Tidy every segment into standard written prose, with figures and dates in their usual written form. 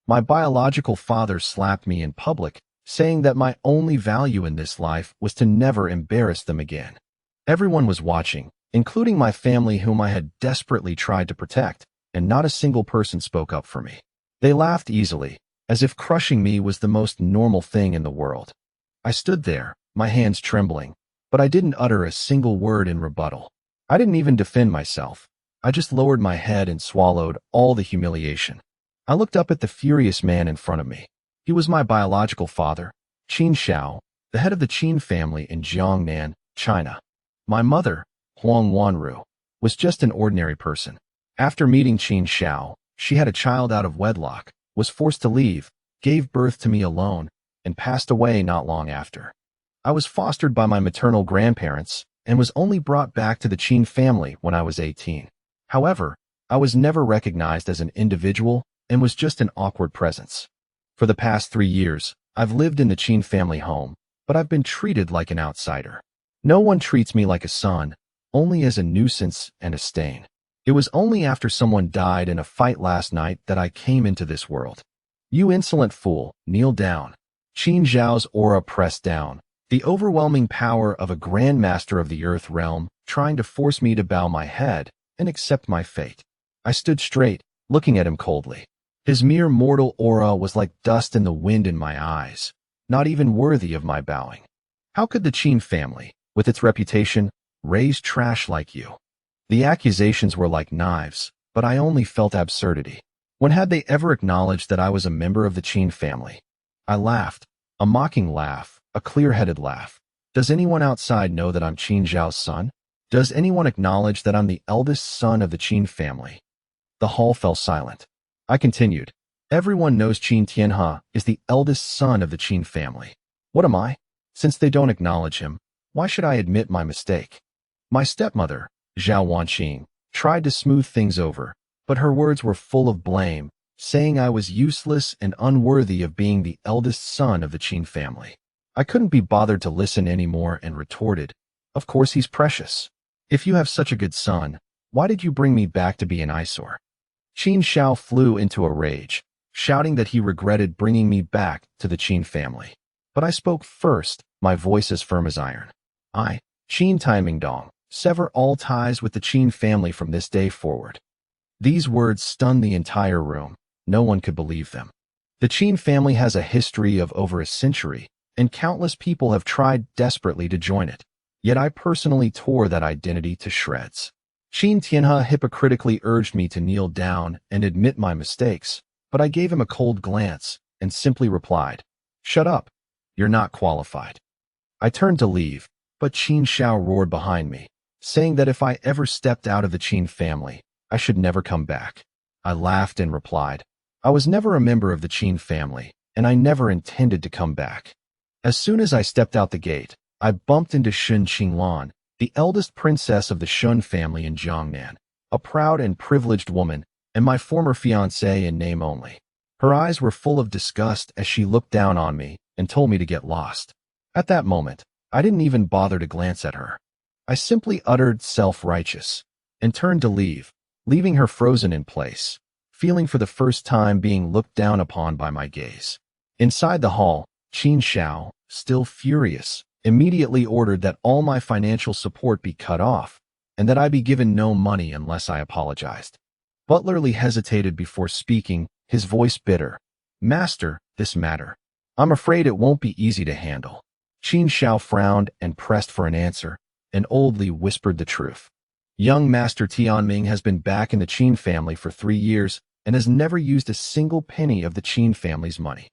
My biological father slapped me in public, saying that my only value in this life was to never embarrass them again. Everyone was watching, including my family whom I had desperately tried to protect, and not a single person spoke up for me. They laughed easily, as if crushing me was the most normal thing in the world. I stood there, my hands trembling, but I didn't utter a single word in rebuttal. I didn't even defend myself. I just lowered my head and swallowed all the humiliation. I looked up at the furious man in front of me. He was my biological father, Qin Xiao, the head of the Qin family in Jiangnan, China. My mother, Huang Wanru, was just an ordinary person. After meeting Qin Xiao, she had a child out of wedlock, was forced to leave, gave birth to me alone, and passed away not long after. I was fostered by my maternal grandparents and was only brought back to the Qin family when I was 18. However, I was never recognized as an individual and was just an awkward presence. For the past 3 years, I've lived in the Qin family home, but I've been treated like an outsider. No one treats me like a son, only as a nuisance and a stain. It was only after someone died in a fight last night that I came into this world. You insolent fool, kneel down. Qin Zhao's aura pressed down, the overwhelming power of a grandmaster of the earth realm trying to force me to bow my head and accept my fate. I stood straight, looking at him coldly. His mere mortal aura was like dust in the wind in my eyes, not even worthy of my bowing. How could the Qin family, with its reputation, raise trash like you? The accusations were like knives, but I only felt absurdity. When had they ever acknowledged that I was a member of the Qin family? I laughed, a mocking laugh, a clear-headed laugh. Does anyone outside know that I'm Qin Zhao's son? Does anyone acknowledge that I'm the eldest son of the Qin family? The hall fell silent. I continued. Everyone knows Qin Tianhe is the eldest son of the Qin family. What am I? Since they don't acknowledge him, why should I admit my mistake? My stepmother, Zhao Wanqing, tried to smooth things over, but her words were full of blame, saying I was useless and unworthy of being the eldest son of the Qin family. I couldn't be bothered to listen anymore and retorted, "Of course he's precious. If you have such a good son, why did you bring me back to be an eyesore?" Qin Xiao flew into a rage, shouting that he regretted bringing me back to the Qin family. But I spoke first, my voice as firm as iron. I, Qin Timing, sever all ties with the Qin family from this day forward. These words stunned the entire room. No one could believe them. The Qin family has a history of over a century, and countless people have tried desperately to join it. Yet I personally tore that identity to shreds. Qin Tianhe hypocritically urged me to kneel down and admit my mistakes, but I gave him a cold glance and simply replied, "Shut up. You're not qualified." I turned to leave, but Qin Xiao roared behind me, saying that if I ever stepped out of the Qin family, I should never come back. I laughed and replied, "I was never a member of the Qin family, and I never intended to come back." As soon as I stepped out the gate, I bumped into Shun Qinglan, the eldest princess of the Shun family in Jiangnan, a proud and privileged woman, and my former fiancée in name only. Her eyes were full of disgust as she looked down on me and told me to get lost. At that moment, I didn't even bother to glance at her. I simply uttered self-righteous and turned to leave, leaving her frozen in place, feeling for the first time being looked down upon by my gaze. Inside the hall, Qin Xiao, still furious, immediately ordered that all my financial support be cut off and that I be given no money unless I apologized. Butler Li hesitated before speaking, his voice bitter. "Master, this matter. I'm afraid it won't be easy to handle." Qin Xiao frowned and pressed for an answer, and Old Li whispered the truth. Young Master Tianming has been back in the Qin family for 3 years and has never used a single penny of the Qin family's money.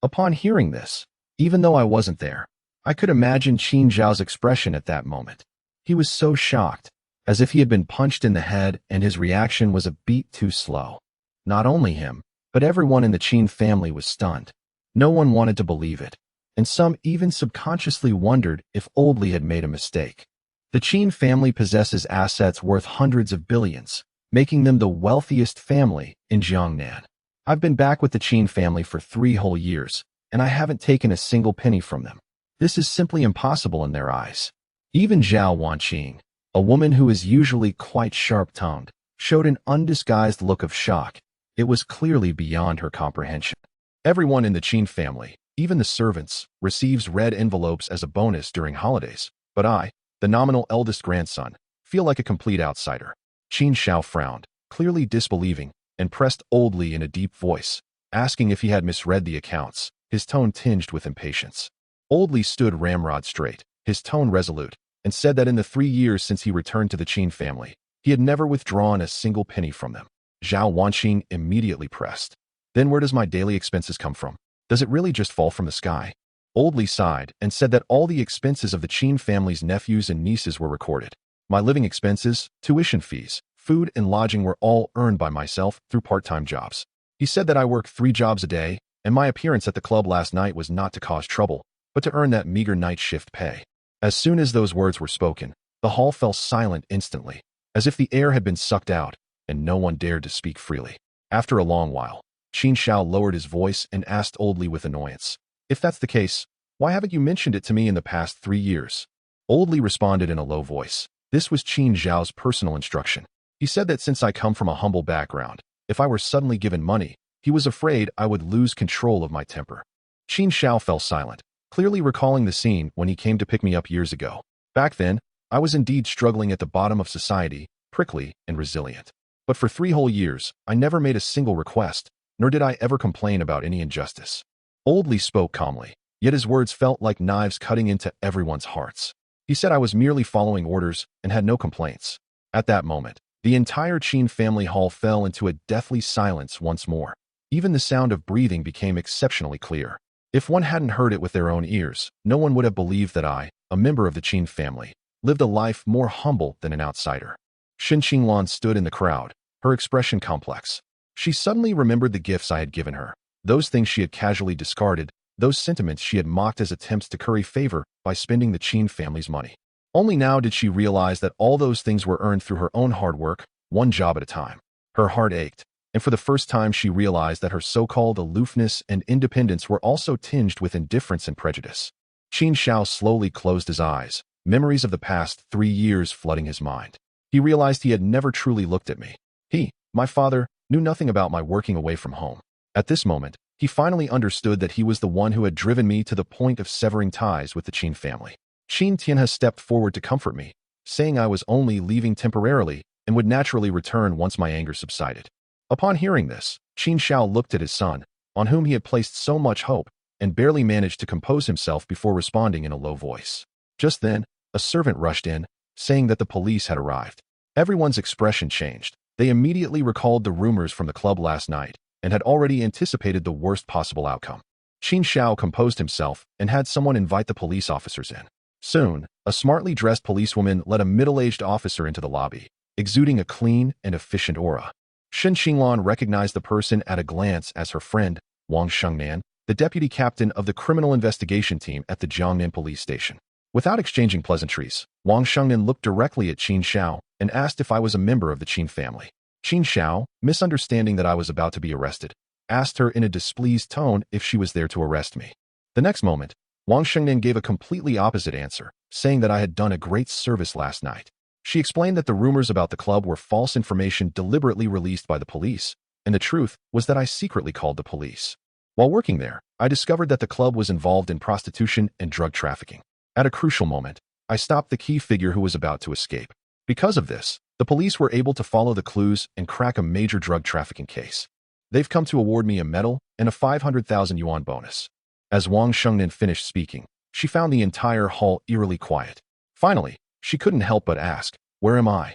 Upon hearing this, even though I wasn't there, I could imagine Qin Zhao's expression at that moment. He was so shocked, as if he had been punched in the head and his reaction was a beat too slow. Not only him, but everyone in the Qin family was stunned. No one wanted to believe it, and some even subconsciously wondered if Old Li had made a mistake. The Qin family possesses assets worth hundreds of billions, making them the wealthiest family in Jiangnan. I've been back with the Qin family for 3 whole years, and I haven't taken a single penny from them. This is simply impossible in their eyes. Even Zhao Wanqing, a woman who is usually quite sharp-tongued, showed an undisguised look of shock. It was clearly beyond her comprehension. Everyone in the Qin family, even the servants, receives red envelopes as a bonus during holidays, but I, the nominal eldest grandson, feel like a complete outsider. Qin Xiao frowned, clearly disbelieving, and pressed Old Li in a deep voice, asking if he had misread the accounts, his tone tinged with impatience. Old Li stood ramrod straight, his tone resolute, and said that in the 3 years since he returned to the Qin family, he had never withdrawn a single penny from them. Zhao Wanqing immediately pressed. Then where does my daily expenses come from? Does it really just fall from the sky? Old Li sighed and said that all the expenses of the Qin family's nephews and nieces were recorded. My living expenses, tuition fees, food and lodging were all earned by myself through part-time jobs. He said that I work 3 jobs a day, and my appearance at the club last night was not to cause trouble, but to earn that meager night shift pay. As soon as those words were spoken, the hall fell silent instantly, as if the air had been sucked out, and no one dared to speak freely. After a long while, Qin Xiao lowered his voice and asked Old Li with annoyance, "If that's the case, why haven't you mentioned it to me in the past 3 years?" Old Li responded in a low voice. This was Qin Xiao's personal instruction. He said that since I come from a humble background, if I were suddenly given money, he was afraid I would lose control of my temper. Qin Xiao fell silent, clearly recalling the scene when he came to pick me up years ago. Back then, I was indeed struggling at the bottom of society, prickly and resilient. But for 3 whole years, I never made a single request, nor did I ever complain about any injustice. Old Li spoke calmly, yet his words felt like knives cutting into everyone's hearts. He said I was merely following orders and had no complaints. At that moment, the entire Qin family hall fell into a deathly silence once more. Even the sound of breathing became exceptionally clear. If one hadn't heard it with their own ears, no one would have believed that I, a member of the Qin family, lived a life more humble than an outsider. Shen Qinglan stood in the crowd, her expression complex. She suddenly remembered the gifts I had given her, those things she had casually discarded, those sentiments she had mocked as attempts to curry favor by spending the Qin family's money. Only now did she realize that all those things were earned through her own hard work, one job at a time. Her heart ached, and for the first time she realized that her so-called aloofness and independence were also tinged with indifference and prejudice. Qin Xiao slowly closed his eyes, memories of the past 3 years flooding his mind. He realized he had never truly looked at me. He, my father, knew nothing about my working away from home. At this moment, he finally understood that he was the one who had driven me to the point of severing ties with the Qin family. Qin Tianhe stepped forward to comfort me, saying I was only leaving temporarily and would naturally return once my anger subsided. Upon hearing this, Qin Xiao looked at his son, on whom he had placed so much hope, and barely managed to compose himself before responding in a low voice. Just then, a servant rushed in, saying that the police had arrived. Everyone's expression changed. They immediately recalled the rumors from the club last night and had already anticipated the worst possible outcome. Qin Xiao composed himself and had someone invite the police officers in. Soon, a smartly dressed policewoman led a middle-aged officer into the lobby, exuding a clean and efficient aura. Shen Qinglan recognized the person at a glance as her friend, Wang Shengnan, the deputy captain of the criminal investigation team at the Jiangnan police station. Without exchanging pleasantries, Wang Shengnan looked directly at Qin Xiao and asked if I was a member of the Qin family. Qin Xiao, misunderstanding that I was about to be arrested, asked her in a displeased tone if she was there to arrest me. The next moment, Wang Shengnan gave a completely opposite answer, saying that I had done a great service last night. She explained that the rumors about the club were false information deliberately released by the police, and the truth was that I secretly called the police. While working there, I discovered that the club was involved in prostitution and drug trafficking. At a crucial moment, I stopped the key figure who was about to escape. Because of this, the police were able to follow the clues and crack a major drug trafficking case. They've come to award me a medal and a 500,000 yuan bonus. As Wang Shengnan finished speaking, she found the entire hall eerily quiet. Finally, she couldn't help but ask, "Where am I?"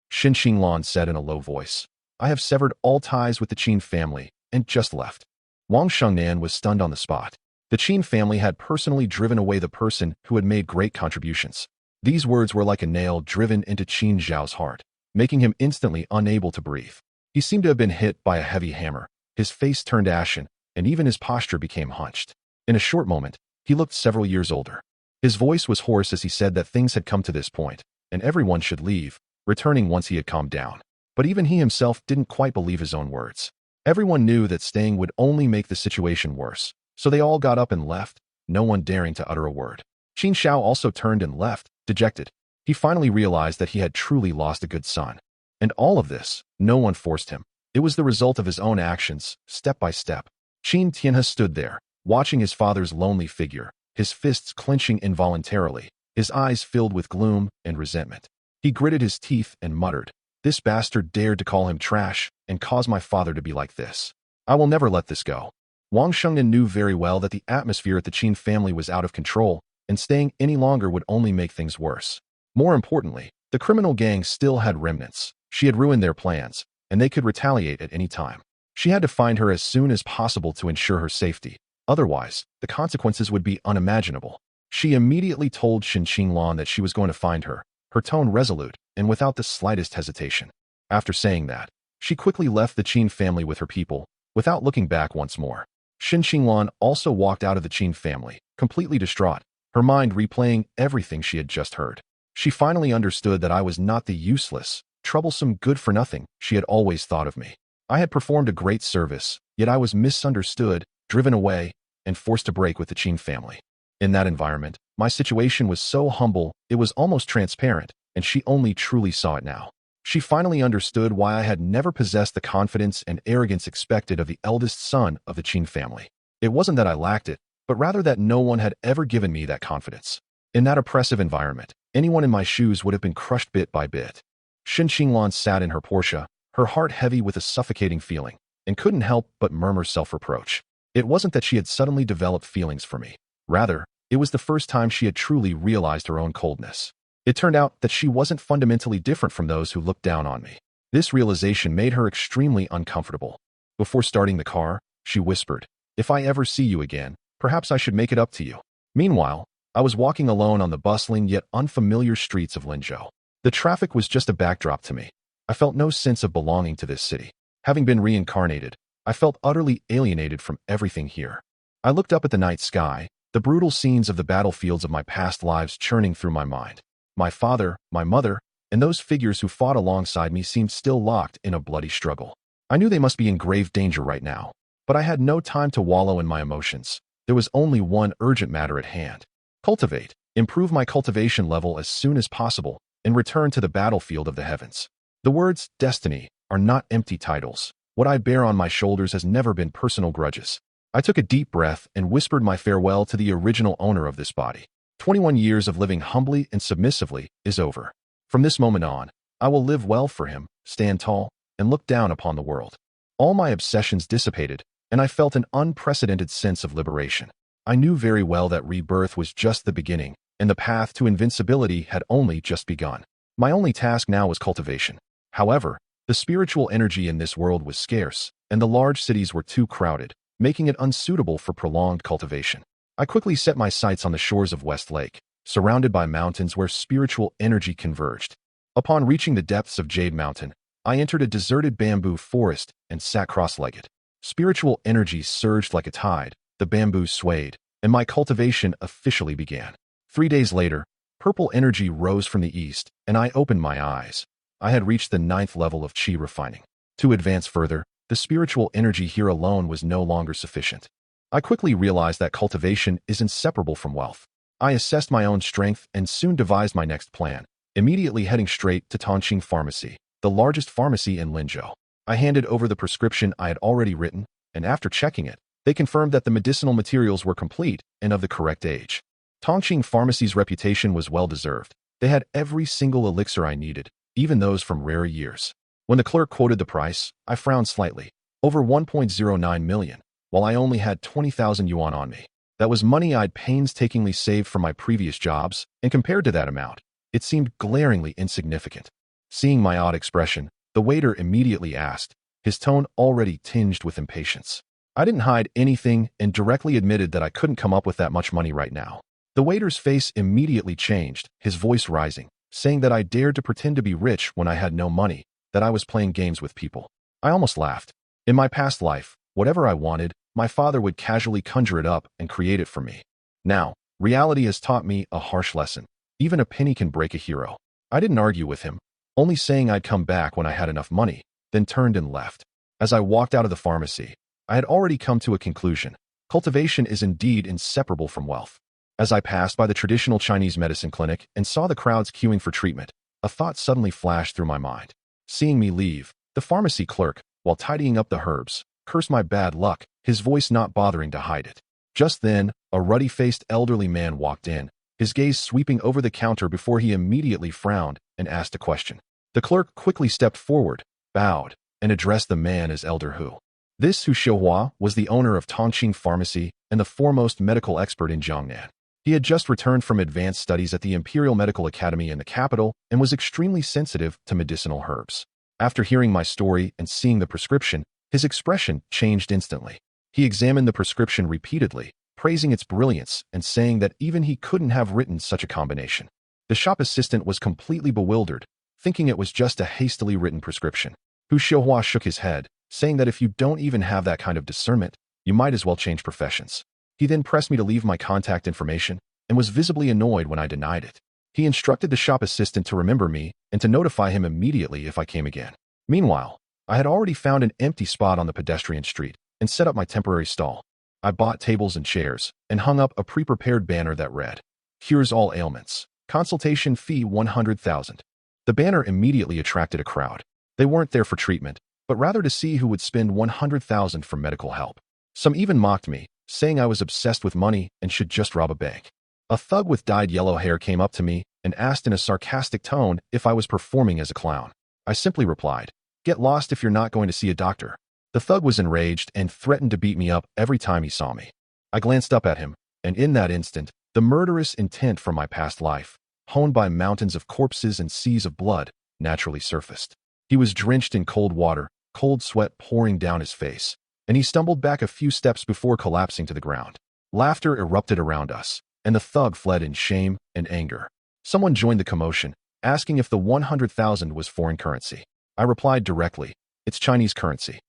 Shen Qinglan said in a low voice, "I have severed all ties with the Qin family and just left." Wang Shengnan was stunned on the spot. The Qin family had personally driven away the person who had made great contributions. These words were like a nail driven into Qin Zhao's heart, making him instantly unable to breathe. He seemed to have been hit by a heavy hammer. His face turned ashen, and even his posture became hunched. In a short moment, he looked several years older. His voice was hoarse as he said that things had come to this point, and everyone should leave, returning once he had calmed down. But even he himself didn't quite believe his own words. Everyone knew that staying would only make the situation worse, so they all got up and left, no one daring to utter a word. Qin Xiao also turned and left, dejected. He finally realized that he had truly lost a good son. And all of this, no one forced him. It was the result of his own actions, step by step. Qin Timing stood there, watching his father's lonely figure, his fists clenching involuntarily, his eyes filled with gloom and resentment. He gritted his teeth and muttered, "This bastard dared to call him trash and cause my father to be like this. I will never let this go." Wang Shengnan knew very well that the atmosphere at the Qin family was out of control, and staying any longer would only make things worse. More importantly, the criminal gang still had remnants. She had ruined their plans, and they could retaliate at any time. She had to find her as soon as possible to ensure her safety. Otherwise, the consequences would be unimaginable. She immediately told Shen Qinglan that she was going to find her, her tone resolute and without the slightest hesitation. After saying that, she quickly left the Qin family with her people, without looking back once more. Shen Qinglan also walked out of the Qin family, completely distraught, her mind replaying everything she had just heard. She finally understood that I was not the useless, troublesome good-for-nothing she had always thought of me. I had performed a great service, yet I was misunderstood, driven away, and forced to break with the Qin family. In that environment, my situation was so humble, it was almost transparent, and she only truly saw it now. She finally understood why I had never possessed the confidence and arrogance expected of the eldest son of the Qin family. It wasn't that I lacked it, but rather that no one had ever given me that confidence. In that oppressive environment, anyone in my shoes would have been crushed bit by bit. Shen Qinglan sat in her Porsche, her heart heavy with a suffocating feeling, and couldn't help but murmur self-reproach. It wasn't that she had suddenly developed feelings for me. Rather, it was the first time she had truly realized her own coldness. It turned out that she wasn't fundamentally different from those who looked down on me. This realization made her extremely uncomfortable. Before starting the car, she whispered, "If I ever see you again, perhaps I should make it up to you." Meanwhile, I was walking alone on the bustling yet unfamiliar streets of Linzhou. The traffic was just a backdrop to me. I felt no sense of belonging to this city. Having been reincarnated, I felt utterly alienated from everything here. I looked up at the night sky, the brutal scenes of the battlefields of my past lives churning through my mind. My father, my mother, and those figures who fought alongside me seemed still locked in a bloody struggle. I knew they must be in grave danger right now, but I had no time to wallow in my emotions. There was only one urgent matter at hand. Improve my cultivation level as soon as possible, and return to the battlefield of the heavens. The words destiny are not empty titles. What I bear on my shoulders has never been personal grudges. I took a deep breath and whispered my farewell to the original owner of this body. 21 years of living humbly and submissively is over. From this moment on, I will live well for him, stand tall, and look down upon the world. All my obsessions dissipated, and I felt an unprecedented sense of liberation. I knew very well that rebirth was just the beginning, and the path to invincibility had only just begun. My only task now was cultivation. However, the spiritual energy in this world was scarce, and the large cities were too crowded, making it unsuitable for prolonged cultivation. I quickly set my sights on the shores of West Lake, surrounded by mountains where spiritual energy converged. Upon reaching the depths of Jade Mountain, I entered a deserted bamboo forest and sat cross-legged. Spiritual energy surged like a tide, the bamboo swayed, and my cultivation officially began. 3 days later, purple energy rose from the east, and I opened my eyes. I had reached the 9th level of Qi refining. To advance further, the spiritual energy here alone was no longer sufficient. I quickly realized that cultivation is inseparable from wealth. I assessed my own strength and soon devised my next plan, immediately heading straight to Tongqing Pharmacy, the largest pharmacy in Linzhou. I handed over the prescription I had already written, and after checking it, they confirmed that the medicinal materials were complete and of the correct age. Tongqing Pharmacy's reputation was well-deserved. They had every single elixir I needed, even those from rarer years. When the clerk quoted the price, I frowned slightly. Over 1.09 million, while I only had 20,000 yuan on me. That was money I'd painstakingly saved from my previous jobs, and compared to that amount, it seemed glaringly insignificant. Seeing my odd expression, the waiter immediately asked, his tone already tinged with impatience. I didn't hide anything and directly admitted that I couldn't come up with that much money right now. The waiter's face immediately changed, his voice rising, saying that I dared to pretend to be rich when I had no money, that I was playing games with people. I almost laughed. In my past life, whatever I wanted, my father would casually conjure it up and create it for me. Now, reality has taught me a harsh lesson. Even a penny can break a hero. I didn't argue with him, only saying I'd come back when I had enough money, then turned and left. As I walked out of the pharmacy, I had already come to a conclusion. Cultivation is indeed inseparable from wealth. As I passed by the traditional Chinese medicine clinic and saw the crowds queuing for treatment, a thought suddenly flashed through my mind. Seeing me leave, the pharmacy clerk, while tidying up the herbs. Curse my bad luck, his voice not bothering to hide it. Just then, a ruddy-faced elderly man walked in, his gaze sweeping over the counter before he immediately frowned and asked a question. The clerk quickly stepped forward, bowed, and addressed the man as Elder Hu. This Hu Xiuhua was the owner of Tongqing Pharmacy and the foremost medical expert in Jiangnan. He had just returned from advanced studies at the Imperial Medical Academy in the capital and was extremely sensitive to medicinal herbs. After hearing my story and seeing the prescription, his expression changed instantly. He examined the prescription repeatedly, praising its brilliance and saying that even he couldn't have written such a combination. The shop assistant was completely bewildered, thinking it was just a hastily written prescription. Hu Xiuhua shook his head, saying that if you don't even have that kind of discernment, you might as well change professions. He then pressed me to leave my contact information and was visibly annoyed when I denied it. He instructed the shop assistant to remember me and to notify him immediately if I came again. Meanwhile, I had already found an empty spot on the pedestrian street and set up my temporary stall. I bought tables and chairs and hung up a pre-prepared banner that read, "Cures all ailments. Consultation fee 100,000. The banner immediately attracted a crowd. They weren't there for treatment, but rather to see who would spend 100,000 for medical help. Some even mocked me, saying I was obsessed with money and should just rob a bank. A thug with dyed yellow hair came up to me and asked in a sarcastic tone if I was performing as a clown. I simply replied, "Get lost if you're not going to see a doctor." The thug was enraged and threatened to beat me up every time he saw me. I glanced up at him, and in that instant, the murderous intent from my past life, honed by mountains of corpses and seas of blood, naturally surfaced. He was drenched in cold water, cold sweat pouring down his face, and he stumbled back a few steps before collapsing to the ground. Laughter erupted around us, and the thug fled in shame and anger. Someone joined the commotion, asking if the 100,000 was foreign currency. I replied directly, "It's Chinese currency."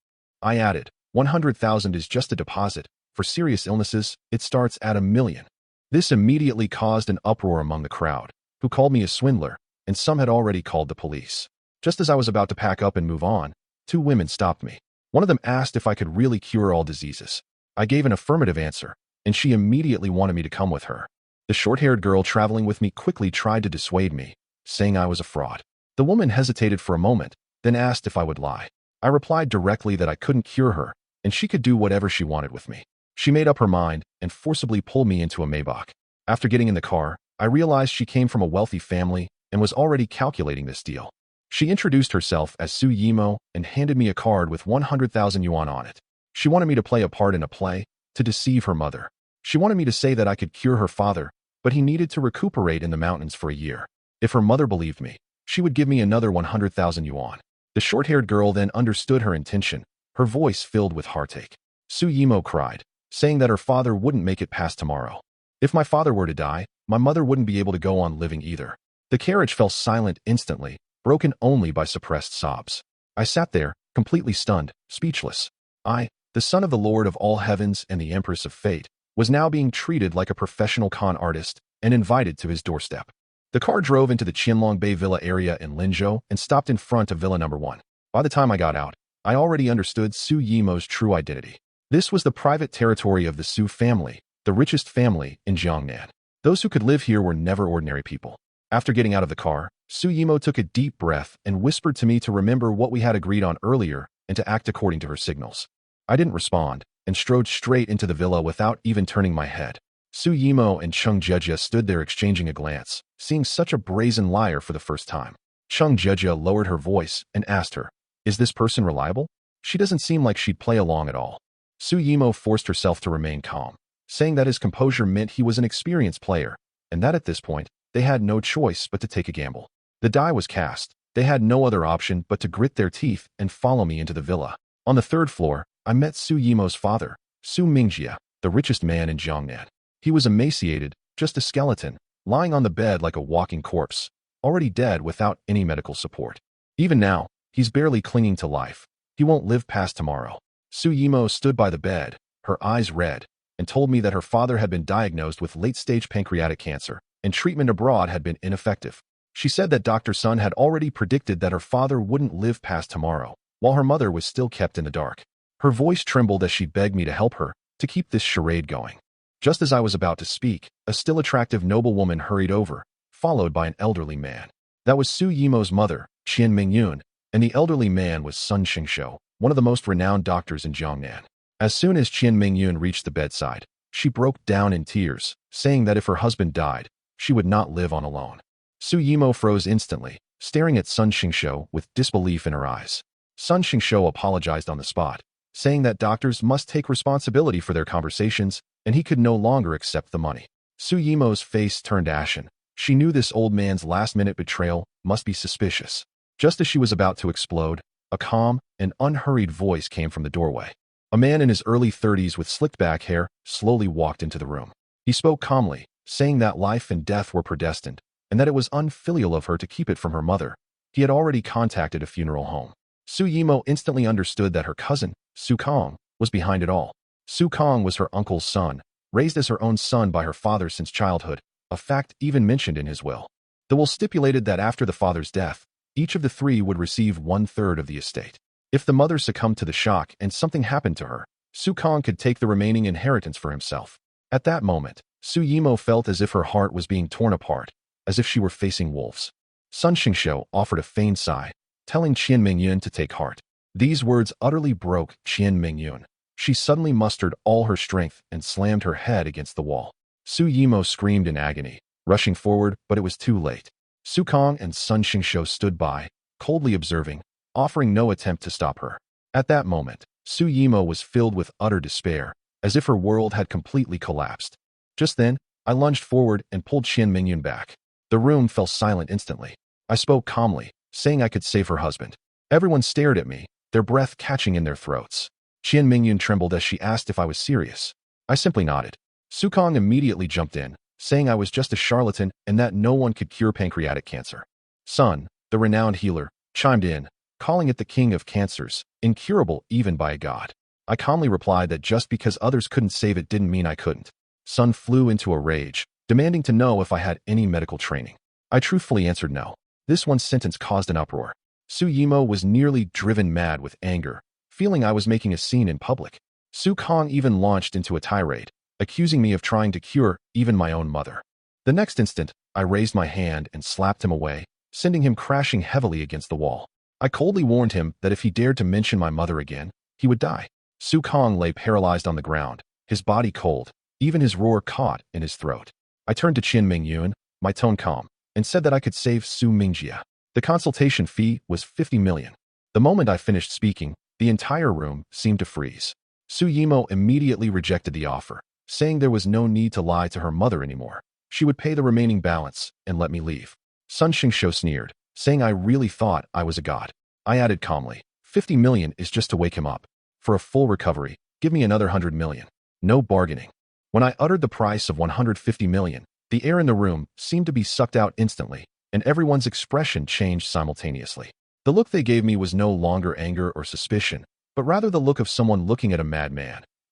I added, 100,000 is just a deposit. For serious illnesses, it starts at 1,000,000. This immediately caused an uproar among the crowd, who called me a swindler, and some had already called the police. Just as I was about to pack up and move on, two women stopped me. One of them asked if I could really cure all diseases. I gave an affirmative answer, and she immediately wanted me to come with her. The short-haired girl traveling with me quickly tried to dissuade me, saying I was a fraud. The woman hesitated for a moment, then asked if I would lie. I replied directly that I couldn't cure her, and she could do whatever she wanted with me. She made up her mind and forcibly pulled me into a Maybach. After getting in the car, I realized she came from a wealthy family and was already calculating this deal. She introduced herself as Su Yimo and handed me a card with 100,000 yuan on it. She wanted me to play a part in a play to deceive her mother. She wanted me to say that I could cure her father, but he needed to recuperate in the mountains for a year. If her mother believed me, she would give me another 100,000 yuan. The short-haired girl then understood her intention, her voice filled with heartache. Su Yimo cried, saying that her father wouldn't make it past tomorrow. If my father were to die, my mother wouldn't be able to go on living either. The carriage fell silent instantly, broken only by suppressed sobs. I sat there, completely stunned, speechless. I, the son of the Lord of all heavens and the Empress of Fate, was now being treated like a professional con artist and invited to his doorstep. The car drove into the Qianlong Bay Villa area in Linzhou and stopped in front of Villa number 1. By the time I got out, I already understood Su Yimo's true identity. This was the private territory of the Su family, the richest family in Jiangnan. Those who could live here were never ordinary people. After getting out of the car, Su Yimo took a deep breath and whispered to me to remember what we had agreed on earlier and to act according to her signals. I didn't respond and strode straight into the villa without even turning my head. Su Yimo and Cheng Jejia stood there exchanging a glance, seeing such a brazen liar for the first time. Cheng Jejia lowered her voice and asked her, "Is this person reliable? She doesn't seem like she'd play along at all." Su Yimo forced herself to remain calm, saying that his composure meant he was an experienced player, and that at this point, they had no choice but to take a gamble. The die was cast. They had no other option but to grit their teeth and follow me into the villa. On the 3rd floor, I met Su Yimo's father, Su Mingjia, the richest man in Jiangnan. He was emaciated, just a skeleton, lying on the bed like a walking corpse, already dead without any medical support. Even now, he's barely clinging to life. He won't live past tomorrow. Su Yimo stood by the bed, her eyes red, and told me that her father had been diagnosed with late-stage pancreatic cancer, and treatment abroad had been ineffective. She said that Dr. Sun had already predicted that her father wouldn't live past tomorrow, while her mother was still kept in the dark. Her voice trembled as she begged me to help her, to keep this charade going. Just as I was about to speak, a still attractive noblewoman hurried over, followed by an elderly man. That was Su Yimo's mother, Qian Mingyun, and the elderly man was Sun Xingshou, one of the most renowned doctors in Jiangnan. As soon as Qin Mingyun reached the bedside, she broke down in tears, saying that if her husband died, she would not live on alone. Su Yimo froze instantly, staring at Sun Xingshou with disbelief in her eyes. Sun Xingshou apologized on the spot, saying that doctors must take responsibility for their conversations, and he could no longer accept the money. Su Yimo's face turned ashen. She knew this old man's last-minute betrayal must be suspicious. Just as she was about to explode, a calm and unhurried voice came from the doorway. A man in his early 30s with slicked-back hair slowly walked into the room. He spoke calmly, saying that life and death were predestined, and that it was unfilial of her to keep it from her mother. He had already contacted a funeral home. Su Yimo instantly understood that her cousin, Su Kong, was behind it all. Su Kong was her uncle's son, raised as her own son by her father since childhood, a fact even mentioned in his will. The will stipulated that after the father's death, each of the three would receive 1/3 of the estate. If the mother succumbed to the shock and something happened to her, Su Kong could take the remaining inheritance for himself. At that moment, Su Yimo felt as if her heart was being torn apart, as if she were facing wolves. Sun Xingshou offered a feigned sigh, telling Qin Mingyun to take heart. These words utterly broke Qin Mingyun. She suddenly mustered all her strength and slammed her head against the wall. Su Yimo screamed in agony, rushing forward, but it was too late. Su Kong and Sun Xingshou stood by, coldly observing, offering no attempt to stop her. At that moment, Su Yimo was filled with utter despair, as if her world had completely collapsed. Just then, I lunged forward and pulled Qin Mingyun back. The room fell silent instantly. I spoke calmly, saying I could save her husband. Everyone stared at me, their breath catching in their throats. Qin Mingyun trembled as she asked if I was serious. I simply nodded. Su Kong immediately jumped in, saying I was just a charlatan and that no one could cure pancreatic cancer. Sun, the renowned healer, chimed in, calling it the king of cancers, incurable even by a god. I calmly replied that just because others couldn't save it didn't mean I couldn't. Sun flew into a rage, demanding to know if I had any medical training. I truthfully answered no. This one sentence caused an uproar. Su Yimo was nearly driven mad with anger, feeling I was making a scene in public. Su Kong even launched into a tirade, accusing me of trying to cure even my own mother. The next instant, I raised my hand and slapped him away, sending him crashing heavily against the wall. I coldly warned him that if he dared to mention my mother again, he would die. Su Kong lay paralyzed on the ground, his body cold, even his roar caught in his throat. I turned to Qin Mingyun, my tone calm, and said that I could save Su Mingjia. The consultation fee was 50 million. The moment I finished speaking, the entire room seemed to freeze. Su Yimo immediately rejected the offer, saying there was no need to lie to her mother anymore. She would pay the remaining balance and let me leave. Sun Xingshou sneered, saying I really thought I was a god. I added calmly, 50 million is just to wake him up. For a full recovery, give me another 100 million. No bargaining. When I uttered the price of 150 million, the air in the room seemed to be sucked out instantly, and everyone's expression changed simultaneously. The look they gave me was no longer anger or suspicion, but rather the look of someone looking at a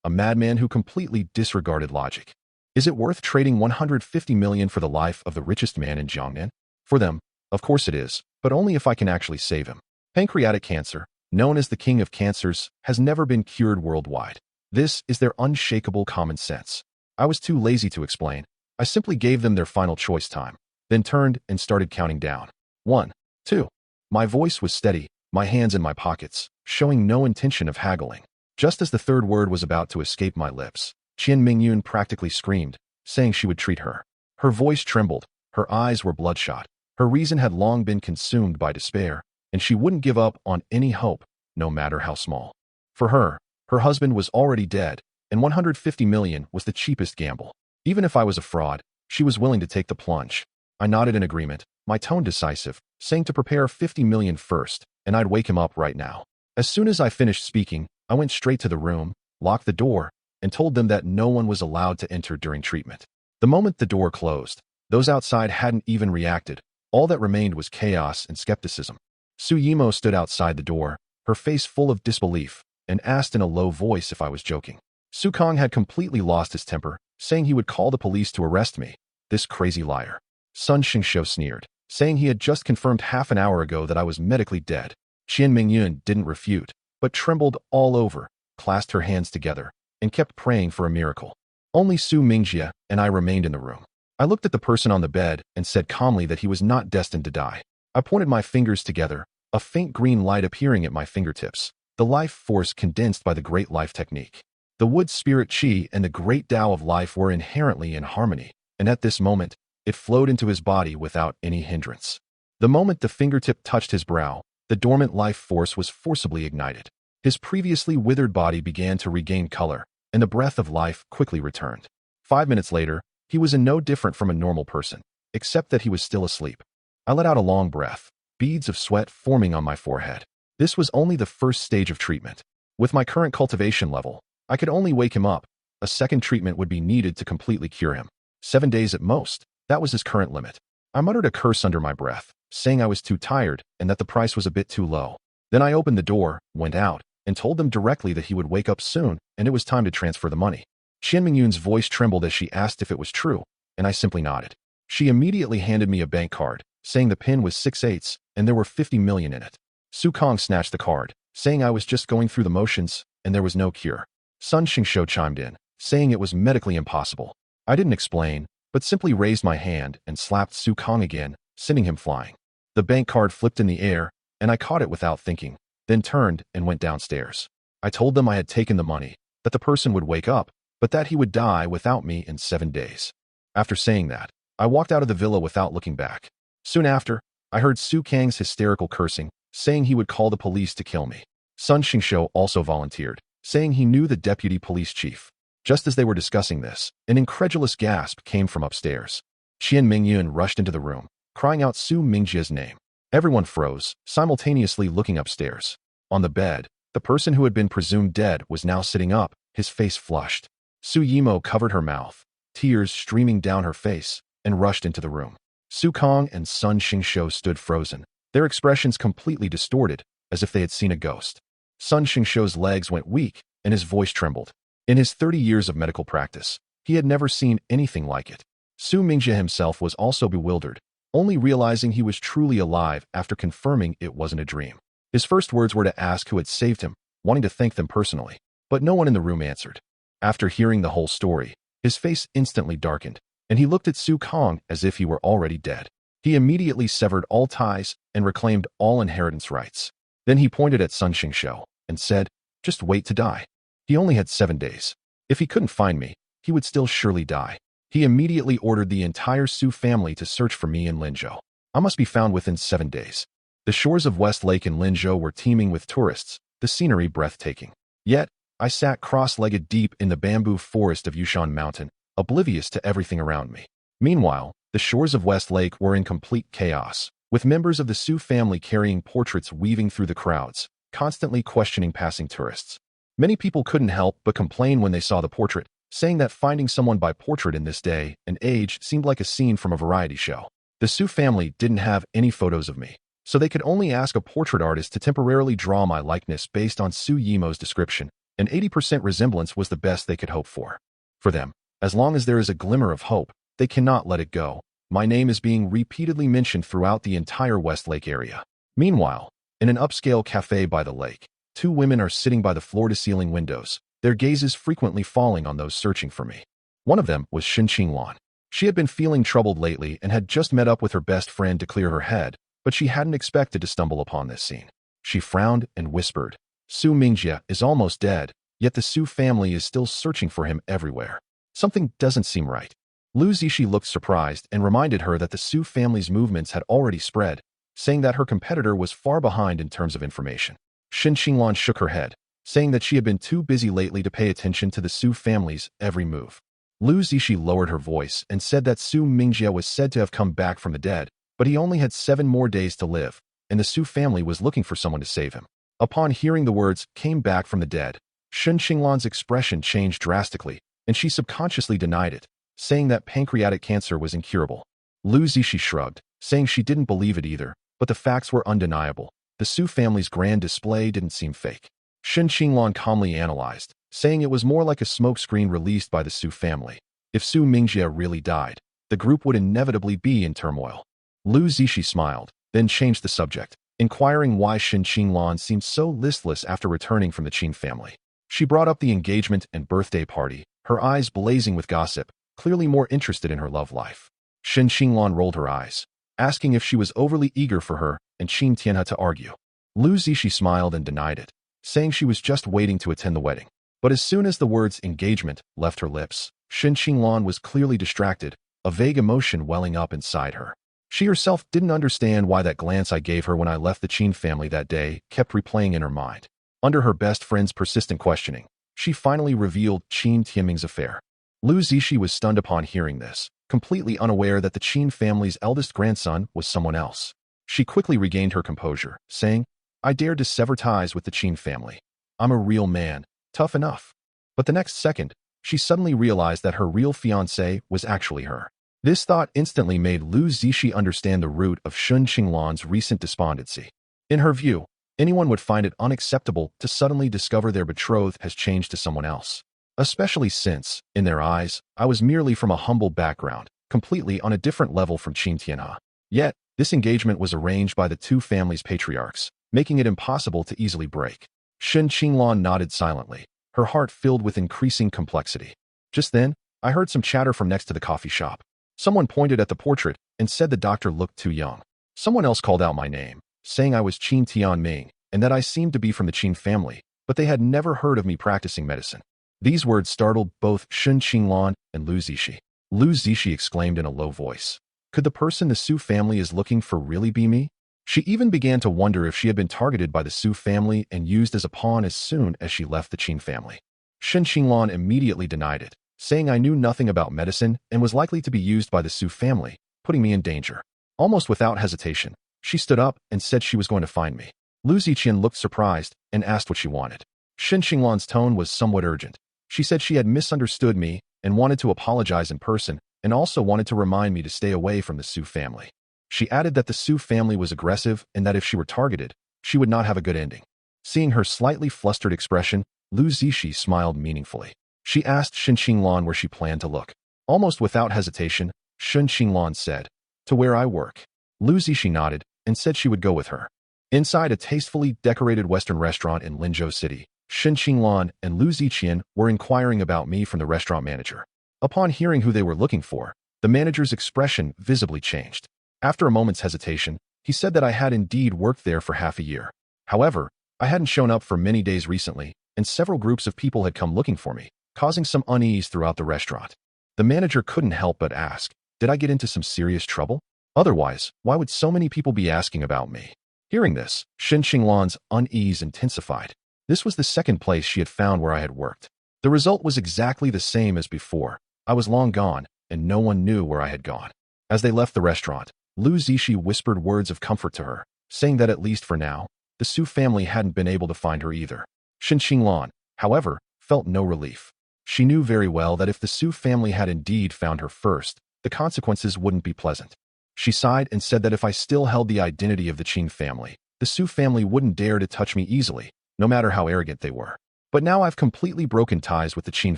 madman who completely disregarded logic. Is it worth trading 150 million for the life of the richest man in Jiangnan? For them, of course it is, but only if I can actually save him. Pancreatic cancer, known as the king of cancers, has never been cured worldwide. This is their unshakable common sense. I was too lazy to explain. I simply gave them their final choice time, then turned and started counting down. 1, 2. My voice was steady, my hands in my pockets, showing no intention of haggling. Just as the third word was about to escape my lips, Qin Mingyun practically screamed, saying she would treat her. Her voice trembled, her eyes were bloodshot. Her reason had long been consumed by despair, and she wouldn't give up on any hope, no matter how small. For her husband was already dead, and 150 million was the cheapest gamble. Even if I was a fraud, she was willing to take the plunge. I nodded in agreement, my tone decisive, saying to prepare 50 million first, and I'd wake him up right now. As soon as I finished speaking, I went straight to the room, locked the door, and told them that no one was allowed to enter during treatment. The moment the door closed, those outside hadn't even reacted. All that remained was chaos and skepticism. Su Yimo stood outside the door, her face full of disbelief, and asked in a low voice if I was joking. Su Kong had completely lost his temper, saying he would call the police to arrest me. This crazy liar. Sun Xingshou sneered, saying he had just confirmed half an hour ago that I was medically dead. Qin Mingyun didn't refute, but trembled all over, clasped her hands together, and kept praying for a miracle. Only Su Mingjia and I remained in the room. I looked at the person on the bed and said calmly that he was not destined to die. I pointed my fingers together, a faint green light appearing at my fingertips. the life force condensed by the Great Life Technique. The wood spirit Qi and the Great Tao of life were inherently in harmony, and at this moment, it flowed into his body without any hindrance. The moment the fingertip touched his brow, the dormant life force was forcibly ignited. His previously withered body began to regain color, and the breath of life quickly returned. 5 minutes later, he was in no different from a normal person, except that he was still asleep. I let out a long breath, beads of sweat forming on my forehead. This was only the first stage of treatment. With my current cultivation level, I could only wake him up. A second treatment would be needed to completely cure him. 7 days at most, that was his current limit. I muttered a curse under my breath, saying I was too tired and that the price was a bit too low. Then I opened the door, went out, and told them directly that he would wake up soon and it was time to transfer the money. Qian Mingyun's voice trembled as she asked if it was true, and I simply nodded. She immediately handed me a bank card, saying the PIN was 6/8 and there were 50 million in it. Su Kong snatched the card, saying I was just going through the motions and there was no cure. Sun Xingshou chimed in, saying it was medically impossible. I didn't explain, but simply raised my hand and slapped Su Kong again, sending him flying. The bank card flipped in the air, and I caught it without thinking, then turned and went downstairs. I told them I had taken the money, that the person would wake up, but that he would die without me in 7 days. After saying that, I walked out of the villa without looking back. Soon after, I heard Su Kang's hysterical cursing, saying he would call the police to kill me. Sun Xingshou also volunteered, saying he knew the deputy police chief. Just as they were discussing this, an incredulous gasp came from upstairs. Qian Mingyun rushed into the room, crying out Su Mingjia's name. Everyone froze, simultaneously looking upstairs. On the bed, the person who had been presumed dead was now sitting up, his face flushed. Su Yimo covered her mouth, tears streaming down her face, and rushed into the room. Su Kong and Sun Xingshou stood frozen, their expressions completely distorted, as if they had seen a ghost. Sun Xingshou's legs went weak, and his voice trembled. In his 30 years of medical practice, he had never seen anything like it. Su Mingjia himself was also bewildered, only realizing he was truly alive after confirming it wasn't a dream. His first words were to ask who had saved him, wanting to thank them personally, but no one in the room answered. After hearing the whole story, his face instantly darkened, and he looked at Su Kong as if he were already dead. He immediately severed all ties and reclaimed all inheritance rights. Then he pointed at Sun Xingshou and said, "Just wait to die." He only had 7 days. If he couldn't find me, he would still surely die. He immediately ordered the entire Su family to search for me in Linzhou. I must be found within 7 days. The shores of West Lake in Linzhou were teeming with tourists, the scenery breathtaking. Yet, I sat cross-legged deep in the bamboo forest of Yushan Mountain, oblivious to everything around me. Meanwhile, the shores of West Lake were in complete chaos, with members of the Su family carrying portraits weaving through the crowds, constantly questioning passing tourists. Many people couldn't help but complain when they saw the portrait, saying that finding someone by portrait in this day and age seemed like a scene from a variety show. The Su family didn't have any photos of me, so they could only ask a portrait artist to temporarily draw my likeness based on Su Yimo's description, and 80% resemblance was the best they could hope for. For them, as long as there is a glimmer of hope, they cannot let it go. My name is being repeatedly mentioned throughout the entire West Lake area. Meanwhile, in an upscale cafe by the lake, 2 women are sitting by the floor-to-ceiling windows, their gazes frequently falling on those searching for me. One of them was Shen Qinglan. She had been feeling troubled lately and had just met up with her best friend to clear her head, but she hadn't expected to stumble upon this scene. She frowned and whispered, "Su Mingjia is almost dead, yet the Su family is still searching for him everywhere. Something doesn't seem right." Lu Zishi looked surprised and reminded her that the Su family's movements had already spread, saying that her competitor was far behind in terms of information. Shen Qinglan shook her head, saying that she had been too busy lately to pay attention to the Su family's every move. Lu Zishi lowered her voice and said that Su Mingjia was said to have come back from the dead, but he only had 7 more days to live, and the Su family was looking for someone to save him. Upon hearing the words, "came back from the dead," Shen Qinglan's expression changed drastically, and she subconsciously denied it, saying that pancreatic cancer was incurable. Lu Zishi shrugged, saying she didn't believe it either, but the facts were undeniable. The Su family's grand display didn't seem fake. Shen Qinglan calmly analyzed, saying it was more like a smokescreen released by the Su family. If Su Mingjia really died, the group would inevitably be in turmoil. Lu Zishi smiled, then changed the subject, inquiring why Shen Qinglan seemed so listless after returning from the Qin family. She brought up the engagement and birthday party, her eyes blazing with gossip, clearly more interested in her love life. Shen Qinglan rolled her eyes, asking if she was overly eager for her and Qin Tianhe to argue. Lu Zishi smiled and denied it, saying she was just waiting to attend the wedding. But as soon as the words engagement left her lips, Qin Timing was clearly distracted, a vague emotion welling up inside her. She herself didn't understand why that glance I gave her when I left the Qin family that day kept replaying in her mind. Under her best friend's persistent questioning, she finally revealed Qin Timing's affair. Lu Zishi was stunned upon hearing this, completely unaware that the Qin family's eldest grandson was someone else. She quickly regained her composure, saying, "I dared to sever ties with the Qin family. I'm a real man, tough enough." But the next second, she suddenly realized that her real fiancé was actually her. This thought instantly made Lu Zishi understand the root of Qin Timing's recent despondency. In her view, anyone would find it unacceptable to suddenly discover their betrothed has changed to someone else. Especially since, in their eyes, I was merely from a humble background, completely on a different level from Qin Timing. Yet, this engagement was arranged by the two families' patriarchs, making it impossible to easily break. Qin Timing nodded silently, her heart filled with increasing complexity. Just then, I heard some chatter from next to the coffee shop. Someone pointed at the portrait and said the doctor looked too young. Someone else called out my name, saying I was Qin Timing and that I seemed to be from the Qin family, but they had never heard of me practicing medicine. These words startled both Qin Timing and Lu Zishi. Lu Zishi exclaimed in a low voice, "Could the person the Su family is looking for really be me?" She even began to wonder if she had been targeted by the Su family and used as a pawn as soon as she left the Qin family. Qin Timing immediately denied it, saying I knew nothing about medicine and was likely to be used by the Su family, putting me in danger. Almost without hesitation, she stood up and said she was going to find me. Lu Ziqian looked surprised and asked what she wanted. Qin Timing's tone was somewhat urgent. She said she had misunderstood me and wanted to apologize in person and also wanted to remind me to stay away from the Su family. She added that the Su family was aggressive and that if she were targeted, she would not have a good ending. Seeing her slightly flustered expression, Lu Zishi smiled meaningfully. She asked Qin Timing where she planned to look. Almost without hesitation, Qin Timing said, "To where I work." Lu Zishi nodded and said she would go with her. Inside a tastefully decorated Western restaurant in Linzhou City, Qin Timing and Lu Ziqian were inquiring about me from the restaurant manager. Upon hearing who they were looking for, the manager's expression visibly changed. After a moment's hesitation, he said that I had indeed worked there for half a year. However, I hadn't shown up for many days recently, and several groups of people had come looking for me, causing some unease throughout the restaurant. The manager couldn't help but ask, did I get into some serious trouble? Otherwise, why would so many people be asking about me? Hearing this, Qin Timing's unease intensified. This was the second place she had found where I had worked. The result was exactly the same as before. I was long gone, and no one knew where I had gone. As they left the restaurant, Lu Zishi whispered words of comfort to her, saying that at least for now, the Su family hadn't been able to find her either. Qin Timing, however, felt no relief. She knew very well that if the Su family had indeed found her first, the consequences wouldn't be pleasant. She sighed and said that if I still held the identity of the Qin family, the Su family wouldn't dare to touch me easily, no matter how arrogant they were. But now I've completely broken ties with the Qin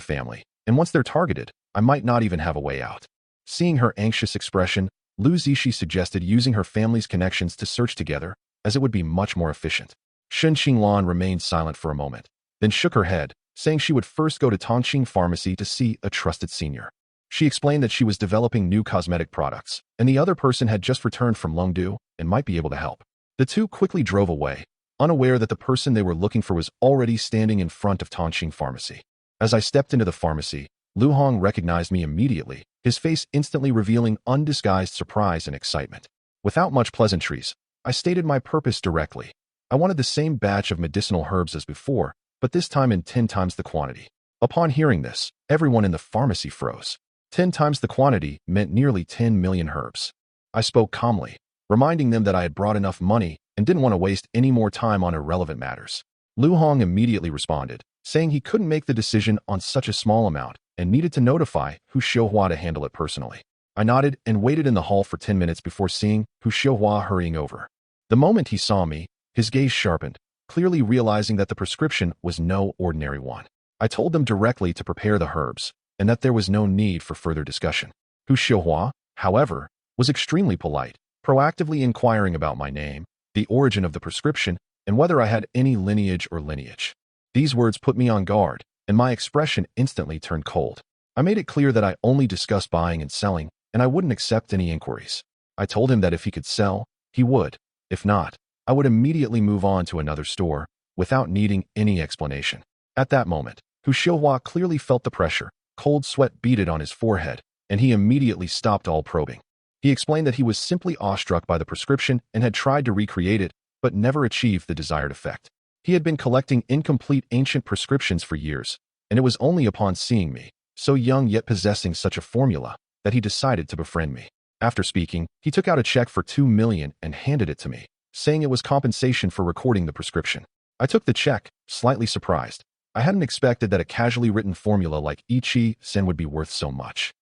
family, and once they're targeted, I might not even have a way out. Seeing her anxious expression, Lu Zishi suggested using her family's connections to search together, as it would be much more efficient. Qin Timing remained silent for a moment, then shook her head, saying she would first go to Tongqing Pharmacy to see a trusted senior. She explained that she was developing new cosmetic products, and the other person had just returned from Longdu and might be able to help. The two quickly drove away, unaware that the person they were looking for was already standing in front of Tongqing Pharmacy. As I stepped into the pharmacy, Lu Hong recognized me immediately, his face instantly revealing undisguised surprise and excitement. Without much pleasantries, I stated my purpose directly. I wanted the same batch of medicinal herbs as before, but this time in 10 times the quantity. Upon hearing this, everyone in the pharmacy froze. 10 times the quantity meant nearly 10 million herbs. I spoke calmly, reminding them that I had brought enough money and didn't want to waste any more time on irrelevant matters. Lu Hong immediately responded, saying he couldn't make the decision on such a small amount and needed to notify Hu Xiuhua to handle it personally. I nodded and waited in the hall for 10 minutes before seeing Hu Xiuhua hurrying over. The moment he saw me, his gaze sharpened, clearly realizing that the prescription was no ordinary one. I told them directly to prepare the herbs, and that there was no need for further discussion. Hu Xiuhua, however, was extremely polite, proactively inquiring about my name, the origin of the prescription, and whether I had any lineage or lineage. These words put me on guard, and my expression instantly turned cold. I made it clear that I only discussed buying and selling, and I wouldn't accept any inquiries. I told him that if he could sell, he would. If not, I would immediately move on to another store, without needing any explanation. At that moment, Hu Xiuhua clearly felt the pressure. Cold sweat beaded on his forehead, and he immediately stopped all probing. He explained that he was simply awestruck by the prescription and had tried to recreate it, but never achieved the desired effect. He had been collecting incomplete ancient prescriptions for years, and it was only upon seeing me, so young yet possessing such a formula, that he decided to befriend me. After speaking, he took out a check for 2 million and handed it to me, saying it was compensation for recording the prescription. I took the check, slightly surprised. I hadn't expected that a casually written formula like Ichi Sen would be worth so much.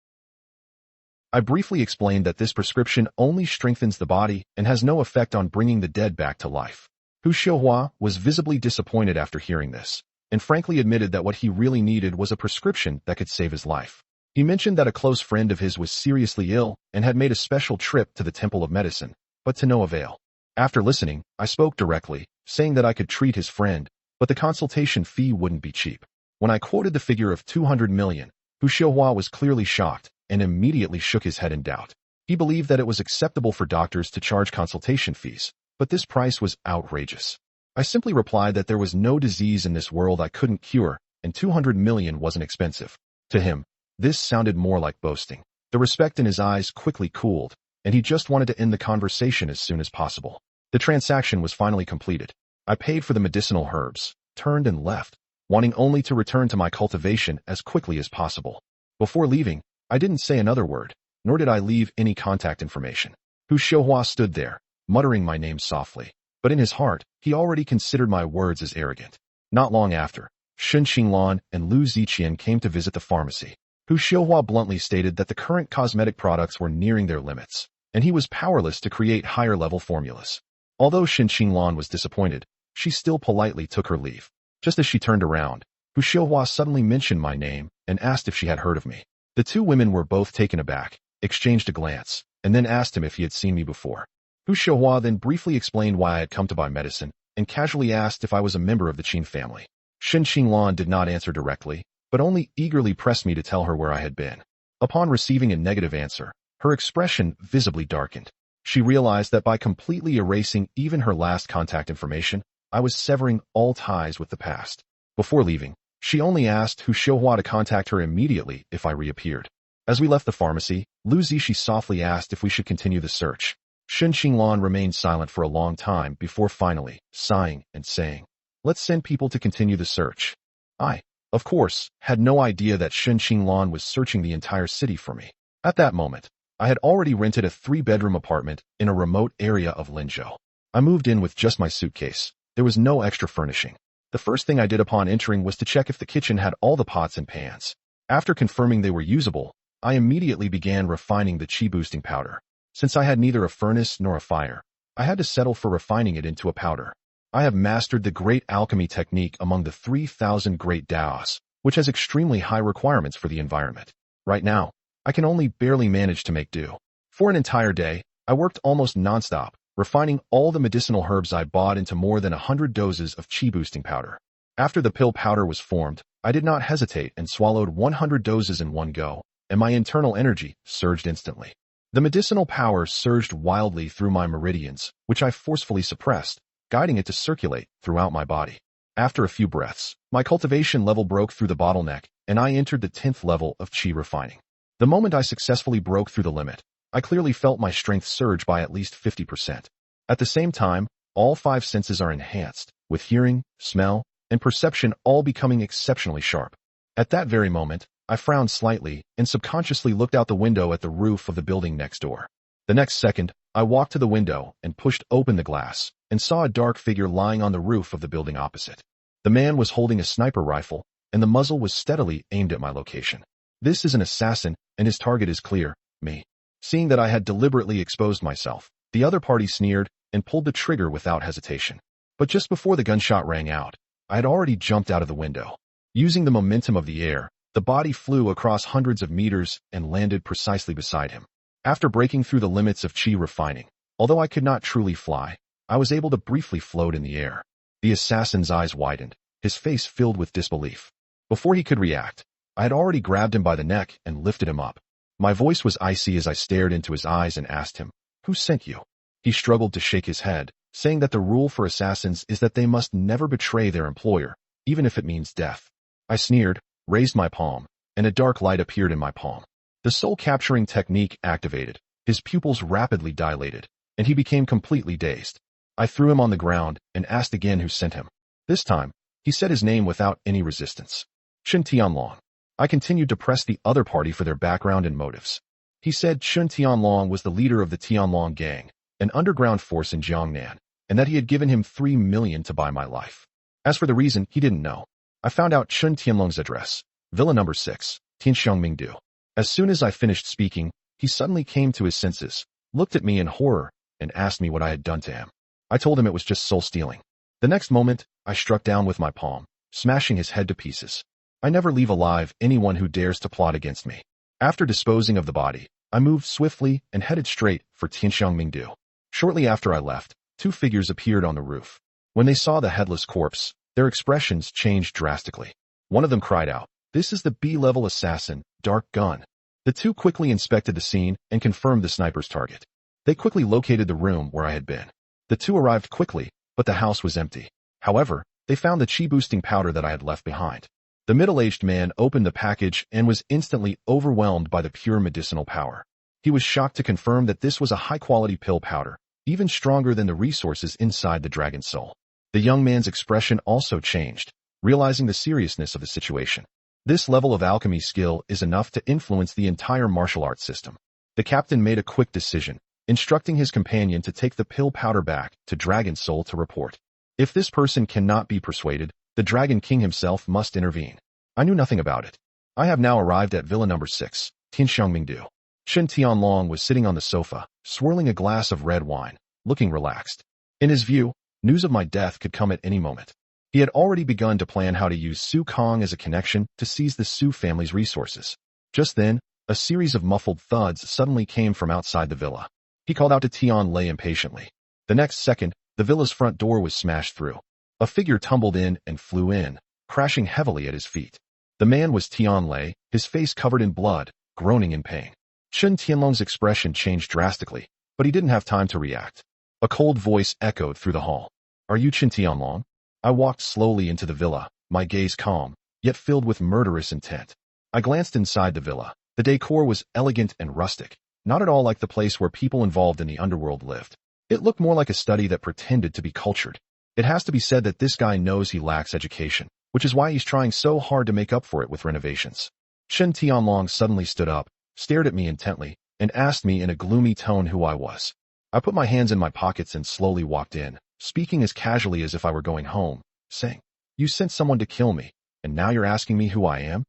I briefly explained that this prescription only strengthens the body and has no effect on bringing the dead back to life. Hu Xiuhua was visibly disappointed after hearing this, and frankly admitted that what he really needed was a prescription that could save his life. He mentioned that a close friend of his was seriously ill and had made a special trip to the Temple of Medicine, but to no avail. After listening, I spoke directly, saying that I could treat his friend, but the consultation fee wouldn't be cheap. When I quoted the figure of 200 million, Hu Xiuhua was clearly shocked and immediately shook his head in doubt. He believed that it was acceptable for doctors to charge consultation fees, but this price was outrageous. I simply replied that there was no disease in this world I couldn't cure, and 200 million wasn't expensive. To him, this sounded more like boasting. The respect in his eyes quickly cooled, and he just wanted to end the conversation as soon as possible. The transaction was finally completed. I paid for the medicinal herbs, turned and left, wanting only to return to my cultivation as quickly as possible. Before leaving, I didn't say another word, nor did I leave any contact information. Hu Xiuhua stood there, muttering my name softly, but in his heart, he already considered my words as arrogant. Not long after, Shen Xinglan and Lu Ziqian came to visit the pharmacy. Hu Xiuhua bluntly stated that the current cosmetic products were nearing their limits, and he was powerless to create higher-level formulas. Although Shen Xinglan was disappointed, she still politely took her leave. Just as she turned around, Hu Xiuhua suddenly mentioned my name and asked if she had heard of me. The two women were both taken aback, exchanged a glance, and then asked him if he had seen me before. Hu Xiuhua then briefly explained why I had come to buy medicine, and casually asked if I was a member of the Qin family. Shen Xinglan did not answer directly, but only eagerly pressed me to tell her where I had been. Upon receiving a negative answer, her expression visibly darkened. She realized that by completely erasing even her last contact information, I was severing all ties with the past. Before leaving, she only asked Hu Xiuhua to contact her immediately if I reappeared. As we left the pharmacy, Lu Ziqi softly asked if we should continue the search. Shen Xinglan remained silent for a long time before finally, sighing and saying, "Let's send people to continue the search." I, of course, had no idea that Shen Xinglan was searching the entire city for me. At that moment, I had already rented a 3-bedroom apartment in a remote area of Linzhou. I moved in with just my suitcase. There was no extra furnishing. The first thing I did upon entering was to check if the kitchen had all the pots and pans. After confirming they were usable, I immediately began refining the qi-boosting powder. Since I had neither a furnace nor a fire, I had to settle for refining it into a powder. I have mastered the great alchemy technique among the 3,000 great Daos, which has extremely high requirements for the environment. Right now, I can only barely manage to make do. For an entire day, I worked almost nonstop, refining all the medicinal herbs I bought into more than 100 doses of qi-boosting powder. After the pill powder was formed, I did not hesitate and swallowed 100 doses in one go, and my internal energy surged instantly. The medicinal power surged wildly through my meridians, which I forcefully suppressed, guiding it to circulate throughout my body. After a few breaths, my cultivation level broke through the bottleneck, and I entered the 10th level of qi refining. The moment I successfully broke through the limit, I clearly felt my strength surge by at least 50%. At the same time, all 5 senses are enhanced, with hearing, smell, and perception all becoming exceptionally sharp. At that very moment, I frowned slightly and subconsciously looked out the window at the roof of the building next door. The next second, I walked to the window and pushed open the glass, and saw a dark figure lying on the roof of the building opposite. The man was holding a sniper rifle, and the muzzle was steadily aimed at my location. This is an assassin, and his target is clear, me. Seeing that I had deliberately exposed myself, the other party sneered and pulled the trigger without hesitation. But just before the gunshot rang out, I had already jumped out of the window. Using the momentum of the air, the body flew across hundreds of meters and landed precisely beside him. After breaking through the limits of qi refining, although I could not truly fly, I was able to briefly float in the air. The assassin's eyes widened, his face filled with disbelief. Before he could react, I had already grabbed him by the neck and lifted him up. My voice was icy as I stared into his eyes and asked him, "Who sent you?" He struggled to shake his head, saying that the rule for assassins is that they must never betray their employer, even if it means death. I sneered, raised my palm, and a dark light appeared in my palm. The soul-capturing technique activated. His pupils rapidly dilated, and he became completely dazed. I threw him on the ground and asked again who sent him. This time, he said his name without any resistance. Qin Tianlong. I continued to press the other party for their background and motives. He said Qin Tianlong was the leader of the Tianlong gang, an underground force in Jiangnan, and that he had given him 3 million to buy my life. As for the reason, he didn't know. I found out Qin Tianlong's address, Villa number 6, Tianxiangmingdu. As soon as I finished speaking, he suddenly came to his senses, looked at me in horror, and asked me what I had done to him. I told him it was just soul stealing. The next moment, I struck down with my palm, smashing his head to pieces. I never leave alive anyone who dares to plot against me. After disposing of the body, I moved swiftly and headed straight for Tianxiangmingdu. Shortly after I left, 2 figures appeared on the roof. When they saw the headless corpse, their expressions changed drastically. One of them cried out, "This is the B-level assassin, Dark Gun." The 2 quickly inspected the scene and confirmed the sniper's target. They quickly located the room where I had been. The 2 arrived quickly, but the house was empty. However, they found the chi-boosting powder that I had left behind. The middle-aged man opened the package and was instantly overwhelmed by the pure medicinal power. He was shocked to confirm that this was a high-quality pill powder, even stronger than the resources inside the dragon soul. The young man's expression also changed, realizing the seriousness of the situation. This level of alchemy skill is enough to influence the entire martial arts system. The captain made a quick decision, instructing his companion to take the pill powder back to Dragon Soul to report. If this person cannot be persuaded, the Dragon King himself must intervene. I knew nothing about it. I have now arrived at Villa number 6, Tianxiangmingdu. Qin Tianlong was sitting on the sofa, swirling a glass of red wine, looking relaxed. In his view, news of my death could come at any moment. He had already begun to plan how to use Su Kong as a connection to seize the Su family's resources. Just then, a series of muffled thuds suddenly came from outside the villa. He called out to Tian Lei impatiently. The next second, the villa's front door was smashed through. A figure tumbled in and flew in, crashing heavily at his feet. The man was Tian Lei, his face covered in blood, groaning in pain. Qin Tianlong's expression changed drastically, but he didn't have time to react. A cold voice echoed through the hall. "Are you Qin Tianlong?" I walked slowly into the villa, my gaze calm, yet filled with murderous intent. I glanced inside the villa. The decor was elegant and rustic, not at all like the place where people involved in the underworld lived. It looked more like a study that pretended to be cultured. It has to be said that this guy knows he lacks education, which is why he's trying so hard to make up for it with renovations. Qin Tianlong suddenly stood up, stared at me intently, and asked me in a gloomy tone who I was. I put my hands in my pockets and slowly walked in, speaking as casually as if I were going home, saying, "You sent someone to kill me, and now you're asking me who I am?"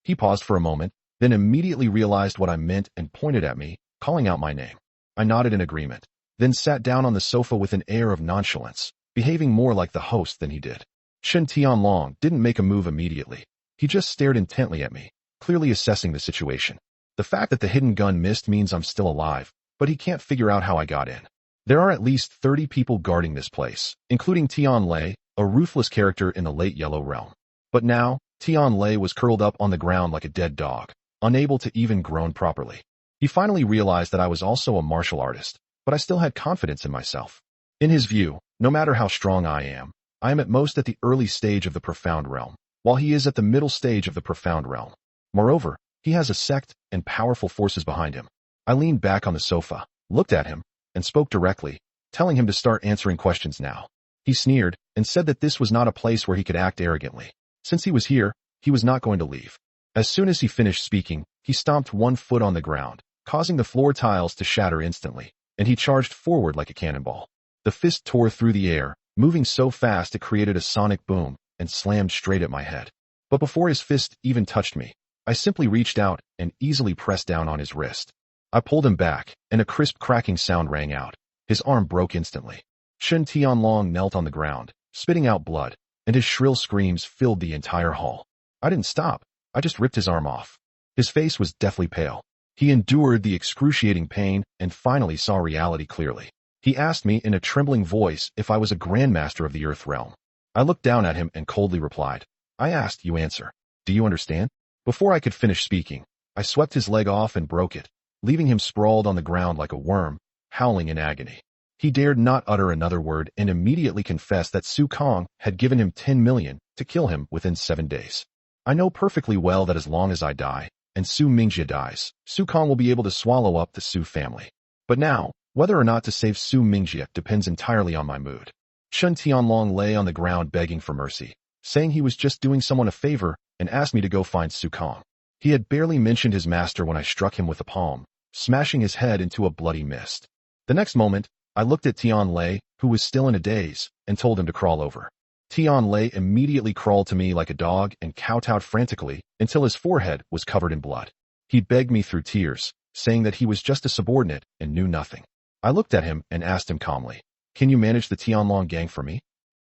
He paused for a moment, then immediately realized what I meant and pointed at me, calling out my name. I nodded in agreement, then sat down on the sofa with an air of nonchalance, behaving more like the host than he did. Qin Tianlong didn't make a move immediately. He just stared intently at me, clearly assessing the situation. The fact that the hidden gun missed means I'm still alive, but he can't figure out how I got in. There are at least 30 people guarding this place, including Tian Lei, a ruthless character in the late Yellow Realm. But now, Tian Lei was curled up on the ground like a dead dog, unable to even groan properly. He finally realized that I was also a martial artist, but I still had confidence in myself. In his view, no matter how strong I am at most at the early stage of the Profound Realm, while he is at the middle stage of the Profound Realm. Moreover, he has a sect and powerful forces behind him. I leaned back on the sofa, looked at him, and spoke directly, telling him to start answering questions now. He sneered and said that this was not a place where he could act arrogantly. Since he was here, he was not going to leave. As soon as he finished speaking, he stomped one foot on the ground, causing the floor tiles to shatter instantly, and he charged forward like a cannonball. The fist tore through the air, moving so fast it created a sonic boom, and slammed straight at my head. But before his fist even touched me, I simply reached out and easily pressed down on his wrist. I pulled him back, and a crisp cracking sound rang out. His arm broke instantly. Qin Tianlong knelt on the ground, spitting out blood, and his shrill screams filled the entire hall. I didn't stop. I just ripped his arm off. His face was deathly pale. He endured the excruciating pain and finally saw reality clearly. He asked me in a trembling voice if I was a grandmaster of the Earth Realm. I looked down at him and coldly replied, "I asked, you answer. Do you understand?" Before I could finish speaking, I swept his leg off and broke it, leaving him sprawled on the ground like a worm, howling in agony. He dared not utter another word and immediately confessed that Su Kong had given him 10 million to kill him within 7 days. I know perfectly well that as long as I die, and Su Mingjie dies, Su Kong will be able to swallow up the Su family. But now, whether or not to save Su Mingjie depends entirely on my mood. Shun Tianlong lay on the ground begging for mercy, saying he was just doing someone a favor and asked me to go find Su Kong. He had barely mentioned his master when I struck him with a palm, smashing his head into a bloody mist. The next moment, I looked at Tian Lei, who was still in a daze, and told him to crawl over. Tian Lei immediately crawled to me like a dog and kowtowed frantically until his forehead was covered in blood. He begged me through tears, saying that he was just a subordinate and knew nothing. I looked at him and asked him calmly, "Can you manage the Tianlong gang for me?"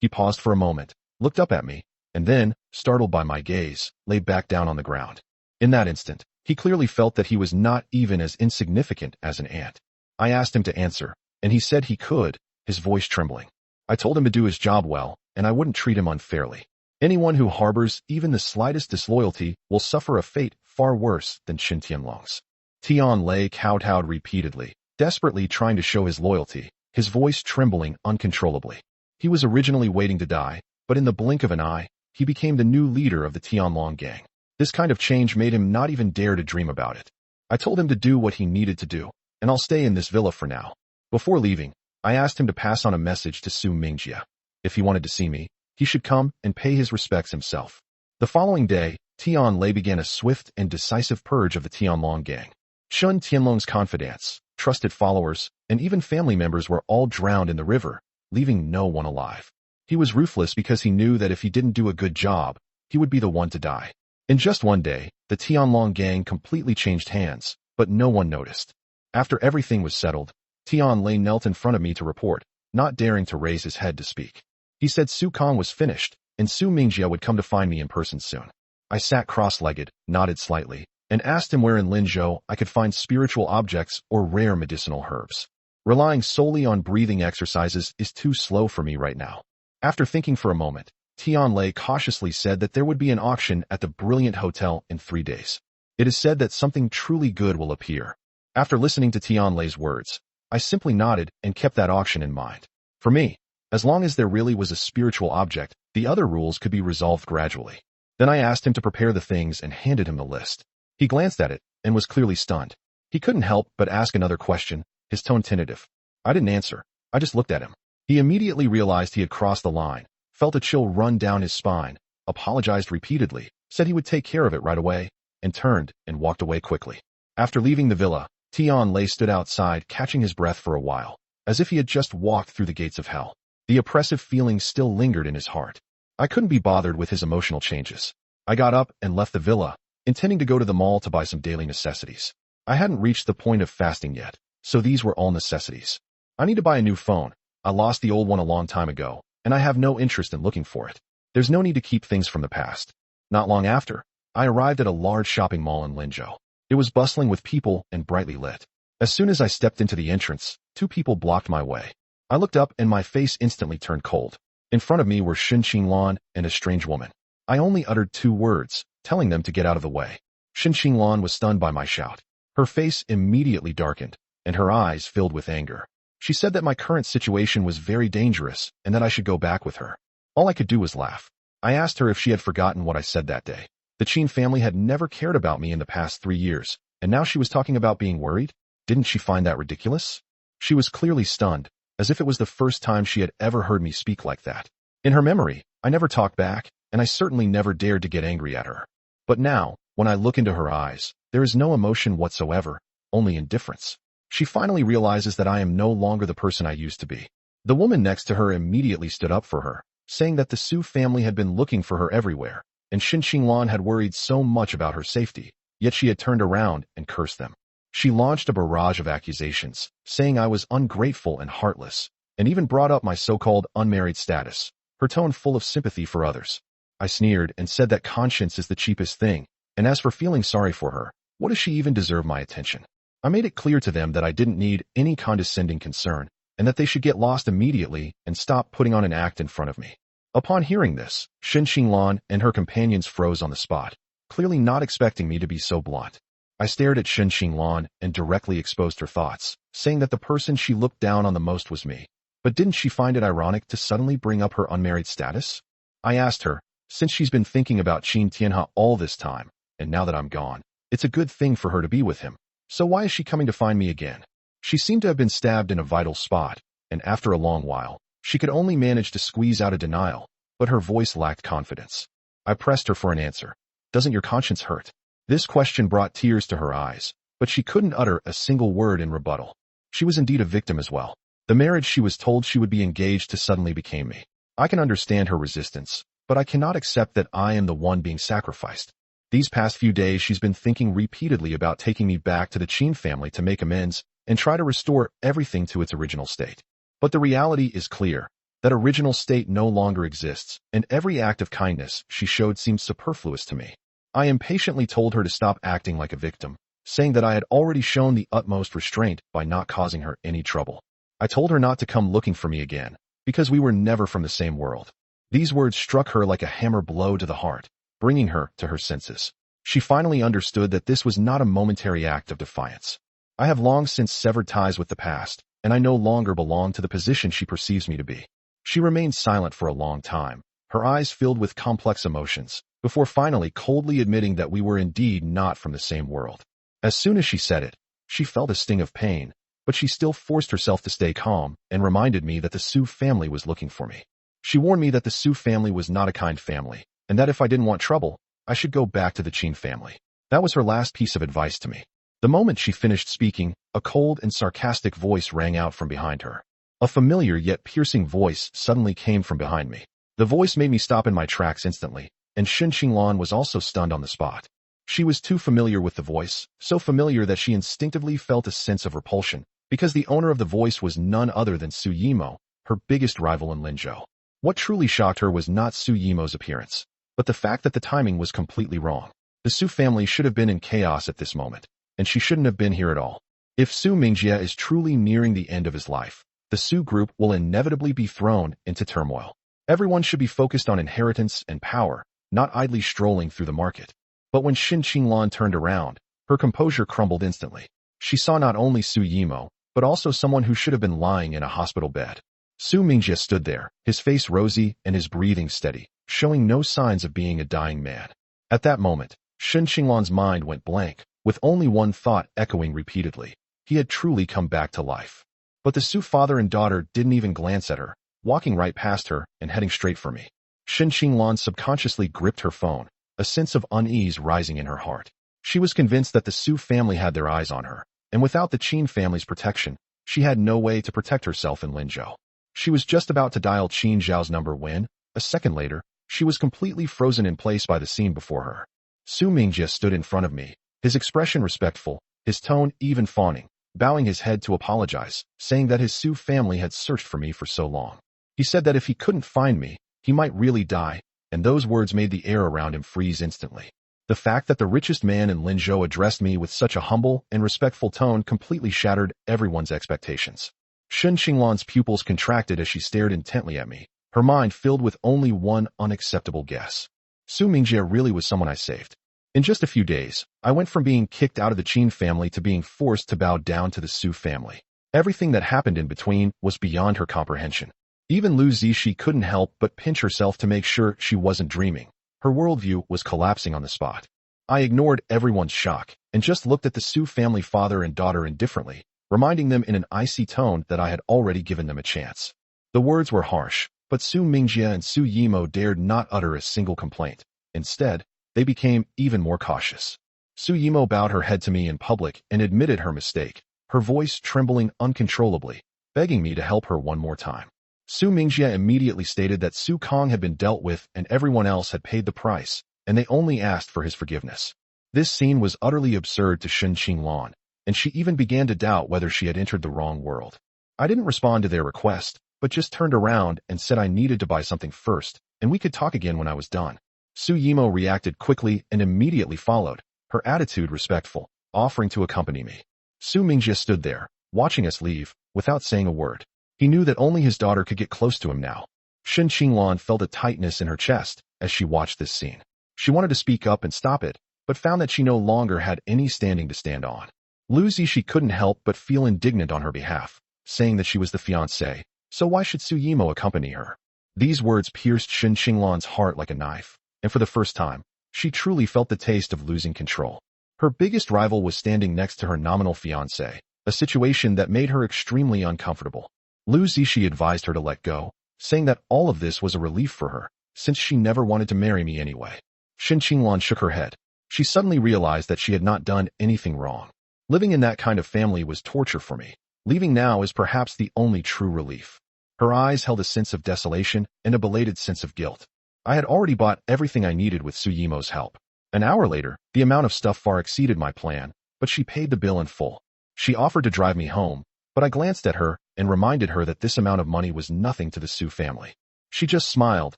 He paused for a moment, looked up at me, and then, startled by my gaze, lay back down on the ground. In that instant, he clearly felt that he was not even as insignificant as an ant. I asked him to answer, and he said he could, his voice trembling. I told him to do his job well, and I wouldn't treat him unfairly. Anyone who harbors even the slightest disloyalty will suffer a fate far worse than Qin Tianlong's. Tian Lei kowtowed repeatedly, desperately trying to show his loyalty, his voice trembling uncontrollably. He was originally waiting to die, but in the blink of an eye, he became the new leader of the Tianlong gang. This kind of change made him not even dare to dream about it. I told him to do what he needed to do, and I'll stay in this villa for now. Before leaving, I asked him to pass on a message to Su Mingjie. If he wanted to see me, he should come and pay his respects himself. The following day, Tian Lei began a swift and decisive purge of the Tianlong gang. Shun Tianlong's confidants, trusted followers, and even family members were all drowned in the river, leaving no one alive. He was ruthless because he knew that if he didn't do a good job, he would be the one to die. In just one day, the Tianlong gang completely changed hands, but no one noticed. After everything was settled, Tian Lei knelt in front of me to report, not daring to raise his head to speak. He said Su Kong was finished, and Su Mingjie would come to find me in person soon. I sat cross-legged, nodded slightly, and asked him where in Linzhou I could find spiritual objects or rare medicinal herbs. Relying solely on breathing exercises is too slow for me right now. After thinking for a moment, Tian Lei cautiously said that there would be an auction at the Brilliant Hotel in 3 days. It is said that something truly good will appear. After listening to Tian Lei's words, I simply nodded and kept that auction in mind. For me, as long as there really was a spiritual object, the other rules could be resolved gradually. Then I asked him to prepare the things and handed him the list. He glanced at it and was clearly stunned. He couldn't help but ask another question, his tone tentative. I didn't answer. I just looked at him. He immediately realized he had crossed the line, felt a chill run down his spine, apologized repeatedly, said he would take care of it right away, and turned and walked away quickly. After leaving the villa, Tian Lei stood outside catching his breath for a while, as if he had just walked through the gates of hell. The oppressive feeling still lingered in his heart. I couldn't be bothered with his emotional changes. I got up and left the villa, intending to go to the mall to buy some daily necessities. I hadn't reached the point of fasting yet, so these were all necessities. I need to buy a new phone. I lost the old one a long time ago, and I have no interest in looking for it. There's no need to keep things from the past. Not long after, I arrived at a large shopping mall in Linzhou. It was bustling with people and brightly lit. As soon as I stepped into the entrance, 2 people blocked my way. I looked up and my face instantly turned cold. In front of me were Shin Qinglan and a strange woman. I only uttered 2 words, telling them to get out of the way. Shin Qinglan was stunned by my shout. Her face immediately darkened, and her eyes filled with anger. She said that my current situation was very dangerous and that I should go back with her. All I could do was laugh. I asked her if she had forgotten what I said that day. The Qin family had never cared about me in the past 3 years, and now she was talking about being worried? Didn't she find that ridiculous? She was clearly stunned, as if it was the first time she had ever heard me speak like that. In her memory, I never talked back, and I certainly never dared to get angry at her. But now, when I look into her eyes, there is no emotion whatsoever, only indifference. She finally realizes that I am no longer the person I used to be. The woman next to her immediately stood up for her, saying that the Su family had been looking for her everywhere, and Shin Qinglan had worried so much about her safety, yet she had turned around and cursed them. She launched a barrage of accusations, saying I was ungrateful and heartless, and even brought up my so-called unmarried status, her tone full of sympathy for others. I sneered and said that conscience is the cheapest thing, and as for feeling sorry for her, what does she even deserve my attention? I made it clear to them that I didn't need any condescending concern, and that they should get lost immediately and stop putting on an act in front of me. Upon hearing this, Shin Qinglan and her companions froze on the spot, clearly not expecting me to be so blunt. I stared at Shen Xinglan and directly exposed her thoughts, saying that the person she looked down on the most was me. But didn't she find it ironic to suddenly bring up her unmarried status? I asked her, since she's been thinking about Qin Tianhe all this time, and now that I'm gone, it's a good thing for her to be with him. So why is she coming to find me again? She seemed to have been stabbed in a vital spot, and after a long while, she could only manage to squeeze out a denial, but her voice lacked confidence. I pressed her for an answer. Doesn't your conscience hurt? This question brought tears to her eyes, but she couldn't utter a single word in rebuttal. She was indeed a victim as well. The marriage she was told she would be engaged to suddenly became me. I can understand her resistance, but I cannot accept that I am the one being sacrificed. These past few days she's been thinking repeatedly about taking me back to the Qin family to make amends and try to restore everything to its original state. But the reality is clear. That original state no longer exists, and every act of kindness she showed seemed superfluous to me. I impatiently told her to stop acting like a victim, saying that I had already shown the utmost restraint by not causing her any trouble. I told her not to come looking for me again, because we were never from the same world. These words struck her like a hammer blow to the heart, bringing her to her senses. She finally understood that this was not a momentary act of defiance. I have long since severed ties with the past, and I no longer belong to the position she perceives me to be. She remained silent for a long time, her eyes filled with complex emotions, before finally coldly admitting that we were indeed not from the same world. As soon as she said it, she felt a sting of pain, but she still forced herself to stay calm and reminded me that the Su family was looking for me. She warned me that the Su family was not a kind family, and that if I didn't want trouble, I should go back to the Qin family. That was her last piece of advice to me. The moment she finished speaking, a cold and sarcastic voice rang out from behind her. A familiar yet piercing voice suddenly came from behind me. The voice made me stop in my tracks instantly, and Shen Xinglan was also stunned on the spot. She was too familiar with the voice, so familiar that she instinctively felt a sense of repulsion, because the owner of the voice was none other than Su Yimo, her biggest rival in Linzhou. What truly shocked her was not Su Yimo's appearance, but the fact that the timing was completely wrong. The Su family should have been in chaos at this moment, and she shouldn't have been here at all. If Su Mingjie is truly nearing the end of his life, the Su group will inevitably be thrown into turmoil. Everyone should be focused on inheritance and power, not idly strolling through the market. But when Shen Xinglan turned around, her composure crumbled instantly. She saw not only Su Yimo, but also someone who should have been lying in a hospital bed. Su Mingjie stood there, his face rosy and his breathing steady, showing no signs of being a dying man. At that moment, Shen Xinglan's mind went blank, with only one thought echoing repeatedly. He had truly come back to life. But the Su father and daughter didn't even glance at her, walking right past her and heading straight for me. Shen Xinglan subconsciously gripped her phone, a sense of unease rising in her heart. She was convinced that the Su family had their eyes on her, and without the Qin family's protection, she had no way to protect herself in Linzhou. She was just about to dial Qin Zhao's number when, a second later, she was completely frozen in place by the scene before her. Su Mingjie stood in front of me, his expression respectful, his tone even fawning, bowing his head to apologize, saying that his Su family had searched for me for so long. He said that if he couldn't find me, he might really die, and those words made the air around him freeze instantly. The fact that the richest man in Linzhou addressed me with such a humble and respectful tone completely shattered everyone's expectations. Shen Xinglan's pupils contracted as she stared intently at me, her mind filled with only one unacceptable guess. Su Mingjie really was someone I saved. In just a few days, I went from being kicked out of the Qin family to being forced to bow down to the Su family. Everything that happened in between was beyond her comprehension. Even Lu Zishi couldn't help but pinch herself to make sure she wasn't dreaming. Her worldview was collapsing on the spot. I ignored everyone's shock and just looked at the Su family father and daughter indifferently, reminding them in an icy tone that I had already given them a chance. The words were harsh, but Su Mingjie and Su Yimo dared not utter a single complaint. Instead, they became even more cautious. Su Yimo bowed her head to me in public and admitted her mistake, her voice trembling uncontrollably, begging me to help her one more time. Su Mingjie immediately stated that Su Kong had been dealt with and everyone else had paid the price, and they only asked for his forgiveness. This scene was utterly absurd to Shen Xinglan, and she even began to doubt whether she had entered the wrong world. I didn't respond to their request, but just turned around and said I needed to buy something first, and we could talk again when I was done. Su Yimo reacted quickly and immediately followed, her attitude respectful, offering to accompany me. Su Mingjie stood there, watching us leave, without saying a word. He knew that only his daughter could get close to him now. Shen Xinglan felt a tightness in her chest as she watched this scene. She wanted to speak up and stop it, but found that she no longer had any standing to stand on. Lu Zishi couldn't help but feel indignant on her behalf, saying that she was the fiancée, so why should Su Yimo accompany her? These words pierced Qin Qinglan's heart like a knife, and for the first time, she truly felt the taste of losing control. Her biggest rival was standing next to her nominal fiancé, a situation that made her extremely uncomfortable. Lu Zishi advised her to let go, saying that all of this was a relief for her, since she never wanted to marry me anyway. Qin Qinglan shook her head. She suddenly realized that she had not done anything wrong. Living in that kind of family was torture for me. Leaving now is perhaps the only true relief. Her eyes held a sense of desolation and a belated sense of guilt. I had already bought everything I needed with Su Yimo's help. An hour later, the amount of stuff far exceeded my plan, but she paid the bill in full. She offered to drive me home, but I glanced at her and reminded her that this amount of money was nothing to the Su family. She just smiled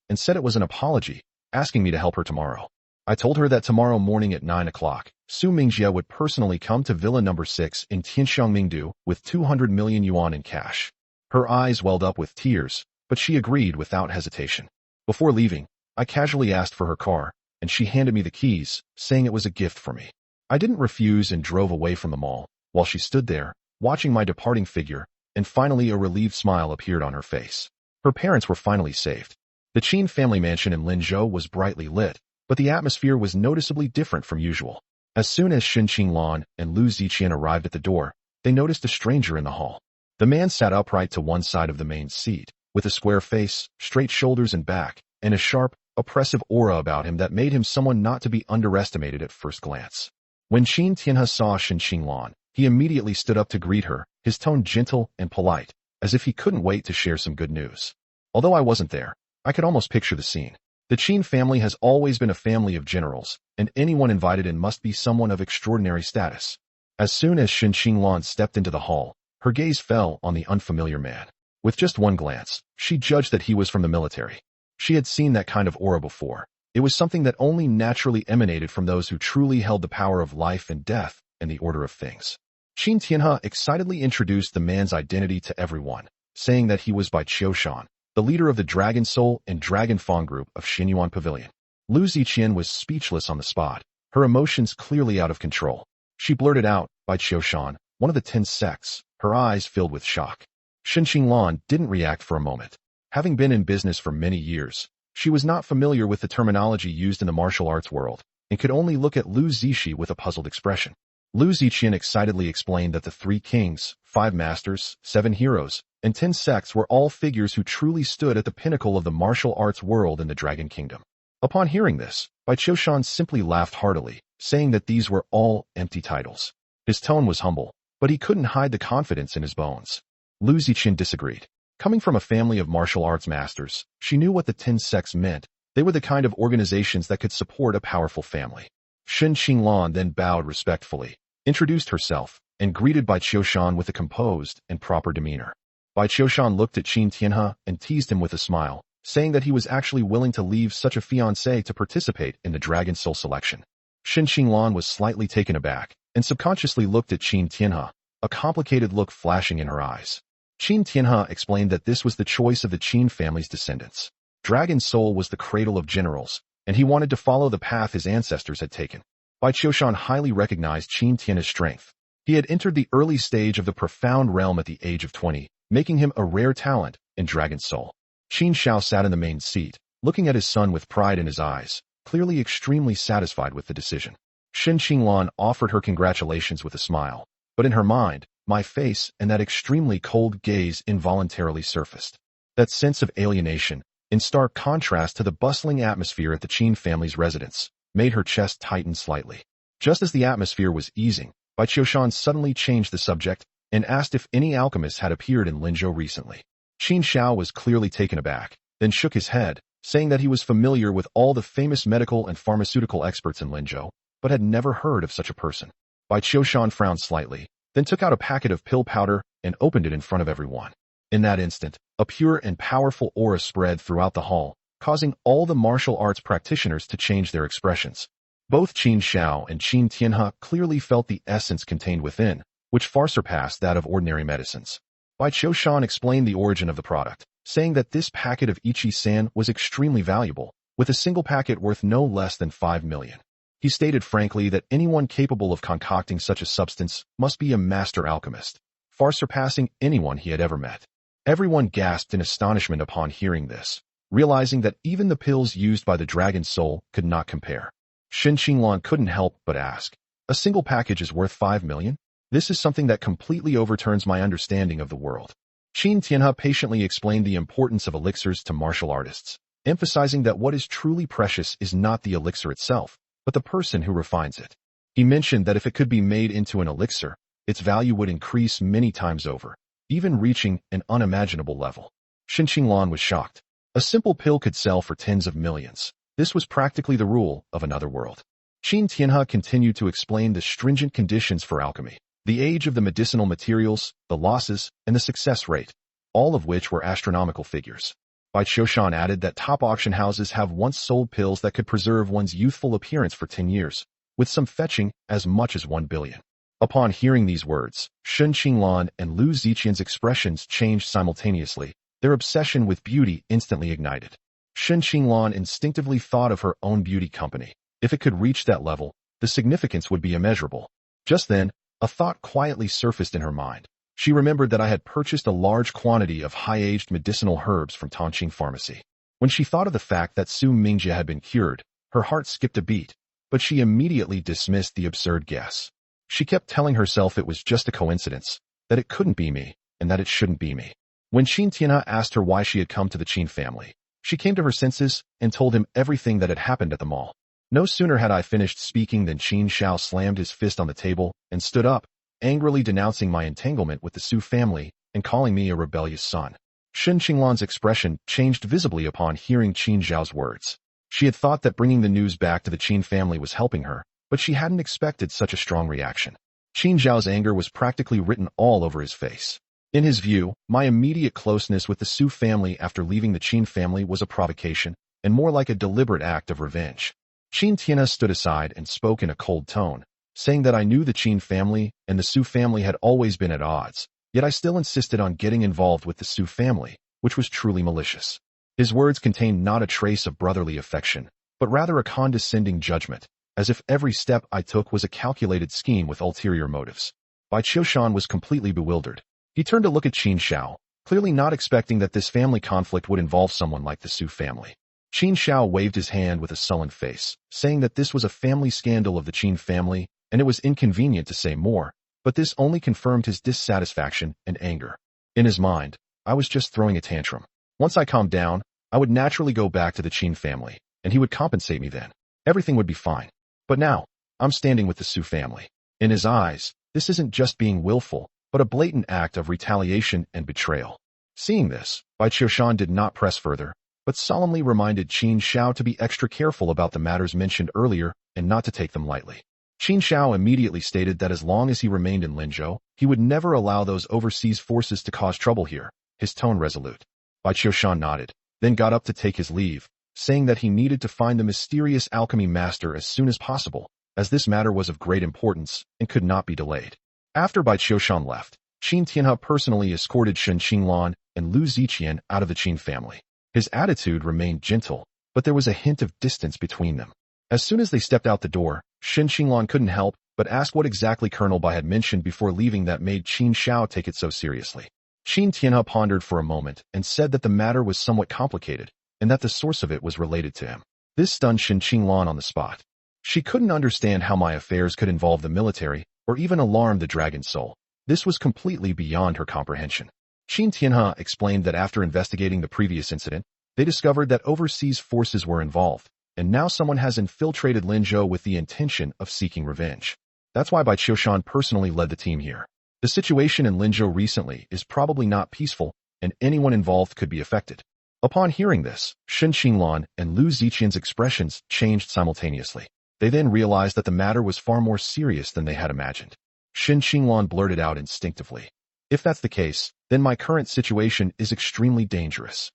and said it was an apology, asking me to help her tomorrow. I told her that tomorrow morning at 9 o'clock, Su Mingjie would personally come to Villa number 6 in Tianxiangmingdu with 200 million yuan in cash. Her eyes welled up with tears, but she agreed without hesitation. Before leaving, I casually asked for her car, and she handed me the keys, saying it was a gift for me. I didn't refuse and drove away from the mall, while she stood there, watching my departing figure, and finally a relieved smile appeared on her face. Her parents were finally saved. The Qin family mansion in Linzhou was brightly lit, but the atmosphere was noticeably different from usual. As soon as Qin Qinglan and Lu Ziqian arrived at the door, they noticed a stranger in the hall. The man sat upright to one side of the main seat, with a square face, straight shoulders and back, and a sharp, oppressive aura about him that made him someone not to be underestimated at first glance. When Qin Tianhe saw Qin Qinglan, he immediately stood up to greet her, his tone gentle and polite, as if he couldn't wait to share some good news. Although I wasn't there, I could almost picture the scene. The Qin family has always been a family of generals, and anyone invited in must be someone of extraordinary status. As soon as Qin Qinglan stepped into the hall, her gaze fell on the unfamiliar man. With just one glance, she judged that he was from the military. She had seen that kind of aura before. It was something that only naturally emanated from those who truly held the power of life and death and the order of things. Qin Tianhe excitedly introduced the man's identity to everyone, saying that he was Bai Qiushan, the leader of the Dragon Soul and Dragon Fang group of Xinyuan Pavilion. Lu Ziqian was speechless on the spot, her emotions clearly out of control. She blurted out, Bai Qiushan, one of the 10 sects, her eyes filled with shock. Qin Qinglan didn't react for a moment. Having been in business for many years, she was not familiar with the terminology used in the martial arts world, and could only look at Lu Ziqi with a puzzled expression. Lu Ziqian excitedly explained that the 3 kings, 5 masters, 7 heroes, and 10 sects were all figures who truly stood at the pinnacle of the martial arts world in the Dragon Kingdom. Upon hearing this, Bai Qiushan simply laughed heartily, saying that these were all empty titles. His tone was humble, but he couldn't hide the confidence in his bones. Lu Ziqian disagreed. Coming from a family of martial arts masters, she knew what the 10 sects meant. They were the kind of organizations that could support a powerful family. Qin Qinglan then bowed respectfully, introduced herself, and greeted Bai Qiushan with a composed and proper demeanor. Bai Qiushan looked at Qin Tianhe and teased him with a smile, saying that he was actually willing to leave such a fiancé to participate in the Dragon Soul selection. Qin Qinglan was slightly taken aback, and subconsciously looked at Qin Tianhe, a complicated look flashing in her eyes. Qin Tianhe explained that this was the choice of the Qin family's descendants. Dragon Soul was the cradle of generals, and he wanted to follow the path his ancestors had taken. Bai Qiushan highly recognized Qin Tianhe's strength. He had entered the early stage of the profound realm at the age of 20, making him a rare talent in Dragon Soul. Qin Shao sat in the main seat, looking at his son with pride in his eyes, clearly extremely satisfied with the decision. Qin Qinglan offered her congratulations with a smile, but in her mind, my face and that extremely cold gaze involuntarily surfaced. That sense of alienation, in stark contrast to the bustling atmosphere at the Qin family's residence, made her chest tighten slightly. Just as the atmosphere was easing, Bai Qiushan suddenly changed the subject and asked if any alchemists had appeared in Linzhou recently. Qin Shao was clearly taken aback, then shook his head, saying that he was familiar with all the famous medical and pharmaceutical experts in Linzhou, but had never heard of such a person. Bai Qiushan frowned slightly, then took out a packet of pill powder and opened it in front of everyone. In that instant, a pure and powerful aura spread throughout the hall, causing all the martial arts practitioners to change their expressions. Both Qin Shao and Qin Tianhe clearly felt the essence contained within, which far surpassed that of ordinary medicines. Bai Qiushan explained the origin of the product, saying that this packet of Ichi-san was extremely valuable, with a single packet worth no less than 5 million. He stated frankly that anyone capable of concocting such a substance must be a master alchemist, far surpassing anyone he had ever met. Everyone gasped in astonishment upon hearing this, realizing that even the pills used by the dragon soul could not compare. Qin Timing couldn't help but ask, "A single package is worth 5 million? This is something that completely overturns my understanding of the world." Qin Timing patiently explained the importance of elixirs to martial artists, emphasizing that what is truly precious is not the elixir itself, but the person who refines it. He mentioned that if it could be made into an elixir, its value would increase many times over, even reaching an unimaginable level. Qin Timing was shocked. A simple pill could sell for tens of millions. This was practically the rule of another world. Qin Timing continued to explain the stringent conditions for alchemy, the age of the medicinal materials, the losses, and the success rate, all of which were astronomical figures. Bai Qiushan added that top auction houses have once sold pills that could preserve one's youthful appearance for 10 years, with some fetching as much as 1 billion. Upon hearing these words, Qin Timing and Lu Ziqian's expressions changed simultaneously. Their obsession with beauty instantly ignited. Qin Timing instinctively thought of her own beauty company. If it could reach that level, the significance would be immeasurable. Just then, a thought quietly surfaced in her mind. She remembered that I had purchased a large quantity of high-aged medicinal herbs from Tongqing Pharmacy. When she thought of the fact that Su Mingjie had been cured, her heart skipped a beat, but she immediately dismissed the absurd guess. She kept telling herself it was just a coincidence, that it couldn't be me, and that it shouldn't be me. When Qin Timing asked her why she had come to the Qin family, she came to her senses and told him everything that had happened at the mall. No sooner had I finished speaking than Qin Xiao slammed his fist on the table and stood up, angrily denouncing my entanglement with the Su family and calling me a rebellious son. Qin Timing's expression changed visibly upon hearing Qin Xiao's words. She had thought that bringing the news back to the Qin family was helping her, but she hadn't expected such a strong reaction. Qin Xiao's anger was practically written all over his face. In his view, my immediate closeness with the Su family after leaving the Qin family was a provocation, and more like a deliberate act of revenge. Qin Timing stood aside and spoke in a cold tone, saying that I knew the Qin family and the Su family had always been at odds, yet I still insisted on getting involved with the Su family, which was truly malicious. His words contained not a trace of brotherly affection, but rather a condescending judgment, as if every step I took was a calculated scheme with ulterior motives. Bai Qiushan was completely bewildered. He turned to look at Qin Xiao, clearly not expecting that this family conflict would involve someone like the Su family. Qin Xiao waved his hand with a sullen face, saying that this was a family scandal of the Qin family, and it was inconvenient to say more, but this only confirmed his dissatisfaction and anger. In his mind, I was just throwing a tantrum. Once I calmed down, I would naturally go back to the Qin family, and he would compensate me then. Everything would be fine. But now, I'm standing with the Su family. In his eyes, this isn't just being willful, but a blatant act of retaliation and betrayal. Seeing this, Bai Qiushan did not press further, but solemnly reminded Qin Xiao to be extra careful about the matters mentioned earlier and not to take them lightly. Qin Xiao immediately stated that as long as he remained in Linzhou, he would never allow those overseas forces to cause trouble here, his tone resolute. Bai Qiushan nodded, then got up to take his leave, saying that he needed to find the mysterious alchemy master as soon as possible, as this matter was of great importance and could not be delayed. After Bai Qiushan left, Qin Timing personally escorted Qin Timing and Lu Ziqian out of the Qin family. His attitude remained gentle, but there was a hint of distance between them. As soon as they stepped out the door, Qin Timing couldn't help but ask what exactly Colonel Bai had mentioned before leaving that made Qin Xiao take it so seriously. Qin Timing pondered for a moment and said that the matter was somewhat complicated, and that the source of it was related to him. This stunned Qin Timing on the spot. She couldn't understand how my affairs could involve the military, or even alarm the dragon soul. This was completely beyond her comprehension. Qin Timing explained that after investigating the previous incident, they discovered that overseas forces were involved, and now someone has infiltrated Linzhou with the intention of seeking revenge. That's why Bai Qiushan personally led the team here. The situation in Linzhou recently is probably not peaceful, and anyone involved could be affected. Upon hearing this, Qin Timing and Lu Ziqian's expressions changed simultaneously. They then realized that the matter was far more serious than they had imagined. Qin Timing blurted out instinctively, "If that's the case, then my current situation is extremely dangerous."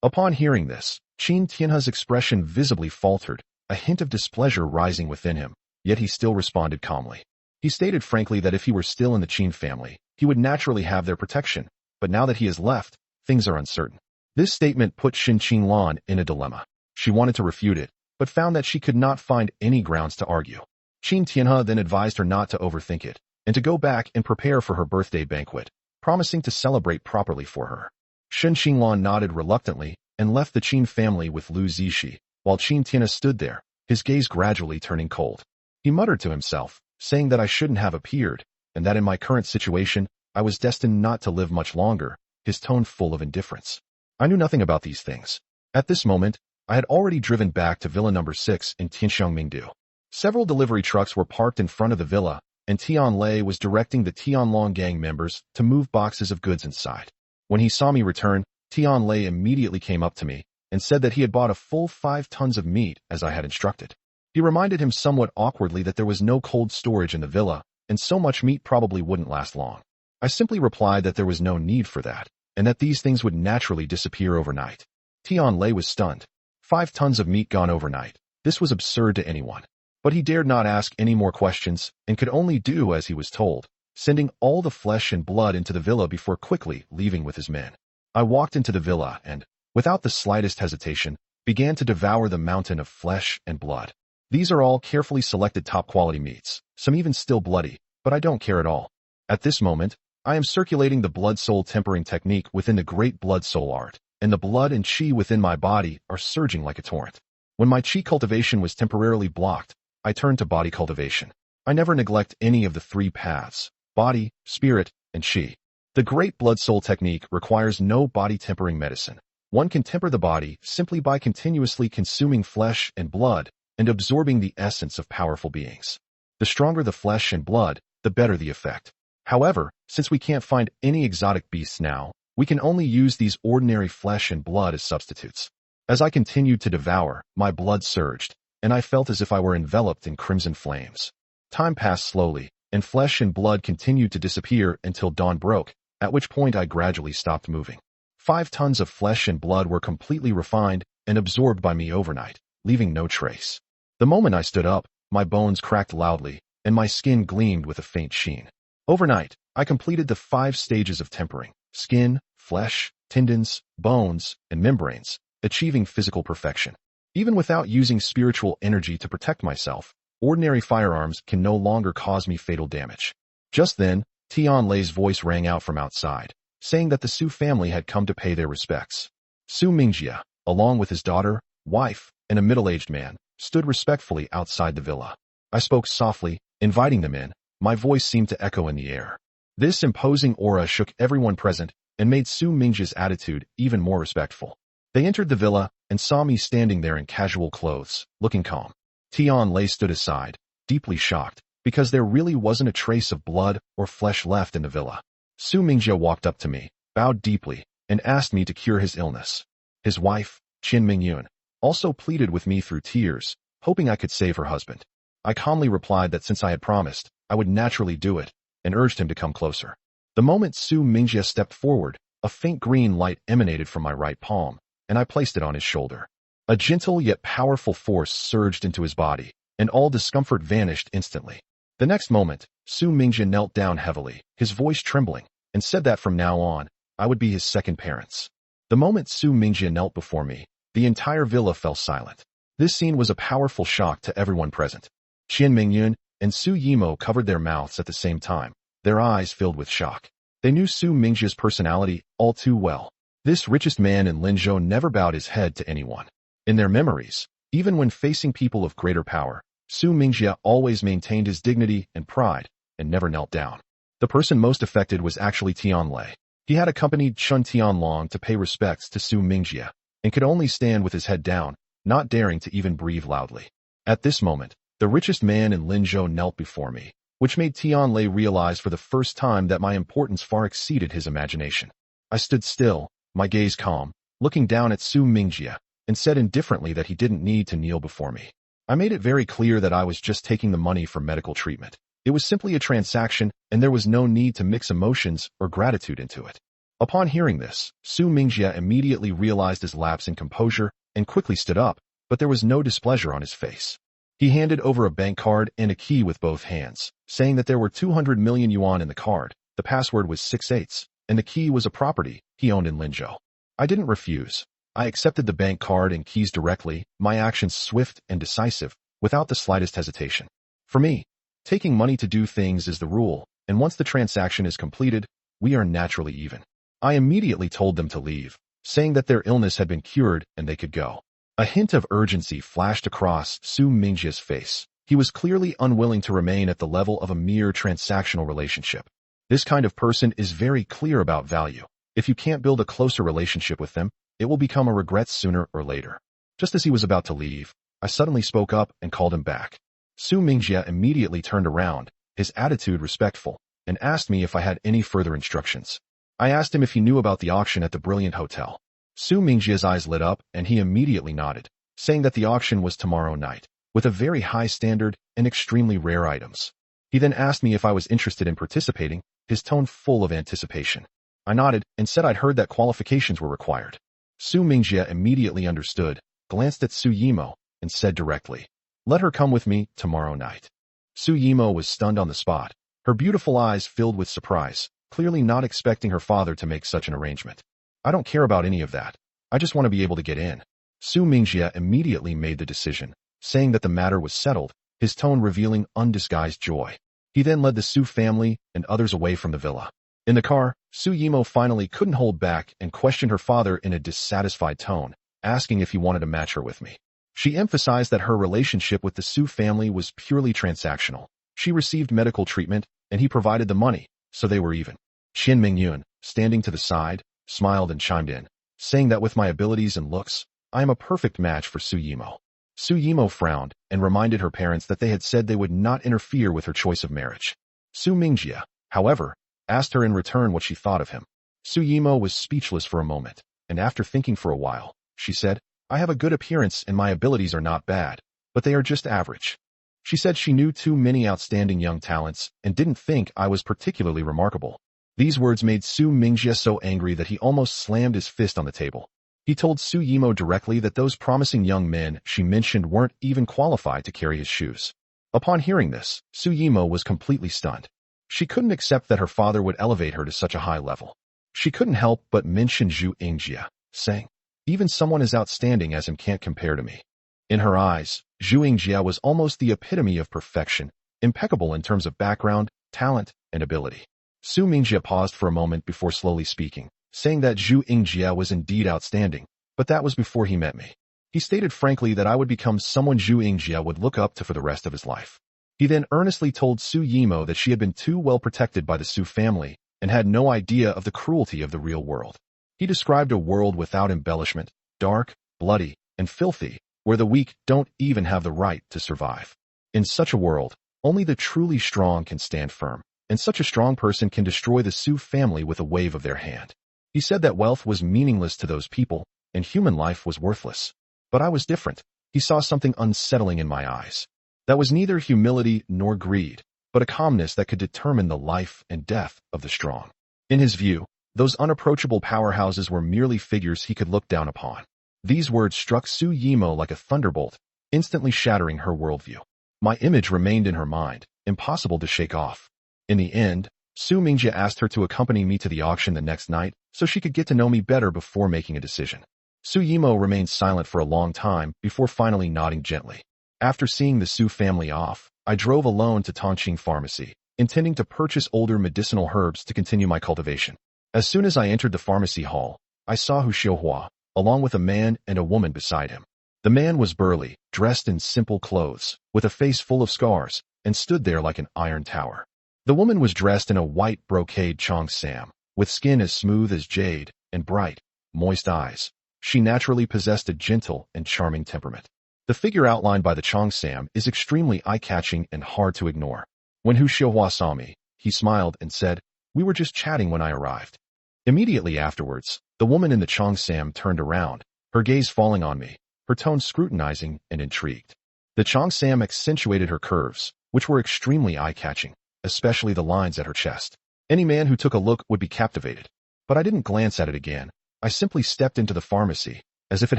Upon hearing this, Qin Timing's expression visibly faltered, a hint of displeasure rising within him, yet he still responded calmly. He stated frankly that if he were still in the Qin family, he would naturally have their protection, but now that he has left, things are uncertain. This statement put Qin Timing in a dilemma. She wanted to refute it, but found that she could not find any grounds to argue. Qin Tianhe then advised her not to overthink it, and to go back and prepare for her birthday banquet, promising to celebrate properly for her. Shen Xinglan nodded reluctantly and left the Qin family with Lu Zixi, while Qin Tianhe stood there, his gaze gradually turning cold. He muttered to himself, saying that I shouldn't have appeared, and that in my current situation, I was destined not to live much longer, his tone full of indifference. I knew nothing about these things. At this moment, I had already driven back to Villa number 6 in Tianxiangmingdu. Several delivery trucks were parked in front of the villa, and Tianlei was directing the Tianlong gang members to move boxes of goods inside. When he saw me return, Tianlei immediately came up to me and said that he had bought a full 5 tons of meat as I had instructed. He reminded him somewhat awkwardly that there was no cold storage in the villa, and so much meat probably wouldn't last long. I simply replied that there was no need for that, and that these things would naturally disappear overnight. Tianlei was stunned. 5 tons of meat gone overnight. This was absurd to anyone. But he dared not ask any more questions, and could only do as he was told, sending all the flesh and blood into the villa before quickly leaving with his men. I walked into the villa and, without the slightest hesitation, began to devour the mountain of flesh and blood. These are all carefully selected top-quality meats, some even still bloody, but I don't care at all. At this moment, I am circulating the blood-soul tempering technique within the great blood-soul art, and the blood and qi within my body are surging like a torrent. When my qi cultivation was temporarily blocked, I turned to body cultivation. I never neglect any of the 3 paths: body, spirit, and qi. The great blood-soul technique requires no body tempering medicine. One can temper the body simply by continuously consuming flesh and blood and absorbing the essence of powerful beings. The stronger the flesh and blood, the better the effect. However, since we can't find any exotic beasts now, we can only use these ordinary flesh and blood as substitutes. As I continued to devour, my blood surged, and I felt as if I were enveloped in crimson flames. Time passed slowly, and flesh and blood continued to disappear until dawn broke, at which point I gradually stopped moving. 5 tons of flesh and blood were completely refined and absorbed by me overnight, leaving no trace. The moment I stood up, my bones cracked loudly, and my skin gleamed with a faint sheen. Overnight, I completed the 5 stages of tempering: skin, flesh, tendons, bones, and membranes, achieving physical perfection. Even without using spiritual energy to protect myself, ordinary firearms can no longer cause me fatal damage. Just then, Tianlei's voice rang out from outside, saying that the Su family had come to pay their respects. Su Mingjie, along with his daughter, wife, and a middle-aged man, stood respectfully outside the villa. I spoke softly, inviting them in. My voice seemed to echo in the air. This imposing aura shook everyone present and made Su Mingjie's attitude even more respectful. They entered the villa and saw me standing there in casual clothes, looking calm. Tianlei stood aside, deeply shocked, because there really wasn't a trace of blood or flesh left in the villa. Su Mingjie walked up to me, bowed deeply, and asked me to cure his illness. His wife, Qin Mingyun, also pleaded with me through tears, hoping I could save her husband. I calmly replied that since I had promised, I would naturally do it, and urged him to come closer. The moment Su Mingjie stepped forward, a faint green light emanated from my right palm, and I placed it on his shoulder. A gentle yet powerful force surged into his body, and all discomfort vanished instantly. The next moment, Su Mingjie knelt down heavily, his voice trembling, and said that from now on, I would be his second parents. The moment Su Mingjie knelt before me, the entire villa fell silent. This scene was a powerful shock to everyone present. Qin Mingyun and Su Yimo covered their mouths at the same time, their eyes filled with shock. They knew Su Mingjie's personality all too well. This richest man in Linzhou never bowed his head to anyone. In their memories, even when facing people of greater power, Su Mingjie always maintained his dignity and pride, and never knelt down. The person most affected was actually Tianlei. He had accompanied Chun Tianlong to pay respects to Su Mingjie, and could only stand with his head down, not daring to even breathe loudly. At this moment, the richest man in Linzhou knelt before me, which made Tianlei realize for the first time that my importance far exceeded his imagination. I stood still, my gaze calm, looking down at Su Mingjie, and said indifferently that he didn't need to kneel before me. I made it very clear that I was just taking the money for medical treatment. It was simply a transaction, and there was no need to mix emotions or gratitude into it. Upon hearing this, Su Mingjie immediately realized his lapse in composure and quickly stood up, but there was no displeasure on his face. He handed over a bank card and a key with both hands, saying that there were 200 million yuan in the card, the password was 6/8, and the key was a property he owned in Linzhou. I didn't refuse. I accepted the bank card and keys directly, my actions swift and decisive, without the slightest hesitation. For me, taking money to do things is the rule, and once the transaction is completed, we are naturally even. I immediately told them to leave, saying that their illness had been cured and they could go. A hint of urgency flashed across Su Mingjia's face. He was clearly unwilling to remain at the level of a mere transactional relationship. This kind of person is very clear about value. If you can't build a closer relationship with them, it will become a regret sooner or later. Just as he was about to leave, I suddenly spoke up and called him back. Su Mingjia immediately turned around, his attitude respectful, and asked me if I had any further instructions. I asked him if he knew about the auction at the Brilliant Hotel. Su Mingjia's eyes lit up and he immediately nodded, saying that the auction was tomorrow night, with a very high standard and extremely rare items. He then asked me if I was interested in participating, his tone full of anticipation. I nodded and said I'd heard that qualifications were required. Su Mingjia immediately understood, glanced at Su Yimo, and said directly, "Let her come with me tomorrow night." Su Yimo was stunned on the spot, her beautiful eyes filled with surprise, clearly not expecting her father to make such an arrangement. "I don't care about any of that. I just want to be able to get in." Su Mingjia immediately made the decision, saying that the matter was settled, his tone revealing undisguised joy. He then led the Su family and others away from the villa. In the car, Su Yimo finally couldn't hold back and questioned her father in a dissatisfied tone, asking if he wanted to match her with me. She emphasized that her relationship with the Su family was purely transactional. She received medical treatment, and he provided the money, so they were even. Qin Mingyun, standing to the side, smiled and chimed in, saying that with my abilities and looks, I am a perfect match for Su Yimo. Su Yimo frowned and reminded her parents that they had said they would not interfere with her choice of marriage. Su Mingjia, however, asked her in return what she thought of him. Su Yimo was speechless for a moment, and after thinking for a while, she said, "I have a good appearance and my abilities are not bad, but they are just average." She said she knew too many outstanding young talents and didn't think I was particularly remarkable. These words made Su Mingjia so angry that he almost slammed his fist on the table. He told Su Yimo directly that those promising young men she mentioned weren't even qualified to carry his shoes. Upon hearing this, Su Yimo was completely stunned. She couldn't accept that her father would elevate her to such a high level. She couldn't help but mention Zhu Yingjia, saying, "Even someone as outstanding as him can't compare to me." In her eyes, Zhu Yingjia was almost the epitome of perfection, impeccable in terms of background, talent, and ability. Su Mingjia paused for a moment before slowly speaking, saying that Zhu Yingjia was indeed outstanding, but that was before he met me. He stated frankly that I would become someone Zhu Yingjia would look up to for the rest of his life. He then earnestly told Su Yimo that she had been too well protected by the Su family and had no idea of the cruelty of the real world. He described a world without embellishment, dark, bloody, and filthy, where the weak don't even have the right to survive. In such a world, only the truly strong can stand firm, and such a strong person can destroy the Su family with a wave of their hand. He said that wealth was meaningless to those people, and human life was worthless. But I was different. He saw something unsettling in my eyes. That was neither humility nor greed, but a calmness that could determine the life and death of the strong. In his view, those unapproachable powerhouses were merely figures he could look down upon. These words struck Su Yimo like a thunderbolt, instantly shattering her worldview. My image remained in her mind, impossible to shake off. In the end, Su Mingjia asked her to accompany me to the auction the next night so she could get to know me better before making a decision. Su Yimo remained silent for a long time before finally nodding gently. After seeing the Su family off, I drove alone to Tongqing Pharmacy, intending to purchase older medicinal herbs to continue my cultivation. As soon as I entered the pharmacy hall, I saw Hu Xiuhua, along with a man and a woman beside him. The man was burly, dressed in simple clothes, with a face full of scars, and stood there like an iron tower. The woman was dressed in a white brocade cheongsam, with skin as smooth as jade, and bright, moist eyes. She naturally possessed a gentle and charming temperament. The figure outlined by the cheongsam is extremely eye-catching and hard to ignore. When Hu Xiuhua saw me, he smiled and said, "We were just chatting when I arrived." Immediately afterwards, the woman in the cheongsam turned around, her gaze falling on me, her tone scrutinizing and intrigued. The cheongsam accentuated her curves, which were extremely eye-catching, especially the lines at her chest. Any man who took a look would be captivated. But I didn't glance at it again. I simply stepped into the pharmacy, as if it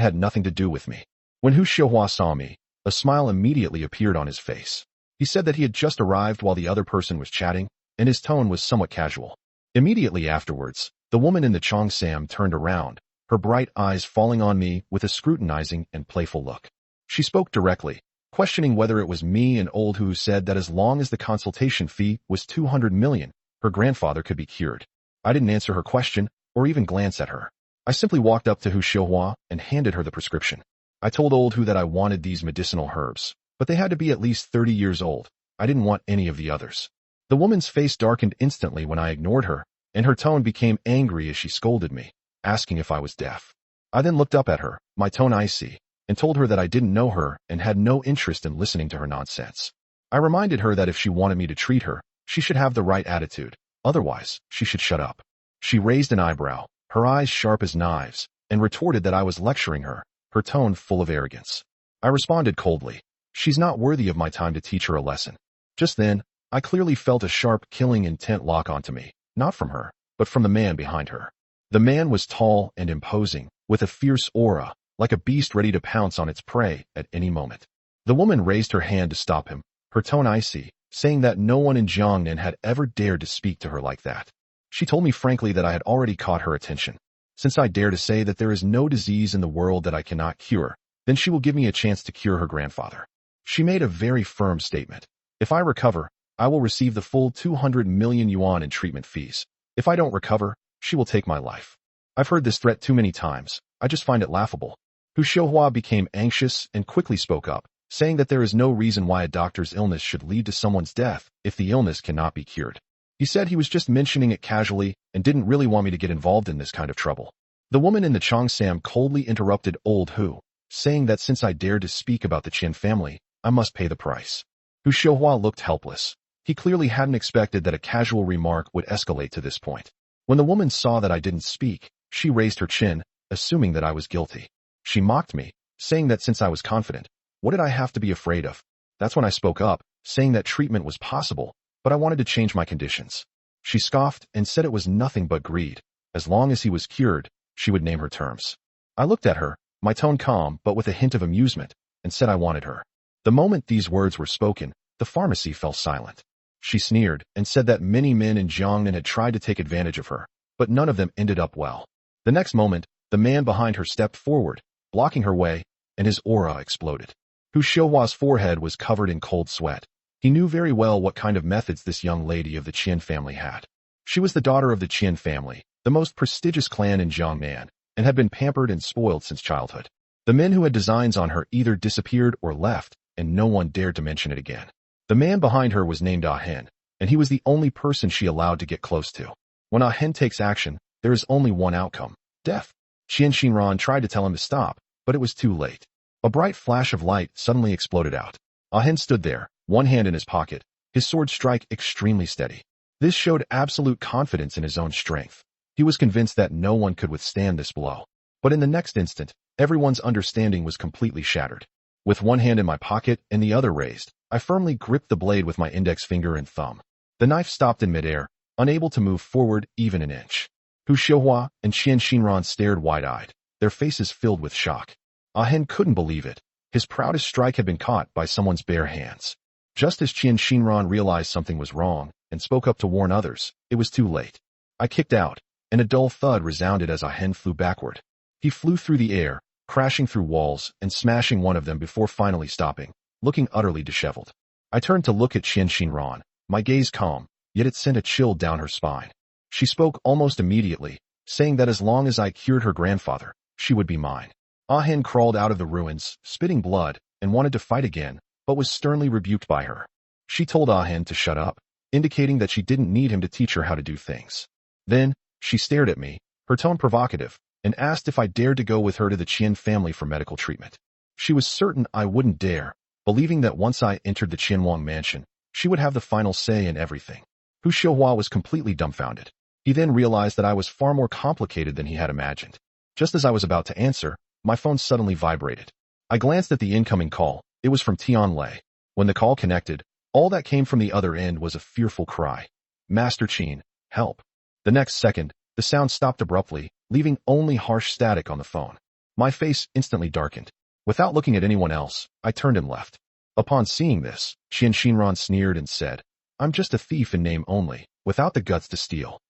had nothing to do with me. When Hu Xiuhua saw me, a smile immediately appeared on his face. He said that he had just arrived while the other person was chatting, and his tone was somewhat casual. Immediately afterwards, the woman in the cheongsam turned around, her bright eyes falling on me with a scrutinizing and playful look. She spoke directly, questioning whether it was me and old who said that as long as the consultation fee was 200 million, her grandfather could be cured. I didn't answer her question or even glance at her. I simply walked up to Hu Xiuhua and handed her the prescription. I told old Hu that I wanted these medicinal herbs, but they had to be at least 30 years old. I didn't want any of the others. The woman's face darkened instantly when I ignored her, and her tone became angry as she scolded me, asking if I was deaf. I then looked up at her, my tone icy, and told her that I didn't know her and had no interest in listening to her nonsense. I reminded her that if she wanted me to treat her, she should have the right attitude. Otherwise, she should shut up. She raised an eyebrow, her eyes sharp as knives, and retorted that I was lecturing her, her tone full of arrogance. I responded coldly, "She's not worthy of my time to teach her a lesson." Just then, I clearly felt a sharp, killing intent lock onto me, not from her, but from the man behind her. The man was tall and imposing, with a fierce aura, like a beast ready to pounce on its prey at any moment. The woman raised her hand to stop him, her tone icy, saying that no one in Jiangnan had ever dared to speak to her like that. She told me frankly that I had already caught her attention. Since I dare to say that there is no disease in the world that I cannot cure, then she will give me a chance to cure her grandfather. She made a very firm statement. If I recover, I will receive the full 200 million yuan in treatment fees. If I don't recover, she will take my life. I've heard this threat too many times. I just find it laughable. Hu Xiuhua became anxious and quickly spoke up, saying that there is no reason why a doctor's illness should lead to someone's death if the illness cannot be cured. He said he was just mentioning it casually and didn't really want me to get involved in this kind of trouble. The woman in the Cheongsam coldly interrupted old Hu, saying that since I dared to speak about the Qin family, I must pay the price. Hu Xiuhua looked helpless. He clearly hadn't expected that a casual remark would escalate to this point. When the woman saw that I didn't speak, she raised her chin, assuming that I was guilty. She mocked me, saying that since I was confident, what did I have to be afraid of? That's when I spoke up, saying that treatment was possible, but I wanted to change my conditions. She scoffed and said it was nothing but greed. As long as he was cured, she would name her terms. I looked at her, my tone calm but with a hint of amusement, and said I wanted her. The moment these words were spoken, the pharmacy fell silent. She sneered and said that many men in Jiangnan had tried to take advantage of her, but none of them ended up well. The next moment, the man behind her stepped forward, blocking her way, and his aura exploded. Hu Xiuhua's forehead was covered in cold sweat. He knew very well what kind of methods this young lady of the Qin family had. She was the daughter of the Qin family, the most prestigious clan in Jiangnan, and had been pampered and spoiled since childhood. The men who had designs on her either disappeared or left, and no one dared to mention it again. The man behind her was named Ah Hen, and he was the only person she allowed to get close to. When Ah Hen takes action, there is only one outcome: death. Qian Xinran tried to tell him to stop, but it was too late. A bright flash of light suddenly exploded out. Ah Hen stood there, one hand in his pocket, his sword strike extremely steady. This showed absolute confidence in his own strength. He was convinced that no one could withstand this blow. But in the next instant, everyone's understanding was completely shattered. With one hand in my pocket and the other raised, I firmly gripped the blade with my index finger and thumb. The knife stopped in midair, unable to move forward even an inch. Hu Xiuhua and Qian Xinran stared wide-eyed, their faces filled with shock. Ah Hen couldn't believe it. His proudest strike had been caught by someone's bare hands. Just as Qian Xinran realized something was wrong and spoke up to warn others, it was too late. I kicked out, and a dull thud resounded as Ah Hen flew backward. He flew through the air, crashing through walls and smashing one of them before finally stopping, looking utterly disheveled. I turned to look at Qian Xinran, my gaze calm, yet it sent a chill down her spine. She spoke almost immediately, saying that as long as I cured her grandfather, she would be mine. Ah Hen crawled out of the ruins, spitting blood, and wanted to fight again, but was sternly rebuked by her. She told Ah Hen to shut up, indicating that she didn't need him to teach her how to do things. Then, she stared at me, her tone provocative, and asked if I dared to go with her to the Qin family for medical treatment. She was certain I wouldn't dare, believing that once I entered the Qianwang mansion, she would have the final say in everything. Hu Xiuhua was completely dumbfounded. He then realized that I was far more complicated than he had imagined. Just as I was about to answer, my phone suddenly vibrated. I glanced at the incoming call. It was from Tianlei. When the call connected, all that came from the other end was a fearful cry. "Master Qin, help." The next second, the sound stopped abruptly, leaving only harsh static on the phone. My face instantly darkened. Without looking at anyone else, I turned and left. Upon seeing this, Qian Xinran sneered and said, "I'm just a thief in name only, without the guts to steal."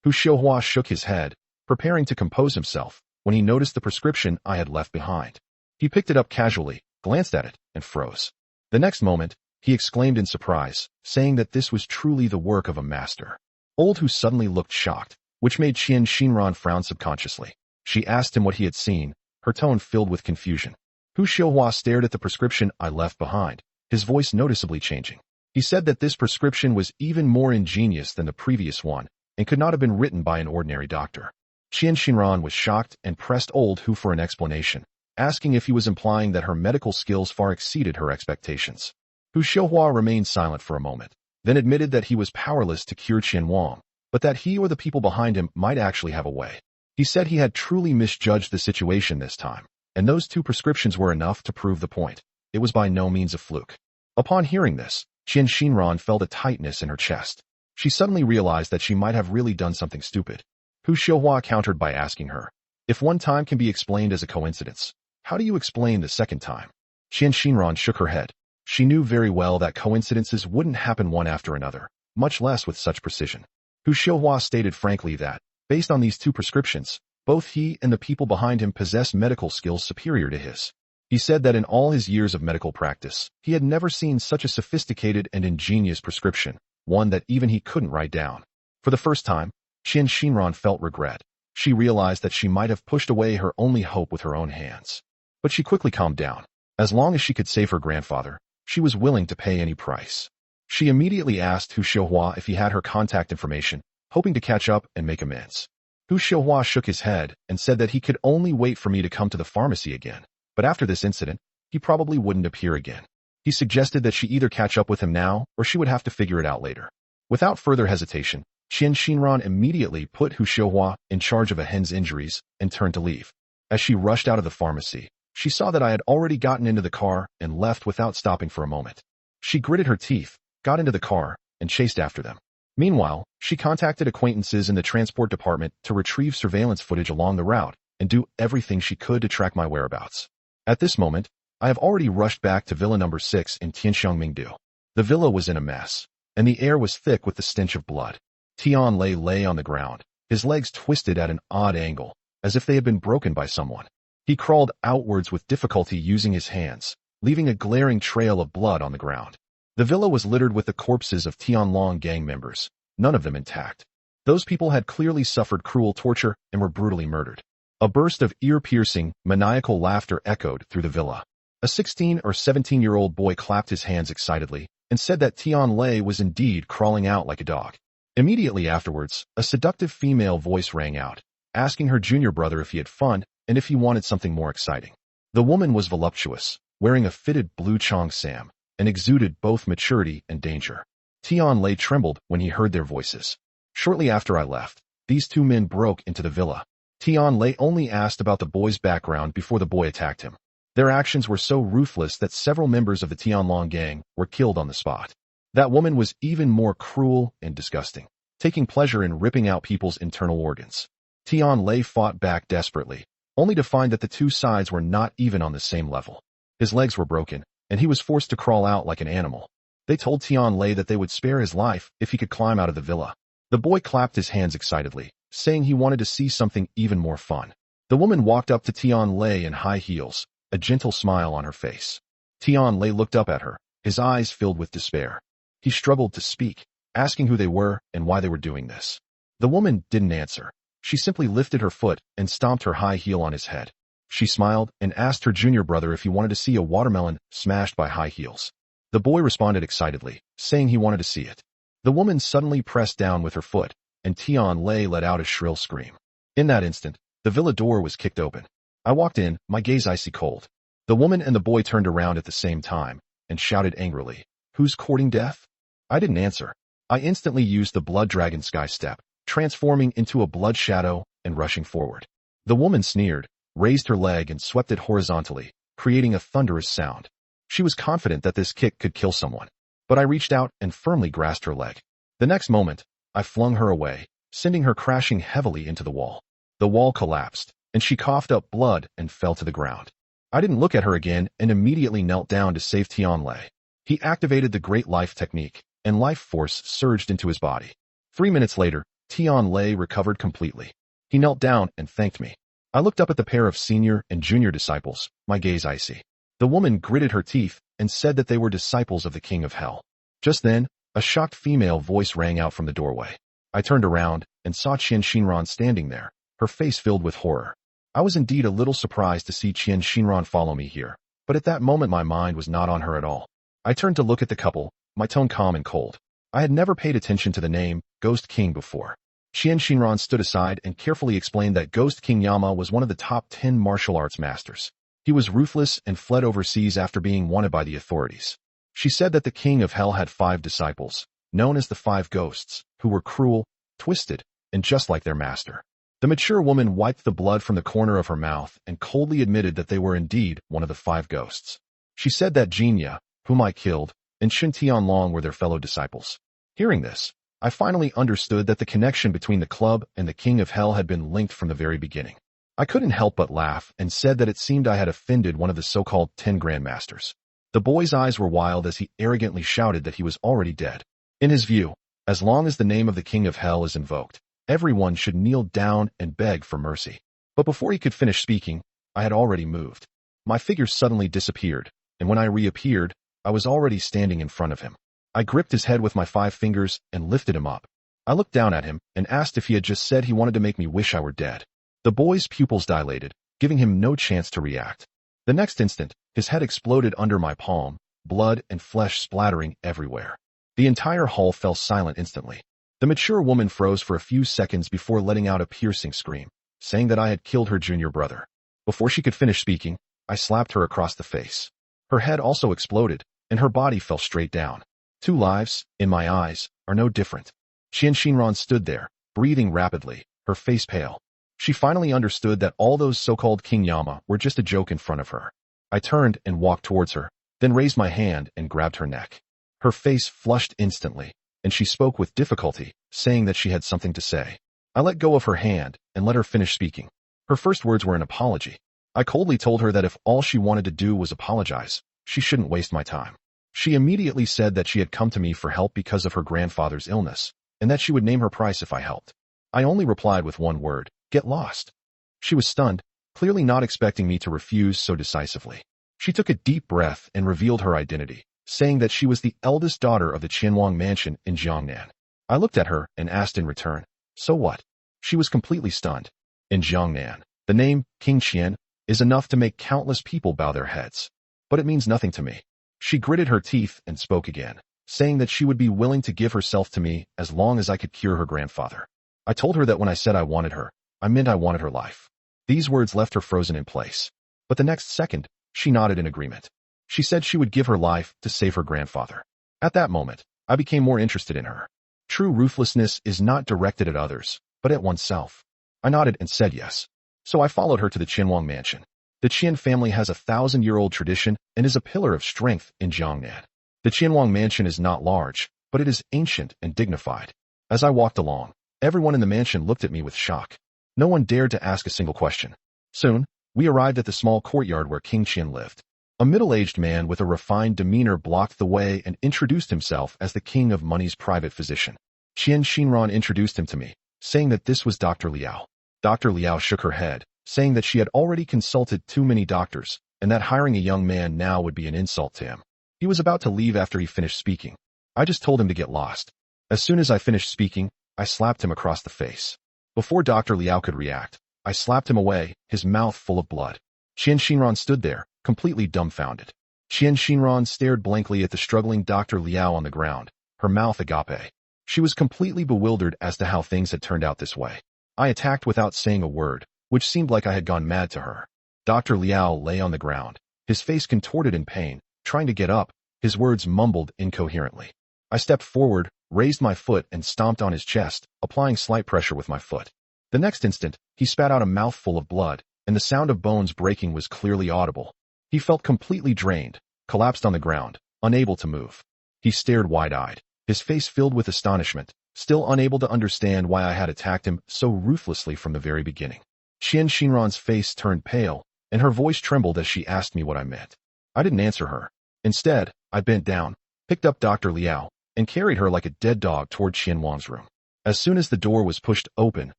Hu Xiuhua shook his head, preparing to compose himself, when he noticed the prescription I had left behind. He picked it up casually, glanced at it, and froze. The next moment, he exclaimed in surprise, saying that this was truly the work of a master. Old Hu suddenly looked shocked, which made Qian Xinran frown subconsciously. She asked him what he had seen, her tone filled with confusion. Hu Xiuhua stared at the prescription I left behind, his voice noticeably changing. He said that this prescription was even more ingenious than the previous one, and could not have been written by an ordinary doctor. Qian Xinran was shocked and pressed Old Hu for an explanation, asking if he was implying that her medical skills far exceeded her expectations. Hu Xiuhua remained silent for a moment, then admitted that he was powerless to cure Qian Wang, but that he or the people behind him might actually have a way. He said he had truly misjudged the situation this time, and those 2 prescriptions were enough to prove the point. It was by no means a fluke. Upon hearing this, Qian Xinran felt a tightness in her chest. She suddenly realized that she might have really done something stupid. Hu Xiuhua countered by asking her, if one time can be explained as a coincidence, how do you explain the second time? Qian Xinran shook her head. She knew very well that coincidences wouldn't happen one after another, much less with such precision. Hu Xiuhua stated frankly that, based on these 2 prescriptions, both he and the people behind him possessed medical skills superior to his. He said that in all his years of medical practice, he had never seen such a sophisticated and ingenious prescription, one that even he couldn't write down. For the first time, Qian Xinran felt regret. She realized that she might have pushed away her only hope with her own hands. But she quickly calmed down. As long as she could save her grandfather, she was willing to pay any price. She immediately asked Hu Xiuhua if he had her contact information, hoping to catch up and make amends. Hu Xiuhua shook his head and said that he could only wait for me to come to the pharmacy again, but after this incident, he probably wouldn't appear again. He suggested that she either catch up with him now or she would have to figure it out later. Without further hesitation, Qian Xinran immediately put Hu Xiuhua in charge of a hen's injuries and turned to leave. As she rushed out of the pharmacy, she saw that I had already gotten into the car and left without stopping for a moment. She gritted her teeth, got into the car, and chased after them. Meanwhile, she contacted acquaintances in the transport department to retrieve surveillance footage along the route and do everything she could to track my whereabouts. At this moment, I have already rushed back to Villa number 6 in Tianxiangmingdu. The villa was in a mess, and the air was thick with the stench of blood. Tianlei lay on the ground, his legs twisted at an odd angle, as if they had been broken by someone. He crawled outwards with difficulty using his hands, leaving a glaring trail of blood on the ground. The villa was littered with the corpses of Tianlong gang members, none of them intact. Those people had clearly suffered cruel torture and were brutally murdered. A burst of ear-piercing, maniacal laughter echoed through the villa. A 16 or 17-year-old boy clapped his hands excitedly and said that Tianlei was indeed crawling out like a dog. Immediately afterwards, a seductive female voice rang out, asking her junior brother if he had fun and if he wanted something more exciting. The woman was voluptuous, wearing a fitted blue cheongsam, and exuded both maturity and danger. Tianlei trembled when he heard their voices. Shortly after I left, these 2 men broke into the villa. Tianlei only asked about the boy's background before the boy attacked him. Their actions were so ruthless that several members of the Tianlong gang were killed on the spot. That woman was even more cruel and disgusting, taking pleasure in ripping out people's internal organs. Tianlei fought back desperately, only to find that the 2 sides were not even on the same level. His legs were broken, and he was forced to crawl out like an animal. They told Tianlei that they would spare his life if he could climb out of the villa. The boy clapped his hands excitedly, saying he wanted to see something even more fun. The woman walked up to Tianlei in high heels, a gentle smile on her face. Tianlei looked up at her, his eyes filled with despair. He struggled to speak, asking who they were and why they were doing this. The woman didn't answer. She simply lifted her foot and stomped her high heel on his head. She smiled and asked her junior brother if he wanted to see a watermelon smashed by high heels. The boy responded excitedly, saying he wanted to see it. The woman suddenly pressed down with her foot, and Tianlei let out a shrill scream. In that instant, the villa door was kicked open. I walked in, my gaze icy cold. The woman and the boy turned around at the same time and shouted angrily, "Who's courting death?" I didn't answer. I instantly used the blood dragon sky step, transforming into a blood shadow and rushing forward. The woman sneered, raised her leg and swept it horizontally, creating a thunderous sound. She was confident that this kick could kill someone, but I reached out and firmly grasped her leg. The next moment, I flung her away, sending her crashing heavily into the wall. The wall collapsed, and she coughed up blood and fell to the ground. I didn't look at her again and immediately knelt down to save Tianlei. He activated the Great Life technique, and life force surged into his body. 3 minutes later, Tianlei recovered completely. He knelt down and thanked me. I looked up at the pair of senior and junior disciples, my gaze icy. The woman gritted her teeth and said that they were disciples of the King of Hell. Just then, a shocked female voice rang out from the doorway. I turned around and saw Qin Shinran standing there, her face filled with horror. I was indeed a little surprised to see Qin Shinran follow me here, but at that moment my mind was not on her at all. I turned to look at the couple, my tone calm and cold. I had never paid attention to the name Ghost King before. Qin Shinran stood aside and carefully explained that Ghost King Yama was one of the top 10 martial arts masters. He was ruthless and fled overseas after being wanted by the authorities. She said that the King of Hell had 5 disciples, known as the 5 Ghosts, who were cruel, twisted, and just like their master. The mature woman wiped the blood from the corner of her mouth and coldly admitted that they were indeed one of the 5 ghosts. She said that Jinya, whom I killed, and Shen Tianlong were their fellow disciples. Hearing this, I finally understood that the connection between the club and the King of Hell had been linked from the very beginning. I couldn't help but laugh and said that it seemed I had offended one of the so-called 10 grandmasters. The boy's eyes were wild as he arrogantly shouted that he was already dead. In his view, as long as the name of the King of Hell is invoked, everyone should kneel down and beg for mercy. But before he could finish speaking, I had already moved. My figure suddenly disappeared, and when I reappeared, I was already standing in front of him. I gripped his head with my 5 fingers and lifted him up. I looked down at him and asked if he had just said he wanted to make me wish I were dead. The boy's pupils dilated, giving him no chance to react. The next instant, his head exploded under my palm, blood and flesh splattering everywhere. The entire hall fell silent instantly. The mature woman froze for a few seconds before letting out a piercing scream, saying that I had killed her junior brother. Before she could finish speaking, I slapped her across the face. Her head also exploded, and her body fell straight down. 2 lives, in my eyes, are no different. Qin Shinran stood there, breathing rapidly, her face pale. She finally understood that all those so-called King Yama were just a joke in front of her. I turned and walked towards her, then raised my hand and grabbed her neck. Her face flushed instantly, and she spoke with difficulty, saying that she had something to say. I let go of her hand and let her finish speaking. Her first words were an apology. I coldly told her that if all she wanted to do was apologize, she shouldn't waste my time. She immediately said that she had come to me for help because of her grandfather's illness, and that she would name her price if I helped. I only replied with one word: get lost. She was stunned, clearly not expecting me to refuse so decisively. She took a deep breath and revealed her identity, saying that she was the eldest daughter of the Qianwang mansion in Jiangnan. I looked at her and asked in return, so what? She was completely stunned. In Jiangnan, the name King Qian is enough to make countless people bow their heads. But it means nothing to me. She gritted her teeth and spoke again, saying that she would be willing to give herself to me as long as I could cure her grandfather. I told her that when I said I wanted her, I meant I wanted her life. These words left her frozen in place. But the next second, she nodded in agreement. She said she would give her life to save her grandfather. At that moment, I became more interested in her. True ruthlessness is not directed at others, but at oneself. I nodded and said yes. So I followed her to the Qianwang mansion. The Qin family has a 1,000-year-old tradition and is a pillar of strength in Jiangnan. The Qianwang mansion is not large, but it is ancient and dignified. As I walked along, everyone in the mansion looked at me with shock. No one dared to ask a single question. Soon, we arrived at the small courtyard where King Qin lived. A middle-aged man with a refined demeanor blocked the way and introduced himself as the King of Money's private physician. Qin Shinran introduced him to me, saying that this was Dr. Liao. Dr. Liao shook her head, saying that she had already consulted too many doctors, and that hiring a young man now would be an insult to him. He was about to leave after he finished speaking. I just told him to get lost. As soon as I finished speaking, I slapped him across the face. Before Dr. Liao could react, I slapped him away, his mouth full of blood. Qin Shinran stood there, completely dumbfounded. Qin Shinran stared blankly at the struggling Dr. Liao on the ground, her mouth agape. She was completely bewildered as to how things had turned out this way. I attacked without saying a word, which seemed like I had gone mad to her. Dr. Liao lay on the ground, his face contorted in pain, trying to get up, his words mumbled incoherently. I stepped forward, raised my foot and stomped on his chest, applying slight pressure with my foot. The next instant, he spat out a mouthful of blood, and the sound of bones breaking was clearly audible. He felt completely drained, collapsed on the ground, unable to move. He stared wide-eyed, his face filled with astonishment, still unable to understand why I had attacked him so ruthlessly from the very beginning. Qin Shinran's face turned pale, and her voice trembled as she asked me what I meant. I didn't answer her. Instead, I bent down, picked up Dr. Liao, and carried her like a dead dog toward Qianwang's room. As soon as the door was pushed open,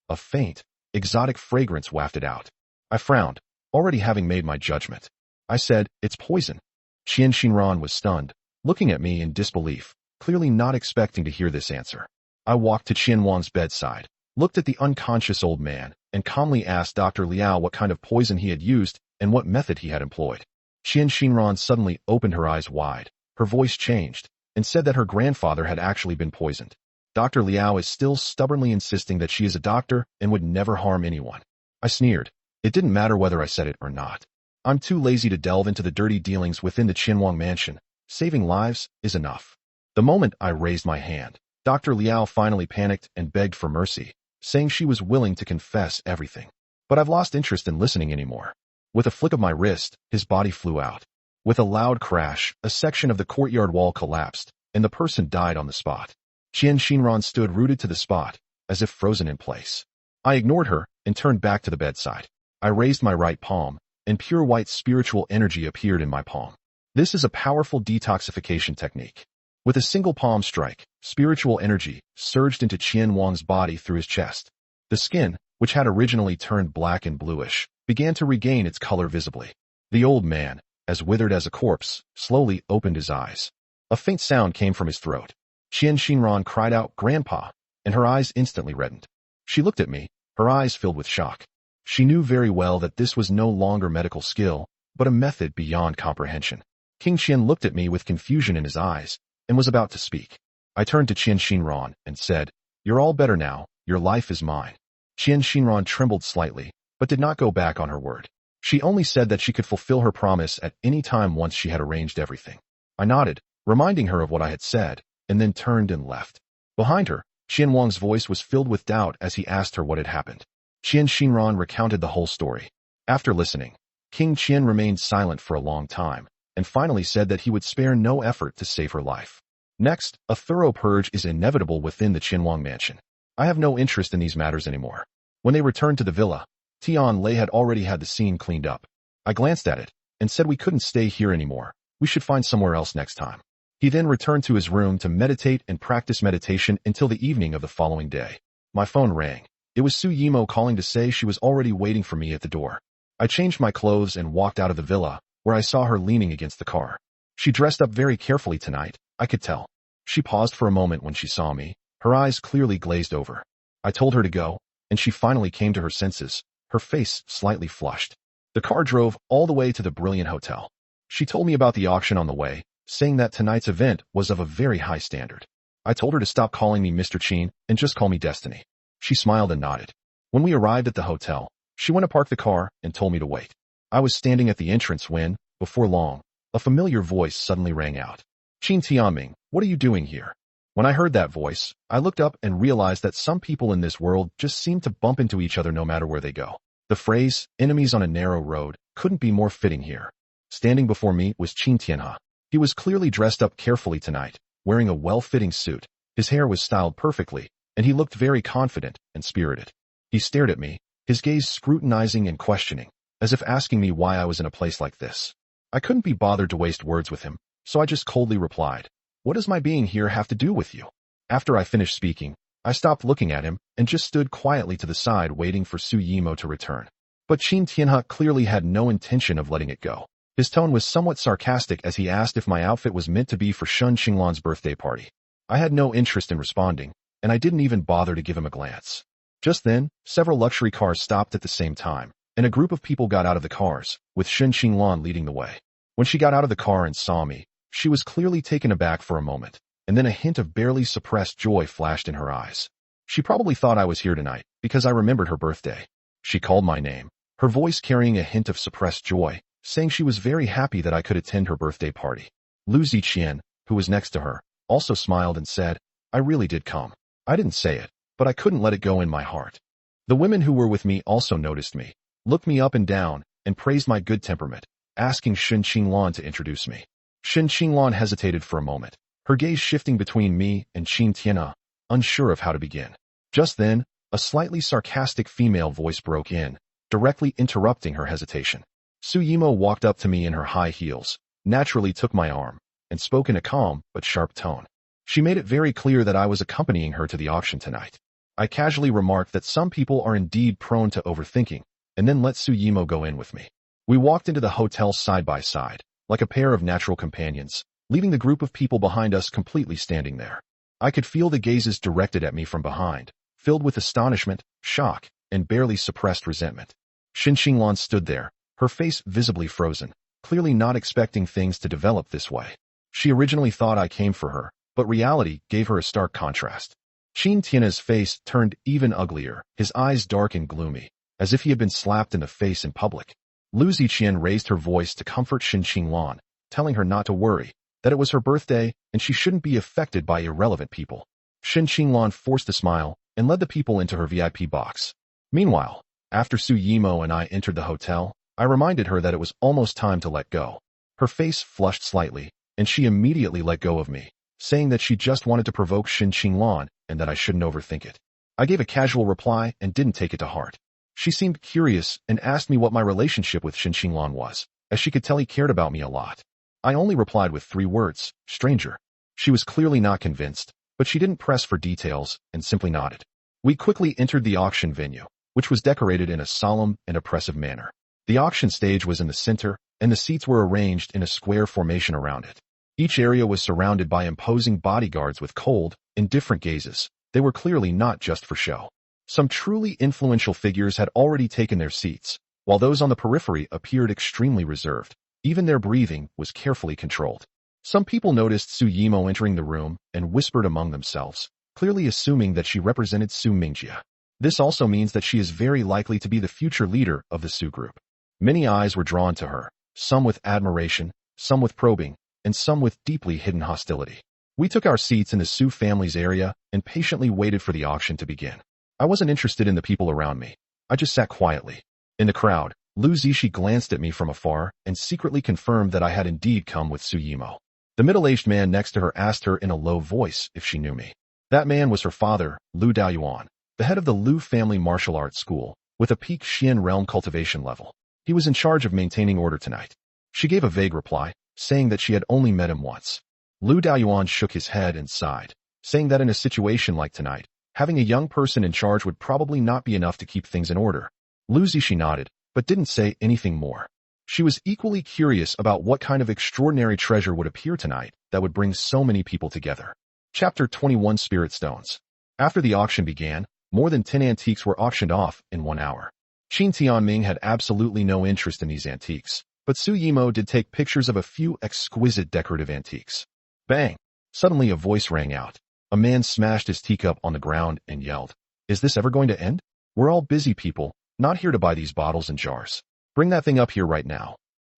a faint, exotic fragrance wafted out. I frowned, already having made my judgment. I said, "It's poison." Qian Xinran was stunned, looking at me in disbelief, clearly not expecting to hear this answer. I walked to Qian Wang's bedside, looked at the unconscious old man, and calmly asked Dr. Liao what kind of poison he had used and what method he had employed. Qian Xinran suddenly opened her eyes wide, her voice changed, and said that her grandfather had actually been poisoned. Dr. Liao is still stubbornly insisting that she is a doctor and would never harm anyone. I sneered. It didn't matter whether I said it or not. I'm too lazy to delve into the dirty dealings within the Qinwang mansion. Saving lives is enough. The moment I raised my hand, Dr. Liao finally panicked and begged for mercy, saying she was willing to confess everything. But I've lost interest in listening anymore. With a flick of my wrist, his body flew out. With a loud crash, a section of the courtyard wall collapsed, and the person died on the spot. Qian Xinran stood rooted to the spot, as if frozen in place. I ignored her and turned back to the bedside. I raised my right palm, and pure white spiritual energy appeared in my palm. This is a powerful detoxification technique. With a single palm strike, spiritual energy surged into Qian Wang's body through his chest. The skin, which had originally turned black and bluish, began to regain its color visibly. The old man, as withered as a corpse, slowly opened his eyes. A faint sound came from his throat. Qian Xinran cried out, "Grandpa," and her eyes instantly reddened. She looked at me, her eyes filled with shock. She knew very well that this was no longer medical skill, but a method beyond comprehension. King Qian looked at me with confusion in his eyes, and was about to speak. I turned to Qian Xinran and said, "You're all better now, your life is mine." Qian Xinran trembled slightly, but did not go back on her word. She only said that she could fulfill her promise at any time once she had arranged everything. I nodded, reminding her of what I had said, and then turned and left. Behind her, Qian Wang's voice was filled with doubt as he asked her what had happened. Qian Xinran recounted the whole story. After listening, King Qian remained silent for a long time, and finally said that he would spare no effort to save her life. Next, a thorough purge is inevitable within the Qinwang mansion. I have no interest in these matters anymore. When they returned to the villa, Tian Lei had already had the scene cleaned up. I glanced at it, and said we couldn't stay here anymore. We should find somewhere else next time. He then returned to his room to meditate and practice meditation until the evening of the following day. My phone rang. It was Su Yimo calling to say she was already waiting for me at the door. I changed my clothes and walked out of the villa, where I saw her leaning against the car. She dressed up very carefully tonight, I could tell. She paused for a moment when she saw me, her eyes clearly glazed over. I told her to go, and she finally came to her senses, her face slightly flushed. The car drove all the way to the Brilliant Hotel. She told me about the auction on the way, saying that tonight's event was of a very high standard. I told her to stop calling me Mr. Qin and just call me Destiny. She smiled and nodded. When we arrived at the hotel, she went to park the car and told me to wait. I was standing at the entrance when, before long, a familiar voice suddenly rang out. "Qin Timing, what are you doing here?" When I heard that voice, I looked up and realized that some people in this world just seem to bump into each other no matter where they go. The phrase, "enemies on a narrow road," couldn't be more fitting here. Standing before me was Qin Tianhe. He was clearly dressed up carefully tonight, wearing a well-fitting suit. His hair was styled perfectly, and he looked very confident and spirited. He stared at me, his gaze scrutinizing and questioning, as if asking me why I was in a place like this. I couldn't be bothered to waste words with him, so I just coldly replied, "What does my being here have to do with you?" After I finished speaking, I stopped looking at him and just stood quietly to the side waiting for Su Yimo to return. But Qin Tianhe clearly had no intention of letting it go. His tone was somewhat sarcastic as he asked if my outfit was meant to be for Shun Xinglan's birthday party. I had no interest in responding, and I didn't even bother to give him a glance. Just then, several luxury cars stopped at the same time, and a group of people got out of the cars, with Shun Xinglan leading the way. When she got out of the car and saw me, she was clearly taken aback for a moment, and then a hint of barely suppressed joy flashed in her eyes. She probably thought I was here tonight, because I remembered her birthday. She called my name, her voice carrying a hint of suppressed joy, saying she was very happy that I could attend her birthday party. Lu Ziqian, who was next to her, also smiled and said, "I really did come." I didn't say it, but I couldn't let it go in my heart. The women who were with me also noticed me, looked me up and down, and praised my good temperament, asking Shun Xinglan to introduce me. Shun Xinglan hesitated for a moment, her gaze shifting between me and Qin Tianhe, unsure of how to begin. Just then, a slightly sarcastic female voice broke in, directly interrupting her hesitation. Su Yimo walked up to me in her high heels, naturally took my arm, and spoke in a calm but sharp tone. She made it very clear that I was accompanying her to the auction tonight. I casually remarked that some people are indeed prone to overthinking, and then let Su Yimo go in with me. We walked into the hotel side by side, like a pair of natural companions, leaving the group of people behind us completely standing there. I could feel the gazes directed at me from behind, filled with astonishment, shock, and barely suppressed resentment. Qin Timing stood there, her face visibly frozen, clearly not expecting things to develop this way. She originally thought I came for her, but reality gave her a stark contrast. Qin Timing's face turned even uglier, his eyes dark and gloomy, as if he had been slapped in the face in public. Lu Ziqian raised her voice to comfort Qin Timing, telling her not to worry, that it was her birthday and she shouldn't be affected by irrelevant people. Qin Timing forced a smile and led the people into her VIP box. Meanwhile, after Su Yimo and I entered the hotel, I reminded her that it was almost time to let go. Her face flushed slightly, and she immediately let go of me, saying that she just wanted to provoke Qin Timing and that I shouldn't overthink it. I gave a casual reply and didn't take it to heart. She seemed curious and asked me what my relationship with Qin Timing was, as she could tell he cared about me a lot. I only replied with 3 words, stranger. She was clearly not convinced, but she didn't press for details and simply nodded. We quickly entered the auction venue, which was decorated in a solemn and oppressive manner. The auction stage was in the center, and the seats were arranged in a square formation around it. Each area was surrounded by imposing bodyguards with cold, indifferent gazes. They were clearly not just for show. Some truly influential figures had already taken their seats, while those on the periphery appeared extremely reserved. Even their breathing was carefully controlled. Some people noticed Su Yimo entering the room and whispered among themselves, clearly assuming that she represented Su Mingjia. This also means that she is very likely to be the future leader of the Su group. Many eyes were drawn to her, some with admiration, some with probing, and some with deeply hidden hostility. We took our seats in the Su family's area and patiently waited for the auction to begin. I wasn't interested in the people around me. I just sat quietly. In the crowd, Lu Ziqi glanced at me from afar and secretly confirmed that I had indeed come with Su Yimo. The middle-aged man next to her asked her in a low voice if she knew me. That man was her father, Lu Daoyuan, the head of the Lu family martial arts school, with a peak Xian realm cultivation level. He was in charge of maintaining order tonight. She gave a vague reply, saying that she had only met him once. Lu Daoyuan shook his head and sighed, saying that in a situation like tonight, having a young person in charge would probably not be enough to keep things in order. Lu Ziqi nodded, but didn't say anything more. She was equally curious about what kind of extraordinary treasure would appear tonight that would bring so many people together. Chapter 21 Spirit Stones. After the auction began, more than 10 antiques were auctioned off in 1 hour. Qin Timing had absolutely no interest in these antiques, but Su Yimo did take pictures of a few exquisite decorative antiques. Bang! Suddenly a voice rang out. A man smashed his teacup on the ground and yelled, "Is this ever going to end? We're all busy people, not here to buy these bottles and jars. Bring that thing up here right now."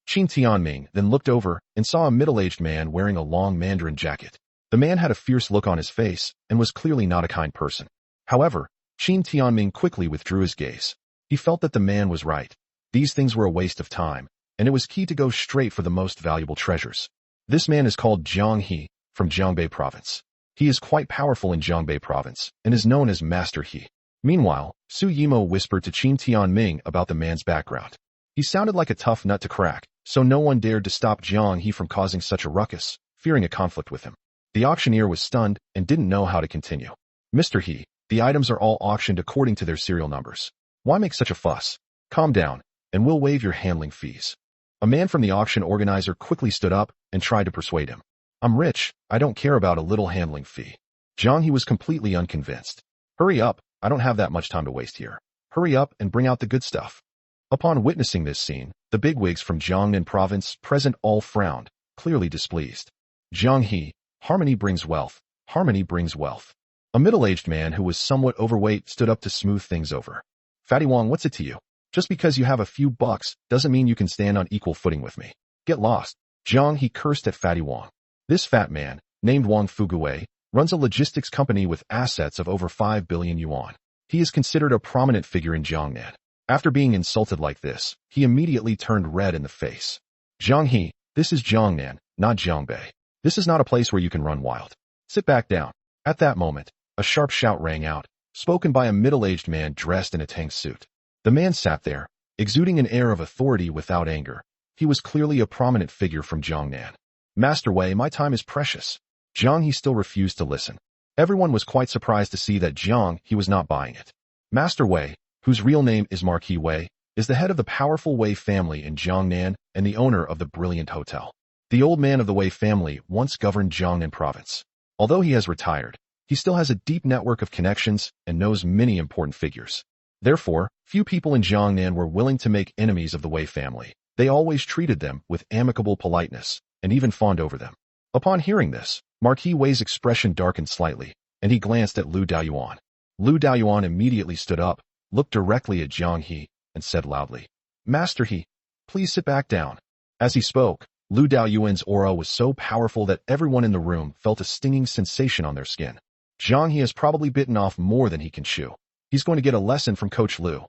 Qin Timing then looked over and saw a middle-aged man wearing a long Mandarin jacket. The man had a fierce look on his face and was clearly not a kind person. However, Qin Timing quickly withdrew his gaze. He felt that the man was right. These things were a waste of time, and it was key to go straight for the most valuable treasures. This man is called Jiang He, from Jiangbei province. He is quite powerful in Jiangbei province, and is known as Master He. Meanwhile, Su Yimo whispered to Qin Timing about the man's background. He sounded like a tough nut to crack, so no one dared to stop Jiang He from causing such a ruckus, fearing a conflict with him. The auctioneer was stunned and didn't know how to continue. "Mr. He, the items are all auctioned according to their serial numbers. Why make such a fuss? Calm down, and we'll waive your handling fees." A man from the auction organizer quickly stood up and tried to persuade him. "I'm rich, I don't care about a little handling fee." Jiang He was completely unconvinced. "Hurry up, I don't have that much time to waste here. Hurry up and bring out the good stuff." Upon witnessing this scene, the bigwigs from Jiangnan province present all frowned, clearly displeased. Jiang He, harmony brings wealth, harmony brings wealth. A middle-aged man who was somewhat overweight stood up to smooth things over. "Fatty Wong, what's it to you? Just because you have a few bucks doesn't mean you can stand on equal footing with me. Get lost." Jiang He cursed at Fatty Wong. This fat man, named Wang Fuguwei, runs a logistics company with assets of over 5 billion yuan. He is considered a prominent figure in Jiangnan. After being insulted like this, he immediately turned red in the face. "Jiang He, this is Jiangnan, not Jiangbei. This is not a place where you can run wild. Sit back down." At that moment, a sharp shout rang out, spoken by a middle-aged man dressed in a tank suit. The man sat there, exuding an air of authority without anger. He was clearly a prominent figure from Jiangnan. "Master Wei, my time is precious." Jiang He still refused to listen. Everyone was quite surprised to see that Jiang He was not buying it. Master Wei, whose real name is Marquis Wei, is the head of the powerful Wei family in Jiangnan and the owner of the brilliant hotel. The old man of the Wei family once governed Jiangnan province. Although he has retired, he still has a deep network of connections and knows many important figures. Therefore, few people in Jiangnan were willing to make enemies of the Wei family. They always treated them with amicable politeness and even fawned over them. Upon hearing this, Marquis Wei's expression darkened slightly, and he glanced at Lu Daoyuan. Lu Daoyuan immediately stood up, looked directly at Jiang He, and said loudly, "Master He, please sit back down." As he spoke, Lu Daoyuan's aura was so powerful that everyone in the room felt a stinging sensation on their skin. Jiang He has probably bitten off more than he can chew. He's going to get a lesson from Coach Lu.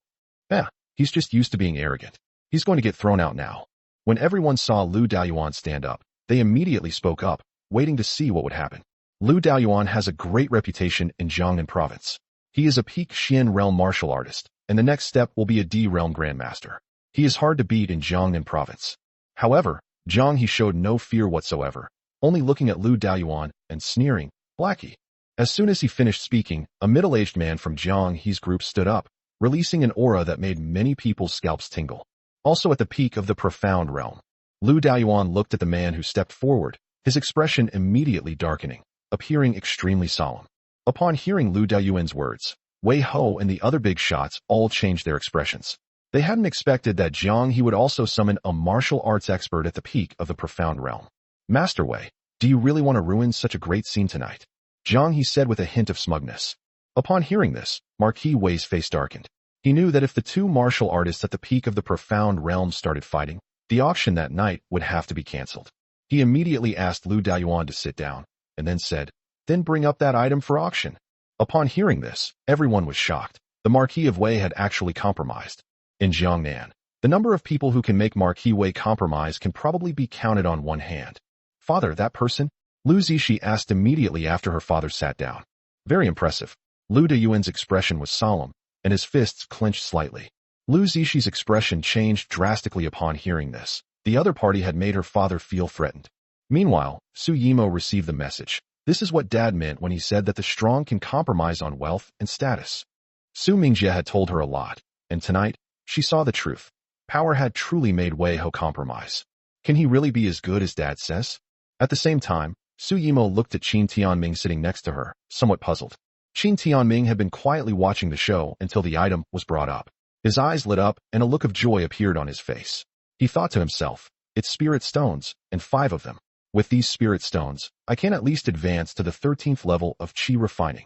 He's just used to being arrogant. He's going to get thrown out now. When everyone saw Lu Daoyuan stand up, they immediately spoke up, waiting to see what would happen. Lu Daoyuan has a great reputation in Jiangnan province. He is a peak Xian realm martial artist, and the next step will be a D realm grandmaster. He is hard to beat in Jiangnan province. However, Jiang He showed no fear whatsoever, only looking at Lu Daoyuan and sneering, "Blackie." As soon as he finished speaking, a middle-aged man from Jiang He's group stood up, releasing an aura that made many people's scalps tingle. Also at the peak of the profound realm, Lu Daoyuan looked at the man who stepped forward, his expression immediately darkening, appearing extremely solemn. Upon hearing Lu Daoyuan's words, Wei Ho and the other big shots all changed their expressions. They hadn't expected that Jiang He would also summon a martial arts expert at the peak of the profound realm. "Master Wei, do you really want to ruin such a great scene tonight?" Jiang He said with a hint of smugness. Upon hearing this, Marquis Wei's face darkened. He knew that if the two martial artists at the peak of the profound realm started fighting, the auction that night would have to be cancelled. He immediately asked Lu Daoyuan to sit down, and then said, "Then bring up that item for auction." Upon hearing this, everyone was shocked. The Marquis of Wei had actually compromised. In Jiangnan, the number of people who can make Marquis Wei compromise can probably be counted on one hand. "Father, that person?" Lu Zishi asked immediately after her father sat down. Very impressive. Lu Daoyuan's expression was solemn, and his fists clenched slightly. Lu Zishi's expression changed drastically upon hearing this. The other party had made her father feel threatened. Meanwhile, Su Yimo received the message. This is what Dad meant when he said that the strong can compromise on wealth and status. Su Mingjie had told her a lot, and tonight, she saw the truth. Power had truly made Wei Ho compromise. Can he really be as good as Dad says? At the same time, Su Yimo looked at Qin Tianming sitting next to her, somewhat puzzled. Qin Tianming had been quietly watching the show until the item was brought up. His eyes lit up and a look of joy appeared on his face. He thought to himself, "It's spirit stones, and 5 of them. With these spirit stones, I can at least advance to the 13th level of Qi refining."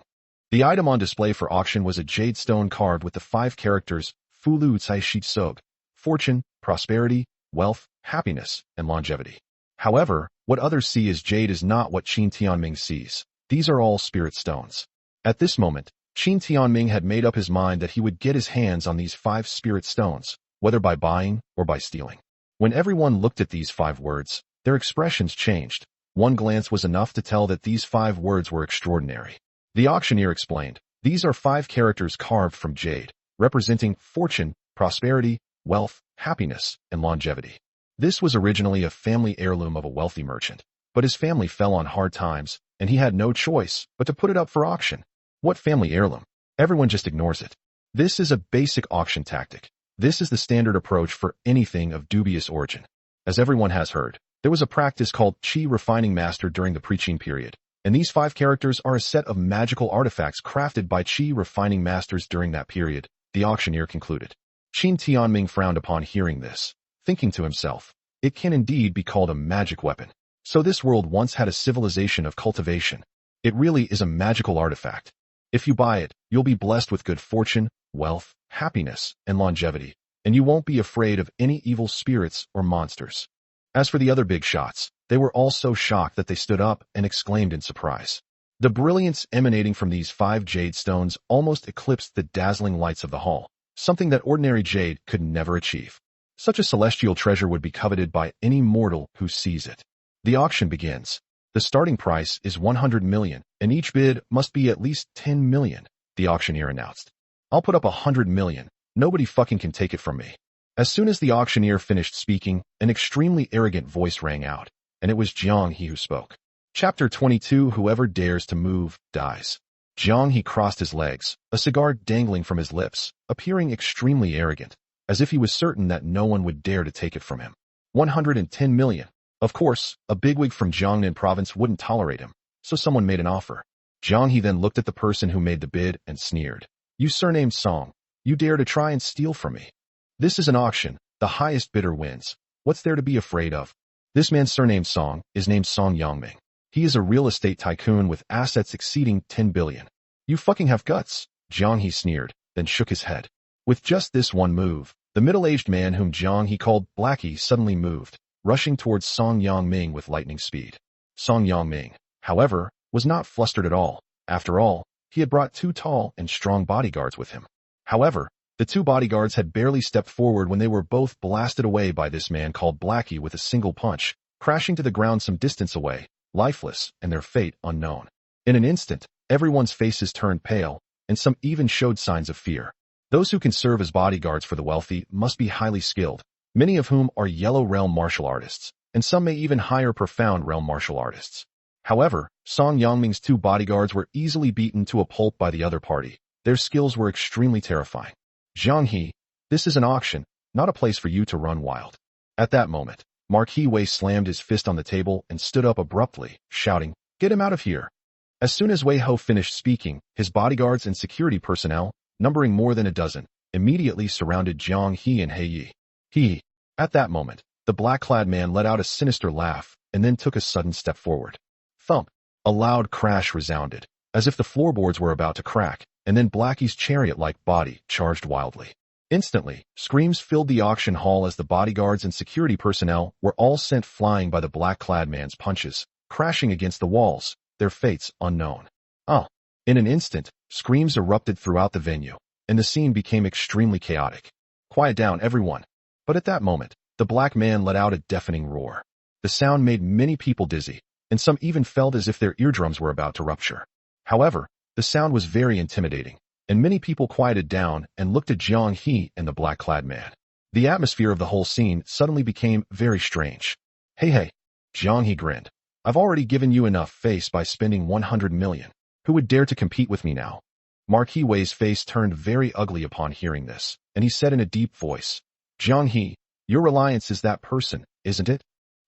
The item on display for auction was a jade stone carved with the 5 characters Fulu Cai Shi Sog, fortune, prosperity, wealth, happiness, and longevity. However, what others see as jade is not what Qin Tianming sees. These are all spirit stones. At this moment, Qin Tianming had made up his mind that he would get his hands on these 5 spirit stones, whether by buying or by stealing. When everyone looked at these 5 words, their expressions changed. One glance was enough to tell that these 5 words were extraordinary. The auctioneer explained, "These are 5 characters carved from jade, representing fortune, prosperity, wealth, happiness, and longevity." This was originally a family heirloom of a wealthy merchant, but his family fell on hard times, and he had no choice but to put it up for auction. What family heirloom? Everyone just ignores it. This is a basic auction tactic. This is the standard approach for anything of dubious origin. As everyone has heard, there was a practice called Qi Refining Master during the pre-Qin period, and these 5 characters are a set of magical artifacts crafted by Qi Refining Masters during that period, the auctioneer concluded. Qin Tianming frowned upon hearing this, thinking to himself, "It can indeed be called a magic weapon. So this world once had a civilization of cultivation. It really is a magical artifact. If you buy it, you'll be blessed with good fortune, wealth, happiness, and longevity, and you won't be afraid of any evil spirits or monsters." As for the other big shots, they were all so shocked that they stood up and exclaimed in surprise. The brilliance emanating from these 5 jade stones almost eclipsed the dazzling lights of the hall, something that ordinary jade could never achieve. Such a celestial treasure would be coveted by any mortal who sees it. The auction begins. The starting price is 100 million, and each bid must be at least 10 million, the auctioneer announced. "I'll put up 100 million. Nobody fucking can take it from me." As soon as the auctioneer finished speaking, an extremely arrogant voice rang out, and it was Jiang He who spoke. Chapter 22 Whoever dares to move, dies. Jiang He crossed his legs, a cigar dangling from his lips, appearing extremely arrogant. as if he was certain that no one would dare to take it from him. 110 million. Of course, a bigwig from Jiangnan province wouldn't tolerate him, so someone made an offer. Jiang He then looked at the person who made the bid and sneered. You surnamed Song. You dare to try and steal from me. This is an auction. The highest bidder wins. What's there to be afraid of? This man surnamed Song is named Song Yangming. He is a real estate tycoon with assets exceeding 10 billion. You fucking have guts, Jiang He sneered, then shook his head. With just this one move, the middle-aged man whom Jiang He called Blackie suddenly moved, rushing towards Song Yangming with lightning speed. Song Yangming, however, was not flustered at all. After all, he had brought 2 tall and strong bodyguards with him. However, the 2 bodyguards had barely stepped forward when they were both blasted away by this man called Blackie with a single punch, crashing to the ground some distance away, lifeless and their fate unknown. In an instant, everyone's faces turned pale, and some even showed signs of fear. Those who can serve as bodyguards for the wealthy must be highly skilled, many of whom are Yellow Realm martial artists, and some may even hire Profound Realm martial artists. However, Song Yangming's 2 bodyguards were easily beaten to a pulp by the other party. Their skills were extremely terrifying. Jiang He, this is an auction, not a place for you to run wild. At that moment, Marquis Wei slammed his fist on the table and stood up abruptly, shouting, Get him out of here. As soon as Wei Ho finished speaking, his bodyguards and security personnel, numbering more than a dozen, immediately surrounded Jiang He and He Yi. At that moment, the black-clad man let out a sinister laugh and then took a sudden step forward. Thump! A loud crash resounded, as if the floorboards were about to crack, and then Blackie's chariot-like body charged wildly. Instantly, screams filled the auction hall as the bodyguards and security personnel were all sent flying by the black-clad man's punches, crashing against the walls, their fates unknown. In an instant, screams erupted throughout the venue, and the scene became extremely chaotic. Quiet down, everyone. But at that moment, the black man let out a deafening roar. The sound made many people dizzy, and some even felt as if their eardrums were about to rupture. However, the sound was very intimidating, and many people quieted down and looked at Jiang He and the black-clad man. The atmosphere of the whole scene suddenly became very strange. Hey, Jiang He grinned. I've already given you enough face by spending 100 million. Who would dare to compete with me now? Marquis Wei's face turned very ugly upon hearing this, and he said in a deep voice, Jiang He, your reliance is that person, isn't it?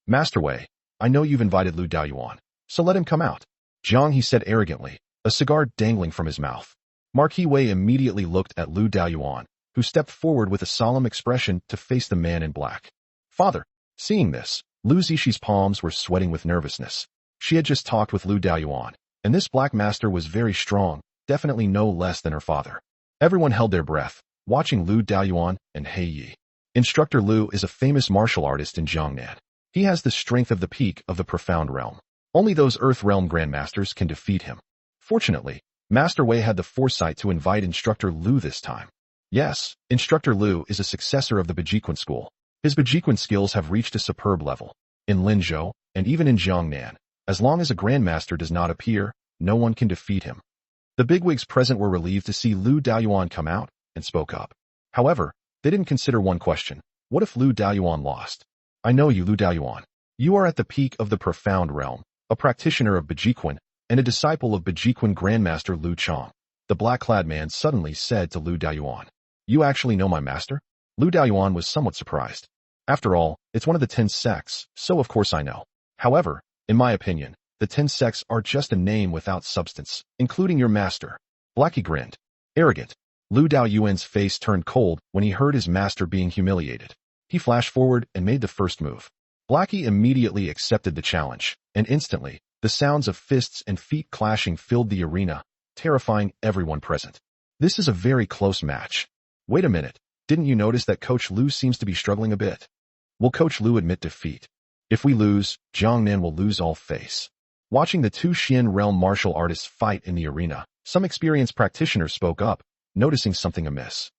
Master Wei, I know you've invited Lu Daoyuan, so let him come out. Jiang He said arrogantly, a cigar dangling from his mouth. Marquis Wei immediately looked at Lu Daoyuan, who stepped forward with a solemn expression to face the man in black. Father, seeing this, Lu Zixi palms were sweating with nervousness. She had just talked with Lu Daoyuan, and this black master was very strong, definitely no less than her father. Everyone held their breath, watching Lu Daoyuan and He Yi. Instructor Lu is a famous martial artist in Jiangnan. He has the strength of the peak of the Profound Realm. Only those Earth Realm Grandmasters can defeat him. Fortunately, Master Wei had the foresight to invite Instructor Lu this time. Yes, Instructor Lu is a successor of the Bejiquan school. His Bejiquan skills have reached a superb level. In Linzhou, and even in Jiangnan, as long as a Grandmaster does not appear, no one can defeat him. The bigwigs present were relieved to see Lu Daoyuan come out, and spoke up. However, they didn't consider one question. What if Lu Daoyuan lost? I know you, Lu Daoyuan. You are at the peak of the Profound Realm, a practitioner of Bejiquan, and a disciple of Bejiquan Grandmaster Lu Chong. The black-clad man suddenly said to Lu Daoyuan, You actually know my master? Lu Daoyuan was somewhat surprised. After all, it's one of the 10 sects, so of course I know. However, in my opinion, the 10 sects are just a name without substance, including your master. Blackie grinned. Arrogant. Lu Daoyuan's face turned cold when he heard his master being humiliated. He flashed forward and made the first move. Blackie immediately accepted the challenge, and instantly, the sounds of fists and feet clashing filled the arena, terrifying everyone present. This is a very close match. Wait a minute, didn't you notice that Coach Lu seems to be struggling a bit? Will Coach Lu admit defeat? If we lose, Jiangnan will lose all face. Watching the 2 Xian realm martial artists fight in the arena, some experienced practitioners spoke up, noticing something amiss.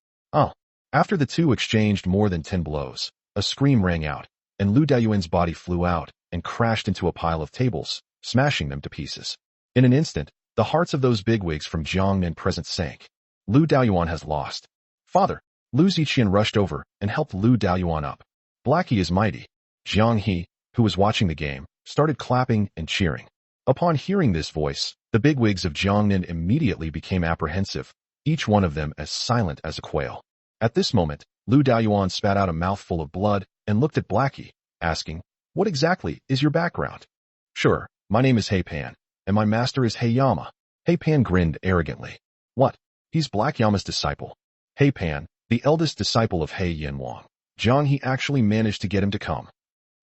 After the 2 exchanged more than 10 blows, a scream rang out, and Lu Daoyuan's body flew out and crashed into a pile of tables, smashing them to pieces. In an instant, the hearts of those bigwigs from Jiangnan present sank. Lu Daoyuan has lost. Father, Lu Ziqian rushed over and helped Lu Daoyuan up. Blackie is mighty. Jiang He, who was watching the game, started clapping and cheering. Upon hearing this voice, the bigwigs of Jiangnan immediately became apprehensive, each one of them as silent as a quail. At this moment, Lu Daoyuan spat out a mouthful of blood and looked at Blackie, asking, "What exactly is your background?" "Sure, my name is He Pan, and my master is He Yama." He Pan grinned arrogantly. "What? He's Black Yama's disciple." He Pan, the eldest disciple of He Yanwang. Zhang He actually managed to get him to come.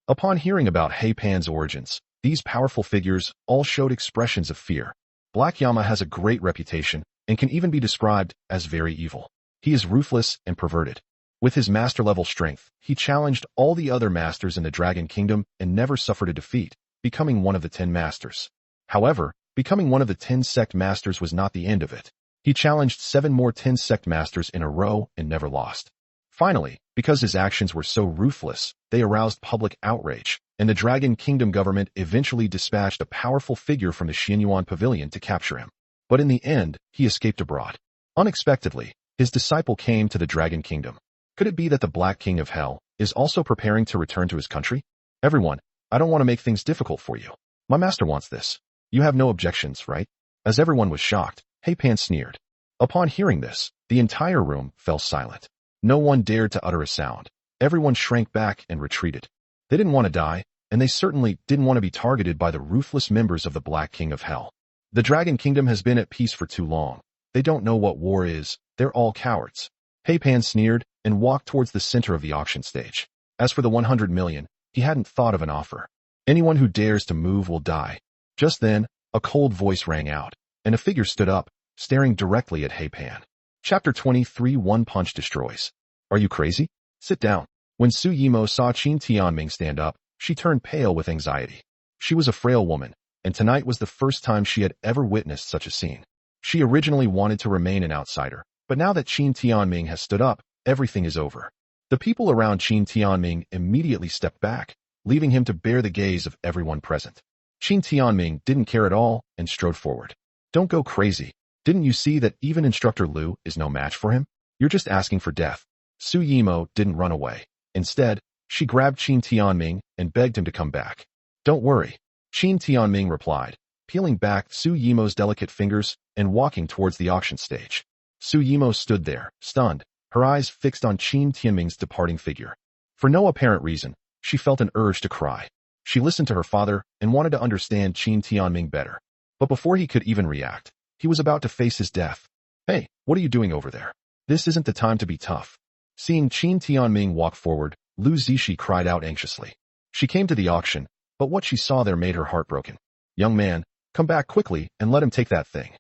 Upon hearing about He Pan's origins, these powerful figures all showed expressions of fear. Black Yama has a great reputation and can even be described as very evil. He is ruthless and perverted. With his master-level strength, he challenged all the other masters in the Dragon Kingdom and never suffered a defeat, becoming one of the 10 masters. However, becoming one of the 10 sect masters was not the end of it. He challenged 7 more 10 sect masters in a row and never lost. Finally, because his actions were so ruthless, they aroused public outrage, and the Dragon Kingdom government eventually dispatched a powerful figure from the Xianyuan Pavilion to capture him. But in the end, he escaped abroad. Unexpectedly, his disciple came to the Dragon Kingdom. Could it be that the Black King of Hell is also preparing to return to his country? "Everyone, I don't want to make things difficult for you. My master wants this. You have no objections, right?" As everyone was shocked, He Pan sneered. Upon hearing this, the entire room fell silent. No one dared to utter a sound. Everyone shrank back and retreated. They didn't want to die, and they certainly didn't want to be targeted by the ruthless members of the Black King of Hell. The Dragon Kingdom has been at peace for too long. They don't know what war is. They're all cowards. He Pan sneered and walked towards the center of the auction stage. As for the 100 million, he hadn't thought of an offer. Anyone who dares to move will die. Just then, a cold voice rang out, and a figure stood up, staring directly at He Pan. Chapter 23 One Punch Destroys. "Are you crazy? Sit down." When Su Yimo saw Qin Tianming stand up, she turned pale with anxiety. She was a frail woman, and tonight was the first time she had ever witnessed such a scene. She originally wanted to remain an outsider, but now that Qin Tianming has stood up, everything is over. The people around Qin Tianming immediately stepped back, leaving him to bear the gaze of everyone present. Qin Tianming didn't care at all and strode forward. "Don't go crazy. Didn't you see that even Instructor Lu is no match for him? You're just asking for death." Su Yimo didn't run away. Instead, she grabbed Qin Tianming and begged him to come back. "Don't worry," Qin Tianming replied, peeling back Su Yimo's delicate fingers and walking towards the auction stage. Su Yimo stood there, stunned, her eyes fixed on Qin Tianming's departing figure. For no apparent reason, she felt an urge to cry. She listened to her father and wanted to understand Qin Tianming better. But before he could even react, he was about to face his death. "Hey, what are you doing over there? This isn't the time to be tough." Seeing Qin Tianming walk forward, Lu Zishi cried out anxiously. She came to the auction, but what she saw there made her heartbroken. "Young man, come back quickly and let him take that thing."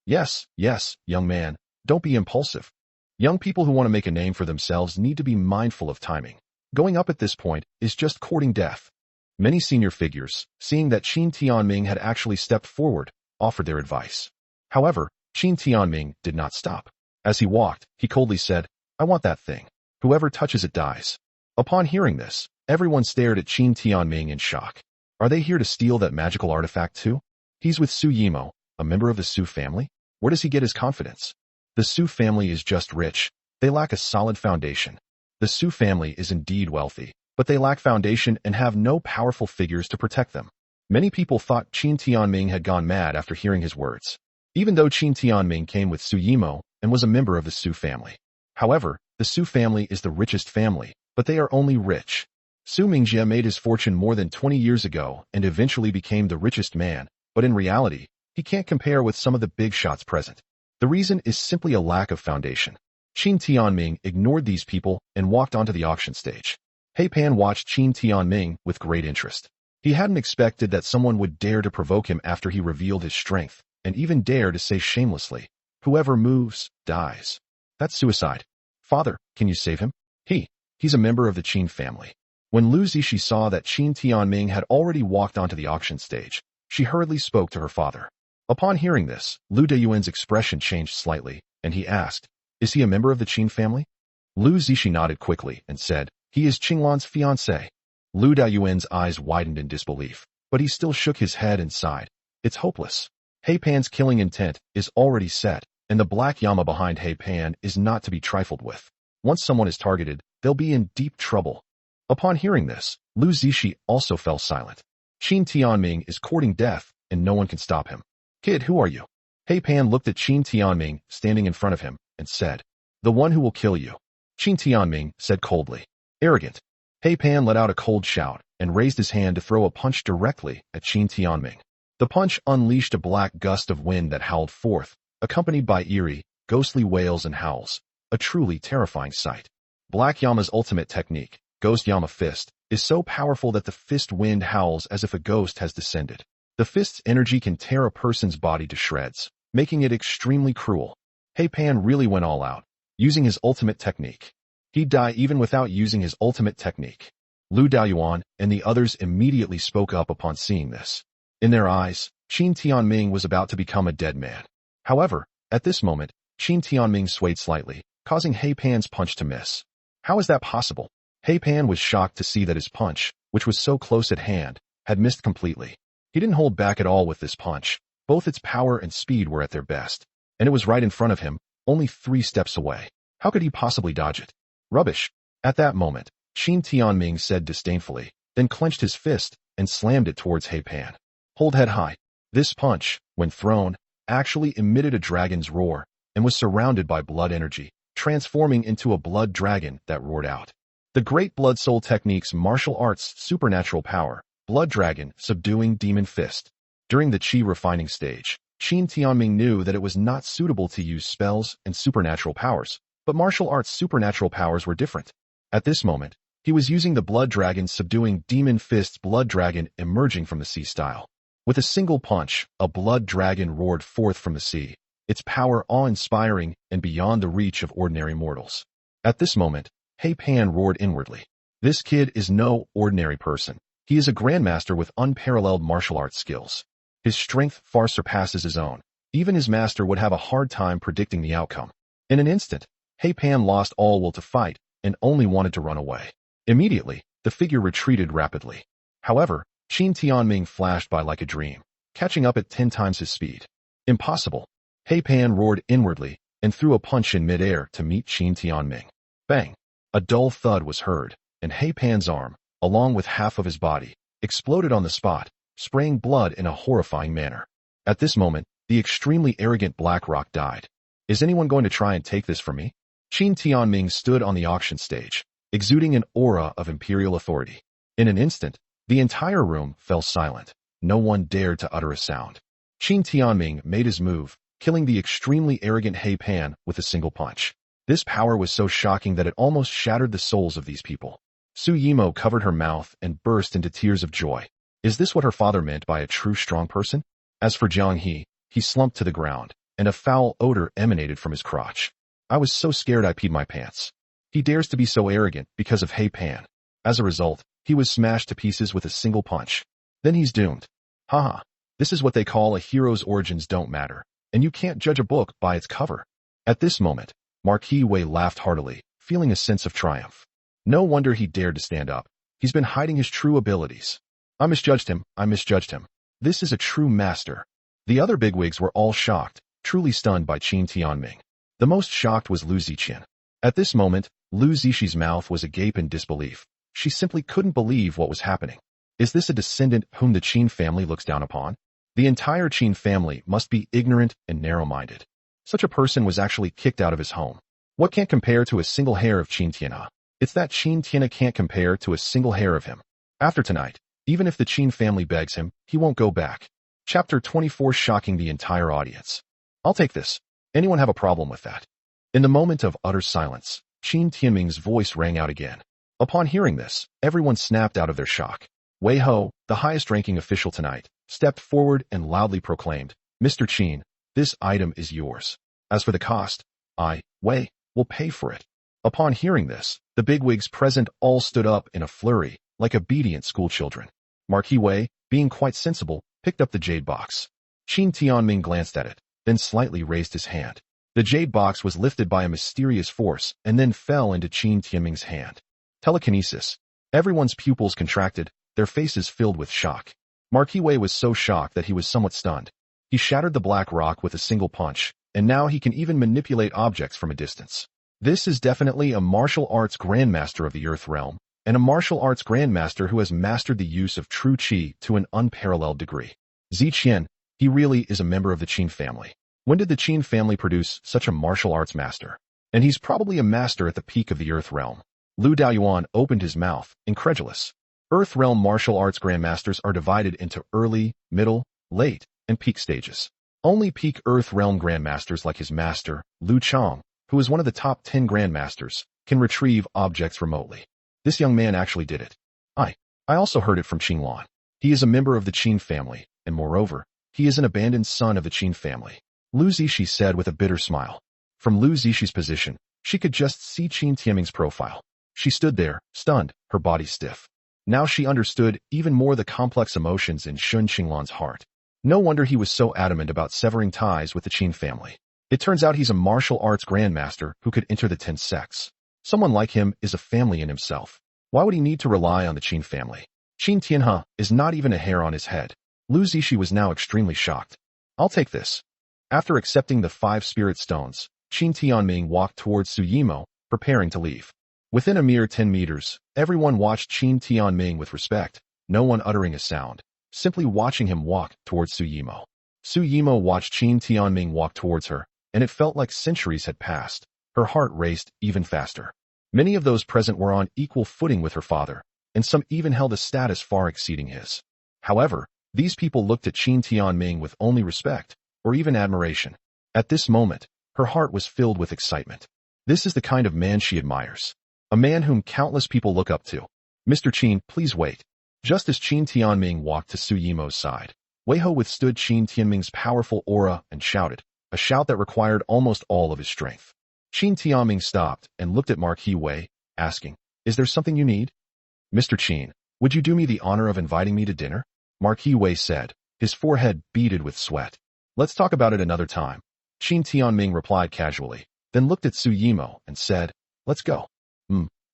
Yes, young man, don't be impulsive. Young people who want to make a name for themselves need to be mindful of timing. Going up at this point is just courting death." Many senior figures, seeing that Qin Tianming had actually stepped forward, offered their advice. However, Qin Tianming did not stop. As he walked, he coldly said, "I want that thing. Whoever touches it dies." Upon hearing this, everyone stared at Qin Tianming in shock. Are they here to steal that magical artifact too? He's with Su Yimo, a member of the Su family? Where does he get his confidence? The Su family is just rich. They lack a solid foundation. The Su family is indeed wealthy, but they lack foundation and have no powerful figures to protect them. Many people thought Qin Tianming had gone mad after hearing his words. Even though Qin Tianming came with Su Yimo and was a member of the Su family. However, the Su family is the richest family, but they are only rich. Su Mingjie made his fortune more than 20 years ago and eventually became the richest man, but in reality, he can't compare with some of the big shots present. The reason is simply a lack of foundation. Qin Tianming ignored these people and walked onto the auction stage. He Pan watched Qin Tianming with great interest. He hadn't expected that someone would dare to provoke him after he revealed his strength, and even dare to say shamelessly, "Whoever moves, dies." That's suicide. "Father, can you save him? He's a member of the Qin family." When Lu Zishi saw that Qin Tianming had already walked onto the auction stage, she hurriedly spoke to her father. Upon hearing this, Lu Dayuan's expression changed slightly, and he asked, "Is he a member of the Qin family?" Lu Zishi nodded quickly and said, "He is Qinglan's fiancé." Lu Dayuan's eyes widened in disbelief, but he still shook his head and sighed. It's hopeless. He Pan's killing intent is already set, and the Black Yama behind He Pan is not to be trifled with. Once someone is targeted, they'll be in deep trouble. Upon hearing this, Lu Zishi also fell silent. Qin Tianming is courting death, and no one can stop him. "Kid, who are you?" He Pan looked at Qin Tianming standing in front of him and said, "The one who will kill you." Qin Tianming said coldly. Arrogant. He Pan let out a cold shout and raised his hand to throw a punch directly at Qin Tianming. The punch unleashed a black gust of wind that howled forth, accompanied by eerie, ghostly wails and howls, a truly terrifying sight. Black Yama's ultimate technique, Ghost Yama Fist, is so powerful that the fist wind howls as if a ghost has descended. The fist's energy can tear a person's body to shreds, making it extremely cruel. He Pan really went all out, using his ultimate technique. He'd die even without using his ultimate technique. Lu Daoyuan and the others immediately spoke up upon seeing this. In their eyes, Qin Tianming was about to become a dead man. However, at this moment, Qin Tianming swayed slightly, causing He Pan's punch to miss. How is that possible? He Pan was shocked to see that his punch, which was so close at hand, had missed completely. He didn't hold back at all with this punch. Both its power and speed were at their best, and it was right in front of him, only 3 steps away. How could he possibly dodge it? Rubbish. At that moment, Qin Tianming said disdainfully, then clenched his fist and slammed it towards He Pan. Hold head high. This punch, when thrown, actually emitted a dragon's roar and was surrounded by blood energy, transforming into a blood dragon that roared out. The Great Blood Soul Technique's martial arts supernatural power, Blood Dragon subduing Demon Fist. During the Qi refining stage, Qin Tianming knew that it was not suitable to use spells and supernatural powers, but martial arts supernatural powers were different. At this moment, he was using the Blood Dragon subduing Demon Fist's Blood Dragon emerging from the sea style. With a single punch, a blood dragon roared forth from the sea, its power awe-inspiring and beyond the reach of ordinary mortals. At this moment, He Pan roared inwardly. This kid is no ordinary person. He is a grandmaster with unparalleled martial arts skills. His strength far surpasses his own. Even his master would have a hard time predicting the outcome. In an instant, He Pan lost all will to fight and only wanted to run away. Immediately, the figure retreated rapidly. However, Qin Tianming flashed by like a dream, catching up at 10 times his speed. Impossible. He Pan roared inwardly and threw a punch in midair to meet Qin Tianming. Bang! A dull thud was heard, and He Pan's arm, along with half of his body, exploded on the spot, spraying blood in a horrifying manner. At this moment, the extremely arrogant Black Rock died. Is anyone going to try and take this from me? Qin Tianming stood on the auction stage, exuding an aura of imperial authority. In an instant, the entire room fell silent. No one dared to utter a sound. Qin Tianming made his move, killing the extremely arrogant He Pan with a single punch. This power was so shocking that it almost shattered the souls of these people. Su Yimo covered her mouth and burst into tears of joy. Is this what her father meant by a true strong person? As for Jiang he slumped to the ground, and a foul odor emanated from his crotch. I was so scared I peed my pants. He dares to be so arrogant because of He Pan. As a result, he was smashed to pieces with a single punch. Then he's doomed. Haha. This is what they call a hero's origins don't matter, and you can't judge a book by its cover. At this moment, Marquis Wei laughed heartily, feeling a sense of triumph. No wonder he dared to stand up. He's been hiding his true abilities. I misjudged him. This is a true master. The other bigwigs were all shocked, truly stunned by Qin Tianming. The most shocked was Lu Ziqian. At this moment, Lu Zixin's mouth was agape in disbelief. She simply couldn't believe what was happening. Is this a descendant whom the Qin family looks down upon? The entire Qin family must be ignorant and narrow-minded. Such a person was actually kicked out of his home. What can't compare to a single hair of Qin Tianhe? It's that Qin Tianhe can't compare to a single hair of him. After tonight, even if the Qin family begs him, he won't go back. Chapter 24 shocking the entire audience. I'll take this. Anyone have a problem with that? In the moment of utter silence, Qin Tianming's voice rang out again. Upon hearing this, everyone snapped out of their shock. Wei Ho, the highest-ranking official tonight, stepped forward and loudly proclaimed, Mr. Qin, this item is yours. As for the cost, Wei, will pay for it. Upon hearing this, the bigwigs present all stood up in a flurry, like obedient schoolchildren. Marquis Wei, being quite sensible, picked up the jade box. Qin Tianming glanced at it, then slightly raised his hand. The jade box was lifted by a mysterious force and then fell into Qin Tianming's hand. Telekinesis. Everyone's pupils contracted, their faces filled with shock. Marquis Wei was so shocked that he was somewhat stunned. He shattered the Black Rock with a single punch, and now he can even manipulate objects from a distance. This is definitely a martial arts grandmaster of the Earth realm, and a martial arts grandmaster who has mastered the use of true Qi to an unparalleled degree. Ziqian, he really is a member of the Qin family. When did the Qin family produce such a martial arts master? And he's probably a master at the peak of the Earth Realm. Lu Daoyuan opened his mouth, incredulous. Earth Realm martial arts grandmasters are divided into early, middle, late, and peak stages. Only peak Earth Realm grandmasters like his master, Lu Chang, who is one of the top 10 grandmasters, can retrieve objects remotely. This young man actually did it. I also heard it from Qinlan. He is a member of the Qin family, and moreover, he is an abandoned son of the Qin family. Lu Zixi said with a bitter smile. From Lu Zixi's position, she could just see Qin Timing's profile. She stood there, stunned, her body stiff. Now she understood even more the complex emotions in Shun Qinglan's heart. No wonder he was so adamant about severing ties with the Qin family. It turns out he's a martial arts grandmaster who could enter the 10 sects. Someone like him is a family in himself. Why would he need to rely on the Qin family? Qin Tianhe is not even a hair on his head. Lu Zixi was now extremely shocked. I'll take this. After accepting the 5 spirit stones, Qin Tianming walked towards Su Yimo, preparing to leave. Within a mere 10 meters, everyone watched Qin Tianming with respect, no one uttering a sound, simply watching him walk towards Su Yimo. Su Yimo watched Qin Tianming walk towards her, and it felt like centuries had passed. Her heart raced even faster. Many of those present were on equal footing with her father, and some even held a status far exceeding his. However, these people looked at Qin Tianming with only respect, or even admiration. At this moment, her heart was filled with excitement. This is the kind of man she admires. A man whom countless people look up to. Mr. Qin, please wait. Just as Qin Tianming walked to Su Yimo's side, Wei Ho withstood Qin Tianming's powerful aura and shouted, a shout that required almost all of his strength. Qin Tianming stopped and looked at Marquis Wei, asking, is there something you need? Mr. Qin, would you do me the honor of inviting me to dinner? Marquis Wei said, his forehead beaded with sweat. Let's talk about it another time. Qin Tianming replied casually, then looked at Su Yimo and said, let's go.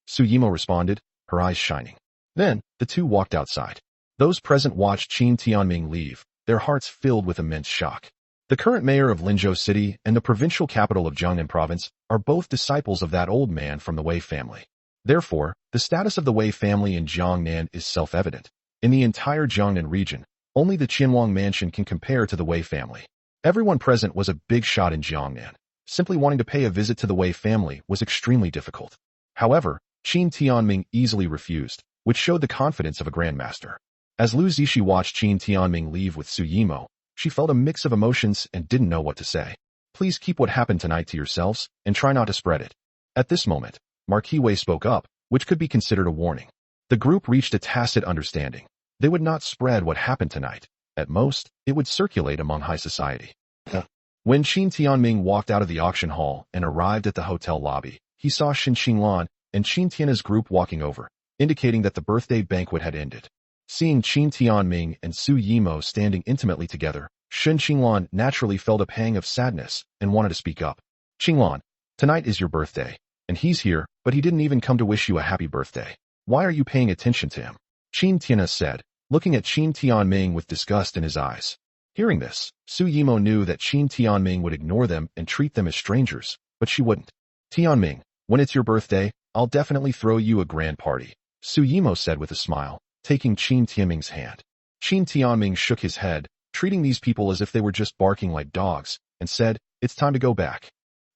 Su Yimo responded, her eyes shining. Then, the two walked outside. Those present watched Qin Tianming leave, their hearts filled with immense shock. The current mayor of Linzhou City and the provincial capital of Jiangnan Province are both disciples of that old man from the Wei family. Therefore, the status of the Wei family in Jiangnan is self-evident. In the entire Jiangnan region, only the Qianwang mansion can compare to the Wei family. Everyone present was a big shot in Jiangnan. Simply wanting to pay a visit to the Wei family was extremely difficult. However, Qin Tianming easily refused, which showed the confidence of a grandmaster. As Lu Zixi watched Qin Tianming leave with Su Yimo, she felt a mix of emotions and didn't know what to say. Please keep what happened tonight to yourselves, and try not to spread it. At this moment, Marquis Wei spoke up, which could be considered a warning. The group reached a tacit understanding. They would not spread what happened tonight. At most, it would circulate among high society. When Qin Tianming walked out of the auction hall and arrived at the hotel lobby, he saw Shen Qinglan and Qin Tianhe's group walking over, indicating that the birthday banquet had ended. Seeing Qin Tianming and Su Yimo standing intimately together, Shen Qinglan naturally felt a pang of sadness and wanted to speak up. Qinglan, tonight is your birthday, and he's here, but he didn't even come to wish you a happy birthday. Why are you paying attention to him? Qin Tianhe said, looking at Qin Tianming with disgust in his eyes. Hearing this, Su Yimo knew that Qin Tianming would ignore them and treat them as strangers, but she wouldn't. Tianming, when it's your birthday, I'll definitely throw you a grand party, Su Yimo said with a smile, taking Qin Tianming's hand. Qin Tianming shook his head, treating these people as if they were just barking like dogs, and said, it's time to go back.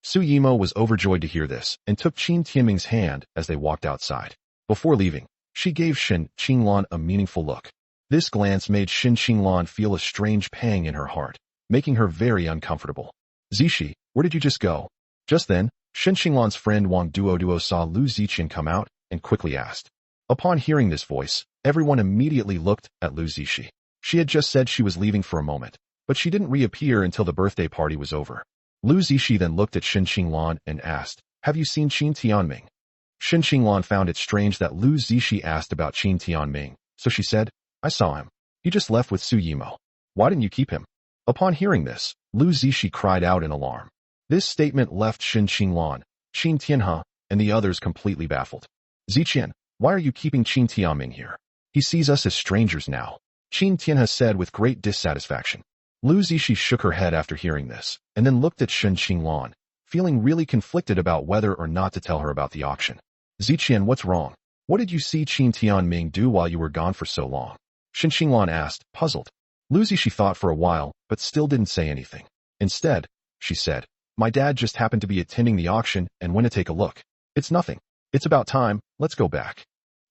Su Yimo was overjoyed to hear this and took Qin Tianming's hand as they walked outside. Before leaving, she gave Shen Qinglan a meaningful look. This glance made Shen Qinglan feel a strange pang in her heart, making her very uncomfortable. Zixi, where did you just go? Just then, Shen Qinglan's friend Wang Duoduo saw Lu Zixian come out and quickly asked. Upon hearing this voice, everyone immediately looked at Lu Zixi. She had just said she was leaving for a moment, but she didn't reappear until the birthday party was over. Lu Zixi then looked at Shen Qinglan and asked, have you seen Qin Tianming? Shen Qinglan found it strange that Lu Zixi asked about Qin Tianming, so she said, I saw him. He just left with Su Yimo. Why didn't you keep him? Upon hearing this, Lu Zixi cried out in alarm. This statement left Shen Qinglan, Qin Tianhe, and the others completely baffled. Zixian, why are you keeping Qin Tianming here? He sees us as strangers now, Qin Tianhe said with great dissatisfaction. Lu Zixi shook her head after hearing this, and then looked at Shen Qinglan, feeling really conflicted about whether or not to tell her about the auction. Zixian, what's wrong? What did you see Qin Tianming do while you were gone for so long? Shen Qinglan asked, puzzled. Lu Zixi thought for a while, but still didn't say anything. Instead, she said, My dad just happened to be attending the auction and went to take a look. It's nothing. It's about time, let's go back.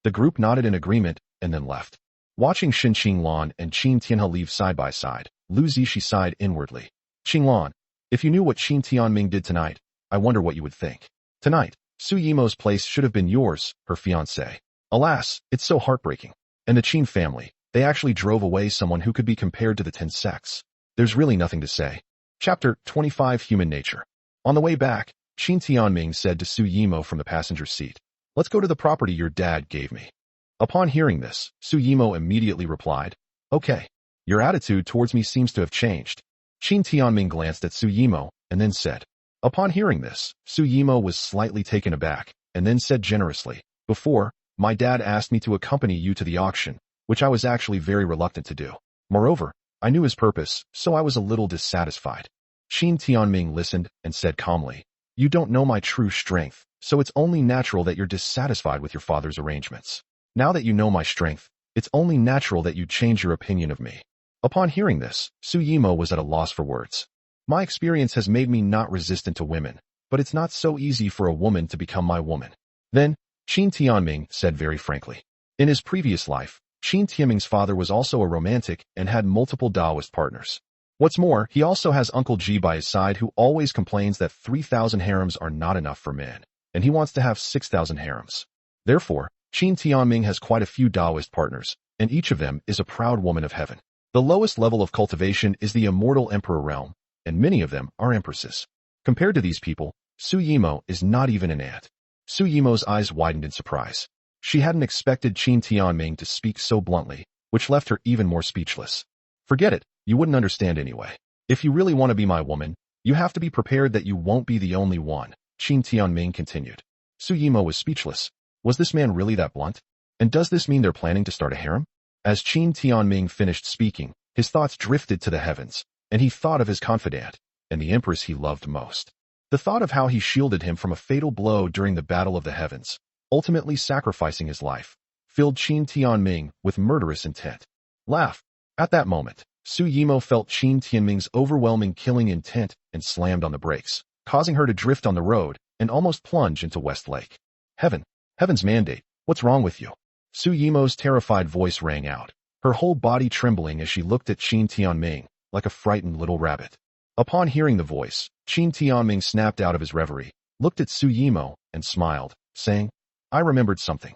The group nodded in agreement and then left. Watching Shin Qinglan and Qin Tianhe leave side by side, Lu Zishi sighed inwardly. Qinglan, if you knew what Qin Tianming did tonight, I wonder what you would think. Tonight, Su Yimo's place should have been yours, her fiancé. Alas, it's so heartbreaking. And the Qin family, they actually drove away someone who could be compared to the 10 sects. There's really nothing to say. Chapter 25 Human Nature. On the way back, Qin Tianming said to Su Yimo from the passenger seat, let's go to the property your dad gave me. Upon hearing this, Su Yimo immediately replied, okay. Your attitude towards me seems to have changed. Qin Tianming glanced at Su Yimo and then said. Upon hearing this, Su Yimo was slightly taken aback and then said generously, before, my dad asked me to accompany you to the auction, which I was actually very reluctant to do. Moreover, I knew his purpose, so I was a little dissatisfied. Qin Tianming listened and said calmly, you don't know my true strength, so it's only natural that you're dissatisfied with your father's arrangements. Now that you know my strength, it's only natural that you change your opinion of me. Upon hearing this, Su Yimo was at a loss for words. My experience has made me not resistant to women, but it's not so easy for a woman to become my woman. Then, Qin Tianming said very frankly. In his previous life, Qin Timing's father was also a romantic and had multiple Taoist partners. What's more, he also has Uncle Ji by his side who always complains that 3,000 harems are not enough for men, and he wants to have 6,000 harems. Therefore, Qin Tianming has quite a few Taoist partners, and each of them is a proud woman of heaven. The lowest level of cultivation is the immortal emperor realm, and many of them are empresses. Compared to these people, Su Yimo is not even an ant. Su Yimo's eyes widened in surprise. She hadn't expected Qin Tianming to speak so bluntly, which left her even more speechless. Forget it, you wouldn't understand anyway. If you really want to be my woman, you have to be prepared that you won't be the only one, Qin Tianming continued. Su Yimo was speechless. Was this man really that blunt? And does this mean they're planning to start a harem? As Qin Tianming finished speaking, his thoughts drifted to the heavens, and he thought of his confidant, and the empress he loved most. The thought of how he shielded him from a fatal blow during the Battle of the Heavens, ultimately sacrificing his life, filled Qin Tianming with murderous intent. Laugh. At that moment, Su Yimo felt Qin Tianming's overwhelming killing intent and slammed on the brakes, causing her to drift on the road and almost plunge into West Lake. Heaven's mandate, what's wrong with you? Su Yimo's terrified voice rang out, her whole body trembling as she looked at Qin Tianming, like a frightened little rabbit. Upon hearing the voice, Qin Tianming snapped out of his reverie, looked at Su Yimo, and smiled, saying, I remembered something.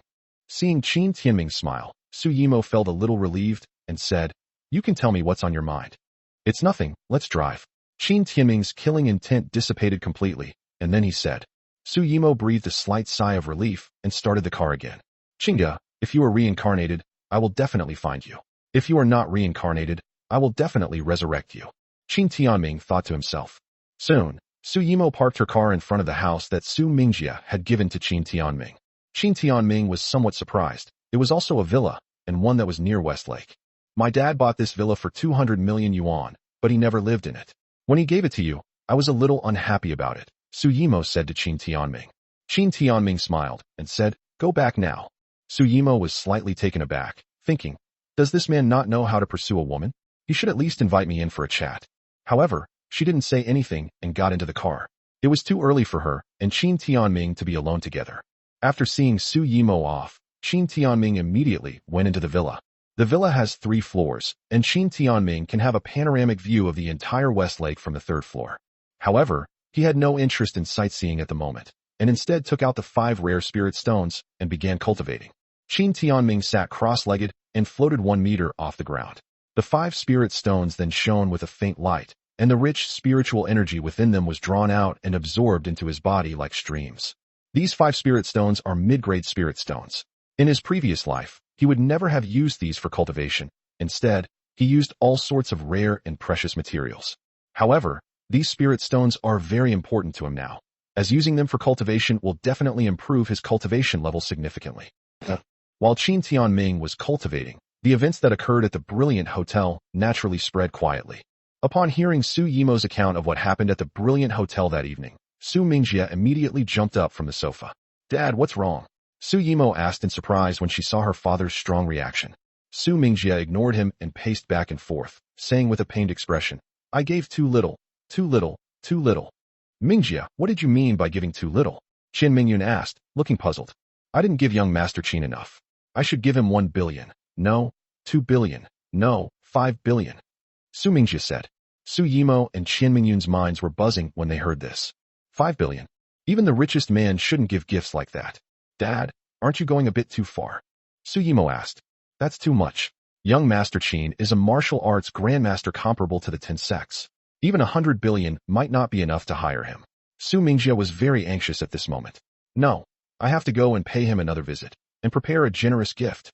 Seeing Qin Tianming smile, Su Yimo felt a little relieved, and said, you can tell me what's on your mind. It's nothing, let's drive. Qin Tianming's killing intent dissipated completely, and then he said. Su Yimo breathed a slight sigh of relief and started the car again. Qingda, if you are reincarnated, I will definitely find you. If you are not reincarnated, I will definitely resurrect you. Qin Tianming thought to himself. Soon, Su Yimo parked her car in front of the house that Su Mingjie had given to Qin Tianming. Qin Tianming was somewhat surprised. It was also a villa, and one that was near Westlake. My dad bought this villa for 200 million yuan, but he never lived in it. When he gave it to you, I was a little unhappy about it, Su Yimo said to Qin Tianming. Qin Tianming smiled and said, go back now. Su Yimo was slightly taken aback, thinking, does this man not know how to pursue a woman? He should at least invite me in for a chat. However, she didn't say anything and got into the car. It was too early for her and Qin Tianming to be alone together. After seeing Su Yimo off, Qin Tianming immediately went into the villa. The villa has 3 floors, and Qin Tianming can have a panoramic view of the entire Westlake from the 3rd floor. However, he had no interest in sightseeing at the moment, and instead took out the 5 rare spirit stones and began cultivating. Qin Tianming sat cross-legged and floated 1 meter off the ground. The 5 spirit stones then shone with a faint light, and the rich spiritual energy within them was drawn out and absorbed into his body like streams. These 5 spirit stones are mid-grade spirit stones. In his previous life, he would never have used these for cultivation. Instead, he used all sorts of rare and precious materials. However, these spirit stones are very important to him now, as using them for cultivation will definitely improve his cultivation level significantly. While Qin Tianming was cultivating, the events that occurred at the Brilliant Hotel naturally spread quietly. Upon hearing Su Yimo's account of what happened at the Brilliant Hotel that evening, Su Mingjie immediately jumped up from the sofa. Dad, what's wrong? Su Yimo asked in surprise when she saw her father's strong reaction. Su Mingjie ignored him and paced back and forth, saying with a pained expression, I gave too little, too little, too little. Mingjia, what did you mean by giving too little? Qin Mingyun asked, looking puzzled. I didn't give young Master Qin enough. I should give him 1 billion. No, 2 billion. No, 5 billion. Su Mingjia said. Su Yimo and Qin Mingyun's minds were buzzing when they heard this. 5 billion. Even the richest man shouldn't give gifts like that. Dad, aren't you going a bit too far? Su Yimo asked. That's too much. Young Master Qin is a martial arts grandmaster comparable to the 10 sects. Even 100 billion might not be enough to hire him. Su Mingjia was very anxious at this moment. No, I have to go and pay him another visit, and prepare a generous gift.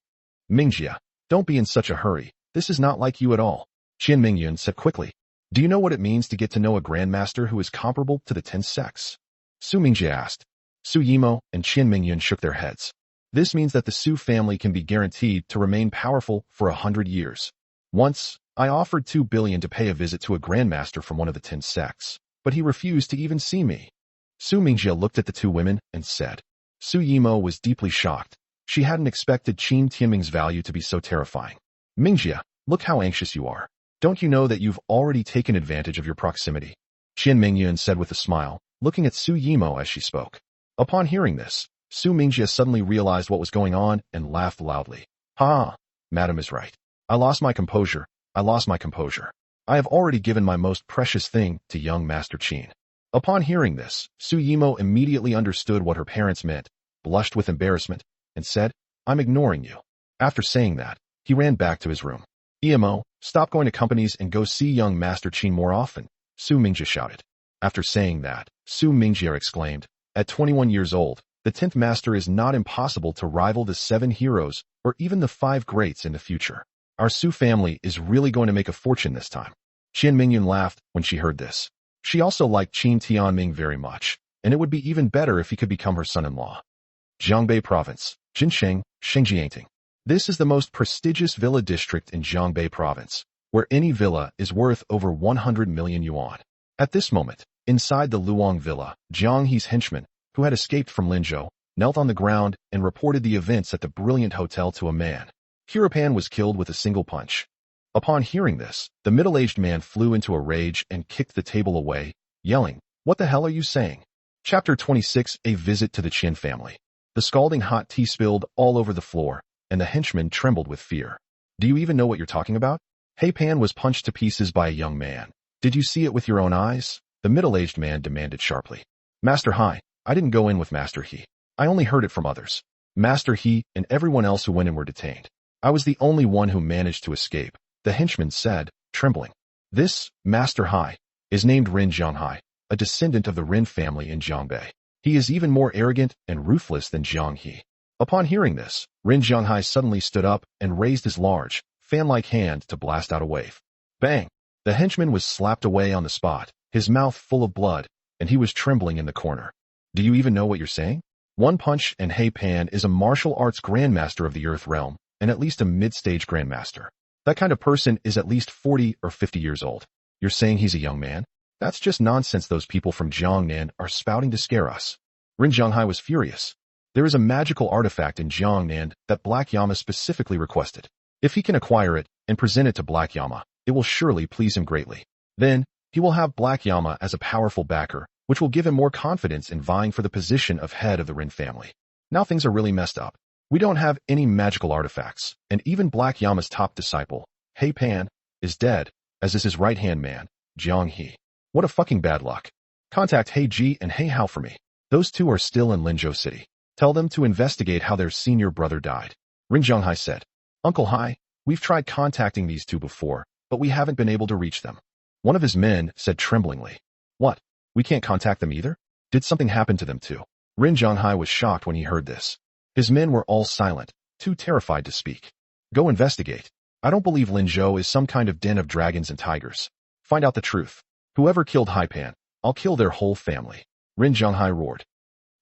Mingjia, don't be in such a hurry. This is not like you at all. Qin Mingyun said quickly. Do you know what it means to get to know a grandmaster who is comparable to the 10 sects? Su Mingjia asked. Su Yimo and Qin Mingyun shook their heads. This means that the Su family can be guaranteed to remain powerful for 100 years. Once, I offered 2 billion to pay a visit to a grandmaster from one of the 10 sects, but he refused to even see me. Su Mingjia looked at the two women and said. Su Yimo was deeply shocked. She hadn't expected Qin Timing's value to be so terrifying. Mingjia, look how anxious you are. Don't you know that you've already taken advantage of your proximity? Qin Mingyun said with a smile, looking at Su Yimo as she spoke. Upon hearing this, Su Mingjia suddenly realized what was going on and laughed loudly. Ha! Madam is right. I lost my composure. I have already given my most precious thing to young Master Qin. Upon hearing this, Su Yimo immediately understood what her parents meant, blushed with embarrassment, and said, I'm ignoring you. After saying that, he ran back to his room. Yimo, stop going to companies and go see young Master Qin more often, Su Mingjia shouted. After saying that, Su Mingjia exclaimed, at 21 years old, the 10th master is not impossible to rival the 7 heroes or even the 5 greats in the future. Our Su family is really going to make a fortune this time. Qin Mingyun laughed when she heard this. She also liked Qin Timing very much, and it would be even better if he could become her son-in-law. Jiangbei Province, Jinsheng, Shengjiangting. This is the most prestigious villa district in Jiangbei Province, where any villa is worth over 100 million yuan. At this moment, inside the Luong Villa, Jiang He's henchman, who had escaped from Linzhou, knelt on the ground and reported the events at the brilliant hotel to a man. Hirapan was killed with a single punch. Upon hearing this, the middle-aged man flew into a rage and kicked the table away, yelling, What the hell are you saying? Chapter 26, A Visit to the Qin Family. The scalding hot tea spilled all over the floor, and the henchman trembled with fear. Do you even know what you're talking about? He Pan was punched to pieces by a young man. Did you see it with your own eyes? The middle-aged man demanded sharply. Master Hai, I didn't go in with Master He. I only heard it from others. Master He and everyone else who went in were detained. I was the only one who managed to escape, the henchman said, trembling. This, Master Hai, is named Rin Zhonghai, a descendant of the Rin family in Jiangbei. He is even more arrogant and ruthless than Jiang He. Upon hearing this, Rin Zhonghai suddenly stood up and raised his large, fan-like hand to blast out a wave. Bang! The henchman was slapped away on the spot, his mouth full of blood, and he was trembling in the corner. Do you even know what you're saying? One Punch and He Pan is a martial arts grandmaster of the Earth realm, and at least a mid-stage grandmaster. That kind of person is at least 40 or 50 years old. You're saying he's a young man? That's just nonsense those people from Jiangnan are spouting to scare us. Rin Zhonghai was furious. There is a magical artifact in Jiangnan that Black Yama specifically requested. If he can acquire it and present it to Black Yama, it will surely please him greatly. Then, he will have Black Yama as a powerful backer, which will give him more confidence in vying for the position of head of the Rin family. Now things are really messed up. We don't have any magical artifacts, and even Black Yama's top disciple, He Pan, is dead, as is his right-hand man, Jiang He. What a fucking bad luck. Contact He Ji and He Hao for me. Those two are still in Linzhou City. Tell them to investigate how their senior brother died. Rin Zhonghai said. Uncle Hai, we've tried contacting these two before, but we haven't been able to reach them. One of his men said tremblingly. What? We can't contact them either? Did something happen to them too? Rin Zhonghai was shocked when he heard this. His men were all silent, too terrified to speak. Go investigate. I don't believe Linzhou is some kind of den of dragons and tigers. Find out the truth. Whoever killed Haipan, I'll kill their whole family. Rin Zhonghai roared.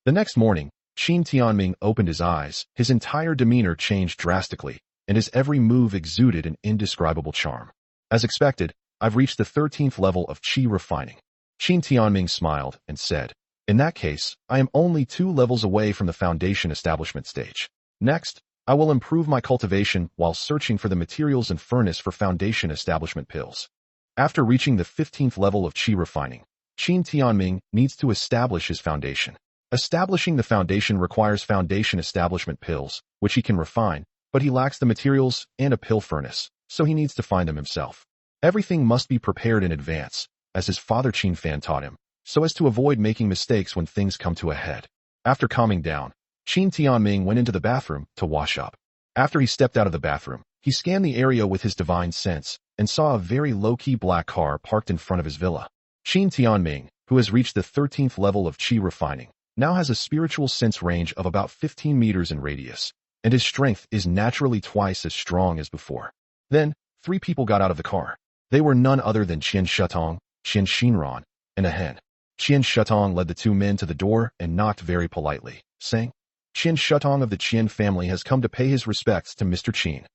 The next morning, Qin Tianming opened his eyes, his entire demeanor changed drastically, and his every move exuded an indescribable charm. As expected, I've reached the 13th level of Qi refining. Qin Tianming smiled and said, In that case, I am only 2 levels away from the foundation establishment stage. Next, I will improve my cultivation while searching for the materials and furnace for foundation establishment pills. After reaching the 15th level of Qi refining, Qin Tianming needs to establish his foundation. Establishing the foundation requires foundation establishment pills, which he can refine, but he lacks the materials and a pill furnace, so he needs to find them himself. Everything must be prepared in advance, as his father Qin Fan taught him, so as to avoid making mistakes when things come to a head. After calming down, Qin Tianming went into the bathroom to wash up. After he stepped out of the bathroom, he scanned the area with his divine sense and saw a very low-key black car parked in front of his villa. Qin Tianming, who has reached the 13th level of Qi refining, now has a spiritual sense range of about 15 meters in radius, and his strength is naturally twice as strong as before. Then, 3 people got out of the car. They were none other than Qian Shutong, Qian Xinran, and a hen. Qian Shutong led the 2 men to the door and knocked very politely, saying, "Qian Shutong of the Qian family has come to pay his respects to Mr. Qin."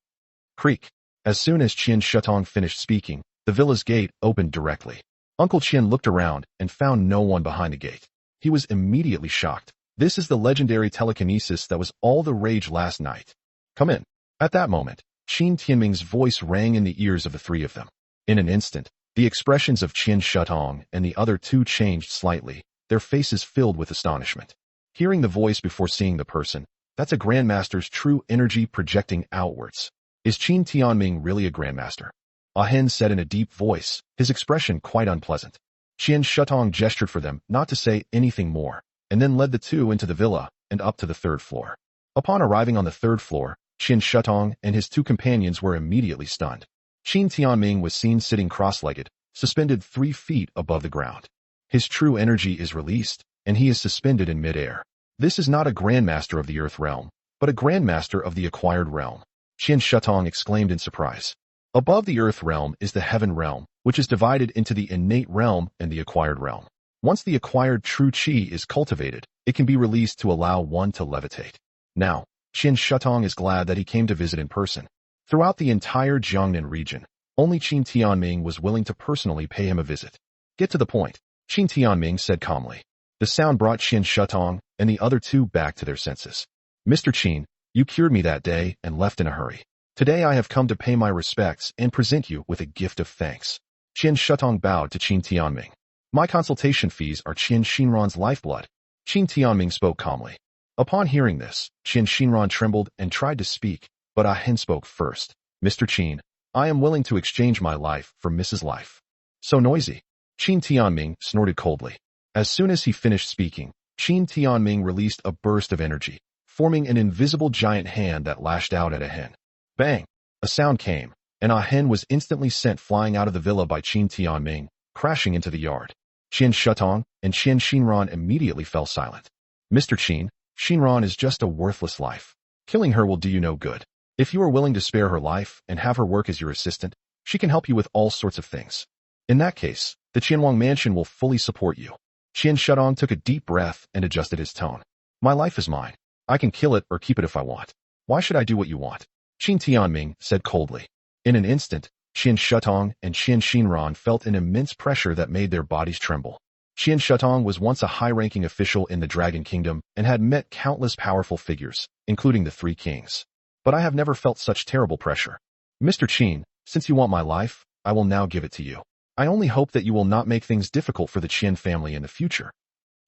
Creak. As soon as Qian Shutong finished speaking, the villa's gate opened directly. Uncle Qian looked around and found no one behind the gate. He was immediately shocked. This is the legendary telekinesis that was all the rage last night. "Come in." At that moment, Qin Tianming's voice rang in the ears of the 3 of them. In an instant, the expressions of Qian Shutong and the other 2 changed slightly, their faces filled with astonishment. Hearing the voice before seeing the person, that's a grandmaster's true energy projecting outwards. Is Qin Tianming really a grandmaster? Ah Hen said in a deep voice, his expression quite unpleasant. Qian Shutong gestured for them not to say anything more, and then led the 2 into the villa and up to the 3rd floor. Upon arriving on the 3rd floor, Qian Shutong and his 2 companions were immediately stunned. Qin Tianming was seen sitting cross-legged, suspended 3 feet above the ground. His true energy is released, and he is suspended in mid-air. This is not a grandmaster of the earth realm, but a grandmaster of the acquired realm. Qian Shutong exclaimed in surprise. Above the earth realm is the heaven realm, which is divided into the innate realm and the acquired realm. Once the acquired true qi is cultivated, it can be released to allow one to levitate. Now, Qian Shutong is glad that he came to visit in person. Throughout the entire Jiangnan region, only Qin Tianming was willing to personally pay him a visit. "Get to the point," Qin Tianming said calmly. The sound brought Qian Shutong and the other 2 back to their senses. "Mr. Qin, you cured me that day and left in a hurry. Today I have come to pay my respects and present you with a gift of thanks." Qian Shutong bowed to Qin Tianming. "My consultation fees are Qian Xinran's lifeblood." Qin Tianming spoke calmly. Upon hearing this, Qian Xinran trembled and tried to speak, but Ah Hen spoke first. "Mr. Qin, I am willing to exchange my life for Mrs. Life." "So noisy." Qin Tianming snorted coldly. As soon as he finished speaking, Qin Tianming released a burst of energy, forming an invisible giant hand that lashed out at Ah Hen. Bang! A sound came, and Ah Hen was instantly sent flying out of the villa by Qin Tianming, crashing into the yard. Qian Shutong and Qian Xinran immediately fell silent. "Mr. Qin, Xinran is just a worthless life. Killing her will do you no good. If you are willing to spare her life and have her work as your assistant, she can help you with all sorts of things. In that case, the Qianwang mansion will fully support you." Qian Shutong took a deep breath and adjusted his tone. "My life is mine. I can kill it or keep it if I want. Why should I do what you want?" Qin Tianming said coldly. In an instant, Qian Shutong and Qian Xinran felt an immense pressure that made their bodies tremble. Qian Shutong was once a high-ranking official in the Dragon Kingdom and had met countless powerful figures, including the 3 kings. "But I have never felt such terrible pressure. Mr. Qin, since you want my life, I will now give it to you. I only hope that you will not make things difficult for the Qian family in the future."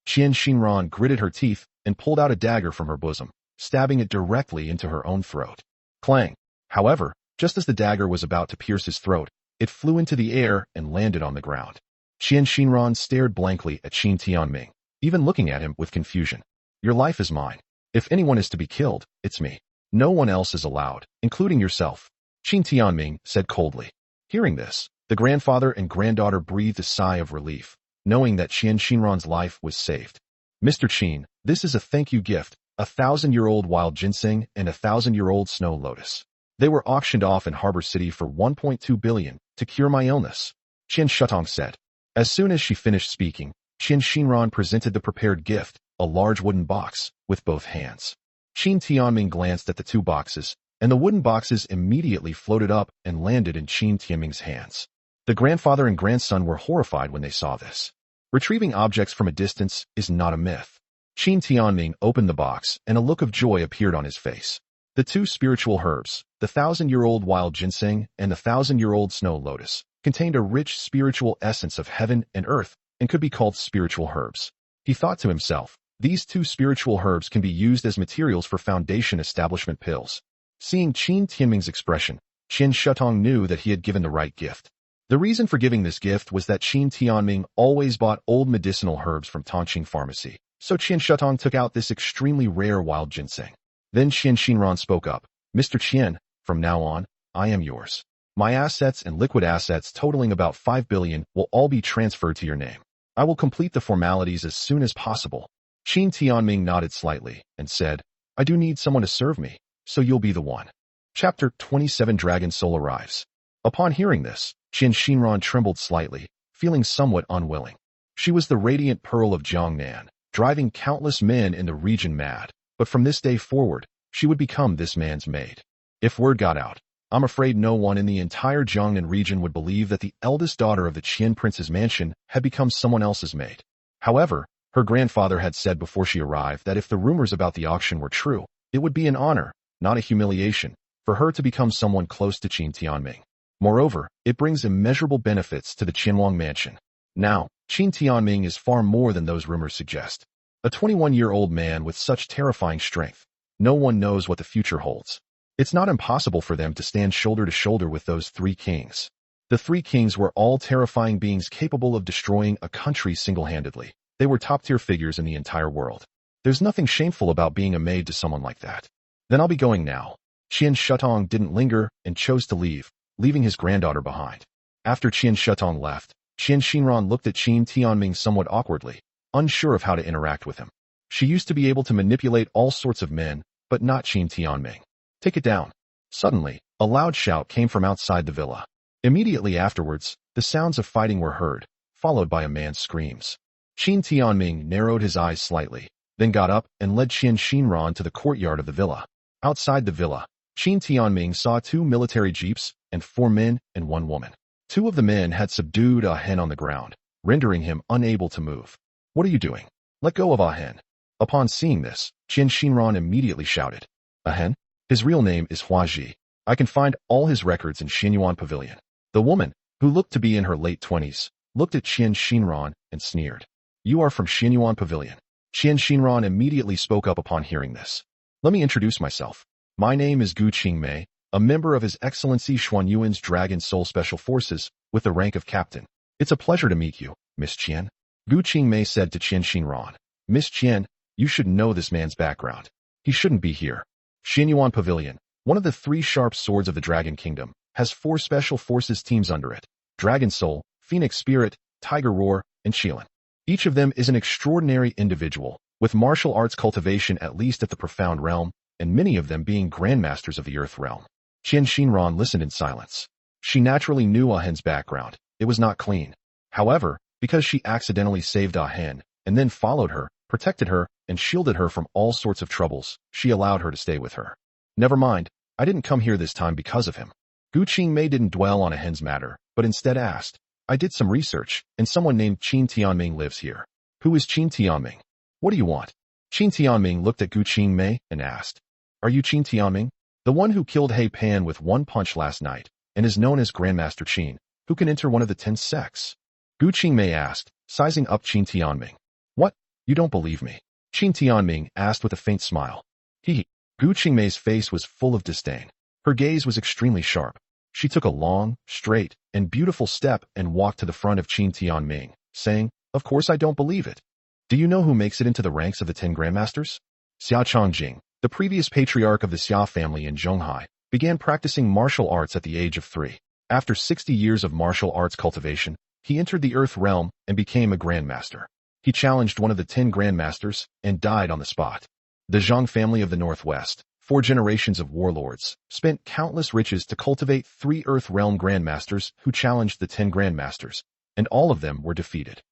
Qian Xinran gritted her teeth and pulled out a dagger from her bosom, stabbing it directly into her own throat. Clang! However, just as the dagger was about to pierce his throat, it flew into the air and landed on the ground. Qian Xinran stared blankly at Qin Tianming, even looking at him with confusion. "Your life is mine. If anyone is to be killed, it's me. No one else is allowed, including yourself," Qin Tianming said coldly. Hearing this, the grandfather and granddaughter breathed a sigh of relief, knowing that Qian Xinran's life was saved. "Mr. Qin, this is a thank you gift, 1,000-year-old wild ginseng and 1,000-year-old snow lotus. They were auctioned off in Harbor City for 1.2 billion to cure my illness," Qian Shutong said. As soon as she finished speaking, Qian Xinran presented the prepared gift, a large wooden box, with both hands. Qin Tianming glanced at the 2 boxes, and the wooden boxes immediately floated up and landed in Qin Tianming's hands. The grandfather and grandson were horrified when they saw this. Retrieving objects from a distance is not a myth. Qin Tianming opened the box, and a look of joy appeared on his face. The 2 spiritual herbs, the 1,000-year-old wild ginseng and the 1,000-year-old snow lotus, contained a rich spiritual essence of heaven and earth and could be called spiritual herbs. He thought to himself, these two spiritual herbs can be used as materials for foundation establishment pills. Seeing Qin Timing's expression, Qin Shutong knew that he had given the right gift. The reason for giving this gift was that Qin Tianming always bought old medicinal herbs from Tongqing Pharmacy, so Qin Shutong took out this extremely rare wild ginseng. Then Qin Xinran spoke up, Mr. Qin, from now on, I am yours. My assets and liquid assets totaling about 5 billion will all be transferred to your name. I will complete the formalities as soon as possible. Qin Tianming nodded slightly and said, I do need someone to serve me, so you'll be the one. Chapter 27 Dragon Soul Arrives. Upon hearing this, Qin Xinran trembled slightly, feeling somewhat unwilling. She was the radiant pearl of Jiangnan, driving countless men in the region mad, but from this day forward, she would become this man's maid. If word got out, I'm afraid no one in the entire Jiangnan region would believe that the eldest daughter of the Qian prince's mansion had become someone else's maid. However, her grandfather had said before she arrived that if the rumors about the auction were true, it would be an honor, not a humiliation, for her to become someone close to Qin Tianming. Moreover, it brings immeasurable benefits to the Qianwang mansion. Now, Qin Tianming is far more than those rumors suggest. A 21-year-old man with such terrifying strength. No one knows what the future holds. It's not impossible for them to stand shoulder to shoulder with those three kings. The three kings were all terrifying beings capable of destroying a country single-handedly. They were top-tier figures in the entire world. There's nothing shameful about being a maid to someone like that. Then I'll be going now. Qin Shutong didn't linger and chose to leave, leaving his granddaughter behind. After Qin Shutong left, Qin Xinran looked at Qin Tianming somewhat awkwardly, unsure of how to interact with him. She used to be able to manipulate all sorts of men, but not Qin Tianming. Take it down. Suddenly, a loud shout came from outside the villa. Immediately afterwards, the sounds of fighting were heard, followed by a man's screams. Qin Tianming narrowed his eyes slightly, then got up and led Qin Xinran to the courtyard of the villa. Outside the villa, Qin Tianming saw 2 military jeeps and 4 men and 1 woman. 2 of the men had subdued Ah Hen on the ground, rendering him unable to move. What are you doing? Let go of Ah Hen. Upon seeing this, Qin Xinran immediately shouted, Ah Hen? His real name is Hua Ji. I can find all his records in Xianyuan Pavilion. The woman, who looked to be in her late 20s, looked at Qin Xinran and sneered. You are from Xianyuan Pavilion. Qin Xinran immediately spoke up upon hearing this. Let me introduce myself. My name is Gu Qingmei, a member of His Excellency Xuanyuan's Dragon Soul Special Forces, with the rank of captain. It's a pleasure to meet you, Miss Qian. Gu Qingmei said to Qin Xinran. Miss Qian, you should know this man's background. He shouldn't be here. Xianyuan Pavilion, one of the 3 sharp swords of the Dragon Kingdom, has 4 special forces teams under it. Dragon Soul, Phoenix Spirit, Tiger Roar, and Qilin. Each of them is an extraordinary individual, with martial arts cultivation at least at the profound realm, and many of them being grandmasters of the earth realm. Qin Xinran listened in silence. She naturally knew Ah Hen's background. It was not clean. However, because she accidentally saved Ah Hen, and then followed her, protected her, and shielded her from all sorts of troubles, she allowed her to stay with her. Never mind, I didn't come here this time because of him. Gu Qingmei didn't dwell on Ah Hen's matter, but instead asked, I did some research, and someone named Qin Tianming lives here. Who is Qin Tianming? What do you want? Qin Tianming looked at Gu Qingmei and asked, Are you Qin Tianming? The one who killed He Pan with 1 punch last night, and is known as Grandmaster Qin, who can enter one of the 10 sects? Gu Qingmei asked, sizing up Qin Tianming. What? You don't believe me? Qin Tianming asked with a faint smile. Gu Qingmei's face was full of disdain. Her gaze was extremely sharp. She took a long, straight, and beautiful step and walked to the front of Qin Tianming, saying, Of course I don't believe it. Do you know who makes it into the ranks of the 10 Grandmasters? Xia Changjing, the previous patriarch of the Xia family in Zhonghai, began practicing martial arts at the age of 3. After 60 years of martial arts cultivation, he entered the Earth realm and became a Grandmaster. He challenged one of the 10 Grandmasters and died on the spot. The Zhang family of the Northwest, 4 generations of warlords, spent countless riches to cultivate 3 Earth realm Grandmasters who challenged the 10 Grandmasters, and all of them were defeated.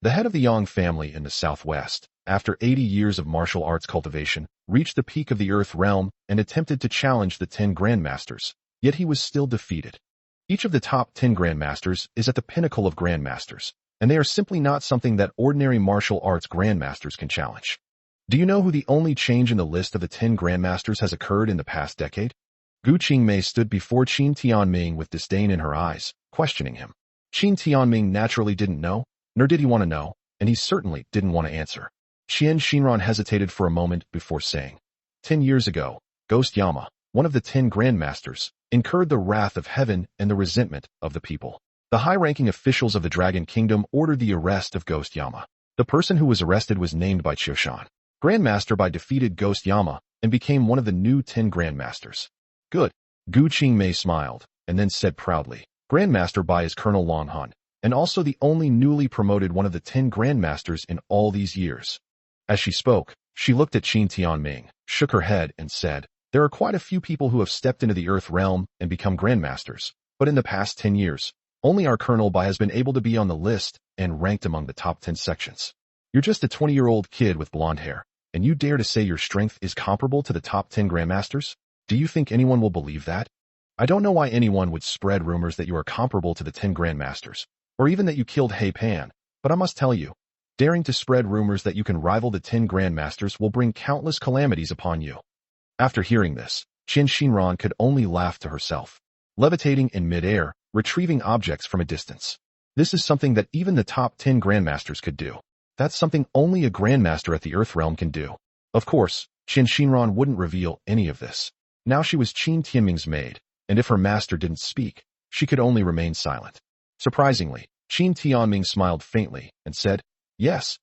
The head of the Yang family in the Southwest, after 80 years of martial arts cultivation, reached the peak of the Earth realm and attempted to challenge the 10 Grandmasters, yet he was still defeated. Each of the top 10 Grandmasters is at the pinnacle of Grandmasters, and they are simply not something that ordinary martial arts Grandmasters can challenge. Do you know who the only change in the list of the 10 Grandmasters has occurred in the past decade? Gu Qingmei stood before Qin Tianming with disdain in her eyes, questioning him. Qin Tianming naturally didn't know. Nor did he want to know, and he certainly didn't want to answer. Qin Shinran hesitated for a moment before saying, 10 years ago, Ghost Yama, one of the 10 grandmasters, incurred the wrath of heaven and the resentment of the people. The high-ranking officials of the Dragon Kingdom ordered the arrest of Ghost Yama. The person who was arrested was named by Qiushan, Grandmaster by defeated Ghost Yama and became one of the new 10 grandmasters. Good. Gu Qingmei smiled, and then said proudly, Grandmaster by is Colonel Long Han, and also the only newly promoted one of the 10 grandmasters in all these years. As she spoke, she looked at Qin Timing, shook her head, and said, there are quite a few people who have stepped into the Earth realm and become grandmasters, but in the past 10 years, only our Colonel Bai has been able to be on the list and ranked among the top 10 sections. You're just a 20-year-old kid with blonde hair, and you dare to say your strength is comparable to the top 10 grandmasters? Do you think anyone will believe that? I don't know why anyone would spread rumors that you are comparable to the 10 grandmasters, or even that you killed He Pan, but I must tell you, daring to spread rumors that you can rival the 10 grandmasters will bring countless calamities upon you. After hearing this, Qin Shinran could only laugh to herself. Levitating in midair, retrieving objects from a distance. This is something that even the top 10 grandmasters could do. That's something only a grandmaster at the Earth realm can do. Of course, Qin Shinran wouldn't reveal any of this. Now she was Qin Timing's maid, and if her master didn't speak, she could only remain silent. Surprisingly, Qin Timing smiled faintly and said, yes,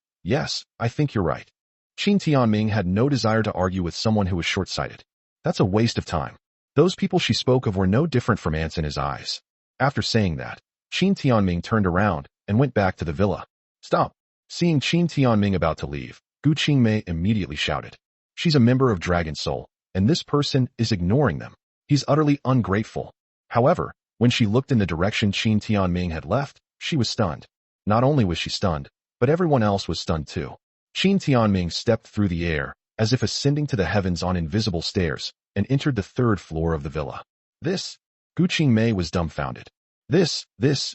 I think you're right. Qin Timing had no desire to argue with someone who was short-sighted. That's a waste of time. Those people she spoke of were no different from ants in his eyes. After saying that, Qin Timing turned around and went back to the villa. Stop. Seeing Qin Timing about to leave, Gu Qingmei immediately shouted. She's a member of Dragon Soul, and this person is ignoring them. He's utterly ungrateful. However, when she looked in the direction Qin Timing had left, she was stunned. Not only was she stunned, but everyone else was stunned too. Qin Timing stepped through the air, as if ascending to the heavens on invisible stairs, and entered the 3rd floor of the villa. This? Gu Qingmei was dumbfounded. This,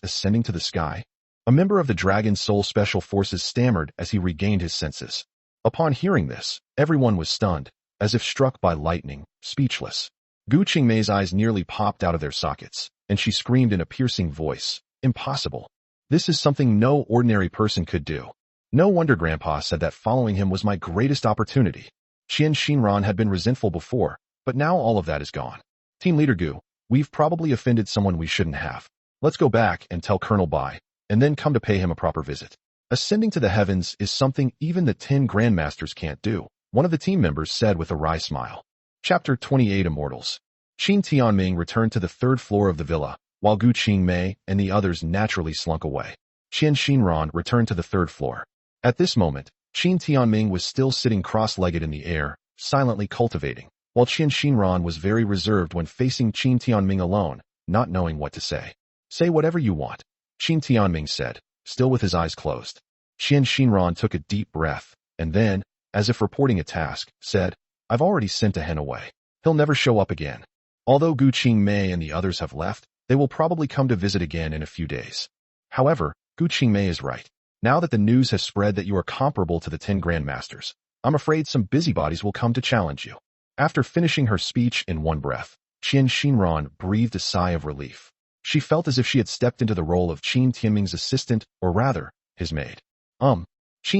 ascending to the sky? A member of the Dragon Soul Special Forces stammered as he regained his senses. Upon hearing this, everyone was stunned, as if struck by lightning, speechless. Gu Qingmei's eyes nearly popped out of their sockets, and she screamed in a piercing voice, impossible. This is something no ordinary person could do. No wonder Grandpa said that following him was my greatest opportunity. Qin Shinran had been resentful before, but now all of that is gone. Team Leader Gu, we've probably offended someone we shouldn't have. Let's go back and tell Colonel Bai, and then come to pay him a proper visit. Ascending to the heavens is something even the 10 grandmasters can't do, one of the team members said with a wry smile. Chapter 28 Immortals. Qin Timing returned to the 3rd floor of the villa, while Gu Qingmei and the others naturally slunk away. Qin Shinran returned to the 3rd floor. At this moment, Qin Timing was still sitting cross-legged in the air, silently cultivating, while Qin Shinran was very reserved when facing Qin Timing alone, not knowing what to say. Say whatever you want, Qin Timing said, still with his eyes closed. Qin Shinran took a deep breath, and then, as if reporting a task, said, I've already sent a hen away. He'll never show up again. Although Gu Qingmei and the others have left, they will probably come to visit again in a few days. However, Gu Qingmei is right. Now that the news has spread that you are comparable to the 10 grandmasters, I'm afraid some busybodies will come to challenge you. After finishing her speech in one breath, Qin Shinran breathed a sigh of relief. She felt as if she had stepped into the role of Qin Timing's assistant, or rather, his maid. Qin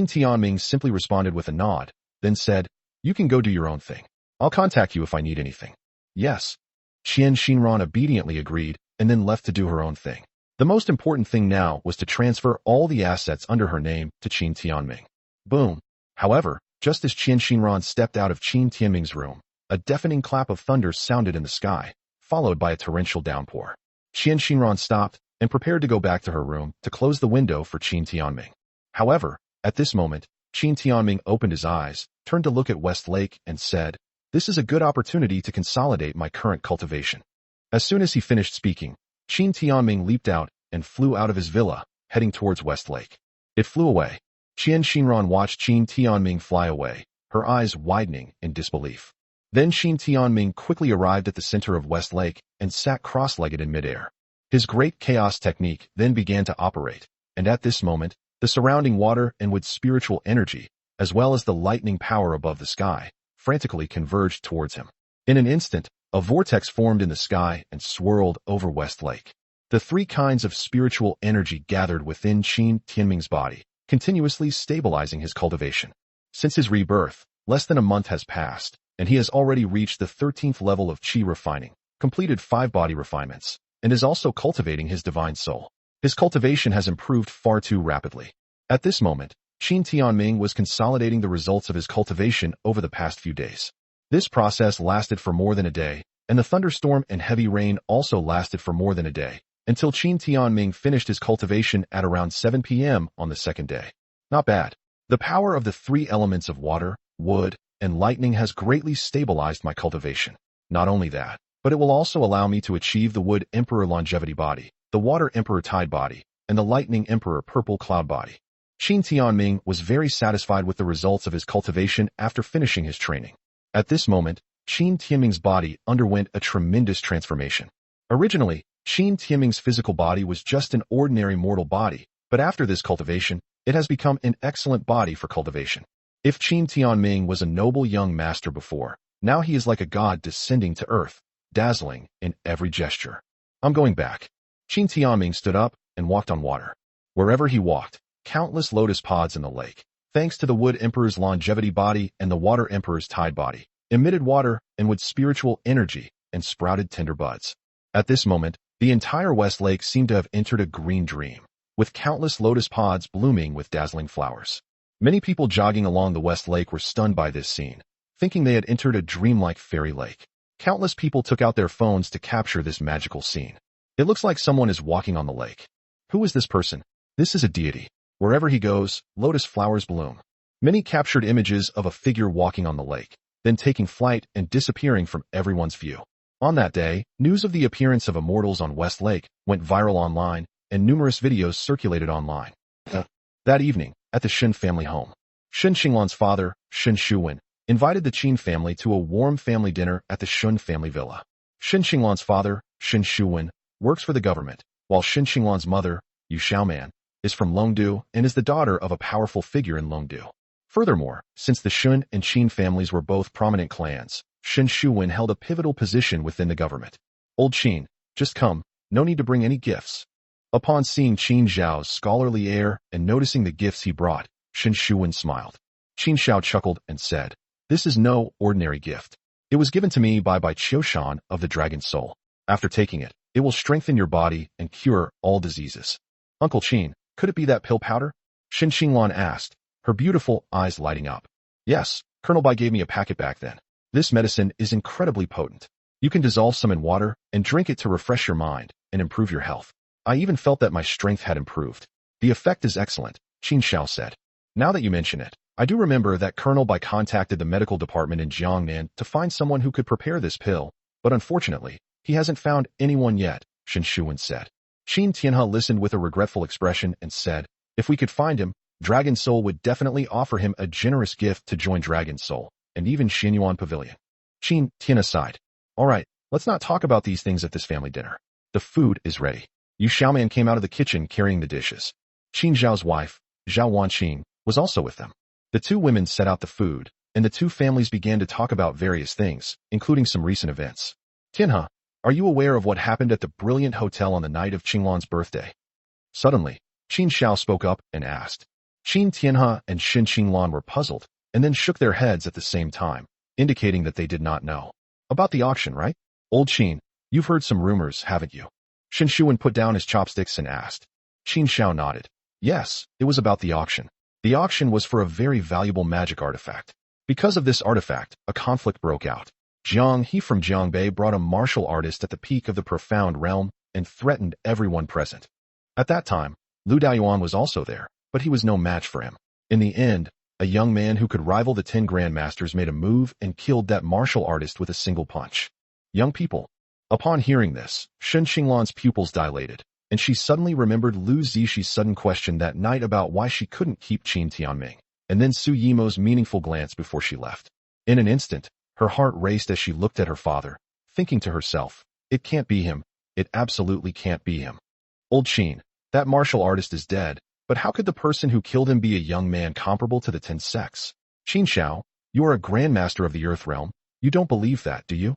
Timing simply responded with a nod, then said, you can go do your own thing. I'll contact you if I need anything. Yes. Qin Shinran obediently agreed, and then left to do her own thing. The most important thing now was to transfer all the assets under her name to Qin Timing. Boom. However, just as Qin Shinran stepped out of Qin Timing's room, a deafening clap of thunder sounded in the sky, followed by a torrential downpour. Qin Shinran stopped and prepared to go back to her room to close the window for Qin Timing. However, at this moment, Qin Timing opened his eyes, turned to look at West Lake, and said, this is a good opportunity to consolidate my current cultivation. As soon as he finished speaking, Qin Timing leaped out and flew out of his villa, heading towards West Lake. It flew away. Qin Shinran watched Qin Timing fly away, her eyes widening in disbelief. Then Qin Timing quickly arrived at the center of West Lake and sat cross-legged in midair. His great chaos technique then began to operate, and at this moment, the surrounding water and with spiritual energy, as well as the lightning power above the sky, frantically converged towards him. In an instant, a vortex formed in the sky and swirled over West Lake. The three kinds of spiritual energy gathered within Qin Timing's body, continuously stabilizing his cultivation. Since his rebirth, less than a month has passed, and he has already reached the 13th level of Qi refining, completed 5 body refinements, and is also cultivating his divine soul. His cultivation has improved far too rapidly. At this moment, Qin Timing was consolidating the results of his cultivation over the past few days. This process lasted for more than a day, and the thunderstorm and heavy rain also lasted for more than a day, until Qin Timing finished his cultivation at around 7 p.m. on the second day. Not bad. The power of the 3 elements of water, wood, and lightning has greatly stabilized my cultivation. Not only that, but it will also allow me to achieve the Wood Emperor Longevity Body, the Water Emperor Tide Body, and the Lightning Emperor Purple Cloud Body. Qin Timing was very satisfied with the results of his cultivation after finishing his training. At this moment, Qin Timing's body underwent a tremendous transformation. Originally, Qin Timing's physical body was just an ordinary mortal body, but after this cultivation, it has become an excellent body for cultivation. If Qin Timing was a noble young master before, now he is like a god descending to earth, dazzling in every gesture. I'm going back. Qin Timing stood up and walked on water. Wherever he walked, countless lotus pods in the lake, thanks to the Wood Emperor's longevity body and the Water Emperor's tide body, emitted water and wood spiritual energy and sprouted tender buds. At this moment, the entire West Lake seemed to have entered a green dream, with countless lotus pods blooming with dazzling flowers. Many people jogging along the West Lake were stunned by this scene, thinking they had entered a dreamlike fairy lake. Countless people took out their phones to capture this magical scene. It looks like someone is walking on the lake. Who is this person? This is a deity. Wherever he goes, lotus flowers bloom. Many captured images of a figure walking on the lake, then taking flight and disappearing from everyone's view. On that day, news of the appearance of immortals on West Lake went viral online, and numerous videos circulated online. That evening, at the Shen family home, Shen Xinglan's father, Shen Shuwen, invited the Qin family to a warm family dinner at the Shen family villa. Shen Xinglan's father, Shen Shuwen, works for the government, while Shen Xinglan's mother, Yu Xiaoman, is from Longdu and is the daughter of a powerful figure in Longdu. Furthermore, since the Shen and Qin families were both prominent clans, Shen Shuwen held a pivotal position within the government. Old Qin, just come, no need to bring any gifts. Upon seeing Qin Zhao's scholarly air and noticing the gifts he brought, Shen Shuwen smiled. Qin Zhao chuckled and said, "This is no ordinary gift. It was given to me by Qiushan of the Dragon Soul. After taking it, it will strengthen your body and cure all diseases." Uncle Qin, could it be that pill powder? Shen Xinglan asked, her beautiful eyes lighting up. Yes, Colonel Bai gave me a packet back then. This medicine is incredibly potent. You can dissolve some in water and drink it to refresh your mind and improve your health. I even felt that my strength had improved. The effect is excellent, Qin Zhao said. Now that you mention it, I do remember that Colonel Bai contacted the medical department in Jiangnan to find someone who could prepare this pill, but unfortunately, he hasn't found anyone yet, Shen Shuwen said. Qin Tianhe listened with a regretful expression and said, if we could find him, Dragon Soul would definitely offer him a generous gift to join Dragon Soul, and even Xinyuan Pavilion. Qin Tianhe sighed. Alright, let's not talk about these things at this family dinner. The food is ready. Yu Xiaoman came out of the kitchen carrying the dishes. Qin Zhao's wife, Zhao Wanqing, was also with them. The two women set out the food, and the two families began to talk about various things, including some recent events. Tianhe, are you aware of what happened at the brilliant hotel on the night of Qinglan's birthday? Suddenly, Qin Zhao spoke up and asked. Qin Tianhe and Shen Xinglan were puzzled, and then shook their heads at the same time, indicating that they did not know. About the auction, right? Old Qin, you've heard some rumors, haven't you? Shen Shuwen put down his chopsticks and asked. Qin Zhao nodded. Yes, it was about the auction. The auction was for a very valuable magic artifact. Because of this artifact, a conflict broke out. Jiang He from Jiangbei brought a martial artist at the peak of the profound realm and threatened everyone present. At that time, Lu Daoyuan was also there, but he was no match for him. In the end, a young man who could rival the 10 grandmasters made a move and killed that martial artist with a single punch. Young people. Upon hearing this, Shen Xinglan's pupils dilated, and she suddenly remembered Lu Zixi sudden question that night about why she couldn't keep Qin Tianming, and then Su Yimo's meaningful glance before she left. In an instant, her heart raced as she looked at her father, thinking to herself, it can't be him, it absolutely can't be him. Old Qin, that martial artist is dead, but how could the person who killed him be a young man comparable to the 10 sects? Qin Zhao, you are a grandmaster of the Earth Realm, you don't believe that, do you?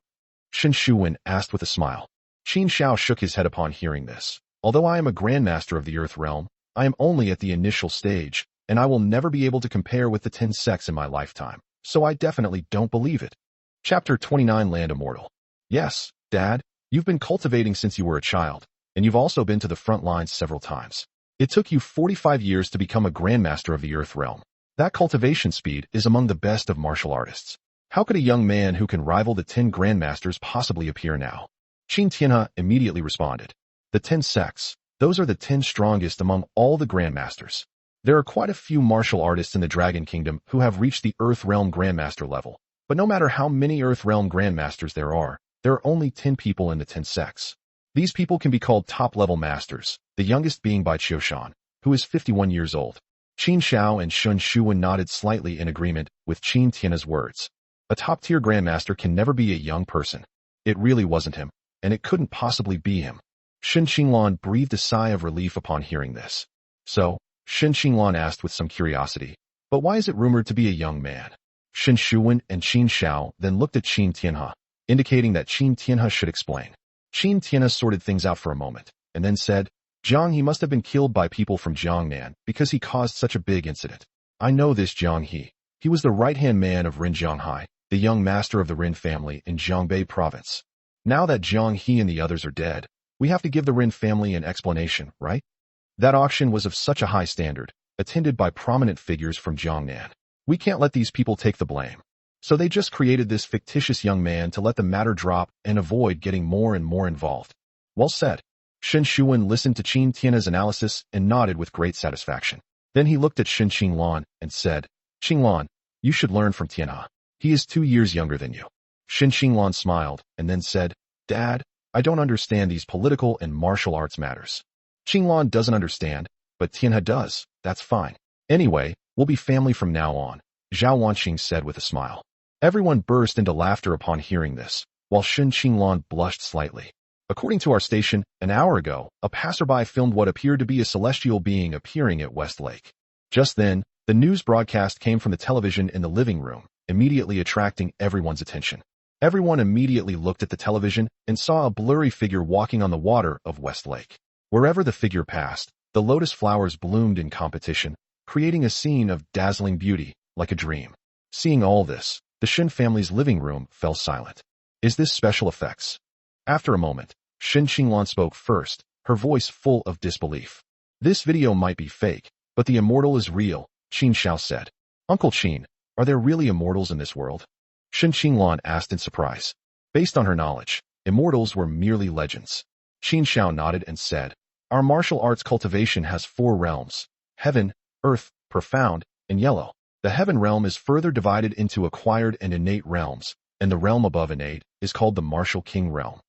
Shen Shuwen asked with a smile. Qin Shao shook his head upon hearing this. Although I am a grandmaster of the Earth realm, I am only at the initial stage, and I will never be able to compare with the 10 sects in my lifetime, so I definitely don't believe it. Chapter 29 Land Immortal. Yes, Dad, you've been cultivating since you were a child, and you've also been to the front lines several times. It took you 45 years to become a grandmaster of the Earth realm. That cultivation speed is among the best of martial artists. How could a young man who can rival the 10 grandmasters possibly appear now? Qin Timing immediately responded. The 10 sects, those are the 10 strongest among all the grandmasters. There are quite a few martial artists in the Dragon Kingdom who have reached the Earth Realm Grandmaster level, but no matter how many Earth Realm Grandmasters there are only 10 people in the 10 sects. These people can be called top-level masters, the youngest being by Qiushan, who is 51 years old. Qin Shao and Shun Shuwen nodded slightly in agreement with Qin Timing's words. A top-tier grandmaster can never be a young person. It really wasn't him, and it couldn't possibly be him. Shen Qinglan breathed a sigh of relief upon hearing this. So, Shen Qinglan asked with some curiosity, but why is it rumored to be a young man? Shen Shuwen and Qin Shao then looked at Qin Timing, indicating that Qin Timing should explain. Qin Timing sorted things out for a moment, and then said, Jiang He must have been killed by people from Jiangnan because he caused such a big incident. I know this Jiang He. He was the right-hand man of Ren Jianghai, the young master of the Ren family in Jiangbei province. Now that Jiang He and the others are dead, we have to give the Ren family an explanation, right? That auction was of such a high standard, attended by prominent figures from Jiangnan. We can't let these people take the blame. So they just created this fictitious young man to let the matter drop and avoid getting more and more involved. Well said. Shen Shuwen listened to Qin Timing's analysis and nodded with great satisfaction. Then he looked at Shen Qinglan and said, Qinglan, you should learn from Timing. He is 2 years younger than you. Shen Qinglan smiled and then said, Dad, I don't understand these political and martial arts matters. Qinglan doesn't understand, but Timing does. That's fine. Anyway, we'll be family from now on, Zhao Wanqing said with a smile. Everyone burst into laughter upon hearing this, while Shen Qinglan blushed slightly. According to our station, an hour ago, a passerby filmed what appeared to be a celestial being appearing at Westlake. Just then, the news broadcast came from the television in the living room, immediately attracting everyone's attention. Everyone immediately looked at the television and saw a blurry figure walking on the water of Westlake. Wherever the figure passed, the lotus flowers bloomed in competition, creating a scene of dazzling beauty, like a dream. Seeing all this, the Shen family's living room fell silent. Is this special effects? After a moment, Shen Qinglan spoke first, her voice full of disbelief. This video might be fake, but the immortal is real, Qin Shao said. Uncle Qin, are there really immortals in this world? Shen Qinglan asked in surprise. Based on her knowledge, immortals were merely legends. Qin Shao nodded and said, Our martial arts cultivation has 4 realms: heaven, earth, profound, and yellow. The heaven realm is further divided into acquired and innate realms, and the realm above innate is called the martial king realm.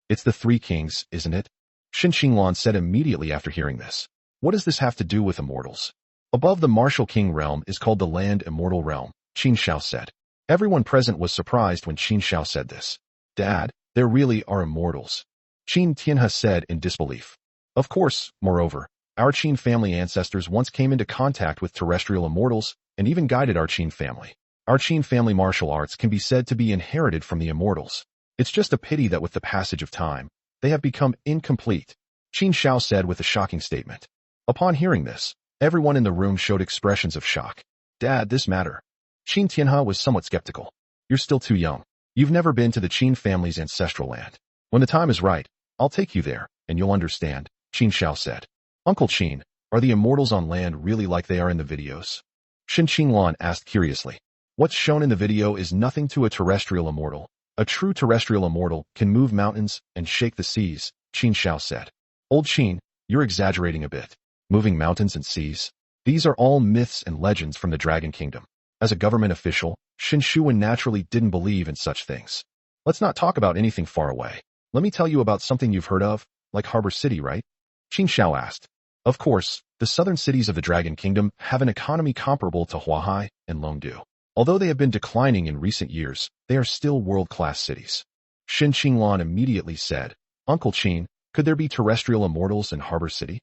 It's the 3 kings, isn't it? Shen Qinglan said immediately after hearing this. What does this have to do with immortals? Above the martial king realm is called the land immortal realm, Qin Shao said. Everyone present was surprised when Qin Shao said this. Dad, there really are immortals. Qin Timing said in disbelief. Of course, moreover, our Qin family ancestors once came into contact with terrestrial immortals and even guided our Qin family. Our Qin family martial arts can be said to be inherited from the immortals. It's just a pity that with the passage of time, they have become incomplete, Qin Shao said with a shocking statement. Upon hearing this, everyone in the room showed expressions of shock. Dad, this matter. Qin Timing was somewhat skeptical. You're still too young. You've never been to the Qin family's ancestral land. When the time is right, I'll take you there, and you'll understand, Qin Shao said. Uncle Qin, are the immortals on land really like they are in the videos? Shen Qinglan asked curiously. What's shown in the video is nothing to a terrestrial immortal. A true terrestrial immortal can move mountains and shake the seas, Qin Shao said. Old Qin, you're exaggerating a bit. Moving mountains and seas? These are all myths and legends from the Dragon Kingdom. As a government official, Shen Shuwen naturally didn't believe in such things. Let's not talk about anything far away. Let me tell you about something you've heard of, like Harbor City, right? Qin Shao asked. Of course, the southern cities of the Dragon Kingdom have an economy comparable to Huahai and Longdu. Although they have been declining in recent years, they are still world-class cities. Shen Qinglan immediately said, Uncle Qin, could there be terrestrial immortals in Harbor City?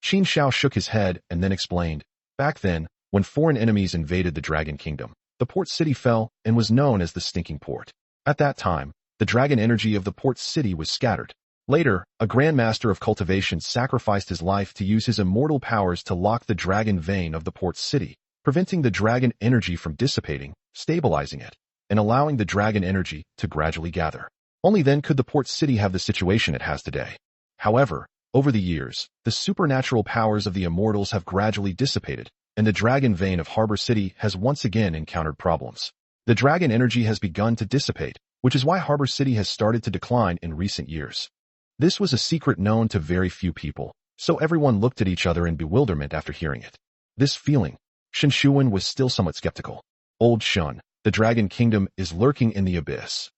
Qin Shao shook his head and then explained, back then, when foreign enemies invaded the Dragon Kingdom, the port city fell and was known as the Stinking Port. At that time, the dragon energy of the port city was scattered. Later, a grandmaster of cultivation sacrificed his life to use his immortal powers to lock the dragon vein of the port city, preventing the dragon energy from dissipating, stabilizing it, and allowing the dragon energy to gradually gather. Only then could the port city have the situation it has today. However, over the years, the supernatural powers of the immortals have gradually dissipated, and the dragon vein of Harbor City has once again encountered problems. The dragon energy has begun to dissipate, which is why Harbor City has started to decline in recent years. This was a secret known to very few people, so everyone looked at each other in bewilderment after hearing it. This feeling, Shen Shuwen was still somewhat skeptical. Old Shun, the Dragon Kingdom is lurking in the abyss.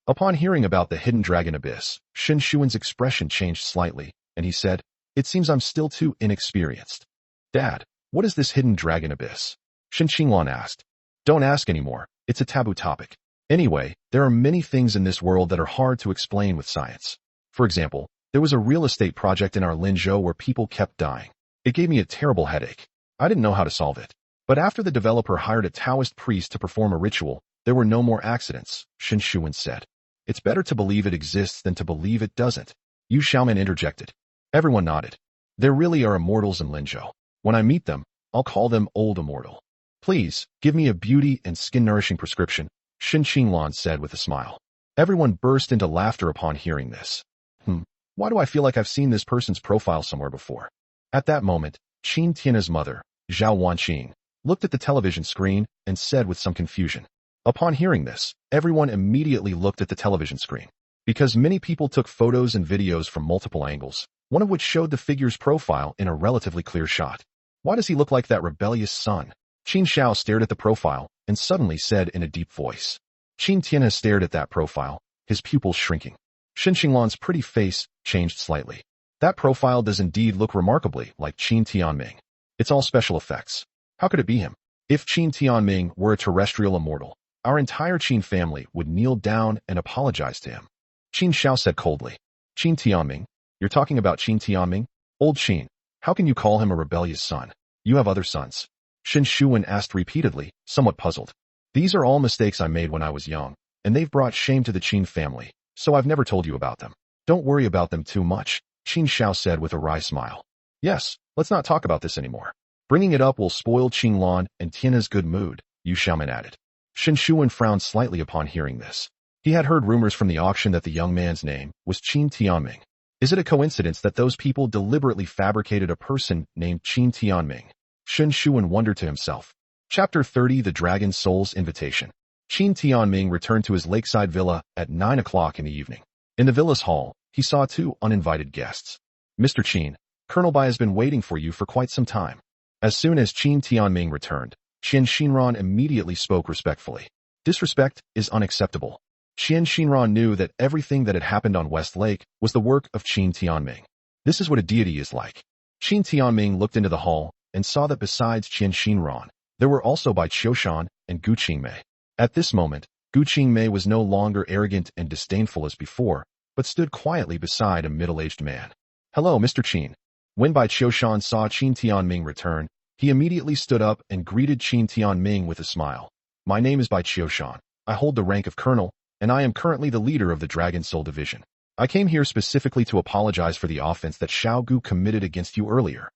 Upon hearing about the hidden dragon abyss, Shen Shuwen's expression changed slightly, and he said, "It seems I'm still too inexperienced." "Dad, what is this hidden dragon abyss?" Shen Xinglan asked. "Don't ask anymore, it's a taboo topic. Anyway, there are many things in this world that are hard to explain with science. For example, there was a real estate project in our Linzhou where people kept dying. It gave me a terrible headache. I didn't know how to solve it. But after the developer hired a Taoist priest to perform a ritual, there were no more accidents," Shen Shuwen said. "It's better to believe it exists than to believe it doesn't." Yu Xiaoman interjected. Everyone nodded. "There really are immortals in Linzhou. When I meet them, I'll call them Old Immortal. Please, give me a beauty and skin-nourishing prescription," Shen Xinglan said with a smile. Everyone burst into laughter upon hearing this. Why do I feel like I've seen this person's profile somewhere before? At that moment, Qin Tiana's mother, Zhao Wanqing, looked at the television screen and said with some confusion. Upon hearing this, everyone immediately looked at the television screen. Because many people took photos and videos from multiple angles, one of which showed the figure's profile in a relatively clear shot. Why does he look like that rebellious son? Qin Xiao stared at the profile and suddenly said in a deep voice. Qin Tiana stared at that profile, his pupils shrinking. Shen Xinglan's pretty face changed slightly. That profile does indeed look remarkably like Qin Tianming. It's all special effects. How could it be him? If Qin Tianming were a terrestrial immortal, our entire Qin family would kneel down and apologize to him. Qin Xiao said coldly. Qin Tianming? You're talking about Qin Tianming? Old Qin, how can you call him a rebellious son? You have other sons. Shen Shuwen asked repeatedly, somewhat puzzled. These are all mistakes I made when I was young, and they've brought shame to the Qin family, so I've never told you about them. Don't worry about them too much, Qin Xiao said with a wry smile. Yes, let's not talk about this anymore. Bringing it up will spoil Qin Lan and Tiana's good mood, Yu Xiaoman added. Shen Shuwen frowned slightly upon hearing this. He had heard rumors from the auction that the young man's name was Qin Tianming. Is it a coincidence that those people deliberately fabricated a person named Qin Tianming? Shen Shuwen wondered to himself. Chapter 30 The Dragon Soul's Invitation. Qin Tianming returned to his lakeside villa at 9 o'clock in the evening. In the villa's hall, he saw two uninvited guests. Mr. Qin, Colonel Bai has been waiting for you for quite some time. As soon as Qin Tianming returned, Qian Xinran immediately spoke respectfully. Disrespect is unacceptable. Qian Xinran knew that everything that had happened on West Lake was the work of Qin Tianming. This is what a deity is like. Qin Tianming looked into the hall and saw that besides Qian Xinran, there were also Bai Qiushan and Gu Qingmei. At this moment, Gu Qingmei was no longer arrogant and disdainful as before, but stood quietly beside a middle-aged man. Hello, Mr. Qin. When Bai Qiushan saw Qin Tianming return, he immediately stood up and greeted Qin Tianming with a smile. My name is Bai Qiushan. I hold the rank of colonel, and I am currently the leader of the Dragon Soul Division. I came here specifically to apologize for the offense that Xiao Gu committed against you earlier.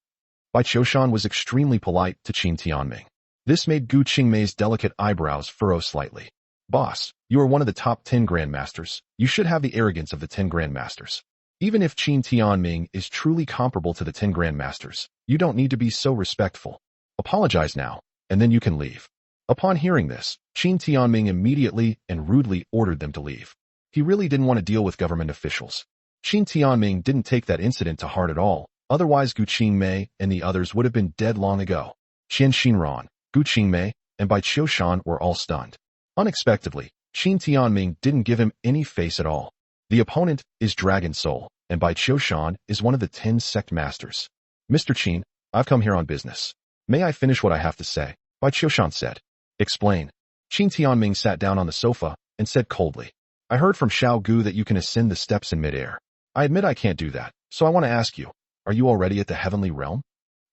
Bai Qiushan was extremely polite to Qin Tianming. This made Gu Qingmei's delicate eyebrows furrow slightly. Boss, you are one of the top 10 grandmasters. You should have the arrogance of the 10 grandmasters. Even if Qin Tianming is truly comparable to the 10 grandmasters, you don't need to be so respectful. Apologize now, and then you can leave. Upon hearing this, Qin Tianming immediately and rudely ordered them to leave. He really didn't want to deal with government officials. Qin Tianming didn't take that incident to heart at all, otherwise Gu Qingmei and the others would have been dead long ago. Qian Xinran, Gu Qingmei, and Bai Qiushan were all stunned. Unexpectedly, Qin Tianming didn't give him any face at all. The opponent is Dragon Soul, and Bai Qiushan is one of the 10 sect masters. Mr. Qin, I've come here on business. May I finish what I have to say? Bai Qiushan said. Explain. Qin Tianming sat down on the sofa and said coldly. I heard from Xiao Gu that you can ascend the steps in midair. I admit I can't do that, so I want to ask you, are you already at the heavenly realm?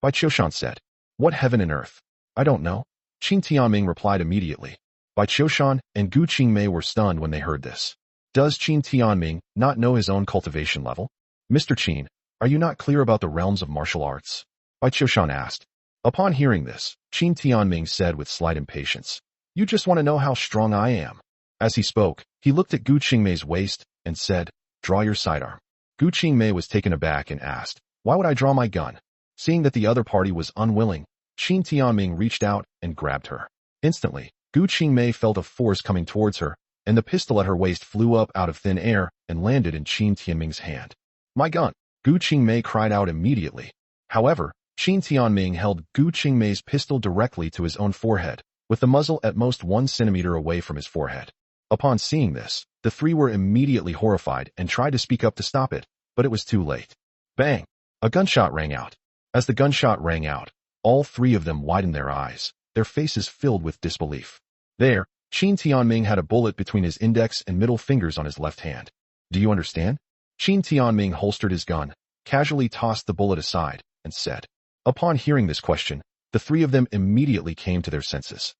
Bai Qiushan said. What heaven and earth? I don't know. Qin Tianming replied immediately. Bai Qiushan and Gu Qingmei were stunned when they heard this. Does Qin Tianming not know his own cultivation level? Mr. Qin, are you not clear about the realms of martial arts? Bai Qiushan asked. Upon hearing this, Qin Tianming said with slight impatience, You just want to know how strong I am. As he spoke, he looked at Gu Qingmei's waist and said, Draw your sidearm. Gu Qingmei was taken aback and asked, Why would I draw my gun? Seeing that the other party was unwilling, Qin Tianming reached out and grabbed her. Instantly, Gu Qingmei felt a force coming towards her, and the pistol at her waist flew up out of thin air and landed in Qin Tianming's hand. My gun! Gu Qingmei cried out immediately. However, Qin Tianming held Gu Qingmei's pistol directly to his own forehead, with the muzzle at most 1 centimeter away from his forehead. Upon seeing this, the three were immediately horrified and tried to speak up to stop it, but it was too late. Bang! A gunshot rang out. As the gunshot rang out, all three of them widened their eyes, their faces filled with disbelief. There, Qin Tianming had a bullet between his index and middle fingers on his left hand. Do you understand? Qin Tianming holstered his gun, casually tossed the bullet aside, and said. Upon hearing this question, the three of them immediately came to their senses.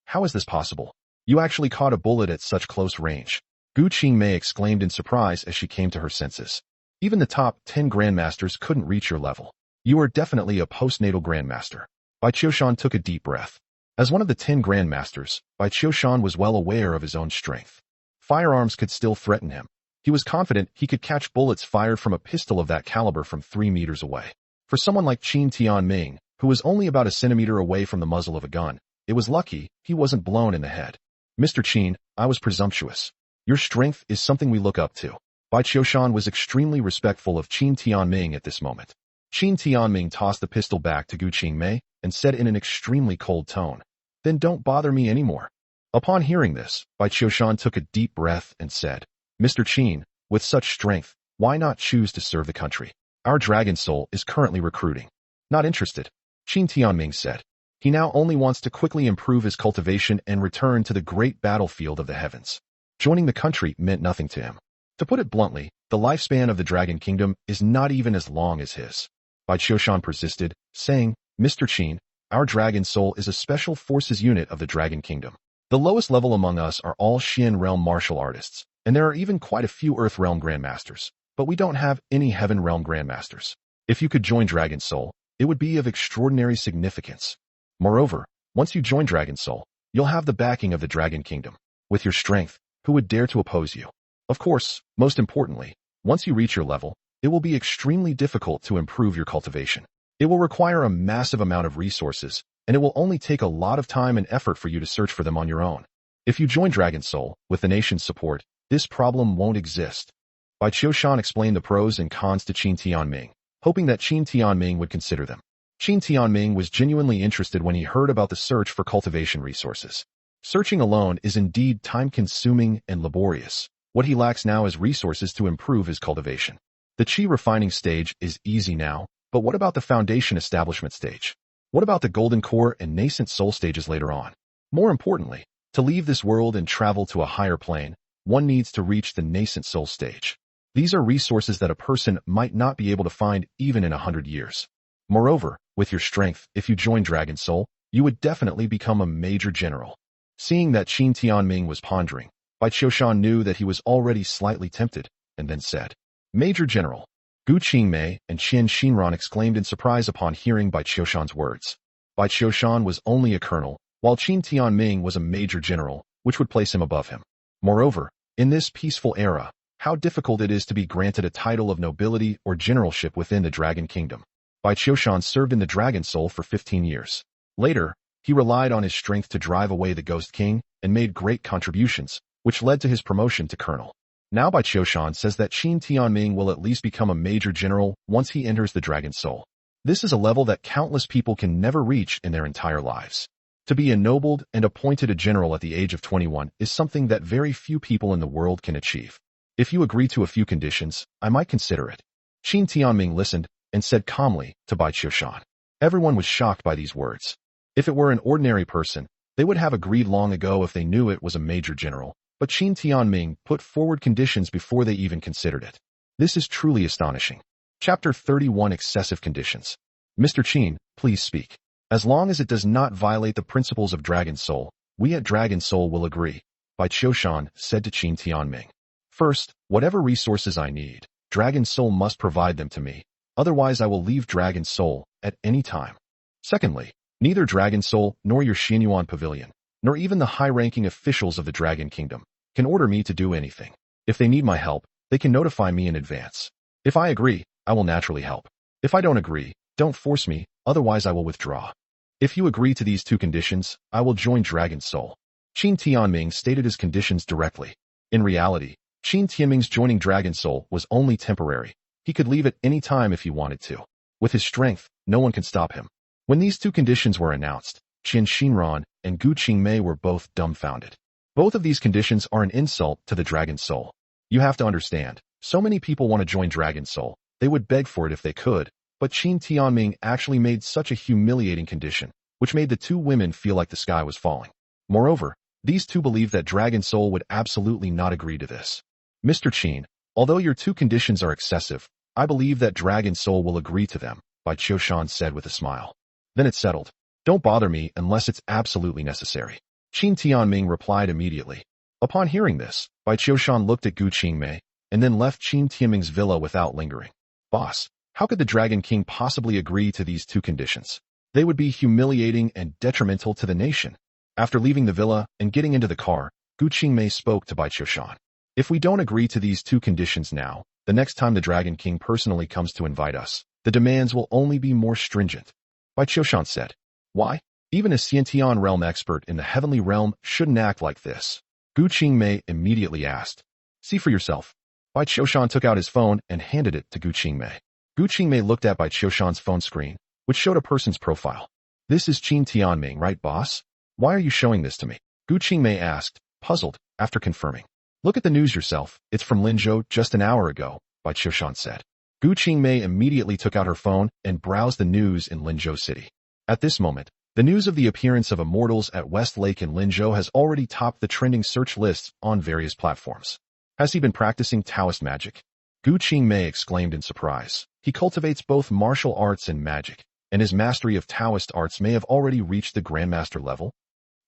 How is this possible? You actually caught a bullet at such close range. Gu Qingmei exclaimed in surprise as she came to her senses. Even the top 10 grandmasters couldn't reach your level. You are definitely a postnatal grandmaster. Bai Qiushan took a deep breath. As one of the 10 grandmasters, Bai Qiushan was well aware of his own strength. Firearms could still threaten him. He was confident he could catch bullets fired from a pistol of that caliber from 3 meters away. For someone like Qin Tianming, who was only about a centimeter away from the muzzle of a gun, it was lucky he wasn't blown in the head. Mr. Qin, I was presumptuous. Your strength is something we look up to. Bai Qiushan was extremely respectful of Qin Tianming at this moment. Qin Tianming tossed the pistol back to Gu Qingmei and said in an extremely cold tone, Then don't bother me anymore. Upon hearing this, Bai Qiushan took a deep breath and said, Mr. Qin, with such strength, why not choose to serve the country? Our dragon soul is currently recruiting. Not interested. Qin Tianming said. He now only wants to quickly improve his cultivation and return to the great battlefield of the heavens. Joining the country meant nothing to him. To put it bluntly, the lifespan of the Dragon Kingdom is not even as long as his. Bai Qiushan persisted, saying, Mr. Qin, our dragon soul is a special forces unit of the Dragon Kingdom. The lowest level among us are all Xian realm martial artists, and there are even quite a few Earth realm grandmasters, but we don't have any Heaven realm grandmasters. If you could join Dragon Soul, it would be of extraordinary significance. Moreover, once you join Dragon Soul, you'll have the backing of the Dragon Kingdom. With your strength, who would dare to oppose you? Of course, most importantly, once you reach your level, it will be extremely difficult to improve your cultivation. It will require a massive amount of resources, and it will only take a lot of time and effort for you to search for them on your own. If you join Dragon Soul, with the nation's support, this problem won't exist. Bai Qiushan explained the pros and cons to Qin Tianming, hoping that Qin Tianming would consider them. Qin Tianming was genuinely interested when he heard about the search for cultivation resources. Searching alone is indeed time-consuming and laborious. What he lacks now is resources to improve his cultivation. The qi refining stage is easy now, but what about the foundation establishment stage? What about the golden core and nascent soul stages later on? More importantly, to leave this world and travel to a higher plane, one needs to reach the nascent soul stage. These are resources that a person might not be able to find even in 100 years. Moreover, with your strength, if you join Dragon Soul, you would definitely become a major general. Seeing that Qin Tianming was pondering, Bai Qiushan knew that he was already slightly tempted, and then said, Major General. Gu Qingmei and Qian Xinran exclaimed in surprise upon hearing Bai Qiushan's words. Bai Qiushan was only a colonel, while Qin Tianming was a major general, which would place him above him. Moreover, in this peaceful era, how difficult it is to be granted a title of nobility or generalship within the Dragon Kingdom. Bai Qiushan served in the Dragon Soul for 15 years. Later, he relied on his strength to drive away the Ghost King and made great contributions, which led to his promotion to colonel. Now Bai Qiushan says that Qin Tianming will at least become a major general once he enters the Dragon Soul. This is a level that countless people can never reach in their entire lives. To be ennobled and appointed a general at the age of 21 is something that very few people in the world can achieve. If you agree to a few conditions, I might consider it. Qin Tianming listened and said calmly to Bai Qiushan. Everyone was shocked by these words. If it were an ordinary person, they would have agreed long ago if they knew it was a major general, but Qin Tianming put forward conditions before they even considered it. This is truly astonishing. Chapter 31 Excessive Conditions. Mr. Qin, please speak. As long as it does not violate the principles of Dragon Soul, we at Dragon Soul will agree, Bai Qiushan said to Qin Tianming. First, whatever resources I need, Dragon Soul must provide them to me, otherwise I will leave Dragon Soul at any time. Secondly, neither Dragon Soul nor your Xianyuan Pavilion, nor even the high-ranking officials of the Dragon Kingdom, can order me to do anything. If they need my help, they can notify me in advance. If I agree, I will naturally help. If I don't agree, don't force me, otherwise I will withdraw. If you agree to these two conditions, I will join Dragon Soul. Qin Timing stated his conditions directly. In reality, Qin Timing's joining Dragon Soul was only temporary. He could leave at any time if he wanted to. With his strength, no one can stop him. When these two conditions were announced, Qin Shinran and Gu Qingmei were both dumbfounded. Both of these conditions are an insult to the Dragon Soul. You have to understand, so many people want to join Dragon Soul, they would beg for it if they could, but Qin Timing actually made such a humiliating condition, which made the two women feel like the sky was falling. Moreover, these two believed that Dragon Soul would absolutely not agree to this. Mr. Qin, although your two conditions are excessive, I believe that Dragon Soul will agree to them, Bai Qiushan said with a smile. Then it's settled. Don't bother me unless it's absolutely necessary. Qin Tianming replied immediately. Upon hearing this, Bai Qiushan looked at Gu Qingmei, and then left Qin Timing's villa without lingering. Boss, how could the Dragon King possibly agree to these two conditions? They would be humiliating and detrimental to the nation. After leaving the villa and getting into the car, Gu Qingmei spoke to Bai Qiushan. If we don't agree to these two conditions now, the next time the Dragon King personally comes to invite us, the demands will only be more stringent. Bai Qiushan said. Why? Even a Xiantian realm expert in the heavenly realm shouldn't act like this. Gu Qingmei immediately asked. See for yourself. Bai Qiushan took out his phone and handed it to Gu Qingmei. Gu Qingmei looked at Bai Qiushan's phone screen, which showed a person's profile. This is Qin Tianming, right, boss? Why are you showing this to me? Gu Qingmei asked, puzzled, after confirming. Look at the news yourself. It's from Linzhou just an hour ago, Bai Qiushan said. Gu Qingmei immediately took out her phone and browsed the news in Linzhou City. At this moment, the news of the appearance of immortals at West Lake in Linzhou has already topped the trending search lists on various platforms. Has he been practicing Taoist magic? Gu Qingmei exclaimed in surprise. He cultivates both martial arts and magic, and his mastery of Taoist arts may have already reached the Grandmaster level.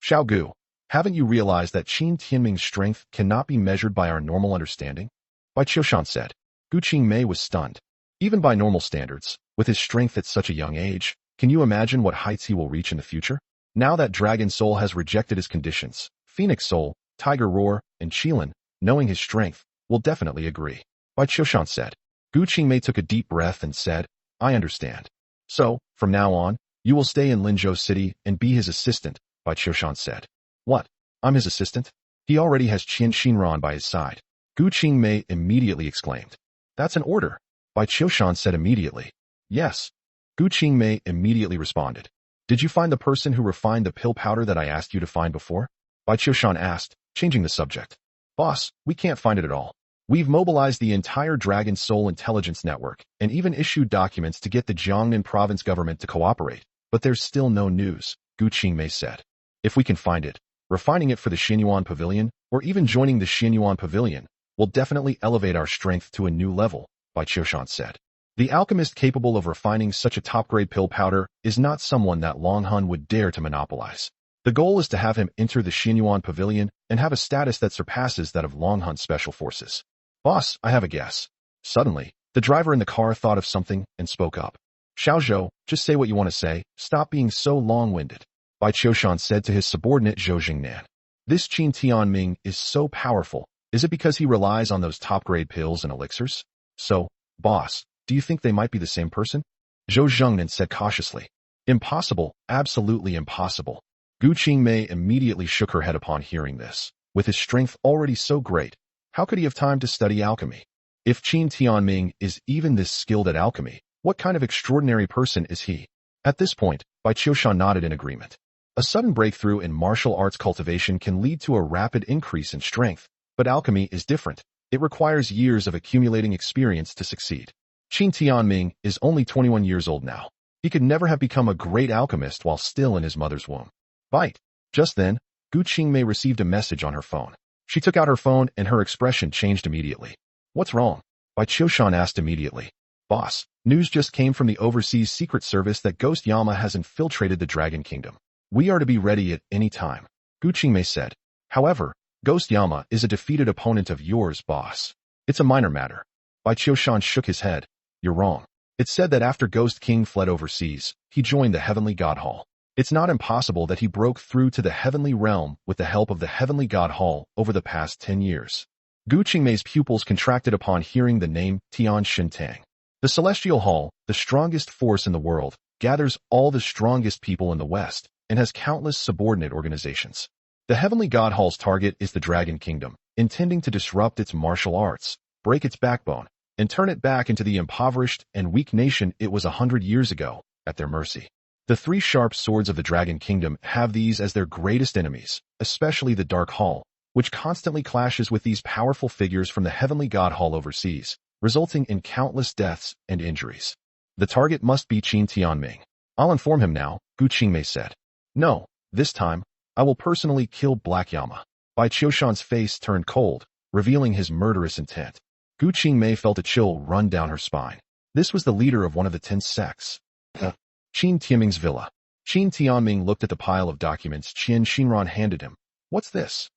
Xiao Gu, haven't you realized that Qin Timing's strength cannot be measured by our normal understanding? Bai Qiushan said. Gu Qingmei was stunned. Even by normal standards, with his strength at such a young age, can you imagine what heights he will reach in the future? Now that Dragon Soul has rejected his conditions, Phoenix Soul, Tiger Roar, and Qilin, knowing his strength, will definitely agree. Bai Qiushan said. Gu Qingmei took a deep breath and said, I understand. So, from now on, you will stay in Linzhou City and be his assistant, Bai Qiushan said. What? I'm his assistant? He already has Qin Shinran by his side. Gu Qingmei immediately exclaimed. That's an order. Bai Qiushan said immediately. Yes. Gu Qingmei immediately responded. Did you find the person who refined the pill powder that I asked you to find before? Bai Qiushan asked, changing the subject. Boss, we can't find it at all. We've mobilized the entire Dragon Soul intelligence network and even issued documents to get the Jiangnan province government to cooperate, but there's still no news, Gu Qingmei said. If we can find it, refining it for the Xianyuan Pavilion, or even joining the Xianyuan Pavilion, will definitely elevate our strength to a new level, Bai Qiushan said. The alchemist capable of refining such a top-grade pill powder is not someone that Long Hun would dare to monopolize. The goal is to have him enter the Xianyuan Pavilion and have a status that surpasses that of Long Hun's special forces. Boss, I have a guess. Suddenly, the driver in the car thought of something and spoke up. Xiao Zhou, just say what you want to say, stop being so long-winded. Bai Qiushan said to his subordinate Zhou Jingnan. This Qin Tianming is so powerful. Is it because he relies on those top-grade pills and elixirs? So, boss, do you think they might be the same person? Zhou Jingnan said cautiously. Impossible, absolutely impossible. Gu Qingmei immediately shook her head upon hearing this. With his strength already so great, how could he have time to study alchemy? If Qin Tianming is even this skilled at alchemy, what kind of extraordinary person is he? At this point, Bai Qiushan nodded in agreement. A sudden breakthrough in martial arts cultivation can lead to a rapid increase in strength, but alchemy is different. It requires years of accumulating experience to succeed. Qin Tianming is only 21 years old now. He could never have become a great alchemist while still in his mother's womb. Bite. Just then, Gu Qingmei received a message on her phone. She took out her phone and her expression changed immediately. What's wrong? Bai Qiushan asked immediately. Boss, news just came from the overseas secret service that Ghost Yama has infiltrated the Dragon Kingdom. We are to be ready at any time, Gu Qingmei said. However, Ghost Yama is a defeated opponent of yours, boss. It's a minor matter. Bai Bai Qiushan shook his head. You're wrong. It's said that after Ghost King fled overseas, he joined the Heavenly God Hall. It's not impossible that he broke through to the Heavenly Realm with the help of the Heavenly God Hall over the past 10 years. Gu Qingmei's pupils contracted upon hearing the name Tian Shintang. The Celestial Hall, the strongest force in the world, gathers all the strongest people in the West and has countless subordinate organizations. The Heavenly God Hall's target is the Dragon Kingdom, intending to disrupt its martial arts, break its backbone, and turn it back into the impoverished and weak nation it was 100 years ago, at their mercy. The three sharp swords of the Dragon Kingdom have these as their greatest enemies, especially the Dark Hall, which constantly clashes with these powerful figures from the Heavenly God Hall overseas, resulting in countless deaths and injuries. The target must be Qin Timing. I'll inform him now, Gu Qingmei said. No, this time, I will personally kill Black Yama. Bai Qiushan's face turned cold, revealing his murderous intent. Gu Qingmei felt a chill run down her spine. This was the leader of one of the 10 sects. Qin Timing's villa. Qin Tianming looked at the pile of documents Qian Xinran handed him. What's this?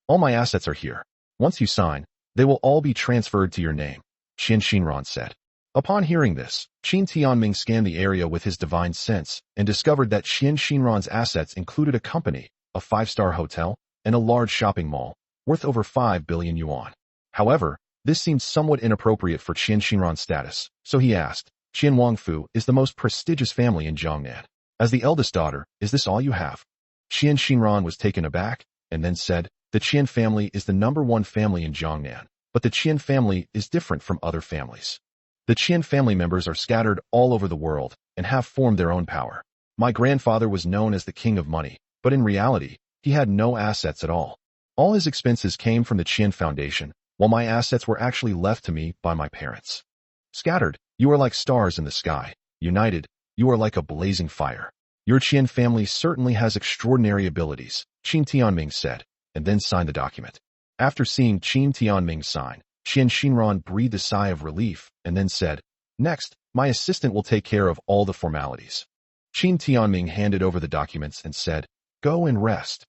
All my assets are here. Once you sign, they will all be transferred to your name, Qian Xinran said. Upon hearing this, Qin Tianming scanned the area with his divine sense and discovered that Qian Xinran's assets included a company, a 5-star hotel, and a large shopping mall, worth over 5 billion yuan. However, this seemed somewhat inappropriate for Qian Xinran's status, so he asked, Qian Wangfu is the most prestigious family in Jiangnan. As the eldest daughter, is this all you have? Qian Xinran was taken aback, and then said, the Qian family is the #1 family in Jiangnan, but the Qian family is different from other families. The Qian family members are scattered all over the world and have formed their own power. My grandfather was known as the King of Money, but in reality, he had no assets at all. All his expenses came from the Qian Foundation, while my assets were actually left to me by my parents. Scattered, you are like stars in the sky. United, you are like a blazing fire. Your Qian family certainly has extraordinary abilities, Qin Tianming said, and then signed the document. After seeing Qin Tianming sign, Qian Xinran breathed a sigh of relief and then said, next, my assistant will take care of all the formalities. Qin Tianming handed over the documents and said, go and rest.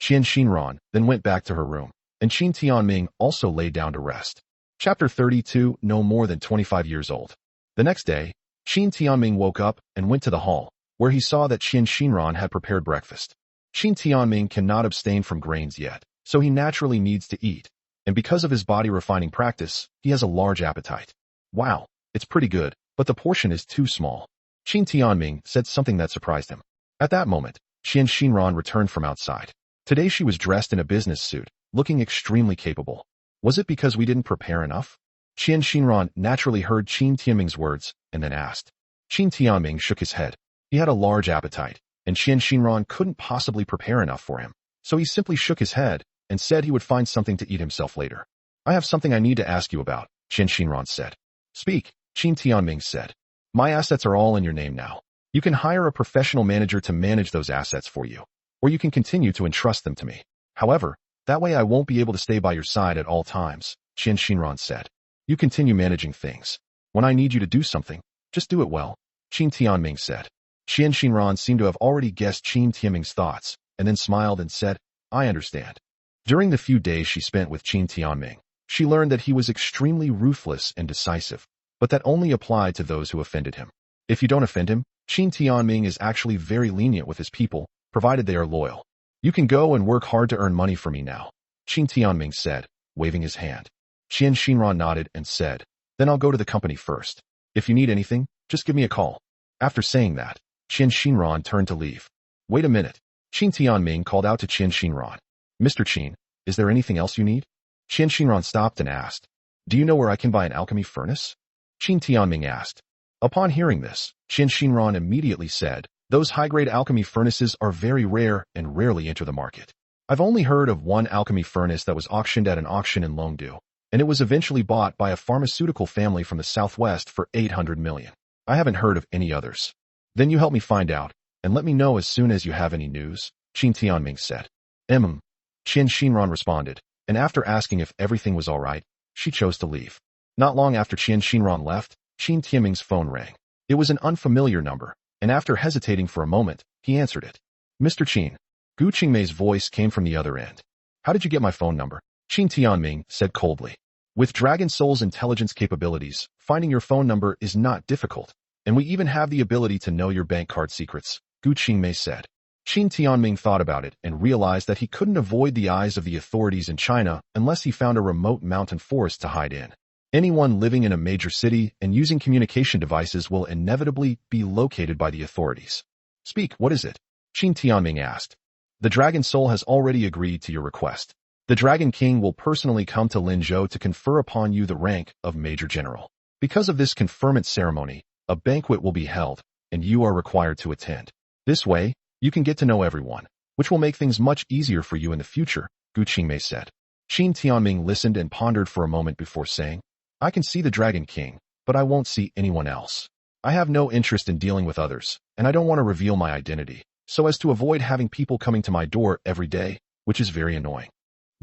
Qian Xinran then went back to her room, and Qin Tianming also lay down to rest. Chapter 32, no more than 25 years old. The next day, Qin Tianming woke up and went to the hall, where he saw that Qian Xinran had prepared breakfast. Qin Tianming cannot abstain from grains yet, so he naturally needs to eat, and because of his body refining practice, he has a large appetite. Wow, it's pretty good, but the portion is too small. Qin Tianming said something that surprised him. At that moment, Qian Xinran returned from outside. Today she was dressed in a business suit, looking extremely capable. Was it because we didn't prepare enough? Qian Xinran naturally heard Qin Tianming's words, and then asked. Qin Tianming shook his head. He had a large appetite, and Qian Xinran couldn't possibly prepare enough for him, so he simply shook his head and said he would find something to eat himself later. I have something I need to ask you about, Qian Xinran said. Speak, Qin Tianming said. My assets are all in your name now. You can hire a professional manager to manage those assets for you, or you can continue to entrust them to me. However, that way I won't be able to stay by your side at all times, Qian Xinran said. You continue managing things. When I need you to do something, just do it well, Qin Tianming said. Qian Xinran seemed to have already guessed Qin Tianming's thoughts, and then smiled and said, I understand. During the few days she spent with Qin Tianming, she learned that he was extremely ruthless and decisive, but that only applied to those who offended him. If you don't offend him, Qin Tianming is actually very lenient with his people, provided they are loyal. You can go and work hard to earn money for me now, Qin Tianming said, waving his hand. Qian Xinran nodded and said, then I'll go to the company first. If you need anything, just give me a call. After saying that, Qian Xinran turned to leave. Wait a minute. Qin Tianming called out to Qian Xinran. Mr. Qin, is there anything else you need? Qian Xinran stopped and asked, do you know where I can buy an alchemy furnace? Qin Tianming asked. Upon hearing this, Qian Xinran immediately said, those high-grade alchemy furnaces are very rare and rarely enter the market. I've only heard of one alchemy furnace that was auctioned at an auction in Longdu, and it was eventually bought by a pharmaceutical family from the southwest for 800 million. I haven't heard of any others. Then you help me find out, and let me know as soon as you have any news, Qin Tianming said. Qian Xinran responded, and after asking if everything was all right, she chose to leave. Not long after Qian Xinran left, Qin Timing's phone rang. It was an unfamiliar number, and after hesitating for a moment, he answered it. Mr. Qin. Gu Qingmei's voice came from the other end. How did you get my phone number? Qin Tianming said coldly. With Dragon Soul's intelligence capabilities, finding your phone number is not difficult, and we even have the ability to know your bank card secrets, Gu Qingmei said. Qin Timing thought about it and realized that he couldn't avoid the eyes of the authorities in China unless he found a remote mountain forest to hide in. Anyone living in a major city and using communication devices will inevitably be located by the authorities. Speak, what is it? Qin Tianming asked. The Dragon Soul has already agreed to your request. The Dragon King will personally come to Linzhou to confer upon you the rank of Major General. Because of this conferment ceremony, a banquet will be held, and you are required to attend. This way, you can get to know everyone, which will make things much easier for you in the future, Gu Qingmei said. Qin Tianming listened and pondered for a moment before saying, I can see the Dragon King, but I won't see anyone else. I have no interest in dealing with others, and I don't want to reveal my identity, so as to avoid having people coming to my door every day, which is very annoying.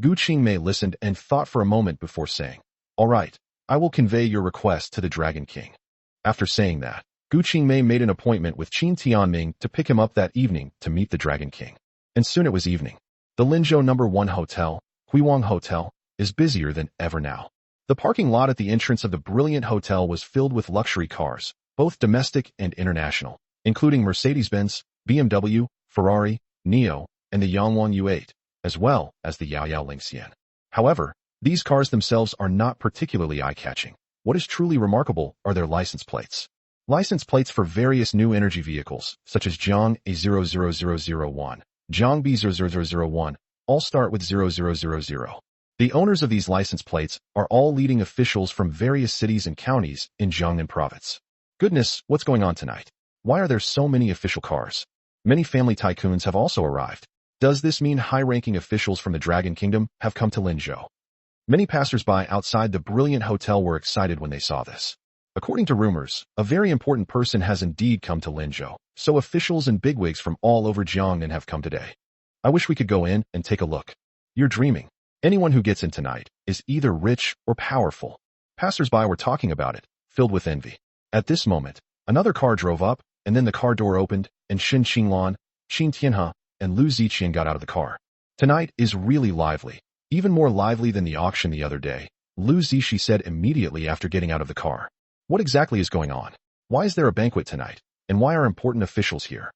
Gu Qingmei listened and thought for a moment before saying, All right, I will convey your request to the Dragon King. After saying that, Gu Qingmei made an appointment with Qin Tianming to pick him up that evening to meet the Dragon King. And soon it was evening. The Linzhou No. 1 Hotel, Huiwang Hotel, is busier than ever now. The parking lot at the entrance of the brilliant hotel was filled with luxury cars, both domestic and international, including Mercedes-Benz, BMW, Ferrari, NIO, and the Yangwang U8, as well as the Yaoyao Lingxian. However, these cars themselves are not particularly eye-catching. What is truly remarkable are their license plates. License plates for various new energy vehicles, such as Jiang A00001, Jiang B00001, all start with 0000. The owners of these license plates are all leading officials from various cities and counties in Jiangnan province. Goodness, what's going on tonight? Why are there so many official cars? Many family tycoons have also arrived. Does this mean high-ranking officials from the Dragon Kingdom have come to Linzhou? Many passers-by outside the brilliant hotel were excited when they saw this. According to rumors, a very important person has indeed come to Linzhou, so officials and bigwigs from all over Jiangnan have come today. I wish we could go in and take a look. You're dreaming. Anyone who gets in tonight is either rich or powerful. Passers-by were talking about it, filled with envy. At this moment, another car drove up, and then the car door opened, and Shen Qinglan, Qin Tianhe, and Lu Ziqian got out of the car. Tonight is really lively, even more lively than the auction the other day, Lu Ziqi said immediately after getting out of the car. What exactly is going on? Why is there a banquet tonight? And why are important officials here?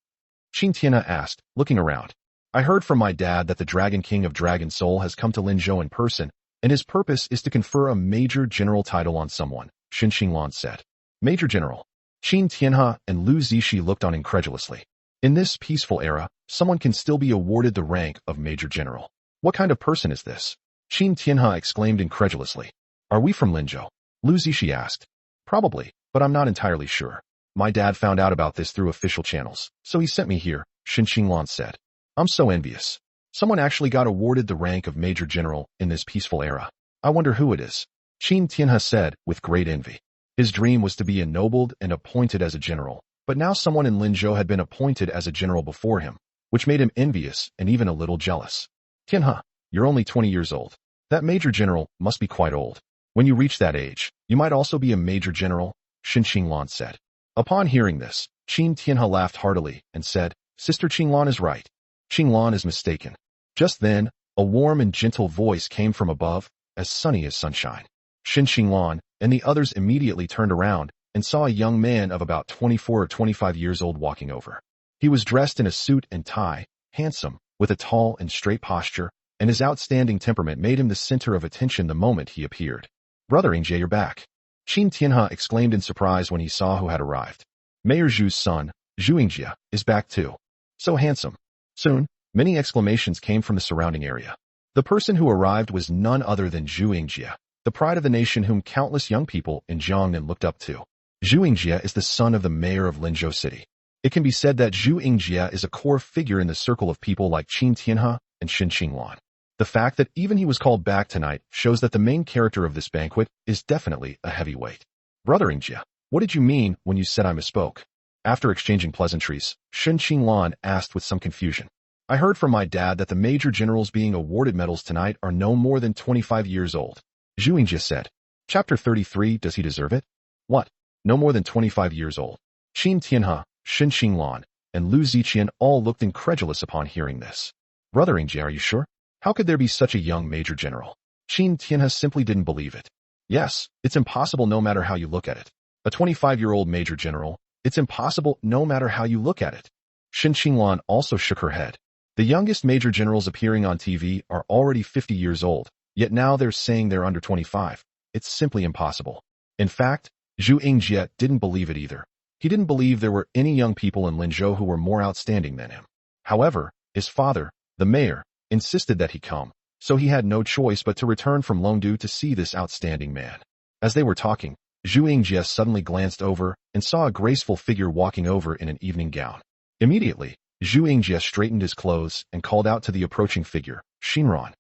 Qin Tianhe asked, looking around. I heard from my dad that the Dragon King of Dragon Soul has come to Linzhou in person, and his purpose is to confer a Major General title on someone, Shen Qinglan said. Major General. Qin Tianhe and Lu Ziqi looked on incredulously. In this peaceful era, someone can still be awarded the rank of Major General. What kind of person is this? Qin Tianhe exclaimed incredulously. Are we from Linzhou? Lu Ziqi asked. Probably, but I'm not entirely sure. My dad found out about this through official channels, so he sent me here, Shen Qinglan said. I'm so envious. Someone actually got awarded the rank of Major General in this peaceful era. I wonder who it is. Qin Tianhe said with great envy. His dream was to be ennobled and appointed as a general, but now someone in Linzhou had been appointed as a general before him, which made him envious and even a little jealous. Tianhe, you're only 20 years old. That Major General must be quite old. When you reach that age, you might also be a Major General, Shen Qinglan said. Upon hearing this, Qin Tianhe laughed heartily and said, Sister Qinglan is right. Qinglan is mistaken. Just then, a warm and gentle voice came from above, as sunny as sunshine. Shen Qinglan and the others immediately turned around and saw a young man of about 24 or 25 years old walking over. He was dressed in a suit and tie, handsome, with a tall and straight posture, and his outstanding temperament made him the center of attention the moment he appeared. Brother Ingjie, you're back. Qin Tianhe exclaimed in surprise when he saw who had arrived. Mayor Zhu's son, Zhu Ingjie, is back too. So handsome. Soon, many exclamations came from the surrounding area. The person who arrived was none other than Zhu Ingjie, the pride of the nation whom countless young people in Jiangnan looked up to. Zhu Ingjie is the son of the mayor of Linzhou City. It can be said that Zhu Ingjie is a core figure in the circle of people like Qin Tianhe and Shen Qinglan. The fact that even he was called back tonight shows that the main character of this banquet is definitely a heavyweight. Brother Ingjie, what did you mean when you said I misspoke? After exchanging pleasantries, Shen Qinglan asked with some confusion. I heard from my dad that the major generals being awarded medals tonight are no more than 25 years old. Zhu Ingjie said. Chapter 33, does he deserve it? What? No more than 25 years old. Qin Tianhe, Shen Qinglan, and Lu Ziqian all looked incredulous upon hearing this. Brother Ingjie, are you sure? How could there be such a young major general? Qin Tianhe simply didn't believe it. Yes, it's impossible no matter how you look at it. A 25-year-old major general, it's impossible no matter how you look at it. Shen Qinglan also shook her head. The youngest major generals appearing on TV are already 50 years old, yet now they're saying they're under 25. It's simply impossible. In fact, Zhu Yingjie didn't believe it either. He didn't believe there were any young people in Linzhou who were more outstanding than him. However, his father, the mayor, insisted that he come, so he had no choice but to return from Longdu to see this outstanding man. As they were talking, Zhu Yingjie suddenly glanced over and saw a graceful figure walking over in an evening gown. Immediately, Zhu Yingjie straightened his clothes and called out to the approaching figure, Xinran.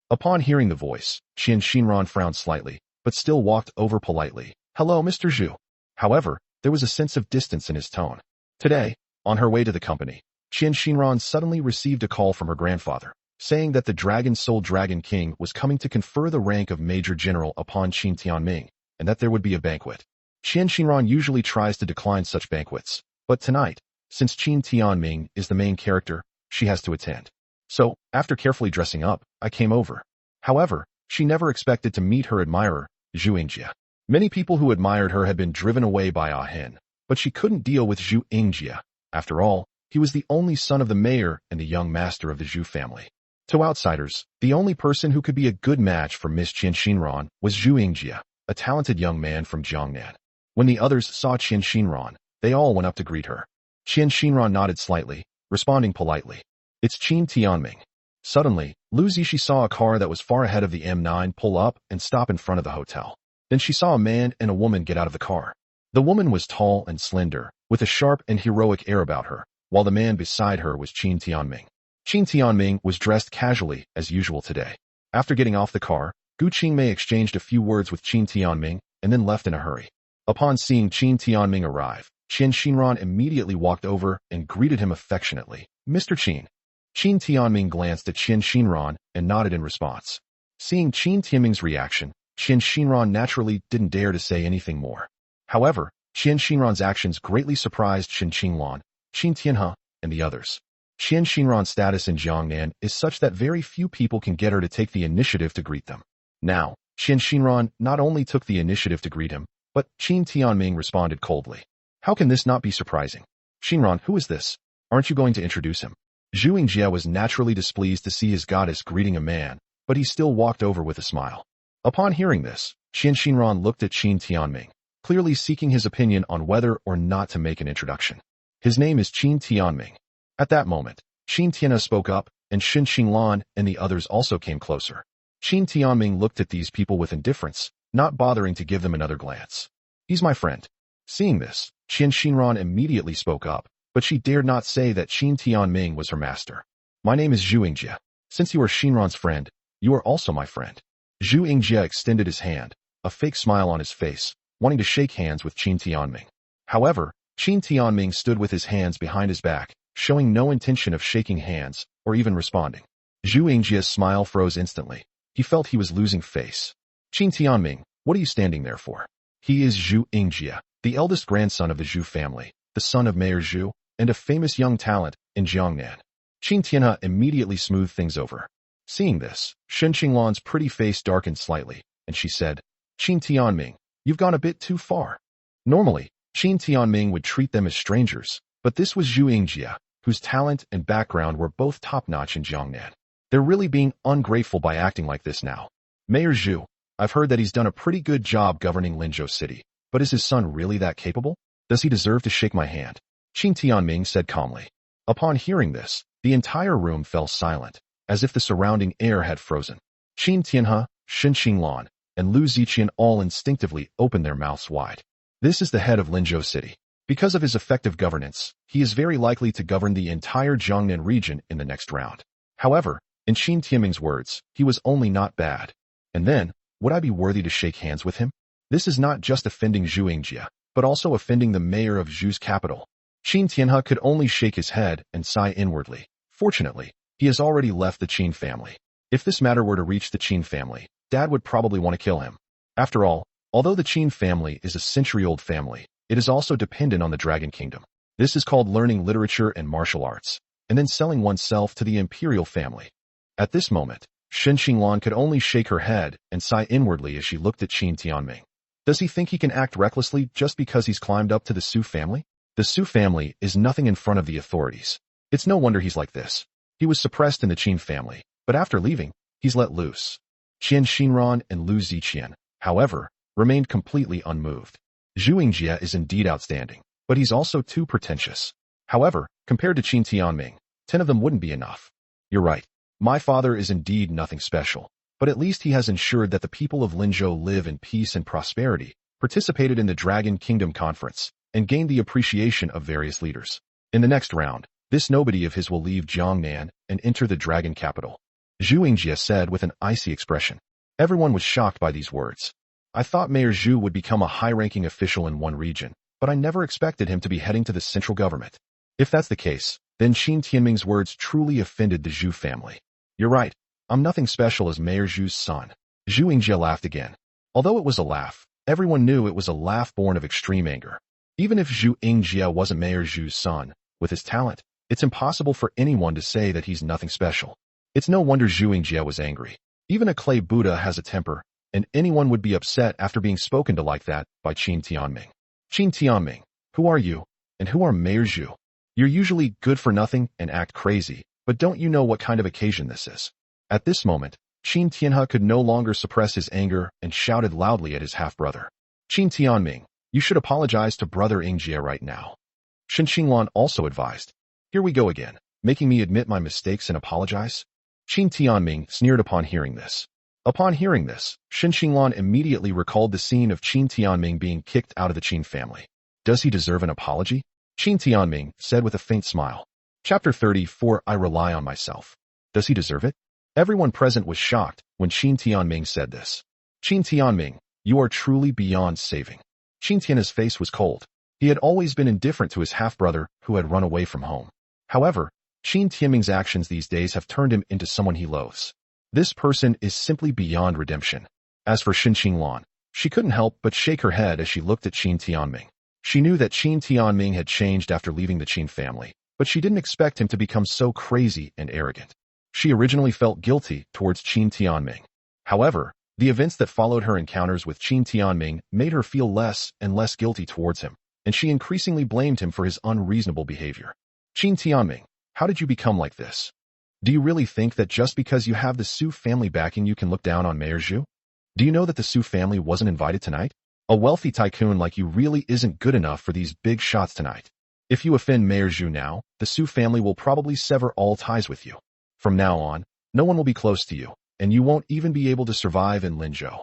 Upon hearing the voice, Xinran frowned slightly, but still walked over politely. Hello, Mr. Zhu. However, there was a sense of distance in his tone. Today, on her way to the company, Xinran suddenly received a call from her grandfather, saying that the Dragon Soul Dragon King was coming to confer the rank of Major General upon Qin Timing, and that there would be a banquet. Xinran usually tries to decline such banquets, but tonight, since Qin Timing is the main character, she has to attend. So, after carefully dressing up, I came over. However, she never expected to meet her admirer, Zhu Yingjie. Many people who admired her had been driven away by Ah Hin, but she couldn't deal with Zhu Yingjie. After all, he was the only son of the mayor and the young master of the Zhu family. To outsiders, the only person who could be a good match for Miss Xinran was Zhu Yingjie, a talented young man from Jiangnan. When the others saw Xinran, they all went up to greet her. Xinran nodded slightly, responding politely. It's Qin Timing. Suddenly, Lu Zishi saw a car that was far ahead of the M9 pull up and stop in front of the hotel. Then she saw a man and a woman get out of the car. The woman was tall and slender, with a sharp and heroic air about her, while the man beside her was Qin Timing. Qin Timing was dressed casually, as usual today. After getting off the car, Gu Qingmei exchanged a few words with Qin Timing and then left in a hurry. Upon seeing Qin Timing arrive, Xinran immediately walked over and greeted him affectionately. Mr. Qin. Qin Timing glanced at Xinran and nodded in response. Seeing Qin Timing's reaction, Xinran naturally didn't dare to say anything more. However, Xinran's actions greatly surprised Qinglan, Qin Tianhe, and the others. Xinran's status in Jiangnan is such that very few people can get her to take the initiative to greet them. Now, Xinran not only took the initiative to greet him, but Qin Timing responded coldly. How can this not be surprising? Xinran, who is this? Aren't you going to introduce him? Zhu Yingjie was naturally displeased to see his goddess greeting a man, but he still walked over with a smile. Upon hearing this, Xinran looked at Qin Timing, clearly seeking his opinion on whether or not to make an introduction. His name is Qin Timing. At that moment, Qin Tianhe spoke up, and Xinlan and the others also came closer. Qin Timing looked at these people with indifference, not bothering to give them another glance. He's my friend. Seeing this, Xinran immediately spoke up, but she dared not say that Qin Timing was her master. My name is Zhu Yingjie. Since you are Xinran's friend, you are also my friend. Zhu Yingjie extended his hand, a fake smile on his face, wanting to shake hands with Qin Timing. However, Qin Timing stood with his hands behind his back, showing no intention of shaking hands or even responding. Zhu Yingjie's smile froze instantly. He felt he was losing face. Qin Timing, what are you standing there for? He is Zhu Yingjie, the eldest grandson of the Zhu family, the son of Mayor Zhu, and a famous young talent in Jiangnan. Qin Tianhe immediately smoothed things over. Seeing this, Shen Qinglan's pretty face darkened slightly, and she said, Qin Timing, you've gone a bit too far. Normally, Qin Timing would treat them as strangers, but this was Zhu Yingjie, whose talent and background were both top-notch in Jiangnan. They're really being ungrateful by acting like this now. Mayor Zhu, I've heard that he's done a pretty good job governing Linzhou City, but is his son really that capable? Does he deserve to shake my hand? Qin Timing said calmly. Upon hearing this, the entire room fell silent, as if the surrounding air had frozen. Qin Tianhe, Shen Qinglan, and Lu Ziqian all instinctively opened their mouths wide. This is the head of Linzhou City. Because of his effective governance, he is very likely to govern the entire Jiangnan region in the next round. However, in Qin Timing's words, he was only not bad. And then, would I be worthy to shake hands with him? This is not just offending Zhu Yingjie, but also offending the mayor of Zhu's capital. Qin Tianhe could only shake his head and sigh inwardly. Fortunately, he has already left the Qin family. If this matter were to reach the Qin family, Dad would probably want to kill him. After all, although the Qin family is a century-old family, it is also dependent on the Dragon Kingdom. This is called learning literature and martial arts, and then selling oneself to the imperial family. At this moment, Shen Xinglan could only shake her head and sigh inwardly as she looked at Qin Tianming. Does he think he can act recklessly just because he's climbed up to the Su family? The Su family is nothing in front of the authorities. It's no wonder he's like this. He was suppressed in the Qin family, but after leaving, he's let loose. Qian Xinran and Lu Ziqian, however, remained completely unmoved. Zhu Yingjie is indeed outstanding, but he's also too pretentious. However, compared to Qin Tianming, 10 of them wouldn't be enough. You're right. My father is indeed nothing special, but at least he has ensured that the people of Linzhou live in peace and prosperity, participated in the Dragon Kingdom Conference, and gained the appreciation of various leaders. In the next round, this nobody of his will leave Jiangnan and enter the Dragon capital. Zhu Yingjie said with an icy expression. Everyone was shocked by these words. I thought Mayor Zhu would become a high-ranking official in one region, but I never expected him to be heading to the central government. If that's the case, then Qin Tianming's words truly offended the Zhu family. You're right. I'm nothing special as Mayor Zhu's son. Zhu Yingjie laughed again. Although it was a laugh, everyone knew it was a laugh born of extreme anger. Even if Zhu Yingjie wasn't Mayor Zhu's son, with his talent, it's impossible for anyone to say that he's nothing special. It's no wonder Zhu Yingjie was angry. Even a clay Buddha has a temper, and anyone would be upset after being spoken to like that by Qin Tianming. Qin Tianming, who are you, and who are Mayor Zhu? You're usually good for nothing and act crazy, but don't you know what kind of occasion this is? At this moment, Qin Tianhe could no longer suppress his anger and shouted loudly at his half-brother. Qin Tianming, you should apologize to brother Yingjie right now. Shen Xinglan also advised. Here we go again, making me admit my mistakes and apologize? Qin Tianming sneered upon hearing this. Upon hearing this, Shen Xinglan immediately recalled the scene of Qin Tianming being kicked out of the Qin family. Does he deserve an apology? Qin Tianming said with a faint smile. Chapter 34 I rely on myself. Does he deserve it? Everyone present was shocked when Qin Tianming said this. Qin Tianming, you are truly beyond saving. Qin Tianhe's face was cold. He had always been indifferent to his half-brother who had run away from home. However, Qin Tianming's actions these days have turned him into someone he loathes. This person is simply beyond redemption. As for Shen Xinglan, she couldn't help but shake her head as she looked at Qin Tianming. She knew that Qin Tianming had changed after leaving the Qin family, but she didn't expect him to become so crazy and arrogant. She originally felt guilty towards Qin Tianming. However, the events that followed her encounters with Qin Tianming made her feel less and less guilty towards him, and she increasingly blamed him for his unreasonable behavior. Qin Tianming, how did you become like this? Do you really think that just because you have the Su family backing you can look down on Mayor Zhu? Do you know that the Su family wasn't invited tonight? A wealthy tycoon like you really isn't good enough for these big shots tonight. If you offend Mayor Zhu now, the Su family will probably sever all ties with you. From now on, no one will be close to you, and you won't even be able to survive in Linzhou.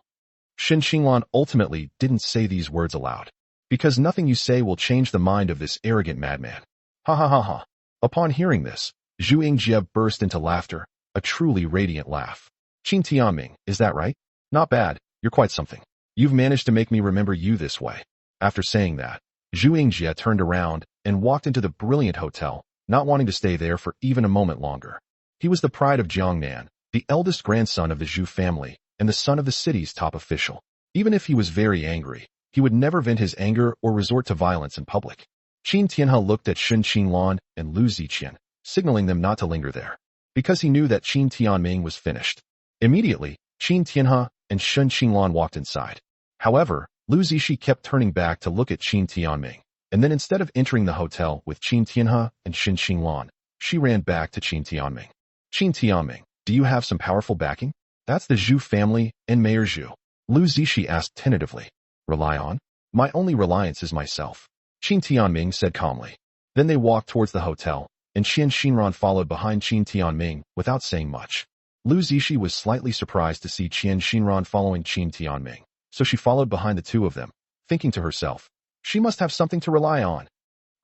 Shen Xinglan ultimately didn't say these words aloud, because nothing you say will change the mind of this arrogant madman. Ha ha ha ha. Upon hearing this, Zhu Yingjie burst into laughter, a truly radiant laugh. Qin Tianming, is that right? Not bad, you're quite something. You've managed to make me remember you this way. After saying that, Zhu Yingjie turned around and walked into the brilliant hotel, not wanting to stay there for even a moment longer. He was the pride of Jiangnan, the eldest grandson of the Zhu family, and the son of the city's top official. Even if he was very angry, he would never vent his anger or resort to violence in public. Qin Tianhe looked at Shen Xinglan and Lu Ziqian, signaling them not to linger there, because he knew that Qin Tianming was finished. Immediately, Qin Tianhe and Shen Xinglan walked inside. However, Lu Ziqi kept turning back to look at Qin Tianming, and then instead of entering the hotel with Qin Tianhe and Shen Xinglan, she ran back to Qin Tianming. Qin Tianming, do you have some powerful backing? That's the Zhu family and Mayor Zhu. Lu Ziqi asked tentatively. Rely on? My only reliance is myself. Qin Tianming said calmly. Then they walked towards the hotel, and Qian Xinran followed behind Qin Tianming without saying much. Lu Ziqi was slightly surprised to see Qian Xinran following Qin Tianming, so she followed behind the two of them, thinking to herself, she must have something to rely on.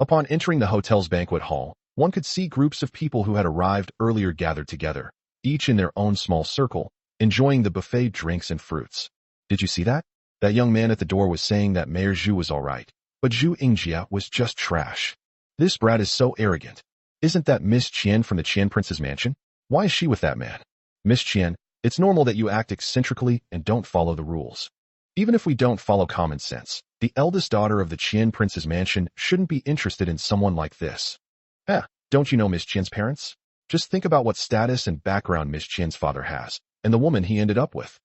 Upon entering the hotel's banquet hall, one could see groups of people who had arrived earlier gathered together, each in their own small circle, enjoying the buffet drinks and fruits. Did you see that? That young man at the door was saying that Mayor Zhu was all right, but Zhu Yingjie was just trash. This brat is so arrogant. Isn't that Miss Qian from the Qian Prince's mansion? Why is she with that man? Miss Qian, it's normal that you act eccentrically and don't follow the rules. Even if we don't follow common sense, the eldest daughter of the Qian Prince's mansion shouldn't be interested in someone like this. Don't you know Miss Qian's parents? Just think about what status and background Miss Qian's father has. and the woman he ended up with.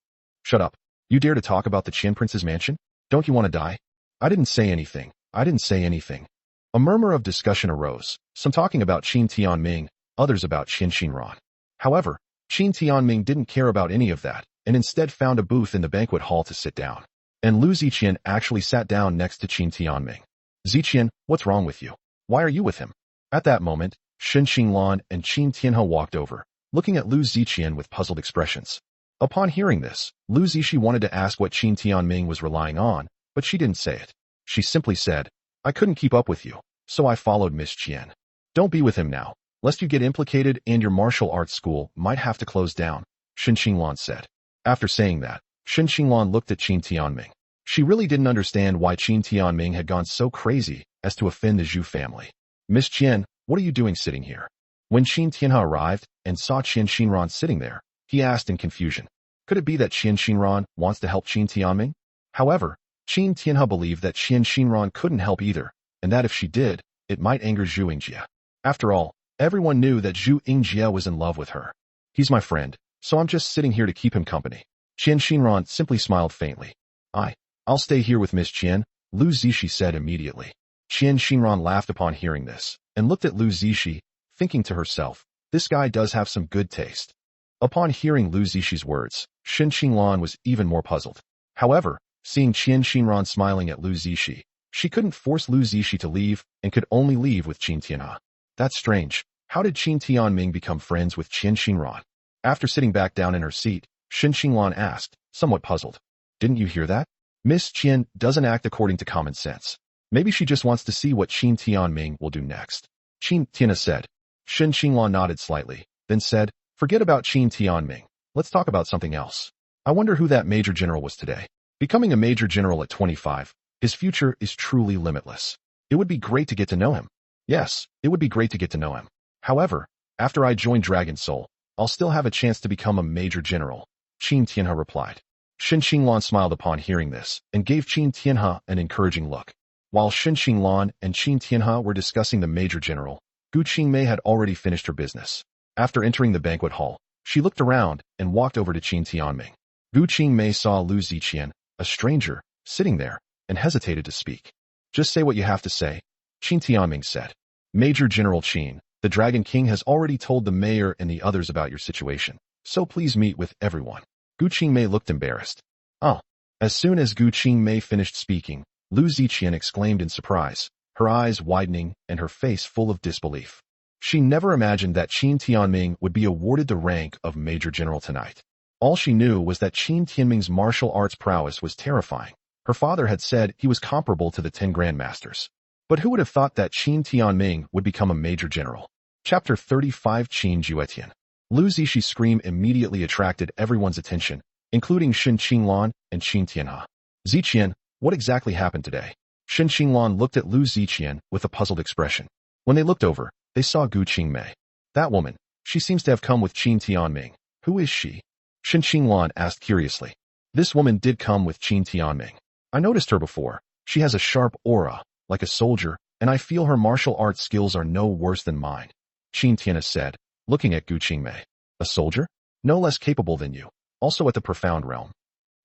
Shut up. You dare to talk about the Qin prince's mansion? Don't you want to die? I didn't say anything. I didn't say anything. A murmur of discussion arose, some talking about Qin Timing, others about Qin Shinran. However, Qin Timing didn't care about any of that, and instead found a booth in the banquet hall to sit down. And Lu Ziqian actually sat down next to Qin Timing. Ziqian, what's wrong with you? Why are you with him? At that moment, Shen Xinglan and Qin Tianhe walked over, looking at Lu Ziqian with puzzled expressions. Upon hearing this, Lu Ziqi wanted to ask what Qin Tianming was relying on, but she didn't say it. She simply said, I couldn't keep up with you, so I followed Miss Qian. Don't be with him now, lest you get implicated and your martial arts school might have to close down, Shen Xinglan said. After saying that, Shen Xinglan looked at Qin Tianming. She really didn't understand why Qin Tianming had gone so crazy as to offend the Zhu family. Miss Qian, what are you doing sitting here? When Qin Tianhe arrived and saw Qin Shinran sitting there, he asked in confusion. Could it be that Qin Shinran wants to help Qin Tianming? However, Qin Tianhe believed that Qin Shinran couldn't help either, and that if she did, it might anger Zhu Yingjie. After all, everyone knew that Zhu Yingjie was in love with her. He's my friend, so I'm just sitting here to keep him company. Qin Shinran simply smiled faintly. I'll stay here with Miss Qian, Lu Ziqi said immediately. Qin Shinran laughed upon hearing this, and looked at Lu Ziqi, thinking to herself, this guy does have some good taste. Upon hearing Lu Ziqi's words, Shen Xinglan was even more puzzled. However, seeing Qin Shinran smiling at Lu Ziqi, she couldn't force Lu Ziqi to leave and could only leave with Qin Tianhe. That's strange. How did Qin Tianming become friends with Qin Shinran? After sitting back down in her seat, Shen Xinglan asked, somewhat puzzled. Didn't you hear that? Miss Qian doesn't act according to common sense. Maybe she just wants to see what Qin Tianming will do next. Qin Tianhe said. Shen Xinglan nodded slightly, then said, forget about Qin Tianming. Let's talk about something else. I wonder who that major general was today. Becoming a major general at 25, his future is truly limitless. It would be great to get to know him. Yes, it would be great to get to know him. However, after I join Dragon Soul, I'll still have a chance to become a major general, Qin Tianhe replied. Shen Xinglan smiled upon hearing this and gave Qin Tianhe an encouraging look. While Shen Xinglan and Qin Tianhe were discussing the major general, Gu Qingmei had already finished her business. After entering the banquet hall, she looked around and walked over to Qin Tianming. Gu Qingmei saw Lu Ziqian, a stranger, sitting there, and hesitated to speak. Just say what you have to say, Qin Tianming said. Major General Qin, the Dragon King has already told the mayor and the others about your situation, so please meet with everyone. Gu Qingmei looked embarrassed. Oh. As soon as Gu Qingmei finished speaking, Lu Ziqian exclaimed in surprise, her eyes widening and her face full of disbelief. She never imagined that Qin Tianming would be awarded the rank of Major General tonight. All she knew was that Qin Tianming's martial arts prowess was terrifying. Her father had said he was comparable to the 10 Grandmasters. But who would have thought that Qin Tianming would become a Major General? Chapter 35 Qin Juetian. Lu Ziqi's scream immediately attracted everyone's attention, including Shen Xinglan and Qin Tianhe. Ziqian, what exactly happened today? Shen Xinglan looked at Lu Ziqian with a puzzled expression. When they looked over, they saw Gu Qingmei. That woman, she seems to have come with Qin Tianming. Who is she? Shen Xinglan asked curiously. This woman did come with Qin Tianming. I noticed her before. She has a sharp aura, like a soldier, and I feel her martial arts skills are no worse than mine, Qin Tianhe said, looking at Gu Qingmei. A soldier? No less capable than you, also at the profound realm.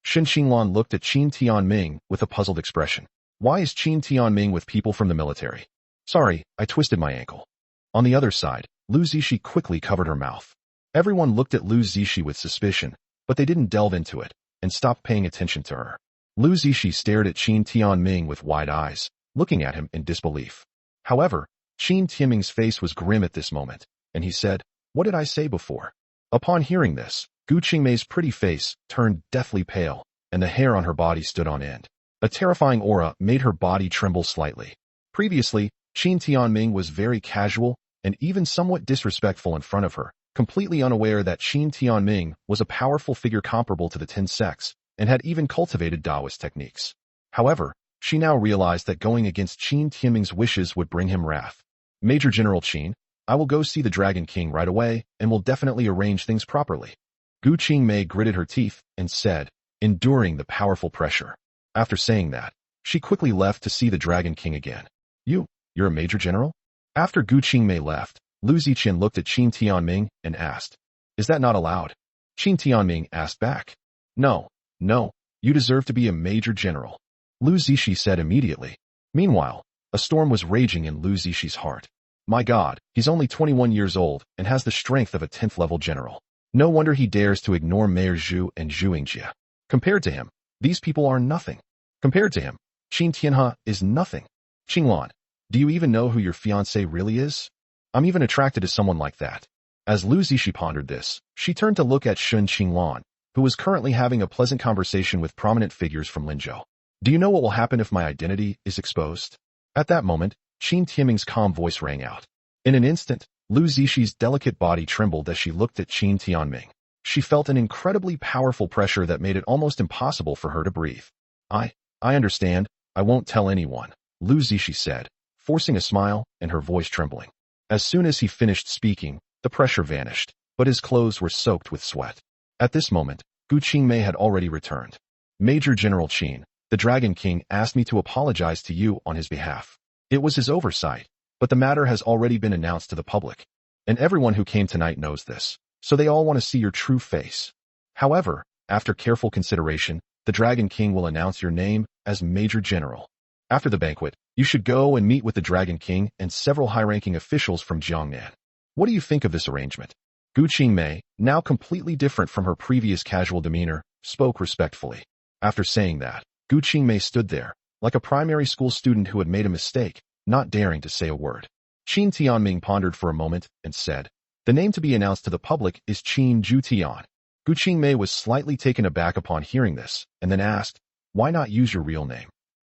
Shen Xinglan looked at Qin Tianming with a puzzled expression. Why is Qin Tianming with people from the military? Sorry, I twisted my ankle. On the other side, Lu Ziqi quickly covered her mouth. Everyone looked at Lu Ziqi with suspicion, but they didn't delve into it, and stopped paying attention to her. Lu Ziqi stared at Qin Tianming with wide eyes, looking at him in disbelief. However, Qin Tianming's face was grim at this moment, and he said, what did I say before? Upon hearing this, Gu Qingmei's pretty face turned deathly pale, and the hair on her body stood on end. A terrifying aura made her body tremble slightly. Previously, Qin Tianming was very casual and even somewhat disrespectful in front of her, completely unaware that Qin Tianming was a powerful figure comparable to the 10 sects, and had even cultivated Taoist techniques. However, she now realized that going against Qin Tianming's wishes would bring him wrath. Major General Qin, I will go see the Dragon King right away and will definitely arrange things properly. Gu Qingmei gritted her teeth and said, enduring the powerful pressure. After saying that, she quickly left to see the Dragon King again. You're a Major General? After Gu Qingmei left, Lu Ziqian looked at Qin Tianming and asked, is that not allowed? Qin Tianming asked back. No, no, you deserve to be a major general, Lu Zishi said immediately. Meanwhile, a storm was raging in Lu Zishi's heart. My God, he's only 21 years old and has the strength of a 10th level general. No wonder he dares to ignore Mayor Zhu and Zhu Yingjie. Compared to him, these people are nothing. Compared to him, Qin Tianhe is nothing. Qinglan, do you even know who your fiancé really is? I'm even attracted to someone like that. As Lu Zishi pondered this, she turned to look at Shun Qinglan, who was currently having a pleasant conversation with prominent figures from Linzhou. Do you know what will happen if my identity is exposed? At that moment, Qin Timing's calm voice rang out. In an instant, Lu Zishi's delicate body trembled as she looked at Qin Tianming. She felt an incredibly powerful pressure that made it almost impossible for her to breathe. I understand. I won't tell anyone, Lu Zishi said, forcing a smile and her voice trembling. As soon as he finished speaking, the pressure vanished, but his clothes were soaked with sweat. At this moment, Gu Qingmei had already returned. Major General Qin, the Dragon King, asked me to apologize to you on his behalf. It was his oversight, but the matter has already been announced to the public. And everyone who came tonight knows this, so they all want to see your true face. However, after careful consideration, the Dragon King will announce your name as Major General. After the banquet, you should go and meet with the Dragon King and several high-ranking officials from Jiangnan. What do you think of this arrangement? Gu Qingmei, now completely different from her previous casual demeanor, spoke respectfully. After saying that, Gu Qingmei stood there, like a primary school student who had made a mistake, not daring to say a word. Qin Tianming pondered for a moment and said, the name to be announced to the public is Qin Tian. Gu Qingmei was slightly taken aback upon hearing this, and then asked, why not use your real name?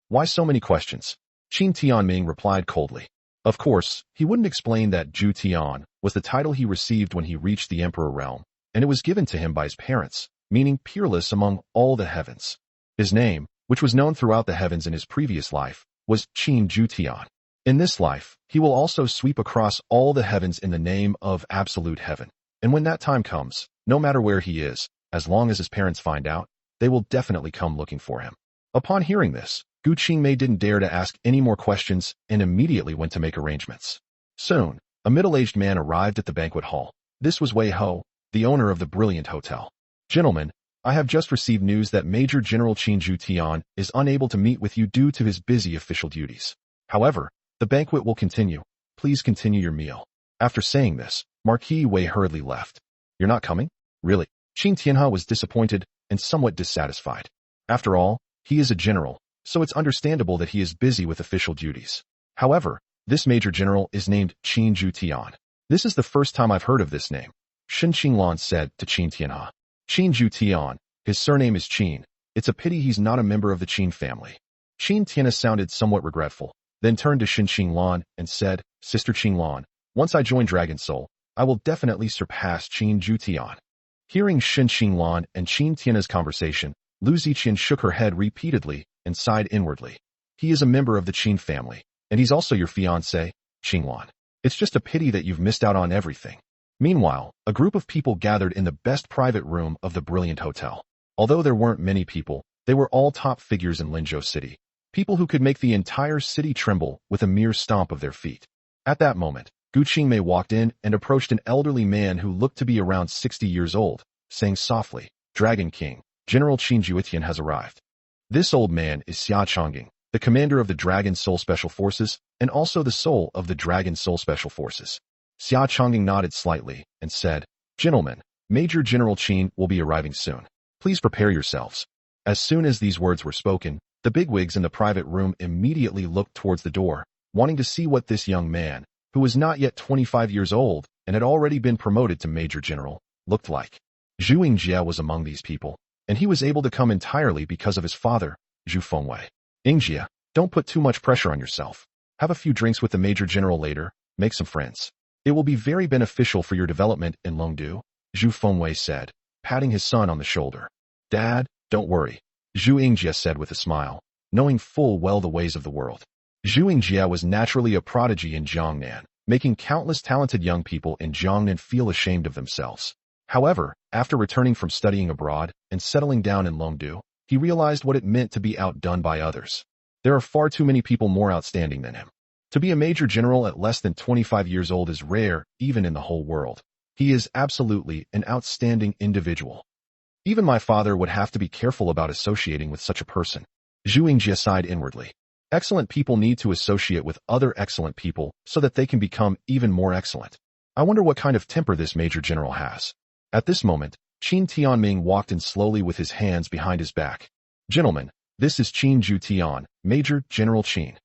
Why so many questions? Qin Tianming replied coldly. Of course, he wouldn't explain that Zhu Tian was the title he received when he reached the Emperor realm, and it was given to him by his parents, meaning peerless among all the heavens. His name, which was known throughout the heavens in his previous life, was Qin Tian. In this life, he will also sweep across all the heavens in the name of absolute heaven. And when that time comes, no matter where he is, as long as his parents find out, they will definitely come looking for him. Upon hearing this, Gu Qingmei didn't dare to ask any more questions and immediately went to make arrangements. Soon, a middle-aged man arrived at the banquet hall. This was Wei Ho, the owner of the brilliant hotel. Gentlemen, I have just received news that Major General Qin Tian is unable to meet with you due to his busy official duties. However, the banquet will continue. Please continue your meal. After saying this, Marquis Wei hurriedly left. You're not coming? Really? Qin Tianhe was disappointed and somewhat dissatisfied. After all, he is a general, so it's understandable that he is busy with official duties. However, this major general is named Qin Tian. This is the first time I've heard of this name, Shen Qinglan said to Qin Tianhe. Qin Tian, his surname is Qin. It's a pity he's not a member of the Qin family. Qin Tianhe sounded somewhat regretful, then turned to Shen Qinglan and said, Sister Qinglan, once I join Dragon Soul, I will definitely surpass Qin Tian. Hearing Shen Qinglan and Qin Tianhe's conversation, Lu Ziqian shook her head repeatedly and sighed inwardly. He is a member of the Qin family, and he's also your fiancé, Qinglan. It's just a pity that you've missed out on everything. Meanwhile, a group of people gathered in the best private room of the brilliant hotel. Although there weren't many people, they were all top figures in Linzhou City. People who could make the entire city tremble with a mere stomp of their feet. At that moment, Gu Qingmei walked in and approached an elderly man who looked to be around 60 years old, saying softly, Dragon King, General Qin Tian has arrived. This old man is Xia Chongying, the commander of the Dragon Soul Special Forces, and also the soul of the Dragon Soul Special Forces. Xia Chongying nodded slightly and said, Gentlemen, Major General Qin will be arriving soon. Please prepare yourselves. As soon as these words were spoken, the bigwigs in the private room immediately looked towards the door, wanting to see what this young man, who was not yet 25 years old and had already been promoted to Major General, looked like. Zhu Yingjie was among these people, and he was able to come entirely because of his father, Zhu Fengwei. Yingjie, don't put too much pressure on yourself. Have a few drinks with the Major General later, make some friends. It will be very beneficial for your development in Longdu, Zhu Fengwei said, patting his son on the shoulder. Dad, don't worry, Zhu Yingjie said with a smile, knowing full well the ways of the world. Zhu Yingjie was naturally a prodigy in Jiangnan, making countless talented young people in Jiangnan feel ashamed of themselves. However, after returning from studying abroad and settling down in Longdu, he realized what it meant to be outdone by others. There are far too many people more outstanding than him. To be a major general at less than 25 years old is rare, even in the whole world. He is absolutely an outstanding individual. Even my father would have to be careful about associating with such a person. Zhu Yingjie sighed inwardly. Excellent people need to associate with other excellent people so that they can become even more excellent. I wonder what kind of temper this major general has. At this moment, Qin Tianming walked in slowly with his hands behind his back. Gentlemen, this is Qin Zhu Tian, Major General Qin.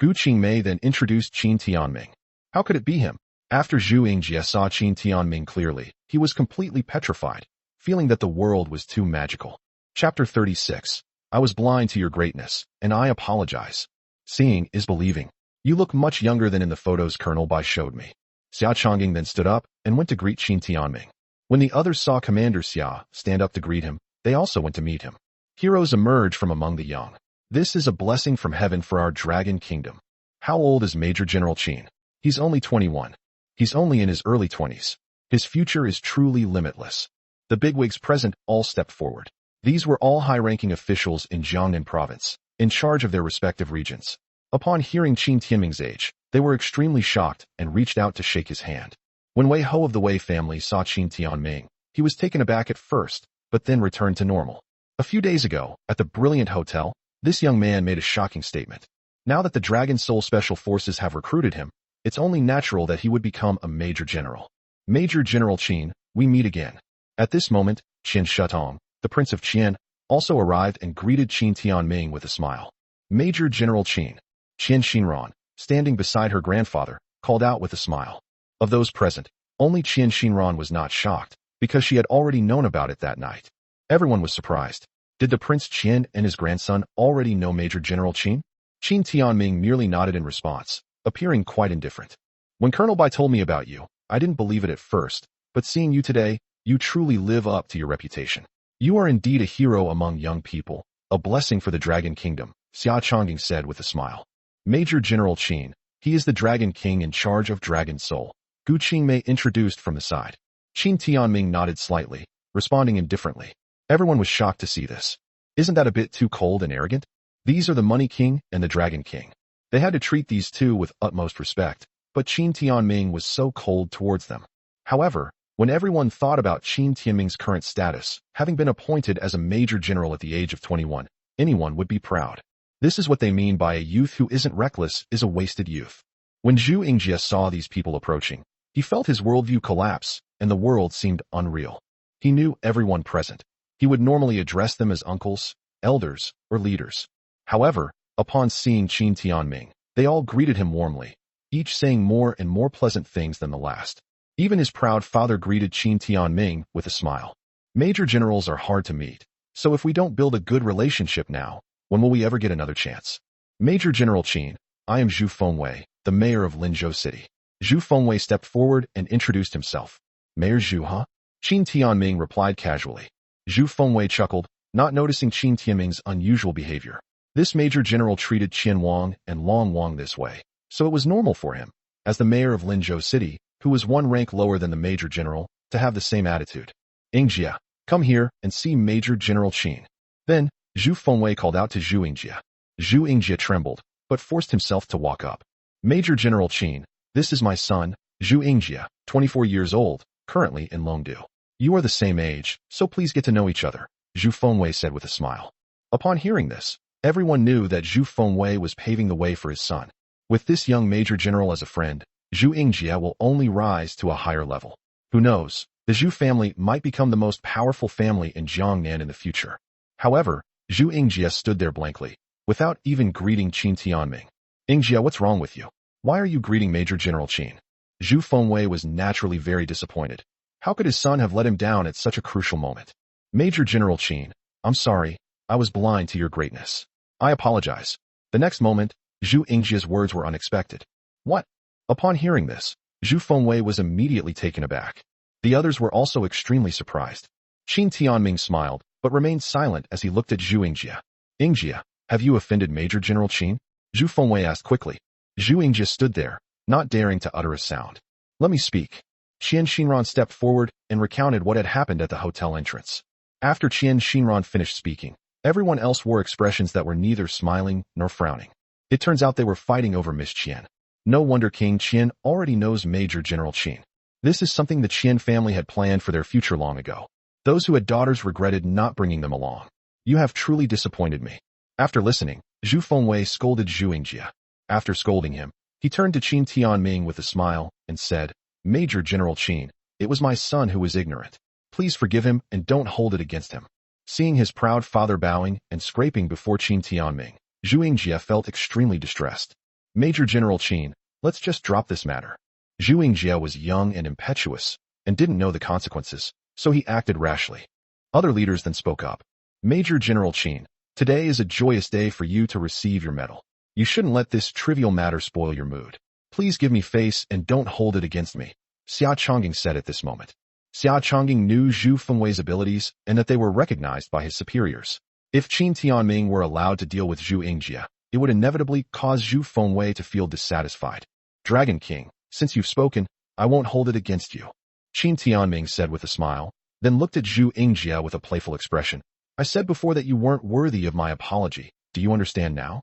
Gu Qingmei then introduced Qin Tianming. How could it be him? After Zhu Yingjie saw Qin Tianming clearly, he was completely petrified, feeling that the world was too magical. Chapter 36. I was blind to your greatness, and I apologize. Seeing is believing. You look much younger than in the photos Colonel Bai showed me. Xia Chongying then stood up and went to greet Qin Tianming. When the others saw Commander Xia stand up to greet him, they also went to meet him. Heroes emerge from among the young. This is a blessing from heaven for our Dragon Kingdom. How old is Major General Qin? He's only 21. He's only in his early 20s. His future is truly limitless. The bigwigs present all stepped forward. These were all high-ranking officials in Jiangnan province, in charge of their respective regions. Upon hearing Qin Timing's age, they were extremely shocked and reached out to shake his hand. When Wei Ho of the Wei family saw Qin Tianming, he was taken aback at first, but then returned to normal. A few days ago, at the Brilliant Hotel, this young man made a shocking statement. Now that the Dragon Soul Special Forces have recruited him, it's only natural that he would become a Major General. Major General Qin, we meet again. At this moment, Qin Shutong, the Prince of Qian, also arrived and greeted Qin Tianming with a smile. Major General Qin. Qian Xinran, standing beside her grandfather, called out with a smile. Of those present, only Qian Xinran was not shocked, because she had already known about it that night. Everyone was surprised. Did the Prince Qian and his grandson already know Major General Qin? Qin Tianming merely nodded in response, appearing quite indifferent. When Colonel Bai told me about you, I didn't believe it at first, but seeing you today, you truly live up to your reputation. You are indeed a hero among young people, a blessing for the Dragon Kingdom, Xia Chongying said with a smile. Major General Qin, he is the Dragon King in charge of Dragon Soul. Gu Qingmei introduced from the side. Qin Tianming nodded slightly, responding indifferently. Everyone was shocked to see this. Isn't that a bit too cold and arrogant? These are the Money King and the Dragon King. They had to treat these two with utmost respect, but Qin Tianming was so cold towards them. However, when everyone thought about Qin Tianming's current status, having been appointed as a major general at the age of 21, anyone would be proud. This is what they mean by a youth who isn't reckless is a wasted youth. When Zhu Yingjie saw these people approaching, he felt his worldview collapse, and the world seemed unreal. He knew everyone present. He would normally address them as uncles, elders, or leaders. However, upon seeing Qin Tianming, they all greeted him warmly, each saying more and more pleasant things than the last. Even his proud father greeted Qin Tianming with a smile. Major generals are hard to meet, so if we don't build a good relationship now, when will we ever get another chance? Major General Qin, I am Zhu Fengwei, the mayor of Linzhou City. Zhu Fengwei stepped forward and introduced himself. Mayor Zhu, huh? Qin Tianming replied casually. Zhu Fengwei chuckled, not noticing Qin Tianming's unusual behavior. This major general treated Qian Wang and Long Wang this way, so it was normal for him, as the mayor of Linzhou City, who was one rank lower than the major general, to have the same attitude. Yingjie, come here and see Major General Qin. Then, Zhu Fengwei called out to Zhu Yingjie. Zhu Yingjie trembled, but forced himself to walk up. Major General Qin, this is my son, Zhu Yingjie, 24 years old, currently in Longdu. You are the same age, so please get to know each other, Zhu Fengwei said with a smile. Upon hearing this, everyone knew that Zhu Fengwei was paving the way for his son. With this young major general as a friend, Zhu Yingjie will only rise to a higher level. Who knows, the Zhu family might become the most powerful family in Jiangnan in the future. However, Zhu Yingjie stood there blankly, without even greeting Qin Tianming. Yingjie, what's wrong with you? Why are you greeting Major General Qin? Zhu Fengwei was naturally very disappointed. How could his son have let him down at such a crucial moment? Major General Qin, I'm sorry, I was blind to your greatness. I apologize. The next moment, Zhu Yingjie's words were unexpected. What? Upon hearing this, Zhu Fengwei was immediately taken aback. The others were also extremely surprised. Qin Tianming smiled, but remained silent as he looked at Zhu Yingjie. Yingjie, have you offended Major General Qin? Zhu Fengwei asked quickly. Zhu Yingjie stood there, not daring to utter a sound. Let me speak. Qian Xinran stepped forward and recounted what had happened at the hotel entrance. After Qian Xinran finished speaking, everyone else wore expressions that were neither smiling nor frowning. It turns out they were fighting over Miss Qian. No wonder King Qian already knows Major General Qin. This is something the Qin family had planned for their future long ago. Those who had daughters regretted not bringing them along. You have truly disappointed me. After listening, Zhu Fengwei scolded Zhu Yingjie. After scolding him, he turned to Qin Tianming with a smile and said, Major General Qin, it was my son who was ignorant. Please forgive him and don't hold it against him. Seeing his proud father bowing and scraping before Qin Tianming, Zhu Yingjie felt extremely distressed. Major General Qin, let's just drop this matter. Zhu Yingjie was young and impetuous and didn't know the consequences, so he acted rashly. Other leaders then spoke up. Major General Qin, today is a joyous day for you to receive your medal. You shouldn't let this trivial matter spoil your mood. Please give me face and don't hold it against me, Xia Chongying said at this moment. Xia Chongying knew Zhu Fengwei's abilities and that they were recognized by his superiors. If Qin Tianming were allowed to deal with Zhu Yingjie, it would inevitably cause Zhu Fengwei to feel dissatisfied. Dragon King, since you've spoken, I won't hold it against you, Qin Tianming said with a smile, then looked at Zhu Yingjie with a playful expression. I said before that you weren't worthy of my apology. Do you understand now?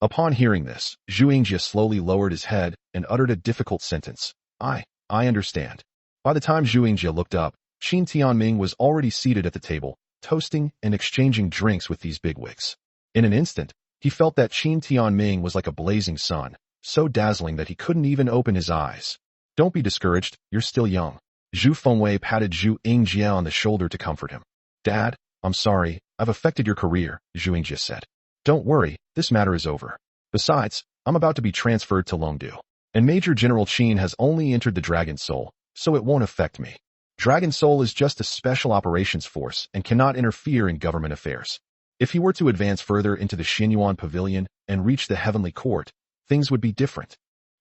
Upon hearing this, Zhu Yingjie slowly lowered his head and uttered a difficult sentence. I understand. By the time Zhu Yingjie looked up, Qin Tianming was already seated at the table, toasting and exchanging drinks with these bigwigs. In an instant, he felt that Qin Tianming was like a blazing sun, so dazzling that he couldn't even open his eyes. Don't be discouraged, you're still young. Zhu Fengwei patted Zhu Yingjie on the shoulder to comfort him. Dad, I'm sorry, I've affected your career, Zhu Yingjie said. Don't worry, this matter is over. Besides, I'm about to be transferred to Longdu. And Major General Qin has only entered the Dragon Soul, so it won't affect me. Dragon Soul is just a special operations force and cannot interfere in government affairs. If he were to advance further into the Xinyuan Pavilion and reach the Heavenly Court, things would be different.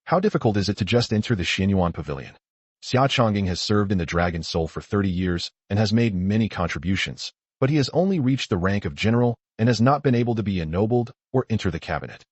How difficult is it to just enter the Xinyuan Pavilion? Xia Chongying has served in the Dragon Soul for 30 years and has made many contributions, but he has only reached the rank of general and has not been able to be ennobled or enter the cabinet.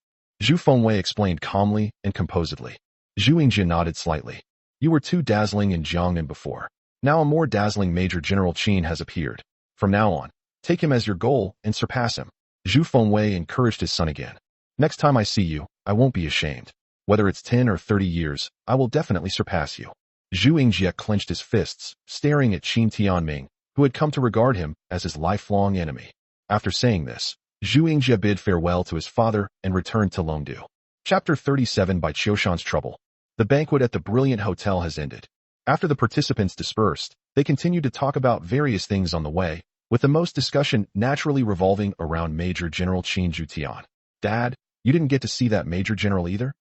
Zhu Fengwei explained calmly and composedly. Zhu Yingjie nodded slightly. You were too dazzling in Jiangnan before. Now a more dazzling Major General Qin has appeared. From now on, take him as your goal and surpass him. Zhu Fengwei encouraged his son again. Next time I see you, I won't be ashamed. Whether it's 10 or 30 years, I will definitely surpass you. Zhu Yingjie clenched his fists, staring at Qin Tianming, who had come to regard him as his lifelong enemy. After saying this, Zhu Yingjie bid farewell to his father and returned to Longdu. Chapter 37 by Qiushan's Trouble. The banquet at the brilliant hotel has ended. After the participants dispersed, they continued to talk about various things on the way, with the most discussion naturally revolving around Major General Qin Zhutian. Dad, you didn't get to see that Major General either?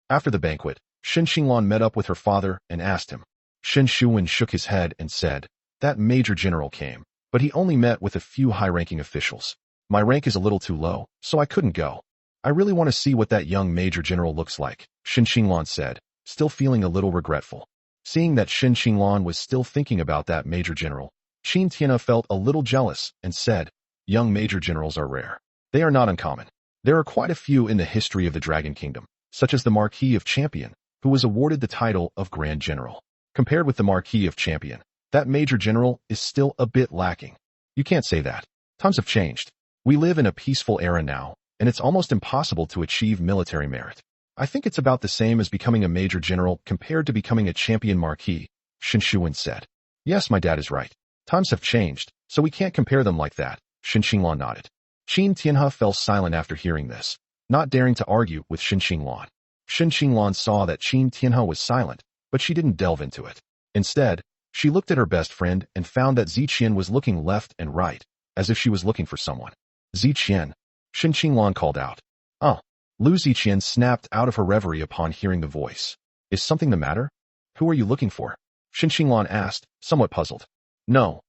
After the banquet, Shen Xinglan met up with her father and asked him. Shen Shuwen shook his head and said, that Major General came, but he only met with a few high-ranking officials. My rank is a little too low, so I couldn't go. I really want to see what that young Major General looks like, Shen Xinglan said, still feeling a little regretful. Seeing that Shen Xinglan was still thinking about that Major General, Qin Tianming felt a little jealous and said, young Major Generals are rare. They are not uncommon. There are quite a few in the history of the Dragon Kingdom, such as the Marquis of Champion, who was awarded the title of Grand General. Compared with the Marquis of Champion, that Major General is still a bit lacking. You can't say that. Times have changed. We live in a peaceful era now, and it's almost impossible to achieve military merit. I think it's about the same as becoming a Major General compared to becoming a Champion Marquis, Shen Shuwen said. Yes, my dad is right. Times have changed, so we can't compare them like that, Shen Xinglan nodded. Qin Tianhe fell silent after hearing this, not daring to argue with Shen Xinglan. Shen Xinglan saw that Qin Tianhe was silent, but she didn't delve into it. Instead, she looked at her best friend and found that Ziqian was looking left and right, as if she was looking for someone. Ziqian, Shen Xinglan called out. Oh. Lu Ziqian snapped out of her reverie upon hearing the voice. Is something the matter? Who are you looking for? Shen Xinglan asked, somewhat puzzled. No,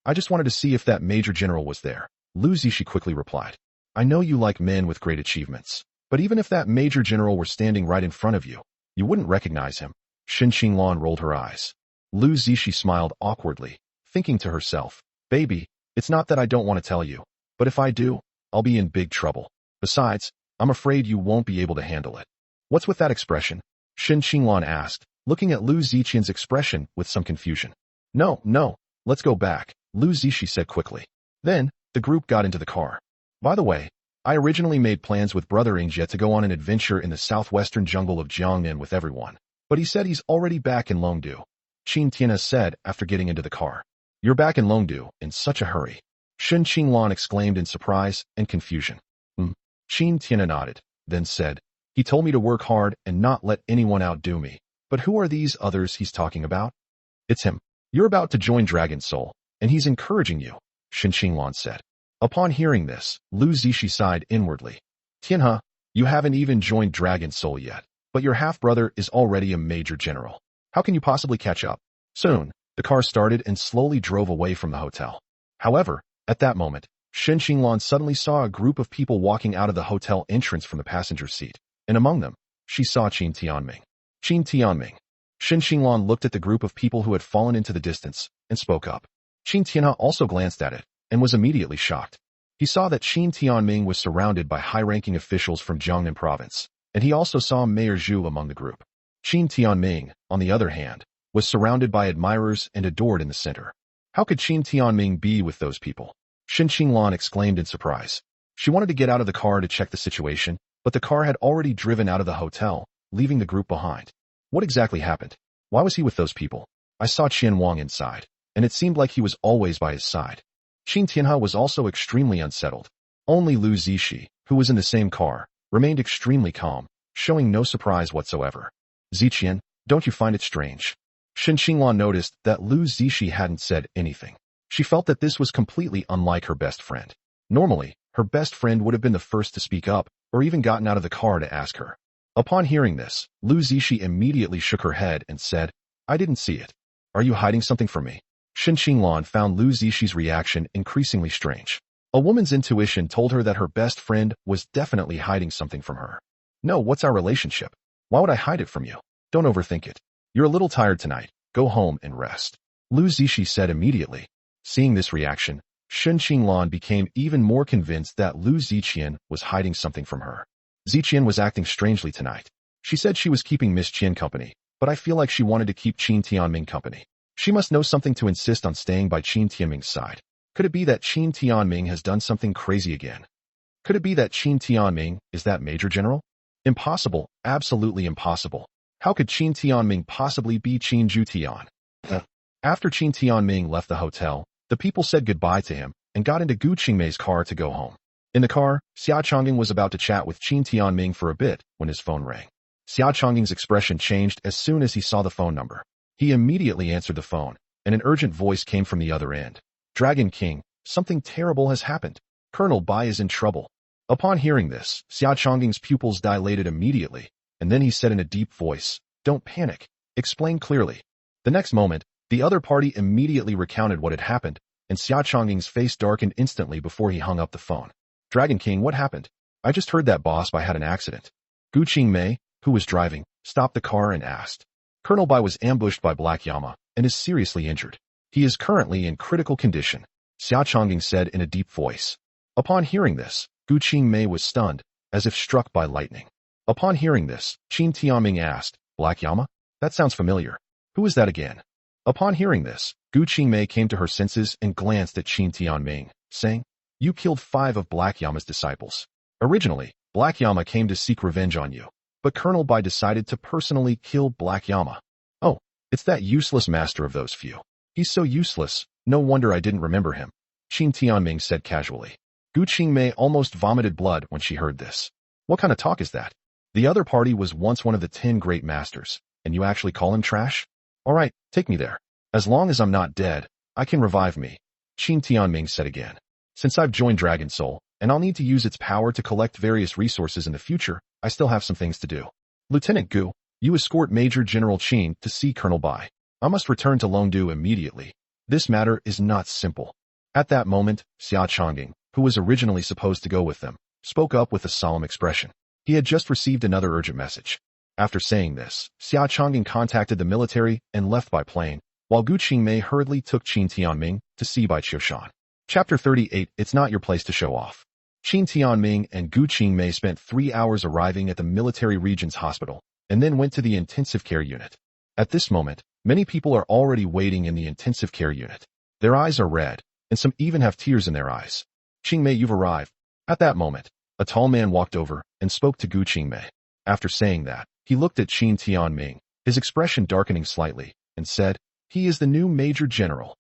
I just wanted to see if that Major General was there. Lu Ziqi quickly replied. I know you like men with great achievements, but even if that Major General were standing right in front of you, you wouldn't recognize him. Shen Xinglan rolled her eyes. Lu Ziqi smiled awkwardly, thinking to herself, baby, it's not that I don't want to tell you, but if I do, I'll be in big trouble. Besides, I'm afraid you won't be able to handle it. What's with that expression? Shen Xinglan asked, looking at Lu Ziqian's expression with some confusion. No, let's go back, Lu Ziqi said quickly. Then, the group got into the car. By the way, I originally made plans with Brother Yingjie to go on an adventure in the southwestern jungle of Jiangnan with everyone, but he said he's already back in Longdu. Qin Timing said after getting into the car. You're back in Longdu in such a hurry. Shen Qinglan exclaimed in surprise and confusion. Qin Timing nodded, then said, he told me to work hard and not let anyone outdo me. But who are these others he's talking about? It's him. You're about to join Dragon Soul, and he's encouraging you, Shen Qinglan said. Upon hearing this, Lu Zishi sighed inwardly. Tianhe, you haven't even joined Dragon Soul yet, but your half-brother is already a major general. How can you possibly catch up? Soon, the car started and slowly drove away from the hotel. However, at that moment, Shen Qinglan suddenly saw a group of people walking out of the hotel entrance from the passenger seat, and among them, she saw Qin Timing. Qin Timing. Shen Qinglan looked at the group of people who had fallen into the distance and spoke up. Qin Timing also glanced at it and was immediately shocked. He saw that Qin Timing was surrounded by high-ranking officials from Jiangnan province, and he also saw Mayor Zhu among the group. Qin Timing, on the other hand, was surrounded by admirers and adored in the center. How could Qin Timing be with those people? Shen Qinglan exclaimed in surprise. She wanted to get out of the car to check the situation, but the car had already driven out of the hotel, leaving the group behind. What exactly happened? Why was he with those people? I saw Qian Wang inside, and it seemed like he was always by his side. Qin Tianhe was also extremely unsettled. Only Lu Zishi, who was in the same car, remained extremely calm, showing no surprise whatsoever. Ziqian, don't you find it strange? Shen Qinglan noticed that Lu Zishi hadn't said anything. She felt that this was completely unlike her best friend. Normally, her best friend would have been the first to speak up, or even gotten out of the car to ask her. Upon hearing this, Lu Zishi immediately shook her head and said, I didn't see it. Are you hiding something from me? Shen Qinglan found Lu Zishi's reaction increasingly strange. A woman's intuition told her that her best friend was definitely hiding something from her. No, what's our relationship? Why would I hide it from you? Don't overthink it. You're a little tired tonight. Go home and rest. Lu Zishi said immediately. Seeing this reaction, Shen Qinglan became even more convinced that Lu Ziqian was hiding something from her. Ziqian was acting strangely tonight. She said she was keeping Miss Qian company, but I feel like she wanted to keep Qin Timing company. She must know something to insist on staying by Qin Timing's side. Could it be that Qin Timing has done something crazy again? Could it be that Qin Timing is that major general? Impossible, absolutely impossible. How could Qin Timing possibly be Qin Jutian? After Qin Timing left the hotel, the people said goodbye to him and got into Gu Qingmei's car to go home. In the car, Xia Chongying was about to chat with Qin Timing for a bit when his phone rang. Xia Chongying's expression changed as soon as he saw the phone number. He immediately answered the phone, and an urgent voice came from the other end. Dragon King, something terrible has happened. Colonel Bai is in trouble. Upon hearing this, Xia Chongying's pupils dilated immediately, and then he said in a deep voice, Don't panic. Explain clearly. The next moment, the other party immediately recounted what had happened, and Xia Chongying's face darkened instantly before he hung up the phone. Dragon King, what happened? I just heard that boss Bai had an accident. Gu Qingmei, who was driving, stopped the car and asked. Colonel Bai was ambushed by Black Yama and is seriously injured. He is currently in critical condition, Xia Chongying said in a deep voice. Upon hearing this, Gu Qingmei was stunned, as if struck by lightning. Upon hearing this, Qin Timing asked, Black Yama? That sounds familiar. Who is that again? Upon hearing this, Gu Qingmei came to her senses and glanced at Qin Timing, saying, You killed 5 of Black Yama's disciples. Originally, Black Yama came to seek revenge on you, but Colonel Bai decided to personally kill Black Yama. Oh, it's that useless master of those few. He's so useless, no wonder I didn't remember him, Qin Timing said casually. Gu Qingmei almost vomited blood when she heard this. What kind of talk is that? The other party was once one of the 10 great masters, and you actually call him trash? All right, take me there. As long as I'm not dead, I can revive me, Qin Timing said again. Since I've joined Dragon Soul, and I'll need to use its power to collect various resources in the future, I still have some things to do. Lieutenant Gu, you escort Major General Qin to see Colonel Bai. I must return to Longdu immediately. This matter is not simple. At that moment, Xia Chongying, who was originally supposed to go with them, spoke up with a solemn expression. He had just received another urgent message. After saying this, Xia Chongying contacted the military and left by plane, while Gu Qingmei hurriedly took Qin Timing to see Bai Qiushan. Chapter 38. It's not your place to show off. Qin Timing and Gu Qingmei spent 3 hours arriving at the military region's hospital, and then went to the intensive care unit. At this moment, many people are already waiting in the intensive care unit. Their eyes are red, and some even have tears in their eyes. Qingmei, you've arrived. At that moment, a tall man walked over and spoke to Gu Qingmei. After saying that, he looked at Qin Timing, his expression darkening slightly, and said, He is the new Major General.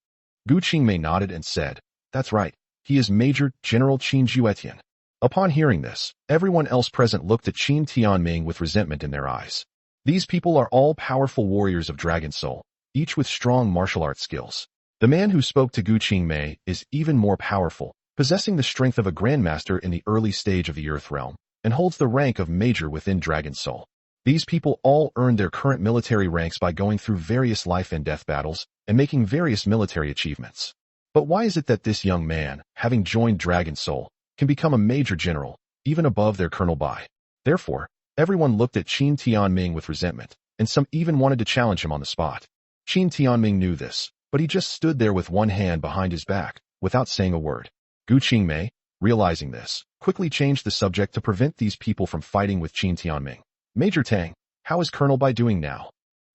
Gu Qingmei nodded and said, "That's right. He is Major General Qin Juetian." Upon hearing this, everyone else present looked at Qin Tianming with resentment in their eyes. These people are all powerful warriors of Dragon Soul, each with strong martial arts skills. The man who spoke to Gu Qingmei is even more powerful, possessing the strength of a grandmaster in the early stage of the Earth Realm, and holds the rank of Major within Dragon Soul. These people all earned their current military ranks by going through various life and death battles and making various military achievements. But why is it that this young man, having joined Dragon Soul, can become a Major General, even above their Colonel Bai? Therefore, everyone looked at Qin Tianming with resentment, and some even wanted to challenge him on the spot. Qin Tianming knew this, but he just stood there with one hand behind his back, without saying a word. Gu Qingmei, realizing this, quickly changed the subject to prevent these people from fighting with Qin Tianming. "Major Tang, how is Colonel Bai doing now?"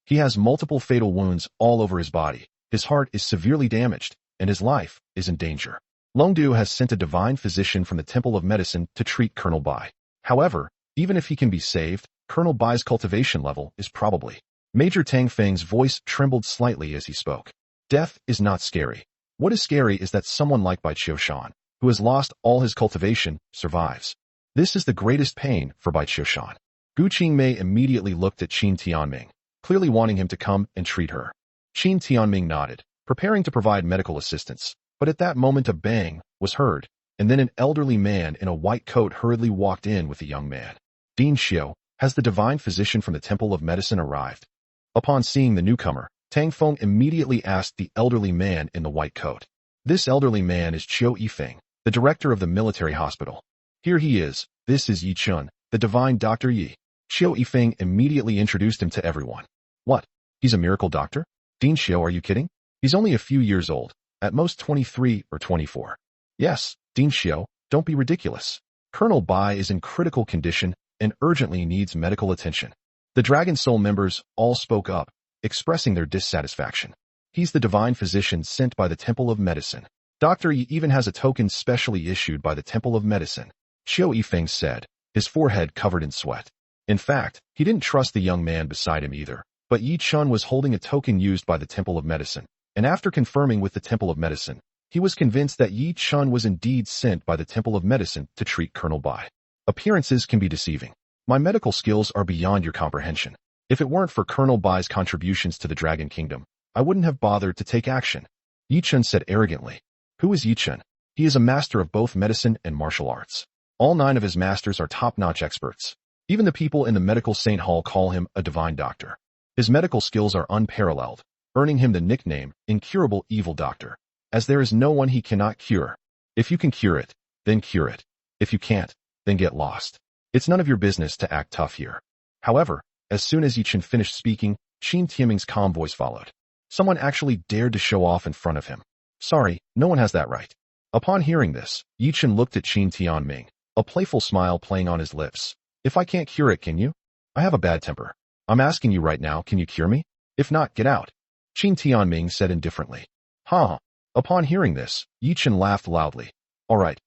"He has multiple fatal wounds all over his body. His heart is severely damaged, and his life is in danger. Longdu has sent a divine physician from the Temple of Medicine to treat Colonel Bai. However, even if he can be saved, Colonel Bai's cultivation level is probably..." Major Tang Feng's voice trembled slightly as he spoke. "Death is not scary. What is scary is that someone like Bai Qiushan, who has lost all his cultivation, survives. This is the greatest pain for Bai Qiushan." Gu Qingmei immediately looked at Qin Tianming, clearly wanting him to come and treat her. Qin Tianming nodded, preparing to provide medical assistance, but at that moment a bang was heard, and then an elderly man in a white coat hurriedly walked in with a young man. "Dean Xiu, has the divine physician from the Temple of Medicine arrived?" Upon seeing the newcomer, Tang Feng immediately asked the elderly man in the white coat. This elderly man is Qiu Yifeng, the director of the military hospital. "Here he is. This is Yi Chun, the divine Dr. Yi." Qiu Yifeng immediately introduced him to everyone. "What? He's a miracle doctor? Dean Xiu, are you kidding? He's only a few years old, at most 23 or 24. "Yes, Dean Xiu, don't be ridiculous. Colonel Bai is in critical condition and urgently needs medical attention." The Dragon Soul members all spoke up, expressing their dissatisfaction. "He's the divine physician sent by the Temple of Medicine. Dr. Yi even has a token specially issued by the Temple of Medicine," Qiu Yifeng said, his forehead covered in sweat. In fact, he didn't trust the young man beside him either, but Yi Chun was holding a token used by the Temple of Medicine, and after confirming with the Temple of Medicine, he was convinced that Yi Chun was indeed sent by the Temple of Medicine to treat Colonel Bai. "Appearances can be deceiving. My medical skills are beyond your comprehension. If it weren't for Colonel Bai's contributions to the Dragon Kingdom, I wouldn't have bothered to take action," Yi Chun said arrogantly. "Who is Yi Chun?" "He is a master of both medicine and martial arts. All 9 of his masters are top-notch experts. Even the people in the medical Saint Hall call him a divine doctor. His medical skills are unparalleled, earning him the nickname Incurable Evil Doctor, as there is no one he cannot cure. If you can cure it, then cure it. If you can't, then get lost. It's none of your business to act tough here." However, as soon as Yi Chun finished speaking, Qin Timing's calm voice followed. Someone actually dared to show off in front of him. "Sorry, no one has that right." Upon hearing this, Yi Chun looked at Qin Tianming, a playful smile playing on his lips. "If I can't cure it, can you? I have a bad temper. I'm asking you right now, can you cure me? If not, get out," Qin Tianming said indifferently. "Huh." Upon hearing this, Yi Chun laughed loudly. All right,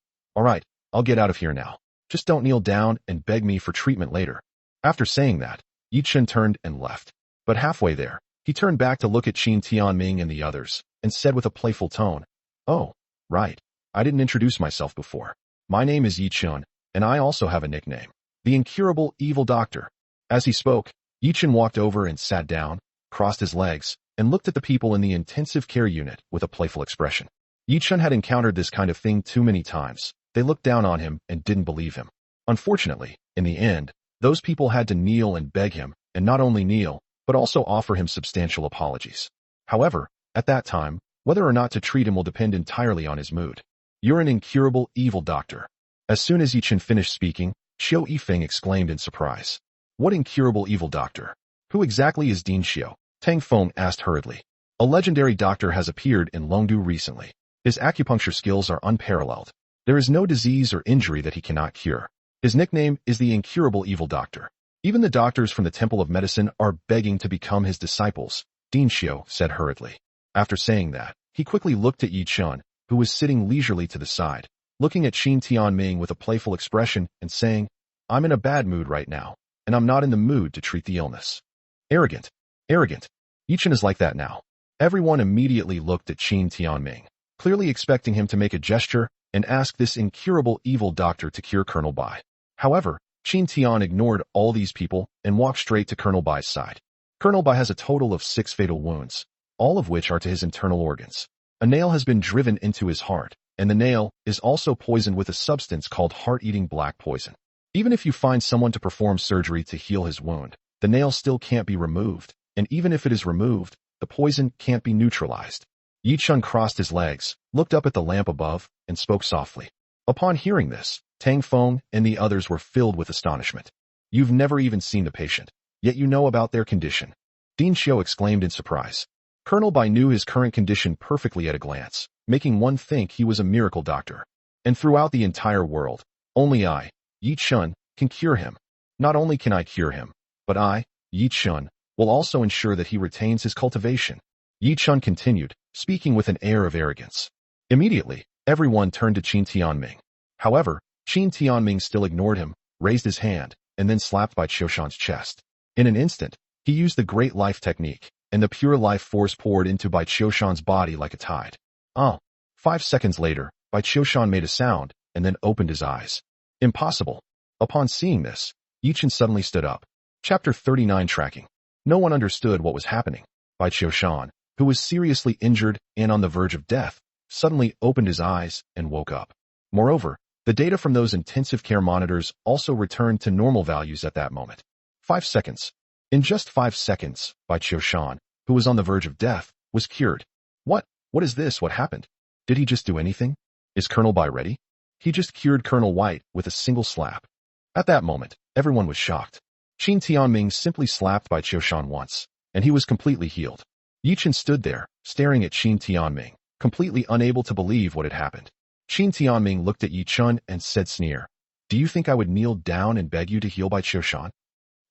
I'll get out of here now. Just don't kneel down and beg me for treatment later." After saying that, Yi Chun turned and left. But halfway there, he turned back to look at Qin Tianming and the others, and said with a playful tone, "Oh, right. I didn't introduce myself before. My name is Yi Chun, and I also have a nickname, the Incurable Evil Doctor." As he spoke, Yi Chun walked over and sat down, crossed his legs, and looked at the people in the intensive care unit with a playful expression. Yi Chun had encountered this kind of thing too many times. They looked down on him and didn't believe him. Unfortunately, in the end, those people had to kneel and beg him, and not only kneel, but also offer him substantial apologies. However, at that time, whether or not to treat him will depend entirely on his mood. "You're an incurable evil doctor." As soon as Yi Chun finished speaking, Qiu Yifeng exclaimed in surprise. "What incurable evil doctor? Who exactly is Dean Xiu?" Tang Feng asked hurriedly. "A legendary doctor has appeared in Longdu recently. His acupuncture skills are unparalleled. There is no disease or injury that he cannot cure. His nickname is the Incurable Evil Doctor. Even the doctors from the Temple of Medicine are begging to become his disciples," Dean Xiu said hurriedly. After saying that, he quickly looked at Yi Chun, who was sitting leisurely to the side, looking at Qin Tianming with a playful expression and saying, "I'm in a bad mood right now, and I'm not in the mood to treat the illness." Arrogant. Yi Chun is like that now. Everyone immediately looked at Qin Timing, clearly expecting him to make a gesture and ask this incurable evil doctor to cure Colonel Bai. However, Qin Tian ignored all these people and walked straight to Colonel Bai's side. Colonel Bai has a total of 6 fatal wounds, all of which are to his internal organs. A nail has been driven into his heart, and the nail is also poisoned with a substance called heart-eating black poison. Even if you find someone to perform surgery to heal his wound, the nail still can't be removed, and even if it is removed, the poison can't be neutralized. Yi Chun crossed his legs, looked up at the lamp above, and spoke softly. Upon hearing this, Tang Feng and the others were filled with astonishment. You've never even seen the patient, yet you know about their condition. Ding Xiu exclaimed in surprise. Colonel Bai knew his current condition perfectly at a glance, making one think he was a miracle doctor. And throughout the entire world, only I, Yi Chun, can cure him. Not only can I cure him, but I, Yi Chun, will also ensure that he retains his cultivation. Yi Chun continued, speaking with an air of arrogance. Immediately, everyone turned to Qin Tianming. However, Qin Tianming still ignored him, raised his hand, and then slapped Bai Qiushan's chest. In an instant, he used the Great Life technique, and the pure life force poured into Bai Qiushan's body like a tide. 5 seconds later, Bai Qiushan made a sound, and then opened his eyes. Impossible. Upon seeing this, Yi Chun suddenly stood up. Chapter 39 Tracking. No one understood what was happening. Bai Qiushan, who was seriously injured and on the verge of death, suddenly opened his eyes and woke up. Moreover, the data from those intensive care monitors also returned to normal values at that moment. 5 seconds. In just 5 seconds, Bai Qiushan, who was on the verge of death, was cured. What is this? What happened? Did he just do anything? Is Colonel Bai ready? He just cured Colonel White with a single slap. At that moment, everyone was shocked. Qin Tianming simply slapped Bai Qiushan once, and he was completely healed. Yi Chun stood there, staring at Qin Tianming, completely unable to believe what had happened. Qin Tianming looked at Yi Chun and said sneer, "Do you think I would kneel down and beg you to heal Bai Qiushan?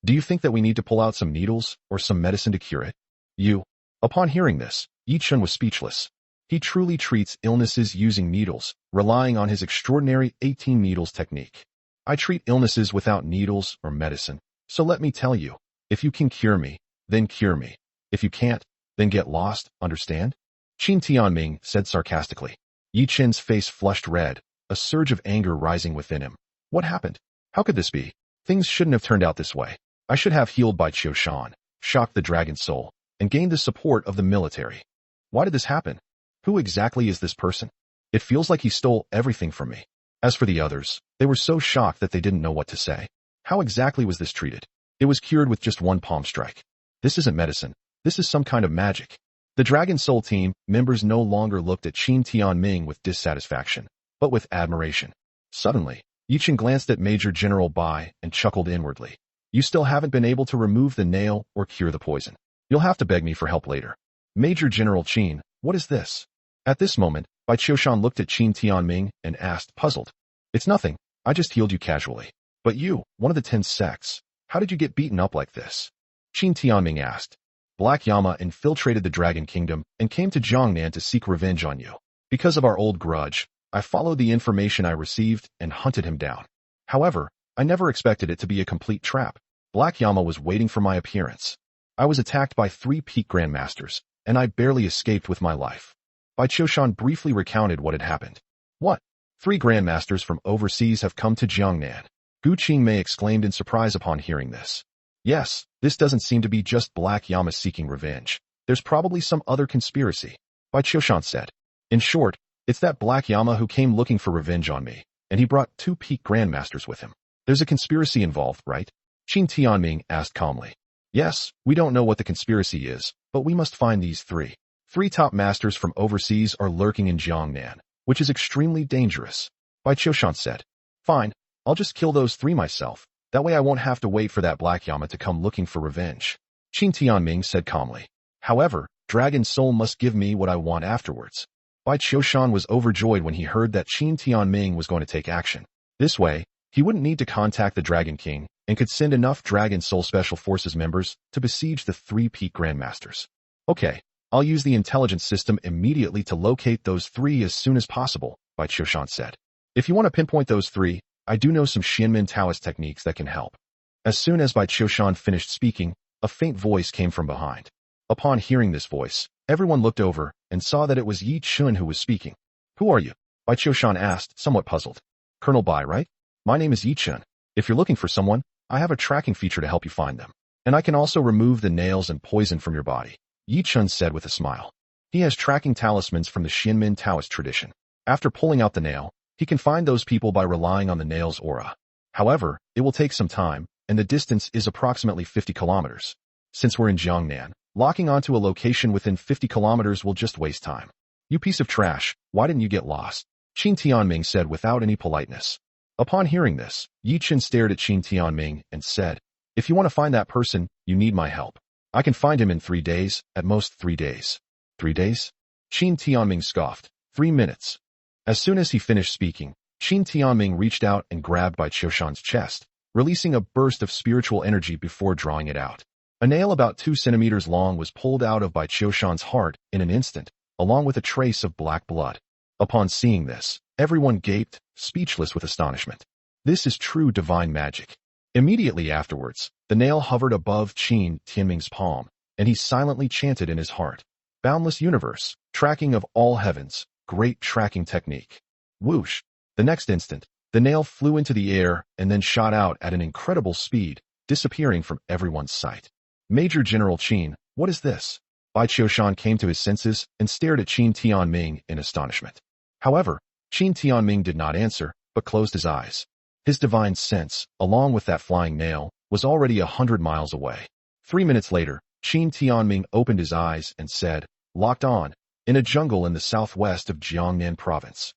Do you think that we need to pull out some needles or some medicine to cure it? You?" Upon hearing this, Yi Chun was speechless. He truly treats illnesses using needles, relying on his extraordinary 18 needles technique. I treat illnesses without needles or medicine, so let me tell you, if you can cure me, then cure me. If you can't, then get lost, understand? Qin Tianming said sarcastically. Yi Chun's face flushed red, a surge of anger rising within him. What happened? How could this be? Things shouldn't have turned out this way. I should have healed Bai Qiushan, shocked the dragon soul, and gained the support of the military. Why did this happen? Who exactly is this person? It feels like he stole everything from me. As for the others, they were so shocked that they didn't know what to say. How exactly was this treated? It was cured with just one palm strike. This isn't medicine. This is some kind of magic. The Dragon Soul team members no longer looked at Qin Tianming with dissatisfaction, but with admiration. Suddenly, Yi Chun glanced at Major General Bai and chuckled inwardly. You still haven't been able to remove the nail or cure the poison. You'll have to beg me for help later. Major General Qin, what is this? At this moment, Bai Qiushan looked at Qin Tianming and asked, puzzled. It's nothing. I just healed you casually. But you, one of the 10 sects, how did you get beaten up like this? Qin Tianming asked. Black Yama infiltrated the Dragon Kingdom and came to Jiangnan to seek revenge on you. Because of our old grudge, I followed the information I received and hunted him down. However, I never expected it to be a complete trap. Black Yama was waiting for my appearance. I was attacked by 3 peak grandmasters, and I barely escaped with my life. Bai Qiushan briefly recounted what had happened. What? 3 grandmasters from overseas have come to Jiangnan? Gu Qingmei exclaimed in surprise upon hearing this. Yes, this doesn't seem to be just Black Yama seeking revenge. There's probably some other conspiracy, Bai Qiushan said. In short, it's that Black Yama who came looking for revenge on me, and he brought 2 peak grandmasters with him. There's a conspiracy involved, right? Qin Tianming asked calmly. Yes, we don't know what the conspiracy is, but we must find these 3. 3 top masters from overseas are lurking in Jiangnan, which is extremely dangerous, Bai Qiushan said. Fine, I'll just kill those 3 myself. That way I won't have to wait for that Black Yama to come looking for revenge, Qin Tianming said calmly. However, Dragon Soul must give me what I want afterwards. Bai Qiushan was overjoyed when he heard that Qin Tianming was going to take action. This way, he wouldn't need to contact the Dragon King and could send enough Dragon Soul Special Forces members to besiege the 3 peak grandmasters. Okay, I'll use the intelligence system immediately to locate those 3 as soon as possible, Bai Qiushan said. If you want to pinpoint those 3, I do know some Xianmen Taoist techniques that can help. As soon as Bai Qiushan finished speaking, a faint voice came from behind. Upon hearing this voice, Everyone looked over and saw that it was Yi Chun who was speaking. "Who are you?" Bai Qiushan asked, somewhat puzzled. "Colonel Bai, right? My name is Yi Chun. If you're looking for someone, I have a tracking feature to help you find them. And I can also remove the nails and poison from your body," Yi Chun said with a smile. He has tracking talismans from the Xianmin Taoist tradition. After pulling out the nail, he can find those people by relying on the nail's aura. However, it will take some time, and the distance is approximately 50 kilometers. Since we're in Jiangnan, locking onto a location within 50 kilometers will just waste time. "You piece of trash, why didn't you get lost?" Qin Timing said without any politeness. Upon hearing this, Yi Chun stared at Qin Timing and said, "If you want to find that person, you need my help. I can find him in 3 days, at most 3 days. 3 days? Qin Timing scoffed. 3 minutes. As soon as he finished speaking, Qin Timing reached out and grabbed Bai Qiushan's chest, releasing a burst of spiritual energy before drawing it out. A nail about 2 centimeters long was pulled out of Bai Qiushan's heart in an instant, along with a trace of black blood. Upon seeing this, everyone gaped, speechless with astonishment. This is true divine magic. Immediately afterwards, the nail hovered above Qin Timing's palm, and he silently chanted in his heart, "Boundless universe, tracking of all heavens, great tracking technique." Whoosh! The next instant, the nail flew into the air and then shot out at an incredible speed, disappearing from everyone's sight. "Major General Qin, what is this?" Bai Qiushan came to his senses and stared at Qin Timing in astonishment. However, Qin Timing did not answer, but closed his eyes. His divine sense, along with that flying nail, was already 100 miles away. 3 minutes later, Qin Timing opened his eyes and said, "Locked on, in a jungle in the southwest of Jiangnan province."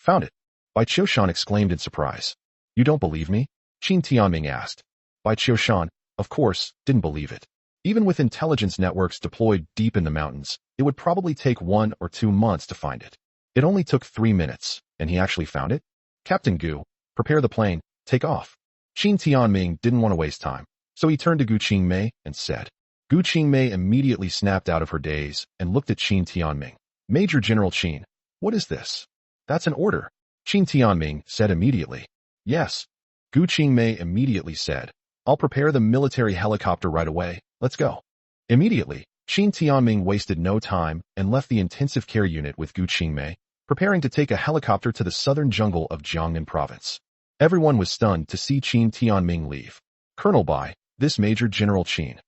"Found it!" Bai Qiushan exclaimed in surprise. "You don't believe me?" Qin Timing asked. Bai Qiushan, of course, didn't believe it. Even with intelligence networks deployed deep in the mountains, it would probably take 1 or 2 months to find it. It only took 3 minutes, and he actually found it? "Captain Gu, prepare the plane, take off." Qin Timing didn't want to waste time, so he turned to Gu Qingmei and said. Gu Qingmei immediately snapped out of her daze and looked at Qin Timing. "Major General Qin, what is this?" "That's an order," Qin Timing said immediately. "Yes." Gu Qingmei immediately said, "I'll prepare the military helicopter right away, let's go." Immediately, Qin Timing wasted no time and left the intensive care unit with Gu Qingmei, preparing to take a helicopter to the southern jungle of Jiangnan province. Everyone was stunned to see Qin Timing leave. "Colonel Bai, this Major General Qin."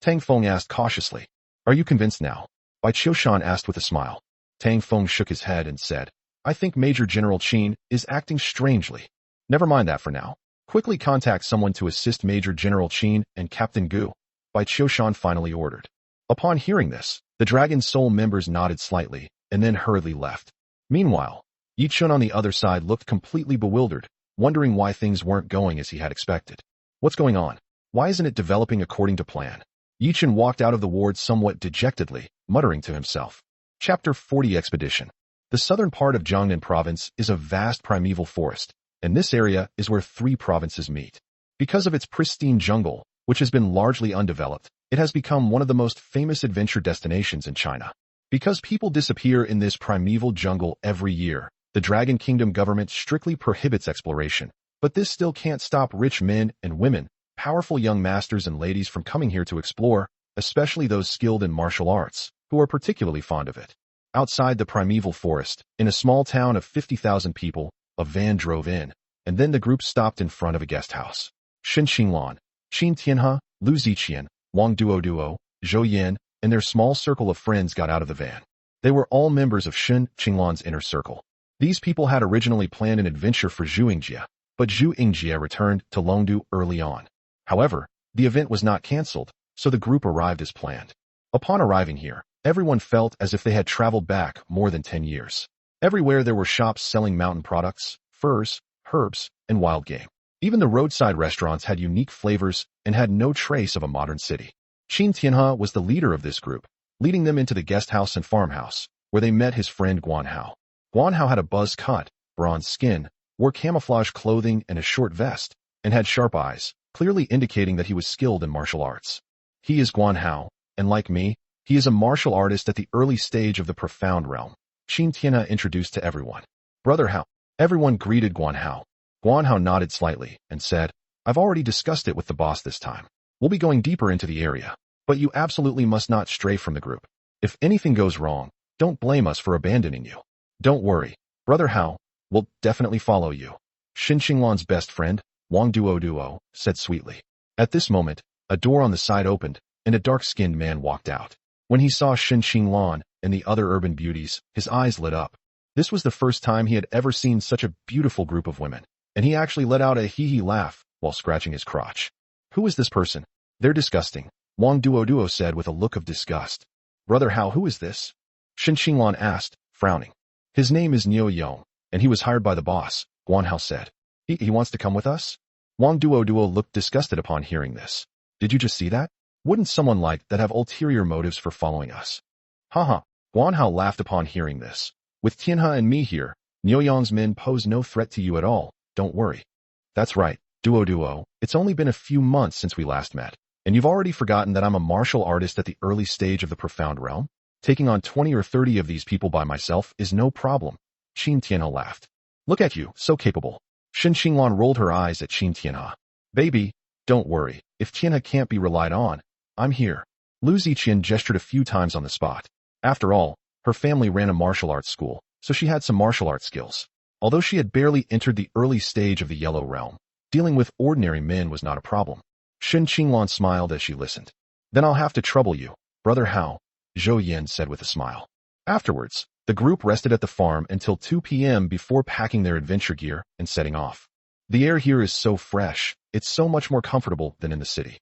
Tang Feng asked cautiously. "Are you convinced now?" Bai Qiushan asked with a smile. Tang Feng shook his head and said, "I think Major General Qin is acting strangely. Never mind that for now. Quickly contact someone to assist Major General Qin and Captain Gu," Bai Qiushan finally ordered. Upon hearing this, the Dragon Soul members nodded slightly and then hurriedly left. Meanwhile, Yi Chun on the other side looked completely bewildered, wondering why things weren't going as he had expected. What's going on? Why isn't it developing according to plan? Yi Chun walked out of the ward somewhat dejectedly, muttering to himself. Chapter 40 Expedition. The southern part of Jiangnan province is a vast primeval forest, and this area is where 3 provinces meet. Because of its pristine jungle, which has been largely undeveloped, it has become one of the most famous adventure destinations in China. Because people disappear in this primeval jungle every year, the Dragon Kingdom government strictly prohibits exploration, but this still can't stop rich men and women, powerful young masters and ladies from coming here to explore, especially those skilled in martial arts, who are particularly fond of it. Outside the primeval forest, in a small town of 50,000 people, a van drove in, and then the group stopped in front of a guest house. Shen Qinglan, Qin Tianhe, Lu Ziqian, Wang Duo, Zhou Yan, and their small circle of friends got out of the van. They were all members of Shen Qinglan's inner circle. These people had originally planned an adventure for Zhu Yingjie, but Zhu Yingjie returned to Longdu early on. However, the event was not cancelled, so the group arrived as planned. Upon arriving here, everyone felt as if they had traveled back more than 10 years. Everywhere there were shops selling mountain products, furs, herbs, and wild game. Even the roadside restaurants had unique flavors and had no trace of a modern city. Qin Tianhe was the leader of this group, leading them into the guest house and farmhouse, where they met his friend Guanhao. Guanhao had a buzz cut, bronze skin, wore camouflage clothing and a short vest, and had sharp eyes, clearly indicating that he was skilled in martial arts. He is Guanhao, and like me, he is a martial artist at the early stage of the profound realm. Qin Tianhe introduced to everyone. "Brother Hao." Everyone greeted Guanhao. Guanhao nodded slightly and said, "I've already discussed it with the boss this time. We'll be going deeper into the area, but you absolutely must not stray from the group. If anything goes wrong, don't blame us for abandoning you. Don't worry, Brother Hao, we'll definitely follow you. Qin Xinglan's best friend, Wang Duo, said sweetly. At this moment, a door on the side opened, and a dark-skinned man walked out. When he saw Qin Xinglan and the other urban beauties, his eyes lit up. This was the first time he had ever seen such a beautiful group of women, and he actually let out a hee-hee laugh while scratching his crotch. Who is this person? They're disgusting, Wang Duo said with a look of disgust. Brother Hao, who is this? Qin Xinglan asked, frowning. His name is Niu Yong, and he was hired by the boss, Guan Hao said. He wants to come with us? Wang Duo looked disgusted upon hearing this. Did you just see that? Wouldn't someone like that have ulterior motives for following us? Haha, Guan Hao laughed upon hearing this. With Tianhe and me here, Niu Yong's men pose no threat to you at all, don't worry. That's right, Duo, it's only been a few months since we last met, and you've already forgotten that I'm a martial artist at the early stage of the profound realm? Taking on 20 or 30 of these people by myself is no problem. Qin Tianhe laughed. Look at you, so capable. Qin Xinglan rolled her eyes at Qin Tianhe. Baby, don't worry, if Tianhe can't be relied on, I'm here. Lu Ziqian gestured a few times on the spot. After all, her family ran a martial arts school, so she had some martial arts skills. Although she had barely entered the early stage of the Yellow Realm, dealing with ordinary men was not a problem. Qin Xinglan smiled as she listened. Then I'll have to trouble you, Brother Hao, Zhou Yin said with a smile. Afterwards, the group rested at the farm until 2 p.m. before packing their adventure gear and setting off. The air here is so fresh, it's so much more comfortable than in the city.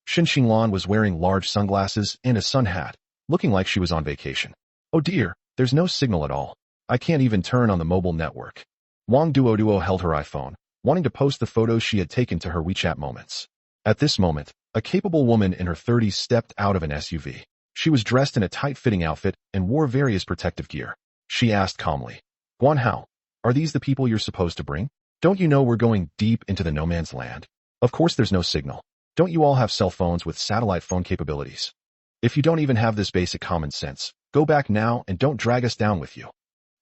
Qin Xinglan was wearing large sunglasses and a sun hat, looking like she was on vacation. Oh dear, there's no signal at all. I can't even turn on the mobile network. Wang Duo held her iPhone, wanting to post the photos she had taken to her WeChat moments. At this moment, a capable woman in her 30s stepped out of an SUV. She was dressed in a tight-fitting outfit and wore various protective gear. She asked calmly, Guan Hao, are these the people you're supposed to bring? Don't you know we're going deep into the no man's land? Of course there's no signal. Don't you all have cell phones with satellite phone capabilities? If you don't even have this basic common sense, go back now and don't drag us down with you.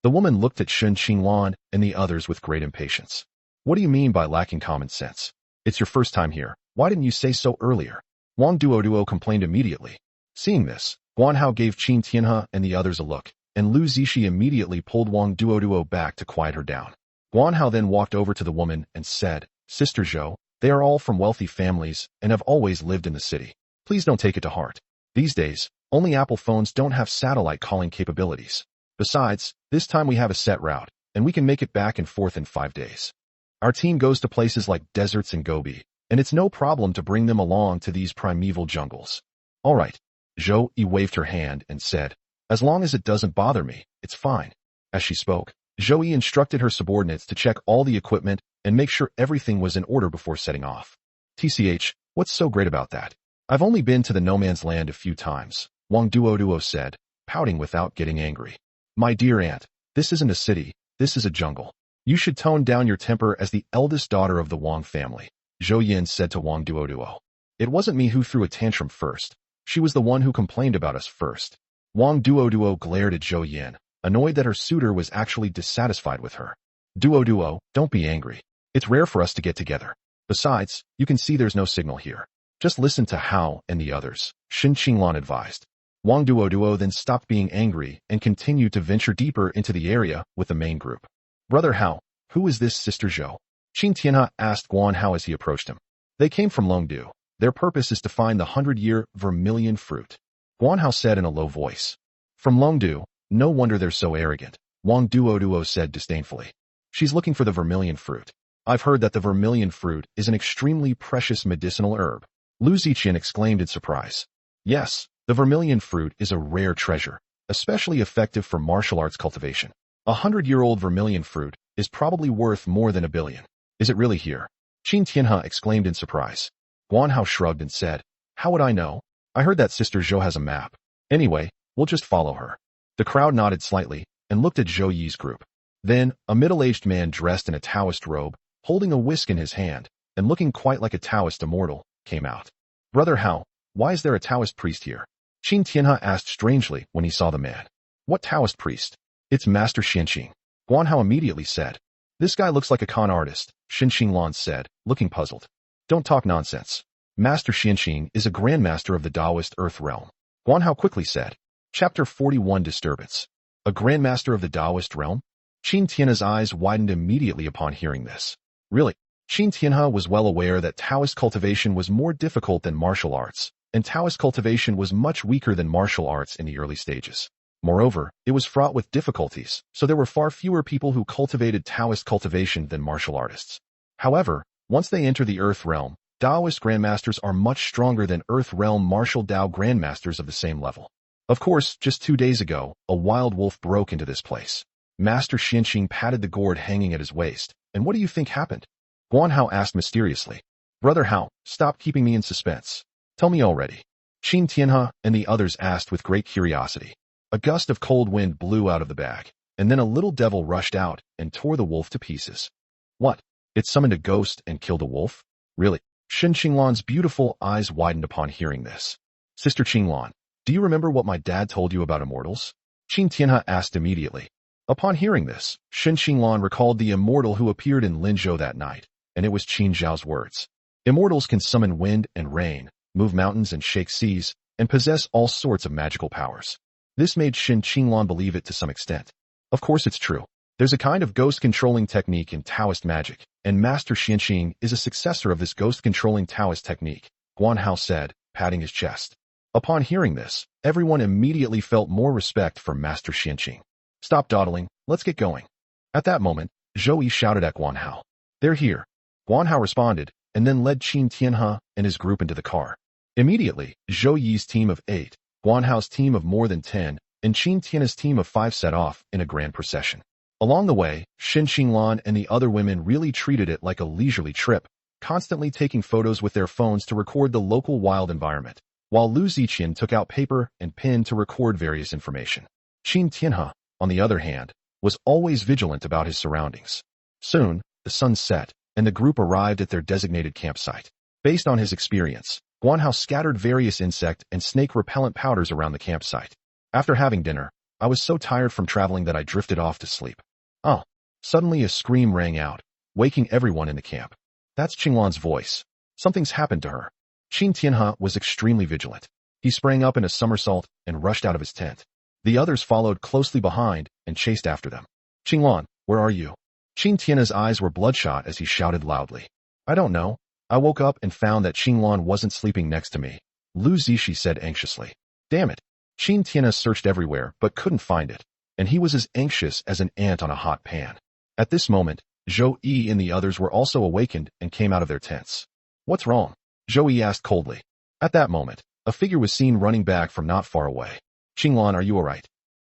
The woman looked at Qin Xinglan and the others with great impatience. What do you mean by lacking common sense? It's your first time here. Why didn't you say so earlier? Wang Duo complained immediately. Seeing this, Guan Hao gave Qin Tianhe and the others a look, and Lu Ziqi immediately pulled Wang Duo back to quiet her down. Guan Hao then walked over to the woman and said, Sister Zhou, they are all from wealthy families and have always lived in the city. Please don't take it to heart. These days, only Apple phones don't have satellite calling capabilities. Besides, this time we have a set route, and we can make it back and forth in 5 days. Our team goes to places like deserts and Gobi, and it's no problem to bring them along to these primeval jungles. All right. Zhou Yi waved her hand and said, as long as it doesn't bother me, it's fine. As she spoke, Zhou Yi instructed her subordinates to check all the equipment and make sure everything was in order before setting off. TCH, what's so great about that? I've only been to the no man's land a few times, Wang Duo said, pouting without getting angry. My dear aunt, this isn't a city, this is a jungle. You should tone down your temper as the eldest daughter of the Wang family, Zhou Yin said to Wang Duo. It wasn't me who threw a tantrum first. She was the one who complained about us first. Wang Duo glared at Zhou Yin, annoyed that her suitor was actually dissatisfied with her. Duo, don't be angry. It's rare for us to get together. Besides, you can see there's no signal here. Just listen to Hao and the others, Qin Xinglan advised. Wang Duo then stopped being angry and continued to venture deeper into the area with the main group. Brother Hao, who is this Sister Zhou? Qin Tianhe asked Guan Hao as he approached him. They came from Longdu. Their purpose is to find the 100-year vermilion fruit. Guan Hao said in a low voice. From Longdu, no wonder they're so arrogant, Wang Duo said disdainfully. She's looking for the vermilion fruit. I've heard that the vermilion fruit is an extremely precious medicinal herb. Lu Ziqian exclaimed in surprise. Yes, the vermilion fruit is a rare treasure, especially effective for martial arts cultivation. 100-year-old vermilion fruit is probably worth more than $1 billion. Is it really here? Qin Tianhe exclaimed in surprise. Guan Hao shrugged and said, how would I know? I heard that Sister Zhou has a map. Anyway, we'll just follow her. The crowd nodded slightly and looked at Zhou Yi's group. Then, a middle-aged man dressed in a Taoist robe, holding a whisk in his hand, and looking quite like a Taoist immortal, came out. Brother Hao, why is there a Taoist priest here? Qin Tianhe asked strangely when he saw the man. What Taoist priest? It's Master Xianqing. Guan Hao immediately said. This guy looks like a con artist, Qin Xinglan said, looking puzzled. Don't talk nonsense. Master Xianqing is a grandmaster of the Taoist Earth Realm. Guan Hao quickly said. Chapter 41 Disturbance. A Grandmaster of the Taoist Realm? Qin Tianhe's eyes widened immediately upon hearing this. Really? Qin Tianhe was well aware that Taoist cultivation was more difficult than martial arts, and Taoist cultivation was much weaker than martial arts in the early stages. Moreover, it was fraught with difficulties, so there were far fewer people who cultivated Taoist cultivation than martial artists. However, once they enter the Earth Realm, Taoist Grandmasters are much stronger than Earth Realm martial Tao Grandmasters of the same level. Of course, just 2 days ago, a wild wolf broke into this place. Master Xianxing patted the gourd hanging at his waist. And what do you think happened? Guan Hao asked mysteriously. Brother Hao, stop keeping me in suspense. Tell me already. Qin Tianhe and the others asked with great curiosity. A gust of cold wind blew out of the bag, and then a little devil rushed out and tore the wolf to pieces. What? It summoned a ghost and killed a wolf? Really? Shen Qinglan's beautiful eyes widened upon hearing this. Sister Qinglan, do you remember what my dad told you about immortals? Qin Tianhe asked immediately. Upon hearing this, Shen Qinglan recalled the immortal who appeared in Linzhou that night, and it was Qin Zhao's words. Immortals can summon wind and rain, move mountains and shake seas, and possess all sorts of magical powers. This made Shen Qinglan believe it to some extent. Of course it's true. There's a kind of ghost-controlling technique in Taoist magic, and Master Xianxing is a successor of this ghost-controlling Taoist technique, Guan Hao said, patting his chest. Upon hearing this, everyone immediately felt more respect for Master Xianxing. Stop dawdling, let's get going. At that moment, Zhou Yi shouted at Guan Hao. They're here. Guan Hao responded, and then led Qin Tianhe and his group into the car. Immediately, Zhou Yi's team of 8, Guan Hao's team of more than 10, and Qin Tianhe's team of 5 set off in a grand procession. Along the way, Shen Qinglan and the other women really treated it like a leisurely trip, constantly taking photos with their phones to record the local wild environment, while Lu Ziqian took out paper and pen to record various information. Qin Tianhe, on the other hand, was always vigilant about his surroundings. Soon, the sun set, and the group arrived at their designated campsite. Based on his experience, Guan Hao scattered various insect and snake repellent powders around the campsite. After having dinner, I was so tired from traveling that I drifted off to sleep. Oh! Suddenly a scream rang out, waking everyone in the camp. That's Qinglan's voice. Something's happened to her. Qin Tianhe was extremely vigilant. He sprang up in a somersault and rushed out of his tent. The others followed closely behind and chased after them. Qinglan, where are you? Qin Tianhe's eyes were bloodshot as he shouted loudly. I don't know. I woke up and found that Qinglan wasn't sleeping next to me. Lu Ziqi said anxiously. Damn it. Qin Tianhe searched everywhere but couldn't find it, and he was as anxious as an ant on a hot pan. At this moment, Zhou Yi and the others were also awakened and came out of their tents. What's wrong? Zhou Yi asked coldly. At that moment, a figure was seen running back from not far away. Qinglan, are you alright?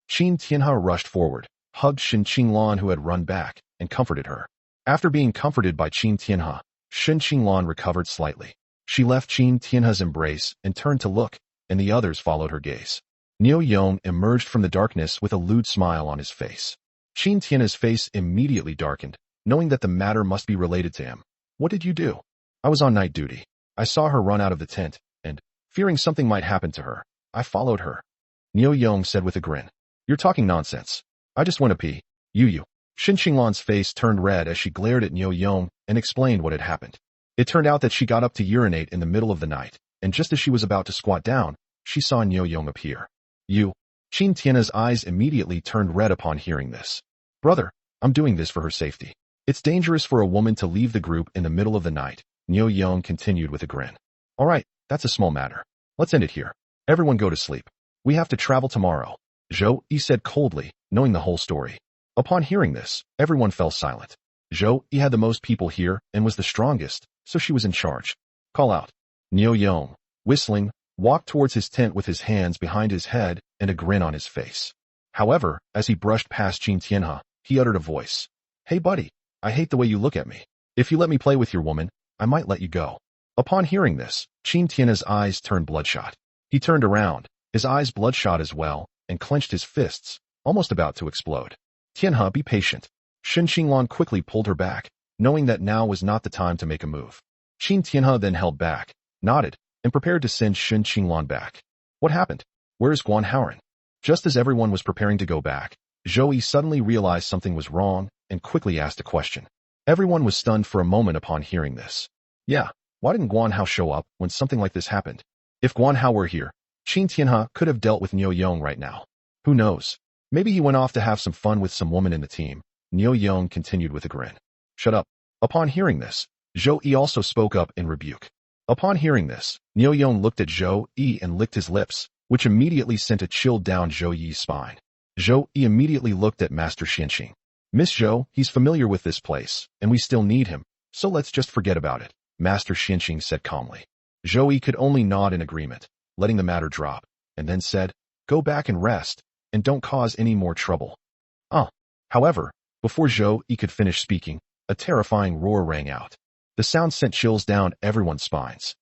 Qin Tianhe rushed forward, hugged Shen Qinglan who had run back, and comforted her. After being comforted by Qin Tianhe, Shen Qinglan recovered slightly. She left Qin Tianhe's embrace and turned to look, and the others followed her gaze. Niu Yong emerged from the darkness with a lewd smile on his face. Qin Tianhe's face immediately darkened, knowing that the matter must be related to him. What did you do? I was on night duty. I saw her run out of the tent, and, fearing something might happen to her, I followed her. Niu Yong said with a grin. You're talking nonsense. I just went to pee. You. Shen Qinglan's face turned red as she glared at Niu Yong and explained what had happened. It turned out that she got up to urinate in the middle of the night, and just as she was about to squat down, she saw Niu Yong appear. You. Qin Tianhe's eyes immediately turned red upon hearing this. Brother, I'm doing this for her safety. It's dangerous for a woman to leave the group in the middle of the night, Niu Yong continued with a grin. Alright, that's a small matter. Let's end it here. Everyone go to sleep. We have to travel tomorrow, Zhou Yi said coldly, knowing the whole story. Upon hearing this, everyone fell silent. Zhou Yi had the most people here and was the strongest, so she was in charge. Call out. Niu Yong, whistling, walked towards his tent with his hands behind his head and a grin on his face. However, as he brushed past Qin Tianhe, he uttered a voice. Hey buddy, I hate the way you look at me. If you let me play with your woman, I might let you go. Upon hearing this, Qin Tianhe's eyes turned bloodshot. He turned around, his eyes bloodshot as well, and clenched his fists, almost about to explode. Tianhe, be patient. Shen Qinglan quickly pulled her back, knowing that now was not the time to make a move. Qin Tianhe then held back, nodded, and prepared to send Shen Qinglan back. What happened? Where is Guan Hao? Just as everyone was preparing to go back, Zhou Yi suddenly realized something was wrong and quickly asked a question. Everyone was stunned for a moment upon hearing this. Yeah, why didn't Guan Hao show up when something like this happened? If Guan Hao were here, Qin Tianhe could have dealt with Niu Yong right now. Who knows? Maybe he went off to have some fun with some woman in the team. Niu Yong continued with a grin. Shut up. Upon hearing this, Zhou Yi also spoke up in rebuke. Upon hearing this, Niu Yong looked at Zhou Yi and licked his lips, which immediately sent a chill down Zhou Yi's spine. Zhou Yi immediately looked at Master Xianxing. Miss Zhou, he's familiar with this place, and we still need him, so let's just forget about it, Master Xianxing said calmly. Zhou Yi could only nod in agreement, letting the matter drop, and then said, go back and rest, and don't cause any more trouble. However, before Zhou Yi could finish speaking, a terrifying roar rang out. The sound sent chills down everyone's spines.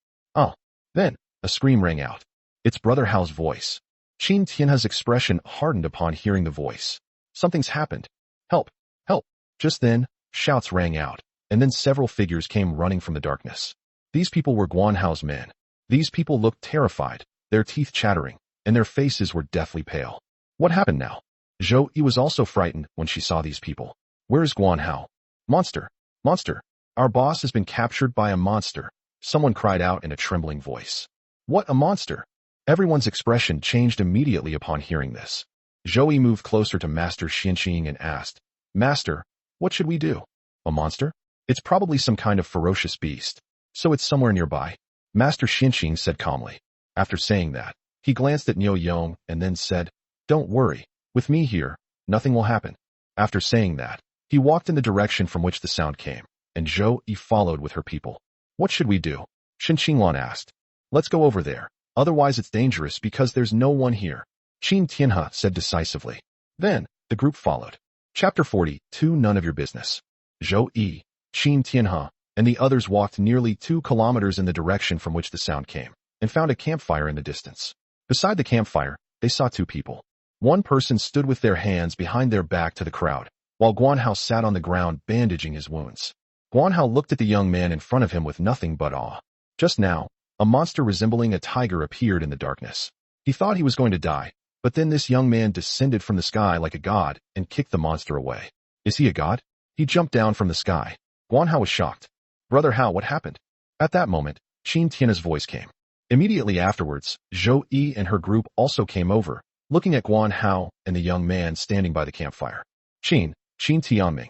Then, a scream rang out. It's Brother Hao's voice. Qin Tianhe's expression hardened upon hearing the voice. Something's happened. Help! Help! Just then, shouts rang out, and then several figures came running from the darkness. These people were Guan Hao's men. These people looked terrified, their teeth chattering, and their faces were deathly pale. What happened now? Zhou Yi was also frightened when she saw these people. Where is Guan Hao? Monster! Monster! Our boss has been captured by a monster, someone cried out in a trembling voice. What a monster! Everyone's expression changed immediately upon hearing this. Zhou Yi moved closer to Master Xianxing and asked, Master, what should we do? A monster? It's probably some kind of ferocious beast, so it's somewhere nearby, Master Xianxing said calmly. After saying that, he glanced at Niu Yong and then said, Don't worry, with me here, nothing will happen. After saying that, he walked in the direction from which the sound came, and Zhou Yi followed with her people. What should we do? Qin Qinglan asked. Let's go over there, otherwise it's dangerous because there's no one here, Qin Tianhe said decisively. Then, the group followed. Chapter 42 None of Your Business. Zhou Yi, Qin Tianhe, and the others walked nearly 2 kilometers in the direction from which the sound came, and found a campfire in the distance. Beside the campfire, they saw 2 people. One person stood with their hands behind their back to the crowd, while Guan Hao sat on the ground bandaging his wounds. Guan Hao looked at the young man in front of him with nothing but awe. Just now, a monster resembling a tiger appeared in the darkness. He thought he was going to die, but then this young man descended from the sky like a god and kicked the monster away. Is he a god? He jumped down from the sky. Guan Hao was shocked. Brother Hao, what happened? At that moment, Qin Tianhe's voice came. Immediately afterwards, Zhou Yi and her group also came over, looking at Guan Hao and the young man standing by the campfire. Qin Tianming.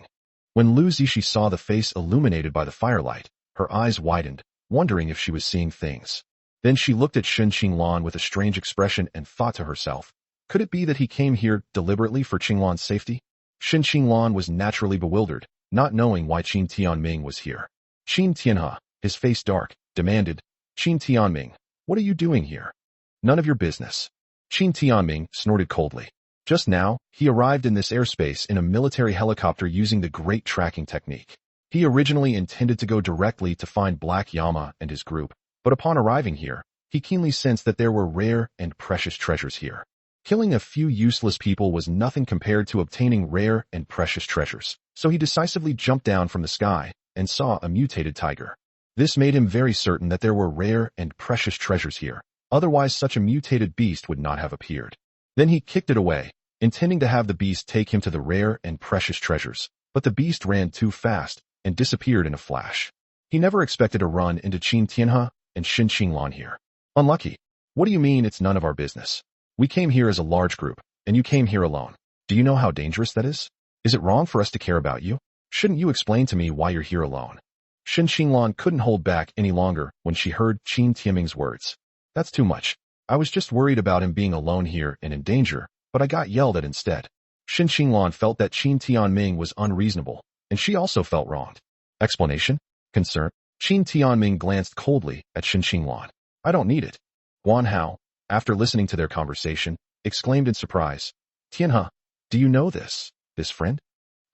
When Lu Zixi saw the face illuminated by the firelight, her eyes widened, wondering if she was seeing things. Then she looked at Qin Qinglan with a strange expression and thought to herself, could it be that he came here deliberately for Qinglan's safety? Qin Qinglan was naturally bewildered, not knowing why Qin Tianming was here. Qin Tianhe, his face dark, demanded, Qin Tianming, what are you doing here? None of your business. Qin Tianming snorted coldly. Just now, he arrived in this airspace in a military helicopter using the great tracking technique. He originally intended to go directly to find Black Yama and his group, but upon arriving here, he keenly sensed that there were rare and precious treasures here. Killing a few useless people was nothing compared to obtaining rare and precious treasures, so he decisively jumped down from the sky and saw a mutated tiger. This made him very certain that there were rare and precious treasures here, otherwise such a mutated beast would not have appeared. Then he kicked it away, intending to have the beast take him to the rare and precious treasures, but the beast ran too fast and disappeared in a flash. He never expected to run into Qin Tianhe and Qin Qinglan here. Unlucky. What do you mean it's none of our business? We came here as a large group, and you came here alone. Do you know how dangerous that is? Is it wrong for us to care about you? Shouldn't you explain to me why you're here alone? Qin Qinglan couldn't hold back any longer when she heard Qin Timing's words. That's too much. I was just worried about him being alone here and in danger, but I got yelled at instead. Qin Qinglan felt that Qin Tianming was unreasonable, and she also felt wronged. Explanation? Concern? Qin Tianming glanced coldly at Qin Qinglan. I don't need it. Guan Hao, after listening to their conversation, exclaimed in surprise. Tianhe, do you know this friend?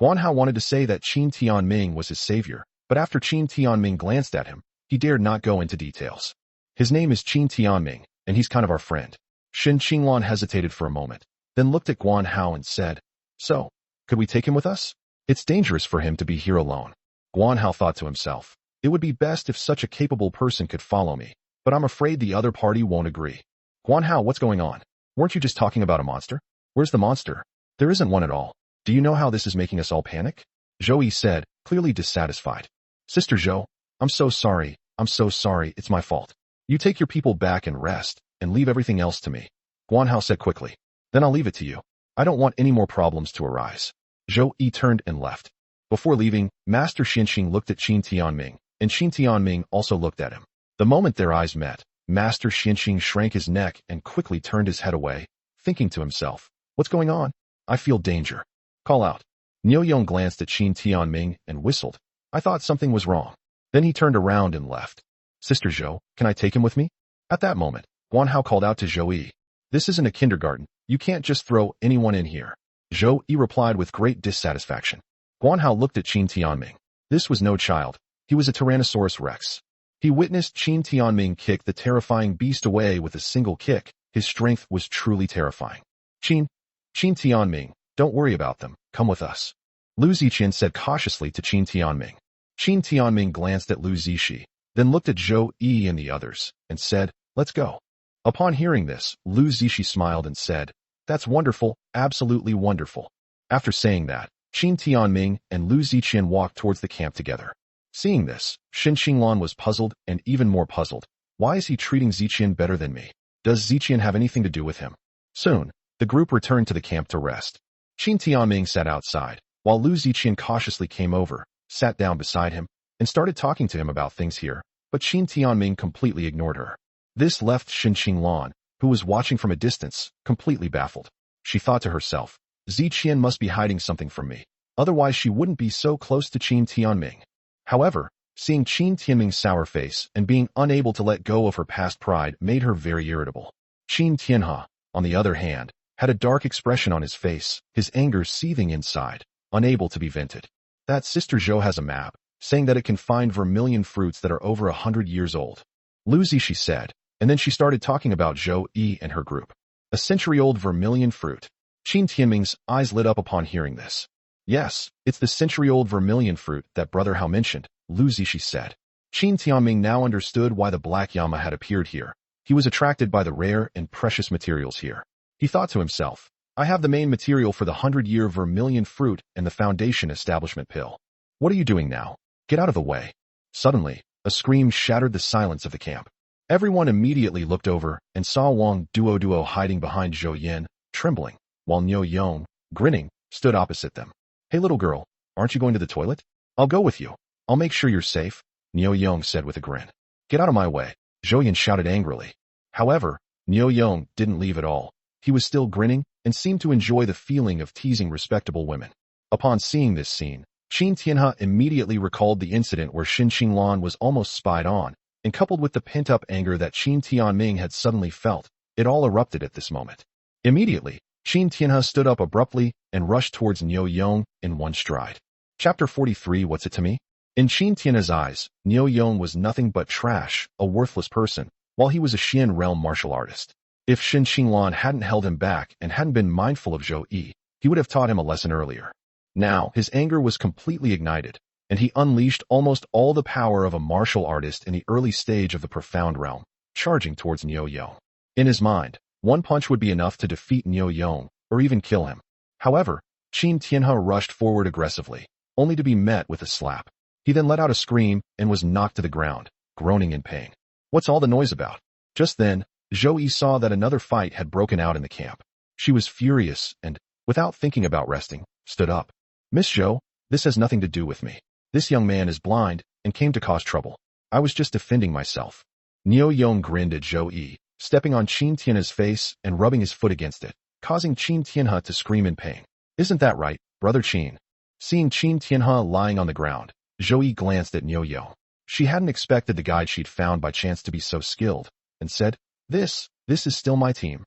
Guan Hao wanted to say that Qin Tianming was his savior, but after Qin Tianming glanced at him, he dared not go into details. His name is Qin Tianming, and he's kind of our friend. Qin Qinglan hesitated for a moment, then looked at Guan Hao and said, So, could we take him with us? It's dangerous for him to be here alone. Guan Hao thought to himself, it would be best if such a capable person could follow me, but I'm afraid the other party won't agree. Guan Hao, what's going on? Weren't you just talking about a monster? Where's the monster? There isn't one at all. Do you know how this is making us all panic? Zhou Yi said, clearly dissatisfied. Sister Zhou, I'm so sorry, it's my fault. You take your people back and rest, and leave everything else to me," Guanhao said quickly. "Then I'll leave it to you. I don't want any more problems to arise." Zhou Yi turned and left. Before leaving, Master Xinxing looked at Qin Timing, and Qin Timing also looked at him. The moment their eyes met, Master Xinxing shrank his neck and quickly turned his head away, thinking to himself, "What's going on? I feel danger. Call out." Niu Yong glanced at Qin Timing and whistled. "I thought something was wrong." Then he turned around and left. "Sister Zhou, can I take him with me?" At that moment, Guanhao called out to Zhou Yi. "This isn't a kindergarten. You can't just throw anyone in here." Zhou Yi replied with great dissatisfaction. Guanhao looked at Qin Timing. This was no child. He was a Tyrannosaurus Rex. He witnessed Qin Timing kick the terrifying beast away with a single kick. His strength was truly terrifying. Qin Timing, don't worry about them. Come with us," Lu Ziqian said cautiously to Qin Timing. Qin Timing glanced at Lu Ziqi, then looked at Zhou Yi and the others, and said, "Let's go." Upon hearing this, Lu Ziqi smiled and said, "That's wonderful, absolutely wonderful." After saying that, Qin Timing and Lu Ziqian walked towards the camp together. Seeing this, Shin Xinglan was puzzled and even more puzzled. Why is he treating Ziqian better than me? Does Ziqian have anything to do with him? Soon, the group returned to the camp to rest. Qin Timing sat outside, while Lu Ziqian cautiously came over, sat down beside him, and started talking to him about things here, but Qin Timing completely ignored her. This left Shin Xinglan, who was watching from a distance, completely baffled. She thought to herself, Ziqian must be hiding something from me, otherwise she wouldn't be so close to Qin Timing. However, seeing Qin Timing's sour face and being unable to let go of her past pride made her very irritable. Qin Tianhe, on the other hand, had a dark expression on his face, his anger seething inside, unable to be vented. That Sister Zhou has a map, saying that it can find vermilion fruits that are over 100 years old. Lu Ziqi said, and then she started talking about Zhou Yi and her group. A century-old vermilion fruit. Qin Timing's eyes lit up upon hearing this. "Yes, it's the century-old vermilion fruit that Brother Hao mentioned," Lu Ziqi said. Qin Timing now understood why the Black Llama had appeared here. He was attracted by the rare and precious materials here. He thought to himself, "I have the main material for the 100-year vermilion fruit and the foundation establishment pill. What are you doing now? Get out of the way." Suddenly, a scream shattered the silence of the camp. Everyone immediately looked over and saw Wang Duo hiding behind Zhou Yin, trembling, while Niu Yong, grinning, stood opposite them. "Hey little girl, aren't you going to the toilet? I'll go with you. I'll make sure you're safe," Niu Yong said with a grin. "Get out of my way," Zhou Yin shouted angrily. However, Niu Yong didn't leave at all. He was still grinning and seemed to enjoy the feeling of teasing respectable women. Upon seeing this scene, Qin Tianhe immediately recalled the incident where Shin Xinglan was almost spied on, and coupled with the pent-up anger that Qin Timing had suddenly felt, it all erupted at this moment. Immediately, Qin Tianhe stood up abruptly and rushed towards Niu Yong in one stride. Chapter 43. What's it to me? In Qin Tianhe's eyes, Niu Yong was nothing but trash, a worthless person, while he was a Xian realm martial artist. If Shin Xinglan hadn't held him back and hadn't been mindful of Zhou Yi, he would have taught him a lesson earlier. Now, his anger was completely ignited, and he unleashed almost all the power of a martial artist in the early stage of the profound realm, charging towards Niu Yong. In his mind, one punch would be enough to defeat Niu Yong, or even kill him. However, Qin Tianhe rushed forward aggressively, only to be met with a slap. He then let out a scream and was knocked to the ground, groaning in pain. What's all the noise about? Just then, Zhou Yi saw that another fight had broken out in the camp. She was furious and, without thinking about resting, stood up. "Miss Zhou, this has nothing to do with me. This young man is blind and came to cause trouble. I was just defending myself." Niu Yong grinned at Zhou Yi, stepping on Qin Tianhe's face and rubbing his foot against it, causing Qin Tianhe to scream in pain. "Isn't that right, Brother Qin?" Seeing Qin Tianhe lying on the ground, Zhou Yi glanced at Niu Yong. She hadn't expected the guide she'd found by chance to be so skilled, and said, This is still my team.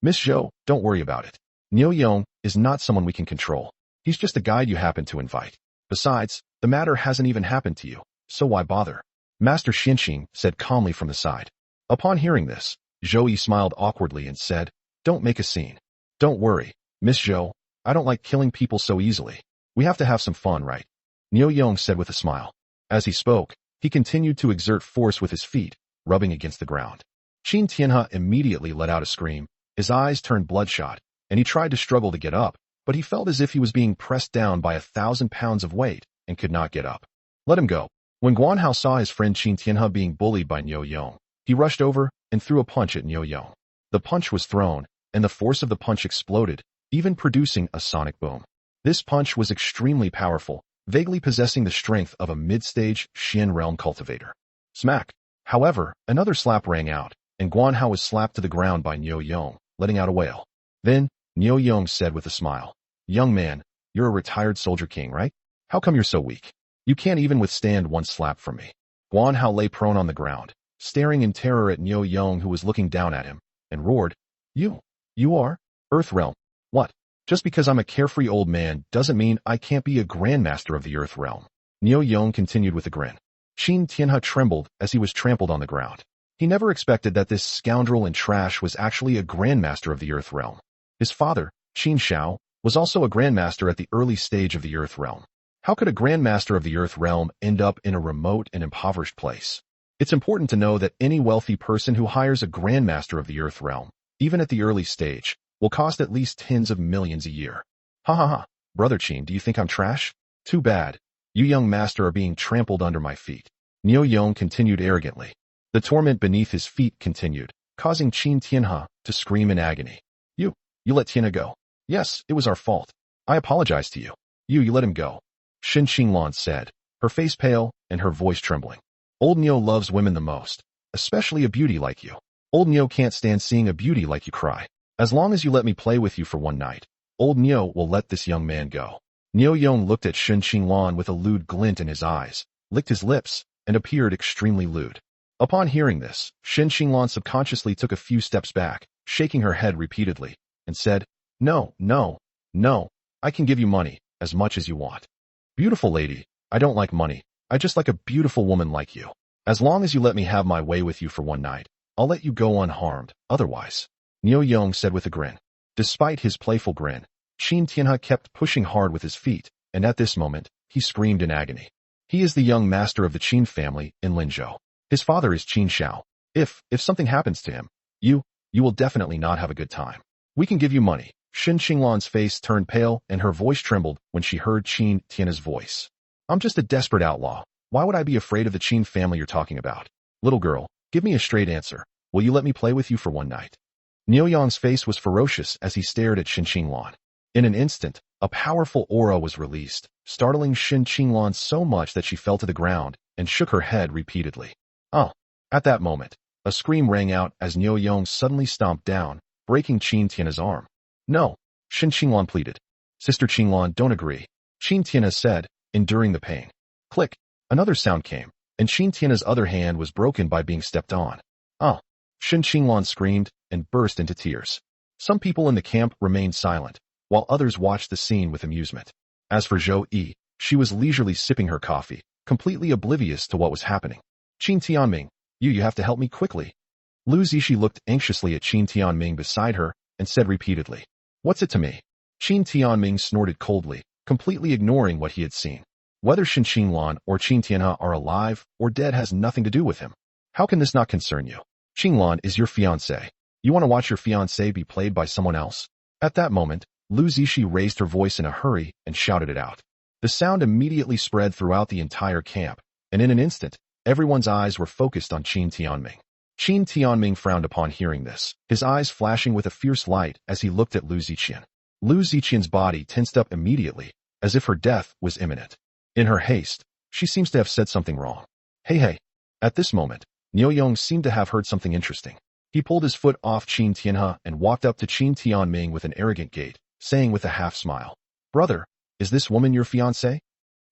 Miss Zhou, don't worry about it. Niu Yong is not someone we can control. He's just a guide you happen to invite. Besides, the matter hasn't even happened to you, so why bother?" Master Xinxing said calmly from the side. Upon hearing this, Zhou Yi smiled awkwardly and said, "Don't make a scene. Don't worry, Miss Zhou, I don't like killing people so easily. We have to have some fun, right?" Niu Yong said with a smile. As he spoke, he continued to exert force with his feet, rubbing against the ground. Qin Tianhe immediately let out a scream. His eyes turned bloodshot, and he tried to struggle to get up, but he felt as if he was being pressed down by 1,000 pounds of weight and could not get up. "Let him go." When Guanhao saw his friend Qin Tianhe being bullied by Niu Yong, he rushed over and threw a punch at Niu Yong. The punch was thrown, and the force of the punch exploded, even producing a sonic boom. This punch was extremely powerful, vaguely possessing the strength of a mid-stage Qian realm cultivator. Smack! However, another slap rang out, and Guan Hao was slapped to the ground by Niu Yong, letting out a wail. Then, Niu Yong said with a smile, "Young man, you're a retired soldier king, right? How come you're so weak? You can't even withstand one slap from me." Guan Hao lay prone on the ground, staring in terror at Niu Yong, who was looking down at him, and roared, You are? Earth Realm. What? Just because I'm a carefree old man doesn't mean I can't be a grandmaster of the Earth Realm." Niu Yong continued with a grin. Qin Tianhe trembled as he was trampled on the ground. He never expected that this scoundrel and trash was actually a grandmaster of the Earth Realm. His father, Qin Shao, was also a grandmaster at the early stage of the Earth Realm. How could a grandmaster of the Earth Realm end up in a remote and impoverished place? It's important to know that any wealthy person who hires a grandmaster of the Earth Realm, even at the early stage, will cost at least tens of millions a year. Ha ha ha, brother Qin, do you think I'm trash? Too bad. You young master are being trampled under my feet. Niu Yong continued arrogantly. The torment beneath his feet continued, causing Qin Tianhe to scream in agony. You let Tianhe go. Yes, it was our fault. I apologize to you. You let him go. Shen Qinglan said, her face pale and her voice trembling. Old Niu loves women the most, especially a beauty like you. Old Niu can't stand seeing a beauty like you cry. As long as you let me play with you for one night, old Niu will let this young man go. Niu Yong looked at Shen Qinglan with a lewd glint in his eyes, licked his lips, and appeared extremely lewd. Upon hearing this, Shen Qinglan subconsciously took a few steps back, shaking her head repeatedly, and said, No, I can give you money, as much as you want. Beautiful lady, I don't like money, I just like a beautiful woman like you. As long as you let me have my way with you for one night, I'll let you go unharmed, otherwise. Niu Yong said with a grin. Despite his playful grin, Qin Tianhe kept pushing hard with his feet, and at this moment, he screamed in agony. He is the young master of the Qin family in Linzhou. His father is Qin Shao. If something happens to him, you will definitely not have a good time. We can give you money. Shen Qinglan's face turned pale and her voice trembled when she heard Qin Tianhe's voice. I'm just a desperate outlaw. Why would I be afraid of the Qin family you're talking about? Little girl, give me a straight answer. Will you let me play with you for one night? Niu Yong's face was ferocious as he stared at Shen Qinglan. In an instant, a powerful aura was released, startling Shen Qinglan so much that she fell to the ground and shook her head repeatedly. Oh! At that moment, a scream rang out as Niu Yong suddenly stomped down, breaking Qin Tianhe's arm. No! Shen Qinglan pleaded. Sister Qinglan, don't agree. Qin Tianhe said, enduring the pain. Click! Another sound came, and Qin Tianhe's other hand was broken by being stepped on. Oh! Shen Qinglan screamed and burst into tears. Some people in the camp remained silent, while others watched the scene with amusement. As for Zhou Yi, she was leisurely sipping her coffee, completely oblivious to what was happening. Qin Tianming, you have to help me quickly. Lu Zishi looked anxiously at Qin Tianming beside her and said repeatedly, What's it to me? Qin Tianming snorted coldly, completely ignoring what he had seen. Whether Shen Qinglan or Qin Tianhe are alive or dead has nothing to do with him. How can this not concern you? Qinglan is your fiancé. You want to watch your fiancé be played by someone else? At that moment, Lu Zishi raised her voice in a hurry and shouted it out. The sound immediately spread throughout the entire camp, and in an instant, everyone's eyes were focused on Qin Tianming. Qin Tianming frowned upon hearing this, his eyes flashing with a fierce light as he looked at Lu Ziqian. Lu Ziqian's body tensed up immediately, as if her death was imminent. In her haste, she seems to have said something wrong. Hey. At this moment, Niu Yong seemed to have heard something interesting. He pulled his foot off Qin Tianhe and walked up to Qin Tianming with an arrogant gait, saying with a half-smile, Brother, is this woman your fiancé?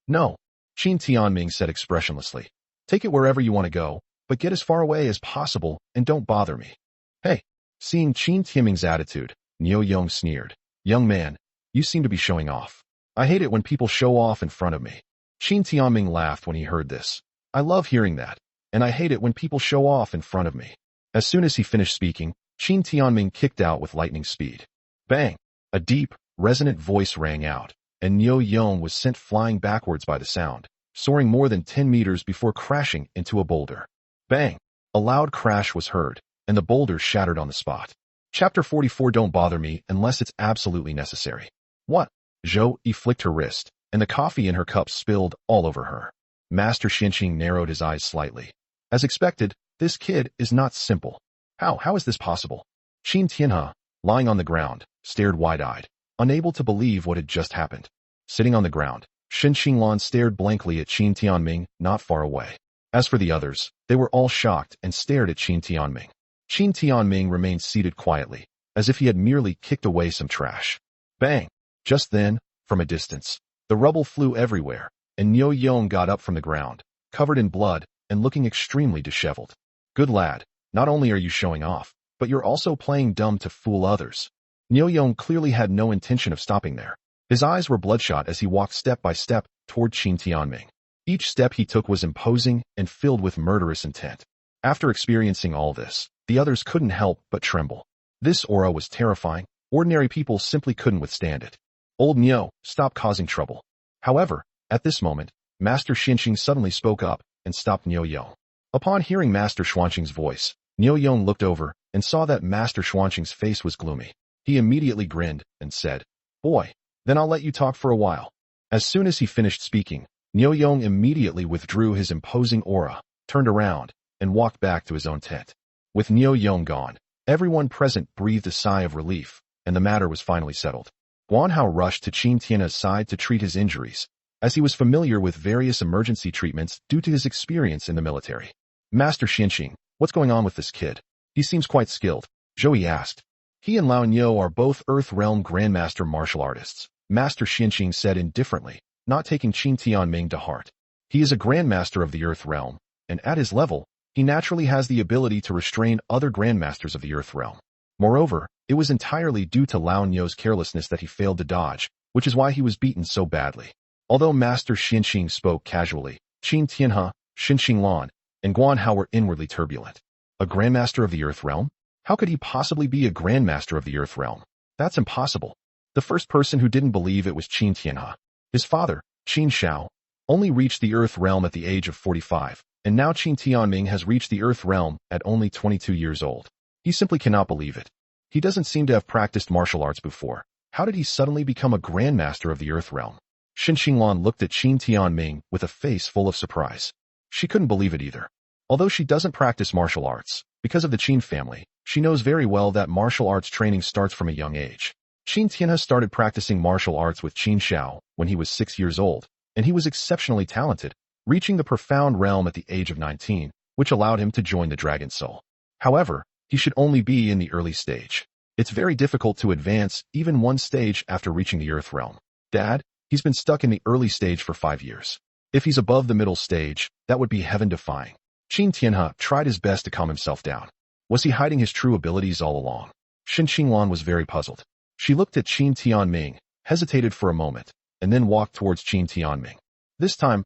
No, Qin Tianming said expressionlessly. Take it wherever you want to go, but get as far away as possible and don't bother me. Hey, seeing Qin Tianming's attitude, Niu Yong sneered. Young man, you seem to be showing off. I hate it when people show off in front of me. Qin Tianming laughed when he heard this. I love hearing that, and I hate it when people show off in front of me. As soon as he finished speaking, Qin Tianming kicked out with lightning speed. Bang! A deep, resonant voice rang out, and Niu Yong was sent flying backwards by the sound, soaring more than 10 meters before crashing into a boulder. Bang! A loud crash was heard, and the boulder shattered on the spot. Chapter 44. Don't bother me unless it's absolutely necessary. What? Zhou Yi flicked her wrist, and the coffee in her cup spilled all over her. Master Xinqing narrowed his eyes slightly. As expected, this kid is not simple. How is this possible? Qin Tianhe, lying on the ground, stared wide-eyed, unable to believe what had just happened. Sitting on the ground, Shen Xinglan stared blankly at Qin Tianming, not far away. As for the others, they were all shocked and stared at Qin Tianming. Qin Tianming remained seated quietly, as if he had merely kicked away some trash. Bang! Just then, from a distance, the rubble flew everywhere, and Niu Yong got up from the ground, covered in blood and looking extremely disheveled. Good lad, not only are you showing off, but you're also playing dumb to fool others. Niu Yong clearly had no intention of stopping there. His eyes were bloodshot as he walked step by step toward Qin Tianming. Each step he took was imposing and filled with murderous intent. After experiencing all this, the others couldn't help but tremble. This aura was terrifying. Ordinary people simply couldn't withstand it. Old Niu, stop causing trouble. However, at this moment, Master Xinqing suddenly spoke up and stopped Niu Yong. Upon hearing Master Xuanqing's voice, Niu Yong looked over and saw that Master Xuanqing's face was gloomy. He immediately grinned and said, "Boy, then I'll let you talk for a while." As soon as he finished speaking, Niu Yong immediately withdrew his imposing aura, turned around, and walked back to his own tent. With Niu Yong gone, everyone present breathed a sigh of relief, and the matter was finally settled. Guan Hao rushed to Qin Tianhe's side to treat his injuries, as he was familiar with various emergency treatments due to his experience in the military. "Master Xinqing, what's going on with this kid? He seems quite skilled," Zhou asked. "He and Lao Niu are both Earth Realm Grandmaster martial artists," Master Xinqing said indifferently, not taking Qin Tianming to heart. "He is a Grandmaster of the Earth Realm, and at his level, he naturally has the ability to restrain other Grandmasters of the Earth Realm. Moreover, it was entirely due to Lao Niu's carelessness that he failed to dodge, which is why he was beaten so badly." Although Master Xinqing spoke casually, Qin Tianhe, Shen Xinglan, and Guan Hao were inwardly turbulent. A Grandmaster of the Earth Realm? How could he possibly be a Grandmaster of the Earth Realm? That's impossible. The first person who didn't believe it was Qin Tianhe. His father, Qin Shao, only reached the Earth Realm at the age of 45, and now Qin Tianming has reached the Earth Realm at only 22 years old. He simply cannot believe it. He doesn't seem to have practiced martial arts before. How did he suddenly become a Grandmaster of the Earth Realm? Shen Xinglan looked at Qin Tianming with a face full of surprise. She couldn't believe it either. Although she doesn't practice martial arts, because of the Qin family, she knows very well that martial arts training starts from a young age. Qin Tianhe started practicing martial arts with Qin Shao when he was 6 years old, and he was exceptionally talented, reaching the profound realm at the age of 19, which allowed him to join the Dragon Soul. However, he should only be in the early stage. It's very difficult to advance even one stage after reaching the Earth Realm. Dad, he's been stuck in the early stage for 5 years. If he's above the middle stage, that would be heaven-defying. Qin Tianhe tried his best to calm himself down. Was he hiding his true abilities all along? Shen Xinglan was very puzzled. She looked at Qin Tianming, hesitated for a moment, and then walked towards Qin Tianming. This time,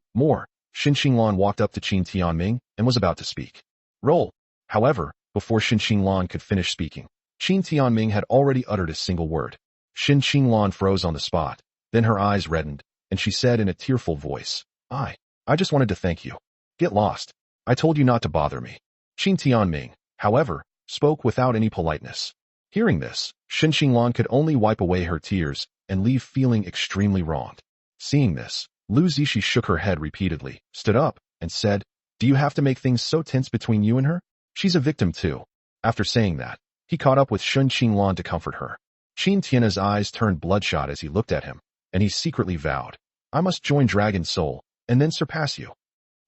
Shen Xinglan walked up to Qin Tianming and was about to speak. Roll. However, before Shen Xinglan could finish speaking, Qin Tianming had already uttered a single word. Shen Xinglan froze on the spot, then her eyes reddened, and she said in a tearful voice, I just wanted to thank you. Get lost. I told you not to bother me." Qin Tianming, however, spoke without any politeness. Hearing this, Shen Xinglan could only wipe away her tears and leave feeling extremely wronged. Seeing this, Lu Zishi shook her head repeatedly, stood up, and said, "Do you have to make things so tense between you and her? She's a victim too." After saying that, he caught up with Shen Xinglan to comfort her. Qin Tianhe's eyes turned bloodshot as he looked at him, and he secretly vowed, "I must join Dragon Soul, and then surpass you."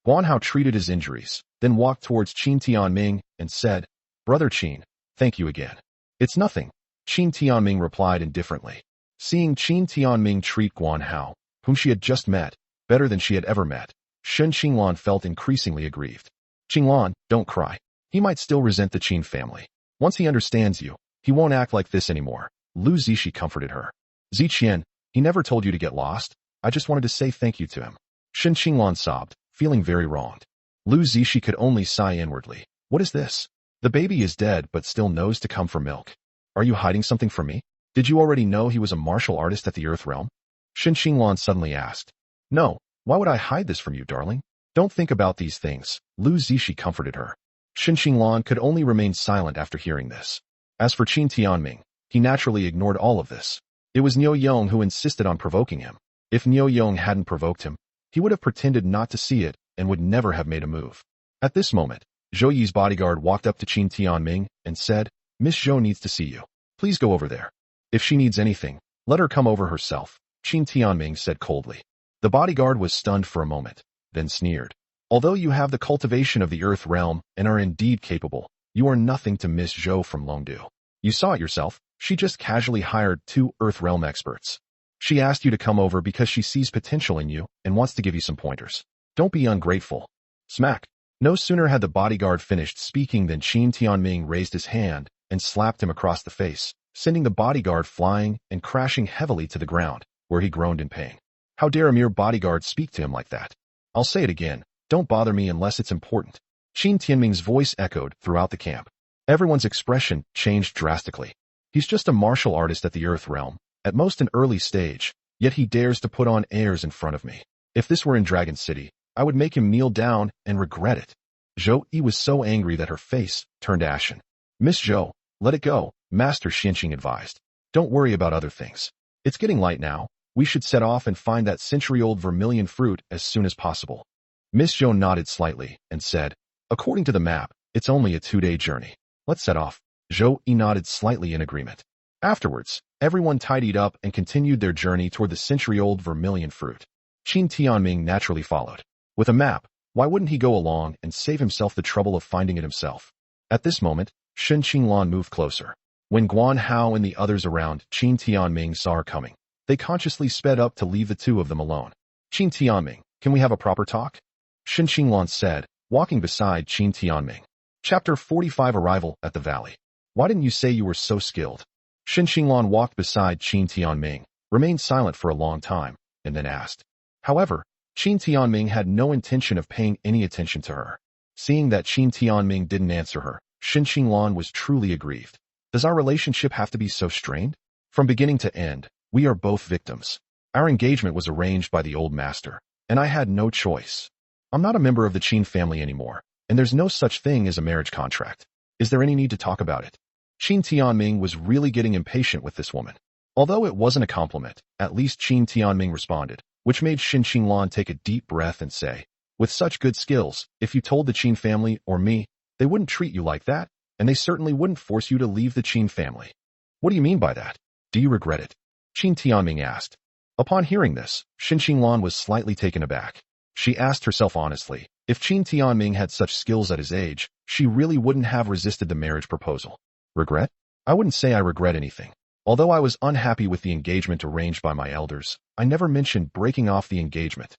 Guan Hao treated his injuries, then walked towards Qin Tianming and said, "Brother Qin, thank you again." "It's nothing," Qin Tianming replied indifferently. Seeing Qin Tianming treat Guan Hao, whom she had just met, better than she had ever met, Shen Xinglan felt increasingly aggrieved. "Xinglan, don't cry. He might still resent the Qin family. Once he understands you, he won't act like this anymore." Lu Zishi comforted her. "Ziqian, he never told you to get lost. I just wanted to say thank you to him." Shen Xinglan sobbed, feeling very wronged. Lu Zishi could only sigh inwardly. What is this? The baby is dead but still knows to come for milk. Are you hiding something from me? Did you already know he was a martial artist at the Earth Realm? Shen Xinglan suddenly asked. No, why would I hide this from you, darling? Don't think about these things, Lu Zishi comforted her. Shen Xinglan could only remain silent after hearing this. As for Qin Tianming, he naturally ignored all of this. It was Niu Yong who insisted on provoking him. If Niu Yong hadn't provoked him, he would have pretended not to see it and would never have made a move. At this moment, Zhou Yi's bodyguard walked up to Qin Timing and said, Miss Zhou needs to see you. Please go over there. If she needs anything, let her come over herself, Qin Timing said coldly. The bodyguard was stunned for a moment, then sneered. Although you have the cultivation of the Earth realm and are indeed capable, you are nothing to Miss Zhou from Longdu. You saw it yourself, she just casually hired 2 Earth realm experts. She asked you to come over because she sees potential in you and wants to give you some pointers. Don't be ungrateful. Smack. No sooner had the bodyguard finished speaking than Qin Timing raised his hand and slapped him across the face, sending the bodyguard flying and crashing heavily to the ground, where he groaned in pain. How dare a mere bodyguard speak to him like that? I'll say it again, don't bother me unless it's important. Qin Timing's voice echoed throughout the camp. Everyone's expression changed drastically. He's just a martial artist at the Earth realm, at most an early stage, yet he dares to put on airs in front of me. If this were in Dragon City, I would make him kneel down and regret it. Zhou Yi was so angry that her face turned ashen. Miss Zhou, let it go, Master Xinqing advised. Don't worry about other things. It's getting light now. We should set off and find that century-old vermilion fruit as soon as possible. Miss Zhou nodded slightly and said, according to the map, it's only a 2-day journey. Let's set off. Zhou Yi nodded slightly in agreement. Afterwards, everyone tidied up and continued their journey toward the century-old vermilion fruit. Qin Timing naturally followed. With a map, why wouldn't he go along and save himself the trouble of finding it himself? At this moment, Shen Qinglan moved closer. When Guan Hao and the others around Qin Timing saw her coming, they consciously sped up to leave the 2 of them alone. Qin Timing, can we have a proper talk? Shen Qinglan said, walking beside Qin Timing. Chapter 45 Arrival at the Valley. Why didn't you say you were so skilled? Shen Qinglan walked beside Qin Timing, remained silent for a long time, and then asked. However, Qin Timing had no intention of paying any attention to her. Seeing that Qin Timing didn't answer her, Shen Qinglan was truly aggrieved. Does our relationship have to be so strained? From beginning to end, we are both victims. Our engagement was arranged by the old master, and I had no choice. I'm not a member of the Qin family anymore, and there's no such thing as a marriage contract. Is there any need to talk about it? Qin Timing was really getting impatient with this woman. Although it wasn't a compliment, at least Qin Timing responded, which made Shen Qinglan take a deep breath and say, with such good skills, if you told the Qin family or me, they wouldn't treat you like that, and they certainly wouldn't force you to leave the Qin family. What do you mean by that? Do you regret it? Qin Timing asked. Upon hearing this, Shen Qinglan was slightly taken aback. She asked herself honestly, if Qin Timing had such skills at his age, she really wouldn't have resisted the marriage proposal. Regret? I wouldn't say I regret anything. Although I was unhappy with the engagement arranged by my elders, I never mentioned breaking off the engagement.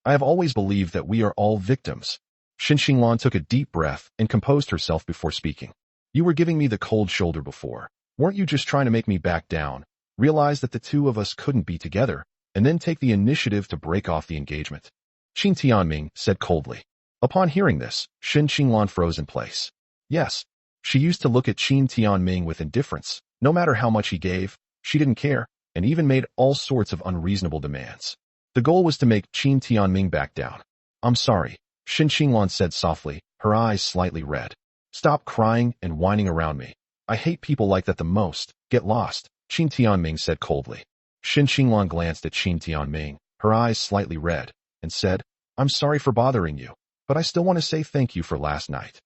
I have always believed that we are all victims. Shen Qinglan took a deep breath and composed herself before speaking. You were giving me the cold shoulder before. Weren't you just trying to make me back down, realize that the 2 of us couldn't be together, and then take the initiative to break off the engagement? Qin Timing said coldly. Upon hearing this, Shen Qinglan froze in place. Yes, she used to look at Qin Timing with indifference. No matter how much he gave, she didn't care, and even made all sorts of unreasonable demands. The goal was to make Qin Timing back down. I'm sorry, Shen Qinglan said softly, her eyes slightly red. Stop crying and whining around me. I hate people like that the most. Get lost, Qin Timing said coldly. Shen Qinglan glanced at Qin Timing, her eyes slightly red, and said, I'm sorry for bothering you, but I still want to say thank you for last night.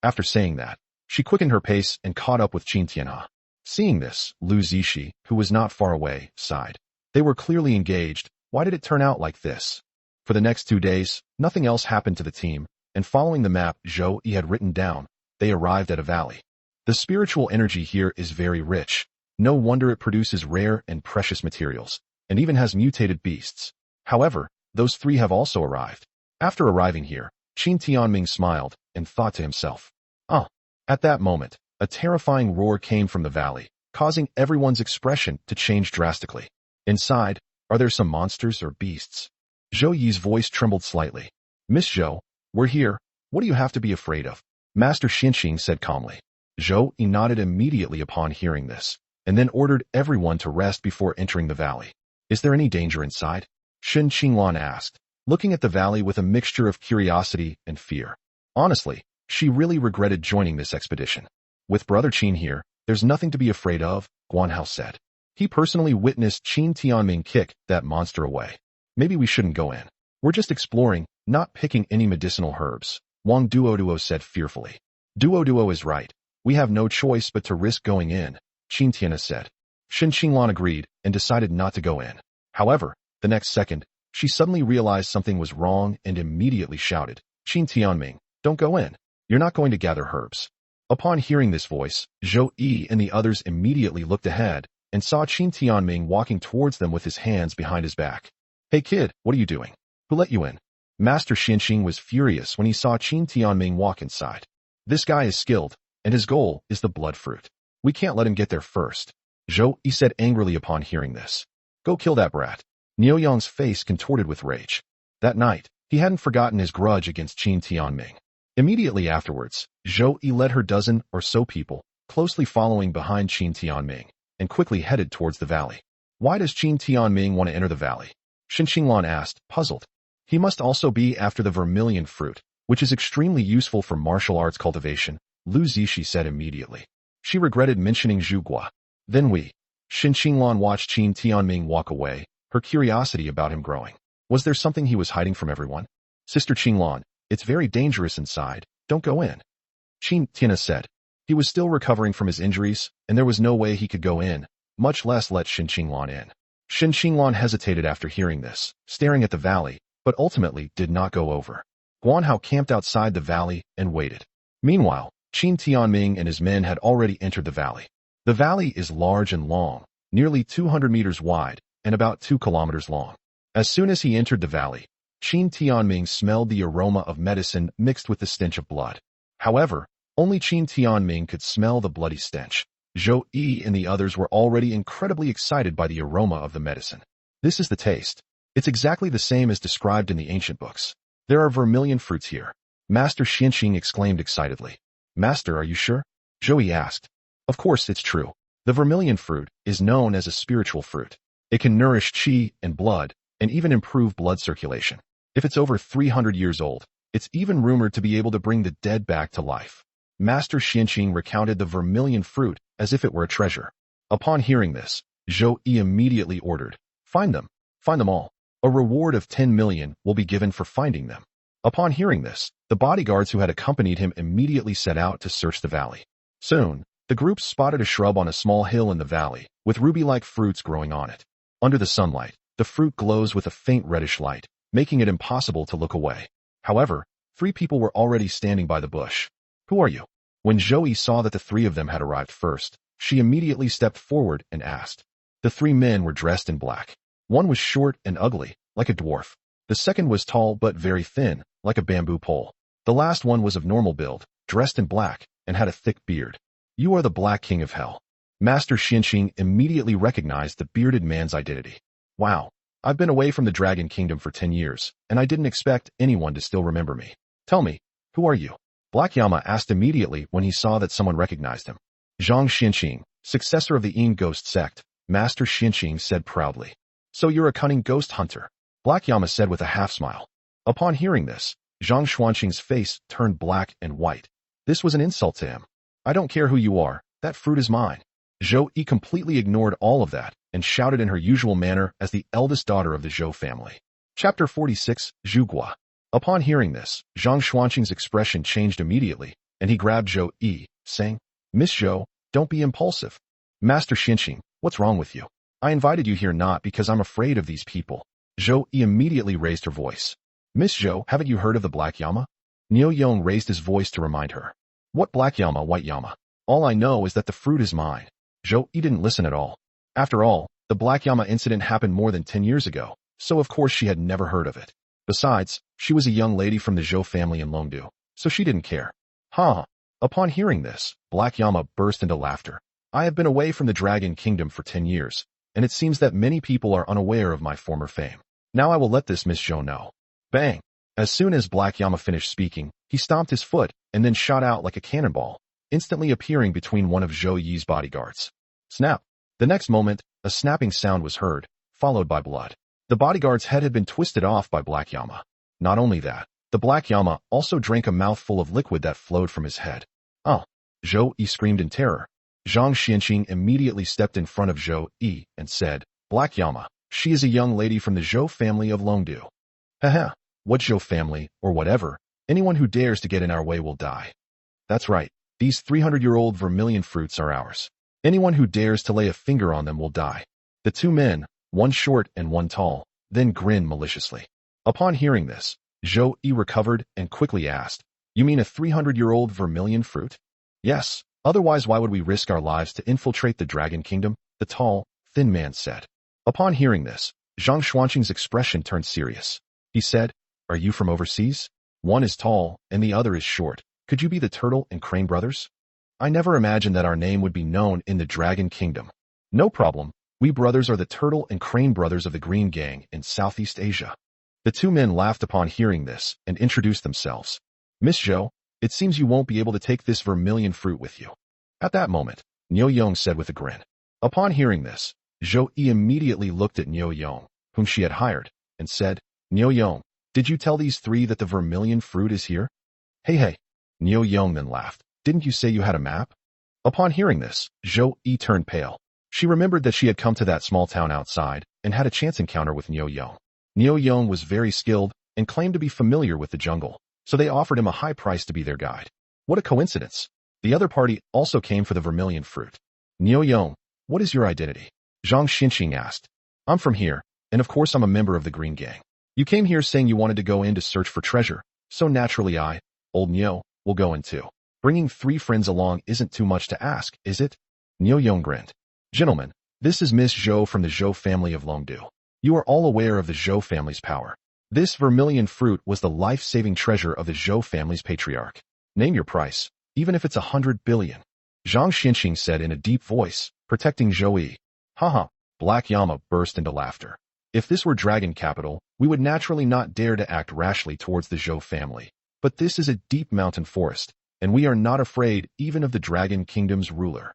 After saying that, she quickened her pace and caught up with Qin Tianhe. Seeing this, Lu Zishi, who was not far away, sighed. They were clearly engaged. Why did it turn out like this? For the next 2 days, nothing else happened to the team, and following the map Zhou Yi had written down, they arrived at a valley. The spiritual energy here is very rich. No wonder it produces rare and precious materials, and even has mutated beasts. However, those 3 have also arrived. After arriving here, Qin Timing smiled and thought to himself, At that moment, a terrifying roar came from the valley, causing everyone's expression to change drastically. Inside, are there some monsters or beasts? Zhou Yi's voice trembled slightly. Miss Zhou, we're here. What do you have to be afraid of? Master Xinqing said calmly. Zhou Yi nodded immediately upon hearing this, and then ordered everyone to rest before entering the valley. Is there any danger inside? Shen Qinglan asked, looking at the valley with a mixture of curiosity and fear. Honestly, she really regretted joining this expedition. With Brother Qin here, there's nothing to be afraid of, Guan Hao said. He personally witnessed Qin Timing kick that monster away. Maybe we shouldn't go in. We're just exploring, not picking any medicinal herbs. Wang Duoduo said fearfully. Duoduo is right. We have no choice but to risk going in, Qin Tiana said. Shen Qinglan agreed and decided not to go in. However, the next second, she suddenly realized something was wrong and immediately shouted, Qin Tianming, don't go in. You're not going to gather herbs. Upon hearing this voice, Zhou Yi and the others immediately looked ahead and saw Qin Tianming walking towards them with his hands behind his back. Hey kid, what are you doing? Who let you in? Master Xianqing was furious when he saw Qin Tianming walk inside. This guy is skilled, and his goal is the blood fruit. We can't let him get there first. Zhou Yi said angrily upon hearing this. Go kill that brat. Niu Yang's face contorted with rage. That night, he hadn't forgotten his grudge against Qin Tianming. Immediately afterwards, Zhou Yi led her dozen or so people, closely following behind Qin Tianming, and quickly headed towards the valley. Why does Qin Tianming want to enter the valley? Shen Qinglan asked, puzzled. He must also be after the vermilion fruit, which is extremely useful for martial arts cultivation, Lu Zishi said immediately. She regretted mentioning Zhu Gua. Then Shen Qinglan watched Qin Tianming walk away, her curiosity about him growing. Was there something he was hiding from everyone? Sister Qinglan, it's very dangerous inside, don't go in. Qin Tiana said. He was still recovering from his injuries, and there was no way he could go in, much less let Shen Qinglan in. Shen Qinglan hesitated after hearing this, staring at the valley, but ultimately did not go over. Guanhao camped outside the valley and waited. Meanwhile, Qin Tianming and his men had already entered the valley. The valley is large and long, nearly 200 meters wide, and about 2 kilometers long. As soon as he entered the valley, Qin Tianming smelled the aroma of medicine mixed with the stench of blood. However, only Qin Tianming could smell the bloody stench. Zhou Yi and the others were already incredibly excited by the aroma of the medicine. This is the taste. It's exactly the same as described in the ancient books. There are vermilion fruits here. Master Xianqing exclaimed excitedly. Master, are you sure? Zhou Yi asked. Of course it's true. The vermilion fruit is known as a spiritual fruit. It can nourish qi and blood, and even improve blood circulation. If it's over 300 years old, it's even rumored to be able to bring the dead back to life. Master Xianqing recounted the vermilion fruit as if it were a treasure. Upon hearing this, Zhou Yi immediately ordered, find them all. A reward of 10 million will be given for finding them. Upon hearing this, the bodyguards who had accompanied him immediately set out to search the valley. Soon, the group spotted a shrub on a small hill in the valley, with ruby-like fruits growing on it. Under the sunlight, the fruit glows with a faint reddish light, making it impossible to look away. However, 3 people were already standing by the bush. Who are you? When Zhou Yi saw that the 3 of them had arrived first, she immediately stepped forward and asked. The 3 men were dressed in black. One was short and ugly, like a dwarf. The second was tall but very thin, like a bamboo pole. The last one was of normal build, dressed in black, and had a thick beard. You are the Black King of Hell. Master Xianqing immediately recognized the bearded man's identity. Wow, I've been away from the Dragon Kingdom for 10 years, and I didn't expect anyone to still remember me. Tell me, who are you? Black Yama asked immediately when he saw that someone recognized him. Zhang Xianqing, successor of the Yin Ghost sect, Master Xianqing said proudly. So you're a cunning ghost hunter, Black Yama said with a half-smile. Upon hearing this, Zhang Xuanqing's face turned black and white. This was an insult to him. I don't care who you are, that fruit is mine. Zhou Yi completely ignored all of that and shouted in her usual manner as the eldest daughter of the Zhou family. Chapter 46, Zhu Gua. Upon hearing this, Zhang Xuanqing's expression changed immediately, and he grabbed Zhou Yi, saying, Miss Zhou, don't be impulsive. Master Xianqing, what's wrong with you? I invited you here not because I'm afraid of these people. Zhou Yi immediately raised her voice. Miss Zhou, haven't you heard of the Black Yama? Niu Yong raised his voice to remind her. What Black Yama, White Yama? All I know is that the fruit is mine. Zhou Yi didn't listen at all. After all, the Black Yama incident happened more than 10 years ago, so of course she had never heard of it. Besides, she was a young lady from the Zhou family in Longdu, so she didn't care. Huh. Upon hearing this, Black Yama burst into laughter. I have been away from the Dragon Kingdom for 10 years, and it seems that many people are unaware of my former fame. Now I will let this Miss Zhou know. Bang! As soon as Black Yama finished speaking, he stomped his foot and then shot out like a cannonball, instantly appearing between one of Zhou Yi's bodyguards. Snap! The next moment, a snapping sound was heard, followed by blood. The bodyguard's head had been twisted off by Black Yama. Not only that, the Black Yama also drank a mouthful of liquid that flowed from his head. Oh! Zhou Yi screamed in terror. Zhang Xianqing immediately stepped in front of Zhou Yi and said, Black Yama, she is a young lady from the Zhou family of Longdu. Haha, what Zhou family, or whatever, Anyone who dares to get in our way will die. That's right. These 300-year-old vermilion fruits are ours. Anyone who dares to lay a finger on them will die. The two men, one short and one tall, then grinned maliciously. Upon hearing this, Zhou Yi recovered and quickly asked, "You mean a 300-year-old vermilion fruit?" "Yes, otherwise why would we risk our lives to infiltrate the Dragon Kingdom?" the tall, thin man said. Upon hearing this, Zhang Xuanqing's expression turned serious. He said, "Are you from overseas? One is tall and the other is short. Could you be the Turtle and Crane brothers?" "I never imagined that our name would be known in the Dragon Kingdom." "No problem. We brothers are the Turtle and Crane brothers of the Green Gang in Southeast Asia." The two men laughed upon hearing this and introduced themselves. "Miss Zhou, it seems you won't be able to take this vermilion fruit with you." At that moment, Niu Yong said with a grin. Upon hearing this, Zhou Yi immediately looked at Niu Yong, whom she had hired, and said, "Niu Yong, did you tell these three that the vermilion fruit is here?" Hey. Niu Yong then laughed. "Didn't you say you had a map?" Upon hearing this, Zhou Yi turned pale. She remembered that she had come to that small town outside and had a chance encounter with Niu Yong. Niu Yong was very skilled and claimed to be familiar with the jungle, so they offered him a high price to be their guide. What a coincidence. The other party also came for the vermilion fruit. "Niu Yong, what is your identity?" Zhang Xinqing asked. "I'm from here, and of course I'm a member of the Green Gang. You came here saying you wanted to go in to search for treasure, so naturally I, old Niu, will go in too. Bringing 3 friends along isn't too much to ask, is it?" Niu Yong grinned. "Gentlemen, this is Miss Zhou from the Zhou family of Longdu. You are all aware of the Zhou family's power. This vermilion fruit was the life-saving treasure of the Zhou family's patriarch. Name your price, even if it's 100 billion. Zhang Xinqing said in a deep voice, protecting Zhou Yi. Haha, Black Yama burst into laughter. If this were Dragon Capital, we would naturally not dare to act rashly towards the Zhou family. But this is a deep mountain forest, and we are not afraid even of the Dragon Kingdom's ruler.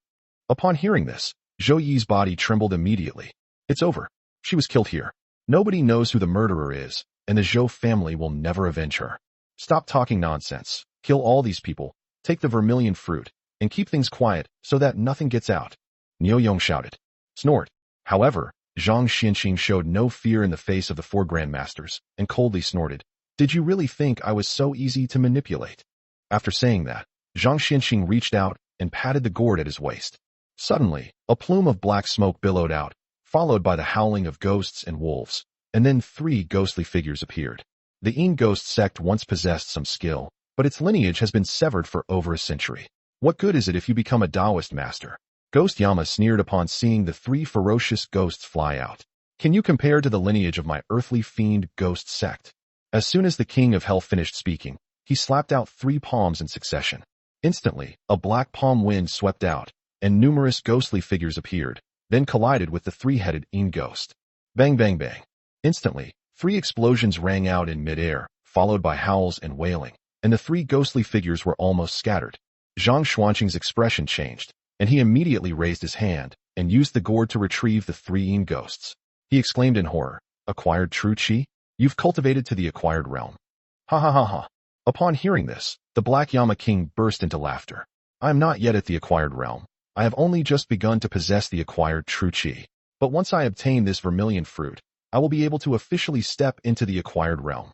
Upon hearing this, Zhou Yi's body trembled immediately. It's over. She was killed here. Nobody knows who the murderer is, and the Zhou family will never avenge her. Stop talking nonsense. Kill all these people, take the vermilion fruit, and keep things quiet so that nothing gets out. Niu Yong shouted. Snort. However, Zhang Xinqing showed no fear in the face of the 4 grandmasters, and coldly snorted. Did you really think I was so easy to manipulate? After saying that, Zhang Xinqing reached out and patted the gourd at his waist. Suddenly, a plume of black smoke billowed out, followed by the howling of ghosts and wolves, and then 3 ghostly figures appeared. The Yin ghost sect once possessed some skill, but its lineage has been severed for over a century. What good is it if you become a Taoist master? Ghost Yama sneered upon seeing the 3 ferocious ghosts fly out. Can you compare to the lineage of my earthly fiend ghost sect? As soon as the king of hell finished speaking, he slapped out 3 palms in succession. Instantly, a black palm wind swept out, and numerous ghostly figures appeared, then collided with the 3-headed Yin ghost. Bang bang bang. Instantly, 3 explosions rang out in midair, followed by howls and wailing, and the 3 ghostly figures were almost scattered. Zhang Xuanqing's expression changed, and he immediately raised his hand and used the gourd to retrieve the 3 Yin ghosts. He exclaimed in horror, "Acquired true qi? You've cultivated to the acquired realm." Ha ha ha ha. Upon hearing this, the Black Yama King burst into laughter. "I am not yet at the acquired realm. I have only just begun to possess the acquired true qi. But once I obtain this vermilion fruit, I will be able to officially step into the acquired realm."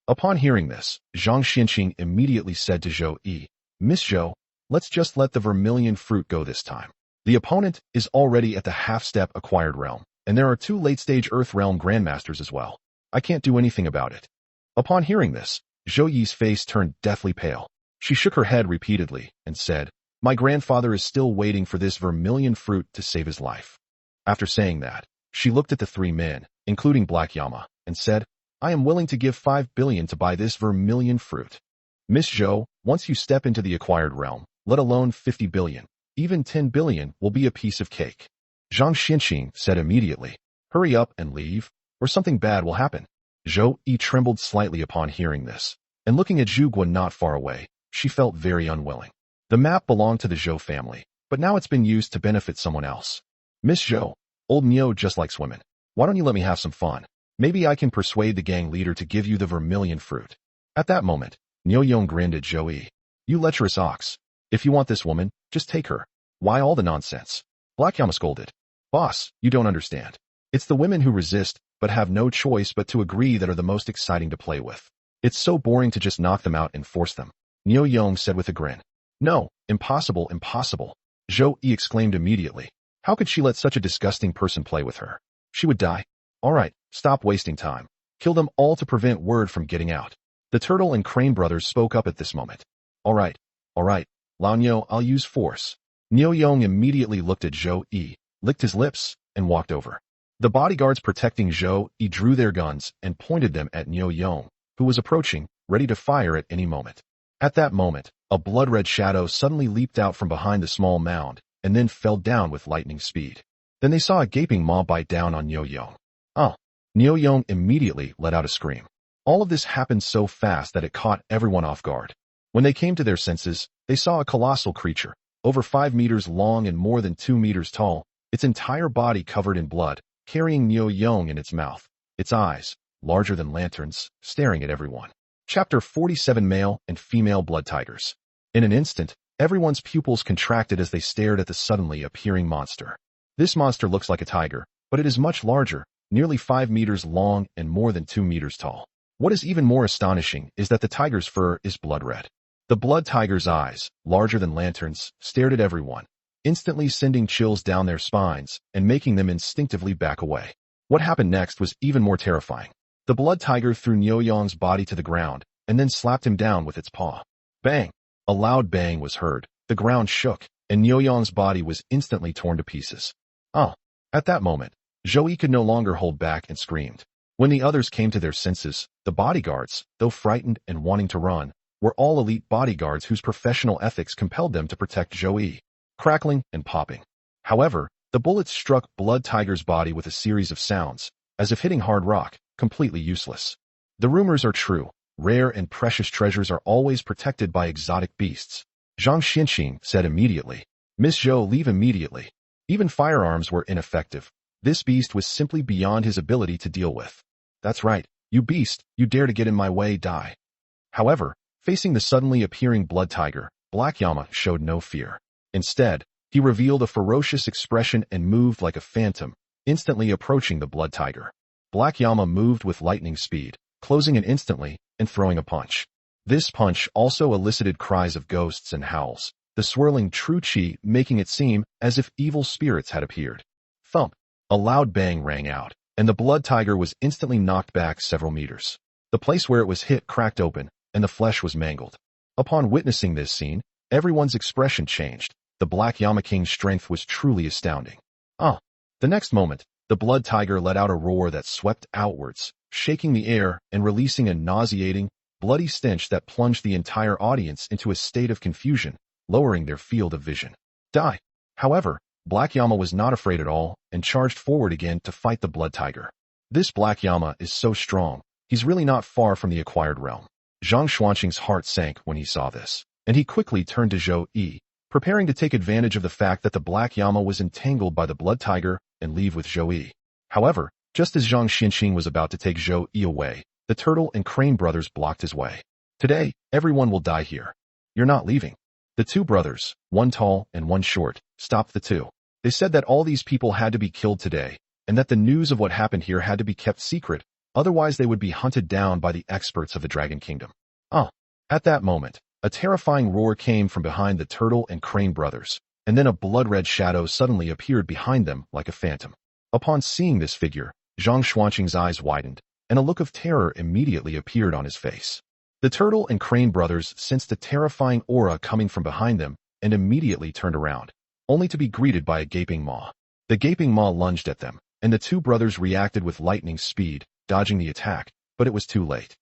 Upon hearing this, Zhang Xinqing immediately said to Zhou Yi, "Miss Zhou, let's just let the vermilion fruit go this time. The opponent is already at the half-step acquired realm, and there are 2 late-stage Earth Realm Grandmasters as well. I can't do anything about it." Upon hearing this, Zhou Yi's face turned deathly pale. She shook her head repeatedly and said, "My grandfather is still waiting for this vermilion fruit to save his life." After saying that, she looked at the 3 men, including Black Yama, and said, "I am willing to give 5 billion to buy this vermilion fruit. Miss Zhou, once you step into the acquired realm, let alone 50 billion, even 10 billion will be a piece of cake." Zhang Xinqing said immediately, "Hurry up and leave, or something bad will happen." Zhou Yi trembled slightly upon hearing this, and looking at Zhu Guan not far away, she felt very unwilling. The map belonged to the Zhou family, but now it's been used to benefit someone else. "Miss Zhou, old Niu just likes women. Why don't you let me have some fun? Maybe I can persuade the gang leader to give you the vermilion fruit." At that moment, Niu Yong grinned at Zhou Yi. "You lecherous ox. If you want this woman, just take her. Why all the nonsense?" Black Yama scolded. "Boss, you don't understand. It's the women who resist, but have no choice but to agree that are the most exciting to play with. It's so boring to just knock them out and force them, Neo Yong said with a grin. No, impossible, impossible, Zhou Yi exclaimed immediately. How could she let such a disgusting person play with her? She would die. All right, stop wasting time. Kill them all to prevent word from getting out. The Turtle and Crane brothers spoke up at this moment. All right, Lao Niu, I'll use force. Neo Yong immediately looked at Zhou Yi, licked his lips, and walked over. The bodyguards protecting Zhou Yi drew their guns and pointed them at Neo Yong, who was approaching, ready to fire at any moment. At that moment, a blood-red shadow suddenly leaped out from behind the small mound, and then fell down with lightning speed. Then they saw a gaping maw bite down on Neo Yong. Oh! Neo Yong immediately let out a scream. All of this happened so fast that it caught everyone off guard. When they came to their senses, they saw a colossal creature, over 5 meters long and more than 2 meters tall, its entire body covered in blood, carrying Neo Yong in its mouth, its eyes, larger than lanterns, staring at everyone. Chapter 47 Male and Female Blood Tigers. In an instant, everyone's pupils contracted as they stared at the suddenly appearing monster. This monster looks like a tiger, but it is much larger, nearly 5 meters long and more than 2 meters tall. What is even more astonishing is that the tiger's fur is blood red. The blood tiger's eyes, larger than lanterns, stared at everyone, instantly sending chills down their spines and making them instinctively back away. What happened next was even more terrifying. The blood tiger threw Neo Yong's body to the ground and then slapped him down with its paw. Bang! A loud bang was heard, the ground shook, and Neo Yong's body was instantly torn to pieces. Oh! At that moment, Zhou Yi could no longer hold back and screamed. When the others came to their senses, the bodyguards, though frightened and wanting to run, were all elite bodyguards whose professional ethics compelled them to protect Zhou Yi. Crackling and popping. However, the bullets struck Blood Tiger's body with a series of sounds, as if hitting hard rock, completely useless. The rumors are true. Rare and precious treasures are always protected by exotic beasts. Zhang Xinxing said immediately. Miss Zhou, leave immediately. Even firearms were ineffective. This beast was simply beyond his ability to deal with. That's right, you beast, you dare to get in my way, die. However, facing the suddenly appearing blood tiger, Black Yama showed no fear. Instead, he revealed a ferocious expression and moved like a phantom, instantly approaching the blood tiger. Black Yama moved with lightning speed, closing it instantly and throwing a punch. This punch also elicited cries of ghosts and howls, the swirling true chi making it seem as if evil spirits had appeared. Thump! A loud bang rang out, and the blood tiger was instantly knocked back several meters. The place where it was hit cracked open, and the flesh was mangled. Upon witnessing this scene, everyone's expression changed. The Black Yama King's strength was truly astounding. Ah! The next moment, the blood tiger let out a roar that swept outwards, shaking the air and releasing a nauseating, bloody stench that plunged the entire audience into a state of confusion, lowering their field of vision. Die! However, Black Yama was not afraid at all and charged forward again to fight the blood tiger. This Black Yama is so strong, he's really not far from the acquired realm. Zhang Xuanqing's heart sank when he saw this, and he quickly turned to Zhou Yi, preparing to take advantage of the fact that the Black Yama was entangled by the blood tiger and leave with Zhou Yi. However, just as Zhang Xinxing was about to take Zhou Yi away, the Turtle and Crane brothers blocked his way. Today, everyone will die here. You're not leaving. The two brothers, one tall and one short, stopped the two. They said that all these people had to be killed today, and that the news of what happened here had to be kept secret, otherwise they would be hunted down by the experts of the Dragon Kingdom. At that moment, a terrifying roar came from behind the Turtle and Crane brothers, and then a blood-red shadow suddenly appeared behind them like a phantom. Upon seeing this figure, Zhang Xuanqing's eyes widened, and a look of terror immediately appeared on his face. The Turtle and Crane brothers sensed a terrifying aura coming from behind them and immediately turned around, only to be greeted by a gaping maw. The gaping maw lunged at them, and the two brothers reacted with lightning speed, dodging the attack, but it was too late.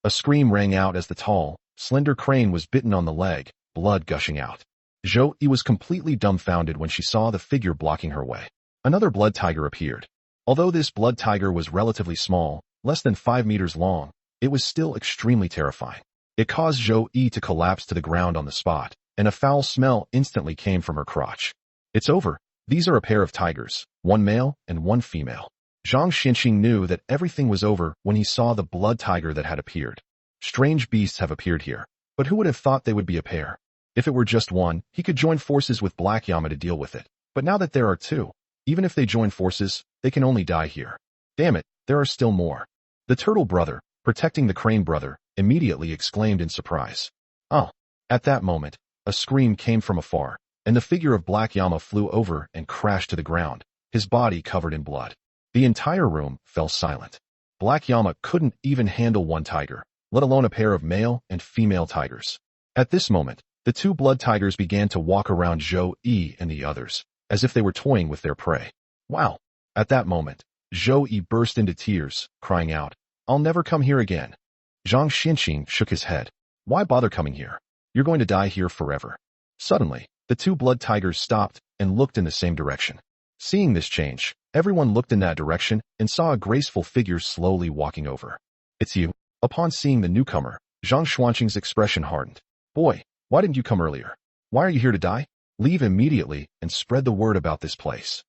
A scream rang out as the tall, slender crane was bitten on the leg, blood gushing out. Zhou Yi was completely dumbfounded when she saw the figure blocking her way. Another blood tiger appeared. Although this blood tiger was relatively small, less than 5 meters long, it was still extremely terrifying. It caused Zhou Yi to collapse to the ground on the spot, and a foul smell instantly came from her crotch. It's over. These are a pair of tigers, one male and one female. Zhang Xinxing knew that everything was over when he saw the blood tiger that had appeared. Strange beasts have appeared here, but who would have thought they would be a pair? If it were just one, he could join forces with Black Yama to deal with it. But now that there are two, even if they join forces, they can only die here. Damn it, there are still more. The turtle brother, protecting the Crane brother, immediately exclaimed in surprise. Oh! At that moment, a scream came from afar, and the figure of Black Yama flew over and crashed to the ground, his body covered in blood. The entire room fell silent. Black Yama couldn't even handle one tiger, let alone a pair of male and female tigers. At this moment, the two blood tigers began to walk around Zhou Yi and the others, as if they were toying with their prey. Wow! At that moment, Zhou Yi burst into tears, crying out, "I'll never come here again." Zhang Xinqing shook his head. "Why bother coming here? You're going to die here forever." Suddenly, the two blood tigers stopped and looked in the same direction. Seeing this change, everyone looked in that direction and saw a graceful figure slowly walking over. "It's you." Upon seeing the newcomer, Zhang Xuanqing's expression hardened. "Boy, why didn't you come earlier? Why are you here to die? Leave immediately and spread the word about this place."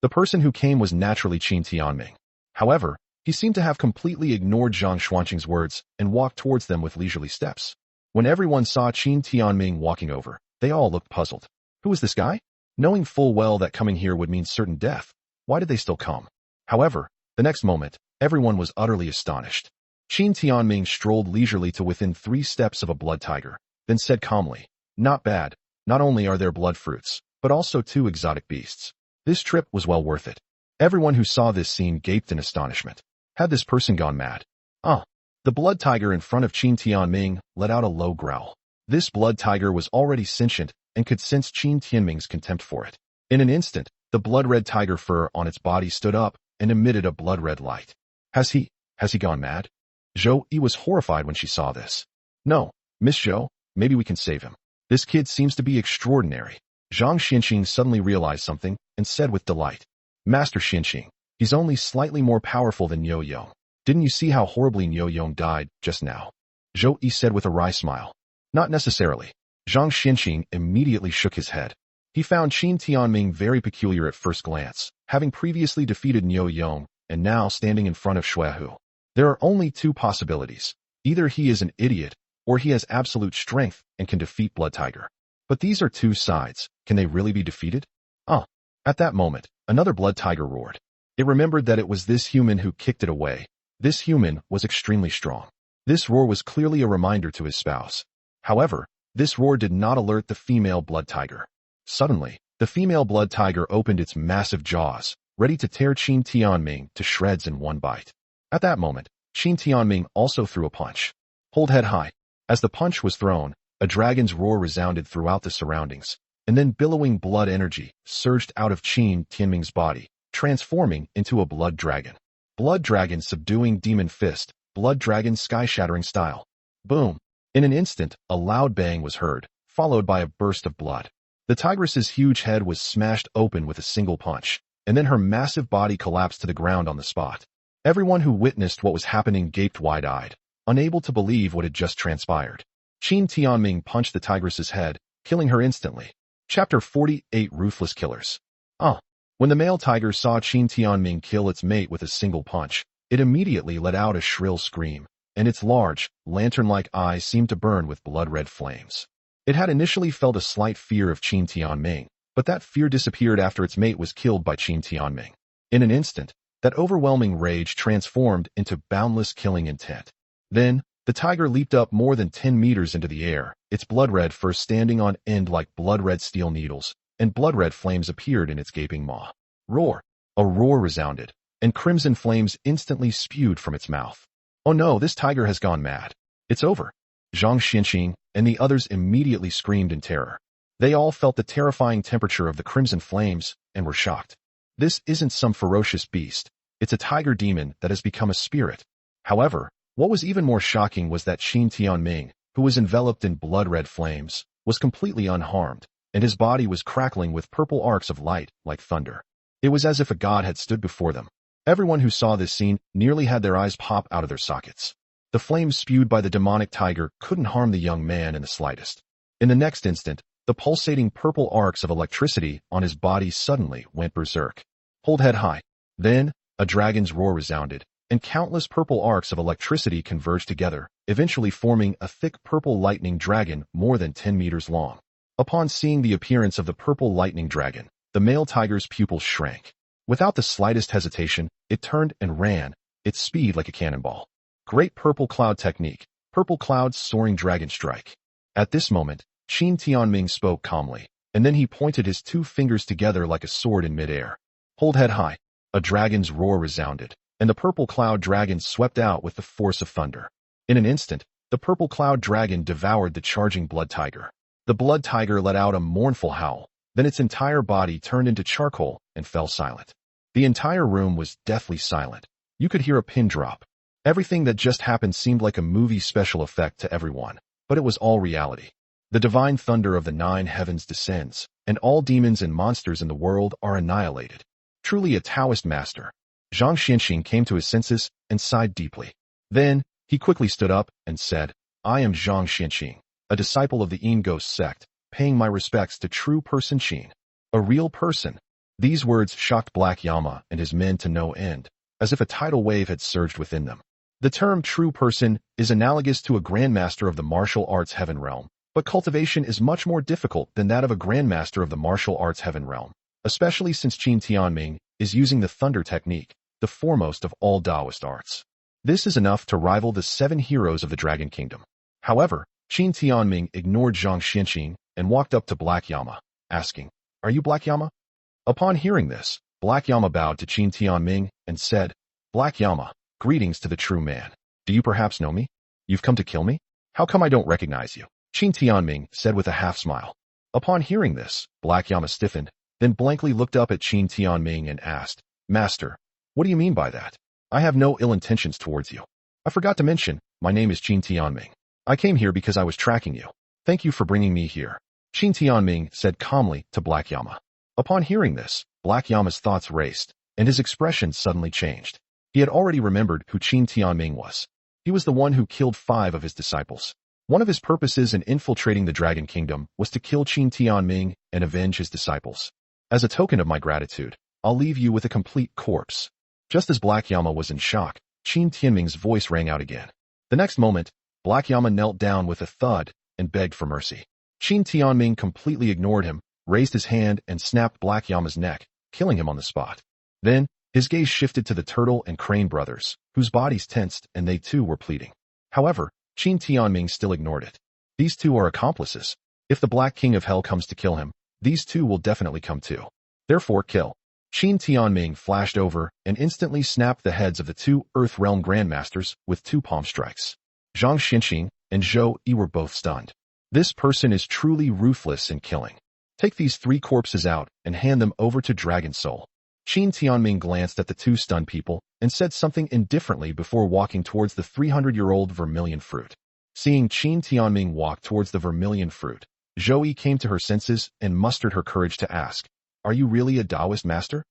The person who came was naturally Qin Timing. However, he seemed to have completely ignored Zhang Xuanqing's words and walked towards them with leisurely steps. When everyone saw Qin Timing walking over, they all looked puzzled. Who was this guy? Knowing full well that coming here would mean certain death, why did they still come? However, the next moment, everyone was utterly astonished. Qin Timing strolled leisurely to within 3 steps of a blood tiger, then said calmly, "Not bad. Not only are there blood fruits, but also 2 exotic beasts. This trip was well worth it." Everyone who saw this scene gaped in astonishment. Had this person gone mad? The blood tiger in front of Qin Timing let out a low growl. This blood tiger was already sentient and could sense Qin Timing's contempt for it. In an instant, the blood-red tiger fur on its body stood up and emitted a blood-red light. Has he gone mad? Zhou Yi was horrified when she saw this. "No, Miss Zhou, maybe we can save him. This kid seems to be extraordinary." Zhang Xinqing suddenly realized something and said with delight, "Master Xinqing, he's only slightly more powerful than Niu Yong. Didn't you see how horribly Niu Yong died just now?" Zhou Yi said with a wry smile. "Not necessarily." Zhang Xinqing immediately shook his head. He found Qin Timing very peculiar at first glance, having previously defeated Niu Yong and now standing in front of Xuehu. There are only 2 possibilities. Either he is an idiot, or he has absolute strength and can defeat Blood Tiger. But these are 2 sides. Can they really be defeated? At that moment, another blood tiger roared. It remembered that it was this human who kicked it away. This human was extremely strong. This roar was clearly a reminder to his spouse. However, this roar did not alert the female blood tiger. Suddenly, the female blood tiger opened its massive jaws, ready to tear Qin Timing to shreds in one bite. At that moment, Qin Timing also threw a punch. Hold head high. As the punch was thrown, a dragon's roar resounded throughout the surroundings, and then billowing blood energy surged out of Qin Timing's body, transforming into a blood dragon. Blood dragon subduing demon fist, blood dragon sky-shattering style. Boom! In an instant, a loud bang was heard, followed by a burst of blood. The tigress's huge head was smashed open with a single punch, and then her massive body collapsed to the ground on the spot. Everyone who witnessed what was happening gaped wide-eyed, unable to believe what had just transpired. Qin Timing punched the tigress's head, killing her instantly. Chapter 48 Ruthless Killers. When the male tiger saw Qin Timing kill its mate with a single punch, it immediately let out a shrill scream, and its large, lantern-like eyes seemed to burn with blood-red flames. It had initially felt a slight fear of Qin Timing, but that fear disappeared after its mate was killed by Qin Timing. In an instant, that overwhelming rage transformed into boundless killing intent. Then, the tiger leaped up more than 10 meters into the air, its blood-red fur standing on end like blood-red steel needles, and blood-red flames appeared in its gaping maw. Roar! A roar resounded, and crimson flames instantly spewed from its mouth. "Oh no, this tiger has gone mad. It's over." Zhang Xinqing and the others immediately screamed in terror. They all felt the terrifying temperature of the crimson flames and were shocked. This isn't some ferocious beast. It's a tiger demon that has become a spirit. However, what was even more shocking was that Qin Timing, who was enveloped in blood-red flames, was completely unharmed, and his body was crackling with purple arcs of light like thunder. It was as if a god had stood before them. Everyone who saw this scene nearly had their eyes pop out of their sockets. The flames spewed by the demonic tiger couldn't harm the young man in the slightest. In the next instant, the pulsating purple arcs of electricity on his body suddenly went berserk. Hold head high. Then, a dragon's roar resounded, and countless purple arcs of electricity converged together, eventually forming a thick purple lightning dragon more than 10 meters long. Upon seeing the appearance of the purple lightning dragon, the male tiger's pupils shrank. Without the slightest hesitation, it turned and ran, its speed like a cannonball. Great purple cloud technique. Purple clouds soaring dragon strike. At this moment, Qin Tianming spoke calmly, and then he pointed his two fingers together like a sword in midair. Hold head high. A dragon's roar resounded, and the purple cloud dragon swept out with the force of thunder. In an instant, the purple cloud dragon devoured the charging blood tiger. The blood tiger let out a mournful howl, then its entire body turned into charcoal and fell silent. The entire room was deathly silent. You could hear a pin drop. Everything that just happened seemed like a movie special effect to everyone, but it was all reality. The divine thunder of the 9 heavens descends, and all demons and monsters in the world are annihilated. Truly a Taoist master. Zhang Xianxing came to his senses and sighed deeply. Then, he quickly stood up and said, I am Zhang Xianxing, a disciple of the Yin Ghost sect, paying my respects to true person Qin. A real person. These words shocked Black Yama and his men to no end, as if a tidal wave had surged within them. The term true person is analogous to a grandmaster of the martial arts heaven realm, but cultivation is much more difficult than that of a grandmaster of the martial arts heaven realm, especially since Qin Tianming is using the thunder technique, the foremost of all Taoist arts. This is enough to rival the 7 heroes of the Dragon Kingdom. However, Qin Tianming ignored Zhang Xianxing and walked up to Black Yama, asking, Are you Black Yama? Upon hearing this, Black Yama bowed to Qin Tianming and said, Black Yama, greetings to the true man. Do you perhaps know me? You've come to kill me? How come I don't recognize you? Qin Tianming said with a half-smile. Upon hearing this, Black Yama stiffened, then blankly looked up at Qin Tianming and asked, Master, what do you mean by that? I have no ill intentions towards you. I forgot to mention, my name is Qin Tianming. I came here because I was tracking you. Thank you for bringing me here. Qin Tianming said calmly to Black Yama. Upon hearing this, Black Yama's thoughts raced, and his expression suddenly changed. He had already remembered who Qin Tianming was. He was the one who killed 5 of his disciples. One of his purposes in infiltrating the Dragon Kingdom was to kill Qin Tianming and avenge his disciples. As a token of my gratitude, I'll leave you with a complete corpse. Just as Black Yama was in shock, Qin Tianming's voice rang out again. The next moment, Black Yama knelt down with a thud and begged for mercy. Qin Tianming completely ignored him, raised his hand and snapped Black Yama's neck, killing him on the spot. Then, his gaze shifted to the Turtle and Crane brothers, whose bodies tensed and they too were pleading. However, Qin Tianming still ignored it. These 2 are accomplices. If the Black King of Hell comes to kill him, these 2 will definitely come too. Therefore kill. Qin Tianming flashed over and instantly snapped the heads of the 2 Earth Realm Grandmasters with 2 palm strikes. Zhang Xianxing and Zhou Yi were both stunned. This person is truly ruthless in killing. Take these 3 corpses out and hand them over to Dragon Soul. Qin Tianming glanced at the 2 stunned people and said something indifferently before walking towards the 300-year-old vermilion fruit. Seeing Qin Tianming walk towards the vermilion fruit, Zhou Yi came to her senses and mustered her courage to ask, Are you really a Taoist master?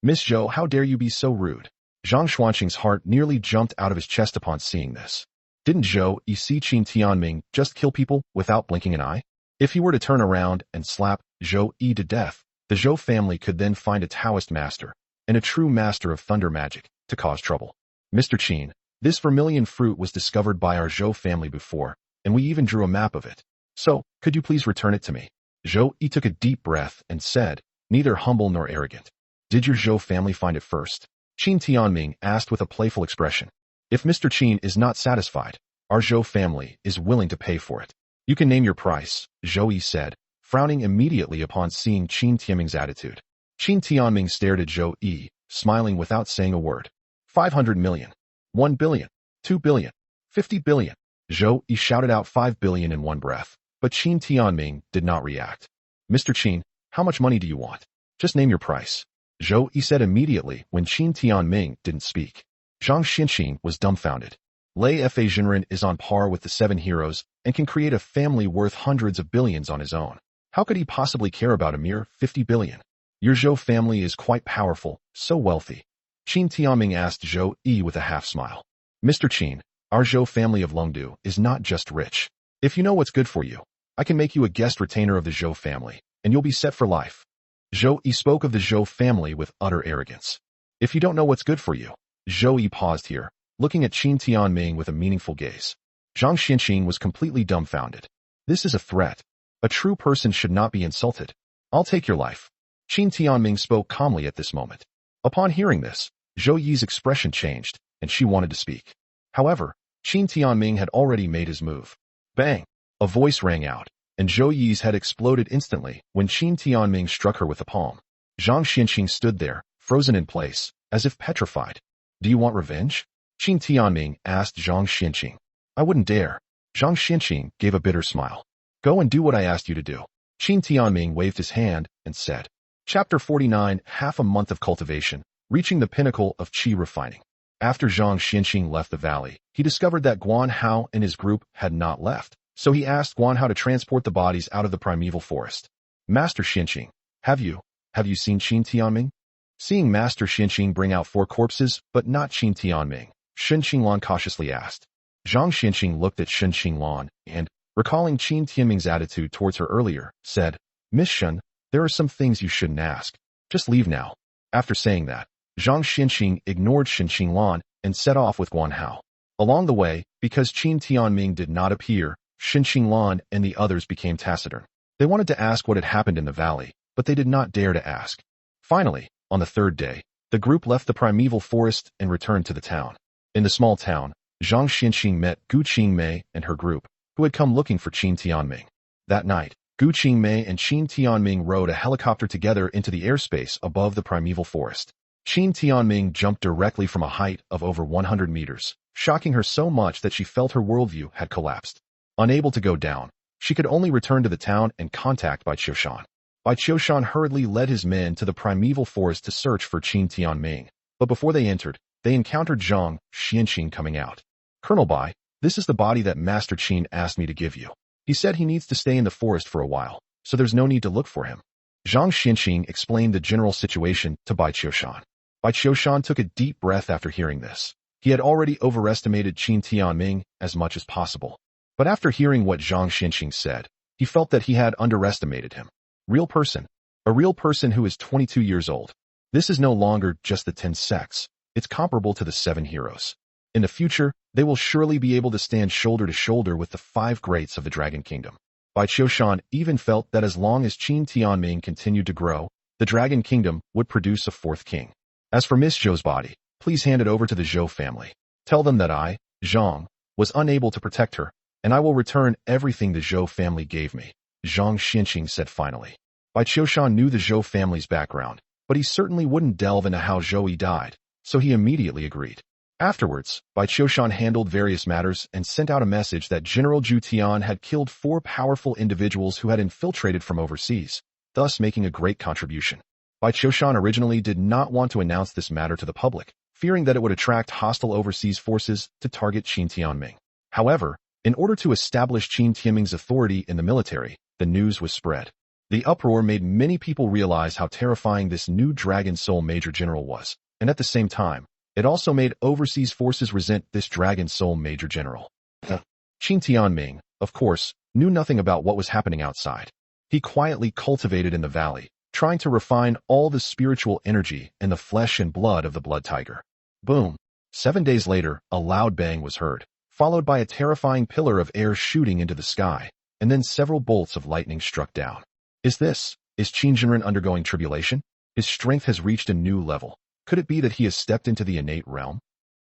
Miss Zhou, how dare you be so rude? Zhang Xuanqing's heart nearly jumped out of his chest upon seeing this. Didn't Zhou Yi see Qin Tianming just kill people without blinking an eye? If he were to turn around and slap Zhou Yi to death, the Zhou family could then find a Taoist master, and a true master of thunder magic, to cause trouble. Mr. Qin, this vermilion fruit was discovered by our Zhou family before, and we even drew a map of it. So, could you please return it to me? Zhou Yi took a deep breath and said, neither humble nor arrogant. Did your Zhou family find it first? Qin Tianming asked with a playful expression. If Mr. Qin is not satisfied, our Zhou family is willing to pay for it. You can name your price, Zhou Yi said, frowning immediately upon seeing Qin Tianming's attitude. Qin Tianming stared at Zhou Yi, smiling without saying a word. 500 million. 1 billion. 2 billion. 50 billion. Zhou Yi shouted out 5 billion in one breath, but Qin Tianming did not react. Mr. Qin, how much money do you want? Just name your price. Zhou Yi said immediately when Qin Tianming didn't speak. Zhang Xianxing was dumbfounded. Lei Fa Jinren is on par with the 7 heroes and can create a family worth hundreds of billions on his own. How could he possibly care about a mere 50 billion? Your Zhou family is quite powerful, so wealthy. Qin Tianming asked Zhou Yi with a half-smile. Mr. Qin, our Zhou family of Longdu is not just rich. If you know what's good for you, I can make you a guest retainer of the Zhou family, and you'll be set for life. Zhou Yi spoke of the Zhou family with utter arrogance. If you don't know what's good for you, Zhou Yi paused here, looking at Qin Tianming with a meaningful gaze. Zhang Xianxing was completely dumbfounded. This is a threat. A true person should not be insulted. I'll take your life. Qin Tianming spoke calmly at this moment. Upon hearing this, Zhou Yi's expression changed, and she wanted to speak. However, Qin Tianming had already made his move. Bang! A voice rang out, and Zhou Yi's head exploded instantly when Qin Tianming struck her with the palm. Zhang Xianqing stood there, frozen in place, as if petrified. Do you want revenge? Qin Tianming asked Zhang Xianqing. I wouldn't dare. Zhang Xianqing gave a bitter smile. Go and do what I asked you to do. Qin Tianming waved his hand and said. Chapter 49, Half a Month of Cultivation, Reaching the Pinnacle of Qi Refining. After Zhang Xianqing left the valley, he discovered that Guan Hao and his group had not left, so he asked Guan Hao to transport the bodies out of the primeval forest. Master Xianqing, have you seen Qin Tianming? Seeing Master Xianqing bring out 4 corpses, but not Qin Tianming, Shen Qinglan cautiously asked. Zhang Xianqing looked at Shen Qinglan and, recalling Qin Tianming's attitude towards her earlier, said, Miss Shen, there are some things you shouldn't ask. Just leave now. After saying that, Zhang Xianqing ignored Shen Qinglan and set off with Guan Hao. Along the way, because Qin Tianming did not appear, Shen Qinglan and the others became taciturn. They wanted to ask what had happened in the valley, but they did not dare to ask. Finally, on the 3rd day, the group left the primeval forest and returned to the town. In the small town, Zhang Xianqing met Gu Qingmei and her group, who had come looking for Qin Tianming. That night, Gu Qingmei and Qin Tianming rode a helicopter together into the airspace above the primeval forest. Qin Tianming jumped directly from a height of over 100 meters, shocking her so much that she felt her worldview had collapsed. Unable to go down, she could only return to the town and contact Bai Qiushan. Bai Qiushan hurriedly led his men to the primeval forest to search for Qin Tianming, but before they entered, they encountered Zhang Xianqing coming out. Colonel Bai, this is the body that Master Qin asked me to give you. He said he needs to stay in the forest for a while, so there's no need to look for him. Zhang Xianqing explained the general situation to Bai Qiushan. Bai Qiushan took a deep breath after hearing this. He had already overestimated Qin Tianming as much as possible. But after hearing what Zhang Xianqing said, he felt that he had underestimated him. Real person. A real person who is 22 years old. This is no longer just the 10 sects. It's comparable to the 7 heroes. In the future, they will surely be able to stand shoulder to shoulder with the 5 greats of the Dragon Kingdom. Bai Qiushan even felt that as long as Qin Tianming continued to grow, the Dragon Kingdom would produce a 4th king. As for Miss Zhou's body, please hand it over to the Zhou family. Tell them that I, Zhang, was unable to protect her, and I will return everything the Zhou family gave me, Zhang Xianqing said finally. Bai Qiushan knew the Zhou family's background, but he certainly wouldn't delve into how Zhou Yi died, so he immediately agreed. Afterwards, Bai Qiushan handled various matters and sent out a message that General Zhu Tian had killed 4 powerful individuals who had infiltrated from overseas, thus making a great contribution. Bai Qiushan originally did not want to announce this matter to the public, fearing that it would attract hostile overseas forces to target Qin Tianming. However, in order to establish Qin Tianming's authority in the military, the news was spread. The uproar made many people realize how terrifying this new Dragon Soul Major General was, and at the same time, it also made overseas forces resent this Dragon Soul Major General. Qin Tianming, of course, knew nothing about what was happening outside. He quietly cultivated in the valley, trying to refine all the spiritual energy in the flesh and blood of the blood tiger. Boom! 7 days later, a loud bang was heard, followed by a terrifying pillar of air shooting into the sky, and then several bolts of lightning struck down. Is Qin Jinren undergoing tribulation? His strength has reached a new level. Could it be that he has stepped into the innate realm?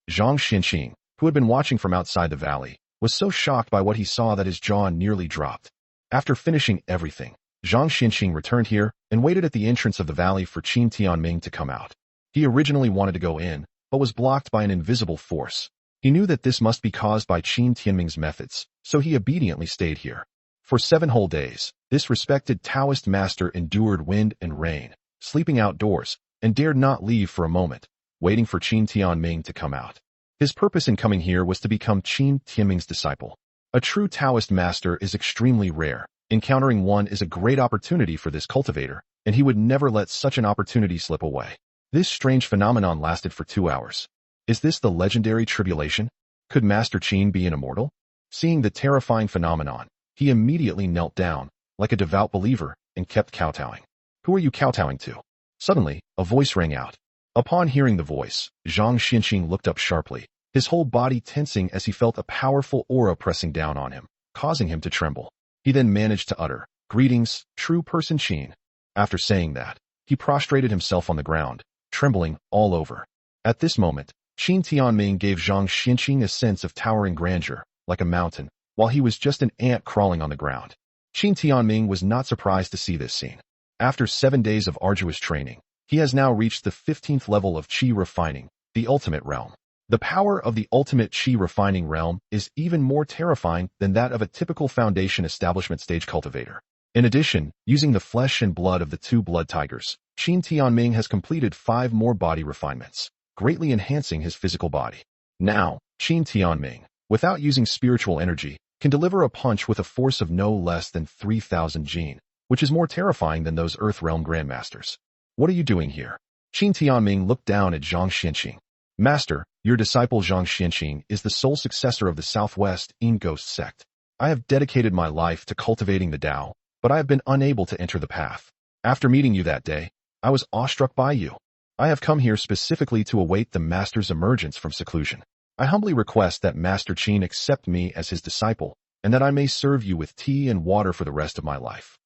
Zhang Xianqing, who had been watching from outside the valley, was so shocked by what he saw that his jaw nearly dropped. After finishing everything, Zhang Xianqing returned here and waited at the entrance of the valley for Qin Tianming to come out. He originally wanted to go in, but was blocked by an invisible force. He knew that this must be caused by Qin Tianming's methods, so he obediently stayed here. For 7 whole days, this respected Taoist master endured wind and rain, sleeping outdoors, and dared not leave for a moment, waiting for Qin Tianming to come out. His purpose in coming here was to become Qin Tianming's disciple. A true Taoist master is extremely rare. Encountering one is a great opportunity for this cultivator, and he would never let such an opportunity slip away. This strange phenomenon lasted for 2 hours. Is this the legendary tribulation? Could Master Qin be an immortal? Seeing the terrifying phenomenon, he immediately knelt down, like a devout believer, and kept kowtowing. Who are you kowtowing to? Suddenly, a voice rang out. Upon hearing the voice, Zhang Xianqing looked up sharply, his whole body tensing as he felt a powerful aura pressing down on him, causing him to tremble. He then managed to utter, "Greetings, true person Qin." After saying that, he prostrated himself on the ground, trembling all over. At this moment, Qin Tianming gave Zhang Xinqing a sense of towering grandeur, like a mountain, while he was just an ant crawling on the ground. Qin Tianming was not surprised to see this scene. After 7 days of arduous training, he has now reached the 15th level of Qi refining, the ultimate realm. The power of the ultimate Qi refining realm is even more terrifying than that of a typical foundation establishment stage cultivator. In addition, using the flesh and blood of the 2 blood tigers, Qin Tianming has completed 5 more body refinements, greatly enhancing his physical body. Now, Qin Tianming, without using spiritual energy, can deliver a punch with a force of no less than 3,000 Jin, which is more terrifying than those Earth Realm Grandmasters. What are you doing here? Qin Tianming looked down at Zhang Xinqing. Master, your disciple Zhang Xinqing is the sole successor of the Southwest Yin Ghost sect. I have dedicated my life to cultivating the Tao, but I have been unable to enter the path. After meeting you that day, I was awestruck by you. I have come here specifically to await the Master's emergence from seclusion. I humbly request that Master Qin accept me as his disciple, and that I may serve you with tea and water for the rest of my life.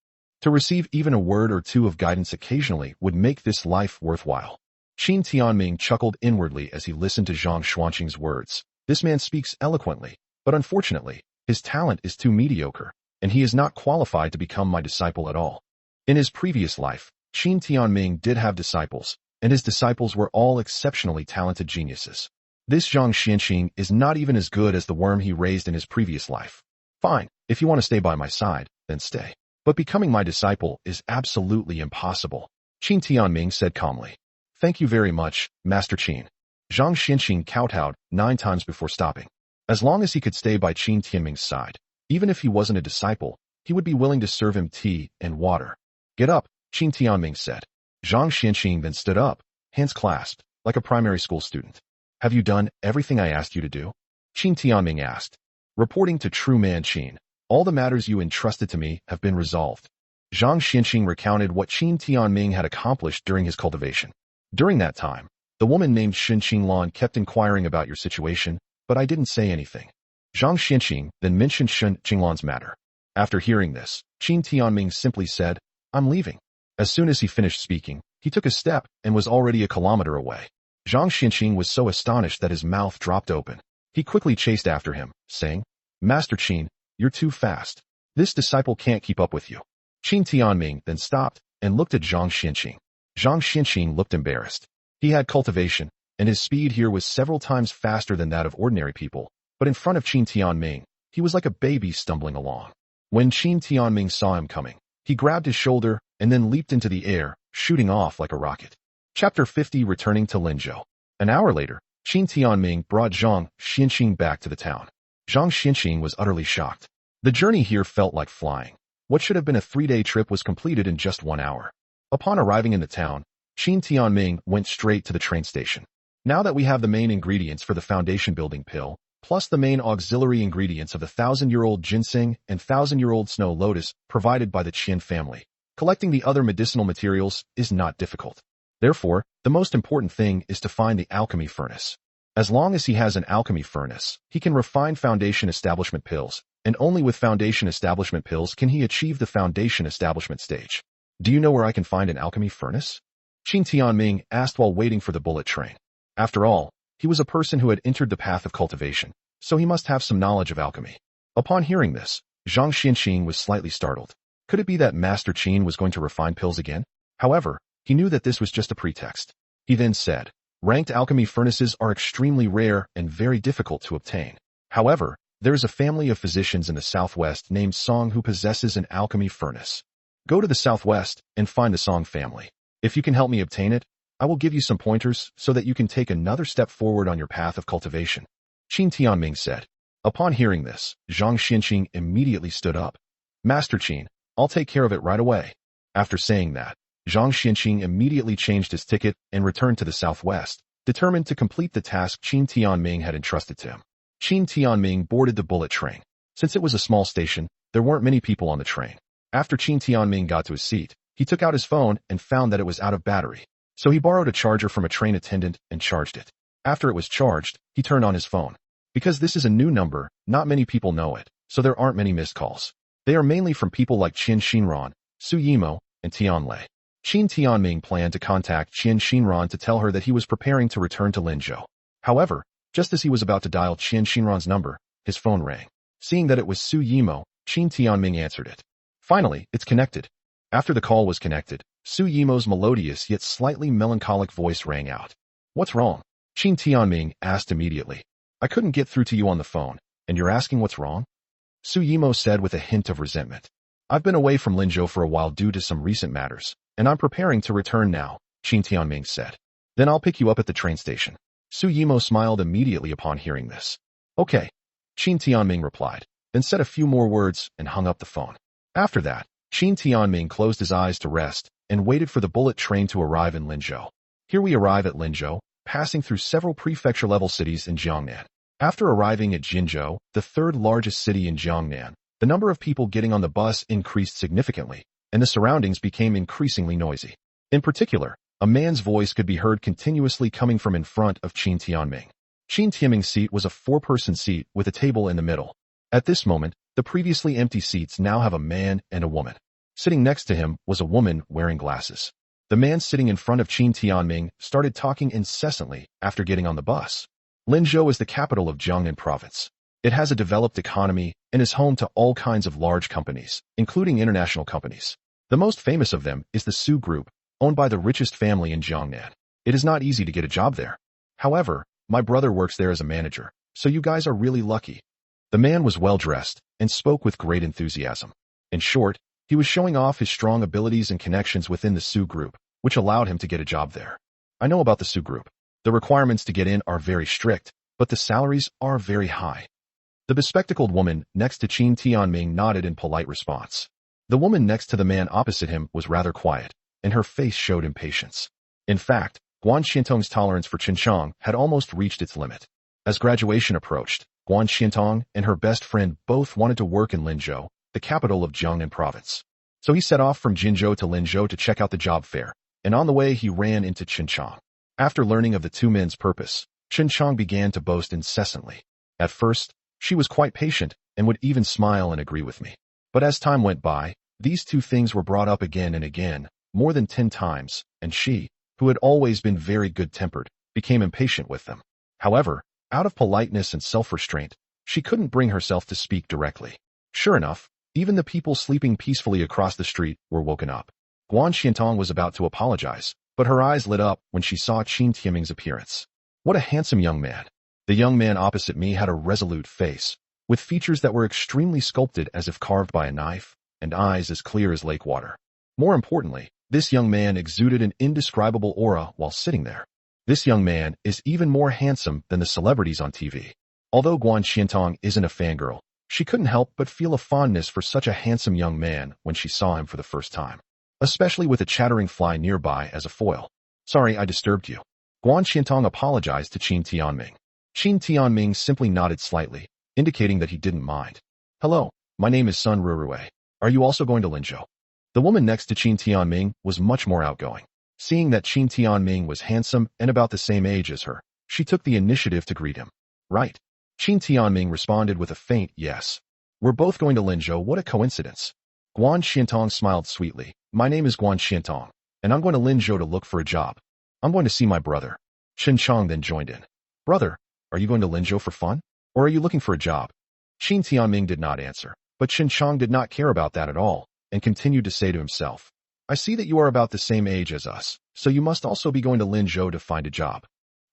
To receive even a word or two of guidance occasionally would make this life worthwhile. Qin Tianming chuckled inwardly as he listened to Zhang Xuanqing's words. This man speaks eloquently, but unfortunately, his talent is too mediocre, and he is not qualified to become my disciple at all. In his previous life, Qin Tianming did have disciples, and his disciples were all exceptionally talented geniuses. This Zhang Xinqing is not even as good as the worm he raised in his previous life. Fine, if you want to stay by my side, then stay. But becoming my disciple is absolutely impossible, Qin Tianming said calmly. Thank you very much, Master Qin. Zhang Xinqing kowtowed 9 times before stopping. As long as he could stay by Qin Tianming's side, even if he wasn't a disciple, he would be willing to serve him tea and water. Get up, Qin Tianming said. Zhang Xinqing then stood up, hands clasped, like a primary school student. Have you done everything I asked you to do? Qin Tianming asked. Reporting to True Man Qin, all the matters you entrusted to me have been resolved. Zhang Xinqing recounted what Qin Tianming had accomplished during his cultivation. During that time, the woman named Shen Qinglan kept inquiring about your situation, but I didn't say anything. Zhang Xinqing then mentioned Shen Qinglan's matter. After hearing this, Qin Tianming simply said, I'm leaving. As soon as he finished speaking, he took a step and was already a kilometer away. Zhang Xinqing was so astonished that his mouth dropped open. He quickly chased after him, saying, Master Qin, you're too fast. This disciple can't keep up with you. Qin Tianming then stopped and looked at Zhang Xinqing. Zhang Xinqing looked embarrassed. He had cultivation, and his speed here was several times faster than that of ordinary people, but in front of Qin Tianming, he was like a baby stumbling along. When Qin Tianming saw him coming, he grabbed his shoulder and then leaped into the air, shooting off like a rocket. Chapter 50 Returning to Linzhou. An hour later, Qin Tianming brought Zhang Xinqing back to the town. Zhang Xinqing was utterly shocked. The journey here felt like flying. What should have been a 3-day trip was completed in just 1 hour. Upon arriving in the town, Qin Tianming went straight to the train station. Now that we have the main ingredients for the foundation building pill, plus the main auxiliary ingredients of the 1,000-year-old ginseng and 1,000-year-old snow lotus provided by the Qin family, collecting the other medicinal materials is not difficult. Therefore, the most important thing is to find the alchemy furnace. As long as he has an alchemy furnace, he can refine foundation establishment pills, and only with foundation establishment pills can he achieve the foundation establishment stage. Do you know where I can find an alchemy furnace? Qin Tianming asked while waiting for the bullet train. After all, he was a person who had entered the path of cultivation, so he must have some knowledge of alchemy. Upon hearing this, Zhang Xinqing was slightly startled. Could it be that Master Qin was going to refine pills again? However, he knew that this was just a pretext. He then said, ranked alchemy furnaces are extremely rare and very difficult to obtain. However, there is a family of physicians in the southwest named Song who possesses an alchemy furnace. Go to the southwest and find the Song family. If you can help me obtain it, I will give you some pointers so that you can take another step forward on your path of cultivation. Qin Tianming said. Upon hearing this, Zhang Xinqing immediately stood up. Master Qin, I'll take care of it right away. After saying that, Zhang Xinqing immediately changed his ticket and returned to the southwest, determined to complete the task Qin Tianming had entrusted to him. Qin Tianming boarded the bullet train. Since it was a small station, there weren't many people on the train. After Qin Tianming got to his seat, he took out his phone and found that it was out of battery. So he borrowed a charger from a train attendant and charged it. After it was charged, he turned on his phone. Because this is a new number, not many people know it, so there aren't many missed calls. They are mainly from people like Qin Xinran, Su Yimo, and Tian Lei. Qin Tianming planned to contact Qin Xinran to tell her that he was preparing to return to Linzhou. However, just as he was about to dial Qin Shinran's number, his phone rang. Seeing that it was Su Yimo, Qin Tianming answered it. Finally, it's connected. After the call was connected, Su Yimo's melodious yet slightly melancholic voice rang out. What's wrong? Qin Tianming asked immediately. I couldn't get through to you on the phone, and you're asking what's wrong? Su Yimo said with a hint of resentment. I've been away from Linzhou for a while due to some recent matters, and I'm preparing to return now, Qin Tianming said. Then I'll pick you up at the train station. Su Yimo smiled immediately upon hearing this. Okay, Qin Tianming replied, then said a few more words and hung up the phone. After that, Qin Tianming closed his eyes to rest and waited for the bullet train to arrive in Linzhou. Here we arrive at Linzhou, passing through several prefecture-level cities in Jiangnan. After arriving at Jinzhou, the third largest city in Jiangnan, the number of people getting on the bus increased significantly, and the surroundings became increasingly noisy. In particular, a man's voice could be heard continuously coming from in front of Qin Tianming. Qin Timing's seat was a four-person seat with a table in the middle. At this moment, the previously empty seats now have a man and a woman. Sitting next to him was a woman wearing glasses. The man sitting in front of Qin Tianming started talking incessantly after getting on the bus. Linzhou is the capital of Jiangnan province. It has a developed economy and is home to all kinds of large companies, including international companies. The most famous of them is the Su Group, owned by the richest family in Jiangnan. It is not easy to get a job there. However, my brother works there as a manager, so you guys are really lucky. The man was well-dressed and spoke with great enthusiasm. In short, he was showing off his strong abilities and connections within the Su Group, which allowed him to get a job there. I know about the Su Group. The requirements to get in are very strict, but the salaries are very high. The bespectacled woman next to Qin Tianming nodded in polite response. The woman next to the man opposite him was rather quiet, and her face showed impatience. In fact, Guan Xiantong's tolerance for Qinchang had almost reached its limit. As graduation approached, Guan Xiantong and her best friend both wanted to work in Linzhou, the capital of Jiangnan province. So he set off from Jinzhou to Linzhou to check out the job fair, and on the way he ran into Qinchang. After learning of the two men's purpose, Qinchang began to boast incessantly. At first, she was quite patient and would even smile and agree with me. But as time went by, these two things were brought up again and again, more than 10 times, and she, who had always been very good-tempered, became impatient with them. However, out of politeness and self-restraint, she couldn't bring herself to speak directly. Sure enough, even the people sleeping peacefully across the street were woken up. Guan Xiantong was about to apologize, but her eyes lit up when she saw Qin Timing's appearance. What a handsome young man. The young man opposite me had a resolute face, with features that were extremely sculpted as if carved by a knife, and eyes as clear as lake water. More importantly, this young man exuded an indescribable aura while sitting there. This young man is even more handsome than the celebrities on TV. Although Guan Xiantong isn't a fangirl, she couldn't help but feel a fondness for such a handsome young man when she saw him for the first time, especially with a chattering fly nearby as a foil. Sorry I disturbed you. Guan Xiantong apologized to Qin Tianming. Qin Tianming simply nodded slightly, indicating that he didn't mind. Hello, my name is Sun Rurue. Are you also going to Linzhou? The woman next to Qin Tianming was much more outgoing. Seeing that Qin Tianming was handsome and about the same age as her, she took the initiative to greet him. Right. Qin Tianming responded with a faint yes. We're both going to Linzhou, what a coincidence. Guan Xiantong smiled sweetly. My name is Guan Xiantong, and I'm going to Linzhou to look for a job. I'm going to see my brother. Qinchang then joined in. Brother, are you going to Linzhou for fun? Or are you looking for a job? Qin Tianming did not answer, but Qinchang did not care about that at all, and continued to say to himself, I see that you are about the same age as us, so you must also be going to Linzhou to find a job.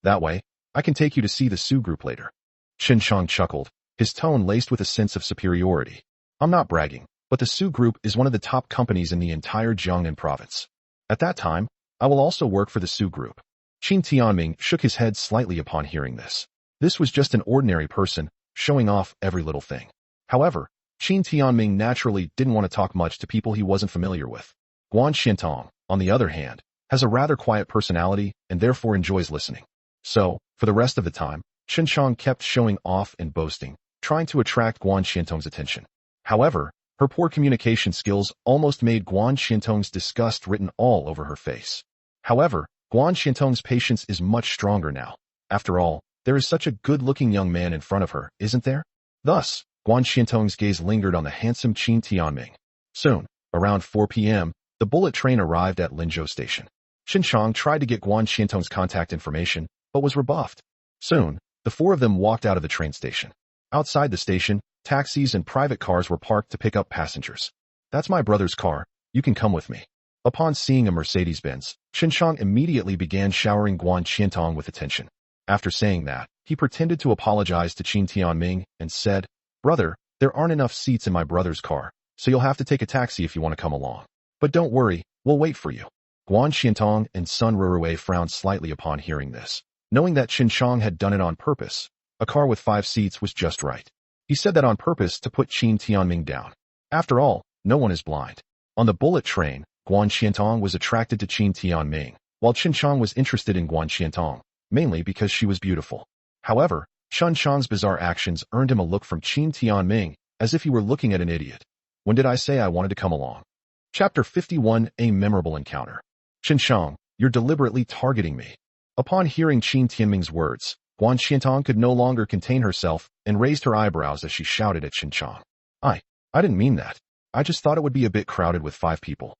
That way, I can take you to see the Su Group later. Qinchang chuckled, his tone laced with a sense of superiority. I'm not bragging, but the Su Group is one of the top companies in the entire Jiangnan province. At that time, I will also work for the Su Group. Qin Tianming shook his head slightly upon hearing this. This was just an ordinary person, showing off every little thing. However, Qin Tianming naturally didn't want to talk much to people he wasn't familiar with. Guan Xiantong, on the other hand, has a rather quiet personality and therefore enjoys listening. So, for the rest of the time, Qinchang kept showing off and boasting, trying to attract Guan Xiantong's attention. However, her poor communication skills almost made Guan Xiantong's disgust written all over her face. However, Guan Xiantong's patience is much stronger now. After all, there is such a good-looking young man in front of her, isn't there? Thus, Guan Xiantong's gaze lingered on the handsome Qin Tianming. Soon, around 4 p.m., the bullet train arrived at Linzhou station. Qinchang tried to get Guan Xiantong's contact information, but was rebuffed. Soon, the four of them walked out of the train station. Outside the station, taxis and private cars were parked to pick up passengers. That's my brother's car. You can come with me. Upon seeing a Mercedes-Benz, Qin immediately began showering Guan Qiantong with attention. After saying that, he pretended to apologize to Qin Timing and said, "Brother, there aren't enough seats in my brother's car, so you'll have to take a taxi if you want to come along. But don't worry, we'll wait for you." Guan Qiantong and Sun Rurue frowned slightly upon hearing this. Knowing that Qin had done it on purpose, a car with 5 seats was just right. He said that on purpose to put Qin Tianming down. After all, no one is blind. On the bullet train, Guan Qiantong was attracted to Qin Tianming, while Qin was interested in Guan Qiantong, mainly because she was beautiful. However, Qin's bizarre actions earned him a look from Qin Tianming, as if he were looking at an idiot. When did I say I wanted to come along? Chapter 51, A Memorable Encounter. Qin, you're deliberately targeting me. Upon hearing Qin Tianming's words, Guan Qiantong could no longer contain herself and raised her eyebrows as she shouted at Qin. I didn't mean that. I just thought it would be a bit crowded with 5 people.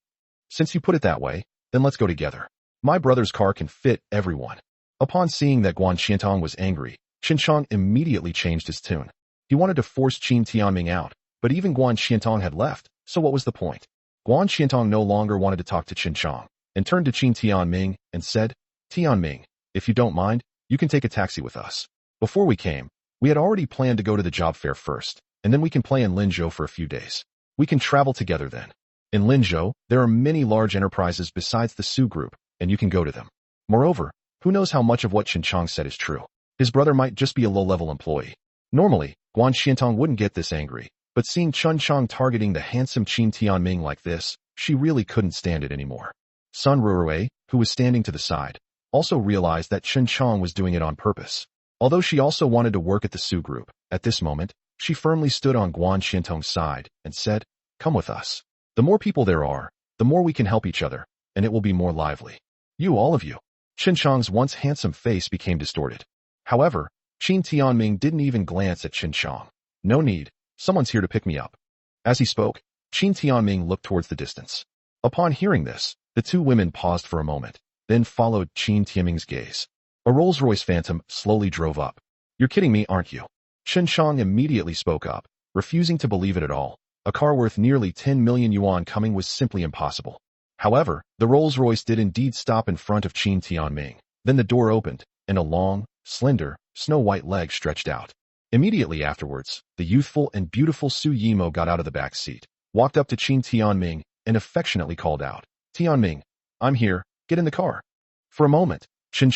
Since you put it that way, then let's go together. My brother's car can fit everyone. Upon seeing that Guan Qiantong was angry, Qin immediately changed his tune. He wanted to force Qin Tianming out, but even Guan Qiantong had left, so what was the point? Guan Qiantong no longer wanted to talk to Qin and turned to Qin Tianming and said, "Tianming, if you don't mind, you can take a taxi with us. Before we came, we had already planned to go to the job fair first, and then we can play in Linzhou for a few days. We can travel together then. In Linzhou, there are many large enterprises besides the Su Group, and you can go to them. Moreover, who knows how much of what Qin said is true? His brother might just be a low-level employee." Normally, Guan Qiantong wouldn't get this angry, but seeing Qin targeting the handsome Qin Tianming like this, she really couldn't stand it anymore. Sun Rurue, who was standing to the side, also realized that Qin was doing it on purpose. Although she also wanted to work at the Su Group, at this moment, she firmly stood on Guan Qiantong's side and said, "Come with us. The more people there are, the more we can help each other, and it will be more lively. You, all of you." Qin's once handsome face became distorted. However, Qin Tianming didn't even glance at Qin. "No need, someone's here to pick me up." As he spoke, Qin Tianming looked towards the distance. Upon hearing this, the two women paused for a moment, then followed Qin Tianming's gaze. A Rolls-Royce Phantom slowly drove up. "You're kidding me, aren't you?" Qin immediately spoke up, refusing to believe it at all. A car worth nearly 10 million yuan coming was simply impossible. However, the Rolls-Royce did indeed stop in front of Qin Tianming. Then the door opened, and a long, slender, snow-white leg stretched out. Immediately afterwards, the youthful and beautiful Su Yimo got out of the back seat, walked up to Qin Tianming, and affectionately called out, "Tianming, I'm here, get in the car." For a moment, Qin,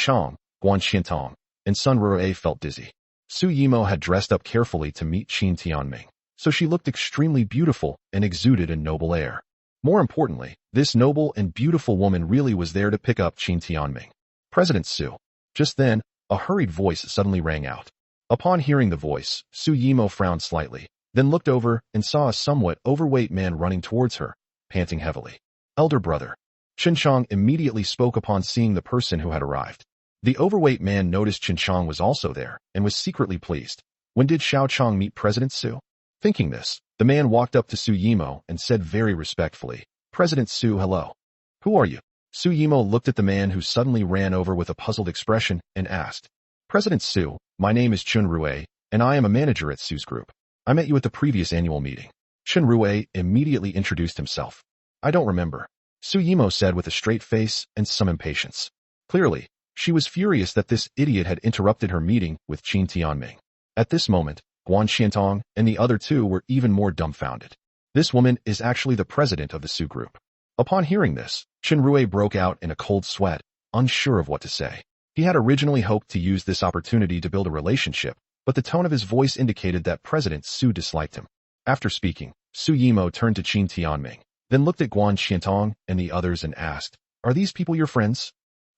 Guan Qiantong, and Sun Rurue felt dizzy. Su Yimo had dressed up carefully to meet Qin Tianming, so she looked extremely beautiful and exuded a noble air. More importantly, this noble and beautiful woman really was there to pick up Qin Tianming. "President Su." Just then, a hurried voice suddenly rang out. Upon hearing the voice, Su Yimo frowned slightly, then looked over and saw a somewhat overweight man running towards her, panting heavily. "Elder brother." Qin immediately spoke upon seeing the person who had arrived. The overweight man noticed Qin was also there and was secretly pleased. "When did Xiao Chong meet President Su?" Thinking this, the man walked up to Su Yimo and said very respectfully, "President Su, hello. Who are you?" Su Yimo looked at the man who suddenly ran over with a puzzled expression and asked, "President Su, my name is Qin Rue, and I am a manager at Su's group. I met you at the previous annual meeting." Qin Rue immediately introduced himself. "I don't remember," Su Yimo said with a straight face and some impatience. Clearly, she was furious that this idiot had interrupted her meeting with Qin Tianming. At this moment, Guan Qiantong and the other two were even more dumbfounded. This woman is actually the president of the Su Group. Upon hearing this, Qin Rue broke out in a cold sweat, unsure of what to say. He had originally hoped to use this opportunity to build a relationship, but the tone of his voice indicated that President Su disliked him. After speaking, Su Yimo turned to Qin Tianming, then looked at Guan Qiantong and the others and asked, "Are these people your friends?"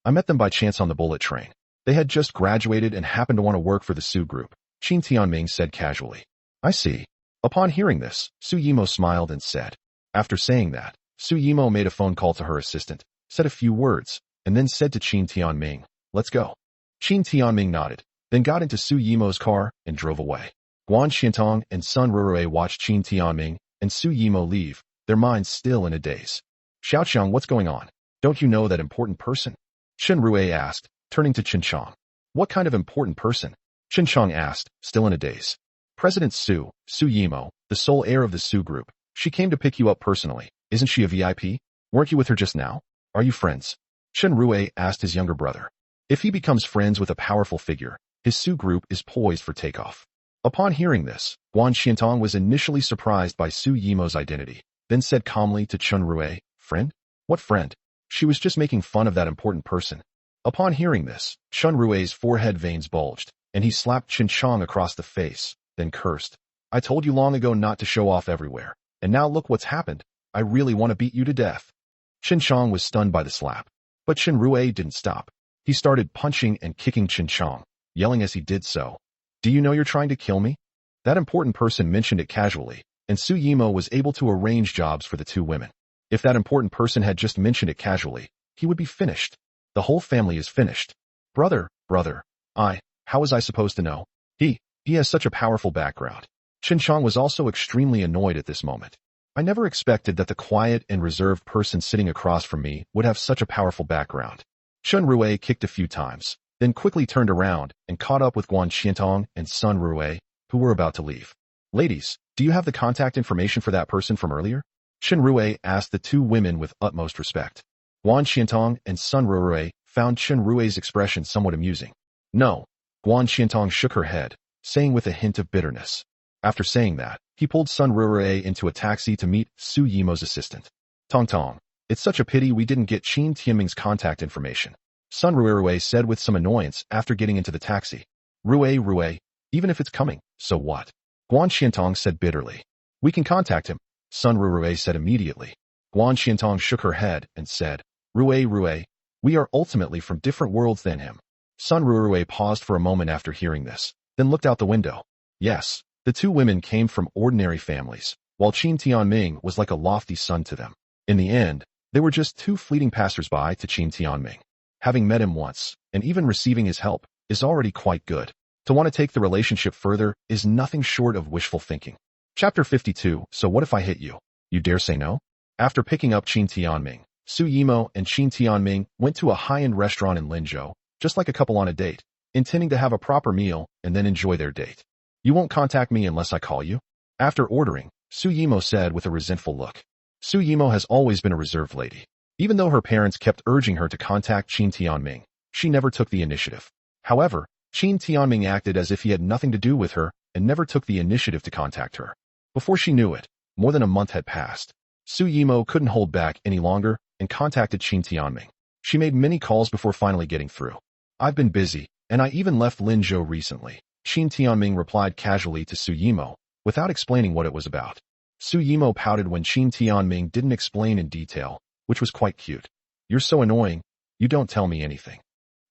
"I met them by chance on the bullet train. They had just graduated and happened to want to work for the Su Group," Qin Tianming said casually. "I see." Upon hearing this, Su Yimo smiled and said. After saying that, Su Yimo made a phone call to her assistant, said a few words, and then said to Qin Tianming, "Let's go." Qin Tianming nodded, then got into Su Yimo's car and drove away. Guan Qiantong and Sun Rurue watched Qin Tianming and Su Yimo leave, their minds still in a daze. "Xiaoqiang, what's going on? Don't you know that important person?" Qin Rue asked, turning to Qin. What kind of important person? Qin Chong asked, still in a daze. President Su Yimo, the sole heir of the Su group. She came to pick you up personally. Isn't she a VIP? Weren't you with her just now? Are you friends? Chen Rui asked his younger brother. If he becomes friends with a powerful figure, his Su group is poised for takeoff. Upon hearing this, Guan Xiantong was initially surprised by Su Yimo's identity, then said calmly to Chen Rui, friend? What friend? She was just making fun of that important person. Upon hearing this, Chen Rui's forehead veins bulged, and he slapped Qin Chong across the face, then cursed. I told you long ago not to show off everywhere, and now look what's happened. I really want to beat you to death. Qin Chong was stunned by the slap, but Chen Rui didn't stop. He started punching and kicking Qin Chong, yelling as he did so. Do you know you're trying to kill me? That important person mentioned it casually, and Su Yimo was able to arrange jobs for the two women. If that important person had just mentioned it casually, he would be finished. The whole family is finished. Brother, how was I supposed to know? He has such a powerful background. Qin Chong was also extremely annoyed at this moment. I never expected that the quiet and reserved person sitting across from me would have such a powerful background. Chen Rui kicked a few times, then quickly turned around and caught up with Guan Xiantong and Sun Rui, who were about to leave. Ladies, do you have the contact information for that person from earlier? Chen Rui asked the two women with utmost respect. Guan Xiantong and Sun Rui found Chen Rui's expression somewhat amusing. No. Guan Xiantong shook her head, saying with a hint of bitterness. After saying that, he pulled Sun Rui into a taxi to meet Su Yimo's assistant. Tong, it's such a pity we didn't get Qin Timing's contact information, Sun Rui said with some annoyance after getting into the taxi. Rui, even if it's coming, so what? Guan Xiantong said bitterly. We can contact him, Sun Rui said immediately. Guan Xiantong shook her head and said, Rui, we are ultimately from different worlds than him. Sun Rui paused for a moment after hearing this, then looked out the window. Yes, the two women came from ordinary families, while Qin Timing was like a lofty son to them. In the end, they were just two fleeting passers-by to Qin Timing. Having met him once, and even receiving his help, is already quite good. To want to take the relationship further is nothing short of wishful thinking. Chapter 52. So what if I hit you? You dare say no? After picking up Qin Timing, Su Yimo and Qin Timing went to a high-end restaurant in Linzhou, just like a couple on a date, intending to have a proper meal and then enjoy their date. You won't contact me unless I call you? After ordering, Su Yimo said with a resentful look. Su Yimo has always been a reserved lady. Even though her parents kept urging her to contact Qin Timing, she never took the initiative. However, Qin Timing acted as if he had nothing to do with her and never took the initiative to contact her. Before she knew it, more than a month had passed. Su Yimo couldn't hold back any longer and contacted Qin Timing. She made many calls before finally getting through. I've been busy, and I even left Linzhou recently, Qin Timing replied casually to Su Yimo, without explaining what it was about. Su Yimo pouted when Qin Timing didn't explain in detail, which was quite cute. You're so annoying. You don't tell me anything.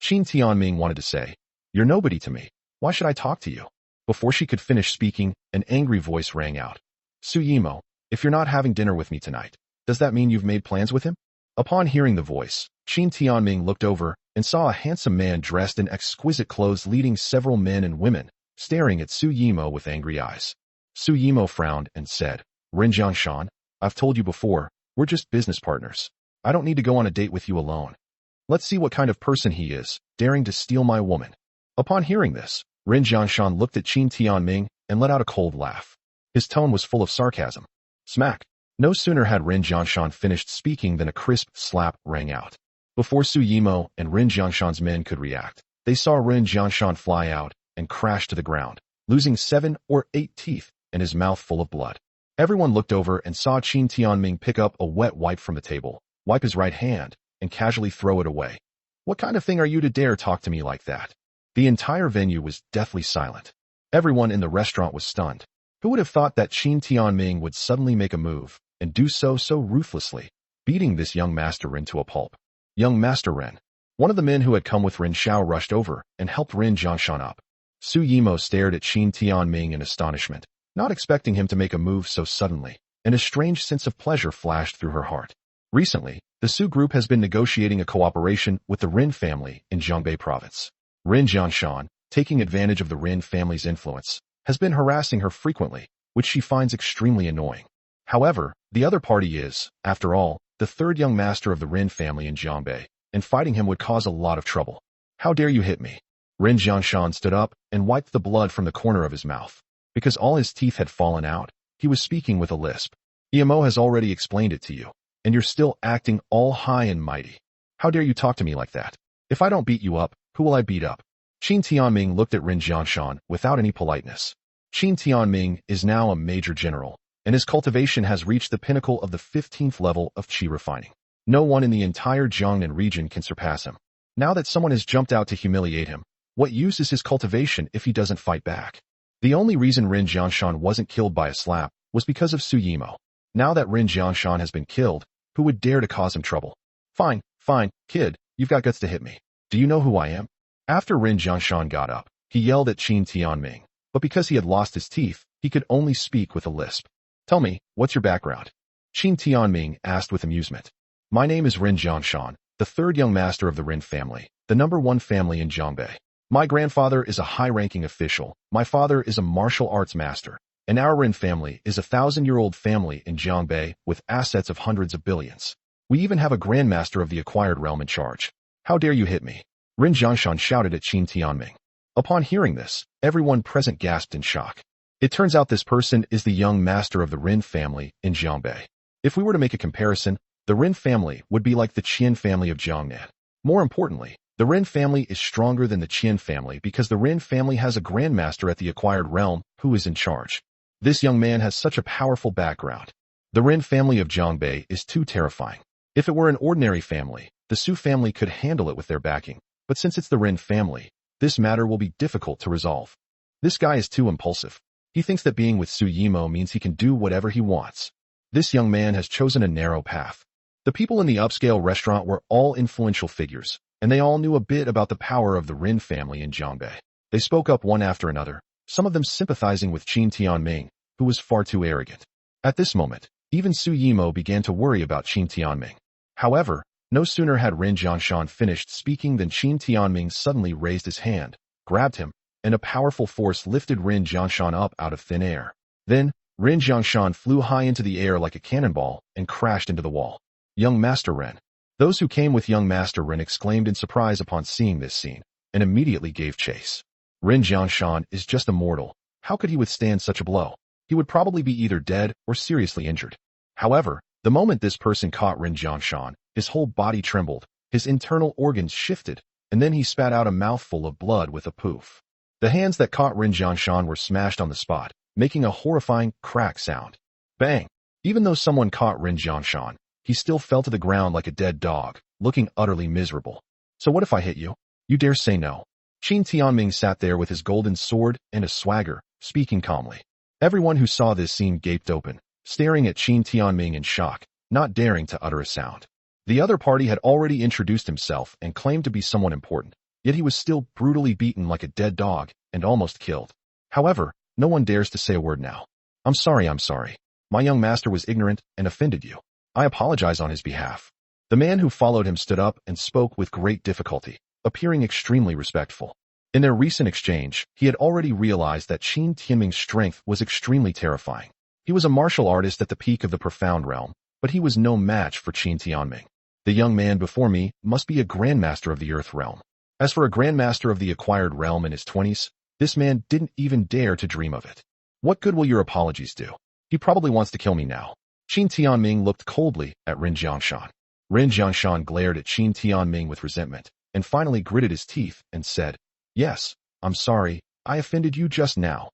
Qin Timing wanted to say, you're nobody to me. Why should I talk to you? Before she could finish speaking, an angry voice rang out. Su Yimo, if you're not having dinner with me tonight, does that mean you've made plans with him? Upon hearing the voice, Qin Timing looked over and saw a handsome man dressed in exquisite clothes leading several men and women, staring at Su Yimo with angry eyes. Su Yimo frowned and said, Ren Jiangshan, I've told you before, we're just business partners. I don't need to go on a date with you alone. Let's see what kind of person he is, daring to steal my woman. Upon hearing this, Ren Jiangshan looked at Qin Timing and let out a cold laugh. His tone was full of sarcasm. Smack! No sooner had Ren Jiangshan finished speaking than a crisp slap rang out. Before Su Yimo and Ren Jiangshan's men could react, they saw Ren Jiangshan fly out and crash to the ground, losing 7 or 8 teeth and his mouth full of blood. Everyone looked over and saw Qin Timing pick up a wet wipe from the table, wipe his right hand, and casually throw it away. What kind of thing are you to dare talk to me like that? The entire venue was deathly silent. Everyone in the restaurant was stunned. Who would have thought that Qin Timing would suddenly make a move, and do so ruthlessly, beating this young Master Ren to a pulp? Young Master Ren. One of the men who had come with Ren Xiao rushed over and helped Ren Jiangshan up. Su Yimo stared at Qin Timing in astonishment, not expecting him to make a move so suddenly, and a strange sense of pleasure flashed through her heart. Recently, the Su group has been negotiating a cooperation with the Ren family in Zhongbei province. Ren Jiangshan, taking advantage of the Ren family's influence, has been harassing her frequently, which she finds extremely annoying. However, the other party is, after all, the third young master of the Ren family in Zhongbei, and fighting him would cause a lot of trouble. How dare you hit me? Rin Jianshan stood up and wiped the blood from the corner of his mouth. Because all his teeth had fallen out, he was speaking with a lisp. Emo has already explained it to you, and you're still acting all high and mighty. How dare you talk to me like that? If I don't beat you up, who will I beat up? Qin Timing looked at Rin Jianshan without any politeness. Qin Timing is now a major general, and his cultivation has reached the pinnacle of the 15th level of qi refining. No one in the entire Jiangnan region can surpass him. Now that someone has jumped out to humiliate him, what use is his cultivation if he doesn't fight back? The only reason Rin Jianshan wasn't killed by a slap was because of Su Yimo. Now that Rin Jianshan has been killed, who would dare to cause him trouble? Fine, kid, you've got guts to hit me. Do you know who I am? After Rin Jianshan got up, he yelled at Qin Tianming, but because he had lost his teeth, he could only speak with a lisp. Tell me, what's your background? Qin Tianming asked with amusement. My name is Rin Jianshan, the third young master of the Rin family, the #1 family in Zhangbei. My grandfather is a high-ranking official, my father is a martial arts master, and our Rin family is a 1,000-year-old family in Zhangbei with assets of hundreds of billions. We even have a grandmaster of the acquired realm in charge. How dare you hit me? Rin Jianshan shouted at Qin Tianming. Upon hearing this, everyone present gasped in shock. It turns out this person is the young master of the Rin family in Zhangbei. If we were to make a comparison, the Rin family would be like the Qin family of Jiangnan. More importantly, the Rin family is stronger than the Qin family because the Rin family has a grandmaster at the acquired realm who is in charge. This young man has such a powerful background. The Rin family of Zhangbei is too terrifying. If it were an ordinary family, the Su family could handle it with their backing, but since it's the Rin family, this matter will be difficult to resolve. This guy is too impulsive. He thinks that being with Su Yimo means he can do whatever he wants. This young man has chosen a narrow path. The people in the upscale restaurant were all influential figures, and they all knew a bit about the power of the Rin family in Zhangbei. They spoke up one after another, some of them sympathizing with Qin Tianming, who was far too arrogant. At this moment, even Su Yimo began to worry about Qin Tianming. However, no sooner had Rin Jianshan finished speaking than Qin Tianming suddenly raised his hand, grabbed him, and a powerful force lifted Rin Jianshan up out of thin air. Then, Rin Jianshan flew high into the air like a cannonball and crashed into the wall. Young Master Ren. Those who came with young Master Ren exclaimed in surprise upon seeing this scene, and immediately gave chase. Rin Jianshan is just a mortal. How could he withstand such a blow? He would probably be either dead or seriously injured. However, the moment this person caught Rin Jianshan, his whole body trembled, his internal organs shifted, and then he spat out a mouthful of blood with a poof. The hands that caught Rin Jianshan were smashed on the spot, making a horrifying crack sound. Bang! Even though someone caught Rin Jianshan, he still fell to the ground like a dead dog, looking utterly miserable. So what if I hit you? You dare say no? Qin Tianming sat there with his golden sword and a swagger, speaking calmly. Everyone who saw this scene gaped open, staring at Qin Tianming in shock, not daring to utter a sound. The other party had already introduced himself and claimed to be someone important, yet he was still brutally beaten like a dead dog and almost killed. However, no one dares to say a word now. I'm sorry. My young master was ignorant and offended you. I apologize on his behalf. The man who followed him stood up and spoke with great difficulty, appearing extremely respectful. In their recent exchange, he had already realized that Qin Timing's strength was extremely terrifying. He was a martial artist at the peak of the profound realm, but he was no match for Qin Tianming. The young man before me must be a grandmaster of the earth realm. As for a grandmaster of the acquired realm in his 20s, this man didn't even dare to dream of it. What good will your apologies do? He probably wants to kill me now. Qin Tianming looked coldly at Rin Jianshan. Rin Jianshan glared at Qin Tianming with resentment, and finally gritted his teeth and said, Yes, I'm sorry, I offended you just now.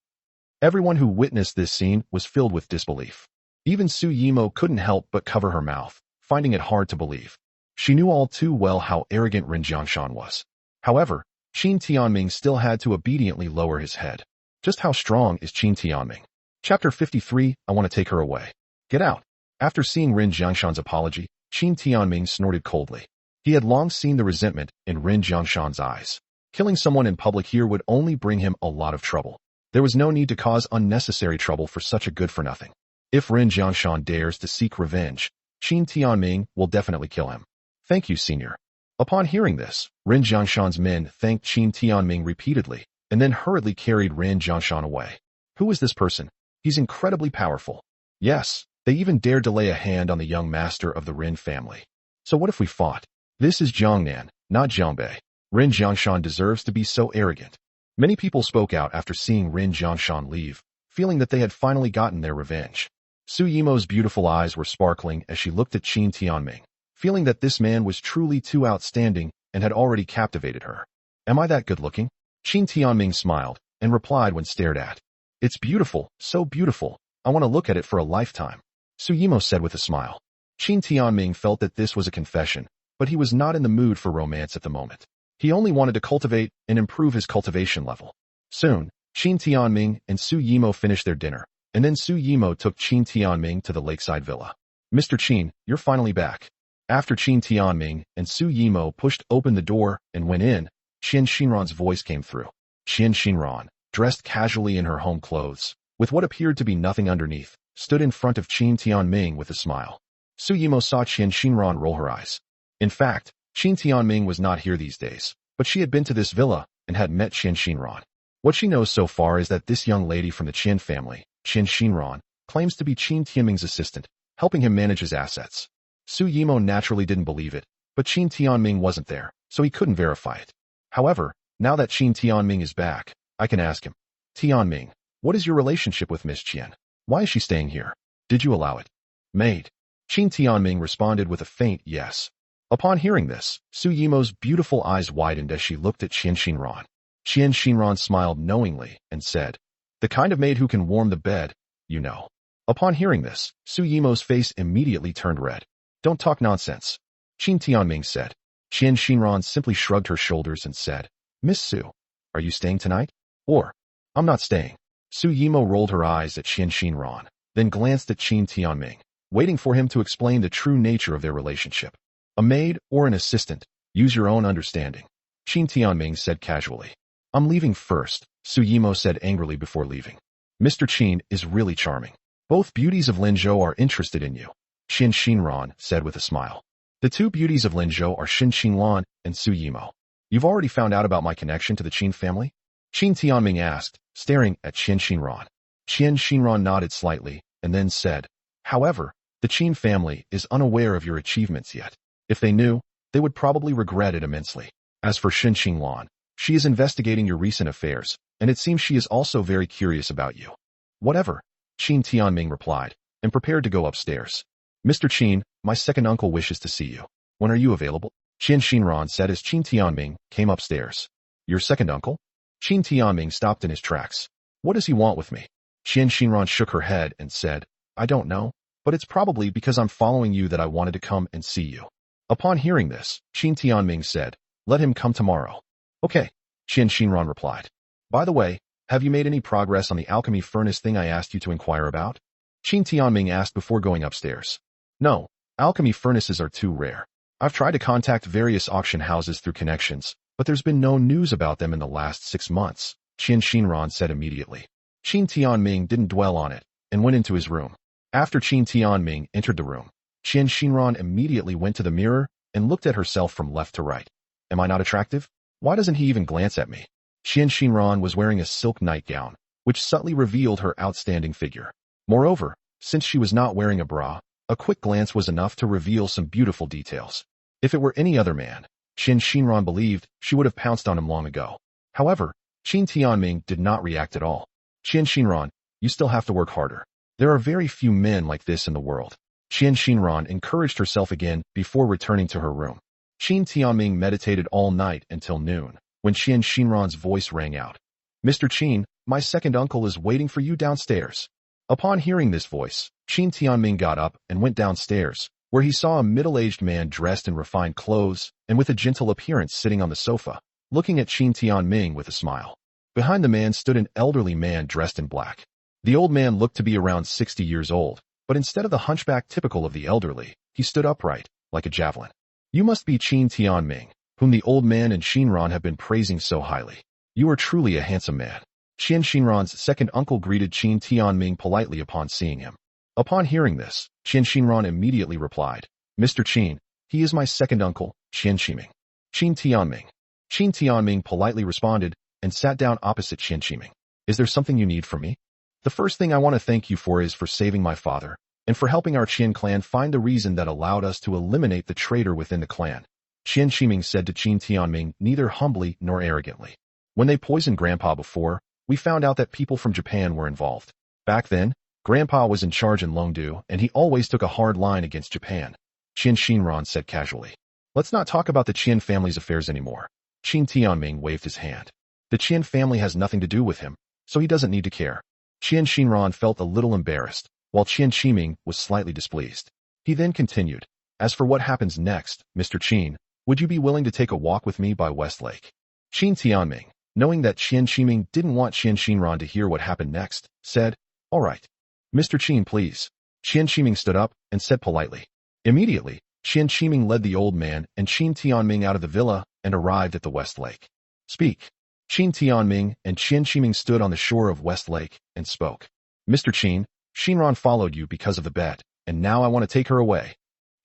Everyone who witnessed this scene was filled with disbelief. Even Su Yimo couldn't help but cover her mouth, finding it hard to believe. She knew all too well how arrogant Rin Jianshan was. However, Qin Tianming still had to obediently lower his head. Just how strong is Qin Tianming? Chapter 53, I want to take her away. Get out. After seeing Rin Jianshan's apology, Qin Tianming snorted coldly. He had long seen the resentment in Rin Jianshan's eyes. Killing someone in public here would only bring him a lot of trouble. There was no need to cause unnecessary trouble for such a good-for-nothing. If Rin Jianshan dares to seek revenge, Qin Tianming will definitely kill him. Thank you, senior. Upon hearing this, Rin Jianshan's men thanked Qin Tianming repeatedly, and then hurriedly carried Rin Jianshan away. Who is this person? He's incredibly powerful. Yes, they even dared to lay a hand on the young master of the Rin family. So what if we fought? This is Jiangnan, not Zhangbei. Rin Jiangshan deserves to be so arrogant. Many people spoke out after seeing Rin Jiangshan leave, feeling that they had finally gotten their revenge. Su Yimo's beautiful eyes were sparkling as she looked at Qin Tianming, feeling that this man was truly too outstanding and had already captivated her. Am I that good-looking? Qin Tianming smiled and replied when stared at. It's beautiful, so beautiful. I want to look at it for a lifetime, Su Yimo said with a smile. Qin Tianming felt that this was a confession, but he was not in the mood for romance at the moment. He only wanted to cultivate and improve his cultivation level. Soon, Qin Tianming and Su Yimo finished their dinner, and then Su Yimo took Qin Tianming to the lakeside villa. Mr. Qin, you're finally back. After Qin Tianming and Su Yimo pushed open the door and went in, Qian Xinran's voice came through. Qian Xinran, dressed casually in her home clothes, with what appeared to be nothing underneath, stood in front of Qin Tianming with a smile. Su Yimo saw Qian Xinran roll her eyes. In fact, Qin Tianming was not here these days, but she had been to this villa and had met Qian Xinran. What she knows so far is that this young lady from the Qin family, Qian Xinran, claims to be Qin Timing's assistant, helping him manage his assets. Su Yimo naturally didn't believe it, but Qin Tianming wasn't there, so he couldn't verify it. However, now that Qin Tianming is back, I can ask him. Tianming, what is your relationship with Miss Qian? Why is she staying here? Did you allow it? Maid. Qin Tianming responded with a faint yes. Upon hearing this, Su Yimo's beautiful eyes widened as she looked at Qian Xinran. Qian Xinran smiled knowingly and said, the kind of maid who can warm the bed, you know. Upon hearing this, Su Yimo's face immediately turned red. Don't talk nonsense, Qin Tianming said. Qian Xinran simply shrugged her shoulders and said, Miss Su, are you staying tonight? Or, I'm not staying. Su Yimo rolled her eyes at Qian Xinran, then glanced at Qin Tianming, waiting for him to explain the true nature of their relationship. A maid or an assistant, use your own understanding, Qin Tianming said casually. I'm leaving first, Su Yimo said angrily before leaving. Mr. Qin is really charming. Both beauties of Linzhou are interested in you, Qian Xinran said with a smile. The two beauties of Linzhou are Xin Qinlan and Su Yimo. You've already found out about my connection to the Qin family? Qin Tianming asked, staring at Qian Xinran. Qian Xinran nodded slightly, and then said, however, the Qin family is unaware of your achievements yet. If they knew, they would probably regret it immensely. As for Xin Qinlan, she is investigating your recent affairs, and it seems she is also very curious about you. Whatever, Qin Tianming replied, and prepared to go upstairs. Mr. Qin, my second uncle wishes to see you. When are you available? Qian Xinran said as Qin Tianming came upstairs. Your second uncle? Qin Tianming stopped in his tracks. What does he want with me? Qian Xinran shook her head and said, I don't know, but it's probably because I'm following you that I wanted to come and see you. Upon hearing this, Qin Tianming said, let him come tomorrow. Okay, Qian Xinran replied. By the way, have you made any progress on the alchemy furnace thing I asked you to inquire about? Qin Tianming asked before going upstairs. No, alchemy furnaces are too rare. I've tried to contact various auction houses through connections, but there's been no news about them in the last 6 months, Qian Xinran said immediately. Qin Tianming didn't dwell on it, and went into his room. After Qin Tianming entered the room, Qian Xinran immediately went to the mirror and looked at herself from left to right. Am I not attractive? Why doesn't he even glance at me? Qian Xinran was wearing a silk nightgown, which subtly revealed her outstanding figure. Moreover, since she was not wearing a bra, a quick glance was enough to reveal some beautiful details. If it were any other man, Qian Xinran believed she would have pounced on him long ago. However, Qin Tianming did not react at all. Qian Xinran, you still have to work harder. There are very few men like this in the world. Qian Xinran encouraged herself again before returning to her room. Qin Tianming meditated all night until noon, when Qian Xinran's voice rang out. Mr. Qin, my second uncle is waiting for you downstairs. Upon hearing this voice, Qin Tianming got up and went downstairs, where he saw a middle-aged man dressed in refined clothes and with a gentle appearance sitting on the sofa, looking at Qin Tianming with a smile. Behind the man stood an elderly man dressed in black. The old man looked to be around 60 years old, but instead of the hunchback typical of the elderly, he stood upright, like a javelin. You must be Qin Tianming, whom the old man and Xinran have been praising so highly. You are truly a handsome man. Qian Xinran's second uncle greeted Qin Tianming politely upon seeing him. Upon hearing this, Qian Xinran immediately replied, Mr. Qin, he is my second uncle, Qian Qiming. Qin Tianming. Qin Tianming politely responded and sat down opposite Qian Qiming. Is there something you need from me? The first thing I want to thank you for is for saving my father, and for helping our Qin clan find the reason that allowed us to eliminate the traitor within the clan. Qin Timing said to Qin Tianming neither humbly nor arrogantly. When they poisoned Grandpa before, we found out that people from Japan were involved. Back then, Grandpa was in charge in Longdu and he always took a hard line against Japan. Qin Shinran said casually. Let's not talk about the Qin family's affairs anymore. Qin Tianming waved his hand. The Qin family has nothing to do with him, so he doesn't need to care. Qin Shinran felt a little embarrassed, while Qin Timing was slightly displeased. He then continued, as for what happens next, Mr. Qin, would you be willing to take a walk with me by Westlake? Qin Tianming, knowing that Qin Timing didn't want Qin Shinran to hear what happened next, said, all right. Mr. Qin, please. Qin Timing stood up and said politely. Immediately, Qin Timing led the old man and Qin Tianming out of the villa and arrived at the West Lake. Speak. Qin Tianming and Qin Timing stood on the shore of West Lake and spoke. Mr. Qin, Shinran followed you because of the bet, and now I want to take her away.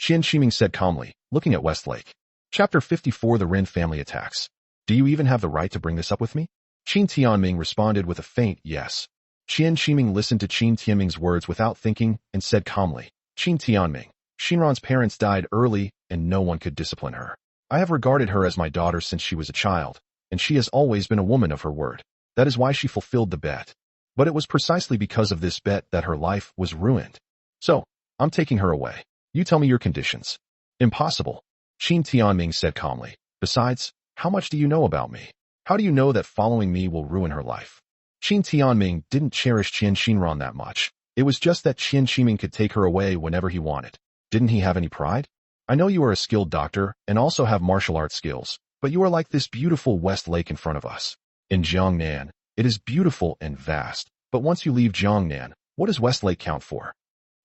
Qin Timing said calmly, looking at West Lake. Chapter 54 The Rin Family Attacks. Do you even have the right to bring this up with me? Qin Tianming responded with a faint yes. Qin Timing listened to Qin Tianming's words without thinking and said calmly, Qin Tianming, Shinran's parents died early and no one could discipline her. I have regarded her as my daughter since she was a child, and she has always been a woman of her word. That is why she fulfilled the bet. But it was precisely because of this bet that her life was ruined. So, I'm taking her away. You tell me your conditions. Impossible. Qin Tianming said calmly. Besides, how much do you know about me? How do you know that following me will ruin her life? Qin Tianming didn't cherish Qin Shinran that much. It was just that Qin Timing could take her away whenever he wanted. Didn't he have any pride? I know you are a skilled doctor and also have martial arts skills, but you are like this beautiful West Lake in front of us. In Jiangnan, it is beautiful and vast, but once you leave Jiangnan, what does West Lake count for?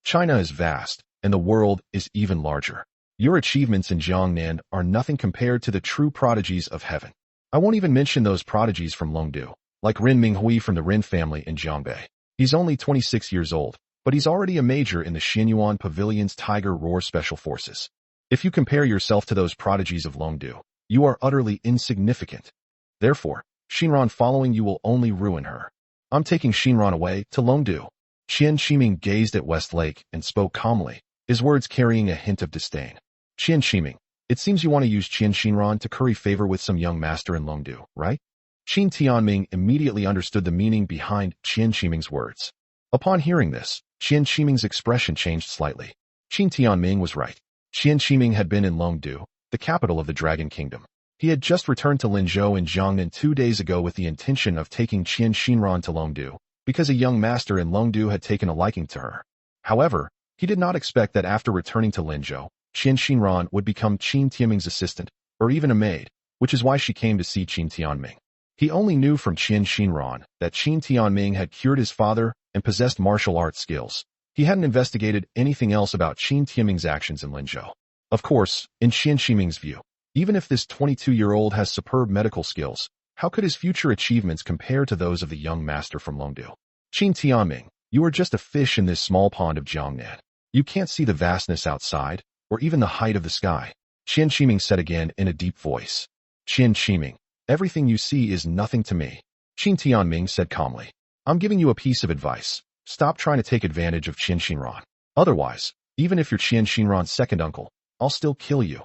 China is vast, and the world is even larger. Your achievements in Jiangnan are nothing compared to the true prodigies of heaven. I won't even mention those prodigies from Longdu, like Rin Minghui from the Rin family in Jiangbei. He's only 26 years old, but he's already a major in the Xinyuan Pavilion's Tiger Roar Special Forces. If you compare yourself to those prodigies of Longdu, you are utterly insignificant. Therefore, Shinran following you will only ruin her. I'm taking Shinran away to Longdu. Qin Timing gazed at West Lake and spoke calmly, his words carrying a hint of disdain. Qin Timing, it seems you want to use Qin Shinran to curry favor with some young master in Longdu, right? Qin Tianming immediately understood the meaning behind Qin Timing's words. Upon hearing this, Qin Timing's expression changed slightly. Qin Tianming was right. Qin Timing had been in Longdu, the capital of the Dragon Kingdom. He had just returned to Linzhou in Jiangnan 2 days ago with the intention of taking Qin Shinran to Longdu, because a young master in Longdu had taken a liking to her. However, he did not expect that after returning to Linzhou, Qin Shinran would become Qin Timing's assistant, or even a maid, which is why she came to see Qin Tianming. He only knew from Qin Shinran that Qin Tianming had cured his father and possessed martial arts skills. He hadn't investigated anything else about Qin Timing's actions in Linzhou. Of course, in Qin Timing's view, even if this 22-year-old has superb medical skills, how could his future achievements compare to those of the young master from Longdu? Qin Tianming, you are just a fish in this small pond of Jiangnan. You can't see the vastness outside, or even the height of the sky. Qin Timing said again in a deep voice. Qin Timing, everything you see is nothing to me. Qin Tianming said calmly. I'm giving you a piece of advice. Stop trying to take advantage of Qin Shinran. Otherwise, even if you're Qin Shinran's second uncle, I'll still kill you.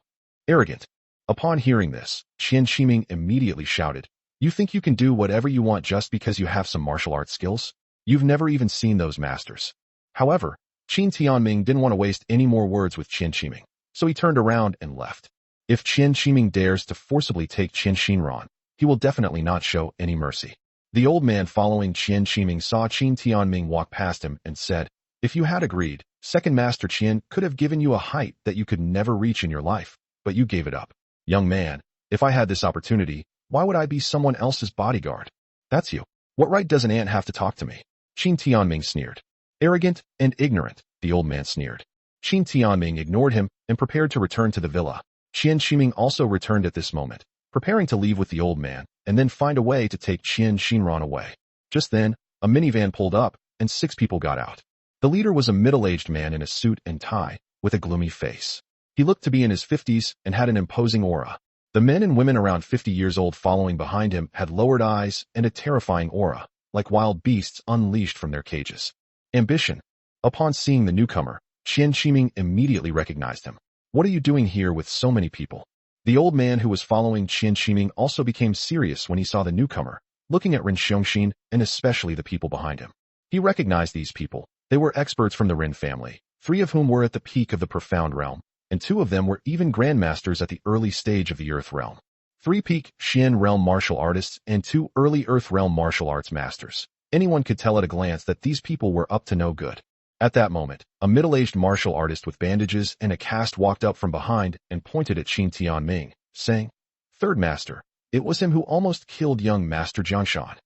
Arrogant. Upon hearing this, Qin Timing immediately shouted, You think you can do whatever you want just because you have some martial arts skills? You've never even seen those masters. However, Qin Tianming didn't want to waste any more words with Qin Timing, so he turned around and left. If Qin Timing dares to forcibly take Qin Shinran, he will definitely not show any mercy. The old man following Qin Timing saw Qin Tianming walk past him and said, If you had agreed, Second Master Qin could have given you a height that you could never reach in your life, but you gave it up. Young man, if I had this opportunity, why would I be someone else's bodyguard? That's you. What right does an ant have to talk to me? Qin Tianming sneered. Arrogant and ignorant, the old man sneered. Qin Tianming ignored him and prepared to return to the villa. Qin Timing also returned at this moment, preparing to leave with the old man and then find a way to take Qin Shinran away. Just then, a minivan pulled up and 6 people got out. The leader was a middle-aged man in a suit and tie, with a gloomy face. He looked to be in his 50s and had an imposing aura. The men and women around 50 years old following behind him had lowered eyes and a terrifying aura, like wild beasts unleashed from their cages. Ambition. Upon seeing the newcomer, Qin Timing immediately recognized him. What are you doing here with so many people? The old man who was following Qin Timing also became serious when he saw the newcomer, looking at Ren Xiongxin and especially the people behind him. He recognized these people. They were experts from the Ren family, 3 of whom were at the peak of the profound realm, and 2 of them were even grandmasters at the early stage of the Earth realm. 3 peak Xian realm martial artists and 2 early Earth realm martial arts masters. Anyone could tell at a glance that these people were up to no good. At that moment, a middle-aged martial artist with bandages and a cast walked up from behind and pointed at Qin Timing, saying, "Third master." It was him who almost killed young Master Jiangshan.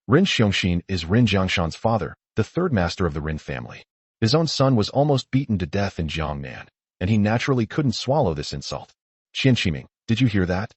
Ren Xiongxin is Ren Jiangshan's father, the third master of the Ren family. His own son was almost beaten to death in Jiangnan, and he naturally couldn't swallow this insult. "Qin Timing, did you hear that?"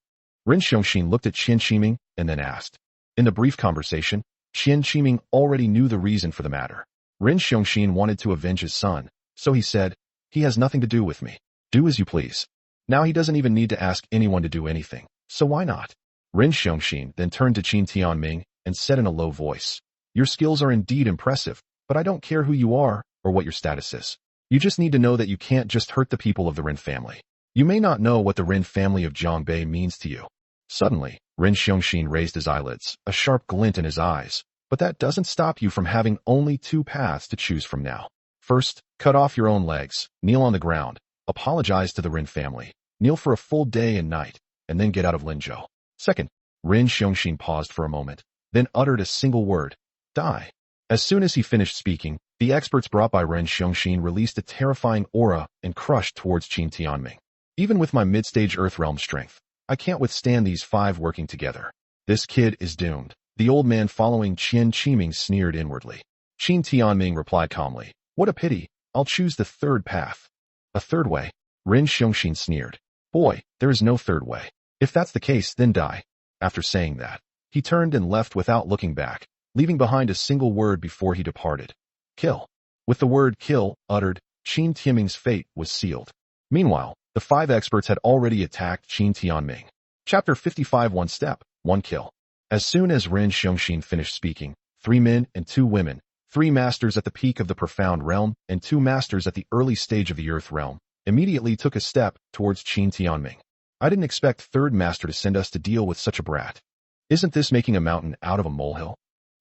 Ren Xiongxin looked at Qin Timing and then asked. In the brief conversation, Qin Timing already knew the reason for the matter. Ren Xiongxin wanted to avenge his son, so he said, "He has nothing to do with me. Do as you please." Now he doesn't even need to ask anyone to do anything, so why not? Ren Xiongxin then turned to Qin Timing and said in a low voice, "Your skills are indeed impressive, but I don't care who you are or what your status is. You just need to know that you can't just hurt the people of the Ren family. You may not know what the Ren family of Zhongbei means to you." Suddenly, Ren Xiongxin raised his eyelids, a sharp glint in his eyes. But that doesn't stop you from having only 2 paths to choose from now. First, cut off your own legs, kneel on the ground, apologize to the Ren family, kneel for a full day and night, and then get out of Linzhou. Second, Ren Xiongxin paused for a moment, then uttered a single word, "Die." As soon as he finished speaking, the experts brought by Ren Xiongxin released a terrifying aura and crushed towards Qin Timing. Even with my mid-stage Earth realm strength, I can't withstand these 5 working together. This kid is doomed. The old man following Qin Timing sneered inwardly. Qin Timing replied calmly, "What a pity, I'll choose the third path." "A third way?" Ren Xiongxin sneered. "Boy, there is no third way. If that's the case, then die." After saying that, he turned and left without looking back, leaving behind a single word before he departed. "Kill." With the word "kill" uttered, Qin Timing's fate was sealed. Meanwhile, the 5 experts had already attacked Qin Timing. Chapter 55 One Step, One Kill. As soon as Ren Xiongxin finished speaking, 3 men and 2 women, 3 masters at the peak of the profound realm and 2 masters at the early stage of the Earth realm, immediately took a step towards Qin Timing. "I didn't expect third master to send us to deal with such a brat. Isn't this making a mountain out of a molehill?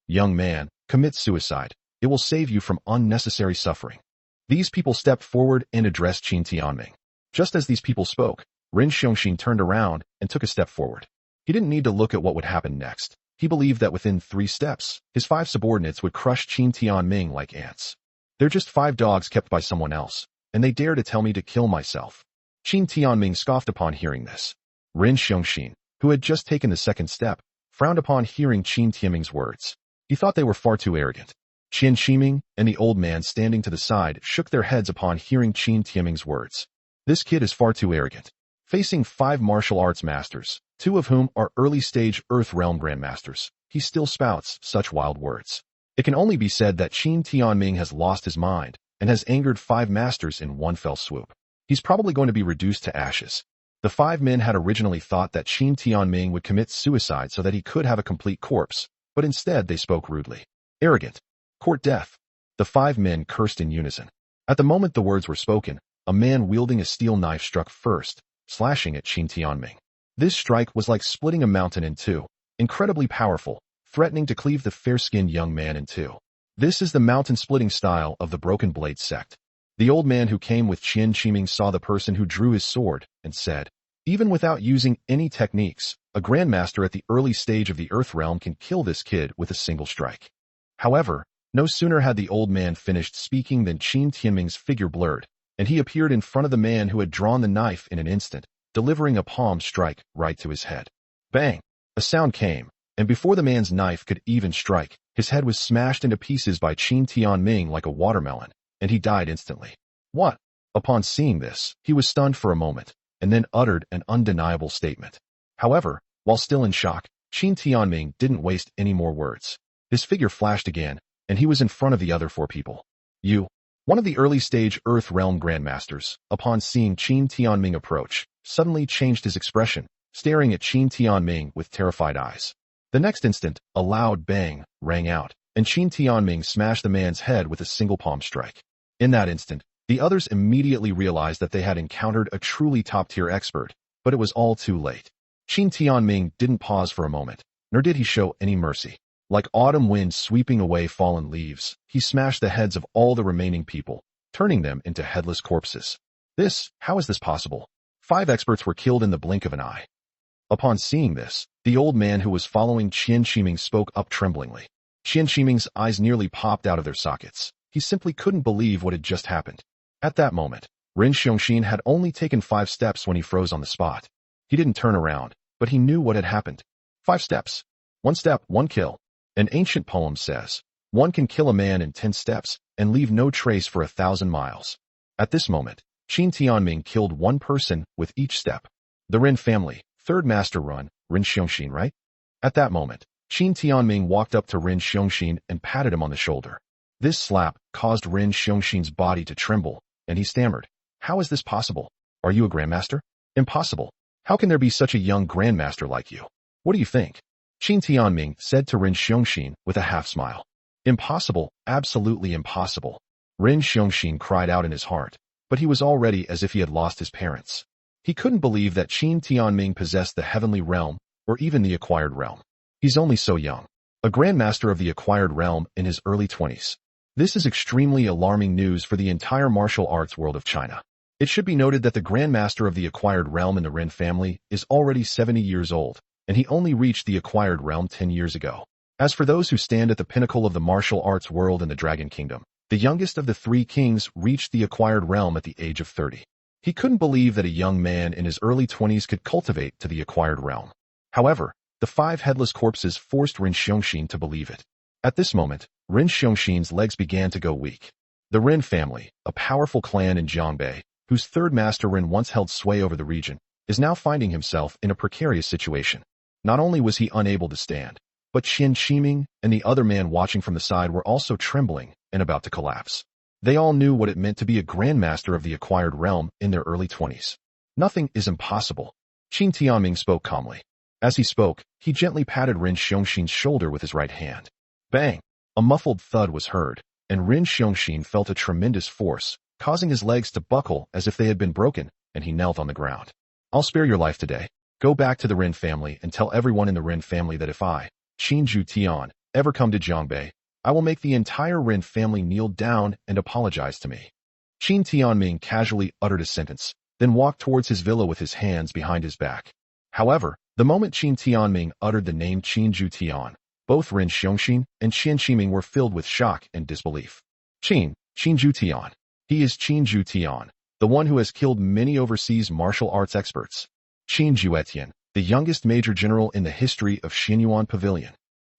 Young man, commit suicide. It will save you from unnecessary suffering." These people stepped forward and addressed Qin Timing. Just as these people spoke, Ren Xiongxin turned around and took a step forward. He didn't need to look at what would happen next. He believed that within 3 steps, his 5 subordinates would crush Qin Timing like ants. "They're just 5 dogs kept by someone else, and they dare to tell me to kill myself." Qin Timing scoffed upon hearing this. Ren Xiongxin, who had just taken the second step, frowned upon hearing Qin Timing's words. He thought they were far too arrogant. Qin Timing and the old man standing to the side shook their heads upon hearing Qin Timing's words. This kid is far too arrogant. Facing 5 martial arts masters, 2 of whom are early-stage Earth Realm Grandmasters, he still spouts such wild words. It can only be said that Qin Timing has lost his mind and has angered 5 masters in one fell swoop. He's probably going to be reduced to ashes. The 5 men had originally thought that Qin Timing would commit suicide so that he could have a complete corpse, but instead they spoke rudely. "Arrogant. Court death." The 5 men cursed in unison. At the moment the words were spoken, a man wielding a steel knife struck first, slashing at Qin Timing. This strike was like splitting a mountain in 2, incredibly powerful, threatening to cleave the fair-skinned young man in 2. This is the mountain-splitting style of the Broken Blade sect. The old man who came with Qin Timing saw the person who drew his sword and said, "Even without using any techniques, a grandmaster at the early stage of the Earth realm can kill this kid with a single strike." However, no sooner had the old man finished speaking than Qin Timing's figure blurred, and he appeared in front of the man who had drawn the knife in an instant, delivering a palm strike right to his head. Bang! A sound came, and before the man's knife could even strike, his head was smashed into pieces by Qin Timing like a watermelon, and he died instantly. "What?" Upon seeing this, he was stunned for a moment, and then uttered an undeniable statement. However, while still in shock, Qin Timing didn't waste any more words. His figure flashed again, and he was in front of the other 4 people. "You." One of the early-stage Earth Realm Grandmasters, upon seeing Qin Timing approach, suddenly changed his expression, staring at Qin Timing with terrified eyes. The next instant, a loud bang rang out, and Qin Timing smashed the man's head with a single palm strike. In that instant, the others immediately realized that they had encountered a truly top-tier expert, but it was all too late. Qin Timing didn't pause for a moment, nor did he show any mercy. Like autumn wind sweeping away fallen leaves, he smashed the heads of all the remaining people, turning them into headless corpses. How is this possible? 5 experts were killed in the blink of an eye. Upon seeing this, the old man who was following Qin Timing spoke up tremblingly. Qin Timing's eyes nearly popped out of their sockets. He simply couldn't believe what had just happened. At that moment, Ren Xiongxin had only taken 5 steps when he froze on the spot. He didn't turn around, but he knew what had happened. 5 steps. 1 step, 1 kill. An ancient poem says, one can kill a man in 10 steps and leave no trace for 1,000 miles. At this moment, Qin Timing killed 1 person with each step. The Ren family, 3rd master Ren Xiongxin, right? At that moment, Qin Timing walked up to Ren Xiongxin and patted him on the shoulder. This slap caused Ren Xiongxin's body to tremble, and he stammered, "How is this possible? Are you a grandmaster? Impossible. How can there be such a young grandmaster like you? What do you think?" Qin Timing said to Ren Xiongxin with a half-smile. "Impossible, absolutely impossible." Ren Xiongxin cried out in his heart, but he was already as if he had lost his parents. He couldn't believe that Qin Timing possessed the heavenly realm, or even the acquired realm. He's only so young. A grandmaster of the acquired realm in his early 20s. This is extremely alarming news for the entire martial arts world of China. It should be noted that the grandmaster of the acquired realm in the Ren family is already 70 years old, and he only reached the acquired realm 10 years ago. As for those who stand at the pinnacle of the martial arts world in the Dragon Kingdom, the youngest of the 3 kings reached the acquired realm at the age of 30. He couldn't believe that a young man in his early 20s could cultivate to the acquired realm. However, the 5 headless corpses forced Ren Xiongxin to believe it. At this moment, Ren Xiongxin's legs began to go weak. The Ren family, a powerful clan in Jiangbei, whose 3rd master Ren once held sway over the region, is now finding himself in a precarious situation. Not only was he unable to stand, but Qin Timing and the other man watching from the side were also trembling and about to collapse. They all knew what it meant to be a grandmaster of the acquired realm in their early 20s. Nothing is impossible. Qin Timing spoke calmly. As he spoke, he gently patted Ren Xiongxin's shoulder with his right hand. Bang! A muffled thud was heard, and Ren Xiongxin felt a tremendous force, causing his legs to buckle as if they had been broken, and he knelt on the ground. "I'll spare your life today. Go back to the Ren family and tell everyone in the Ren family that if I, Qin Tian, ever come to Jiangbei, I will make the entire Ren family kneel down and apologize to me." Qin Tianming casually uttered a sentence, then walked towards his villa with his hands behind his back. However, the moment Qin Tianming uttered the name Qin Tian, both Ren Xiongxin and Qin Timing were filled with shock and disbelief. Qin Tian. He is Qin Tian, the one who has killed many overseas martial arts experts. Qin Juetian, the youngest major general in the history of Xinyuan Pavilion.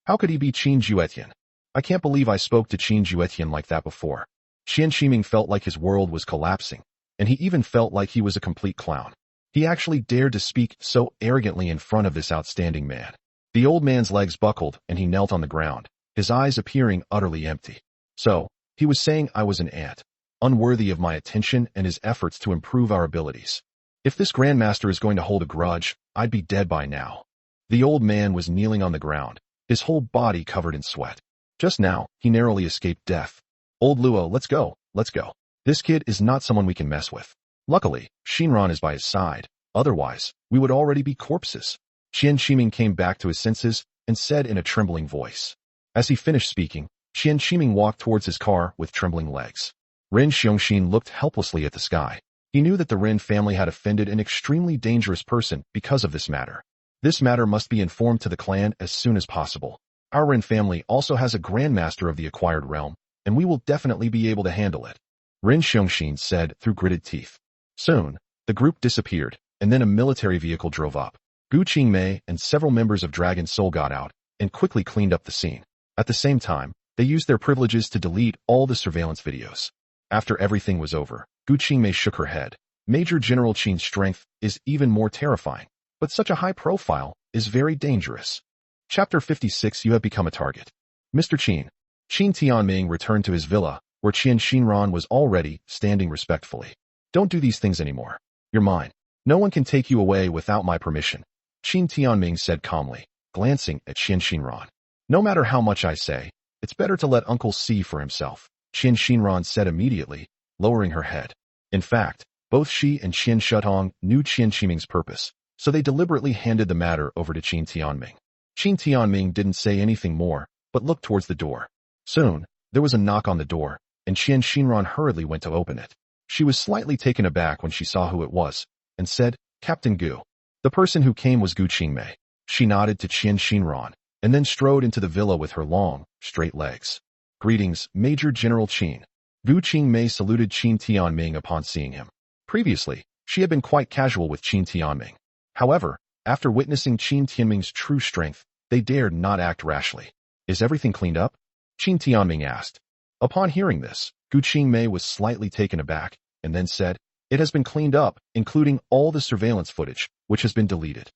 How could he be Qin Juetian? I can't believe I spoke to Qin Juetian like that before. Qin Timing felt like his world was collapsing, and he even felt like he was a complete clown. He actually dared to speak so arrogantly in front of this outstanding man. The old man's legs buckled and he knelt on the ground, his eyes appearing utterly empty. So, he was saying I was an ant, unworthy of my attention and his efforts to improve our abilities. If this grandmaster is going to hold a grudge, I'd be dead by now. The old man was kneeling on the ground, his whole body covered in sweat. Just now, he narrowly escaped death. "Old Luo, let's go. This kid is not someone we can mess with." Luckily, Shinran is by his side, otherwise, we would already be corpses. Qin Timing came back to his senses and said in a trembling voice. As he finished speaking, Qin Timing walked towards his car with trembling legs. Ren Xiongxin looked helplessly at the sky. He knew that the Ren family had offended an extremely dangerous person because of this matter. This matter must be informed to the clan as soon as possible. Our Ren family also has a grandmaster of the acquired realm, and we will definitely be able to handle it. Ren Xiongxin said through gritted teeth. Soon, the group disappeared, and then a military vehicle drove up. Gu Qingmei and several members of Dragon Soul got out and quickly cleaned up the scene. At the same time, they used their privileges to delete all the surveillance videos. After everything was over, Gu Qingmei shook her head. Major General Qin's strength is even more terrifying, but such a high profile is very dangerous. Chapter 56. You have become a target. Mr. Qin. Qin Tianming returned to his villa, where Qin Shinran was already standing respectfully. "Don't do these things anymore. You're mine. No one can take you away without my permission," Qin Tianming said calmly, glancing at Qin Shinran. "No matter how much I say, it's better to let Uncle see for himself," Qin Shinran said immediately, lowering her head. In fact, Both she and Qin Shutong knew Qin Timing's purpose, so they deliberately handed the matter over to Qin Tianming. Qin Tianming didn't say anything more, but looked towards the door. Soon, there was a knock on the door, and Qian Xinran hurriedly went to open it. She was slightly taken aback when she saw who it was, and said, "Captain Gu." The person who came was Gu Qingmei. She nodded to Qian Xinran, and then strode into the villa with her long, straight legs. "Greetings, Major General Qin." Gu Qingmei saluted Qin Tianming upon seeing him. Previously, she had been quite casual with Qin Tianming. However, after witnessing Qin Tianming's true strength, they dared not act rashly. "Is everything cleaned up?" Qin Tianming asked. Upon hearing this, Gu Qingmei was slightly taken aback, and then said, "It has been cleaned up, including all the surveillance footage, which has been deleted."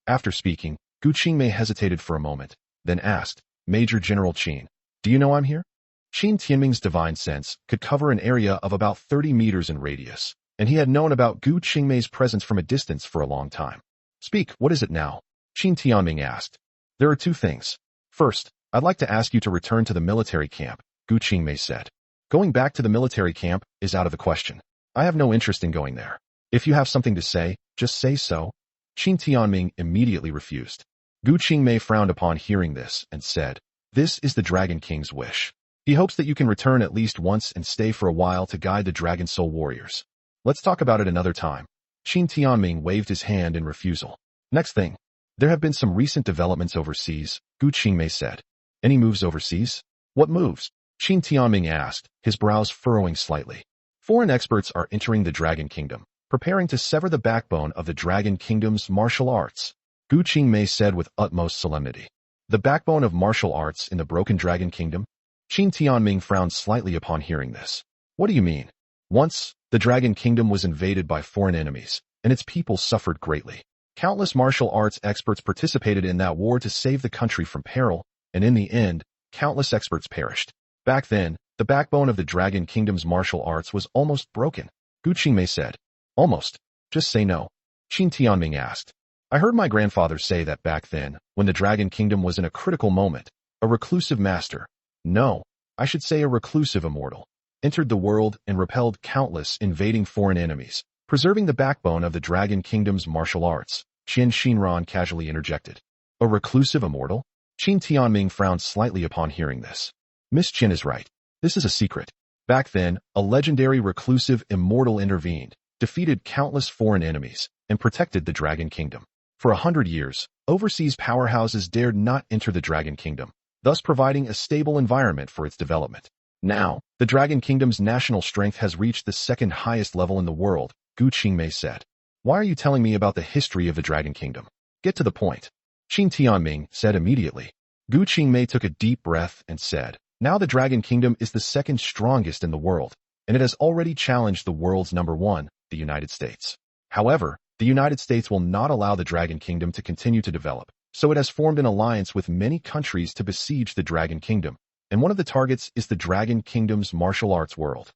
After speaking, Gu Qingmei hesitated for a moment, then asked, "Major General Qin, do you know I'm here?" Qin Tianming's divine sense could cover an area of about 30 meters in radius, and he had known about Gu Qingmei's presence from a distance for a long time. "Speak, what is it now?" Qin Tianming asked. "There are two things. First, I'd like to ask you to return to the military camp," Gu Qingmei said. "Going back to the military camp is out of the question. I have no interest in going there. If you have something to say, just say so." Qin Tianming immediately refused. Gu Qingmei frowned upon hearing this and said, "This is the Dragon King's wish. He hopes that you can return at least once and stay for a while to guide the Dragon Soul warriors. Let's talk about it another time." Qin Tianming waved his hand in refusal. "Next thing. There have been some recent developments overseas," Gu Qingmei said. "Any moves overseas?" "What moves?" Qin Tianming asked, his brows furrowing slightly. "Foreign experts are entering the Dragon Kingdom, preparing to sever the backbone of the Dragon Kingdom's martial arts," Gu Qingmei said with utmost solemnity. "The backbone of martial arts in the Broken Dragon Kingdom?" Qin Tianming frowned slightly upon hearing this. "What do you mean?" "Once, the Dragon Kingdom was invaded by foreign enemies, and its people suffered greatly. Countless martial arts experts participated in that war to save the country from peril, and in the end, countless experts perished. Back then, the backbone of the Dragon Kingdom's martial arts was almost broken," Gu Qingmei said. "Almost. Just say no." Qin Tianming asked. "I heard my grandfather say that back then, when the Dragon Kingdom was in a critical moment, a reclusive master, no, I should say a reclusive immortal, entered the world and repelled countless invading foreign enemies, preserving the backbone of the Dragon Kingdom's martial arts," Qian Xinran casually interjected. "A reclusive immortal?" Qin Tianming frowned slightly upon hearing this. "Miss Qin is right. This is a secret. Back then, a legendary reclusive immortal intervened, defeated countless foreign enemies, and protected the Dragon Kingdom. For 100 years, overseas powerhouses dared not enter the Dragon Kingdom, thus providing a stable environment for its development. Now, the Dragon Kingdom's national strength has reached the second highest level in the world," Gu Qingmei said. "Why are you telling me about the history of the Dragon Kingdom? Get to the point." Qin Tianming said immediately. Gu Qingmei took a deep breath and said, "Now the Dragon Kingdom is the second strongest in the world, and it has already challenged the world's number one, the United States. However, the United States will not allow the Dragon Kingdom to continue to develop, so it has formed an alliance with many countries to besiege the Dragon Kingdom, and one of the targets is the Dragon Kingdom's martial arts world.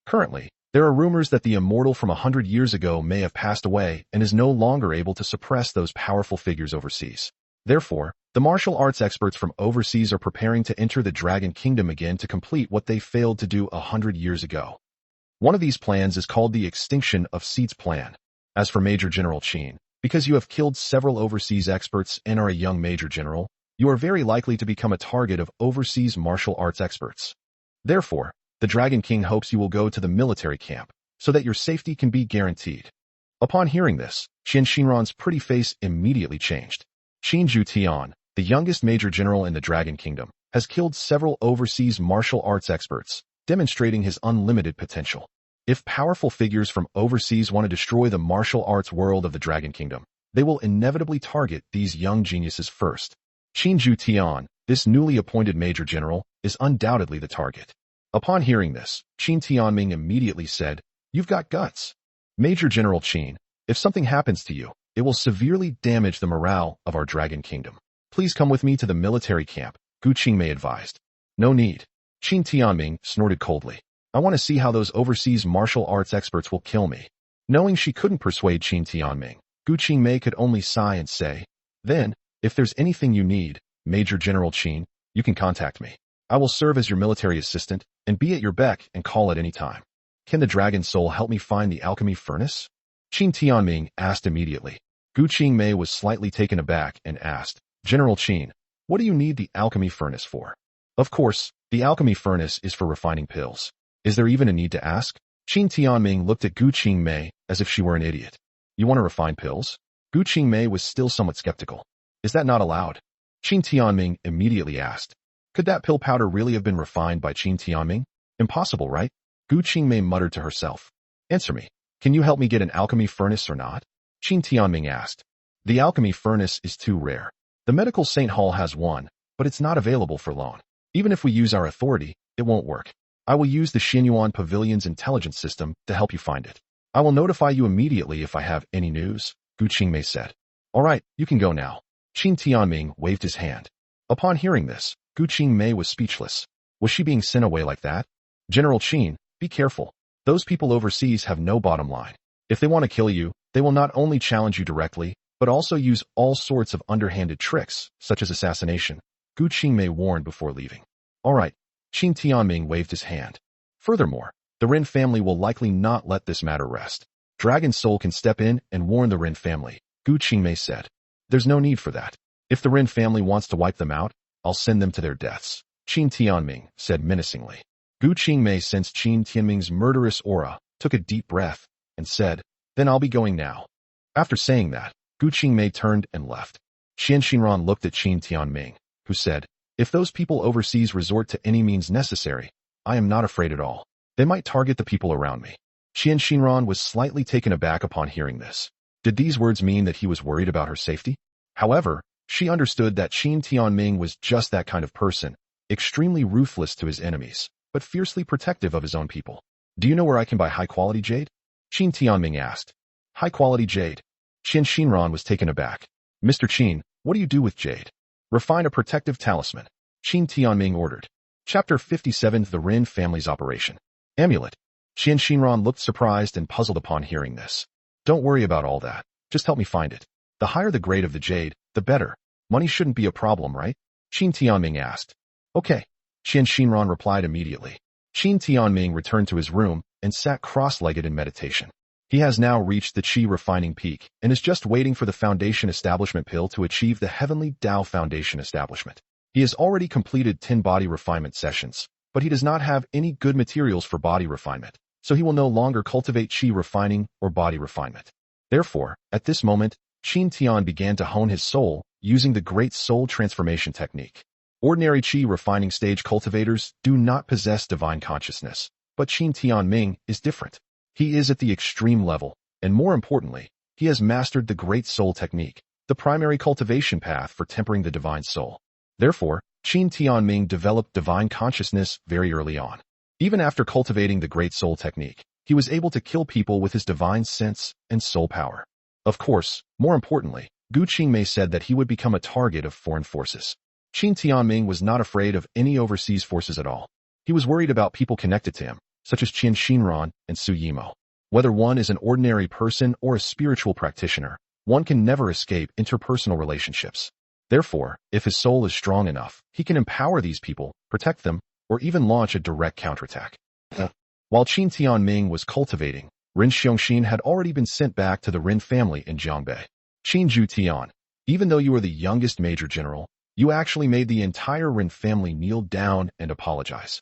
Currently, there are rumors that the immortal from 100 years ago may have passed away and is no longer able to suppress those powerful figures overseas. Therefore, the martial arts experts from overseas are preparing to enter the Dragon Kingdom again to complete what they failed to do 100 years ago. One of these plans is called the Extinction of Seeds Plan. As for Major General Qin, because you have killed several overseas experts and are a young Major General, you are very likely to become a target of overseas martial arts experts. Therefore, the Dragon King hopes you will go to the military camp, so that your safety can be guaranteed." Upon hearing this, Qian Xinran's pretty face immediately changed. Qin Tian, the youngest Major General in the Dragon Kingdom, has killed several overseas martial arts experts, demonstrating his unlimited potential. If powerful figures from overseas want to destroy the martial arts world of the Dragon Kingdom, they will inevitably target these young geniuses first. Qin Tian, this newly appointed Major General, is undoubtedly the target. Upon hearing this, Qin Tianming immediately said, "You've got guts. Major General Qin, if something happens to you, it will severely damage the morale of our Dragon Kingdom. Please come with me to the military camp," Gu Qingmei advised. "No need." Qin Tianming snorted coldly. "I want to see how those overseas martial arts experts will kill me." Knowing she couldn't persuade Qin Tianming, Gu Qingmei could only sigh and say, "Then, if there's anything you need, Major General Qin, you can contact me. I will serve as your military assistant and be at your beck and call at any time." Can the dragon soul help me find the alchemy furnace? Qin Tianming asked immediately. Gu Qingmei was slightly taken aback and asked, General Qin, what do you need the alchemy furnace for? Of course, the alchemy furnace is for refining pills. Is there even a need to ask? Qin Tianming looked at Gu Qingmei as if she were an idiot. You want to refine pills? Gu Qingmei was still somewhat skeptical. Is that not allowed? Qin Tianming immediately asked. Could that pill powder really have been refined by Qin Tianming? Impossible, right? Gu Qingmei muttered to herself. Answer me. Can you help me get an alchemy furnace or not? Qin Tianming asked. The alchemy furnace is too rare. The medical Saint Hall has one, but it's not available for loan. Even if we use our authority, it won't work. I will use the Xinyuan Pavilion's intelligence system to help you find it. I will notify you immediately if I have any news, Gu Qingmei said. All right, you can go now. Qin Tianming waved his hand. Upon hearing this, Gu Qingmei was speechless. Was she being sent away like that? General Qin, be careful. Those people overseas have no bottom line. If they want to kill you, they will not only challenge you directly, but also use all sorts of underhanded tricks, such as assassination, Gu Qingmei warned before leaving. All right. Qin Tianming waved his hand. Furthermore, the Ren family will likely not let this matter rest. Dragon Soul can step in and warn the Ren family, Gu Qingmei said. There's no need for that. If the Ren family wants to wipe them out, I'll send them to their deaths, Qin Tianming said menacingly. Gu Qingmei sensed Qin Tianming's murderous aura, took a deep breath, and said, Then I'll be going now. After saying that, Gu Qingmei turned and left. Xian Xinran looked at Qin Tianming, who said, If those people overseas resort to any means necessary, I am not afraid at all. They might target the people around me. Xian Xinran was slightly taken aback upon hearing this. Did these words mean that he was worried about her safety? However, she understood that Qin Tianming was just that kind of person, extremely ruthless to his enemies, but fiercely protective of his own people. Do you know where I can buy high-quality jade? Qin Tianming asked. High-quality jade? Xian Xinran was taken aback. Mr. Qin, what do you do with jade? Refine a protective talisman, Qin Tianming ordered. Chapter 57 The Ren Family's Operation. Amulet. Xian Xinran looked surprised and puzzled upon hearing this. Don't worry about all that. Just help me find it. The higher the grade of the jade, the better. Money shouldn't be a problem, right? Qin Tianming asked. Okay. Xian Xinran replied immediately. Qin Tianming returned to his room and sat cross-legged in meditation. He has now reached the Qi refining peak and is just waiting for the Foundation Establishment pill to achieve the Heavenly Tao Foundation Establishment. He has already completed 10 body refinement sessions, but he does not have any good materials for body refinement, so he will no longer cultivate Qi refining or body refinement. Therefore, at this moment, Qin Tian began to hone his soul using the Great Soul Transformation technique. Ordinary Qi refining stage cultivators do not possess divine consciousness, but Qin Tianming is different. He is at the extreme level, and more importantly, he has mastered the Great Soul technique, the primary cultivation path for tempering the divine soul. Therefore, Qin Tianming developed divine consciousness very early on. Even after cultivating the Great Soul technique, he was able to kill people with his divine sense and soul power. Of course, more importantly, Gu Qingmei said that he would become a target of foreign forces. Qin Tianming was not afraid of any overseas forces at all. He was worried about people connected to him, such as Qian Xinran and Su Yimo. Whether one is an ordinary person or a spiritual practitioner, one can never escape interpersonal relationships. Therefore, if his soul is strong enough, he can empower these people, protect them, or even launch a direct counterattack. While Qin Tianming was cultivating, Ren Xiongxin had already been sent back to the Ren family in Jiangbei. Qin Ju Tian, even though you are the youngest major general, you actually made the entire Ren family kneel down and apologize.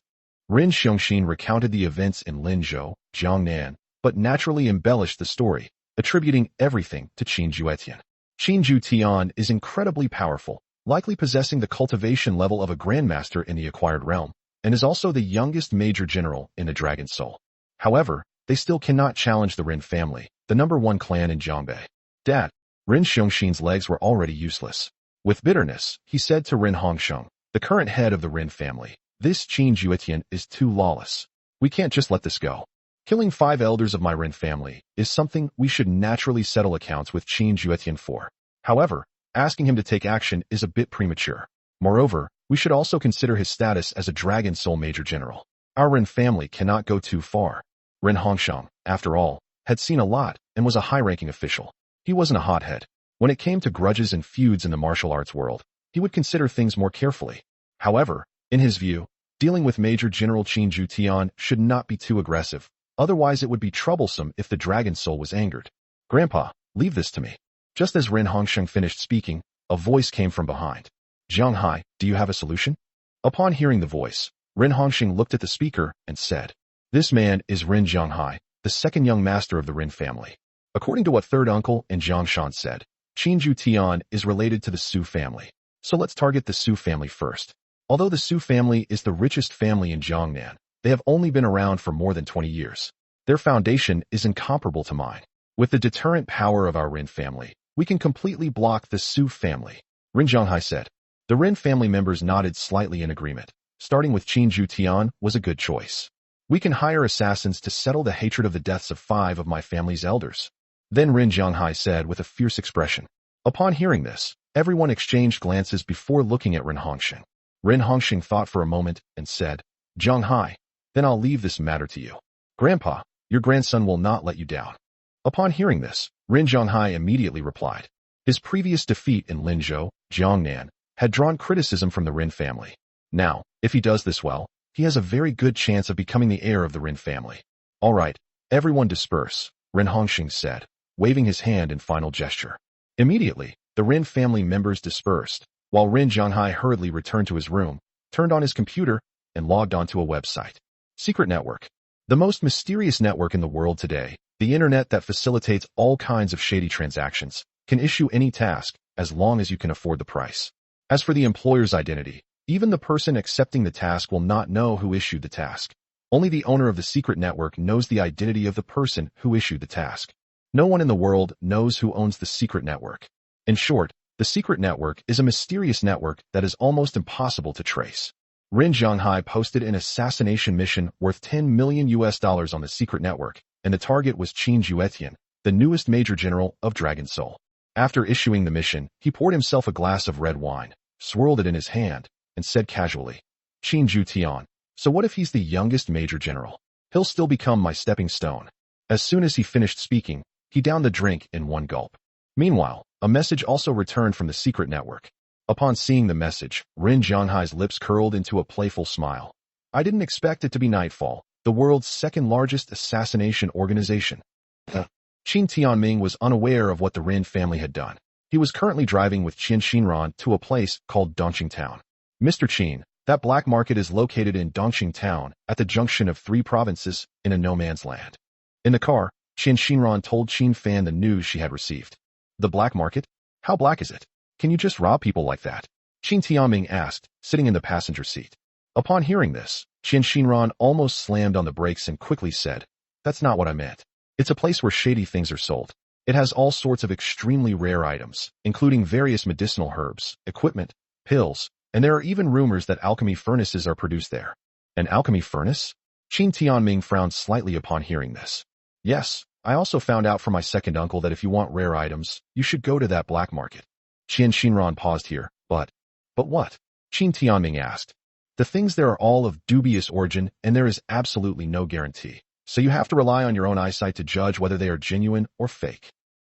Ren Xiongxin recounted the events in Linzhou, Jiangnan, but naturally embellished the story, attributing everything to Qin Juetian. Qin Ju Tian is incredibly powerful, likely possessing the cultivation level of a grandmaster in the acquired realm, and is also the youngest major general in the Dragon Soul. However, they still cannot challenge the Ren family, the #1 clan in Jiangbei. Dad, Ren Xiongxin's legs were already useless. With bitterness, he said to Ren Hongsheng, the current head of the Ren family, This Qin Juetian is too lawless. We can't just let this go. Killing 5 elders of my Ren family is something we should naturally settle accounts with Qin Juetian for. However, asking him to take action is a bit premature. Moreover, we should also consider his status as a Dragon Soul Major General. Our Ren family cannot go too far. Ren Hongsheng, after all, had seen a lot and was a high-ranking official. He wasn't a hothead. When it came to grudges and feuds in the martial arts world, he would consider things more carefully. However, in his view, dealing with Major General Qin Ju Tian should not be too aggressive, Otherwise it would be troublesome if the dragon soul was angered. Grandpa, leave this to me. Just as Ren Hongsheng finished speaking, a voice came from behind. Jiang Hai, do you have a solution? Upon hearing the voice, Ren Hongsheng looked at the speaker and said, This man is Ren Jianghai, the second young master of the Ren family. According to what third uncle and Jiangshan said, Qin Tian is related to the Su family. So let's target the Su family first. Although the Su family is the richest family in Jiangnan, they have only been around for more than 20 years. Their foundation is incomparable to mine. With the deterrent power of our Ren family, we can completely block the Su family, Ren Jianghai said. The Ren family members nodded slightly in agreement. Starting with Qin Tian was a good choice. We can hire assassins to settle the hatred of the deaths of 5 of my family's elders. Then Ren Jianghai said with a fierce expression. Upon hearing this, everyone exchanged glances before looking at Ren Hongsheng. Ren Hongsheng thought for a moment and said, Jianghai, then I'll leave this matter to you. Grandpa, your grandson will not let you down. Upon hearing this, Ren Jianghai immediately replied. His previous defeat in Linzhou, Jiangnan, had drawn criticism from the Ren family. Now, if he does this well, he has a very good chance of becoming the heir of the Ren family. All right, everyone disperse, Ren Hongsheng said, waving his hand in final gesture. Immediately, the Ren family members dispersed, while Ren Jianghai hurriedly returned to his room, turned on his computer, and logged onto a website. Secret Network. The most mysterious network in the world today, the internet that facilitates all kinds of shady transactions, can issue any task, as long as you can afford the price. As for the employer's identity, even the person accepting the task will not know who issued the task. Only the owner of the secret network knows the identity of the person who issued the task. No one in the world knows who owns the secret network. In short, the secret network is a mysterious network that is almost impossible to trace. Ren Jianghai posted an assassination mission worth $10 million on the secret network, and the target was Qin Juetian, the newest major general of Dragon Soul. After issuing the mission, he poured himself a glass of red wine, swirled it in his hand, and said casually, Qin Tian, so what if he's the youngest major general? He'll still become my stepping stone. As soon as he finished speaking, he downed the drink in one gulp. Meanwhile, a message also returned from the secret network. Upon seeing the message, Ren Jianghai's lips curled into a playful smile. I didn't expect it to be Nightfall, the world's second largest assassination organization. Qin Tianming was unaware of what the Ren family had done. He was currently driving with Qin Xinran to a place called Dongqing Town. Mr. Qin, that black market is located in Dongqing Town, at the junction of 3 provinces, in a no-man's land. In the car, Qin Xinran told Qin Fan the news she had received. The black market? How black is it? Can you just rob people like that? Qin Tianming asked, sitting in the passenger seat. Upon hearing this, Qin Xinran almost slammed on the brakes and quickly said, That's not what I meant. It's a place where shady things are sold. It has all sorts of extremely rare items, including various medicinal herbs, equipment, pills, and there are even rumors that alchemy furnaces are produced there. An alchemy furnace? Qin Tianming frowned slightly upon hearing this. Yes, I also found out from my second uncle that if you want rare items, you should go to that black market. Qin Xinran paused here, but what? Qin Tianming asked. The things there are all of dubious origin and there is absolutely no guarantee, so you have to rely on your own eyesight to judge whether they are genuine or fake.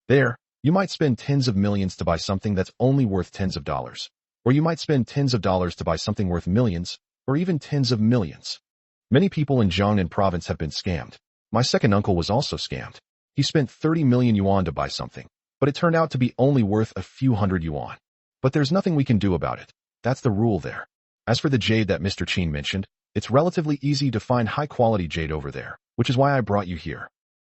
There, you might spend tens of millions to buy something that's only worth tens of dollars, or you might spend tens of dollars to buy something worth millions, or even tens of millions. Many people in Jiangnan province have been scammed. My second uncle was also scammed. He spent 30 million yuan to buy something, but it turned out to be only worth a few hundred yuan. But there's nothing we can do about it. That's the rule there. As for the jade that Mr. Qin mentioned, it's relatively easy to find high-quality jade over there, which is why I brought you here.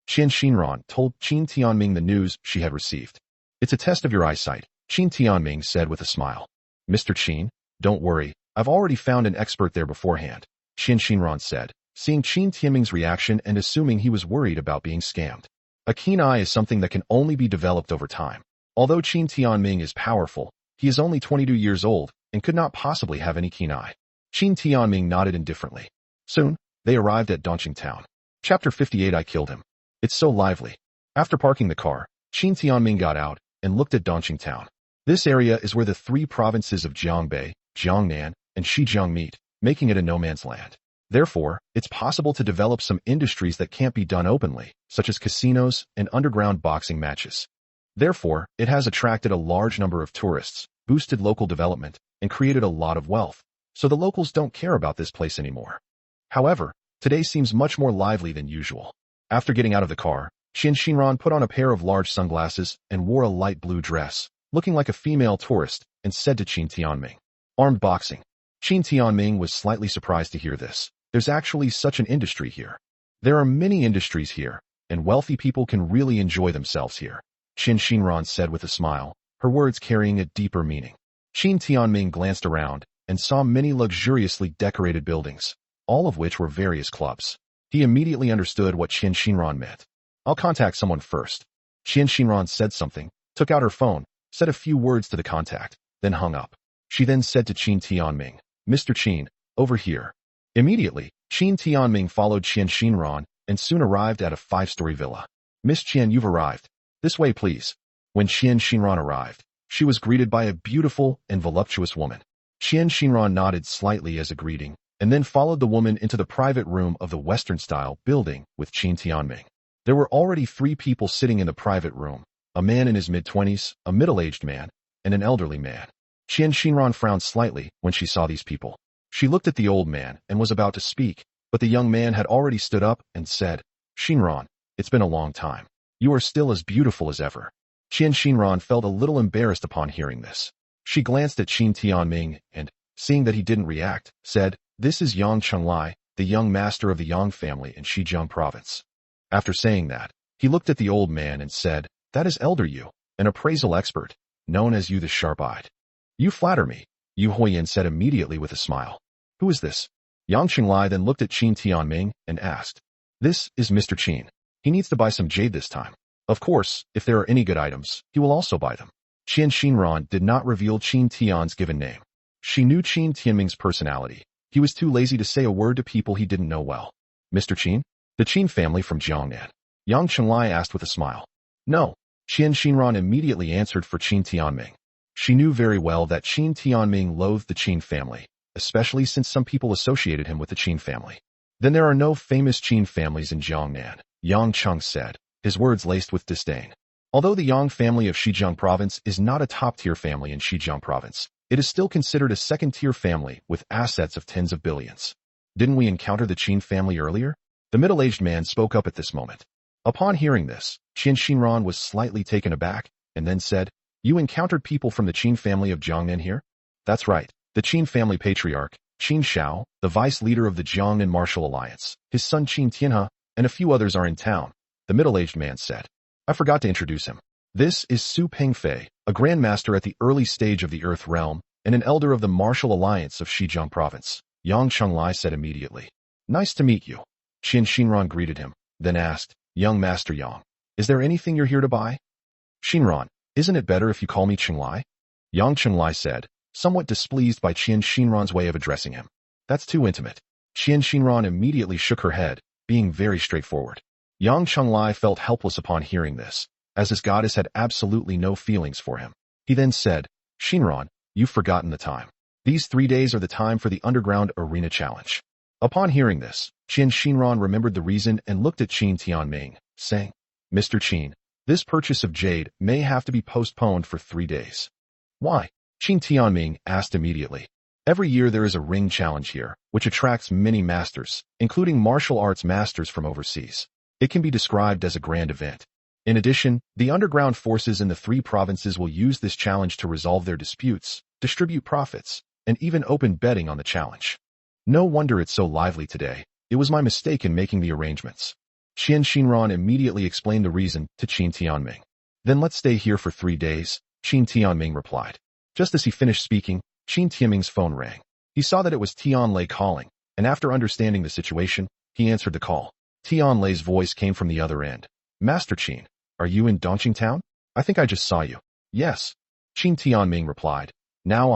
Qin Xinran told Qin Tianming the news she had received. It's a test of your eyesight, Qin Tianming said with a smile. Mr. Qin, don't worry, I've already found an expert there beforehand, Qin Xinran said, seeing Qin Tianming's reaction and assuming he was worried about being scammed. A keen eye is something that can only be developed over time. Although Qin Tianming is powerful, he is only 22 years old and could not possibly have any keen eye. Qin Tianming nodded indifferently. Soon, they arrived at Dongqing Town. Chapter 58 I killed him. It's so lively. After parking the car, Qin Tianming got out and looked at Dongqing Town. This area is where the 3 provinces of Jiangbei, Jiangnan, and Xizang meet, making it a no-man's land. Therefore, it's possible to develop some industries that can't be done openly, such as casinos and underground boxing matches. Therefore, it has attracted a large number of tourists, boosted local development, and created a lot of wealth, so the locals don't care about this place anymore. However, today seems much more lively than usual. After getting out of the car, Qin Shinran put on a pair of large sunglasses and wore a light blue dress, looking like a female tourist, and said to Qin Tianming, "Armed boxing." Qin Tianming was slightly surprised to hear this. There's actually such an industry here. There are many industries here, and wealthy people can really enjoy themselves here, Qin Shinran said with a smile, her words carrying a deeper meaning. Qin Tianming glanced around and saw many luxuriously decorated buildings, all of which were various clubs. He immediately understood what Qin Shinran meant. "I'll contact someone first." Qin Shinran said something, took out her phone, said a few words to the contact, then hung up. She then said to Qin Tianming, "Mr. Qin, over here." Immediately, Qin Tianming followed Qin Shinran and soon arrived at a 5-story villa. "Miss Qian, you've arrived. This way, please." When Qin Shinran arrived, she was greeted by a beautiful and voluptuous woman. Qin Shinran nodded slightly as a greeting, and then followed the woman into the private room of the Western-style building with Qin Tianming. There were already 3 people sitting in the private room, a man in his mid-20s, a middle-aged man, and an elderly man. Qin Shinran frowned slightly when she saw these people. She looked at the old man and was about to speak, but the young man had already stood up and said, "Shinran, it's been a long time. You are still as beautiful as ever." Qin Shinran felt a little embarrassed upon hearing this. She glanced at Qin Tianming and, seeing that he didn't react, said, "This is Yang Chenglai, the young master of the Yang family in Xizang province." After saying that, he looked at the old man and said, "That is Elder Yu, an appraisal expert, known as Yu the Sharp-Eyed." "You flatter me," Yu Huiyan said immediately with a smile. "Who is this?" Yang Chenglai then looked at Qin Tianming and asked, "This is Mr. Qin. He needs to buy some jade this time. Of course, if there are any good items, he will also buy them." Qin Shinran did not reveal Qin Tian's given name. She knew Qin Tianming's personality. He was too lazy to say a word to people he didn't know well. "Mr. Qin? The Qin family from Jiangnan?" Yang Chenglai asked with a smile. "No." Qin Shinran immediately answered for Qin Tianming. She knew very well that Qin Tianming loathed the Qin family, especially since some people associated him with the Qin family. "Then there are no famous Qin families in Jiangnan," Yang Cheng said, his words laced with disdain. Although the Yang family of Xizang province is not a top-tier family in Xizang province, it is still considered a second-tier family with assets of tens of billions. "Didn't we encounter the Qin family earlier?" The middle-aged man spoke up at this moment. Upon hearing this, Qin Shinran was slightly taken aback, and then said, "You encountered people from the Qin family of Jiangnan here?" "That's right. The Qin family patriarch, Qin Shao, the vice leader of the Jiangnan Martial Alliance, his son Qin Tianhe, and a few others are in town," the middle-aged man said. "I forgot to introduce him. This is Su Pengfei, a grandmaster at the early stage of the Earth Realm, and an elder of the Martial Alliance of Xizang province," Yang Chenglai said immediately. "Nice to meet you." Qin Shinran greeted him, then asked, "Young Master Yang, is there anything you're here to buy?" "Shinran, isn't it better if you call me Chenglai?" Yang Chenglai said, somewhat displeased by Qin Shinran's way of addressing him. "That's too intimate." Qin Shinran immediately shook her head, being very straightforward. Yang Chenglai felt helpless upon hearing this, as his goddess had absolutely no feelings for him. He then said, "Shinran, you've forgotten the time. These 3 days are the time for the Underground Arena Challenge." Upon hearing this, Qin Shinran remembered the reason and looked at Qin Tianming, saying, "Mr. Qin, this purchase of jade may have to be postponed for 3 days." "Why?" Qin Tianming asked immediately. "Every year there is a ring challenge here, which attracts many masters, including martial arts masters from overseas. It can be described as a grand event. In addition, the underground forces in the 3 provinces will use this challenge to resolve their disputes, distribute profits, and even open betting on the challenge. No wonder it's so lively today. It was my mistake in making the arrangements." Qin Shinran immediately explained the reason to Qin Tianming. "Then let's stay here for 3 days, Qin Tianming replied. Just as he finished speaking, Qin Tianming's phone rang. He saw that it was Tianlei calling, and after understanding the situation, he answered the call. Tianlei's voice came from the other end. "Master Qin, are you in Dongqing town? I think I just saw you." "Yes." Qin Tianming replied. "Now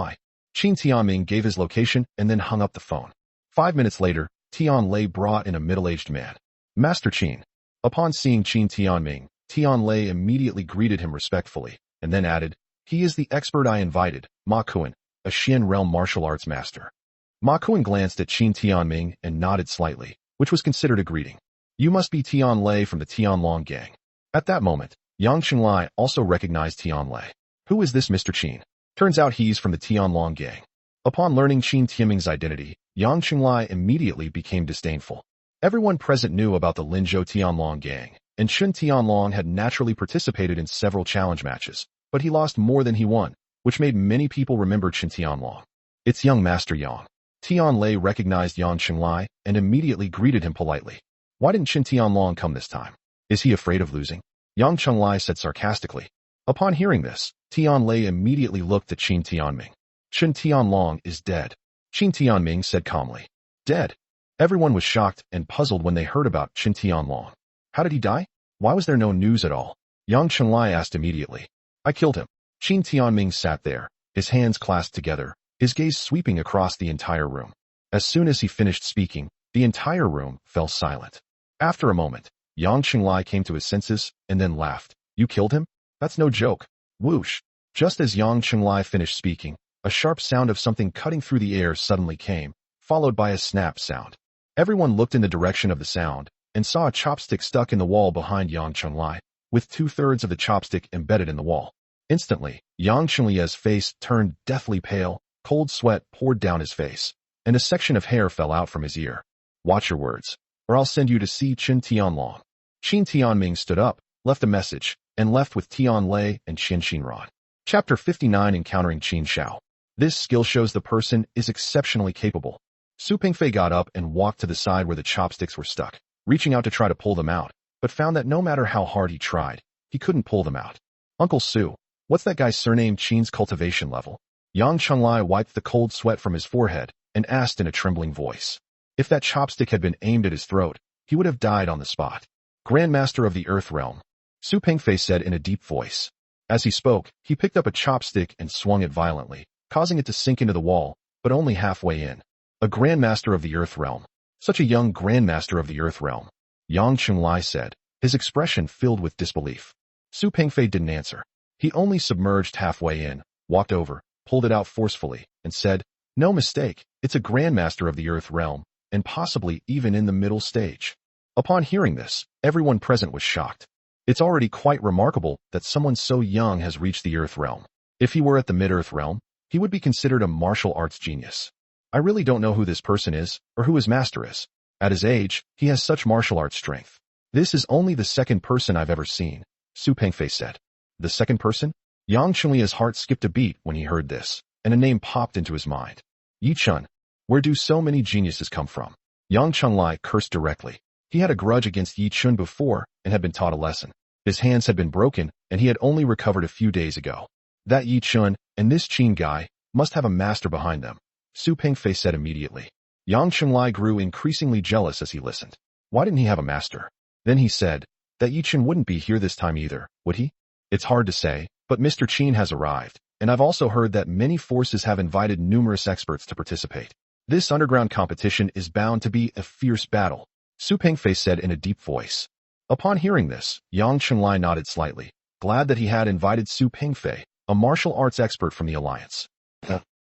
Qin Tianming gave his location and then hung up the phone. 5 minutes later, Tianlei brought in a middle-aged man. "Master Qin." Upon seeing Qin Tianming, Tianlei immediately greeted him respectfully, and then added, "He is the expert I invited, Ma Kuan, a Xian realm martial arts master." Ma Kuan glanced at Qin Tianming and nodded slightly, which was considered a greeting. "You must be Tianlei from the Tianlong gang." At that moment, Yang Chenglai also recognized Tianlei. "Who is this Mr. Qin? Turns out he's from the Tianlong gang." Upon learning Qin Timing's identity, Yang Chenglai immediately became disdainful. Everyone present knew about the Linzhou Tianlong gang, and Qin Tianlong had naturally participated in several challenge matches, but he lost more than he won, which made many people remember Qin Tianlong. It's young Master Yang. Tianlei recognized Yang Qinglai and immediately greeted him politely. Why didn't Qin Tianlong come this time? Is he afraid of losing? Yang Qinglai said sarcastically. Upon hearing this, Tianlei immediately looked at Qin Tianming. Qin Tianlong is dead. Qin Tianming said calmly. Dead? Everyone was shocked and puzzled when they heard about Qin Tianlong. How did he die? Why was there no news at all? Yang Qinglai asked immediately. I killed him. Qin Tianming sat there, his hands clasped together, his gaze sweeping across the entire room. As soon as he finished speaking, the entire room fell silent. After a moment, Yang Qinglai came to his senses and then laughed. You killed him? That's no joke. Whoosh. Just as Yang Qinglai finished speaking, a sharp sound of something cutting through the air suddenly came, followed by a snap sound. Everyone looked in the direction of the sound and saw a chopstick stuck in the wall behind Yang Qinglai, with 2/3 of the chopstick embedded in the wall. Instantly, Yang Qinglai's face turned deathly pale, cold sweat poured down his face, and a section of hair fell out from his ear. Watch your words, or I'll send you to see Qin Tianlong. Qin Tianming stood up, left a message, and left with Tianlei and Qin Xinran. Chapter 59 Encountering Qin Shao. This skill shows the person is exceptionally capable. Su Pingfei got up and walked to the side where the chopsticks were stuck, reaching out to try to pull them out, but found that no matter how hard he tried, he couldn't pull them out. Uncle Su, what's that guy's surname? Qin's cultivation level? Yang Qinglai wiped the cold sweat from his forehead and asked in a trembling voice. If that chopstick had been aimed at his throat, he would have died on the spot. Grandmaster of the Earth Realm, Su Pingfei said in a deep voice. As he spoke, he picked up a chopstick and swung it violently, causing it to sink into the wall, but only halfway in. A Grandmaster of the Earth Realm. Such a young Grandmaster of the Earth Realm. Yang Qinglai said, his expression filled with disbelief. Su Pingfei didn't answer. He only submerged halfway in, walked over, pulled it out forcefully, and said, no mistake, it's a Grandmaster of the Earth Realm, and possibly even in the middle stage. Upon hearing this, everyone present was shocked. It's already quite remarkable that someone so young has reached the Earth Realm. If he were at the Mid-Earth Realm, he would be considered a martial arts genius. I really don't know who this person is, or who his master is. At his age, he has such martial arts strength. This is only the second person I've ever seen, Su Pingfei said. The second person? Yang Qinglai's heart skipped a beat when he heard this, and a name popped into his mind. Yi Chun. Where do so many geniuses come from? Yang Qinglai cursed directly. He had a grudge against Yi Chun before and had been taught a lesson. His hands had been broken, and he had only recovered a few days ago. That Yi Chun and this Qin guy must have a master behind them, Su Pingfei said immediately. Yang Qinglai grew increasingly jealous as he listened. Why didn't he have a master? Then he said, that Yi Chun wouldn't be here this time either, would he? It's hard to say, but Mr. Qin has arrived, and I've also heard that many forces have invited numerous experts to participate. This underground competition is bound to be a fierce battle, Su Pingfei said in a deep voice. Upon hearing this, Yang Qinglai nodded slightly, glad that he had invited Su Pingfei, a martial arts expert from the Alliance.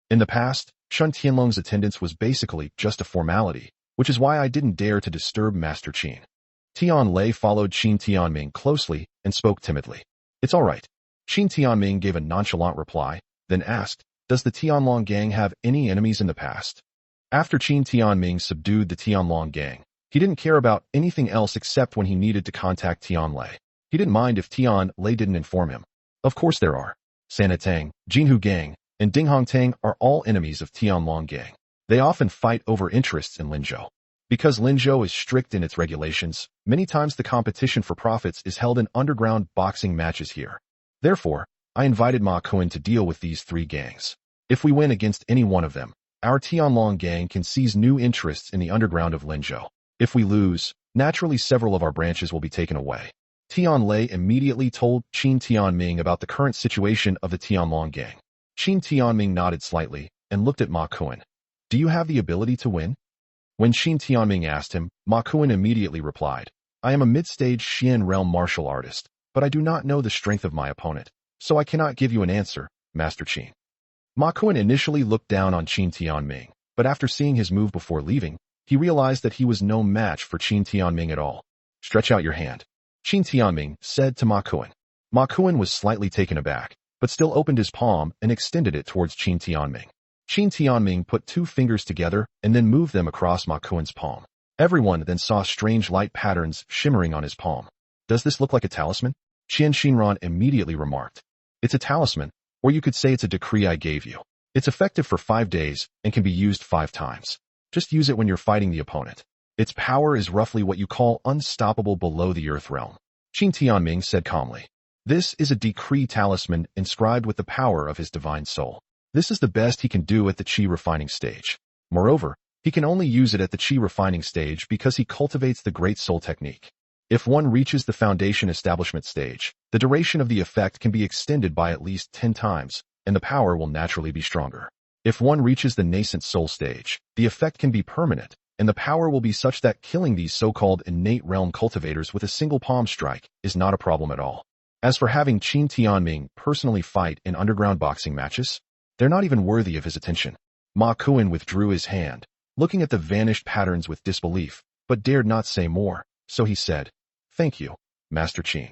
In the past, Qin Tianlong's attendance was basically just a formality, which is why I didn't dare to disturb Master Qin. Tianlei followed Qin Tianming closely and spoke timidly. It's all right. Qin Tianming gave a nonchalant reply, then asked, does the Tianlong gang have any enemies in the past? After Qin Tianming subdued the Tianlong gang, he didn't care about anything else except when he needed to contact Tianlei. He didn't mind if Tianlei didn't inform him. Of course there are. Sanatang, Jinhu gang, and Dinghongtang are all enemies of Tianlong gang. They often fight over interests in Linzhou. Because Linzhou is strict in its regulations, many times the competition for profits is held in underground boxing matches here. Therefore, I invited Ma Kuan to deal with these three gangs. If we win against any one of them, our Tianlong gang can seize new interests in the underground of Linzhou. If we lose, naturally several of our branches will be taken away. Tianlei immediately told Qin Tianming about the current situation of the Tianlong gang. Qin Tianming nodded slightly and looked at Ma Kuan. Do you have the ability to win? When Qin Tianming asked him, Ma Kuan immediately replied, I am a mid-stage Xian realm martial artist, but I do not know the strength of my opponent, so I cannot give you an answer, Master Qin. Ma Kuan initially looked down on Qin Tianming, but after seeing his move before leaving, he realized that he was no match for Qin Tianming at all. Stretch out your hand, Qin Tianming said to Ma Kuan. Ma Kuan was slightly taken aback, but still opened his palm and extended it towards Qin Tianming. Qin Tianming put two fingers together and then moved them across Ma Kuan's palm. Everyone then saw strange light patterns shimmering on his palm. Does this look like a talisman? Qin Shinran immediately remarked. It's a talisman, or you could say it's a decree I gave you. It's effective for 5 days and can be used 5 times. Just use it when you're fighting the opponent. Its power is roughly what you call unstoppable below the earth realm. Qin Tianming said calmly. This is a decree talisman inscribed with the power of his divine soul. This is the best he can do at the Qi refining stage. Moreover, he can only use it at the Qi refining stage because he cultivates the Great Soul technique. If one reaches the foundation establishment stage, the duration of the effect can be extended by at least 10 times, and the power will naturally be stronger. If one reaches the nascent soul stage, the effect can be permanent, and the power will be such that killing these so-called innate realm cultivators with a single palm strike is not a problem at all. As for having Qin Tianming personally fight in underground boxing matches, they're not even worthy of his attention. Ma Kuan withdrew his hand, looking at the vanished patterns with disbelief, but dared not say more, so he said, Thank you, Master Qin.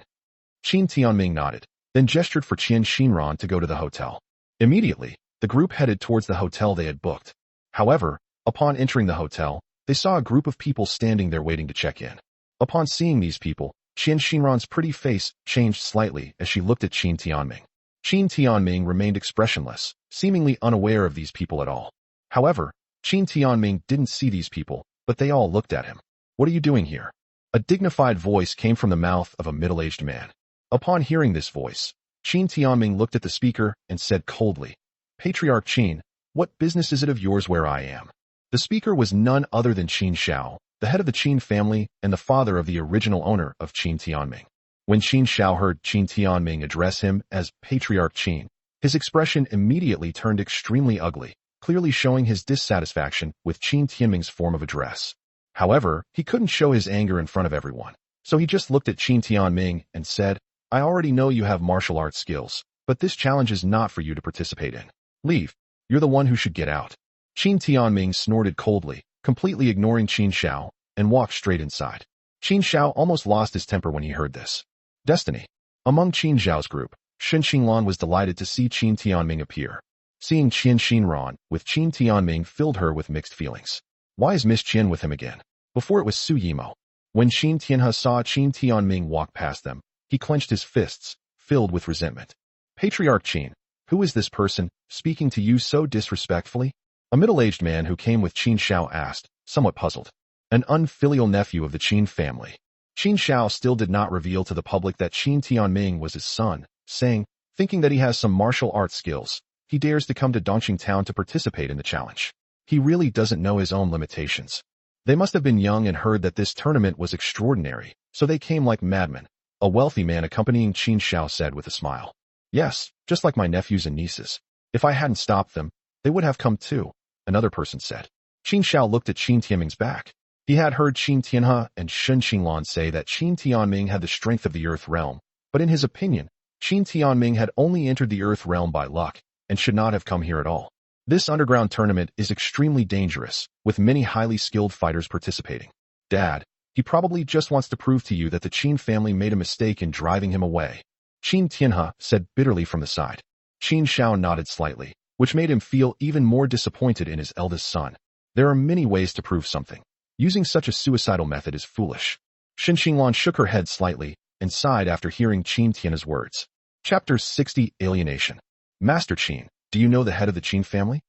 Qin Tianming nodded, then gestured for Qin Shinran to go to the hotel. Immediately, the group headed towards the hotel they had booked. However, upon entering the hotel, they saw a group of people standing there waiting to check in. Upon seeing these people, Qin Shinran's pretty face changed slightly as she looked at Qin Tianming. Qin Tianming remained expressionless, seemingly unaware of these people at all. However, Qin Tianming didn't see these people, but they all looked at him. What are you doing here? A dignified voice came from the mouth of a middle-aged man. Upon hearing this voice, Qin Tianming looked at the speaker and said coldly, Patriarch Qin, what business is it of yours where I am? The speaker was none other than Qin Shao, the head of the Qin family and the father of the original owner of Qin Tianming. When Qin Shao heard Qin Tianming address him as Patriarch Qin, his expression immediately turned extremely ugly, clearly showing his dissatisfaction with Qin Tianming's form of address. However, he couldn't show his anger in front of everyone, so he just looked at Qin Tianming and said, I already know you have martial arts skills, but this challenge is not for you to participate in. Leave. You're the one who should get out. Qin Tianming snorted coldly, completely ignoring Qin Shao, and walked straight inside. Qin Shao almost lost his temper when he heard this. Destiny. Among Qin Zhao's group, Shen Xinglan was delighted to see Qin Tianming appear. Seeing Qin Shinran with Qin Tianming filled her with mixed feelings. Why is Miss Qin with him again? Before it was Su Yimo. When Qin Tianhe saw Qin Tianming walk past them, he clenched his fists, filled with resentment. Patriarch Qin, who is this person, speaking to you so disrespectfully? A middle-aged man who came with Qin Shao asked, somewhat puzzled. An unfilial nephew of the Qin family. Qin Shao still did not reveal to the public that Qin Tianming was his son, saying, thinking that he has some martial arts skills, he dares to come to Dongqing Town to participate in the challenge. He really doesn't know his own limitations. They must have been young and heard that this tournament was extraordinary, so they came like madmen. A wealthy man accompanying Qin Shao said with a smile. Yes, just like my nephews and nieces. If I hadn't stopped them, they would have come too, another person said. Qin Shao looked at Qin Tianming's back. He had heard Qin Tianhe and Shen Xinglan say that Qin Tianming had the strength of the earth realm, but in his opinion, Qin Tianming had only entered the earth realm by luck, and should not have come here at all. This underground tournament is extremely dangerous, with many highly skilled fighters participating. Dad, he probably just wants to prove to you that the Qin family made a mistake in driving him away. Qin Tianhe said bitterly from the side. Qin Shao nodded slightly, which made him feel even more disappointed in his eldest son. There are many ways to prove something. Using such a suicidal method is foolish. Shen Xinglan shook her head slightly and sighed after hearing Qin Tianhe's words. Chapter 60 Alienation. Master Qin, do you know the head of the Qin family?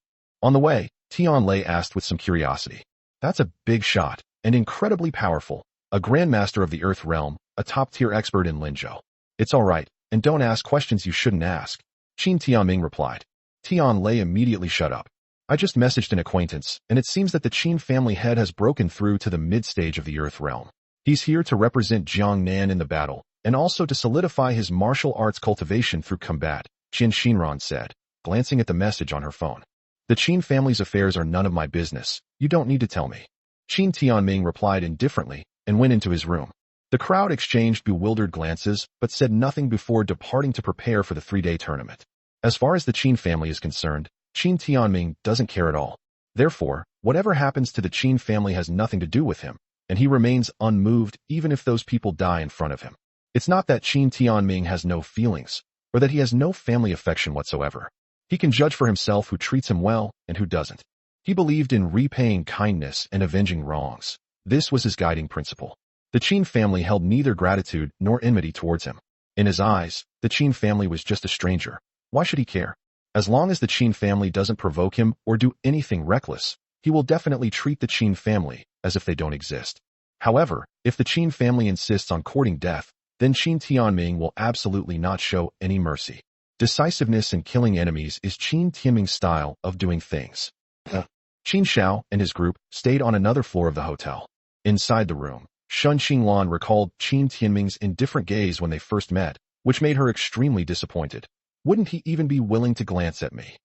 On the way, Tian Lei asked with some curiosity. That's a big shot, and incredibly powerful, a grandmaster of the earth realm, a top-tier expert in Linzhou. It's all right, and don't ask questions you shouldn't ask. Qin Tianming replied. Tian Lei immediately shut up. I just messaged an acquaintance, and it seems that the Qin family head has broken through to the mid-stage of the earth realm. He's here to represent Jiangnan in the battle, and also to solidify his martial arts cultivation through combat, Qin Shinran said, glancing at the message on her phone. The Qin family's affairs are none of my business, you don't need to tell me. Qin Tianming replied indifferently, and went into his room. The crowd exchanged bewildered glances, but said nothing before departing to prepare for the 3-day tournament. As far as the Qin family is concerned, Qin Tianming doesn't care at all. Therefore, whatever happens to the Qin family has nothing to do with him, and he remains unmoved even if those people die in front of him. It's not that Qin Tianming has no feelings, or that he has no family affection whatsoever. He can judge for himself who treats him well and who doesn't. He believed in repaying kindness and avenging wrongs. This was his guiding principle. The Qin family held neither gratitude nor enmity towards him. In his eyes, the Qin family was just a stranger. Why should he care? As long as the Qin family doesn't provoke him or do anything reckless, he will definitely treat the Qin family as if they don't exist. However, if the Qin family insists on courting death, then Qin Timing will absolutely not show any mercy. Decisiveness in killing enemies is Qin Timing's style of doing things. Qin Xiao and his group stayed on another floor of the hotel. Inside the room, Shun Qinglan recalled Qin Timing's indifferent gaze when they first met, which made her extremely disappointed. Wouldn't he even be willing to glance at me?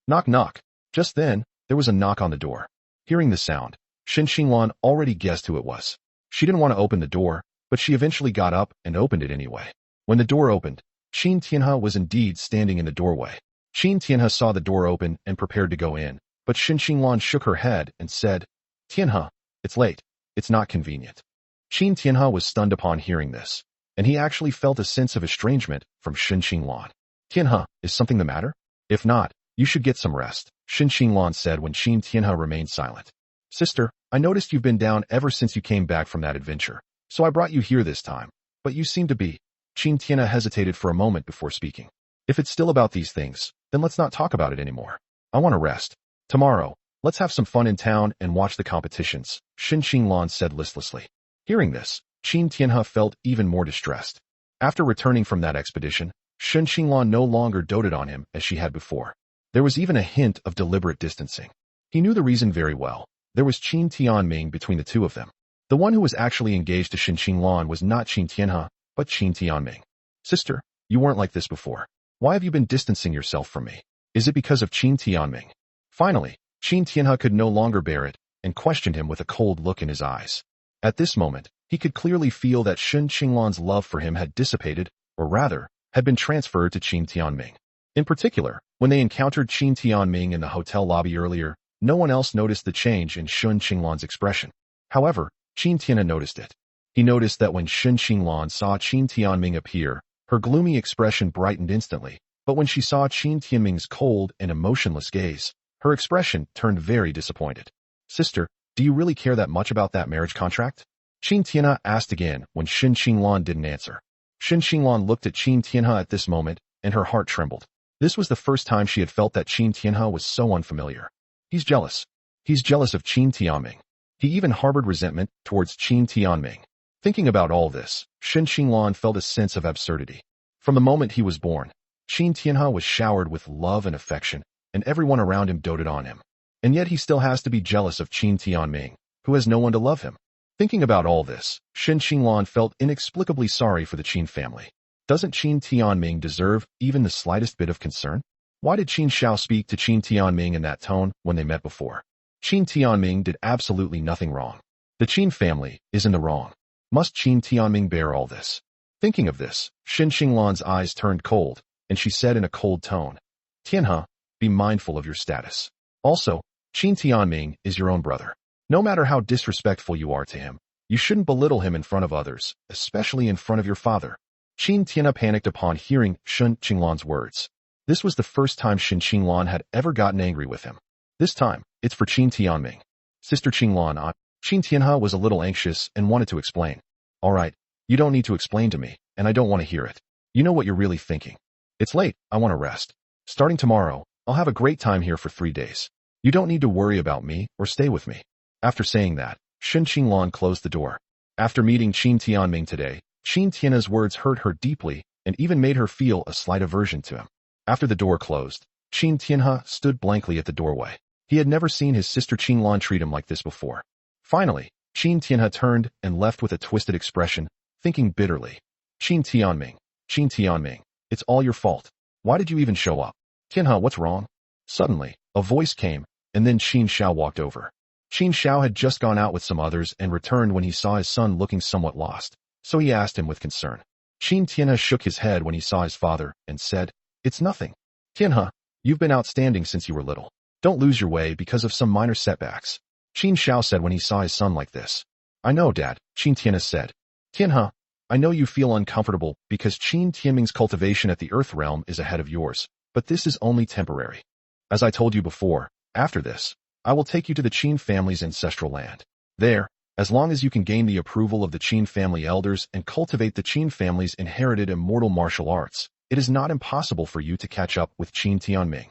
Knock knock. Just then, there was a knock on the door. Hearing the sound, Shun Qinglan already guessed who it was. She didn't want to open the door, but she eventually got up and opened it anyway. When the door opened, Qin Tianhe was indeed standing in the doorway. Qin Tianhe saw the door open and prepared to go in, but Shun Qinglan shook her head and said, "Tianhe, it's late. It's not convenient." Qin Tianhe was stunned upon hearing this, and he actually felt a sense of estrangement from Shun Qinglan. "Tianhe, is something the matter? If not, you should get some rest," Shun Qinglan said when Qin Tianhe remained silent. "Sister, I noticed you've been down ever since you came back from that adventure, so I brought you here this time, but you seem to be..." Qin Tianhe hesitated for a moment before speaking. "If it's still about these things, then let's not talk about it anymore. I want to rest. Tomorrow, let's have some fun in town and watch the competitions," Shun Qinglan said listlessly. Hearing this, Qin Tianhe felt even more distressed. After returning from that expedition, Shun Qinglan no longer doted on him as she had before. There was even a hint of deliberate distancing. He knew the reason very well. There was Qin Timing between the two of them. The one who was actually engaged to Shun Qinglan was not Qin Tianhe, but Qin Timing. "Sister, you weren't like this before. Why have you been distancing yourself from me? Is it because of Qin Timing?" Finally, Qin Tianhe could no longer bear it and questioned him with a cold look in his eyes. At this moment, he could clearly feel that Shun Qinglan's love for him had dissipated, or rather, had been transferred to Qin Timing. In particular, when they encountered Qin Timing in the hotel lobby earlier, no one else noticed the change in Shun Qinglan's expression. However, Qin Tianhe noticed it. He noticed that when Shun Qinglan saw Qin Timing appear, her gloomy expression brightened instantly, but when she saw Qin Timing's cold and emotionless gaze, her expression turned very disappointed. "Sister, do you really care that much about that marriage contract?" Qin Tianhe asked again when Shun Qinglan didn't answer. Shun Qinglan looked at Qin Tianhe at this moment, and her heart trembled. This was the first time she had felt that Qin Tianhe was so unfamiliar. He's jealous. He's jealous of Qin Timing. He even harbored resentment towards Qin Timing. Thinking about all this, Shun Qinglan felt a sense of absurdity. From the moment he was born, Qin Tianhe was showered with love and affection, and everyone around him doted on him. And yet he still has to be jealous of Qin Timing, who has no one to love him. Thinking about all this, Shun Qinglan felt inexplicably sorry for the Qin family. Doesn't Qin Timing deserve even the slightest bit of concern? Why did Qin Xiao speak to Qin Timing in that tone when they met before? Qin Timing did absolutely nothing wrong. The Qin family is in the wrong. Must Qin Timing bear all this? Thinking of this, Shun Qinglan's eyes turned cold, and she said in a cold tone, "Tianhe, be mindful of your status. Also, Qin Timing is your own brother. No matter how disrespectful you are to him, you shouldn't belittle him in front of others, especially in front of your father." Qin Tianhe panicked upon hearing Shun Qinglan's words. This was the first time Shun Qinglan had ever gotten angry with him. This time, it's for Qin Timing. "Sister Qinglan, Qin Tianhe was a little anxious and wanted to explain. "All right, you don't need to explain to me, and I don't want to hear it. You know what you're really thinking. It's late, I want to rest. Starting tomorrow, I'll have a great time here for 3 days. You don't need to worry about me or stay with me." After saying that, Shun Qinglan closed the door. After meeting Qin Timing today, Qin Tianhe's words hurt her deeply and even made her feel a slight aversion to him. After the door closed, Qin Tianhe stood blankly at the doorway. He had never seen his sister Qinglan treat him like this before. Finally, Qin Tianhe turned and left with a twisted expression, thinking bitterly. Qin Timing, it's all your fault. Why did you even show up? Tianhe, what's wrong?" Suddenly, a voice came, and then Qin Xiao walked over. Qin Xiao had just gone out with some others and returned when he saw his son looking somewhat lost, so he asked him with concern. Qin Tianhe shook his head when he saw his father and said, "It's nothing. Tianhe, you've been outstanding since you were little. Don't lose your way because of some minor setbacks." Qin Xiao said when he saw his son like this. "I know, Dad," Qin Tianhe said. "Tianhe, I know you feel uncomfortable because Qin Timing's cultivation at the Earth realm is ahead of yours, but this is only temporary. As I told you before, after this, I will take you to the Qin family's ancestral land. There, As long as you can gain the approval of the Qin family elders and cultivate the Qin family's inherited immortal martial arts, it is not impossible for you to catch up with Qin Tianming.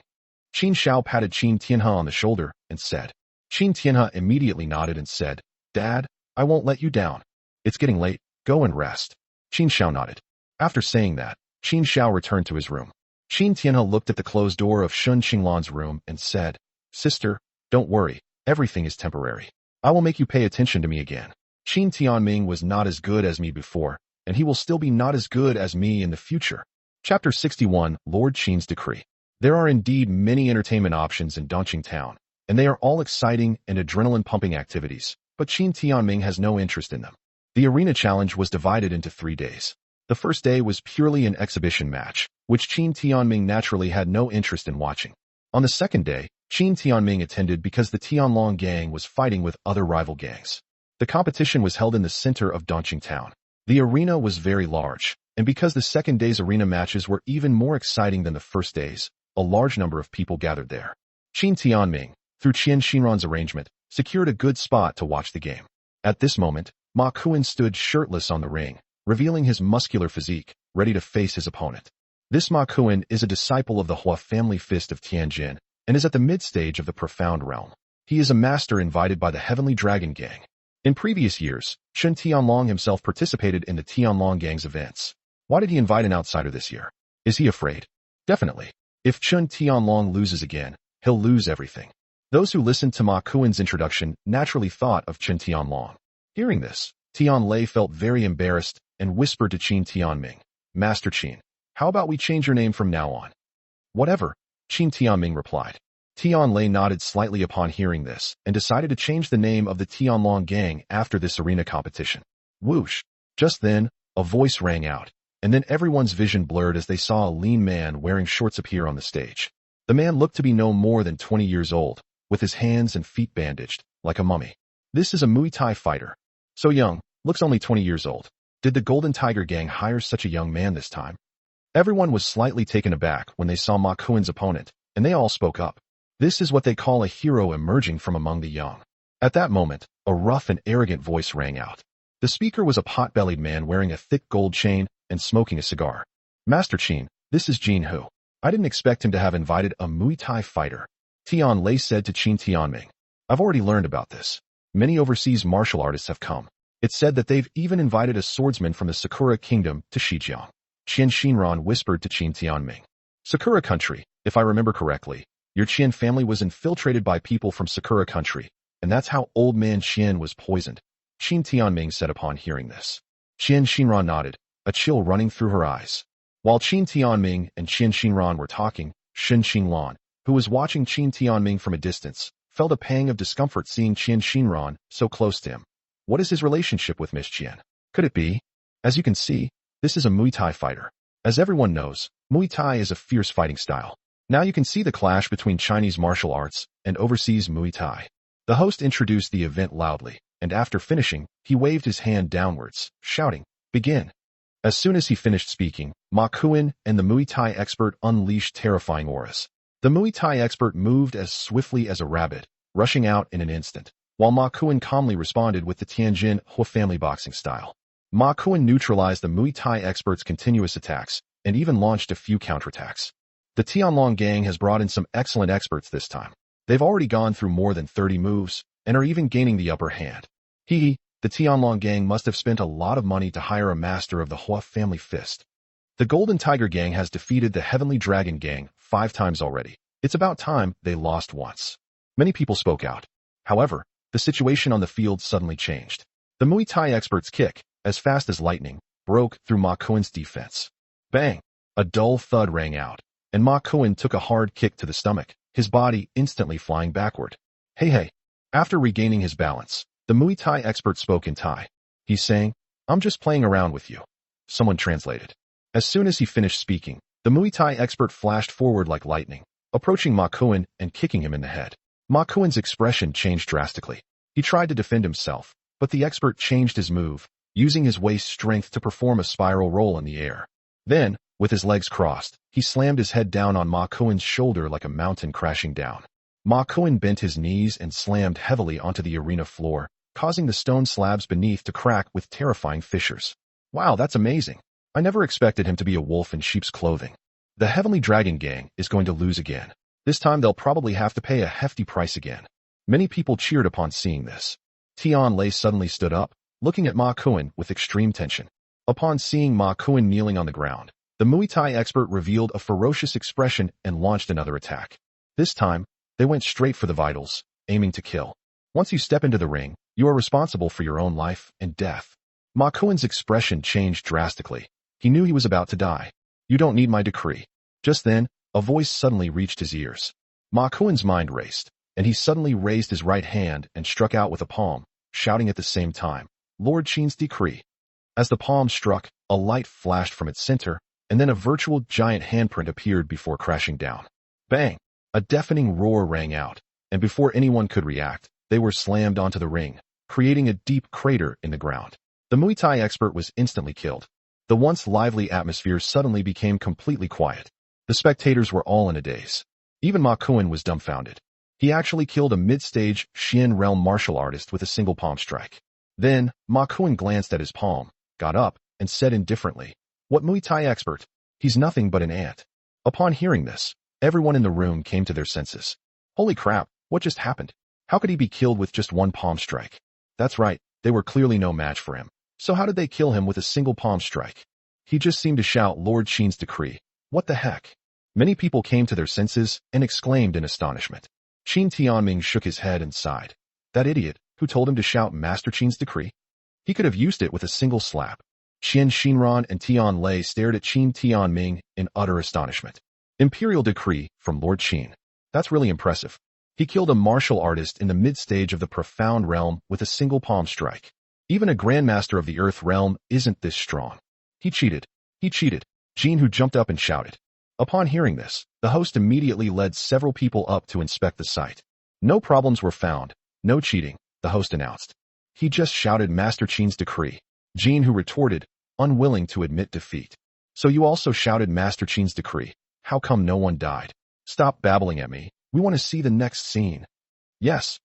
Qin Shao patted Qin Tianhe on the shoulder and said. Qin Tianhe immediately nodded and said, Dad, I won't let you down. It's getting late, go and rest. Qin Shao nodded. After saying that, Qin Shao returned to his room. Qin Tianhe looked at the closed door of Shun Qinglan's room and said, Sister, don't worry, everything is temporary. I will make you pay attention to me again. Qin Tianming was not as good as me before, and he will still be not as good as me in the future. Chapter 61, Lord Qin's Decree. There are indeed many entertainment options in Dongqing Town, and they are all exciting and adrenaline-pumping activities, but Qin Tianming has no interest in them. The arena challenge was divided into 3 days. The first day was purely an exhibition match, which Qin Tianming naturally had no interest in watching. On the second day, Qin Tianming attended because the Tianlong gang was fighting with other rival gangs. The competition was held in the center of Dongqing Town. The arena was very large, and because the second day's arena matches were even more exciting than the first day's, a large number of people gathered there. Qin Tianming, through Qian Xinran's arrangement, secured a good spot to watch the game. At this moment, Ma Kuan stood shirtless on the ring, revealing his muscular physique, ready to face his opponent. This Ma Kuan is a disciple of the Hua family fist of Tianjin, and is at the mid-stage of the Profound Realm. He is a master invited by the Heavenly Dragon Gang. In previous years, Shun Tianlong himself participated in the Tianlong Gang's events. Why did he invite an outsider this year? Is he afraid? Definitely. If Shun Tianlong loses again, he'll lose everything. Those who listened to Ma Kuan's introduction naturally thought of Qin Tianlong. Hearing this, Tian Lei felt very embarrassed and whispered to Qin Tianming, Master Qin, how about we change your name from now on? Whatever, Qin Tianming replied. Tian Lei nodded slightly upon hearing this and decided to change the name of the Tianlong gang after this arena competition. Whoosh! Just then, a voice rang out, and then everyone's vision blurred as they saw a lean man wearing shorts appear on the stage. The man looked to be no more than 20 years old, with his hands and feet bandaged, like a mummy. This is a Muay Thai fighter. So young, looks only 20 years old. Did the Golden Tiger gang hire such a young man this time? Everyone was slightly taken aback when they saw Ma Kuan's opponent, and they all spoke up. This is what they call a hero emerging from among the young. At that moment, a rough and arrogant voice rang out. The speaker was a pot-bellied man wearing a thick gold chain and smoking a cigar. Master Qin, this is Jin Hu. I didn't expect him to have invited a Muay Thai fighter. Tian Lei said to Qin Tianming. I've already learned about this. Many overseas martial artists have come. It's said that they've even invited a swordsman from the Sakura Kingdom to Shijiang. Qian Xinran whispered to Qin Tianming. Sakura Country, if I remember correctly, your Qian family was infiltrated by people from Sakura Country, and that's how old man Qian was poisoned. Qin Tianming said upon hearing this. Qian Xinran nodded, a chill running through her eyes. While Qin Tianming and Qian Xinran were talking, Shun Qinglan, who was watching Qin Tianming from a distance, felt a pang of discomfort seeing Qian Xinran so close to him. What is his relationship with Miss Qian? Could it be? As you can see, this is a Muay Thai fighter. As everyone knows, Muay Thai is a fierce fighting style. Now you can see the clash between Chinese martial arts and overseas Muay Thai. The host introduced the event loudly, and after finishing, he waved his hand downwards, shouting, Begin. As soon as he finished speaking, Ma Kuan and the Muay Thai expert unleashed terrifying auras. The Muay Thai expert moved as swiftly as a rabbit, rushing out in an instant, while Ma Kuan calmly responded with the Tianjin Hua family boxing style. Ma Kuan neutralized the Muay Thai expert's continuous attacks, and even launched a few counterattacks. The Tianlong gang has brought in some excellent experts this time. They've already gone through more than 30 moves, and are even gaining the upper hand. The Tianlong gang must have spent a lot of money to hire a master of the Hua family fist. The Golden Tiger gang has defeated the Heavenly Dragon gang 5 times already. It's about time they lost once. Many people spoke out. However, the situation on the field suddenly changed. The Muay Thai expert's kick, as fast as lightning, broke through Ma Kuan's defense. Bang! A dull thud rang out, and Ma Kuan took a hard kick to the stomach, his body instantly flying backward. Hey! After regaining his balance, the Muay Thai expert spoke in Thai. He's saying, I'm just playing around with you. Someone translated. As soon as he finished speaking, the Muay Thai expert flashed forward like lightning, approaching Ma Kuan and kicking him in the head. Ma Kuan's expression changed drastically. He tried to defend himself, but the expert changed his move, using his waist strength to perform a spiral roll in the air. Then, with his legs crossed, he slammed his head down on Ma Kuan's shoulder like a mountain crashing down. Ma Kuan bent his knees and slammed heavily onto the arena floor, causing the stone slabs beneath to crack with terrifying fissures. Wow, that's amazing. I never expected him to be a wolf in sheep's clothing. The Heavenly Dragon Gang is going to lose again. This time they'll probably have to pay a hefty price again. Many people cheered upon seeing this. Tian Lei suddenly stood up, looking at Ma Kuan with extreme tension. Upon seeing Ma Kuan kneeling on the ground, the Muay Thai expert revealed a ferocious expression and launched another attack. This time, they went straight for the vitals, aiming to kill. Once you step into the ring, you are responsible for your own life and death. Ma Kuan's expression changed drastically. He knew he was about to die. You don't need my decree. Just then, a voice suddenly reached his ears. Ma Kuan's mind raced, and he suddenly raised his right hand and struck out with a palm, shouting at the same time, Lord Qin's decree. As the palm struck, a light flashed from its center, and then a virtual giant handprint appeared before crashing down. Bang! A deafening roar rang out, and before anyone could react, they were slammed onto the ring, creating a deep crater in the ground. The Muay Thai expert was instantly killed. The once lively atmosphere suddenly became completely quiet. The spectators were all in a daze. Even Ma Kuan was dumbfounded. He actually killed a mid-stage Xian realm martial artist with a single palm strike. Then, Ma Kuan glanced at his palm, got up, and said indifferently, What Muay Thai expert? He's nothing but an ant. Upon hearing this, everyone in the room came to their senses. Holy crap, what just happened? How could he be killed with just one palm strike? That's right, they were clearly no match for him. So how did they kill him with a single palm strike? He just seemed to shout Lord Qin's decree. What the heck? Many people came to their senses and exclaimed in astonishment. Qin Timing shook his head and sighed. That idiot, who told him to shout Master Qin's decree? He could have used it with a single slap. Qian Xinran and Tian Lei stared at Qin Timing in utter astonishment. Imperial decree from Lord Qin. That's really impressive. He killed a martial artist in the mid-stage of the profound realm with a single palm strike. Even a grandmaster of the earth realm isn't this strong. He cheated. He cheated. Jin Hu jumped up and shouted. Upon hearing this, the host immediately led several people up to inspect the site. No problems were found. No cheating, the host announced. He just shouted Master Qin's decree. Jin Hu retorted, unwilling to admit defeat. So you also shouted Master Qin's decree. How come no one died? Stop babbling at me. We want to see the next scene. Yes,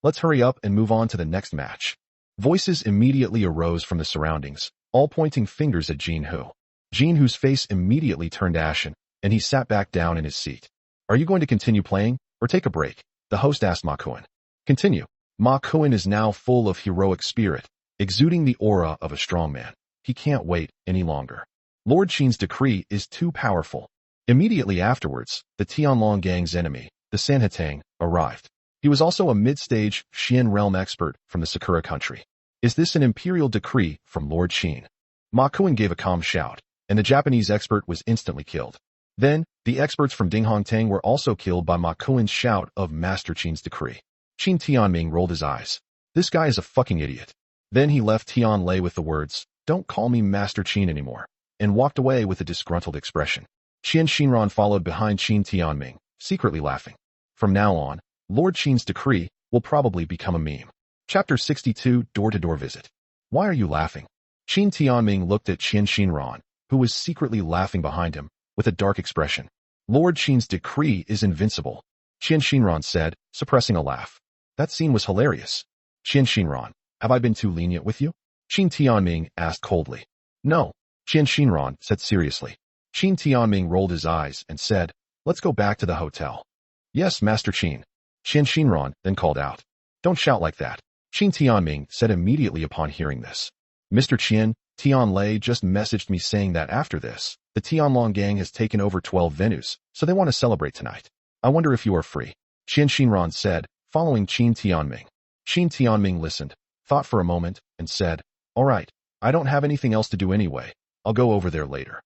let's hurry up and move on to the next match. Voices immediately arose from the surroundings, all pointing fingers at Jin Hu. Jin Hu's face immediately turned ashen, and he sat back down in his seat. Are you going to continue playing, or take a break? The host asked Ma Kuan. Continue. Ma Kuan is now full of heroic spirit, exuding the aura of a strong man. He can't wait any longer. Lord Qin's decree is too powerful. Immediately afterwards, the Tianlong gang's enemy, the Sanhetang, arrived. He was also a mid-stage Xian realm expert from the Sakura country. Is this an imperial decree from Lord Qin? Ma Kuan gave a calm shout, and the Japanese expert was instantly killed. Then, the experts from Dinghongtang were also killed by Ma Kuan's shout of Master Qin's decree. Qin Tianming rolled his eyes. This guy is a fucking idiot. Then he left Tian Lei with the words, Don't call me Master Qin anymore, and walked away with a disgruntled expression. Qian Xinran followed behind Qin Tianming, secretly laughing. From now on, Lord Qin's decree will probably become a meme. Chapter 62, Door-to-Door Visit. Why are you laughing? Qin Tianming looked at Qian Xinran, who was secretly laughing behind him, with a dark expression. Lord Qin's decree is invincible, Qian Xinran said, suppressing a laugh. That scene was hilarious. Qian Xinran, have I been too lenient with you? Qin Tianming asked coldly. No, Qian Xinran said seriously. Qin Tianming rolled his eyes and said, Let's go back to the hotel. Yes, Master Qin. Qian Xinran then called out. Don't shout like that, Qin Tianming said immediately upon hearing this. Mr. Qian, Tian Lei just messaged me saying that after this, the Tianlong gang has taken over 12 venues, so they want to celebrate tonight. I wonder if you are free, Qian Xinran said, following Qin Tianming. Qin Tianming listened, thought for a moment, and said, All right, I don't have anything else to do anyway. I'll go over there later.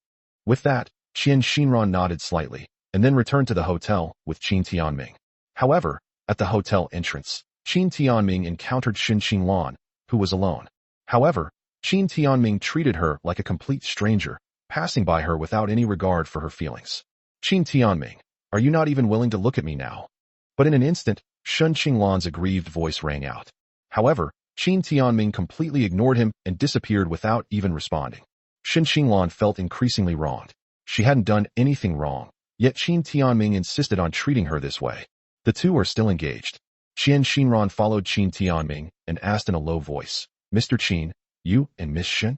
With that, Qian Xinran nodded slightly, and then returned to the hotel with Qin Tianming. However, at the hotel entrance, Qin Tianming encountered Xin Xinglan, who was alone. However, Qin Tianming treated her like a complete stranger, passing by her without any regard for her feelings. Qin Tianming, are you not even willing to look at me now? But in an instant, Xin Xinglan's aggrieved voice rang out. However, Qin Tianming completely ignored him and disappeared without even responding. Xin Xinglan felt increasingly wronged. She hadn't done anything wrong, yet Qin Tianming insisted on treating her this way. The two are still engaged. Qian Shinran followed Qin Tianming and asked in a low voice, Mr. Qin, you and Miss Shin?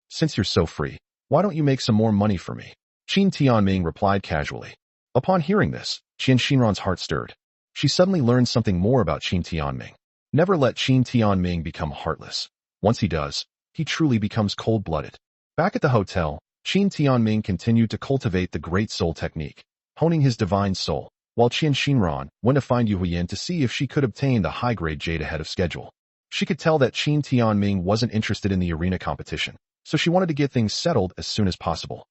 Since you're so free, why don't you make some more money for me? Qin Tianming replied casually. Upon hearing this, Qian Shinran's heart stirred. She suddenly learned something more about Qin Tianming. Never let Qin Tianming become heartless. Once he does, he truly becomes cold-blooded. Back at the hotel, Qin Tianming continued to cultivate the Great Soul technique, honing his divine soul, while Qian Shinran went to find Yu Huiyin to see if she could obtain the high-grade jade ahead of schedule. She could tell that Qin Tianming wasn't interested in the arena competition, so she wanted to get things settled as soon as possible.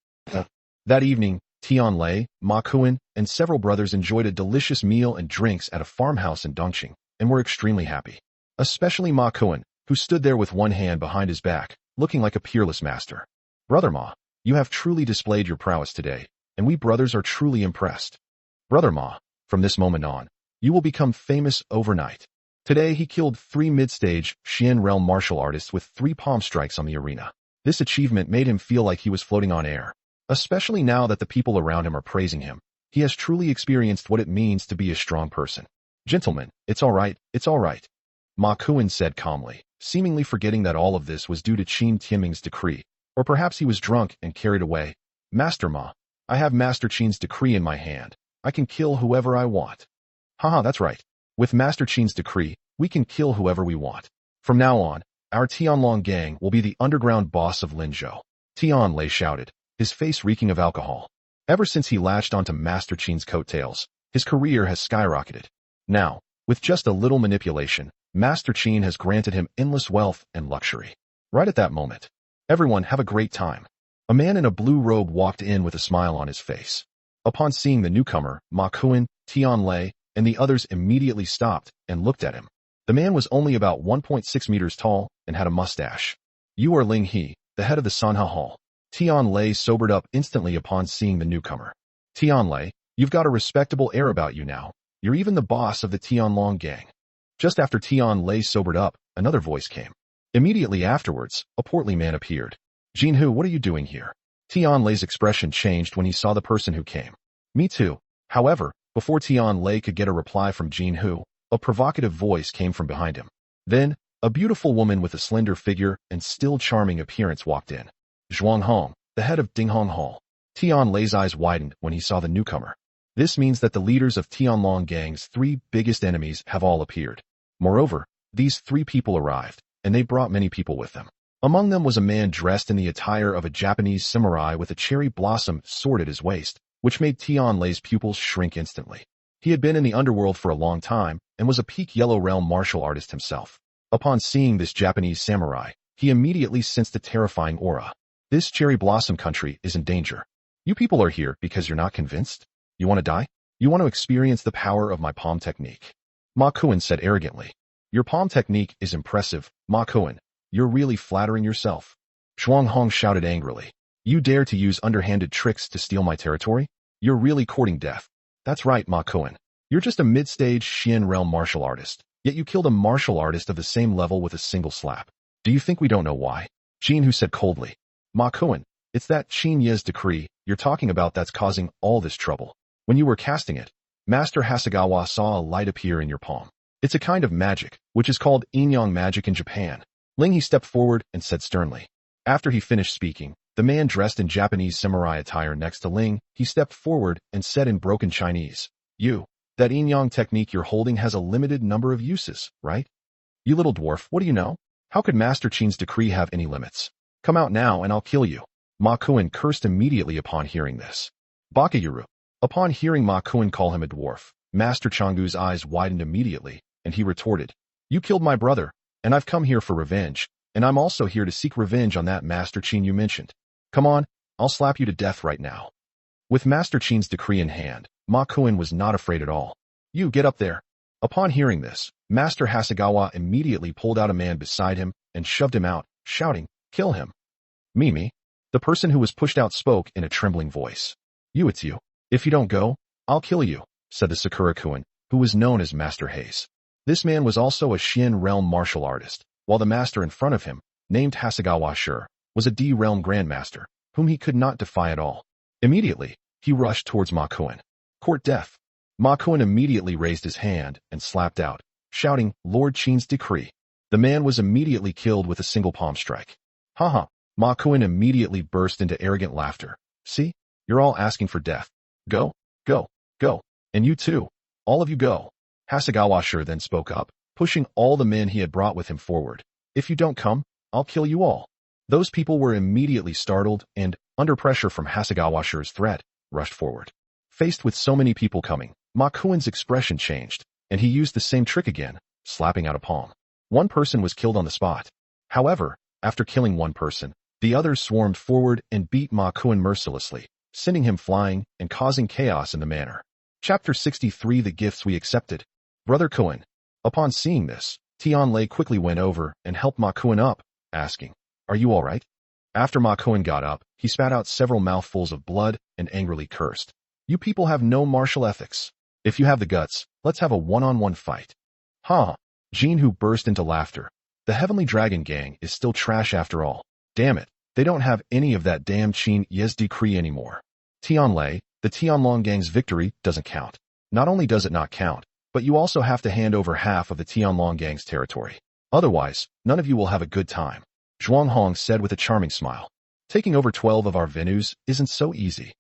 That evening, Tianlei, Ma Kuan, and several brothers enjoyed a delicious meal and drinks at a farmhouse in Dongqing, and were extremely happy. Especially Ma Kuan, who stood there with one hand behind his back, looking like a peerless master. Brother Ma, you have truly displayed your prowess today, and we brothers are truly impressed. Brother Ma, from this moment on, you will become famous overnight. Today he killed 3 mid-stage Xian realm martial artists with 3 palm strikes on the arena. This achievement made him feel like he was floating on air. Especially now that the people around him are praising him, he has truly experienced what it means to be a strong person. Gentlemen, it's all right, it's all right. Ma Kuan said calmly, seemingly forgetting that all of this was due to Qin Timing's decree, or perhaps he was drunk and carried away. Master Ma, I have Master Qin's decree in my hand. I can kill whoever I want. Haha, that's right. With Master Qin's decree, we can kill whoever we want. From now on, our Tianlong gang will be the underground boss of Linzhou. Tianlei shouted, his face reeking of alcohol. Ever since he latched onto Master Qin's coattails, his career has skyrocketed. Now, with just a little manipulation, Master Qin has granted him endless wealth and luxury. Right at that moment, everyone have a great time. A man in a blue robe walked in with a smile on his face. Upon seeing the newcomer, Ma Kuan, Tianlei, and the others immediately stopped and looked at him. The man was only about 1.6 meters tall and had a mustache. You are Ling He, the head of the Sanha Hall. Tianlei sobered up instantly upon seeing the newcomer. Tianlei, you've got a respectable air about you now. You're even the boss of the Tianlong gang. Just after Tianlei sobered up, another voice came. Immediately afterwards, a portly man appeared. Jinhu, what are you doing here? Tianlei's expression changed when he saw the person who came. Me too. However, before Tianlei could get a reply from Jinhu, a provocative voice came from behind him. Then, a beautiful woman with a slender figure and still charming appearance walked in. Zhuang Hong, the head of Dinghong Hall. Tianlei's eyes widened when he saw the newcomer. This means that the leaders of Tianlong gang's 3 biggest enemies have all appeared. Moreover, these 3 people arrived, and they brought many people with them. Among them was a man dressed in the attire of a Japanese samurai with a cherry blossom sword at his waist, which made Tianlei's pupils shrink instantly. He had been in the underworld for a long time and was a peak yellow realm martial artist himself. Upon seeing this Japanese samurai, he immediately sensed a terrifying aura. This cherry blossom country is in danger. You people are here because you're not convinced? You want to die? You want to experience the power of my palm technique? Ma Kuan said arrogantly. Your palm technique is impressive, Ma Kuan. You're really flattering yourself. Zhuang Hong shouted angrily. You dare to use underhanded tricks to steal my territory? You're really courting death. That's right, Ma Kuan. You're just a mid-stage Xian realm martial artist, yet you killed a martial artist of the same level with a single slap. Do you think we don't know why? Jinhu said coldly. Ma Kuan, it's that Qin Ye's decree you're talking about that's causing all this trouble. When you were casting it, Master Hasegawa saw a light appear in your palm. It's a kind of magic, which is called yin-yang magic in Japan. Ling He stepped forward and said sternly. After he finished speaking, the man dressed in Japanese samurai attire next to Ling, he stepped forward and said in broken Chinese, that yin-yang technique you're holding has a limited number of uses, right? You little dwarf, what do you know? How could Master Qin's decree have any limits? Come out now and I'll kill you. Ma Kuan cursed immediately upon hearing this. Bakayuru. Upon hearing Ma Kuan call him a dwarf, Master Changgu's eyes widened immediately, and he retorted, You killed my brother, and I've come here for revenge, and I'm also here to seek revenge on that Master Qin you mentioned. Come on, I'll slap you to death right now. With Master Qin's decree in hand, Ma Kuan was not afraid at all. You get up there. Upon hearing this, Master Hasegawa immediately pulled out a man beside him and shoved him out, shouting, Kill him. Mimi. The person who was pushed out spoke in a trembling voice. It's you. If you don't go, I'll kill you, said the Sakura-kun, who was known as Master Haze. This man was also a Xian realm martial artist, while the master in front of him, named Hasegawa Shur, was a D-realm grandmaster, whom he could not defy at all. Immediately, he rushed towards Ma Kuan. Court death. Ma Kuan immediately raised his hand and slapped out, shouting, "Lord Qin's decree." The man was immediately killed with a single palm strike. Haha. Ma Kuan immediately burst into arrogant laughter. See? You're all asking for death. Go, go, go. And you too. All of you go. Hasegawa Sure then spoke up, pushing all the men he had brought with him forward. If you don't come, I'll kill you all. Those people were immediately startled and, under pressure from Hasegawa Sure's threat, rushed forward. Faced with so many people coming, Ma Kuan's expression changed, and he used the same trick again, slapping out a palm. One person was killed on the spot. However, after killing one person, the others swarmed forward and beat Ma Kuan mercilessly, sending him flying and causing chaos in the manor. Chapter 63 The Gifts We Accepted. Brother Kuan. Upon seeing this, Tianlei quickly went over and helped Ma Kuan up, asking, "Are you all right?" After Ma Kuan got up, he spat out several mouthfuls of blood and angrily cursed. "You people have no martial ethics. If you have the guts, let's have a one-on-one fight." Huh. Jin Hu burst into laughter. The Heavenly Dragon Gang is still trash after all. Damn it, they don't have any of that damn Qin Yes decree anymore. Tianlei, the Tianlong Gang's victory doesn't count. Not only does it not count, but you also have to hand over half of the Tianlong Gang's territory. Otherwise, none of you will have a good time. Zhuang Hong said with a charming smile. Taking over 12 of our venues isn't so easy.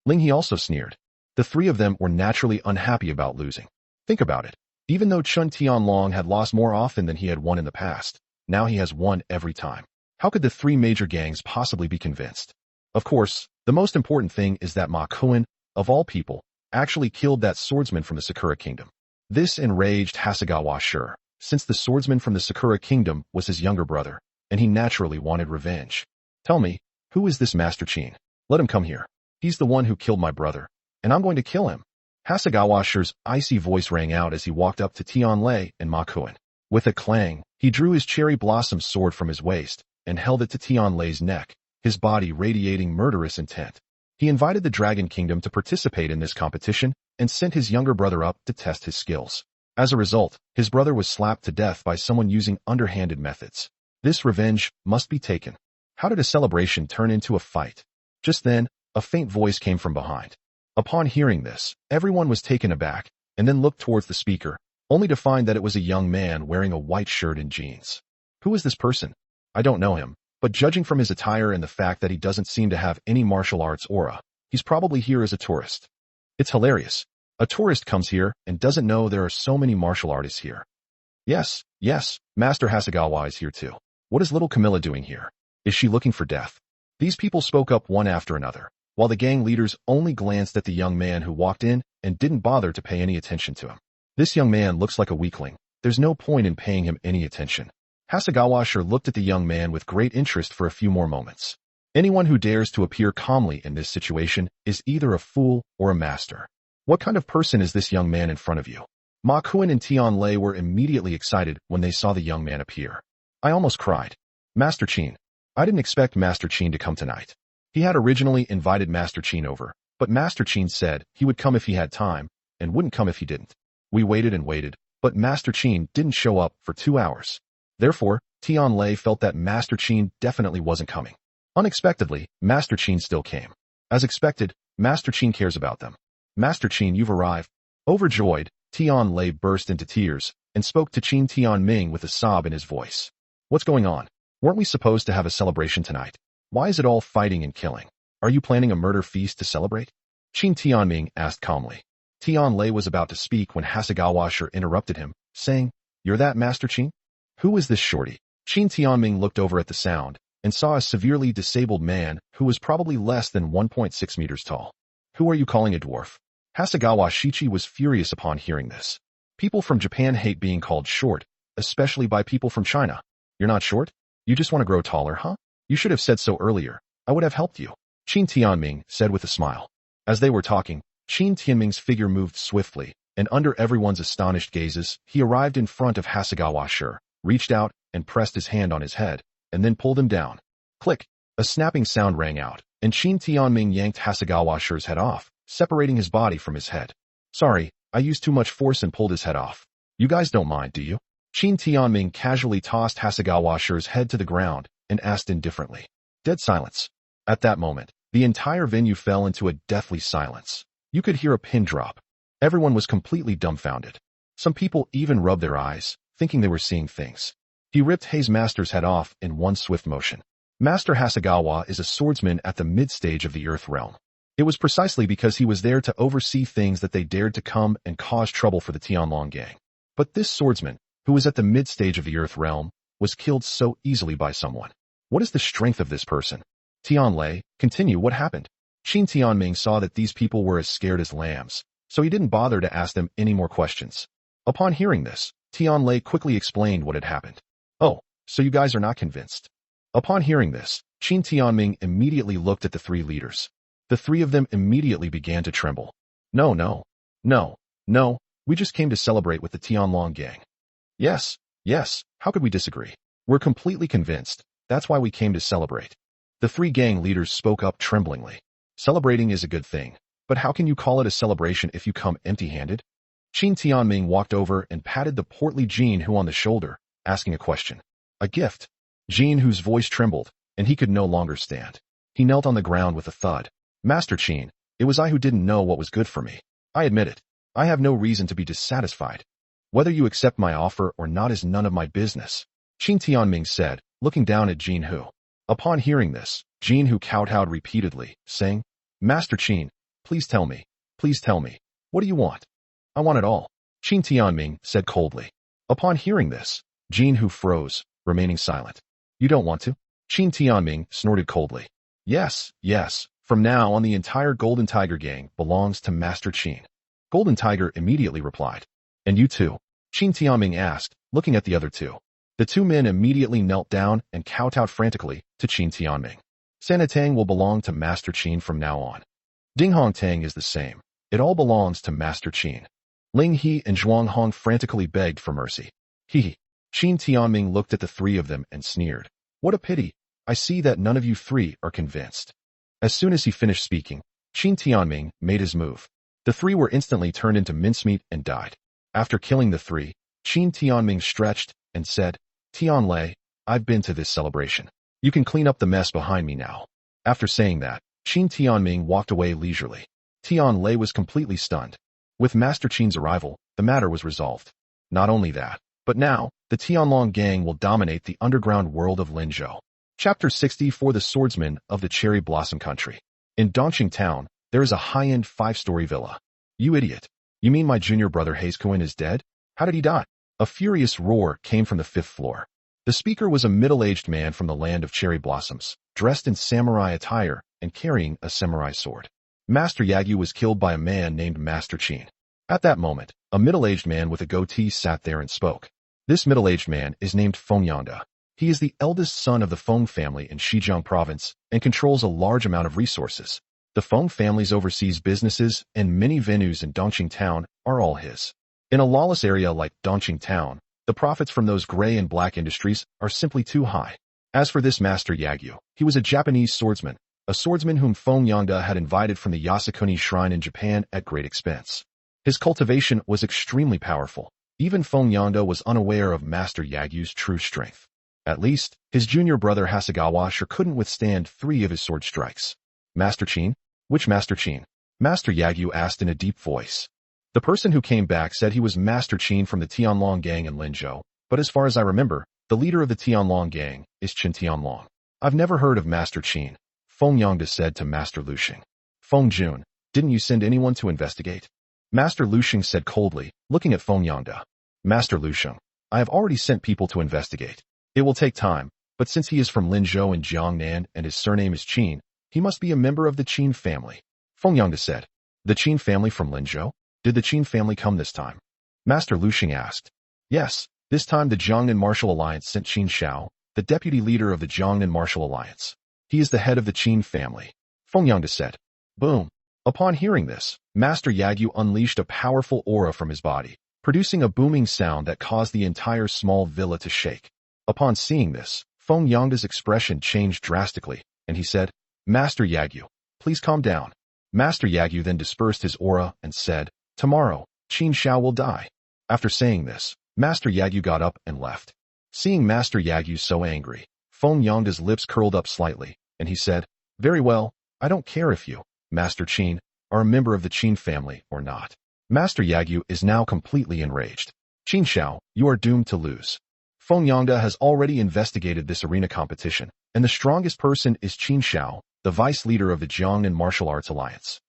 Ling He also sneered. The three of them were naturally unhappy about losing. Think about it. Even though Chun Tianlong had lost more often than he had won in the past, now he has won every time. How could the three major gangs possibly be convinced? Of course, the most important thing is that Ma Kuan, of all people, actually killed that swordsman from the Sakura Kingdom. This enraged Hasegawa Sure, since the swordsman from the Sakura Kingdom was his younger brother, and he naturally wanted revenge. Tell me, who is this Master Qin? Let him come here. He's the one who killed my brother, and I'm going to kill him. Hasegawa Sure's icy voice rang out as he walked up to Tianlei and Ma Kuan. With a clang, he drew his cherry blossom sword from his waist and held it to Tianlei's neck, his body radiating murderous intent. He invited the Dragon Kingdom to participate in this competition and sent his younger brother up to test his skills. As a result, his brother was slapped to death by someone using underhanded methods. This revenge must be taken. How did a celebration turn into a fight? Just then, a faint voice came from behind. Upon hearing this, everyone was taken aback and then looked towards the speaker, only to find that it was a young man wearing a white shirt and jeans. Who is this person? I don't know him, but judging from his attire and the fact that he doesn't seem to have any martial arts aura, he's probably here as a tourist. It's hilarious. A tourist comes here and doesn't know there are so many martial artists here. Yes, Master Hasegawa is here too. What is little Camilla doing here? Is she looking for death? These people spoke up one after another, while the gang leaders only glanced at the young man who walked in and didn't bother to pay any attention to him. This young man looks like a weakling. There's no point in paying him any attention. Hasegawa Sure looked at the young man with great interest for a few more moments. Anyone who dares to appear calmly in this situation is either a fool or a master. What kind of person is this young man in front of you? Ma Kuan and Tianlei were immediately excited when they saw the young man appear. I almost cried. Master Qin. I didn't expect Master Qin to come tonight. He had originally invited Master Qin over, but Master Qin said he would come if he had time, and wouldn't come if he didn't. We waited and waited, but Master Qin didn't show up for 2 hours. Therefore, Tianlei felt that Master Qin definitely wasn't coming. Unexpectedly, Master Qin still came. As expected, Master Qin cares about them. Master Qin, you've arrived. Overjoyed, Tianlei burst into tears and spoke to Qin Tianming with a sob in his voice. What's going on? Weren't we supposed to have a celebration tonight? Why is it all fighting and killing? Are you planning a murder feast to celebrate? Qin Tianming asked calmly. Tianlei was about to speak when Hasegawa Sure interrupted him, saying, You're that Master Qin? Who is this shorty? Qin Tianming looked over at the sound and saw a severely disabled man who was probably less than 1.6 meters tall. Who are you calling a dwarf? Hasegawa Shichi was furious upon hearing this. People from Japan hate being called short, especially by people from China. You're not short? You just want to grow taller, huh? You should have said so earlier. I would have helped you. Qin Tianming said with a smile. As they were talking, Qin Tianming's figure moved swiftly, and under everyone's astonished gazes, he arrived in front of Hasegawa Sure, reached out and pressed his hand on his head, and then pulled him down. Click! A snapping sound rang out, and Qin Tianming yanked Hasegawa Sure's head off, separating his body from his head. Sorry, I used too much force and pulled his head off. You guys don't mind, do you? Qin Tianming casually tossed Hasegawa Sure's head to the ground and asked indifferently. Dead silence. At that moment, the entire venue fell into a deathly silence. You could hear a pin drop. Everyone was completely dumbfounded. Some people even rubbed their eyes, thinking they were seeing things. He ripped Hei's master's head off in one swift motion. Master Hasegawa is a swordsman at the mid-stage of the Earth realm. It was precisely because he was there to oversee things that they dared to come and cause trouble for the Tianlong gang. But this swordsman, who was at the mid-stage of the Earth realm, was killed so easily by someone. What is the strength of this person? Tianlei, continue, what happened? Qin Timing saw that these people were as scared as lambs, so he didn't bother to ask them any more questions. Upon hearing this, Tianlei quickly explained what had happened. Oh, so you guys are not convinced. Upon hearing this, Qin Timing immediately looked at the three leaders. The three of them immediately began to tremble. No, we just came to celebrate with the Tianlong gang. Yes, how could we disagree? We're completely convinced, that's why we came to celebrate. The three gang leaders spoke up tremblingly. Celebrating is a good thing, but how can you call it a celebration if you come empty-handed? Qin Timing walked over and patted the portly Jean Hu on the shoulder, asking a question. A gift. Jean Hu's voice trembled, and he could no longer stand. He knelt on the ground with a thud. Master Qin, it was I who didn't know what was good for me. I admit it. I have no reason to be dissatisfied. Whether you accept my offer or not is none of my business, Qin Timing said, looking down at Jean Hu. Upon hearing this, Jean Hu kowtowed repeatedly, saying, Master Qin, please tell me, what do you want? I want it all, Qin Timing said coldly. Upon hearing this, Jean Hu froze, remaining silent. You don't want to? Qin Timing snorted coldly. Yes, from now on the entire Golden Tiger gang belongs to Master Qin. Golden Tiger immediately replied. And you too? Qin Timing asked, looking at the other two. The two men immediately knelt down and kowtowed frantically to Qin Timing. Sanatang will belong to Master Qin from now on. Dinghong Tang is the same. It all belongs to Master Qin. Ling He and Zhuang Hong frantically begged for mercy. Qin Timing looked at the three of them and sneered. What a pity. I see that none of you three are convinced. As soon as he finished speaking, Qin Timing made his move. The three were instantly turned into mincemeat and died. After killing the three, Qin Timing stretched and said, Tianlei, I've been to this celebration. You can clean up the mess behind me now. After saying that, Qin Timing walked away leisurely. Tianlei was completely stunned. With Master Qin's arrival, the matter was resolved. Not only that, but now, the Tianlong gang will dominate the underground world of Linzhou. Chapter 60 for the Swordsmen of the Cherry Blossom Country. In Dongqing Town, there is a high-end 5-story villa. You idiot. You mean my junior brother Hasegawa is dead? How did he die? A furious roar came from the 5th floor. The speaker was a middle-aged man from the land of cherry blossoms, dressed in samurai attire and carrying a samurai sword. Master Yagyu was killed by a man named Master Qin. At that moment, a middle-aged man with a goatee sat there and spoke. This middle-aged man is named Feng Yangda. He is the eldest son of the Feng family in Xizang province and controls a large amount of resources. The Feng family's overseas businesses and many venues in Dongqing Town are all his. In a lawless area like Dongqing Town, the profits from those gray and black industries are simply too high. As for this Master Yagyu, he was a Japanese swordsman, a swordsman whom Feng Yangda had invited from the Yasukuni shrine in Japan at great expense. His cultivation was extremely powerful. Even Feng Yangda was unaware of Master Yagyu's true strength. At least, his junior brother Hasegawa sure couldn't withstand 3 of his sword strikes. Master Qin? Which Master Qin? Master Yagyu asked in a deep voice. The person who came back said he was Master Qin from the Tianlong gang in Linzhou, but as far as I remember, the leader of the Tianlong gang is Qin Tianlong. I've never heard of Master Qin, Feng Yangda said to Master Luxing. Feng Jun, didn't you send anyone to investigate? Master Luxing said coldly, looking at Feng Yangda. Master Luxing, I have already sent people to investigate. It will take time, but since he is from Linzhou in Jiangnan and his surname is Qin, he must be a member of the Qin family. Feng Yangda said. The Qin family from Linzhou? Did the Qin family come this time? Master Luxing asked. Yes, this time the Jiangnan Martial Alliance sent Qin Shao, the deputy leader of the Jiangnan Martial Alliance. He is the head of the Qin family. Feng Yangda said. Boom. Upon hearing this, Master Yagyu unleashed a powerful aura from his body, producing a booming sound that caused the entire small villa to shake. Upon seeing this, Feng Yangda's expression changed drastically, and he said, Master Yagyu, please calm down. Master Yagyu then dispersed his aura and said, Tomorrow, Qin Shao will die. After saying this, Master Yagyu got up and left. Seeing Master Yagyu so angry, Feng Yangda's lips curled up slightly, and he said, Very well, I don't care if you, Master Qin, are a member of the Qin family or not. Master Yagyu is now completely enraged. Qin Xiao, you are doomed to lose. Feng Yangda has already investigated this arena competition, and the strongest person is Qin Xiao, the vice leader of the DISOWNED Martial Arts Alliance.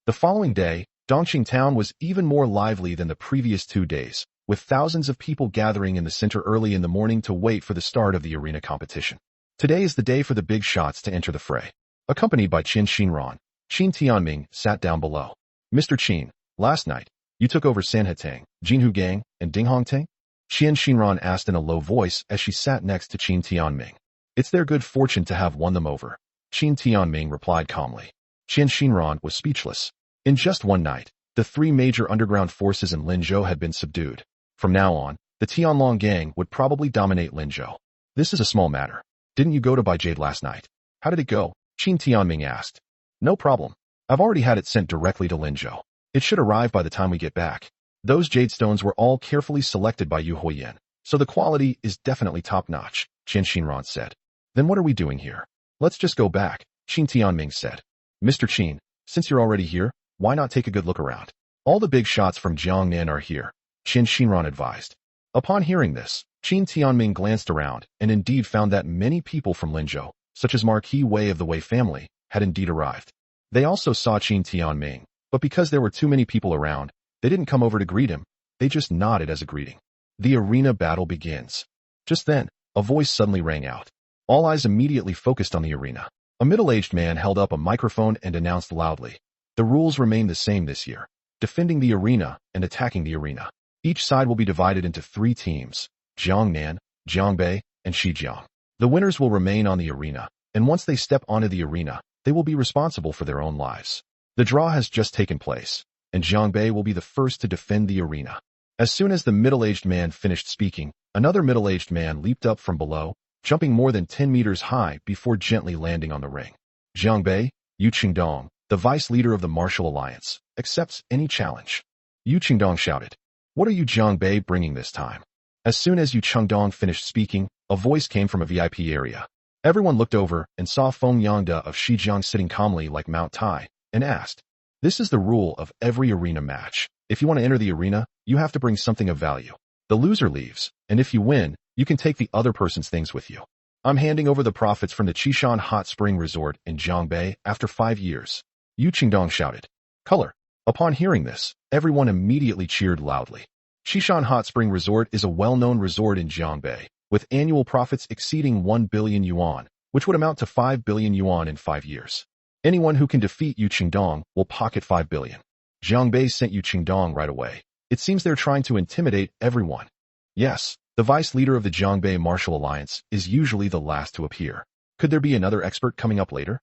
The following day, Dongqing Town was even more lively than the previous 2 days, with thousands of people gathering in the center early in the morning to wait for the start of the arena competition. Today is the day for the big shots to enter the fray. Accompanied by Qin Xinran, Qin Tianming sat down below. Mr. Qin, last night, you took over Sanhetang, Jinhu Gang, and Dinghongtang? Qin Xinran asked in a low voice as she sat next to Qin Tianming. It's their good fortune to have won them over. Qin Tianming replied calmly. Qin Xinran was speechless. In just one night, the 3 major underground forces in Linzhou had been subdued. From now on, the Tianlong Gang would probably dominate Linzhou. This is a small matter. Didn't you go to Baijade last night? How did it go? Qin Tianming asked. No problem. I've already had it sent directly to Linzhou. It should arrive by the time we get back. Those jade stones were all carefully selected by Yu Huoyan, so the quality is definitely top-notch, Qin Xinran said. Then what are we doing here? Let's just go back, Qin Tianming said. Mr. Qin, since you're already here, why not take a good look around? All the big shots from Jiangnan are here, Qin Xinran advised. Upon hearing this, Qin Tianming glanced around and indeed found that many people from Linzhou, such as Marquis Wei of the Wei family, had indeed arrived. They also saw Qin Tianming, but because there were too many people around, they didn't come over to greet him, they just nodded as a greeting. The arena battle begins. Just then, a voice suddenly rang out. All eyes immediately focused on the arena. A middle-aged man held up a microphone and announced loudly. The rules remain the same this year. Defending the arena and attacking the arena. Each side will be divided into 3 teams, Jiangnan, Jiangbei, and Shijiang. The winners will remain on the arena, and once they step onto the arena, they will be responsible for their own lives. The draw has just taken place, and Jiangbei will be the first to defend the arena. As soon as the middle-aged man finished speaking, another middle-aged man leaped up from below, jumping more than 10 meters high before gently landing on the ring. Jiangbei, Yu Qingdong, the vice leader of the Martial Alliance, accepts any challenge. Yu Qingdong shouted. What are you Jiangbei bringing this time? As soon as Yu Qingdong finished speaking, a voice came from a VIP area. Everyone looked over and saw Feng Yangda of Shijiang sitting calmly like Mount Tai, and asked, this is the rule of every arena match. If you want to enter the arena, you have to bring something of value. The loser leaves, and if you win, you can take the other person's things with you. I'm handing over the profits from the Qishan Hot Spring Resort in Jiangbei after 5 years. Yu Qingdong shouted. Color. Upon hearing this, everyone immediately cheered loudly. Qishan Hot Spring Resort is a well-known resort in Jiangbei, with annual profits exceeding 1 billion yuan, which would amount to 5 billion yuan in 5 years. Anyone who can defeat Yu Qingdong will pocket 5 billion. Jiangbei sent Yu Qingdong right away. It seems they're trying to intimidate everyone. Yes, the vice leader of the Jiangbei Martial Alliance is usually the last to appear. Could there be another expert coming up later?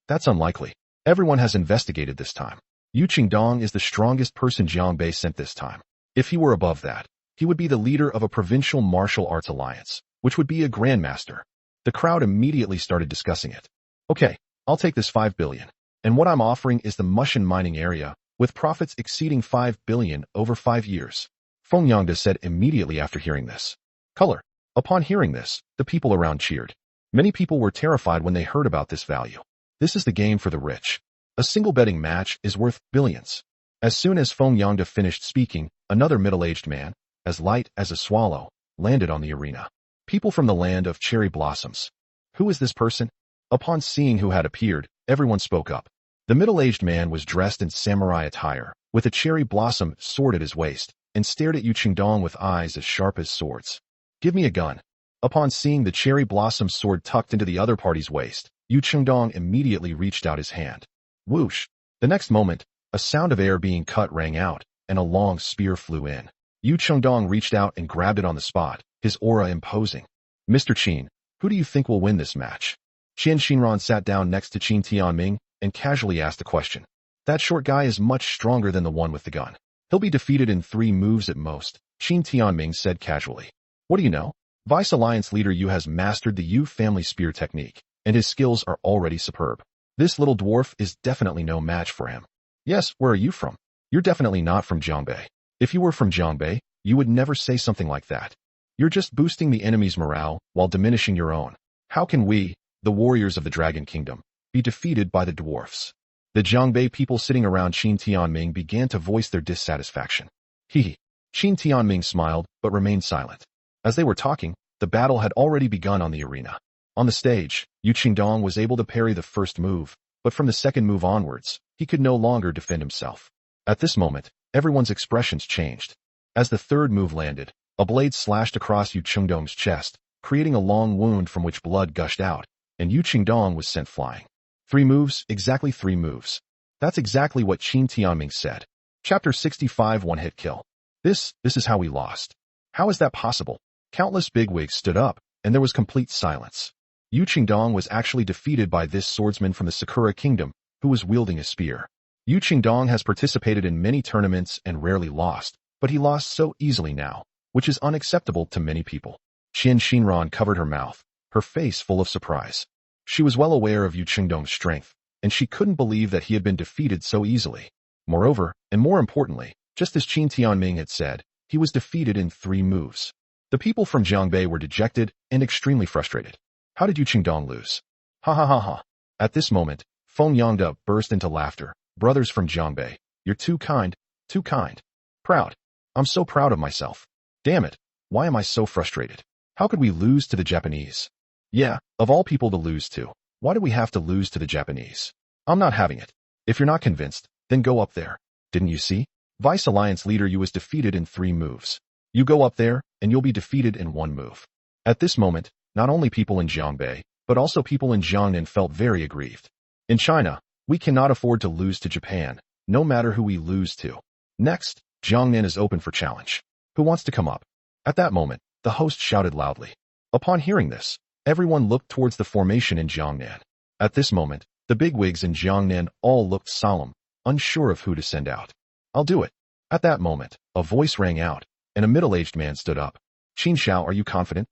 That's unlikely. Everyone has investigated this time. Yu Qingdong is the strongest person Jiangbei sent this time. If he were above that, he would be the leader of a provincial martial arts alliance, which would be a grandmaster. The crowd immediately started discussing it. Okay, I'll take this 5 billion. And what I'm offering is the Mushin mining area, with profits exceeding 5 billion over 5 years. Feng Yangda said immediately after hearing this. Color. Upon hearing this, the people around cheered. Many people were terrified when they heard about this value. This is the game for the rich. A single betting match is worth billions. As soon as Feng Yangda finished speaking, another middle-aged man, as light as a swallow, landed on the arena. People from the land of cherry blossoms. Who is this person? Upon seeing who had appeared, everyone spoke up. The middle-aged man was dressed in samurai attire, with a cherry blossom sword at his waist, and stared at Yu Qingdong with eyes as sharp as swords. Give me a gun. Upon seeing the cherry blossom sword tucked into the other party's waist, Yu Qingdong immediately reached out his hand. Whoosh! The next moment, a sound of air being cut rang out, and a long spear flew in. Yu Qingdong reached out and grabbed it on the spot, his aura imposing. Mr. Qin, who do you think will win this match? Qin Xinran sat down next to Qin Tianming and casually asked a question. That short guy is much stronger than the one with the gun. He'll be defeated in 3 moves at most, Qin Tianming said casually. What do you know? Vice Alliance leader Yu has mastered the Yu family spear technique, and his skills are already superb. This little dwarf is definitely no match for him. Yes, where are you from? You're definitely not from Jiangbei. If you were from Jiangbei, you would never say something like that. You're just boosting the enemy's morale while diminishing your own. How can we, the warriors of the Dragon Kingdom, be defeated by the dwarfs? The Jiangbei people sitting around Qin Tianming began to voice their dissatisfaction. He. Qin Tianming smiled, but remained silent. As they were talking, the battle had already begun on the arena. On the stage, Yu Qingdong was able to parry the first move, but from the second move onwards, he could no longer defend himself. At this moment, everyone's expressions changed. As the third move landed, a blade slashed across Yu Qingdong's chest, creating a long wound from which blood gushed out, and Yu Qingdong was sent flying. 3 moves, exactly 3 moves. That's exactly what Qin Tianming said. Chapter 65 One-hit kill. This is how we lost. How is that possible? Countless bigwigs stood up, and there was complete silence. Yu Qingdong was actually defeated by this swordsman from the Sakura Kingdom, who was wielding a spear. Yu Qingdong has participated in many tournaments and rarely lost, but he lost so easily now, which is unacceptable to many people. Qian Xinran covered her mouth, her face full of surprise. She was well aware of Yu Qingdong's strength, and she couldn't believe that he had been defeated so easily. Moreover, and more importantly, just as Qin Tianming had said, he was defeated in 3 moves. The people from Jiangbei were dejected and extremely frustrated. How did Yu Qingdong lose? Ha ha ha ha. At this moment, Feng Yangda burst into laughter. Brothers from Jiangbei, you're too kind, too kind. Proud. I'm so proud of myself. Damn it, why am I so frustrated? How could we lose to the Japanese? Yeah, of all people to lose to, why do we have to lose to the Japanese? I'm not having it. If you're not convinced, then go up there. Didn't you see? Vice Alliance leader Yu was defeated in 3 moves. You go up there, and you'll be defeated in 1 move. At this moment, not only people in Jiangbei, but also people in Jiangnan felt very aggrieved. In China, we cannot afford to lose to Japan, no matter who we lose to. Next, Jiangnan is open for challenge. Who wants to come up? At that moment, the host shouted loudly. Upon hearing this, everyone looked towards the formation in Jiangnan. At this moment, the bigwigs in Jiangnan all looked solemn, unsure of who to send out. I'll do it. At that moment, a voice rang out, and a middle-aged man stood up. Qin Shao, are you confident?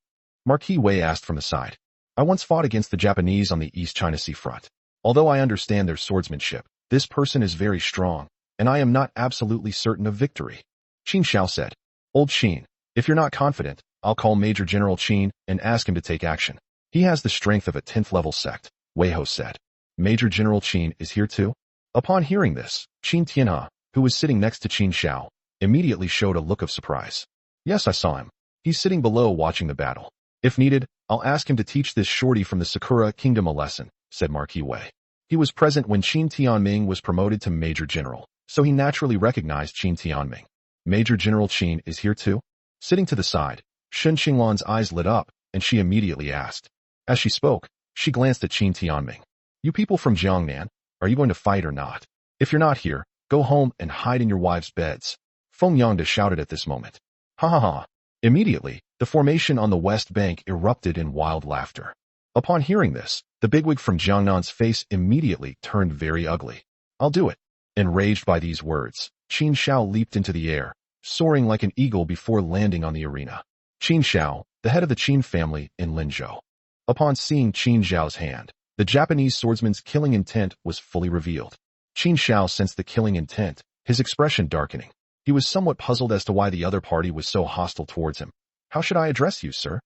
Marquis Wei asked from the side. I once fought against the Japanese on the East China Sea front. Although I understand their swordsmanship, this person is very strong, and I am not absolutely certain of victory. Qin Shao said. Old Qin, if you're not confident, I'll call Major General Qin and ask him to take action. He has the strength of a 10th level sect, Wei Ho said. Major General Qin is here too? Upon hearing this, Qin Tianhe, who was sitting next to Qin Shao, immediately showed a look of surprise. Yes, I saw him. He's sitting below watching the battle. If needed, I'll ask him to teach this shorty from the Sakura Kingdom a lesson, said Marquis Wei. He was present when Qin Tianming was promoted to Major General, so he naturally recognized Qin Tianming. Major General Qin is here too? Sitting to the side, Shun Qinglan's eyes lit up, and she immediately asked. As she spoke, she glanced at Qin Tianming. You people from Jiangnan, are you going to fight or not? If you're not here, go home and hide in your wives' beds. Feng Yangda shouted at this moment. Ha ha ha. Immediately, the formation on the west bank erupted in wild laughter. Upon hearing this, the bigwig from Jiangnan's face immediately turned very ugly. I'll do it. Enraged by these words, Qin Shao leaped into the air, soaring like an eagle before landing on the arena. Qin Shao, the head of the Qin family in Linzhou. Upon seeing Qin Zhao's hand, the Japanese swordsman's killing intent was fully revealed. Qin Shao sensed the killing intent, his expression darkening. He was somewhat puzzled as to why the other party was so hostile towards him. How should I address you, sir?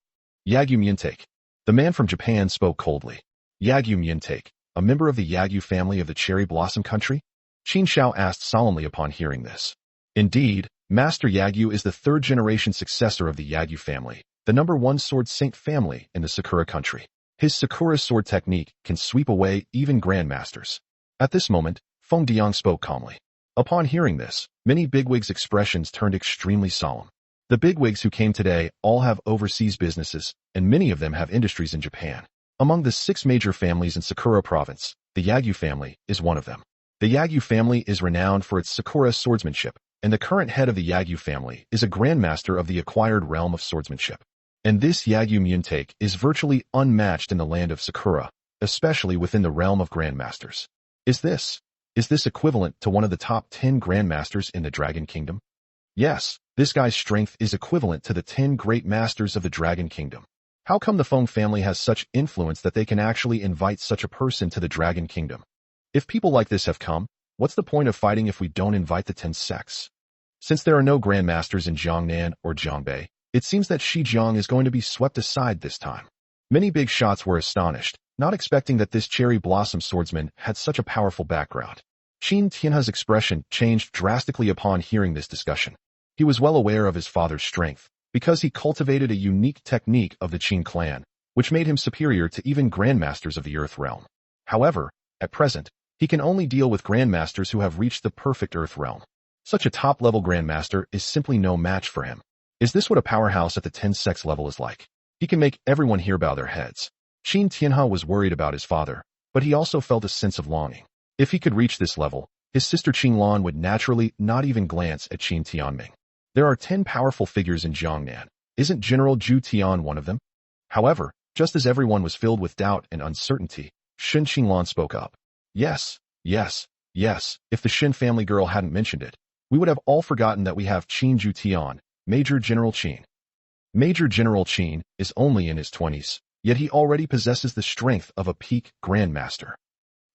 Yagyu Myintake. The man from Japan spoke coldly. Yagyu Myintake, a member of the Yagyu family of the Cherry Blossom Country? Qin Shao asked solemnly upon hearing this. Indeed, Master Yagyu is the 3rd-generation successor of the Yagyu family, the #1 sword saint family in the Sakura country. His Sakura sword technique can sweep away even grandmasters. At this moment, Feng Diang spoke calmly. Upon hearing this, many bigwigs' expressions turned extremely solemn. The bigwigs who came today all have overseas businesses, and many of them have industries in Japan. Among the 6 major families in Sakura province, the Yagyu family is one of them. The Yagyu family is renowned for its Sakura swordsmanship, and the current head of the Yagyu family is a grandmaster of the acquired realm of swordsmanship. And this Yagyu Myintake is virtually unmatched in the land of Sakura, especially within the realm of grandmasters. Is this equivalent to one of the top 10 grandmasters in the Dragon Kingdom? Yes, this guy's strength is equivalent to the 10 great masters of the Dragon Kingdom. How come the Feng family has such influence that they can actually invite such a person to the Dragon Kingdom? If people like this have come, what's the point of fighting if we don't invite the 10 sects? Since there are no grandmasters in Jiangnan or Jiangbei, it seems that Shijiang is going to be swept aside this time. Many big shots were astonished, not expecting that this cherry blossom swordsman had such a powerful background. Qin Tianhe's expression changed drastically upon hearing this discussion. He was well aware of his father's strength, because he cultivated a unique technique of the Qin clan, which made him superior to even grandmasters of the Earth realm. However, at present, he can only deal with grandmasters who have reached the perfect Earth realm. Such a top-level grandmaster is simply no match for him. Is this what a powerhouse at the 10-sex level is like? He can make everyone here bow their heads. Qin Tianhe was worried about his father, but he also felt a sense of longing. If he could reach this level, his sister Qinglan would naturally not even glance at Qin Tianming. There are 10 powerful figures in Jiangnan. Isn't General Zhu Tian one of them? However, just as everyone was filled with doubt and uncertainty, Shen Qinglan spoke up. Yes, yes, yes, if the Shen family girl hadn't mentioned it, we would have all forgotten that we have Qin Zhu Tian, Major General Qin. Major General Qin is only in his 20s, yet he already possesses the strength of a peak grandmaster.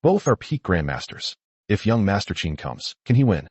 Both are peak grandmasters. If young Master Qin comes, can he win?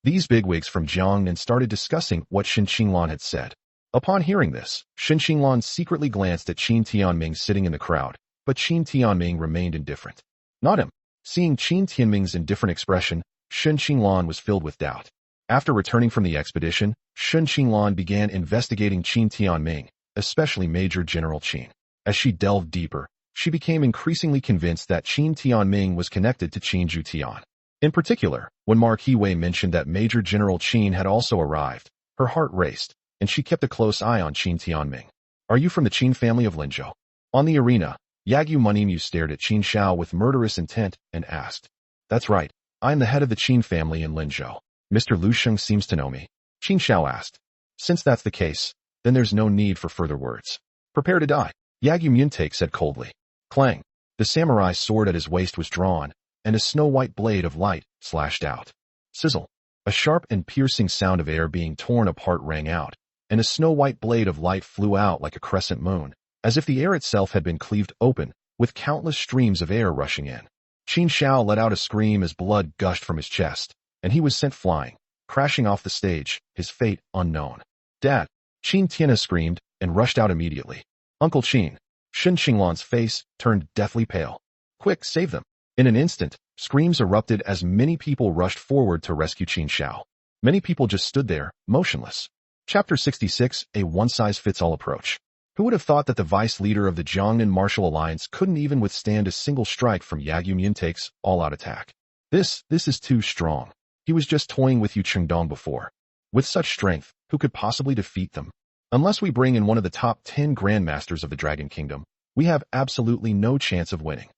These bigwigs from Jiangnan started discussing what Shen Qinglan had said. Upon hearing this, Shen Qinglan secretly glanced at Qin Tianming sitting in the crowd, but Qin Tianming remained indifferent. Not him. Seeing Qin Tianming's indifferent expression, Shen Qinglan was filled with doubt. After returning from the expedition, Shen Qinglan began investigating Qin Tianming, especially Major General Qin. As she delved deeper, she became increasingly convinced that Qin Tianming was connected to Qin Zhu Tian. In particular, when Marquis Wei mentioned that Major General Qin had also arrived, her heart raced, and she kept a close eye on Qin Tianming. Are you from the Qin family of Linzhou? On the arena, Yagyu Munimyu stared at Qin Shao with murderous intent and asked. That's right, I am the head of the Qin family in Linzhou. Mr. Lu Sheng seems to know me. Qin Shao asked. Since that's the case, then there's no need for further words. Prepare to die, Yagyu Muntake said coldly. Clang. The samurai sword at his waist was drawn, and a snow-white blade of light slashed out. Sizzle. A sharp and piercing sound of air being torn apart rang out, and a snow-white blade of light flew out like a crescent moon, as if the air itself had been cleaved open, with countless streams of air rushing in. Qin Shao let out a scream as blood gushed from his chest, and he was sent flying, crashing off the stage, his fate unknown. Dad! Qin Tianhe screamed, and rushed out immediately. Uncle Qin! Shen Qinglan's face turned deathly pale. Quick, save them! In an instant, screams erupted as many people rushed forward to rescue Qin Shao. Many people just stood there, motionless. Chapter 66, A One-Size-Fits-All Approach. Who would have thought that the vice leader of the Jiangnan Martial Alliance couldn't even withstand a single strike from Yagyu Muntake's all-out attack? This is too strong. He was just toying with Yu Chengdong before. With such strength, who could possibly defeat them? Unless we bring in one of the top 10 grandmasters of the Dragon Kingdom, we have absolutely no chance of winning.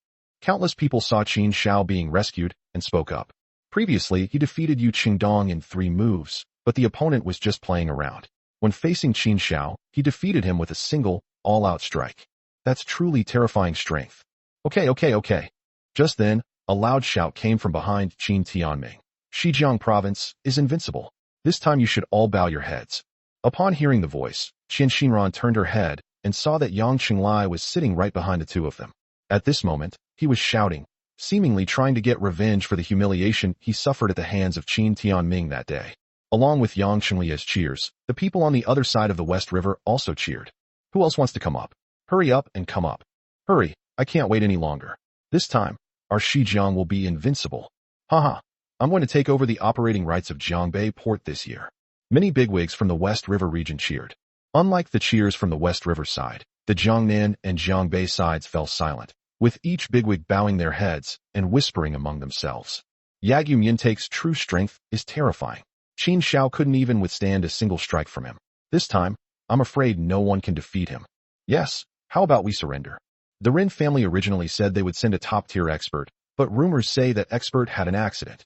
Countless people saw Qin Shao being rescued and spoke up. Previously, he defeated Yu Chengdong in 3 moves, but the opponent was just playing around. When facing Qin Shao, he defeated him with a single, all-out strike. That's truly terrifying strength. Okay. Just then, a loud shout came from behind Qin Tianming. Xizjiang province is invincible. This time you should all bow your heads. Upon hearing the voice, Qian Xinran turned her head and saw that Yang Qinglai was sitting right behind the two of them. At this moment, he was shouting, seemingly trying to get revenge for the humiliation he suffered at the hands of Qin Tianming that day. Along with Yang Qinglia's cheers, the people on the other side of the West River also cheered. Who else wants to come up? Hurry up and come up. Hurry, I can't wait any longer. This time, our Xizjiang will be invincible. Haha, I'm going to take over the operating rights of Jiangbei port this year. Many bigwigs from the West River region cheered. Unlike the cheers from the West River side, the Jiangnan and Jiangbei sides fell silent, with each bigwig bowing their heads and whispering among themselves. Yagyu Muntake's true strength is terrifying. Qin Shao couldn't even withstand a single strike from him. This time, I'm afraid no one can defeat him. Yes, how about we surrender? The Rin family originally said they would send a top-tier expert, but rumors say that expert had an accident.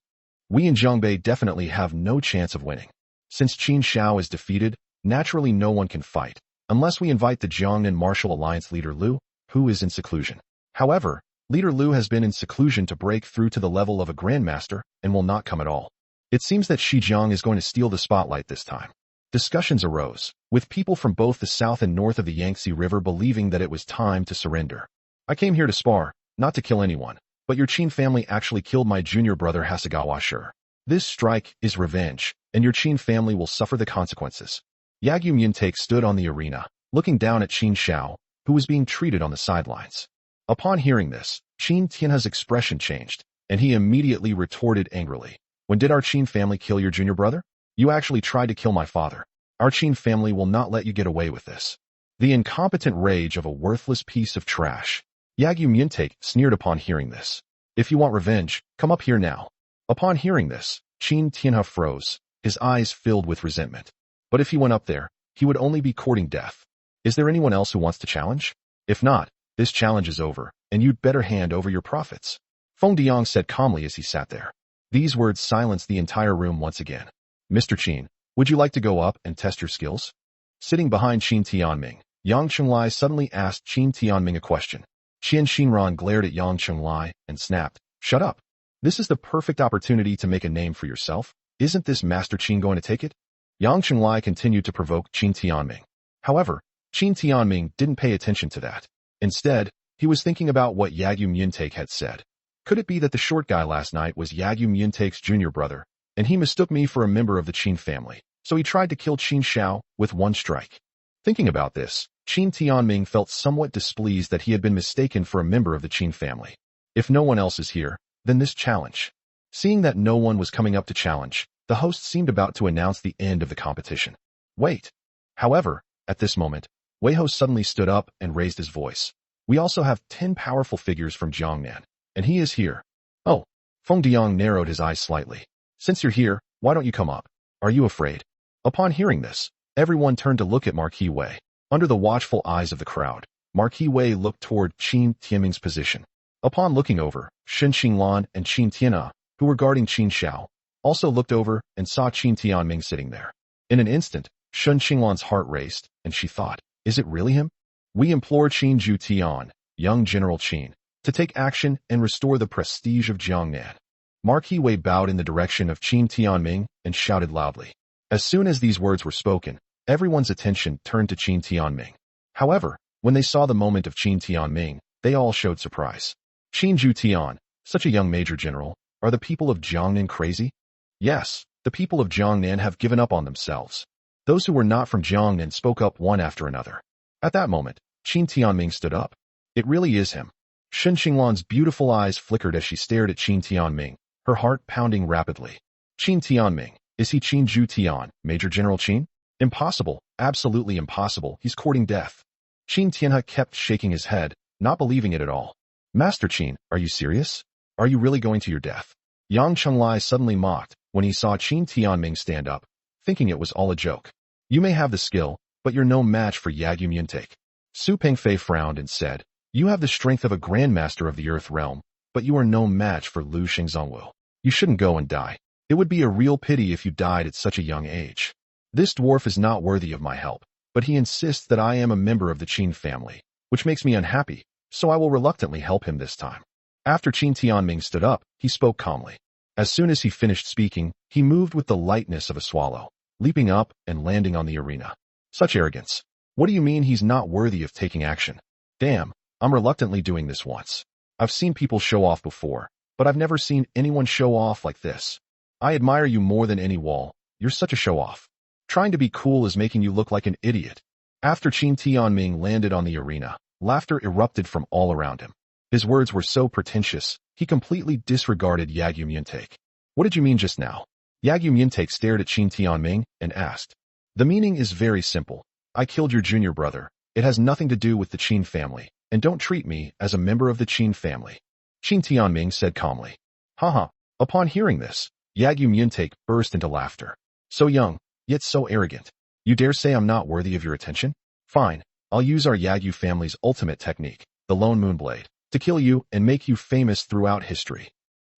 We in Jiangbei definitely have no chance of winning. Since Qin Shao is defeated, naturally no one can fight, unless we invite the Jiangnan Martial Alliance leader Lu, who is in seclusion. However, leader Lu has been in seclusion to break through to the level of a grandmaster and will not come at all. It seems that Xizjiang is going to steal the spotlight this time. Discussions arose, with people from both the south and north of the Yangtze River believing that it was time to surrender. I came here to spar, not to kill anyone, but your Qin family actually killed my junior brother Hasegawa Sure. This strike is revenge, and your Qin family will suffer the consequences. Yagyu Muntake stood on the arena, looking down at Qin Shao, who was being treated on the sidelines. Upon hearing this, Qin Tianha's expression changed, and he immediately retorted angrily. When did our Qin family kill your junior brother? You actually tried to kill my father. Our Qin family will not let you get away with this. The incompetent rage of a worthless piece of trash. Yagyu Muntake sneered upon hearing this. If you want revenge, come up here now. Upon hearing this, Qin Tianha froze, his eyes filled with resentment. But if he went up there, he would only be courting death. Is there anyone else who wants to challenge? If not, this challenge is over, and you'd better hand over your profits. Feng Diang said calmly as he sat there. These words silenced the entire room once again. Mr. Qin, would you like to go up and test your skills? Sitting behind Qin Tianming, Yang Chenglai suddenly asked Qin Tianming a question. Qian Xinran glared at Yang Chenglai and snapped, Shut up. This is the perfect opportunity to make a name for yourself. Isn't this Master Qin going to take it? Yang Chenglai continued to provoke Qin Tianming. However, Qin Tianming didn't pay attention to that. Instead, he was thinking about what Yagyu Muntake had said. Could it be that the short guy last night was Yagyu Muntake's junior brother, and he mistook me for a member of the Qin family, so he tried to kill Qin Xiao with one strike? Thinking about this, Qin Tianming felt somewhat displeased that he had been mistaken for a member of the Qin family. If no one else is here, then this challenge. Seeing that no one was coming up to challenge, the host seemed about to announce the end of the competition. Wait. However, at this moment, Weiho suddenly stood up and raised his voice. We also have 10 powerful figures from Jiangnan, and he is here. Oh. Feng Diang narrowed his eyes slightly. Since you're here, why don't you come up? Are you afraid? Upon hearing this, everyone turned to look at Marquis Wei. Under the watchful eyes of the crowd, Marquis Wei looked toward Qin Timing's position. Upon looking over, Shen Xinglan and Qin Tianha, who were guarding Qin Xiao, also looked over and saw Qin Tianming sitting there. In an instant, Shen Xinglan's heart raced, and she thought, is it really him? We implore Qin Ju Tian, young General Qin, to take action and restore the prestige of Jiangnan. Marquis Wei bowed in the direction of Qin Tianming and shouted loudly. As soon as these words were spoken, everyone's attention turned to Qin Tianming. However, when they saw the moment of Qin Tianming, they all showed surprise. Qin Ju Tian, such a young major general, are the people of Jiangnan crazy? Yes, the people of Jiangnan have given up on themselves. Those who were not from Jiangnan spoke up one after another. At that moment, Qin Tianming stood up. It really is him. Shen Xinglan's beautiful eyes flickered as she stared at Qin Tianming, her heart pounding rapidly. Qin Tianming, is he Qin Ju Tian, Major General Qin? Impossible, absolutely impossible, he's courting death. Qin Tianha kept shaking his head, not believing it at all. Master Qin, are you serious? Are you really going to your death? Yang Chenglai suddenly mocked when he saw Qin Tianming stand up, thinking it was all a joke. You may have the skill, but you're no match for Yagyu Muntake. Su Pengfei frowned and said, You have the strength of a grandmaster of the Earth realm, but you are no match for Lu Xingzongwu. You shouldn't go and die. It would be a real pity if you died at such a young age. This dwarf is not worthy of my help, but he insists that I am a member of the Qin family, which makes me unhappy, so I will reluctantly help him this time. After Qin Tianming stood up, he spoke calmly. As soon as he finished speaking, he moved with the lightness of a swallow, leaping up and landing on the arena. Such arrogance. What do you mean he's not worthy of taking action? Damn, I'm reluctantly doing this once. I've seen people show off before, but I've never seen anyone show off like this. I admire you more than any wall. You're such a show-off. Trying to be cool is making you look like an idiot. After Qin Tianming landed on the arena, laughter erupted from all around him. His words were so pretentious, he completely disregarded Yagyu Muntake. What did you mean just now? Yagyu Muntake stared at Qin Tianming and asked. The meaning is very simple. I killed your junior brother. It has nothing to do with the Qin family, and don't treat me as a member of the Qin family. Qin Tianming said calmly. Haha. Upon hearing this, Yagyu Muntake burst into laughter. So young, yet so arrogant. You dare say I'm not worthy of your attention? Fine, I'll use our Yagyu family's ultimate technique, the Lone Moonblade, to kill you and make you famous throughout history.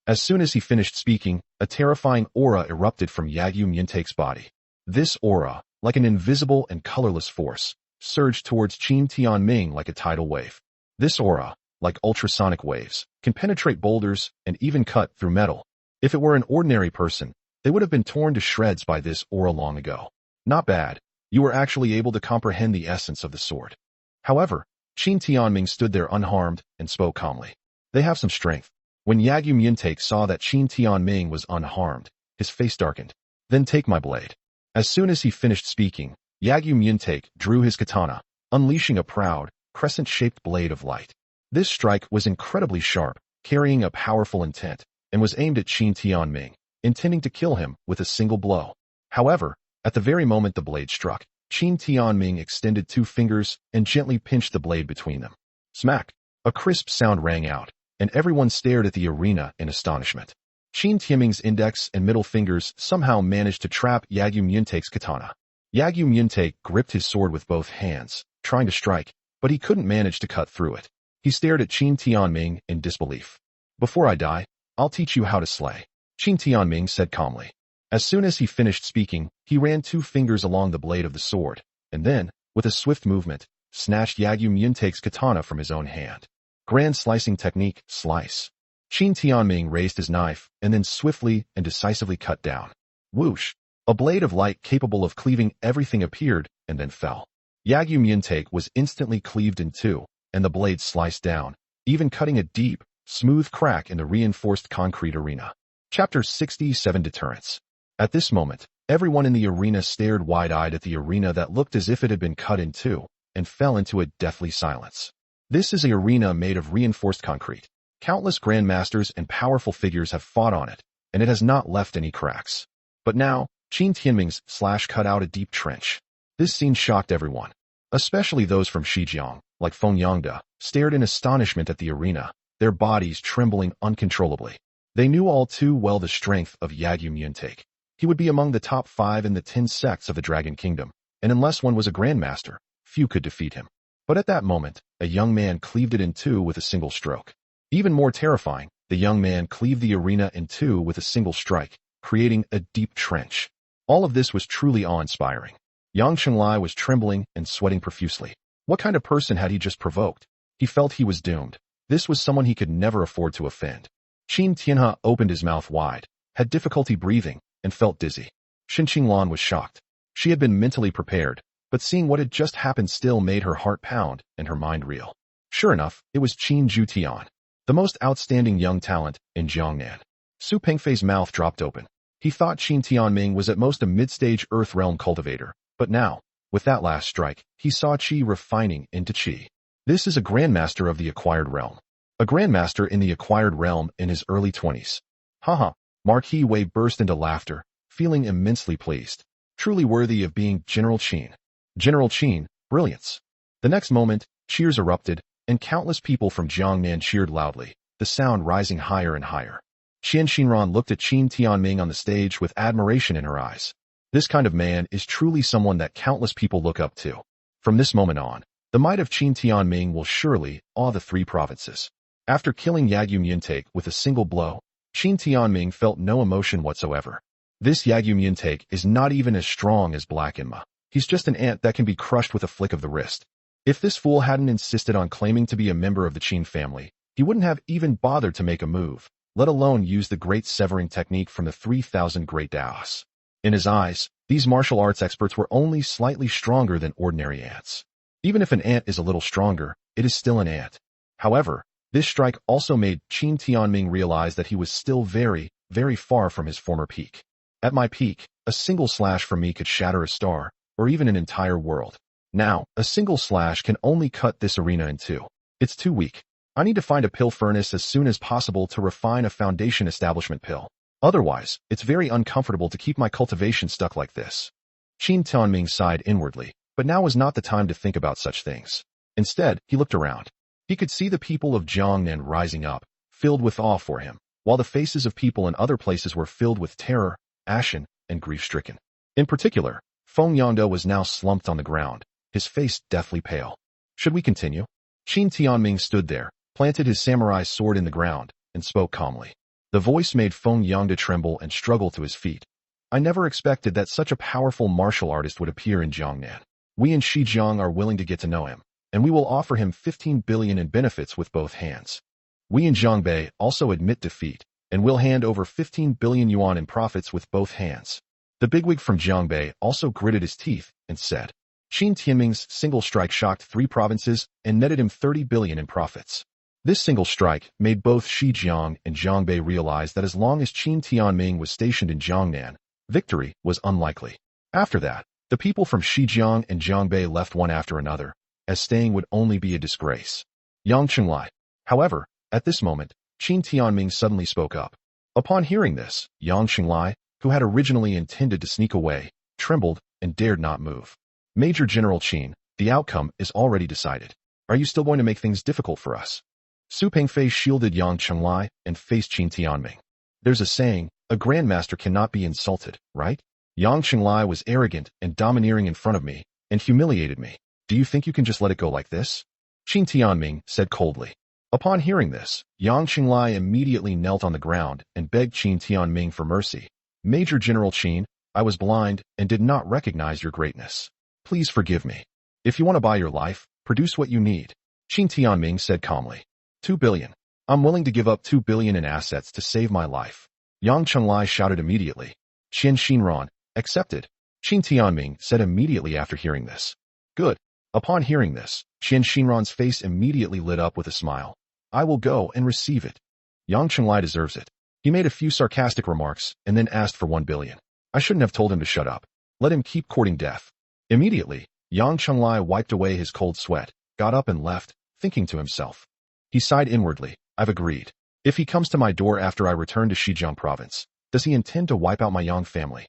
As soon as he finished speaking, a terrifying aura erupted from Yagyu Muntake's body. This aura, like an invisible and colorless force, surged towards Qin Tianming like a tidal wave. This aura, like ultrasonic waves, can penetrate boulders and even cut through metal. If it were an ordinary person, they would have been torn to shreds by this aura long ago. Not bad. You were actually able to comprehend the essence of the sword. However, Qin Tianming stood there unharmed and spoke calmly. They have some strength. When Yagyu Muntake saw that Qin Tianming was unharmed, his face darkened. Then take my blade. As soon as he finished speaking, Yagyu Muntake drew his katana, unleashing a proud, crescent-shaped blade of light. This strike was incredibly sharp, carrying a powerful intent, and was aimed at Qin Timing, intending to kill him with a single blow. However, at the very moment the blade struck, Qin Timing extended 2 fingers and gently pinched the blade between them. Smack! A crisp sound rang out, and everyone stared at the arena in astonishment. Qin Timing's index and middle fingers somehow managed to trap Yagyu Myuntake's katana. Yagyu Myuntake gripped his sword with both hands, trying to strike, but he couldn't manage to cut through it. He stared at Qin Timing in disbelief. "Before I die, I'll teach you how to slay," Qin Timing said calmly. As soon as he finished speaking, he ran 2 fingers along the blade of the sword, and then, with a swift movement, snatched Yagyu Myuntake's katana from his own hand. Grand slicing technique, slice. Qin Timing raised his knife, and then swiftly and decisively cut down. Whoosh! A blade of light capable of cleaving everything appeared, and then fell. Yagyu Myuntake was instantly cleaved in 2, and the blade sliced down, even cutting a deep, smooth crack in the reinforced concrete arena. Chapter 67 Deterrence. At this moment, everyone in the arena stared wide-eyed at the arena that looked as if it had been cut in 2, and fell into a deathly silence. This is an arena made of reinforced concrete. Countless grandmasters and powerful figures have fought on it, and it has not left any cracks. But now, Qin Timing's slash cut out a deep trench. This scene shocked everyone, especially those from Shijiang, like Feng Yangde, stared in astonishment at the arena, their bodies trembling uncontrollably. They knew all too well the strength of Yagyu Myuntake. He would be among the top 5 in the 10 sects of the Dragon Kingdom, and unless one was a grandmaster, few could defeat him. But at that moment, a young man cleaved it in 2 with a single stroke. Even more terrifying, the young man cleaved the arena in 2 with a single strike, creating a deep trench. All of this was truly awe-inspiring. Yang Chenglai was trembling and sweating profusely. What kind of person had he just provoked? He felt he was doomed. This was someone he could never afford to offend. Qin Tianhe opened his mouth wide, had difficulty breathing, and felt dizzy. Shen Qinglan was shocked. She had been mentally prepared, but seeing what had just happened still made her heart pound and her mind reel. Sure enough, it was Qin Jutian, the most outstanding young talent in Jiangnan. Su Pengfei's mouth dropped open. He thought Qin Tianming was at most a mid-stage Earth Realm cultivator, but now, with that last strike, he saw Qi refining into Qi. This is a grandmaster of the acquired realm. A grandmaster in the acquired realm in his early 20s. Haha, Marquis Wei burst into laughter, feeling immensely pleased. Truly worthy of being General Qin. General Qin, brilliance. The next moment, cheers erupted, and countless people from Jiangnan cheered loudly, the sound rising higher and higher. Qian Xinran looked at Qin Tianming on the stage with admiration in her eyes. This kind of man is truly someone that countless people look up to. From this moment on, the might of Qin Tianming will surely awe the 3 provinces. After killing Yagyu Myuntake with a single blow, Qin Tianming felt no emotion whatsoever. This Yagyu Myuntake is not even as strong as Black Inma. He's just an ant that can be crushed with a flick of the wrist. If this fool hadn't insisted on claiming to be a member of the Qin family, he wouldn't have even bothered to make a move, let alone use the great severing technique from the 3,000 great Daos. In his eyes, these martial arts experts were only slightly stronger than ordinary ants. Even if an ant is a little stronger, it is still an ant. However, this strike also made Qin Tianming realize that he was still very, very far from his former peak. At my peak, a single slash from me could shatter a star, or even an entire world. Now, a single slash can only cut this arena in 2. It's too weak. I need to find a pill furnace as soon as possible to refine a foundation establishment pill. Otherwise, it's very uncomfortable to keep my cultivation stuck like this. Qin Tianming sighed inwardly, but now was not the time to think about such things. Instead, he looked around. He could see the people of Jiangnan rising up, filled with awe for him, while the faces of people in other places were filled with terror, ashen, and grief-stricken. In particular, Feng Yangde was now slumped on the ground, his face deathly pale. Should we continue? Qin Tianming stood there, planted his samurai sword in the ground, and spoke calmly. The voice made Feng Yangde tremble and struggle to his feet. I never expected that such a powerful martial artist would appear in Jiangnan. We in Shijiang are willing to get to know him, and we will offer him 15 billion in benefits with both hands. We in Jiangbei also admit defeat, and will hand over 15 billion yuan in profits with both hands. The bigwig from Jiangbei also gritted his teeth and said, Qin Tianming's single strike shocked 3 provinces and netted him 30 billion in profits. This single strike made both Shijiang and Jiangbei realize that as long as Qin Tianming was stationed in Jiangnan, victory was unlikely. After that, the people from Shijiang and Jiangbei left one after another, as staying would only be a disgrace. Yang Chenglai, However, at this moment, Qin Tianming suddenly spoke up. Upon hearing this, Yang Xinglai, who had originally intended to sneak away, trembled and dared not move. Major General Qin, the outcome is already decided. Are you still going to make things difficult for us? Su Pengfei shielded Yang Xinglai and faced Qin Tianming. There's a saying, a grandmaster cannot be insulted, right? Yang Xinglai was arrogant and domineering in front of me, and humiliated me. Do you think you can just let it go like this? Qin Tianming said coldly. Upon hearing this, Yang Xinglai immediately knelt on the ground and begged Qin Tianming for mercy. Major General Qin, I was blind and did not recognize your greatness. Please forgive me. If you want to buy your life, produce what you need. Qin Tianming said calmly. 2 billion. I'm willing to give up 2 billion in assets to save my life. Yang Xinglai shouted immediately. Qian Xinran, accepted. Qin Tianming said immediately after hearing this. Good. Upon hearing this, Qian Xinran's face immediately lit up with a smile. I will go and receive it. Yang Xinglai deserves it. He made a few sarcastic remarks and then asked for 1 billion. I shouldn't have told him to shut up. Let him keep courting death. Immediately, Yang Xinglai wiped away his cold sweat, got up and left, thinking to himself. He sighed inwardly. I've agreed. If he comes to my door after I return to Xizang province, does he intend to wipe out my Yang family?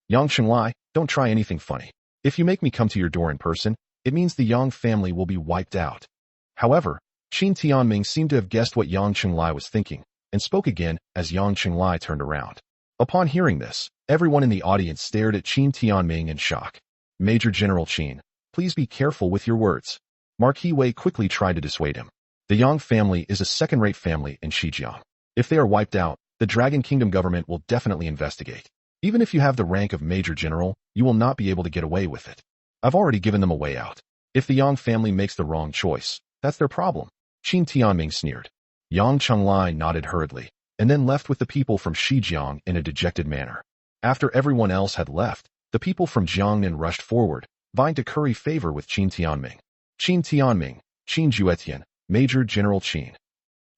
Yang Xinglai, don't try anything funny. If you make me come to your door in person, it means the Yang family will be wiped out. However, Qin Tianming seemed to have guessed what Yang Xinglai was thinking, and spoke again as Yang Xinglai turned around. Upon hearing this, everyone in the audience stared at Qin Tianming in shock. Major General Qin, please be careful with your words. Marquis Wei quickly tried to dissuade him. The Yang family is a second-rate family in Xizang. If they are wiped out, the Dragon Kingdom government will definitely investigate. Even if you have the rank of Major General, you will not be able to get away with it. I've already given them a way out. If the Yang family makes the wrong choice, that's their problem. Qin Tianming sneered. Yang Xinglai nodded hurriedly, and then left with the people from Xizang in a dejected manner. After everyone else had left, the people from Jiangnan rushed forward, vying to curry favor with Qin Tianming. Qin Tianming, Qin Juetian, Major General Qin.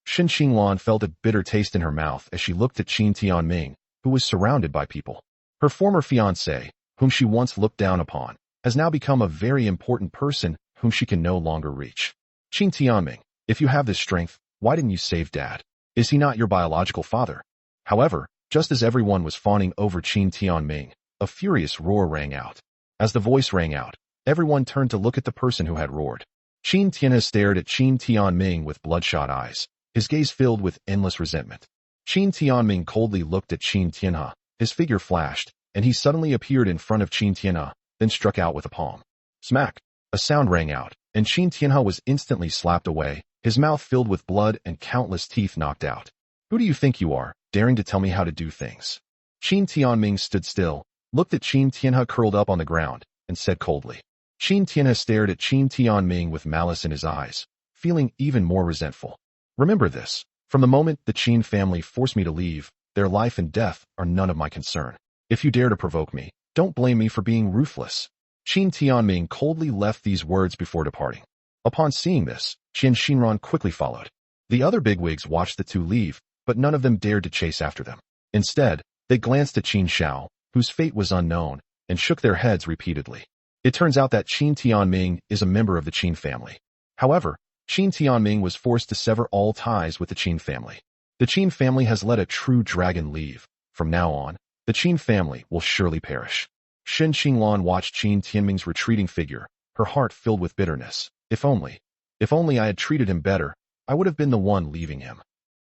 Shen Xinglan felt a bitter taste in her mouth as she looked at Qin Tianming, who was surrounded by people. Her former fiancé, whom she once looked down upon, has now become a very important person whom she can no longer reach. Qin Tianming, if you have this strength, why didn't you save Dad? Is he not your biological father? However, just as everyone was fawning over Qin Tianming, a furious roar rang out. As the voice rang out, everyone turned to look at the person who had roared. Qin Tianhe stared at Qin Tianming with bloodshot eyes, his gaze filled with endless resentment. Qin Tianming coldly looked at Qin Tianhe, his figure flashed, and he suddenly appeared in front of Qin Tianhe, then struck out with a palm. Smack! A sound rang out, and Qin Tianhe was instantly slapped away, his mouth filled with blood and countless teeth knocked out. Who do you think you are, daring to tell me how to do things? Qin Tianming stood still, looked at Qin Tianhe curled up on the ground, and said coldly. Qin Tianhe stared at Qin Tianming with malice in his eyes, feeling even more resentful. Remember this, from the moment the Qin family forced me to leave, their life and death are none of my concern. If you dare to provoke me, don't blame me for being ruthless. Qin Tianming coldly left these words before departing. Upon seeing this, Qian Xinran quickly followed. The other bigwigs watched the two leave, but none of them dared to chase after them. Instead, they glanced at Qin Shao, whose fate was unknown, and shook their heads repeatedly. It turns out that Qin Tianming is a member of the Qin family. However, Qin Tianming was forced to sever all ties with the Qin family. The Qin family has let a true dragon leave. From now on, the Qin family will surely perish. Shen Xinglan watched Qin Tianming's retreating figure, her heart filled with bitterness. If only I had treated him better, I would have been the one leaving him.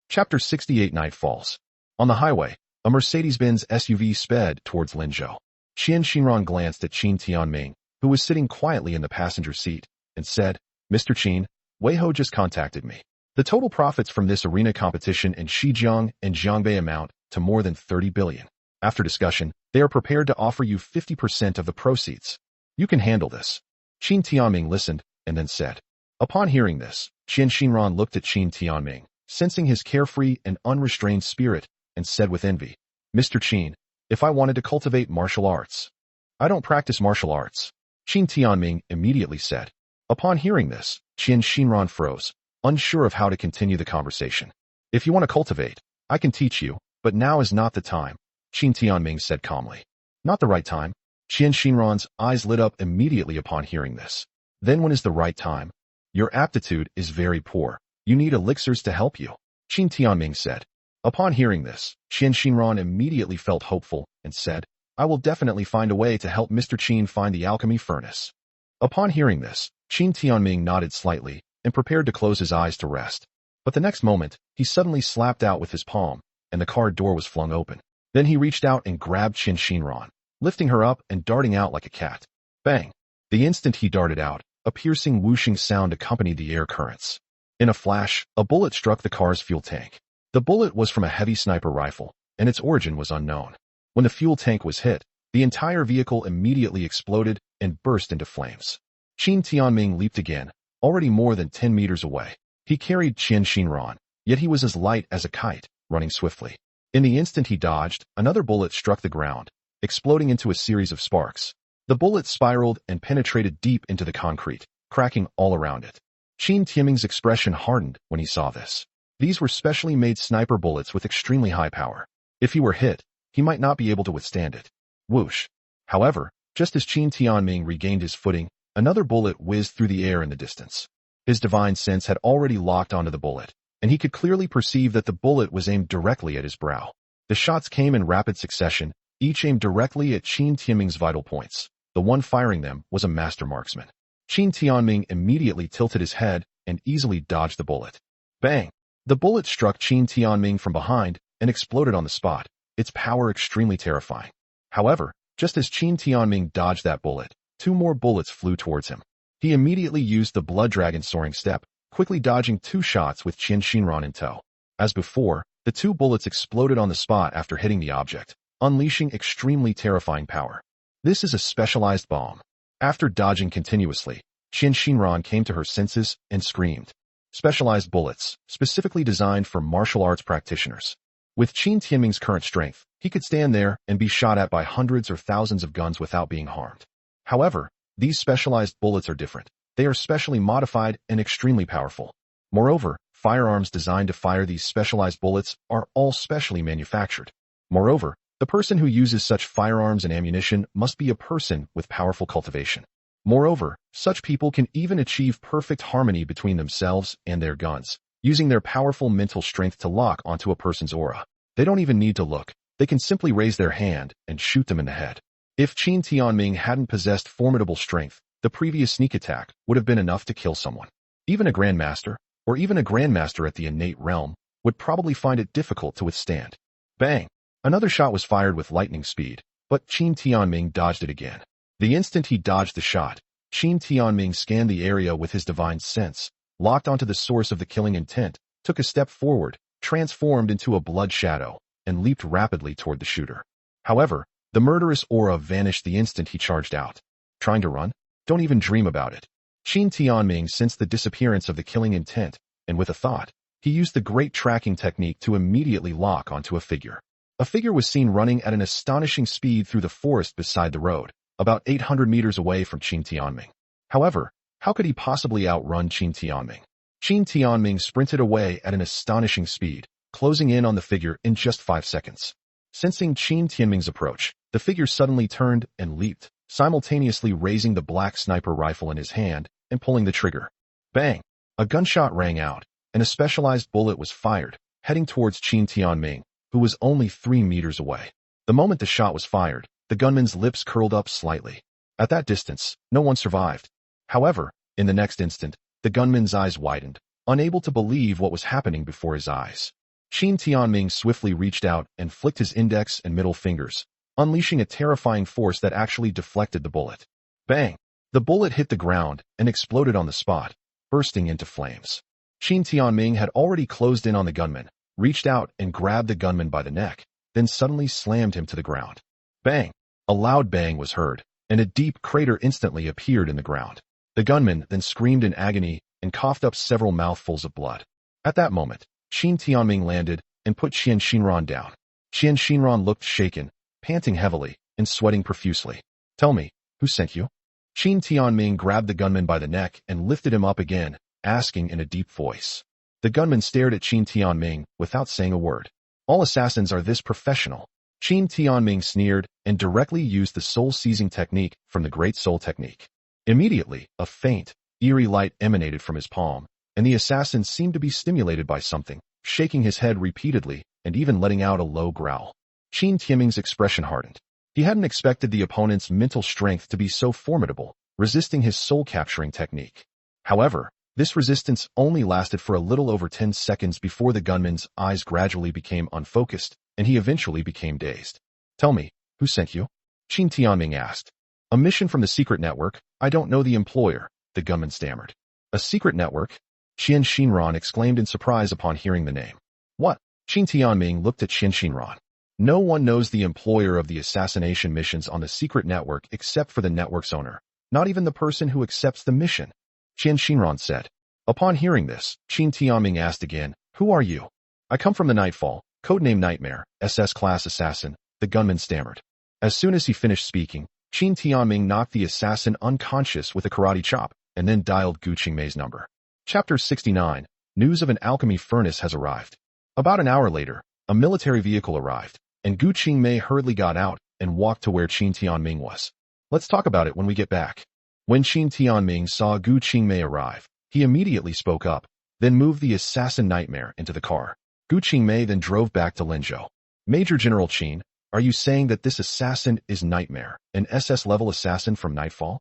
Chapter 68 Night Falls. On the highway, a Mercedes-Benz SUV sped towards Linzhou. Qian Xinran glanced at Qin Tianming, who was sitting quietly in the passenger seat, and said, Mr. Qin, Weiho just contacted me. The total profits from this arena competition in Xizang and Jiangbei amount to more than 30 billion. After discussion, they are prepared to offer you 50% of the proceeds. You can handle this. Qin Tianming listened, and then said. Upon hearing this, Qian Xinran looked at Qin Tianming, sensing his carefree and unrestrained spirit, and said with envy, Mr. Qin, if I wanted to cultivate martial arts. I don't practice martial arts. Qin Tianming immediately said. Upon hearing this, Qian Xinran froze, unsure of how to continue the conversation. If you want to cultivate, I can teach you, but now is not the time, Qin Tianming said calmly. Not the right time? Qian Xinran's eyes lit up immediately upon hearing this. Then when is the right time? Your aptitude is very poor. You need elixirs to help you, Qin Tianming said. Upon hearing this, Qian Xinran immediately felt hopeful and said, I will definitely find a way to help Mr. Qin find the alchemy furnace. Upon hearing this, Qin Tianming nodded slightly and prepared to close his eyes to rest. But the next moment, he suddenly slapped out with his palm, and the car door was flung open. Then he reached out and grabbed Qian Xinran, lifting her up and darting out like a cat. Bang! The instant he darted out, a piercing whooshing sound accompanied the air currents. In a flash, a bullet struck the car's fuel tank. The bullet was from a heavy sniper rifle, and its origin was unknown. When the fuel tank was hit, the entire vehicle immediately exploded and burst into flames. Qin Tianming leaped again, already more than 10 meters away. He carried Qian Xinran, yet he was as light as a kite, running swiftly. In the instant he dodged, another bullet struck the ground, exploding into a series of sparks. The bullet spiraled and penetrated deep into the concrete, cracking all around it. Qin Timing's expression hardened when he saw this. These were specially made sniper bullets with extremely high power. If he were hit, he might not be able to withstand it. Whoosh! However, just as Qin Tianming regained his footing, another bullet whizzed through the air in the distance. His divine sense had already locked onto the bullet, and he could clearly perceive that the bullet was aimed directly at his brow. The shots came in rapid succession, each aimed directly at Qin Timing's vital points. The one firing them was a master marksman. Qin Tianming immediately tilted his head and easily dodged the bullet. Bang! The bullet struck Qin Tianming from behind and exploded on the spot, its power extremely terrifying. However, just as Qin Tianming dodged that bullet, 2 more bullets flew towards him. He immediately used the Blood Dragon soaring step, quickly dodging 2 shots with Qian Xinran in tow. As before, the 2 bullets exploded on the spot after hitting the object, unleashing extremely terrifying power. This is a specialized bomb. After dodging continuously, Qian Xinran came to her senses and screamed. Specialized bullets, specifically designed for martial arts practitioners. With Qin Timing's current strength, he could stand there and be shot at by hundreds or thousands of guns without being harmed. However, these specialized bullets are different. They are specially modified and extremely powerful. Moreover, firearms designed to fire these specialized bullets are all specially manufactured. Moreover, the person who uses such firearms and ammunition must be a person with powerful cultivation. Moreover, such people can even achieve perfect harmony between themselves and their guns, using their powerful mental strength to lock onto a person's aura. They don't even need to look. They can simply raise their hand and shoot them in the head. If Qin Tianming hadn't possessed formidable strength, the previous sneak attack would have been enough to kill someone. Even a grandmaster, or even a grandmaster at the innate realm, would probably find it difficult to withstand. Bang! Another shot was fired with lightning speed, but Qin Tianming dodged it again. The instant he dodged the shot, Qin Tianming scanned the area with his divine sense, locked onto the source of the killing intent, took a step forward, transformed into a blood shadow, and leaped rapidly toward the shooter. However, the murderous aura vanished the instant he charged out. Trying to run? Don't even dream about it. Qin Tianming sensed the disappearance of the killing intent, and with a thought, he used the great tracking technique to immediately lock onto a figure. A figure was seen running at an astonishing speed through the forest beside the road, about 800 meters away from Qin Tianming. However, how could he possibly outrun Qin Tianming? Qin Tianming sprinted away at an astonishing speed, closing in on the figure in just 5 seconds. Sensing Qin Tianming's approach, the figure suddenly turned and leaped, simultaneously raising the black sniper rifle in his hand and pulling the trigger. Bang! A gunshot rang out, and a specialized bullet was fired, heading towards Qin Tianming, who was only 3 meters away. The moment the shot was fired, the gunman's lips curled up slightly. At that distance, no one survived. However, in the next instant, the gunman's eyes widened, unable to believe what was happening before his eyes. Qin Tianming swiftly reached out and flicked his index and middle fingers, unleashing a terrifying force that actually deflected the bullet. Bang! The bullet hit the ground and exploded on the spot, bursting into flames. Qin Tianming had already closed in on the gunman, reached out and grabbed the gunman by the neck, then suddenly slammed him to the ground. Bang! A loud bang was heard, and a deep crater instantly appeared in the ground. The gunman then screamed in agony and coughed up several mouthfuls of blood. At that moment, Qin Tianming landed and put Qian Xinran down. Qian Xinran looked shaken, panting heavily, and sweating profusely. Tell me, who sent you? Qin Tianming grabbed the gunman by the neck and lifted him up again, asking in a deep voice. The gunman stared at Qin Tianming without saying a word. All assassins are this professional. Qin Tianming sneered and directly used the soul-seizing technique from the Great Soul Technique. Immediately, a faint, eerie light emanated from his palm, and the assassin seemed to be stimulated by something, shaking his head repeatedly and even letting out a low growl. Qin Timing's expression hardened. He hadn't expected the opponent's mental strength to be so formidable, resisting his soul-capturing technique. However, this resistance only lasted for a little over 10 seconds before the gunman's eyes gradually became unfocused, and he eventually became dazed. "Tell me, who sent you?" Qin Timing asked. "A mission from the secret network. I don't know the employer," the gunman stammered. "A secret network?" Qian Xinran exclaimed in surprise upon hearing the name. "What?" Qin Timing looked at Qian Xinran. "No one knows the employer of the assassination missions on the secret network except for the network's owner, not even the person who accepts the mission," Qian Xinran said. Upon hearing this, Qin Timing asked again, "Who are you?" "I come from the Nightfall, codename Nightmare, SS-class assassin," the gunman stammered. As soon as he finished speaking, Qin Timing knocked the assassin unconscious with a karate chop, and then dialed Gu Qingmei's number. Chapter 69. News of an alchemy furnace has arrived. About an hour later, a military vehicle arrived, and Gu Qingmei hurriedly got out and walked to where Qin Timing was. "Let's talk about it when we get back." When Qin Timing saw Gu Qingmei arrive, he immediately spoke up, then moved the assassin Nightmare into the car. Gu Qingmei then drove back to Linzhou. "Major General Qin, are you saying that this assassin is Nightmare, an SS-level assassin from Nightfall?"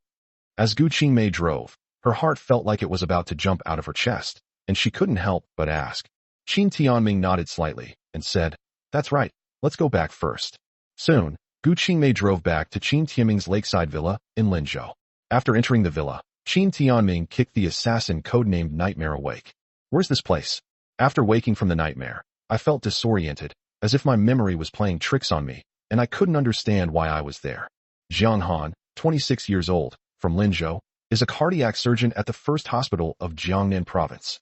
As Gu Qingmei drove, her heart felt like it was about to jump out of her chest, and she couldn't help but ask. Qin Timing nodded slightly and said, "That's right, let's go back first." Soon, Gu Qingmei drove back to Qin Timing's lakeside villa in Linzhou. After entering the villa, Qin Timing kicked the assassin codenamed Nightmare awake. "Where's this place?" "After waking from the nightmare, I felt disoriented, as if my memory was playing tricks on me, and I couldn't understand why I was there." Jiang Han, 26 years old, from Linzhou, is a cardiac surgeon at the first hospital of Jiangnan province.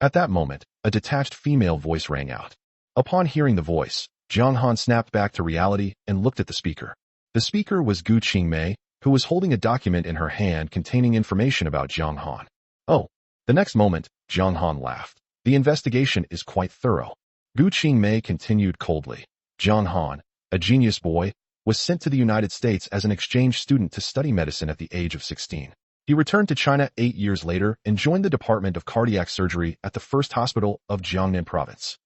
At that moment, a detached female voice rang out. Upon hearing the voice, Jiang Han snapped back to reality and looked at the speaker. The speaker was Gu Qingmei, who was holding a document in her hand containing information about Jiang Han. "Oh." The next moment, Jiang Han laughed. "The investigation is quite thorough." Gu Qingmei continued coldly. Jiang Han, a genius boy, was sent to the United States as an exchange student to study medicine at the age of 16. He returned to China 8 years later and joined the Department of Cardiac Surgery at the first hospital of Jiangnan province.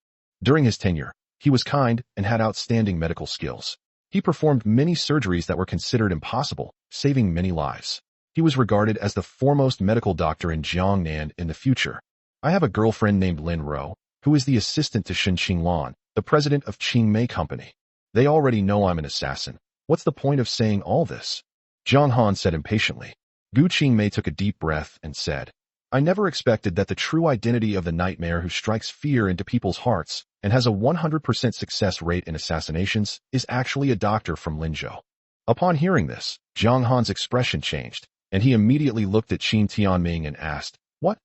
During his tenure, he was kind and had outstanding medical skills. He performed many surgeries that were considered impossible, saving many lives. He was regarded as the foremost medical doctor in Jiangnan in the future. "I have a girlfriend named Lin Ro, who is the assistant to Shen Qinglan, the president of Qingmei Company. They already know I'm an assassin. What's the point of saying all this?" Jiang Han said impatiently. Gu Qingmei took a deep breath and said, "I never expected that the true identity of the Nightmare who strikes fear into people's hearts and has a 100% success rate in assassinations is actually a doctor from Linzhou." Upon hearing this, Jiang Han's expression changed, and he immediately looked at Qin Timing and asked, What?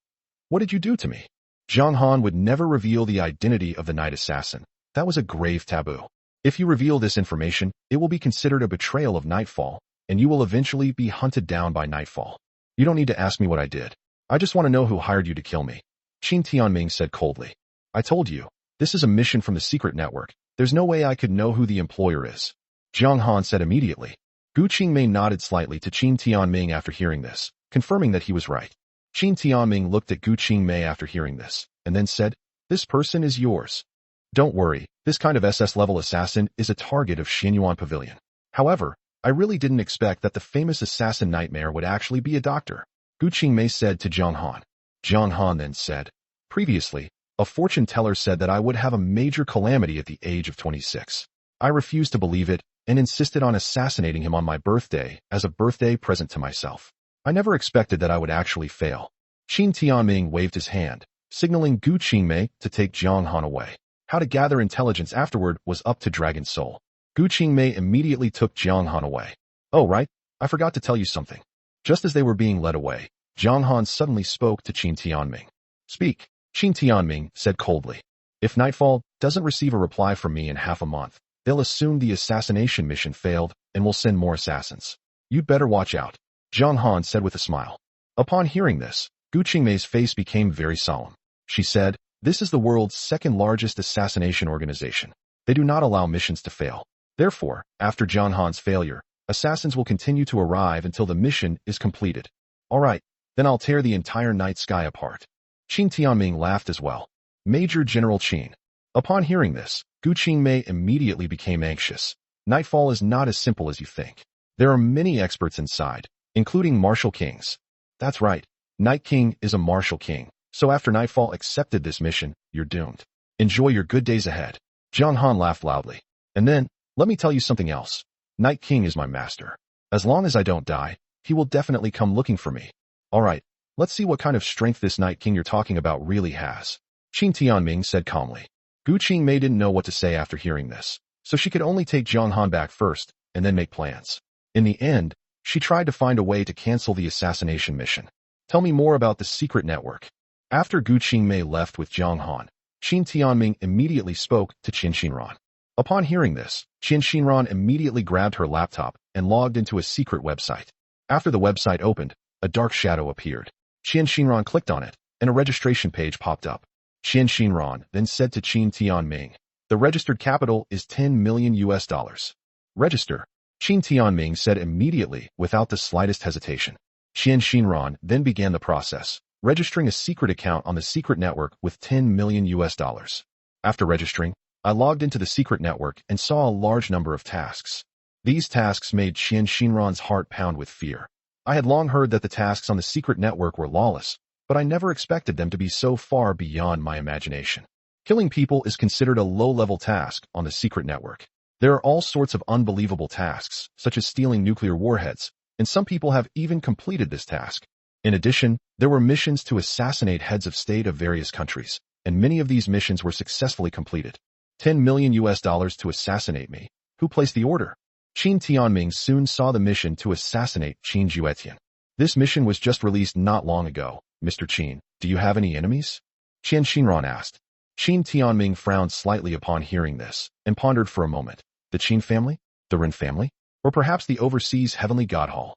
What did you do to me?" Jiang Han would never reveal the identity of the night assassin. That was a grave taboo. If you reveal this information, it will be considered a betrayal of Nightfall, and you will eventually be hunted down by Nightfall. "You don't need to ask me what I did. I just want to know who hired you to kill me," Qin Timing said coldly. "I told you, this is a mission from the secret network. There's no way I could know who the employer is," Jiang Han said immediately. Gu Qingmei nodded slightly to Qin Timing after hearing this, confirming that he was right. Qin Timing looked at Gu Qingmei after hearing this, and then said, "This person is yours. Don't worry, this kind of SS-level assassin is a target of Xianyuan Pavilion. However, I really didn't expect that the famous assassin Nightmare would actually be a doctor," Gu Qingmei said to Jiang Han. Jiang Han then said, "Previously, a fortune teller said that I would have a major calamity at the age of 26. I refused to believe it and insisted on assassinating him on my birthday as a birthday present to myself. I never expected that I would actually fail." Qin Timing waved his hand, signaling Gu Qingmei to take Jiang Han away. How to gather intelligence afterward was up to Dragon Soul. Gu Qingmei immediately took Jiang Han away. "Oh right, I forgot to tell you something." Just as they were being led away, Jiang Han suddenly spoke to Qin Timing. "Speak," Qin Timing said coldly. "If Nightfall doesn't receive a reply from me in half a month, they'll assume the assassination mission failed and will send more assassins. You'd better watch out," Jiang Han said with a smile. Upon hearing this, Gu Qingmei's face became very solemn. She said, "This is the world's second-largest assassination organization. They do not allow missions to fail. Therefore, after Jiang Han's failure, assassins will continue to arrive until the mission is completed. All right, then I'll tear the entire night sky apart." Qin Tianming laughed as well. Major General Qin. Upon hearing this, Gu Qingmei immediately became anxious. Nightfall is not as simple as you think. There are many experts inside, including martial kings. That's right, Night King is a martial king, so after Nightfall accepted this mission, you're doomed. Enjoy your good days ahead. Jiang Han laughed loudly. And then, let me tell you something else. Night King is my master. As long as I don't die, he will definitely come looking for me. Alright, let's see what kind of strength this Night King you're talking about really has. Qin Tianming said calmly. Gu Qingmei didn't know what to say after hearing this, so she could only take Jiang Han back first, and then make plans. In the end, she tried to find a way to cancel the assassination mission. Tell me more about the secret network. After Gu Qingmei left with Jiang Han, Qin Tianming immediately spoke to Qin Shinran. Upon hearing this, Qin Shinran immediately grabbed her laptop and logged into a secret website. After the website opened, a dark shadow appeared. Qin Shinran clicked on it, and a registration page popped up. Qin Shinran then said to Qin Tianming, the registered capital is 10 million US dollars. Register. Qin Tianming said immediately without the slightest hesitation. Qin Shinran then began the process, registering a secret account on the secret network with 10 million US dollars. After registering, I logged into the secret network and saw a large number of tasks. These tasks made Qin Shinran's heart pound with fear. I had long heard that the tasks on the secret network were lawless, but I never expected them to be so far beyond my imagination. Killing people is considered a low-level task on the secret network. There are all sorts of unbelievable tasks, such as stealing nuclear warheads, and some people have even completed this task. In addition, there were missions to assassinate heads of state of various countries, and many of these missions were successfully completed. 10 million US dollars to assassinate me. Who placed the order? Qin Tianming soon saw the mission to assassinate Qin Juetian. This mission was just released not long ago. Mr. Qin, do you have any enemies? Qin Shinran asked. Qin Tianming frowned slightly upon hearing this, and pondered for a moment. The Qin family? The Ren family? Or perhaps the overseas heavenly god hall?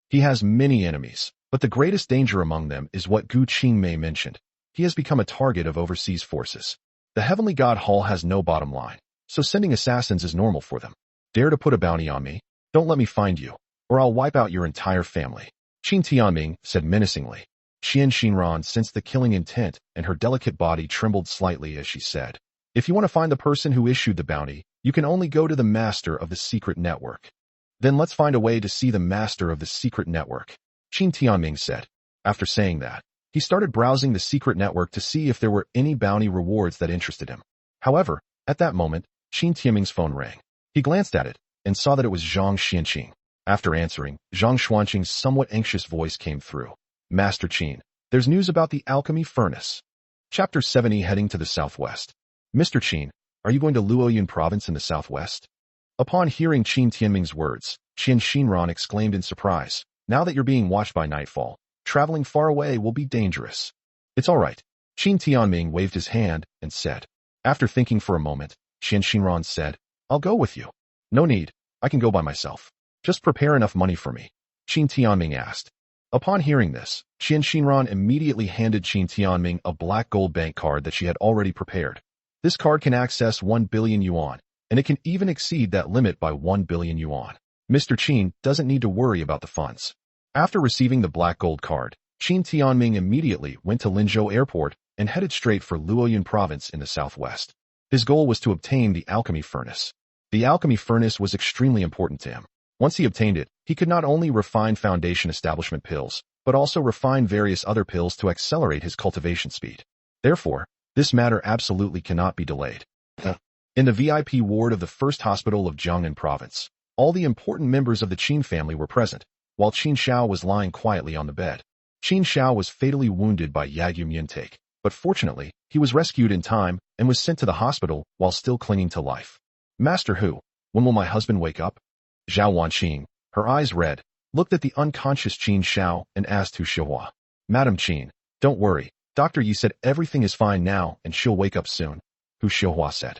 He has many enemies, but the greatest danger among them is what Gu Qingmei mentioned. He has become a target of overseas forces. The heavenly god hall has no bottom line, so sending assassins is normal for them. Dare to put a bounty on me? Don't let me find you, or I'll wipe out your entire family. Qin Tianming said menacingly. Qin Shinran sensed the killing intent, and her delicate body trembled slightly as she said, if you want to find the person who issued the bounty, you can only go to the master of the secret network. Then let's find a way to see the master of the secret network. Qin Tianming said. After saying that, he started browsing the secret network to see if there were any bounty rewards that interested him. However, at that moment, Qin Tianming's phone rang. He glanced at it, and saw that it was Zhang Xianqing. After answering, Zhang Xuanqing's somewhat anxious voice came through. Master Qin, there's news about the alchemy furnace. Chapter 70 heading to the southwest. Mr. Qin, are you going to Luoyun province in the southwest? Upon hearing Qin Tianming's words, Qin Shinran exclaimed in surprise. Now that you're being watched by Nightfall, traveling far away will be dangerous. It's all right. Qin Tianming waved his hand and said. After thinking for a moment, Qin Shinran said, I'll go with you. No need, I can go by myself. Just prepare enough money for me. Qin Tianming asked. Upon hearing this, Qin Shinran immediately handed Qin Tianming a black gold bank card that she had already prepared. This card can access 1 billion yuan, and it can even exceed that limit by 1 billion yuan. Mr. Qin doesn't need to worry about the funds. After receiving the black gold card, Qin Tianming immediately went to Linzhou Airport and headed straight for Luoyun province in the southwest. His goal was to obtain the alchemy furnace. The alchemy furnace was extremely important to him. Once he obtained it, he could not only refine foundation establishment pills, but also refine various other pills to accelerate his cultivation speed. Therefore, this matter absolutely cannot be delayed. In the VIP ward of the first hospital of Jiangnan province, all the important members of the Qin family were present, while Qin Shao was lying quietly on the bed. Qin Shao was fatally wounded by Yagyu Myintake, but fortunately, he was rescued in time and was sent to the hospital while still clinging to life. Master Hu, when will my husband wake up? Zhao Wanqing, her eyes red, looked at the unconscious Qin Shao and asked Hu Xiuhua. Madam Qin, don't worry, Dr. Yi said everything is fine now and she'll wake up soon. Hu Xiuhua said.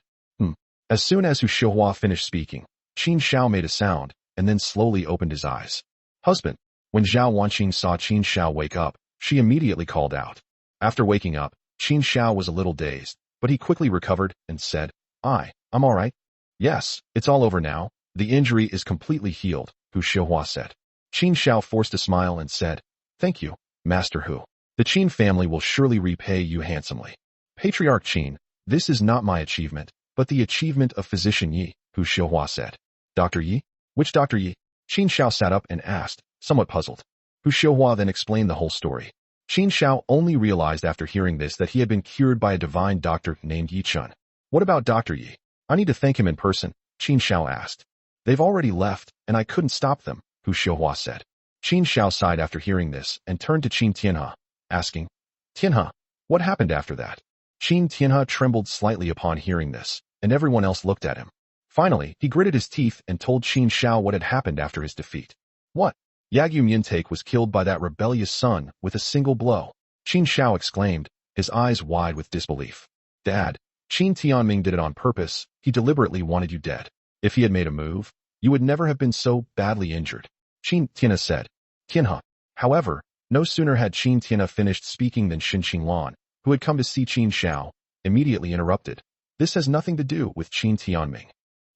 As soon as Hu Xiuhua finished speaking, Qin Shao made a sound and then slowly opened his eyes. Husband. When Zhao Wanqing saw Qin Shao wake up, she immediately called out. After waking up, Qin Shao was a little dazed, but he quickly recovered and said, I'm all right. Yes, it's all over now. The injury is completely healed, Hu Xiuhua said. Qin Shao forced a smile and said, Thank you, Master Hu. The Qin family will surely repay you handsomely. Patriarch Qin, this is not my achievement, but the achievement of physician Yi, Hu Xiuhua said. Dr. Yi? Which Dr. Yi? Qin Shao sat up and asked, somewhat puzzled. Hu Xiuhua then explained the whole story. Qin Shao only realized after hearing this that he had been cured by a divine doctor named Yi Chun. What about Dr. Yi? I need to thank him in person, Qin Shao asked. They've already left, and I couldn't stop them, Hu Xiuhua said. Qin Shao sighed after hearing this and turned to Qin Tianhe, asking, Tianhe, what happened after that? Qin Tianhe trembled slightly upon hearing this, and everyone else looked at him. Finally, he gritted his teeth and told Qin Shao what had happened after his defeat. What? Yagyu Mientake was killed by that rebellious son with a single blow. Qin Shao exclaimed, his eyes wide with disbelief. Dad, Qin Tianming did it on purpose. He deliberately wanted you dead. If he had made a move, you would never have been so badly injured. Qin Tianhe said. Tianhe. However, no sooner had Qin Tianhe finished speaking than Shen Qinglan, who had come to see Qin Shao, immediately interrupted. This has nothing to do with Qin Tianming.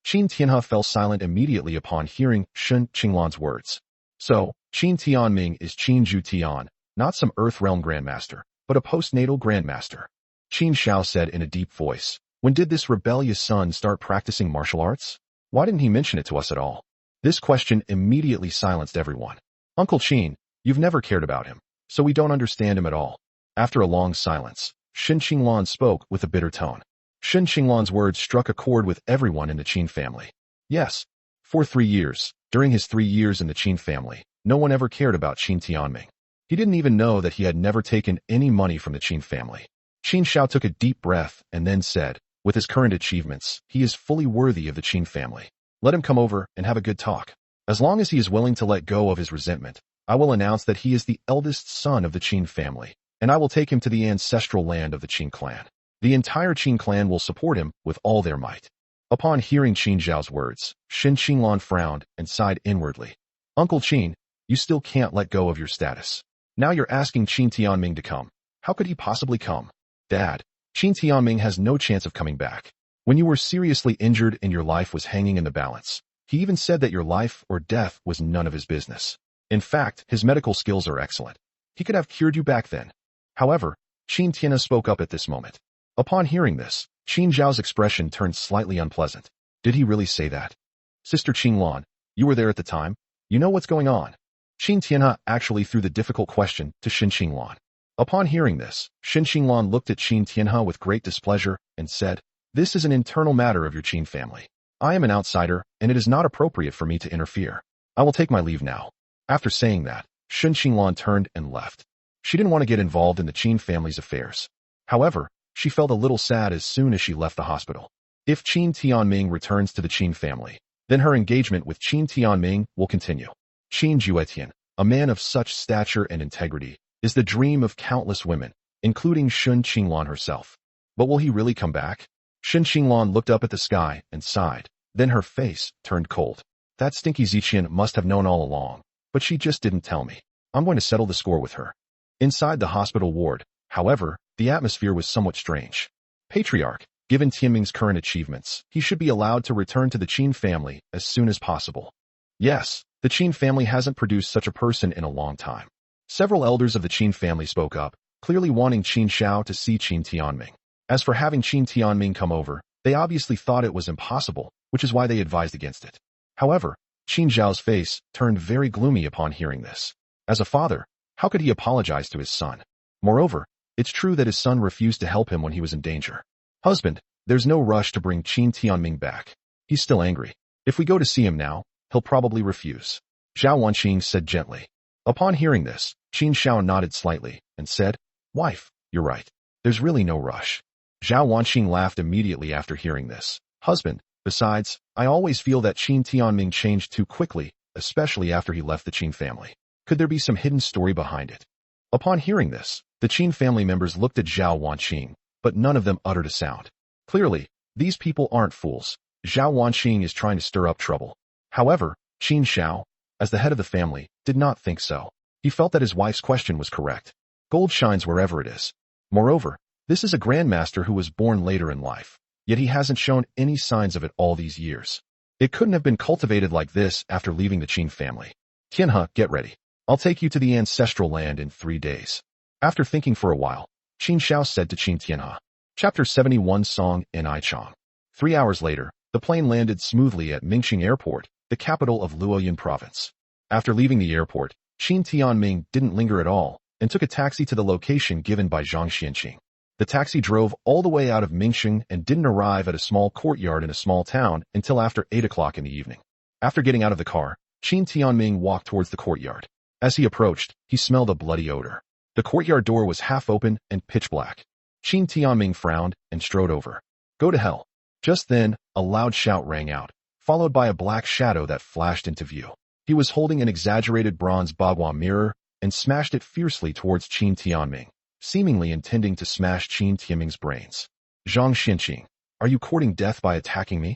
Qin Tianhe fell silent immediately upon hearing Shen Qinglan's words. So, Qin Tianming is Qin Zhu Tian, not some Earth Realm Grandmaster, but a postnatal Grandmaster. Qin Shao said in a deep voice, when did this rebellious son start practicing martial arts? Why didn't he mention it to us at all? This question immediately silenced everyone. Uncle Qin, you've never cared about him, so we don't understand him at all. After a long silence, Shen Qinglan spoke with a bitter tone. Shen Qinglan's words struck a chord with everyone in the Qin family. Yes, for 3 years, during his 3 years in the Qin family, no one ever cared about Qin Tianming. He didn't even know that he had never taken any money from the Qin family. Qin Shao took a deep breath and then said, with his current achievements, he is fully worthy of the Qin family. Let him come over and have a good talk. As long as he is willing to let go of his resentment, I will announce that he is the eldest son of the Qin family, and I will take him to the ancestral land of the Qin clan. The entire Qin clan will support him with all their might. Upon hearing Qin Zhao's words, Shen Qinglan frowned and sighed inwardly. Uncle Qin, you still can't let go of your status. Now you're asking Qin Tianming to come. How could he possibly come? Dad, Qin Tianming has no chance of coming back. When you were seriously injured and your life was hanging in the balance, he even said that your life or death was none of his business. In fact, his medical skills are excellent. He could have cured you back then. However, Qin Tianhe spoke up at this moment. Upon hearing this, Qin Zhao's expression turned slightly unpleasant. Did he really say that? Sister Qinglan, you were there at the time. You know what's going on. Qin Tianhe actually threw the difficult question to Shen Qinglan. Upon hearing this, Shen Qinglan looked at Qin Tianhe with great displeasure and said, this is an internal matter of your Qin family. I am an outsider, and it is not appropriate for me to interfere. I will take my leave now. After saying that, Shen Qinglan turned and left. She didn't want to get involved in the Qin family's affairs. However, she felt a little sad as soon as she left the hospital. If Qin Tianming returns to the Qin family, then her engagement with Qin Tianming will continue. Qin Juetian, a man of such stature and integrity, is the dream of countless women, including Shen Qinglan herself. But will he really come back? Shen Qinglan looked up at the sky and sighed. Then her face turned cold. That stinky Ziqian must have known all along, but she just didn't tell me. I'm going to settle the score with her. Inside the hospital ward, however, the atmosphere was somewhat strange. Patriarch, given Tianming's current achievements, he should be allowed to return to the Qin family as soon as possible. Yes, the Qin family hasn't produced such a person in a long time. Several elders of the Qin family spoke up, clearly wanting Qin Shao to see Qin Tianming. As for having Qin Tianming come over, they obviously thought it was impossible, which is why they advised against it. However, Qin Zhao's face turned very gloomy upon hearing this. As a father, how could he apologize to his son? Moreover, it's true that his son refused to help him when he was in danger. Husband, there's no rush to bring Qin Tianming back. He's still angry. If we go to see him now, he'll probably refuse. Zhao Wanqing said gently. Upon hearing this, Qin Shao nodded slightly and said, Wife, you're right. There's really no rush. Zhao Wanqing laughed immediately after hearing this. Husband, besides, I always feel that Qin Tianming changed too quickly, especially after he left the Qin family. Could there be some hidden story behind it? Upon hearing this, the Qin family members looked at Zhao Wanqing, but none of them uttered a sound. Clearly, these people aren't fools. Zhao Wanqing is trying to stir up trouble. However, Qin Shao, as the head of the family, did not think so. He felt that his wife's question was correct. Gold shines wherever it is. Moreover, this is a grandmaster who was born later in life, yet he hasn't shown any signs of it all these years. It couldn't have been cultivated like this after leaving the Qin family. Tianhe, get ready. I'll take you to the ancestral land in 3 days. After thinking for a while, Qin Shao said to Qin Tianhe. Chapter 71 Song in Aichang. 3 hours later, the plane landed smoothly at Mingqing Airport, the capital of Luoyang Province. After leaving the airport, Qin Tianming didn't linger at all and took a taxi to the location given by Zhang Xianqing. The taxi drove all the way out of Mingqing and didn't arrive at a small courtyard in a small town until after 8 o'clock in the evening. After getting out of the car, Qin Tianming walked towards the courtyard. As he approached, he smelled a bloody odor. The courtyard door was half open and pitch black. Qin Tianming frowned and strode over. Go to hell. Just then, a loud shout rang out, followed by a black shadow that flashed into view. He was holding an exaggerated bronze bagua mirror and smashed it fiercely towards Qin Tianming, seemingly intending to smash Qin Tianming's brains. Zhang Xianqing, are you courting death by attacking me?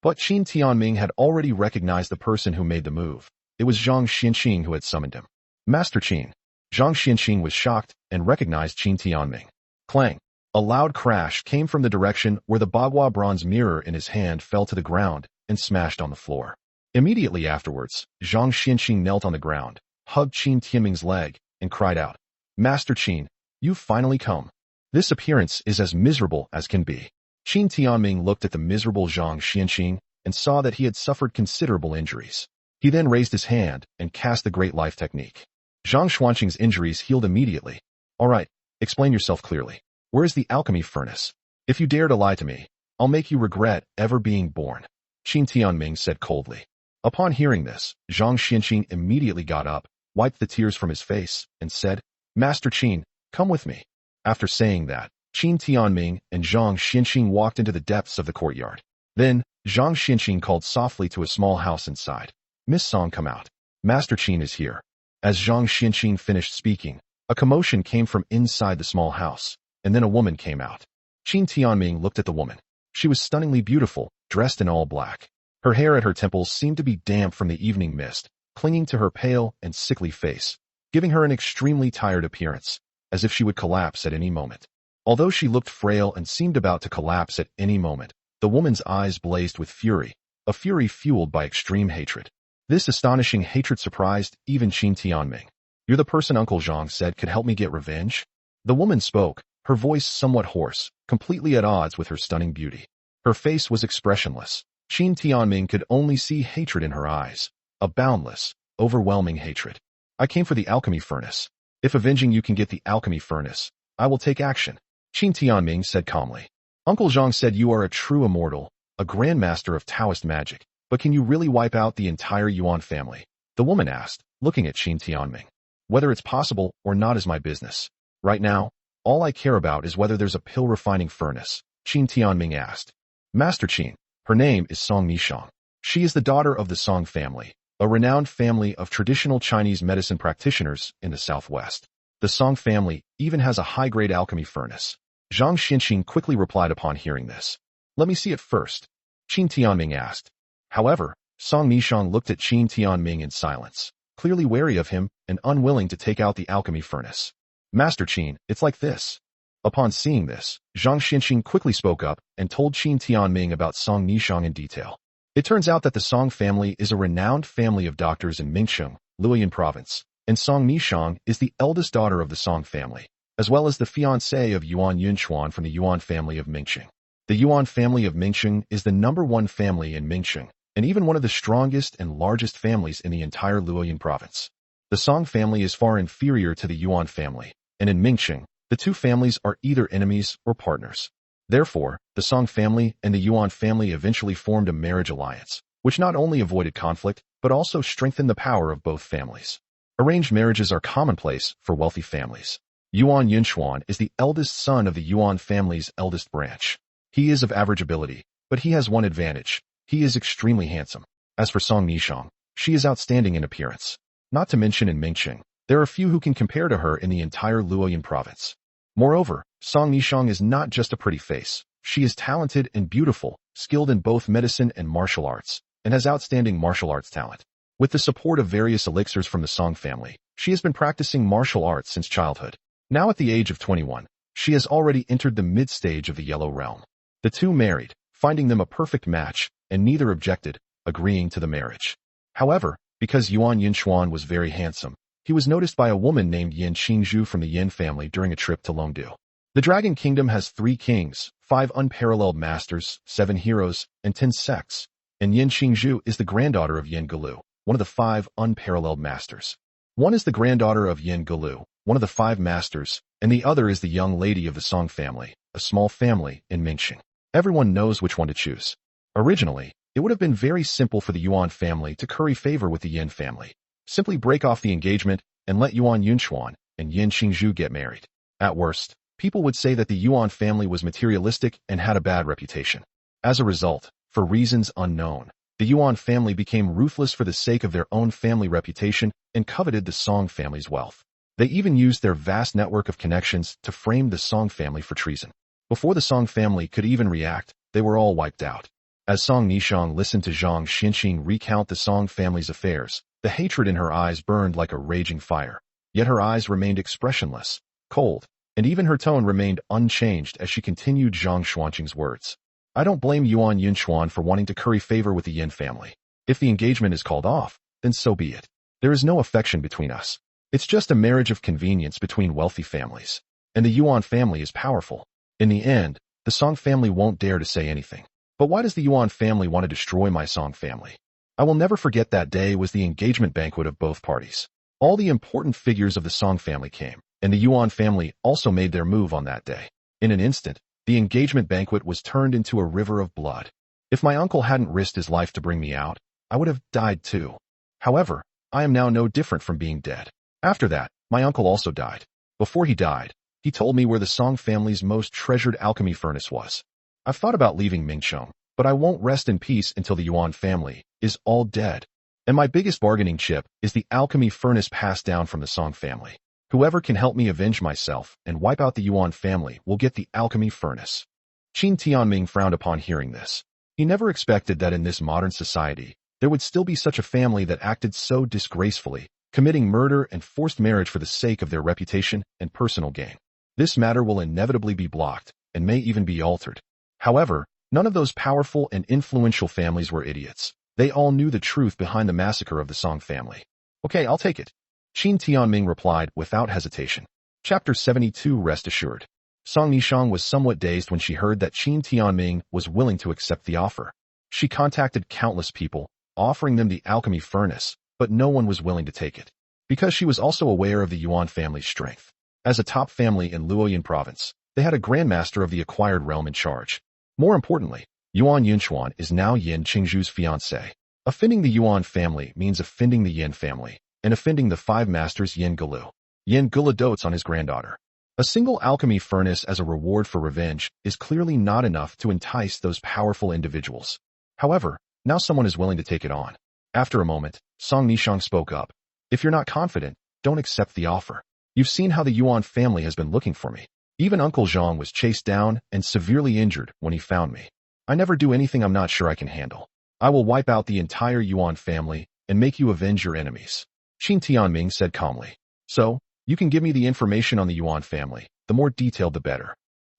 But Qin Tianming had already recognized the person who made the move. It was Zhang Xianqing who had summoned him. Master Qin. Zhang Xianqing was shocked and recognized Qin Tianming. Clang. A loud crash came from the direction where the bagua bronze mirror in his hand fell to the ground and smashed on the floor. Immediately afterwards, Zhang Xianqing knelt on the ground, hugged Qin Tianming's leg, and cried out, Master Qin, you've finally come. This appearance is as miserable as can be. Qin Tianming looked at the miserable Zhang Xianqing and saw that he had suffered considerable injuries. He then raised his hand and cast the Great Life technique. Zhang Xuanqing's injuries healed immediately. All right, explain yourself clearly. Where is the alchemy furnace? If you dare to lie to me, I'll make you regret ever being born, Qin Tianming said coldly. Upon hearing this, Zhang Xianqing immediately got up, wiped the tears from his face, and said, Master Qin, come with me. After saying that, Qin Tianming and Zhang Xianqing walked into the depths of the courtyard. Then, Zhang Xianqing called softly to a small house inside. Miss Song, come out. Master Qin is here. As Zhang Xianqing finished speaking, a commotion came from inside the small house, and then a woman came out. Qin Tianming looked at the woman. She was stunningly beautiful, dressed in all black. Her hair at her temples seemed to be damp from the evening mist, clinging to her pale and sickly face, giving her an extremely tired appearance, as if she would collapse at any moment. Although she looked frail and seemed about to collapse at any moment, the woman's eyes blazed with fury, a fury fueled by extreme hatred. This astonishing hatred surprised even Qin Tianming. You're the person Uncle Zhang said could help me get revenge? The woman spoke, her voice somewhat hoarse, completely at odds with her stunning beauty. Her face was expressionless. Qin Tianming could only see hatred in her eyes, a boundless, overwhelming hatred. I came for the alchemy furnace. If avenging you can get the alchemy furnace, I will take action, Qin Tianming said calmly. Uncle Zhang said you are a true immortal, a grandmaster of Taoist magic, but can you really wipe out the entire Yuan family? The woman asked, looking at Qin Tianming. Whether it's possible or not is my business. Right now, all I care about is whether there's a pill refining furnace, Qin Tianming asked. Master Qin, her name is Song Nishang. She is the daughter of the Song family, a renowned family of traditional Chinese medicine practitioners in the southwest. The Song family even has a high-grade alchemy furnace. Zhang Xianqing quickly replied upon hearing this. Let me see it first, Qin Tianming asked. However, Song Nishang looked at Qin Tianming in silence, clearly wary of him and unwilling to take out the alchemy furnace. Master Qin, it's like this. Upon seeing this, Zhang Xianqing quickly spoke up and told Qin Tianming about Song Nishang in detail. It turns out that the Song family is a renowned family of doctors in Mingqing, Luoyang Province, and Song Nishang is the eldest daughter of the Song family, as well as the fiancée of Yuan Yunchuan from the Yuan family of Mingqing. The Yuan family of Mingqing is the #1 family in Mingqing, and even one of the strongest and largest families in the entire Luoyang Province. The Song family is far inferior to the Yuan family, and in Mingqing, the two families are either enemies or partners. Therefore, the Song family and the Yuan family eventually formed a marriage alliance, which not only avoided conflict, but also strengthened the power of both families. Arranged marriages are commonplace for wealthy families. Yuan Yunchuan is the eldest son of the Yuan family's eldest branch. He is of average ability, but he has one advantage. He is extremely handsome. As for Song Nishang, she is outstanding in appearance. Not to mention in Mingqing, there are few who can compare to her in the entire Luoyang province. Moreover, Song Nishang is not just a pretty face. She is talented and beautiful, skilled in both medicine and martial arts, and has outstanding martial arts talent. With the support of various elixirs from the Song family, she has been practicing martial arts since childhood. Now at the age of 21, she has already entered the mid-stage of the Yellow Realm. The two married, finding them a perfect match, and neither objected, agreeing to the marriage. However, because Yuan Yunchuan was very handsome, he He was noticed by a woman named Yin Qingzhu from the Yin family during a trip to Longdu. The Dragon Kingdom has 3 kings, 5 unparalleled masters, 7 heroes, and 10 sects, and Yin Qingzhu is the granddaughter of Yin Gulu, one of the 5 unparalleled masters. One is the granddaughter of Yin Gulu, one of the 5 masters, and the other is the young lady of the Song family, a small family in Mingxing. Everyone knows which one to choose. Originally, it would have been very simple for the Yuan family to curry favor with the Yin family. Simply break off the engagement and let Yuan Yunchuan and Yin Qingzhu get married. At worst, people would say that the Yuan family was materialistic and had a bad reputation. As a result, for reasons unknown, the Yuan family became ruthless for the sake of their own family reputation and coveted the Song family's wealth. They even used their vast network of connections to frame the Song family for treason. Before the Song family could even react, they were all wiped out. As Song Nishang listened to Zhang Xinqing recount the Song family's affairs, the hatred in her eyes burned like a raging fire. Yet her eyes remained expressionless, cold, and even her tone remained unchanged as she continued Zhang Xuanqing's words. I don't blame Yuan Yunchuan for wanting to curry favor with the Yin family. If the engagement is called off, then so be it. There is no affection between us. It's just a marriage of convenience between wealthy families. And the Yuan family is powerful. In the end, the Song family won't dare to say anything. But why does the Yuan family want to destroy my Song family? I will never forget that day was the engagement banquet of both parties. All the important figures of the Song family came, and the Yuan family also made their move on that day. In an instant, the engagement banquet was turned into a river of blood. If my uncle hadn't risked his life to bring me out, I would have died too. However, I am now no different from being dead. After that, my uncle also died. Before he died, he told me where the Song family's most treasured alchemy furnace was. I've thought about leaving Mingcheng, but I won't rest in peace until the Yuan family is all dead. And my biggest bargaining chip is the alchemy furnace passed down from the Song family. Whoever can help me avenge myself and wipe out the Yuan family will get the alchemy furnace. Qin Timing frowned upon hearing this. He never expected that in this modern society, there would still be such a family that acted so disgracefully, committing murder and forced marriage for the sake of their reputation and personal gain. This matter will inevitably be blocked, and may even be altered. However, none of those powerful and influential families were idiots. They all knew the truth behind the massacre of the Song family. Okay, I'll take it. Qin Tianming replied without hesitation. Chapter 72 Rest assured. Song Nishang was somewhat dazed when she heard that Qin Tianming was willing to accept the offer. She contacted countless people, offering them the alchemy furnace, but no one was willing to take it. Because she was also aware of the Yuan family's strength. As a top family in Luoyang province, they had a grandmaster of the acquired realm in charge. More importantly, Yuan Yunchuan is now Yin Qingzhu's fiancée. Offending the Yuan family means offending the Yin family, and offending the 5 masters Yin Gulu. Yin Gulu dotes on his granddaughter. A single alchemy furnace as a reward for revenge is clearly not enough to entice those powerful individuals. However, now someone is willing to take it on. After a moment, Song Nishang spoke up. If you're not confident, don't accept the offer. You've seen how the Yuan family has been looking for me. Even Uncle Zhang was chased down and severely injured when he found me. I never do anything I'm not sure I can handle. I will wipe out the entire Yuan family and make you avenge your enemies. Qin Tianming said calmly. So, you can give me the information on the Yuan family, the more detailed the better.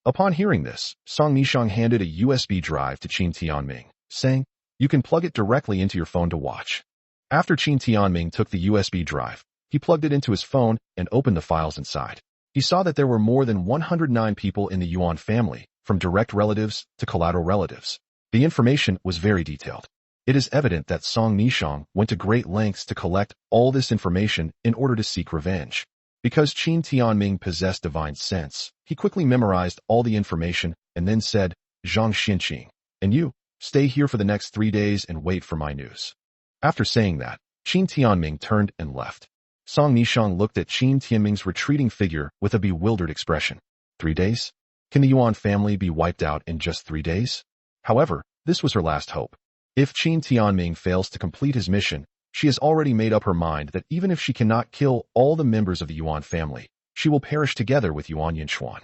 Upon hearing this, Song Nishang handed a USB drive to Qin Tianming, saying, you can plug it directly into your phone to watch. After Qin Tianming took the USB drive, he plugged it into his phone and opened the files inside. He saw that there were more than 109 people in the Yuan family, from direct relatives to collateral relatives. The information was very detailed. It is evident that Song Nishang went to great lengths to collect all this information in order to seek revenge. Because Qin Tianming possessed divine sense, he quickly memorized all the information and then said, Zhang Xinqing, and you, stay here for the next 3 days and wait for my news. After saying that, Qin Tianming turned and left. Song Nishang looked at Qin Tianming's retreating figure with a bewildered expression. 3 days? Can the Yuan family be wiped out in just 3 days? However, this was her last hope. If Qin Tianming fails to complete his mission, she has already made up her mind that even if she cannot kill all the members of the Yuan family, she will perish together with Yuan Yunchuan.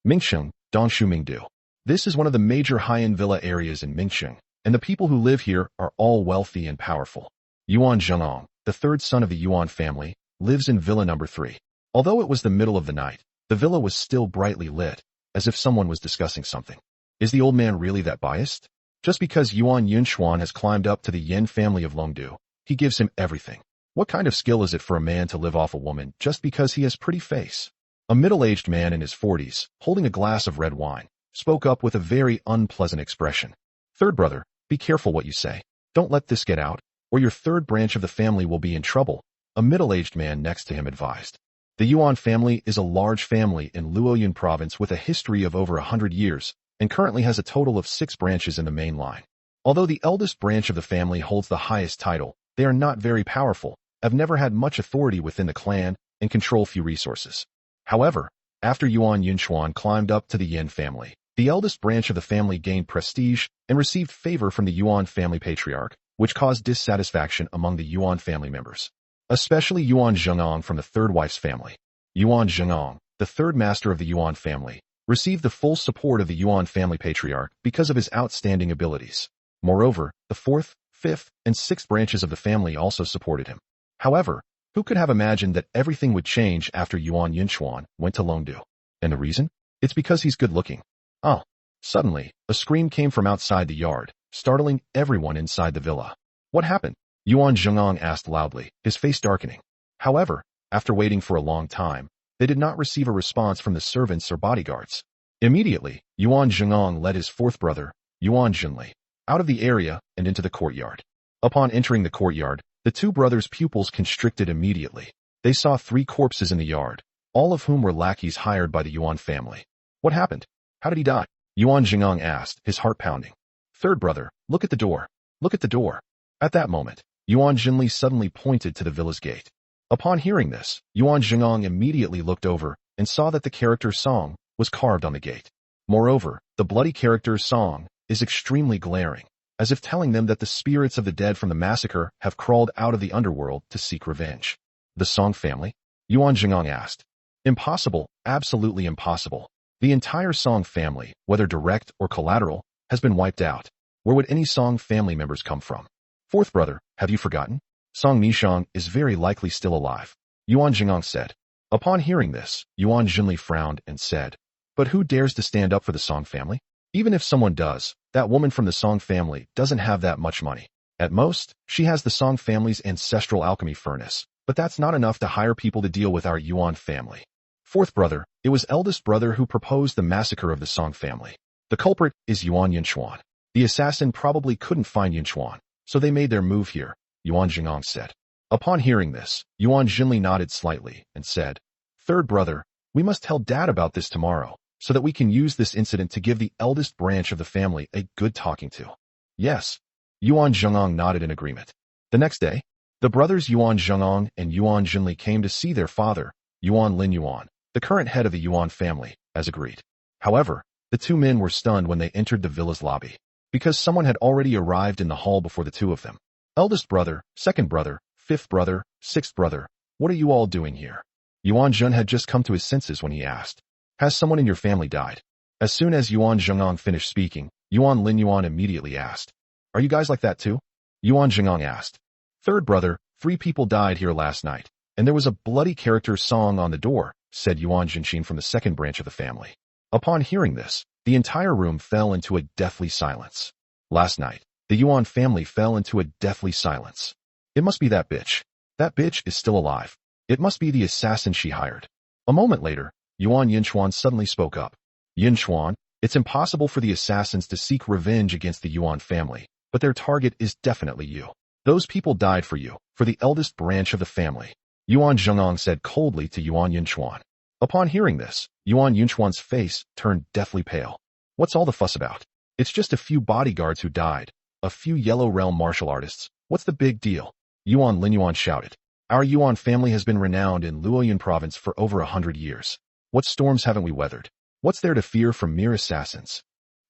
Mingxing, Dongshu Mingdu. This is one of the major high-end villa areas in Mingxing, and the people who live here are all wealthy and powerful. Yuan Zhenong, the 3rd son of the Yuan family, lives in villa number 3. Although it was the middle of the night, the villa was still brightly lit, as if someone was discussing something. Is the old man really that biased? Just because Yuan Yunchuan has climbed up to the Yin family of Longdu, he gives him everything. What kind of skill is it for a man to live off a woman just because he has pretty face? A middle-aged man in his 40s, holding a glass of red wine, spoke up with a very unpleasant expression. Third brother, be careful what you say. Don't let this get out, or your third branch of the family will be in trouble, a middle-aged man next to him advised. The Yuan family is a large family in Luoyang province with a history of over 100 years, and currently has a total of 6 branches in the main line. Although the eldest branch of the family holds the highest title, they are not very powerful, have never had much authority within the clan, and control few resources. However, after Yuan Yunchuan climbed up to the Yin family, the eldest branch of the family gained prestige and received favor from the Yuan family patriarch, which caused dissatisfaction among the Yuan family members, especially Yuan Zhengong from the third wife's family. Yuan Zhengong, the third master of the Yuan family, received the full support of the Yuan family patriarch because of his outstanding abilities. Moreover, the fourth, fifth, and sixth branches of the family also supported him. However, who could have imagined that everything would change after Yuan Yunchuan went to Longdu? And the reason? It's because he's good looking. Oh. Suddenly, a scream came from outside the yard, startling everyone inside the villa. What happened? Yuan Zhengong asked loudly, his face darkening. However, after waiting for a long time, they did not receive a response from the servants or bodyguards. Immediately, Yuan Zhengong led his fourth brother, Yuan Zhenli, out of the area and into the courtyard. Upon entering the courtyard, the two brothers' pupils constricted immediately. They saw 3 corpses in the yard, all of whom were lackeys hired by the Yuan family. What happened? How did he die? Yuan Zhengong asked, his heart pounding. Third brother, look at the door. Look at the door. At that moment, Yuan Zhenli suddenly pointed to the villa's gate. Upon hearing this, Yuan Zhengong immediately looked over and saw that the character's song was carved on the gate. Moreover, the bloody character's song is extremely glaring, as if telling them that the spirits of the dead from the massacre have crawled out of the underworld to seek revenge. The Song family? Yuan Zhengong asked. Impossible, absolutely impossible. The entire Song family, whether direct or collateral, has been wiped out. Where would any Song family members come from? Fourth brother, have you forgotten? Song Nishang is very likely still alive, Yuan Zhengong said. Upon hearing this, Yuan Zhenli frowned and said, but who dares to stand up for the Song family? Even if someone does, that woman from the Song family doesn't have that much money. At most, she has the Song family's ancestral alchemy furnace, but that's not enough to hire people to deal with our Yuan family. Fourth brother, it was eldest brother who proposed the massacre of the Song family. The culprit is Yuan Yunchuan. The assassin probably couldn't find Yunchuan, so they made their move here, Yuan Zhengong said. Upon hearing this, Yuan Zhenli nodded slightly and said, Third brother, we must tell Dad about this tomorrow, so that we can use this incident to give the eldest branch of the family a good talking to. Yes. Yuan Zhengong nodded in agreement. The next day, the brothers Yuan Zhengong and Yuan Zhenli came to see their father, Yuan Lin Yuan, the current head of the Yuan family, as agreed. However, the two men were stunned when they entered the villa's lobby, because someone had already arrived in the hall before the two of them. Eldest brother, second brother, fifth brother, sixth brother, what are you all doing here? Yuan Zhen had just come to his senses when he asked, has someone in your family died? As soon as Yuan Zhengong finished speaking, Yuan Lin Yuan immediately asked, are you guys like that too? Yuan Zhengong asked. Third brother, 3 people died here last night, and there was a bloody character song on the door, said Yuan Zhenxin from the second branch of the family. Upon hearing this, the entire room fell into a deathly silence. Last night, the Yuan family fell into a deathly silence. It must be that bitch. That bitch is still alive. It must be the assassin she hired. A moment later, Yuan Yunchuan suddenly spoke up. Yunchuan, it's impossible for the assassins to seek revenge against the Yuan family, but their target is definitely you. Those people died for you, for the eldest branch of the family, Yuan Zhengong said coldly to Yuan Yunchuan. Upon hearing this, Yuan Yunchuan's face turned deathly pale. What's all the fuss about? It's just a few bodyguards who died, a few Yellow Realm martial artists. What's the big deal? Yuan Lin Yuan shouted. Our Yuan family has been renowned in Luoyang province for over 100 years. What storms haven't we weathered? What's there to fear from mere assassins?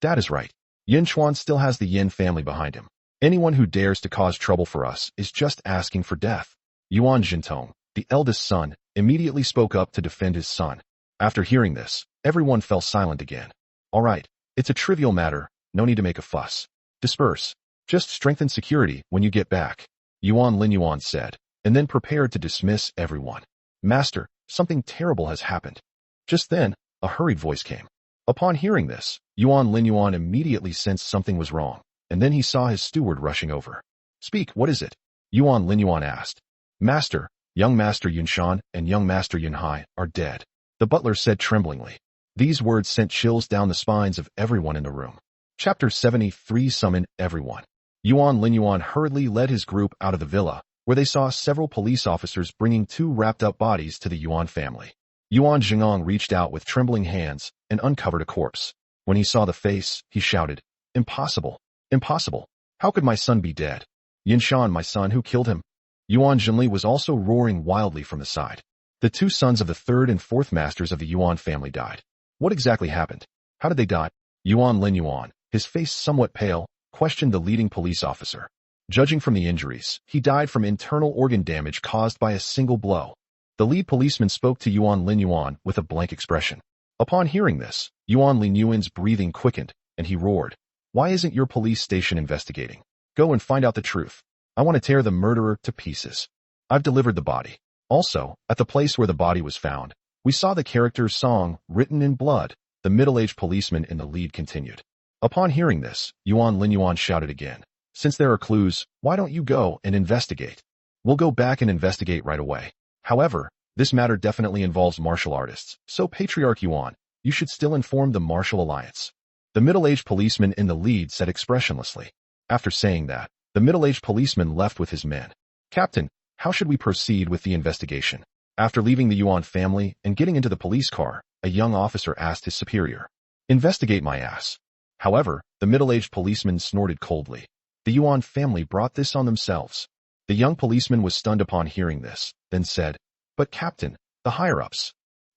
That is right. Yunchuan still has the Yin family behind him. Anyone who dares to cause trouble for us is just asking for death. Yuan Jintong, the eldest son, immediately spoke up to defend his son. After hearing this, everyone fell silent again. All right, it's a trivial matter, no need to make a fuss. Disperse. Just strengthen security when you get back, Yuan Lin Yuan said, and then prepared to dismiss everyone. Master, something terrible has happened. Just then, a hurried voice came. Upon hearing this, Yuan Lin Yuan immediately sensed something was wrong, and then he saw his steward rushing over. Speak, what is it? Yuan Lin Yuan asked. Master, young Master Yunshan and young Master Yunhai are dead, the butler said tremblingly. These words sent chills down the spines of everyone in the room. Chapter 73 Summon Everyone. Yuan Linyuan hurriedly led his group out of the villa, where they saw several police officers bringing two wrapped-up bodies to the Yuan family. Yuan Zhengong reached out with trembling hands and uncovered a corpse. When he saw the face, he shouted, "Impossible! Impossible! How could my son be dead? Yinshan, my son, who killed him?" Yuan Zhenli was also roaring wildly from the side. The two sons of the third and fourth masters of the Yuan family died. What exactly happened? How did they die? Yuan Linyuan, his face somewhat pale, questioned the leading police officer. Judging from the injuries, he died from internal organ damage caused by a single blow. The lead policeman spoke to Yuan Linyuan with a blank expression. Upon hearing this, Yuan Linyuan's breathing quickened, and he roared, "Why isn't your police station investigating? Go and find out the truth. I want to tear the murderer to pieces. I've delivered the body." Also, at the place where the body was found, we saw the character's song written in blood, the middle-aged policeman in the lead continued. Upon hearing this, Yuan Linyuan shouted again, "Since there are clues, why don't you go and investigate? We'll go back and investigate right away. However, this matter definitely involves martial artists, so Patriarch Yuan, you should still inform the Martial Alliance." The middle-aged policeman in the lead said expressionlessly. After saying that, the middle-aged policeman left with his men. "Captain, how should we proceed with the investigation?" After leaving the Yuan family and getting into the police car, a young officer asked his superior. "Investigate my ass." However, the middle-aged policeman snorted coldly. The Yuan family brought this on themselves. The young policeman was stunned upon hearing this, then said, "But Captain, the higher-ups."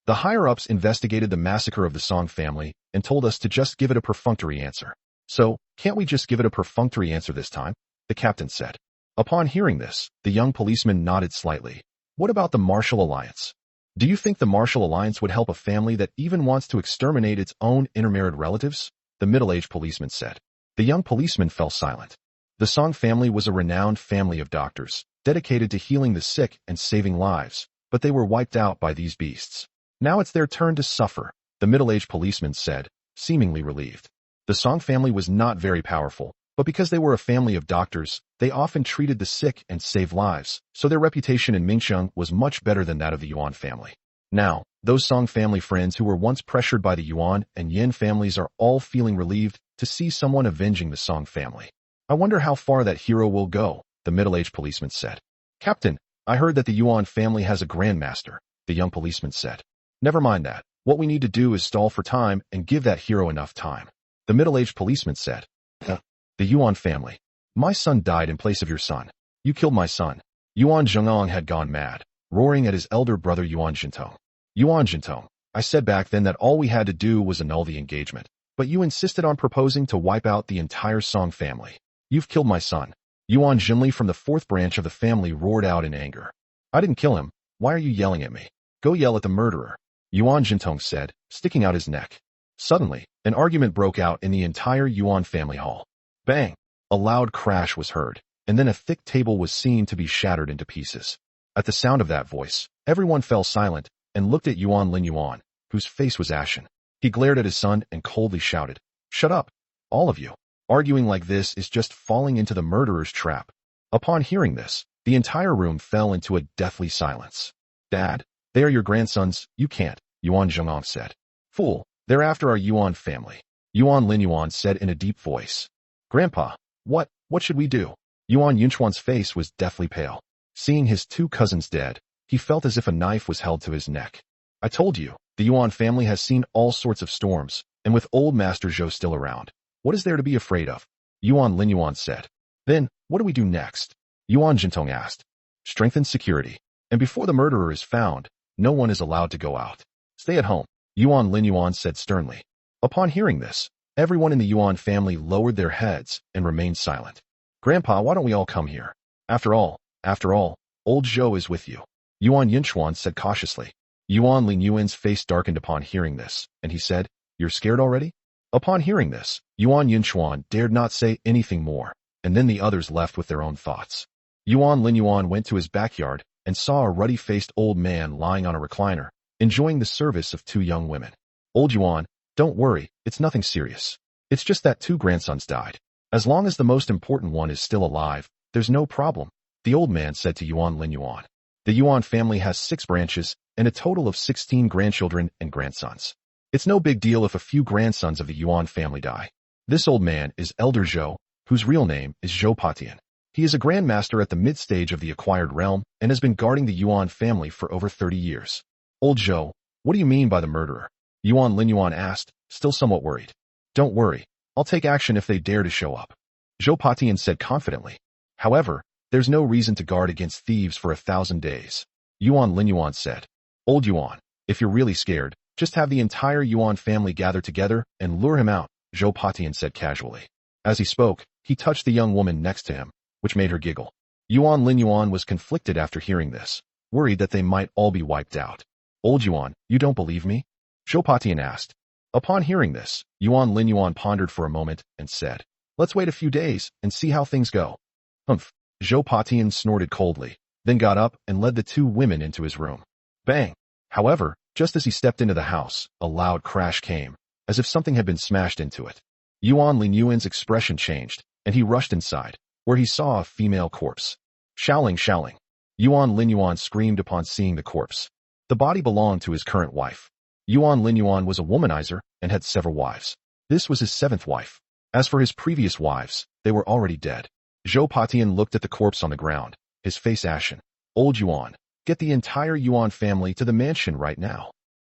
"The higher-ups investigated the massacre of the Song family and told us to just give it a perfunctory answer. So, can't we just give it a perfunctory answer this time?" the captain said. Upon hearing this, the young policeman nodded slightly. "What about the Martial Alliance? Do you think the Martial Alliance would help a family that even wants to exterminate its own intermarried relatives?" the middle-aged policeman said. The young policeman fell silent. The Song family was a renowned family of doctors, dedicated to healing the sick and saving lives, but they were wiped out by these beasts. "Now it's their turn to suffer," the middle-aged policeman said, seemingly relieved. The Song family was not very powerful, but because they were a family of doctors, they often treated the sick and saved lives, so their reputation in Mingsheng was much better than that of the Yuan family. Now, those Song family friends who were once pressured by the Yuan and Yin families are all feeling relieved to see someone avenging the Song family. "I wonder how far that hero will go," the middle-aged policeman said. "Captain, I heard that the Yuan family has a grandmaster," the young policeman said. "Never mind that. What we need to do is stall for time and give that hero enough time," the middle-aged policeman said. The Yuan family. "My son died in place of your son. You killed my son." Yuan Zhengong had gone mad, roaring at his elder brother Yuan Jintong. "Yuan Jintong, I said back then that all we had to do was annul the engagement, but you insisted on proposing to wipe out the entire Song family. You've killed my son." Yuan Jinli from the fourth branch of the family roared out in anger. "I didn't kill him. Why are you yelling at me? Go yell at the murderer," Yuan Jintong said, sticking out his neck. Suddenly, an argument broke out in the entire Yuan family hall. Bang! A loud crash was heard, and then a thick table was seen to be shattered into pieces. At the sound of that voice, everyone fell silent and looked at Yuan Linyuan, whose face was ashen. He glared at his son and coldly shouted, "Shut up, all of you. Arguing like this is just falling into the murderer's trap." Upon hearing this, the entire room fell into a deathly silence. "Dad, they are your grandsons, you can't," Yuan Zhengong said. "Fool, they're after our Yuan family," Yuan Linyuan said in a deep voice. "Grandpa, what should we do?" Yuan Yunchuan's face was deathly pale. Seeing his two cousins dead, he felt as if a knife was held to his neck. "I told you, the Yuan family has seen all sorts of storms, and with old Master Zhou still around, what is there to be afraid of?" Yuan Linyuan said. "Then, what do we do next?" Yuan Jintong asked. "Strengthen security, and before the murderer is found, no one is allowed to go out. Stay at home," Yuan Linyuan said sternly. Upon hearing this, everyone in the Yuan family lowered their heads and remained silent. "Grandpa, why don't we all come here? After all, old Zhou is with you," Yuan Yunchuan said cautiously. Yuan Linyuan's face darkened upon hearing this, and he said, "You're scared already?" Upon hearing this, Yuan Yunchuan dared not say anything more, and then the others left with their own thoughts. Yuan Linyuan went to his backyard and saw a ruddy-faced old man lying on a recliner, enjoying the service of two young women. "Old Yuan, don't worry, it's nothing serious. It's just that two grandsons died. As long as the most important one is still alive, there's no problem," the old man said to Yuan Linyuan. The Yuan family has 6 branches and a total of 16 grandchildren and grandsons. It's no big deal if a few grandsons of the Yuan family die. This old man is Elder Zhou, whose real name is Zhou Patian. He is a grandmaster at the mid-stage of the acquired realm and has been guarding the Yuan family for over 30 years. Old Zhou, what do you mean by the murderer? Yuan Linyuan asked, still somewhat worried. Don't worry, I'll take action if they dare to show up, Zhou Patian said confidently. However, there's no reason to guard against thieves for 1,000 days, Yuan Linyuan said. Old Yuan, if you're really scared, just have the entire Yuan family gather together and lure him out, Zhou Patian said casually. As he spoke, he touched the young woman next to him, which made her giggle. Yuan Linyuan was conflicted after hearing this, worried that they might all be wiped out. Old Yuan, you don't believe me? Zhou Patian asked. Upon hearing this, Yuan Linyuan pondered for a moment and said, let's wait a few days and see how things go. Humph. Zhou Patian snorted coldly, then got up and led the 2 women into his room. Bang! However, just as he stepped into the house, a loud crash came, as if something had been smashed into it. Yuan Linyuan's expression changed, and he rushed inside, where he saw a female corpse. Shouting. Yuan Linyuan screamed upon seeing the corpse. The body belonged to his current wife. Yuan Linyuan was a womanizer and had several wives. This was his 7th wife. As for his previous wives, they were already dead. Zhou Patian looked at the corpse on the ground, his face ashen. Old Yuan, get the entire Yuan family to the mansion right now.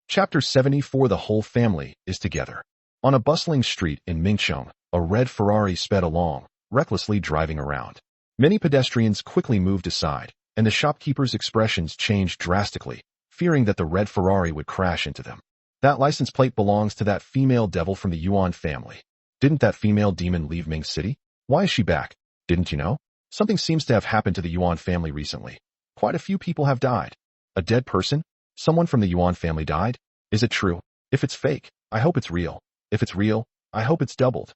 Chapter 74. The whole family is together. On a bustling street in Mingcheng, a red Ferrari sped along, recklessly driving around. Many pedestrians quickly moved aside, and the shopkeepers' expressions changed drastically, fearing that the red Ferrari would crash into them. That license plate belongs to that female devil from the Yuan family. Didn't that female demon leave Ming City? Why is she back? Didn't you know? Something seems to have happened to the Yuan family recently. Quite a few people have died. A dead person? Someone from the Yuan family died? Is it true? If it's fake, I hope it's real. If it's real, I hope it's doubled.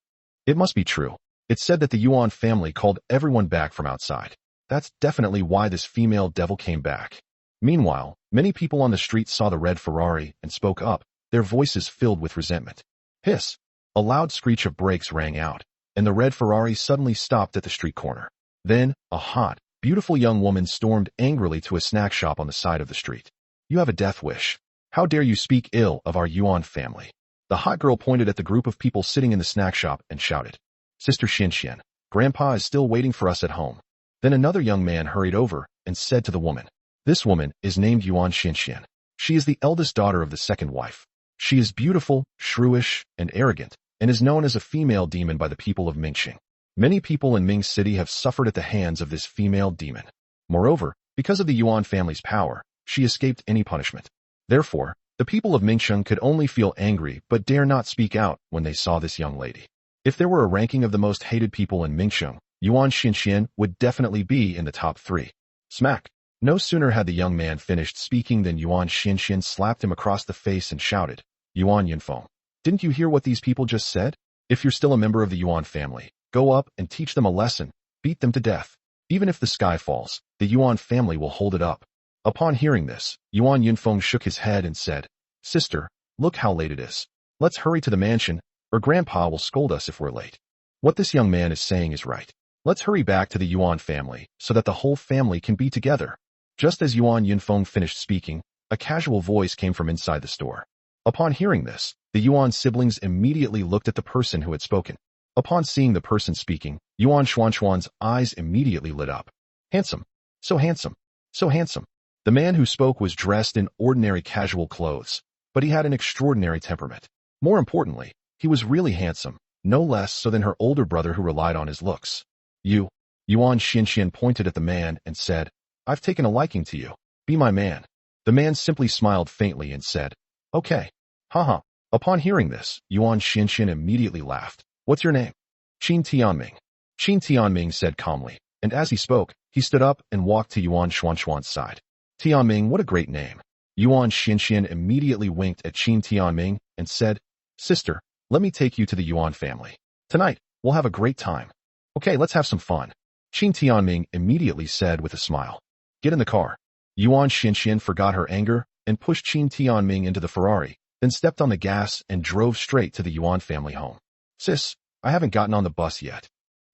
It must be true. It's said that the Yuan family called everyone back from outside. That's definitely why this female devil came back. Meanwhile, many people on the street saw the red Ferrari and spoke up, their voices filled with resentment. Hiss! A loud screech of brakes rang out, and the red Ferrari suddenly stopped at the street corner. Then, a hot, beautiful young woman stormed angrily to a snack shop on the side of the street. You have a death wish. How dare you speak ill of our Yuan family? The hot girl pointed at the group of people sitting in the snack shop and shouted, Sister Xianxian, Grandpa is still waiting for us at home. Then another young man hurried over and said to the woman, This woman is named Yuan Xianxian. She is the eldest daughter of the 2nd wife. She is beautiful, shrewish, and arrogant, and is known as a female demon by the people of Mingxing. Many people in Ming City have suffered at the hands of this female demon. Moreover, because of the Yuan family's power, she escaped any punishment. Therefore, the people of Mingxing could only feel angry but dare not speak out when they saw this young lady. If there were a ranking of the most hated people in Mingxing, Yuan Xianxian would definitely be in the top 3. Smack! No sooner had the young man finished speaking than Yuan Xianxian slapped him across the face and shouted, Yuan Yunfeng, didn't you hear what these people just said? If you're still a member of the Yuan family, go up and teach them a lesson, beat them to death. Even if the sky falls, the Yuan family will hold it up. Upon hearing this, Yuan Yunfeng shook his head and said, Sister, look how late it is. Let's hurry to the mansion, or Grandpa will scold us if we're late. What this young man is saying is right. Let's hurry back to the Yuan family so that the whole family can be together. Just as Yuan Yunfeng finished speaking, a casual voice came from inside the store. Upon hearing this, the Yuan siblings immediately looked at the person who had spoken. Upon seeing the person speaking, Yuan Xuanxuan's eyes immediately lit up. Handsome. So handsome. So handsome. The man who spoke was dressed in ordinary casual clothes, but he had an extraordinary temperament. More importantly, he was really handsome, no less so than her older brother who relied on his looks. Yuan Xianxian pointed at the man and said, I've taken a liking to you. Be my man. The man simply smiled faintly and said, Okay. Haha. Upon hearing this, Yuan Xianxian immediately laughed. What's your name? Qin Timing. Qin Timing said calmly, and as he spoke, he stood up and walked to Yuan Xuanxuan's side. Tianming, what a great name. Yuan Xianxian immediately winked at Qin Tianming and said, Sister, let me take you to the Yuan family. Tonight, we'll have a great time. Okay, let's have some fun. Qin Tianming immediately said with a smile. Get in the car. Yuan Xianxian forgot her anger and pushed Qin Tianming into the Ferrari, then stepped on the gas and drove straight to the Yuan family home. Sis, I haven't gotten on the bus yet.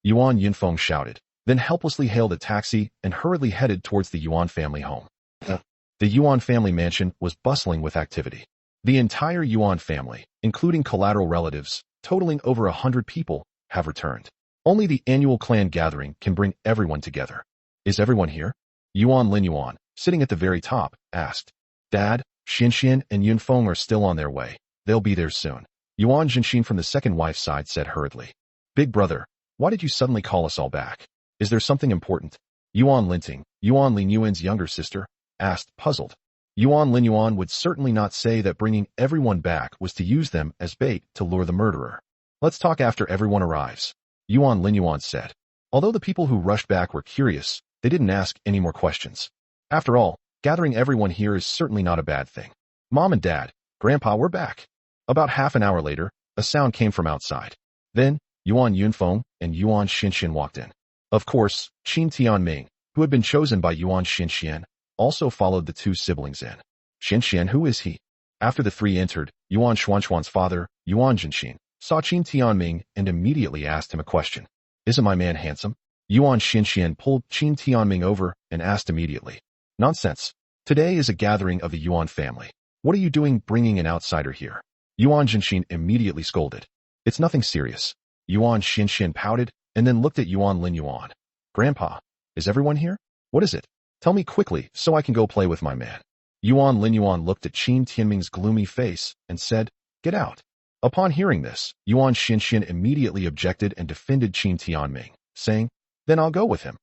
Yuan Yunfeng shouted, then helplessly hailed a taxi and hurriedly headed towards the Yuan family home. The Yuan family mansion was bustling with activity. The entire Yuan family, including collateral relatives, totaling over 100 people, have returned. Only the annual clan gathering can bring everyone together. Is everyone here? Yuan Lin Yuan, sitting at the very top, asked. Dad, Xianxian and Yunfeng are still on their way. They'll be there soon. Yuan Jinshin from the second wife's side said hurriedly. Big brother, why did you suddenly call us all back? Is there something important? Yuan Linting, Yuan Lin Yuan's younger sister, asked, puzzled. Yuan Lin Yuan would certainly not say that bringing everyone back was to use them as bait to lure the murderer. Let's talk after everyone arrives, Yuan Lin Yuan said. Although the people who rushed back were curious, they didn't ask any more questions. After all, gathering everyone here is certainly not a bad thing. Mom and Dad, Grandpa, we're back. About half an hour later, a sound came from outside. Then, Yuan Yunfeng and Yuan Xinshin walked in. Of course, Qin Timing, who had been chosen by Yuan Xinshin, also followed the two siblings in. Xinshin, who is he? After the three entered, Yuan Xuanxuan's father, Yuan Jinshin, saw Qin Tianming and immediately asked him a question. Isn't my man handsome? Yuan Xinshin pulled Qin Tianming over and asked immediately. Nonsense. Today is a gathering of the Yuan family. What are you doing bringing an outsider here? Yuan Jinshin immediately scolded. It's nothing serious. Yuan Xinshin pouted and then looked at Yuan Lin Yuan. Grandpa, is everyone here? What is it? Tell me quickly so I can go play with my man. Yuan Lin Yuan looked at Qin Tianming's gloomy face and said, Get out. Upon hearing this, Yuan Xinshin immediately objected and defended Qin Tianming, saying, Then I'll go with him.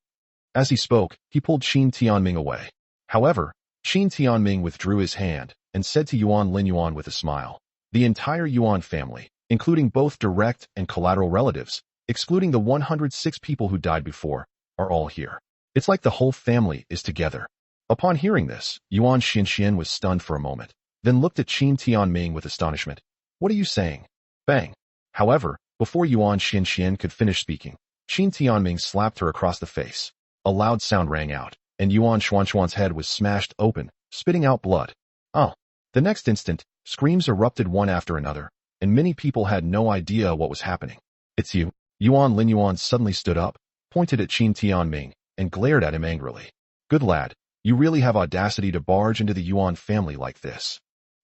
As he spoke, he pulled Qin Tianming away. However, Qin Tianming withdrew his hand and said to Yuan Lin Yuan with a smile, The entire Yuan family, including both direct and collateral relatives, excluding the 106 people who died before, are all here. It's like the whole family is together. Upon hearing this, Yuan Xinshin was stunned for a moment, then looked at Qin Tianming with astonishment. What are you saying? Bang. However, before Yuan Xinshin could finish speaking, Qin Tianming slapped her across the face. A loud sound rang out, and Yuan Xuanxuan's head was smashed open, spitting out blood. Oh. The next instant, screams erupted one after another, and many people had no idea what was happening. It's you. Yuan Lin Yuan suddenly stood up, pointed at Qin Tianming, and glared at him angrily. Good lad, you really have audacity to barge into the Yuan family like this.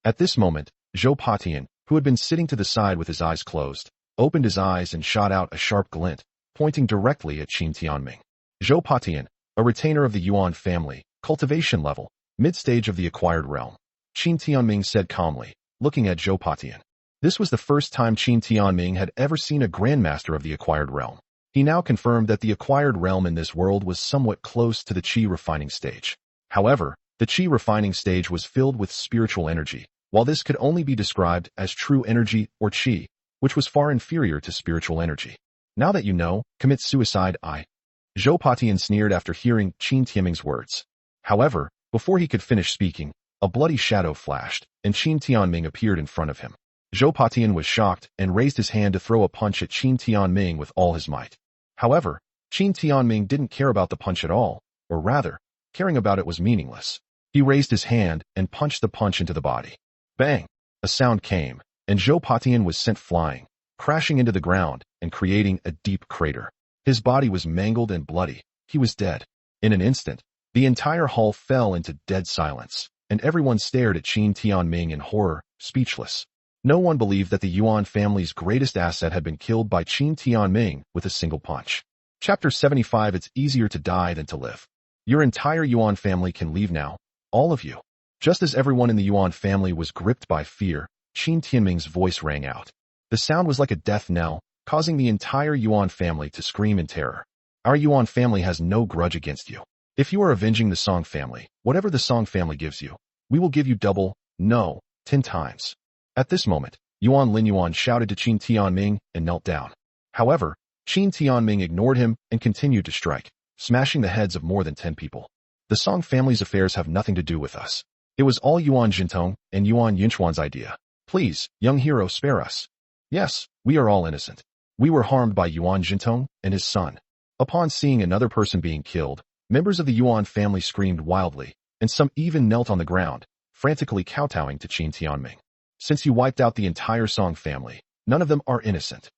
At this moment, Zhou Patian, who had been sitting to the side with his eyes closed, opened his eyes and shot out a sharp glint, pointing directly at Qin Tianming. Zhou Patian, a retainer of the Yuan family, cultivation level, mid-stage of the acquired realm. Qin Tianming said calmly, looking at Zhou Patian. This was the first time Qin Tianming had ever seen a grandmaster of the acquired realm. He now confirmed that the acquired realm in this world was somewhat close to the Qi refining stage. However, the Qi refining stage was filled with spiritual energy, while this could only be described as true energy or Qi, which was far inferior to spiritual energy. Now that you know, commit suicide. Zhou Patian sneered after hearing Qin Tianming's words. However, before he could finish speaking, a bloody shadow flashed, and Qin Tianming appeared in front of him. Zhou Patian was shocked and raised his hand to throw a punch at Qin Tianming with all his might. However, Qin Tianming didn't care about the punch at all, or rather, caring about it was meaningless. He raised his hand and punched the punch into the body. Bang! A sound came, and Zhou Patian was sent flying, crashing into the ground and creating a deep crater. His body was mangled and bloody. He was dead. In an instant, the entire hall fell into dead silence, and everyone stared at Qin Tianming in horror, speechless. No one believed that the Yuan family's greatest asset had been killed by Qin Tianming with a single punch. Chapter 75. It's easier to die than to live. Your entire Yuan family can leave now, all of you. Just as everyone in the Yuan family was gripped by fear, Qin Tianming's voice rang out. The sound was like a death knell, causing the entire Yuan family to scream in terror. Our Yuan family has no grudge against you. If you are avenging the Song family, whatever the Song family gives you, we will give you double, no, 10 times. At this moment, Yuan Lin Yuan shouted to Qin Tianming and knelt down. However, Qin Tianming ignored him and continued to strike, smashing the heads of more than 10 people. The Song family's affairs have nothing to do with us. It was all Yuan Jintong and Yuan Yunchuan's idea. Please, young hero, spare us. Yes, we are all innocent. We were harmed by Yuan Jintong and his son. Upon seeing another person being killed, members of the Yuan family screamed wildly, and some even knelt on the ground, frantically kowtowing to Qin Tianming. Since you wiped out the entire Song family, none of them are innocent.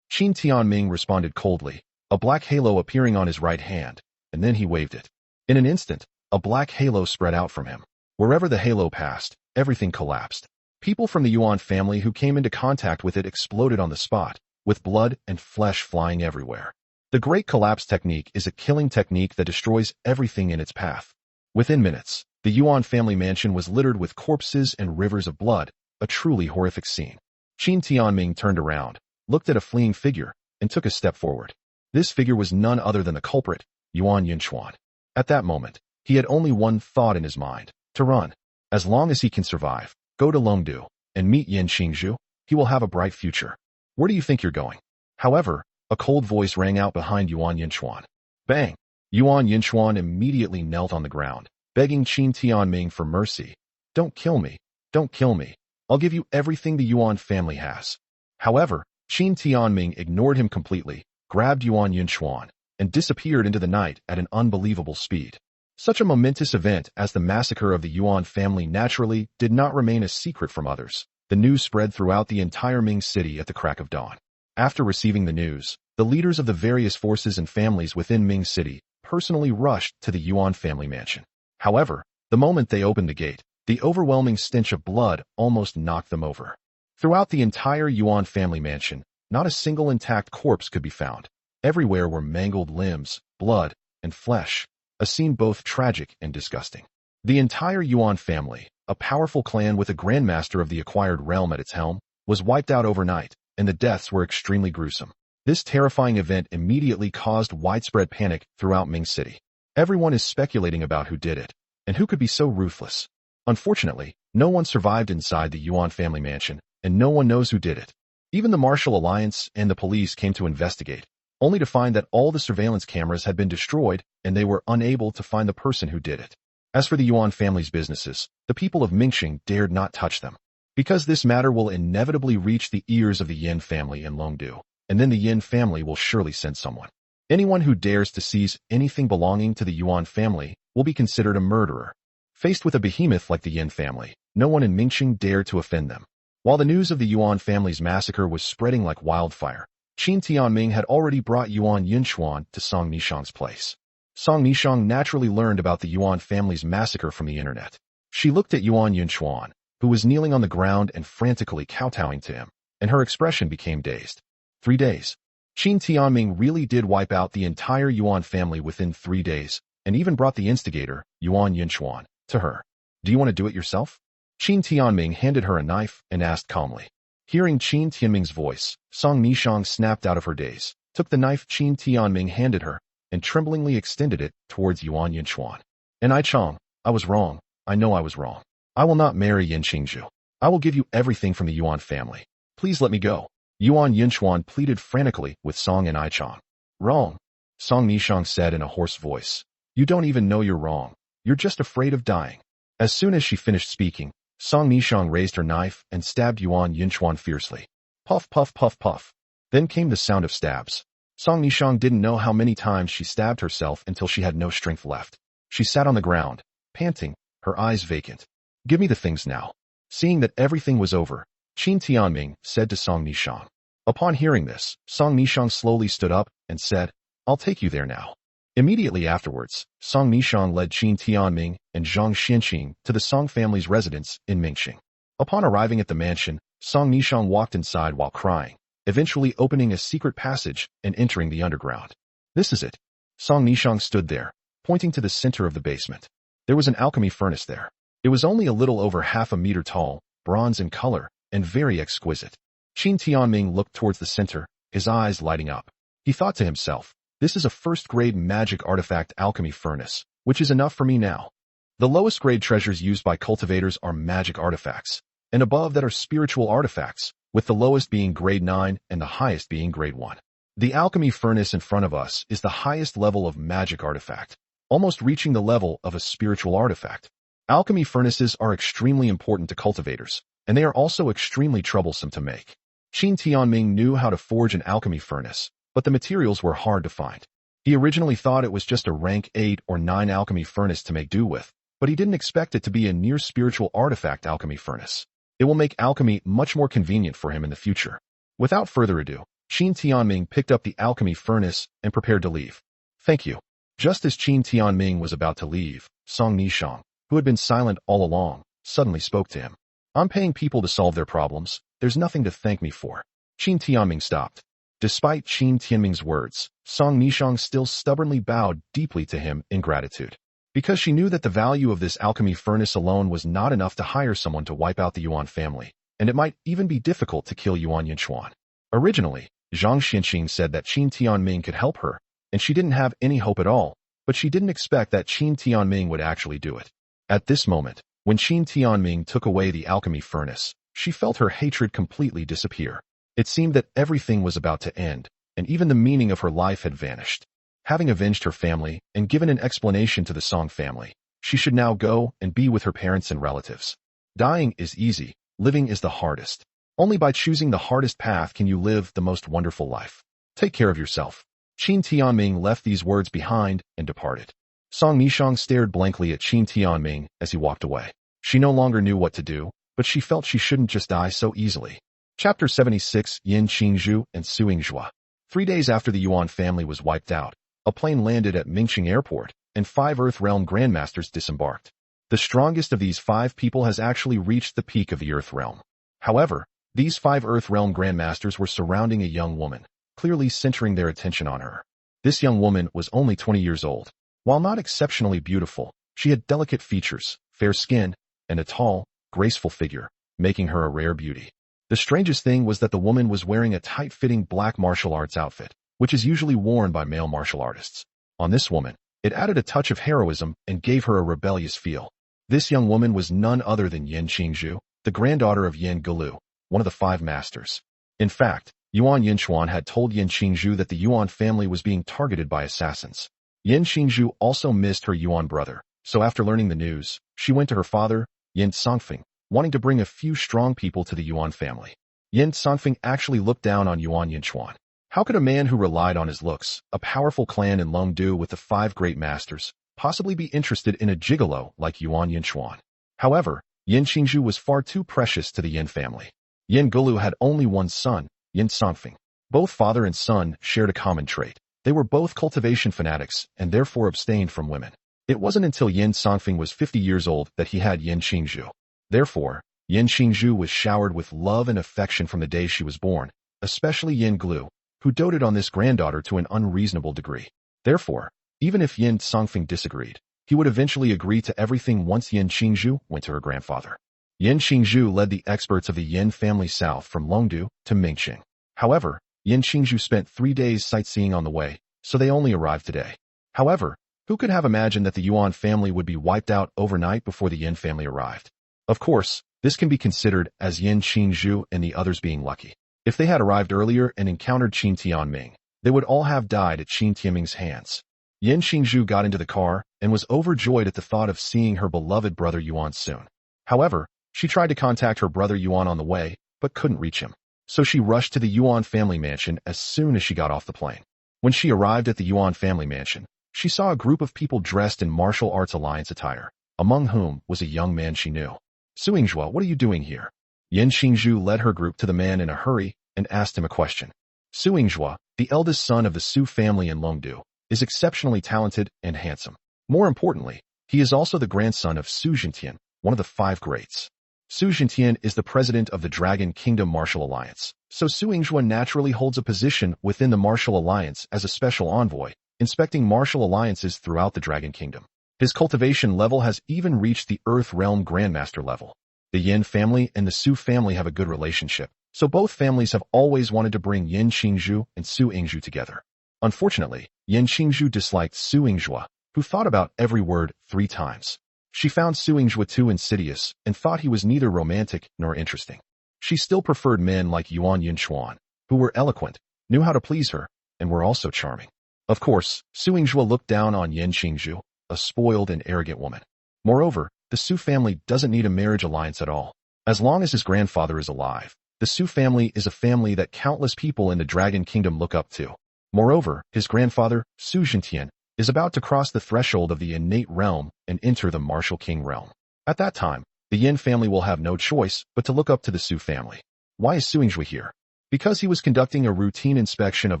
Qin Tianming responded coldly, a black halo appearing on his right hand, and then he waved it. In an instant, A black halo spread out from him. Wherever the halo passed, everything collapsed. People from the Yuan family who came into contact with it exploded on the spot, with blood and flesh flying everywhere. The Great Collapse technique is a killing technique that destroys everything in its path. Within minutes, the Yuan family mansion was littered with corpses and rivers of blood, a truly horrific scene. Qin Timing turned around, looked at a fleeing figure, and took a step forward. This figure was none other than the culprit, Yuan Yinchuan. At that moment, he had only one thought in his mind: to run. As long as he can survive, go to Longdu, and meet Yin Xingzhu, he will have a bright future. Where do you think you're going? However, a cold voice rang out behind Yuan Yinchuan. Bang! Yuan Yinchuan immediately knelt on the ground, begging Qin Tianming for mercy. Don't kill me. Don't kill me. I'll give you everything the Yuan family has. However, Qin Tianming ignored him completely, grabbed Yuan Yinchuan, and disappeared into the night at an unbelievable speed. Such a momentous event as the massacre of the Yuan family naturally did not remain a secret from others. The news spread throughout the entire Ming city at the crack of dawn. After receiving the news, the leaders of the various forces and families within Ming City personally rushed to the Yuan family mansion. However, the moment they opened the gate, the overwhelming stench of blood almost knocked them over. Throughout the entire Yuan family mansion, not a single intact corpse could be found. Everywhere were mangled limbs, blood, and flesh, a scene both tragic and disgusting. The entire Yuan family, a powerful clan with a grandmaster of the acquired realm at its helm, was wiped out overnight, and the deaths were extremely gruesome. This terrifying event immediately caused widespread panic throughout Ming City. Everyone is speculating about who did it, and who could be so ruthless. Unfortunately, no one survived inside the Yuan family mansion, and no one knows who did it. Even the Martial Alliance and the police came to investigate, only to find that all the surveillance cameras had been destroyed and they were unable to find the person who did it. As for the Yuan family's businesses, the people of Mingxing dared not touch them, because this matter will inevitably reach the ears of the Yin family in Longdu, and then the Yin family will surely send someone. Anyone who dares to seize anything belonging to the Yuan family will be considered a murderer. Faced with a behemoth like the Yin family, no one in Mingxing dared to offend them. While the news of the Yuan family's massacre was spreading like wildfire, Qin Tianming had already brought Yuan Yinchuan to Song Nishang's place. Song Nishang naturally learned about the Yuan family's massacre from the internet. She looked at Yuan Yinchuan, who was kneeling on the ground and frantically kowtowing to him, and her expression became dazed. 3 days. Qin Tianming really did wipe out the entire Yuan family within 3 days, and even brought the instigator, Yuan Yinchuan, to her. Do you want to do it yourself? Qin Tianming handed her a knife and asked calmly. Hearing Qin Tianming's voice, Song Nishang snapped out of her daze, took the knife Qin Tianming handed her, and tremblingly extended it towards Yuan Yinchuan. And I Chong, I was wrong. I know I was wrong. I will not marry Yin Xingzhu. I will give you everything from the Yuan family. Please let me go. Yuan Yinchuan pleaded frantically with Song and I Chong. Wrong. Song Nishang said in a hoarse voice. You don't even know you're wrong. You're just afraid of dying. As soon as she finished speaking, Song Nishang raised her knife and stabbed Yuan Yinchuan fiercely. Puff, puff, puff, puff. Then came the sound of stabs. Song Nishang didn't know how many times she stabbed herself until she had no strength left. She sat on the ground, panting, her eyes vacant. Give me the things now. Seeing that everything was over, Qin Tianming said to Song Nishang. Upon hearing this, Song Nishang slowly stood up and said, I'll take you there now. Immediately afterwards, Song Nishang led Qin Tianming and Zhang Xianqing to the Song family's residence in Mingxing. Upon arriving at the mansion, Song Nishang walked inside while crying, eventually opening a secret passage and entering the underground. This is it. Song Nishang stood there, pointing to the center of the basement. There was an alchemy furnace there. It was only a little over half a meter tall, bronze in color, and very exquisite. Qin Tianming looked towards the center, his eyes lighting up. He thought to himself, this is a first-grade magic artifact alchemy furnace, which is enough for me now. The lowest grade treasures used by cultivators are magic artifacts, and above that are spiritual artifacts, with the lowest being grade 9 and the highest being grade 1. The alchemy furnace in front of us is the highest level of magic artifact, almost reaching the level of a spiritual artifact. Alchemy furnaces are extremely important to cultivators, and they are also extremely troublesome to make. Qin Tianming knew how to forge an alchemy furnace, but the materials were hard to find. He originally thought it was just a rank 8 or 9 alchemy furnace to make do with, but he didn't expect it to be a near spiritual artifact alchemy furnace. It will make alchemy much more convenient for him in the future. Without further ado, Qin Tianming picked up the alchemy furnace and prepared to leave. Thank you. Just as Qin Tianming was about to leave, Song Nishong, who had been silent all along, suddenly spoke to him. I'm paying people to solve their problems. There's nothing to thank me for. Qin Tianming stopped. Despite Qin Tianming's words, Song Nishong still stubbornly bowed deeply to him in gratitude. Because she knew that the value of this alchemy furnace alone was not enough to hire someone to wipe out the Yuan family, and it might even be difficult to kill Yuan Yinchuan. Originally, Zhang Xianqing said that Qin Tianming could help her, and she didn't have any hope at all, but she didn't expect that Qin Tianming would actually do it. At this moment, when Qin Tianming took away the alchemy furnace, she felt her hatred completely disappear. It seemed that everything was about to end, and even the meaning of her life had vanished. Having avenged her family and given an explanation to the Song family, she should now go and be with her parents and relatives. Dying is easy, living is the hardest. Only by choosing the hardest path can you live the most wonderful life. Take care of yourself. Qin Tianming left these words behind and departed. Song Nishong stared blankly at Qin Tianming as he walked away. She no longer knew what to do, but she felt she shouldn't just die so easily. Chapter 76, Yin Qingzhu and Su Yingzhua. 3 days after the Yuan family was wiped out, a plane landed at Mingqing Airport, and 5 Earth Realm Grandmasters disembarked. The strongest of these 5 people has actually reached the peak of the Earth Realm. However, these 5 Earth Realm Grandmasters were surrounding a young woman, clearly centering their attention on her. This young woman was only 20 years old. While not exceptionally beautiful, she had delicate features, fair skin, and a tall, graceful figure, making her a rare beauty. The strangest thing was that the woman was wearing a tight-fitting black martial arts outfit, which is usually worn by male martial artists. On this woman, it added a touch of heroism and gave her a rebellious feel. This young woman was none other than Yin Qingzhu, the granddaughter of Yin Gulu, one of the 5 masters. In fact, Yuan Yinchuan had told Yin Qingzhu that the Yuan family was being targeted by assassins. Yin Qingzhu also missed her Yuan brother, so after learning the news, she went to her father, Yin Songfeng, wanting to bring a few strong people to the Yuan family. Yin Songfeng actually looked down on Yuan Yinchuan. How could a man who relied on his looks, a powerful clan in Longdu with the 5 great masters, possibly be interested in a gigolo like Yuan Yinchuan? However, Yin Qingzhu was far too precious to the Yin family. Yin Gulu had only one son, Yin Songfeng. Both father and son shared a common trait. They were both cultivation fanatics and therefore abstained from women. It wasn't until Yin Songfeng was 50 years old that he had Yin Qingzhu. Therefore, Yin Qingzhu was showered with love and affection from the day she was born, especially Yin Glu, who doted on this granddaughter to an unreasonable degree. Therefore, even if Yin Songfeng disagreed, he would eventually agree to everything once Yin Qingzhu went to her grandfather. Yin Qingzhu led the experts of the Yin family south from Longdu to Mingqing. However, Yin Qingzhu spent 3 days sightseeing on the way, so they only arrived today. However, who could have imagined that the Yuan family would be wiped out overnight before the Yin family arrived? Of course, this can be considered as Yin Qingzhu and the others being lucky. If they had arrived earlier and encountered Qin Tianming, they would all have died at Qin Tianming's hands. Yin Qingzhu got into the car and was overjoyed at the thought of seeing her beloved brother Yuan soon. However, she tried to contact her brother Yuan on the way, but couldn't reach him. So she rushed to the Yuan family mansion as soon as she got off the plane. When she arrived at the Yuan family mansion, she saw a group of people dressed in martial arts alliance attire, among whom was a young man she knew. Su Yingzhua, what are you doing here? Yin Qingzhu led her group to the man in a hurry and asked him a question. Su Yingzhua, the eldest son of the Su family in Longdu, is exceptionally talented and handsome. More importantly, he is also the grandson of Su Jintian, one of the 5 greats. Su Jintian is the president of the Dragon Kingdom Martial Alliance, so Su Yingzhua naturally holds a position within the Martial Alliance as a special envoy, inspecting martial alliances throughout the Dragon Kingdom. His cultivation level has even reached the Earth Realm Grandmaster level. The Yin family and the Su family have a good relationship, so both families have always wanted to bring Yin Qingzhu and Su Yingzhu together. Unfortunately, Yin Qingzhu disliked Su Yingzhua, who thought about every word 3 times. She found Su Yingzhua too insidious and thought he was neither romantic nor interesting. She still preferred men like Yuan Yinchuan, who were eloquent, knew how to please her, and were also charming. Of course, Su Yingzhua looked down on Yin Qingzhu, a spoiled and arrogant woman. Moreover, the Su family doesn't need a marriage alliance at all. As long as his grandfather is alive, the Su family is a family that countless people in the Dragon Kingdom look up to. Moreover, his grandfather, Su Jintian, is about to cross the threshold of the innate realm and enter the martial king realm. At that time, the Yin family will have no choice but to look up to the Su family. Why is Su Yingzhua here? because he was conducting a routine inspection of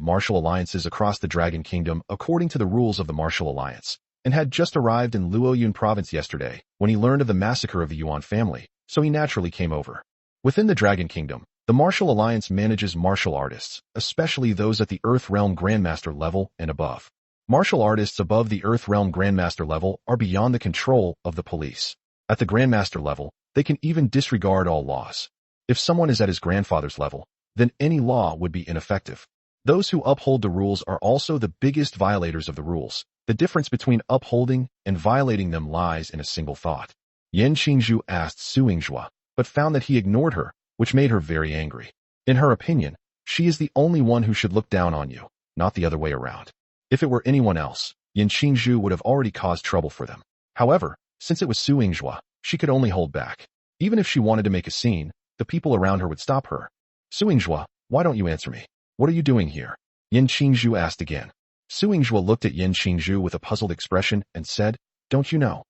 martial alliances across the Dragon Kingdom according to the rules of the Martial Alliance, and had just arrived in Luoyun province yesterday when he learned of the massacre of the Yuan family, so he naturally came over. Within the Dragon Kingdom, the Martial Alliance manages martial artists, especially those at the Earth Realm Grandmaster level and above. Martial artists above the Earth Realm Grandmaster level are beyond the control of the police. At the Grandmaster level, they can even disregard all laws. If someone is at his grandfather's level, then any law would be ineffective. Those who uphold the rules are also the biggest violators of the rules. The difference between upholding and violating them lies in a single thought. Yan Qingzhu asked Su Yingzhua, but found that he ignored her, which made her very angry. In her opinion, she is the only one who should look down on you, not the other way around. If it were anyone else, Yan Qingzhu would have already caused trouble for them. However, since it was Su Yingzhua, she could only hold back. Even if she wanted to make a scene, the people around her would stop her. Su Yingzhua, why don't you answer me? What are you doing here? Yan Qingzhu asked again. Su Yingzhua looked at Yan Qingzhu with a puzzled expression and said, "Don't you know?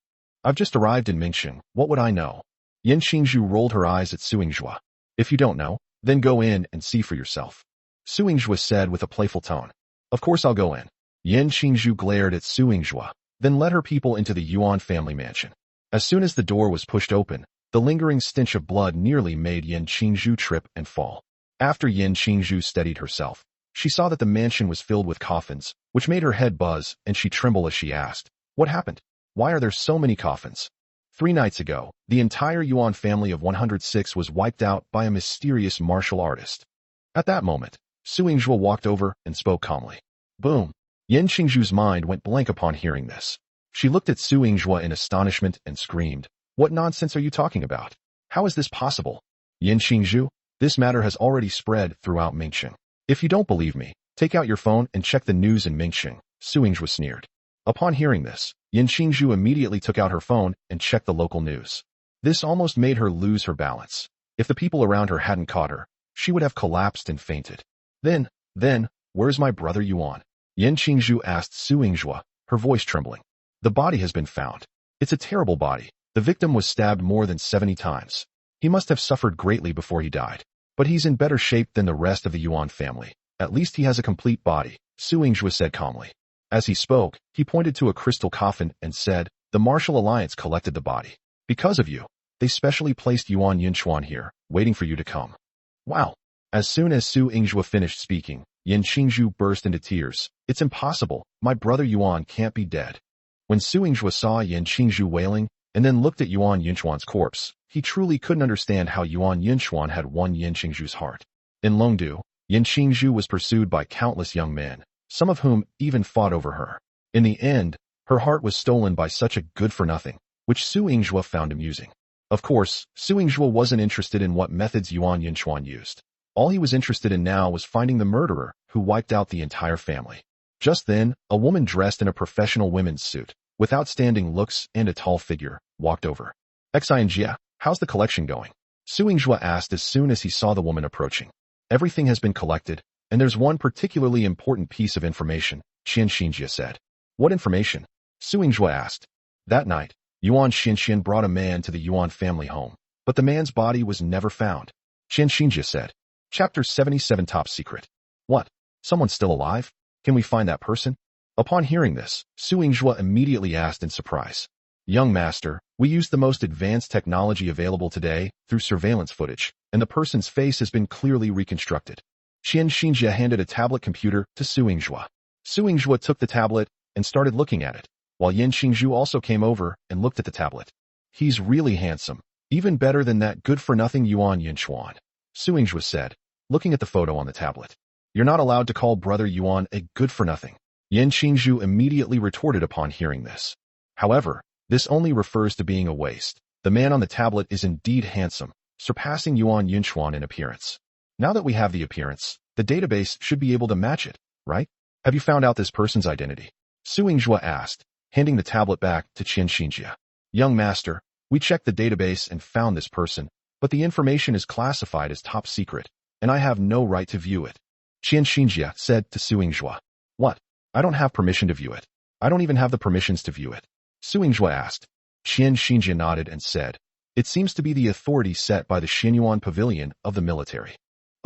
I've just arrived in Mingxing, what would I know?" Yan Qingzhu rolled her eyes at Su Yingzhua. "If you don't know, then go in and see for yourself," Su Yingzhua said with a playful tone. "Of course I'll go in." Yan Qingzhu glared at Su Yingzhua, then led her people into the Yuan family mansion. As soon as the door was pushed open, the lingering stench of blood nearly made Yan Qingzhu trip and fall. After Yan Qingzhu steadied herself, she saw that the mansion was filled with coffins, which made her head buzz and she tremble as she asked, "What happened? Why are there so many coffins?" 3 nights ago, the entire Yuan family of 106 was wiped out by a mysterious martial artist. At that moment, Su Yingzhua walked over and spoke calmly. Boom! Yan Qingzhu's mind went blank upon hearing this. She looked at Su Yingzhua in astonishment and screamed, "What nonsense are you talking about? How is this possible?" "Yan Qingzhu, this matter has already spread throughout Mingxing. If you don't believe me, take out your phone and check the news in Mingxing," Su Yingzhua sneered. Upon hearing this, Yan Qingzhu immediately took out her phone and checked the local news. This almost made her lose her balance. If the people around her hadn't caught her, she would have collapsed and fainted. Then, where's my brother Yuan? Yan Qingzhu asked Su Yingzhua, her voice trembling. "The body has been found. It's a terrible body. The victim was stabbed more than 70 times. He must have suffered greatly before he died. But he's in better shape than the rest of the Yuan family. At least he has a complete body," Su Yingzhua said calmly. As he spoke, he pointed to a crystal coffin and said, "The Martial Alliance collected the body. Because of you, they specially placed Yuan Yunchuan here, waiting for you to come." Wow! As soon as Su Yingzhua finished speaking, Yan Qingzhu burst into tears. "It's impossible. My brother Yuan can't be dead." When Su Yingzhua saw Yan Qingzhu wailing, and then looked at Yuan Yunchuan's corpse, he truly couldn't understand how Yuan Yunchuan had won Yan Qingzhu's heart. In Longdu, Yan Qingzhu was pursued by countless young men, some of whom even fought over her. In the end, her heart was stolen by such a good-for-nothing, which Su Yingzhua found amusing. Of course, Su Yingzhua wasn't interested in what methods Yuan Yunchuan used. All he was interested in now was finding the murderer who wiped out the entire family. Just then, a woman dressed in a professional women's suit, with outstanding looks and a tall figure, walked over. "Xinjia, how's the collection going?" Su Yingzhua asked as soon as he saw the woman approaching. "Everything has been collected, and there's one particularly important piece of information," Qian Xinjia said. "What information?" Su Yingzhua asked. "That night, Yuan Xinxian brought a man to the Yuan family home, but the man's body was never found," Qian Xinjia said. Chapter 77 Top Secret. "What? Someone's still alive? Can we find that person?" Upon hearing this, Su Yingzhua immediately asked in surprise. "Young master, we used the most advanced technology available today through surveillance footage, and the person's face has been clearly reconstructed." Qian Xinjia handed a tablet computer to Su Yingzhua. Su Yingzhua took the tablet and started looking at it, while Yan Qingzhu also came over and looked at the tablet. "He's really handsome, even better than that good-for-nothing Yuan Yunchuan," Su Yingzhua said, looking at the photo on the tablet. "You're not allowed to call brother Yuan a good-for-nothing," Yan Qingzhu immediately retorted upon hearing this. "However, this only refers to being a waste. The man on the tablet is indeed handsome, surpassing Yuan Yunchuan in appearance. Now that we have the appearance, the database should be able to match it, right? Have you found out this person's identity?" Su Yingzhua asked, handing the tablet back to Qian Xinjia. "Young master, we checked the database and found this person, but the information is classified as top secret, and I have no right to view it," Qian Xinjia said to Su Yingzhua. "What? I don't have permission to view it. I don't even have the permissions to view it," Su Yingzhua asked. Qian Xinjia nodded and said, "It seems to be the authority set by the Xinyuan Pavilion of the military."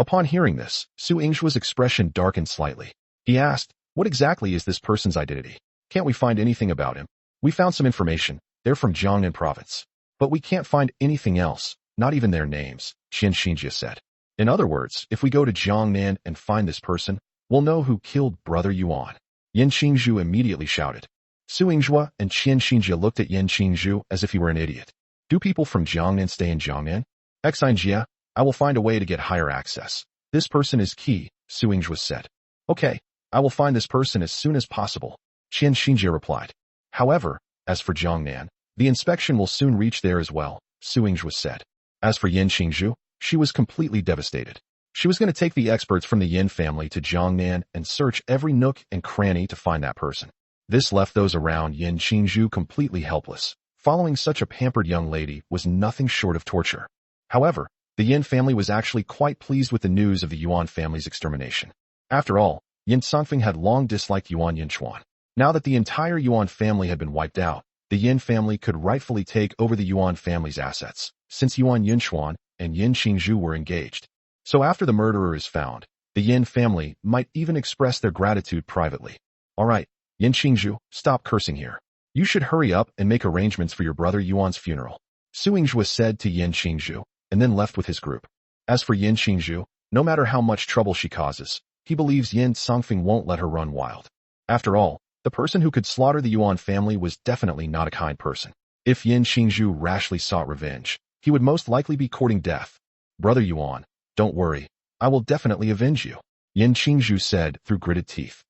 Upon hearing this, Su Yingzhua's expression darkened slightly. He asked, "What exactly is this person's identity? Can't we find anything about him?" "We found some information. They're from Jiangnan province. But we can't find anything else, not even their names," Qin Timing said. "In other words, if we go to Jiangnan and find this person, we'll know who killed Brother Yuan." Yin Qingzhu immediately shouted. Su Yingzhua and Qin Timing looked at Yin Qingzhu as if he were an idiot. "Do people from Jiangnan stay in Jiangnan?" "Ex-fiancée, I will find a way to get higher access. This person is key," Su Yingzhua said. "Okay, I will find this person as soon as possible," Qin Timing replied. "However, as for Jiangnan, the inspection will soon reach there as well," Su Yingzhua said. As for Yin Qingzhu, she was completely devastated. She was going to take the experts from the Yin family to Jiangnan and search every nook and cranny to find that person. This left those around Yin Qingzhu completely helpless. Following such a pampered young lady was nothing short of torture. However, the Yin family was actually quite pleased with the news of the Yuan family's extermination. After all, Yin Songfeng had long disliked Yuan Yinchuan. Now that the entire Yuan family had been wiped out, the Yin family could rightfully take over the Yuan family's assets, since Yuan Yinchuan and Yin Qingzhu were engaged. So after the murderer is found, the Yin family might even express their gratitude privately. "Alright, Yin Qingzhu, stop cursing here. You should hurry up and make arrangements for your brother Yuan's funeral," Su Yingzhua said to Yin Qingzhu, and then left with his group. As for Yin Qingzhu, no matter how much trouble she causes, he believes Yin Songfeng won't let her run wild. After all, the person who could slaughter the Yuan family was definitely not a kind person. If Yin Qingzhu rashly sought revenge, he would most likely be courting death. "Brother Yuan, don't worry, I will definitely avenge you," Yin Qingzhu said through gritted teeth.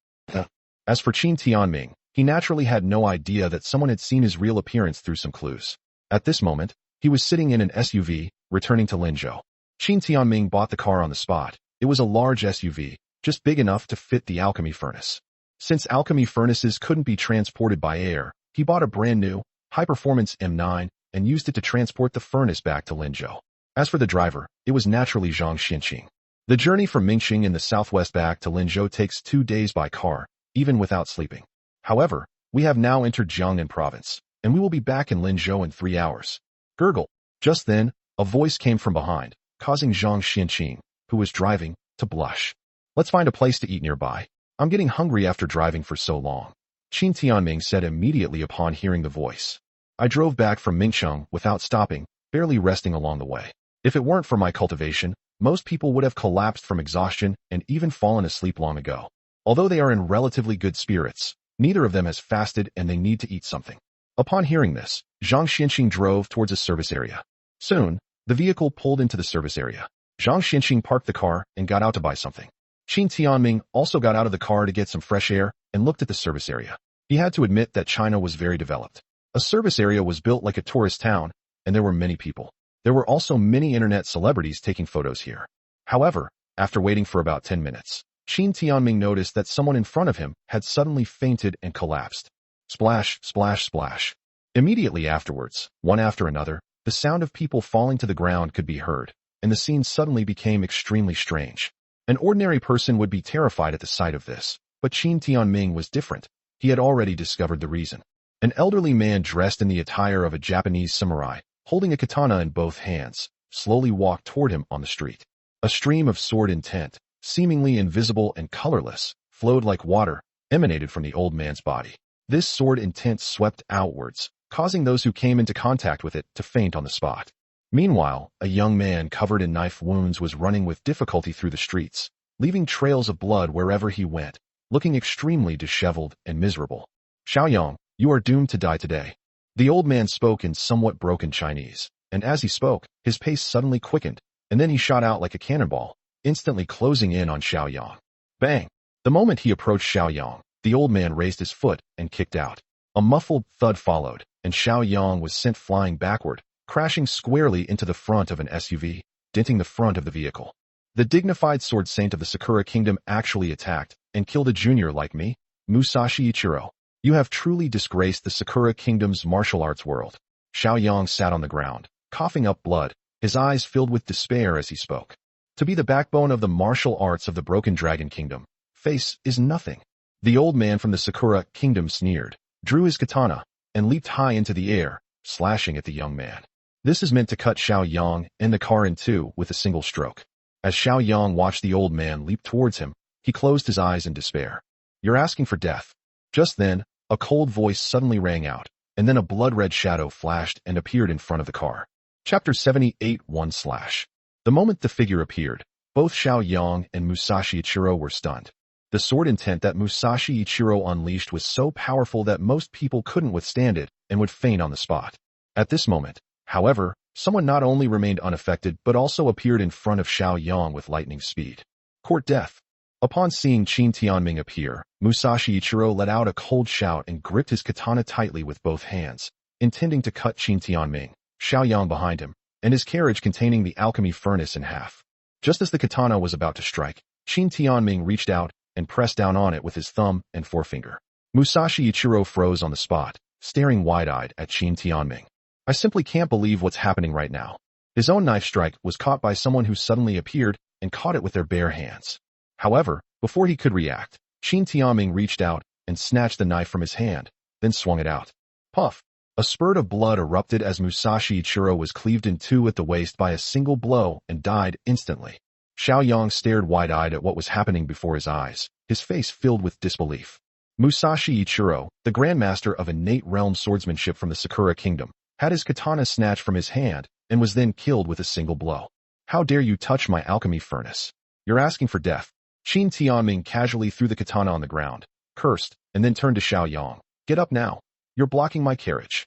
As for Qin Timing, he naturally had no idea that someone had seen his real appearance through some clues. At this moment, he was sitting in an SUV, returning to Linzhou. Qin Timing bought the car on the spot. It was a large SUV, just big enough to fit the alchemy furnace. Since alchemy furnaces couldn't be transported by air, he bought a brand new, high-performance M9 and used it to transport the furnace back to Linzhou. As for the driver, it was naturally Zhang Xianqing. The journey from Mingqing in the southwest back to Linzhou takes 2 days by car, even without sleeping. However, we have now entered Jiangnan province, and we will be back in Linzhou in 3 hours. Gurgle. Just then, a voice came from behind, causing Zhang Xianqing, who was driving, to blush. "Let's find a place to eat nearby. I'm getting hungry after driving for so long," Qin Timing said immediately upon hearing the voice. "I drove back from Mingcheng without stopping, barely resting along the way. If it weren't for my cultivation, most people would have collapsed from exhaustion and even fallen asleep long ago. Although they are in relatively good spirits, neither of them has fasted and they need to eat something." Upon hearing this, Zhang Xianqing drove towards a service area. Soon, the vehicle pulled into the service area. Zhang Xianqing parked the car and got out to buy something. Qin Timing also got out of the car to get some fresh air and looked at the service area. He had to admit that China was very developed. A service area was built like a tourist town, and there were many people. There were also many internet celebrities taking photos here. However, after waiting for about 10 minutes, Qin Timing noticed that someone in front of him had suddenly fainted and collapsed. Splash, splash, splash. Immediately afterwards, one after another, the sound of people falling to the ground could be heard, and the scene suddenly became extremely strange. An ordinary person would be terrified at the sight of this, but Qin Timing was different. He had already discovered the reason. An elderly man dressed in the attire of a Japanese samurai, holding a katana in both hands, slowly walked toward him on the street. A stream of sword intent, seemingly invisible and colorless, flowed like water, emanated from the old man's body. This sword intent swept outwards, causing those who came into contact with it to faint on the spot. Meanwhile, a young man covered in knife wounds was running with difficulty through the streets, leaving trails of blood wherever he went, looking extremely disheveled and miserable. "Xiaoyang, you are doomed to die today." The old man spoke in somewhat broken Chinese, and as he spoke, his pace suddenly quickened, and then he shot out like a cannonball, instantly closing in on Xiaoyang. Bang! The moment he approached Xiaoyang, the old man raised his foot and kicked out. A muffled thud followed, and Xiaoyang was sent flying backward, crashing squarely into the front of an SUV, denting the front of the vehicle. The dignified sword saint of the Sakura Kingdom actually attacked and killed a junior like me, Musashi Ichiro. You have truly disgraced the Sakura Kingdom's martial arts world. Xiaoyang sat on the ground, coughing up blood, his eyes filled with despair as he spoke. To be the backbone of the martial arts of the Broken Dragon Kingdom, face is nothing. The old man from the Sakura Kingdom sneered, drew his katana, and leaped high into the air, slashing at the young man. This is meant to cut Xiaoyang and the car in two with a single stroke. As Xiao Yang watched the old man leap towards him, he closed his eyes in despair. "You're asking for death." Just then, a cold voice suddenly rang out, and then a blood-red shadow flashed and appeared in front of the car. Chapter 78 1/. The moment the figure appeared, both Xiao Yang and Musashi Ichiro were stunned. The sword intent that Musashi Ichiro unleashed was so powerful that most people couldn't withstand it and would faint on the spot. At this moment, however, someone not only remained unaffected but also appeared in front of Xiao Yang with lightning speed. Court death. Upon seeing Qin Timing appear, Musashi Ichiro let out a cold shout and gripped his katana tightly with both hands, intending to cut Qin Timing, Xiao Yang behind him, and his carriage containing the alchemy furnace in half. Just as the katana was about to strike, Qin Timing reached out and pressed down on it with his thumb and forefinger. Musashi Ichiro froze on the spot, staring wide-eyed at Qin Timing. "I simply can't believe what's happening right now." His own knife strike was caught by someone who suddenly appeared and caught it with their bare hands. However, before he could react, Qin Timing reached out and snatched the knife from his hand, then swung it out. Puff! A spurt of blood erupted as Musashi Ichiro was cleaved in two at the waist by a single blow and died instantly. Xiao Yang stared wide-eyed at what was happening before his eyes, his face filled with disbelief. Musashi Ichiro, the grandmaster of innate realm swordsmanship from the Sakura Kingdom, had his katana snatched from his hand and was then killed with a single blow. "How dare you touch my alchemy furnace? You're asking for death." Qin Timing casually threw the katana on the ground, cursed, and then turned to Xiao Yang. "Get up now. You're blocking my carriage."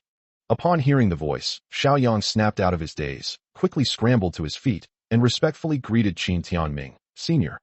Upon hearing the voice, Xiao Yang snapped out of his daze, quickly scrambled to his feet, and respectfully greeted Qin Timing. "Senior."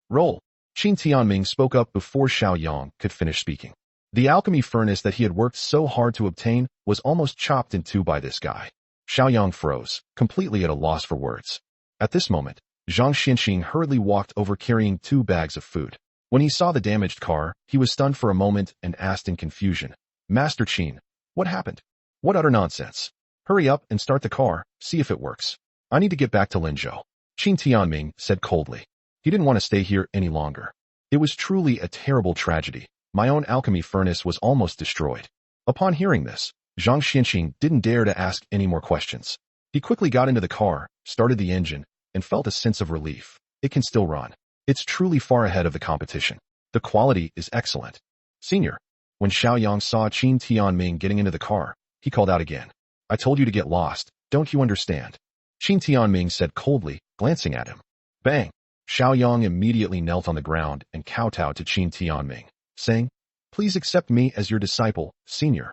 "Roll." Qin Timing spoke up before Xiao Yang could finish speaking. The alchemy furnace that he had worked so hard to obtain was almost chopped in two by this guy. Xiao Yang froze, completely at a loss for words. At this moment, Zhang Xianxing hurriedly walked over carrying 2 bags of food. When he saw the damaged car, he was stunned for a moment and asked in confusion, "Master Qin, what happened? What utter nonsense. Hurry up and start the car, see if it works. I need to get back to Linzhou." Qin Timing said coldly. He didn't want to stay here any longer. It was truly a terrible tragedy. My own alchemy furnace was almost destroyed. Upon hearing this, Zhang Xianxing didn't dare to ask any more questions. He quickly got into the car, started the engine, and felt a sense of relief. It can still run. It's truly far ahead of the competition. The quality is excellent. "Senior." When Xiao Yang saw Qin Timing getting into the car, he called out again. "I told you to get lost, don't you understand?" Qin Timing said coldly, glancing at him. Bang! Xiao Yang immediately knelt on the ground and kowtowed to Qin Timing, saying, "Please accept me as your disciple, senior."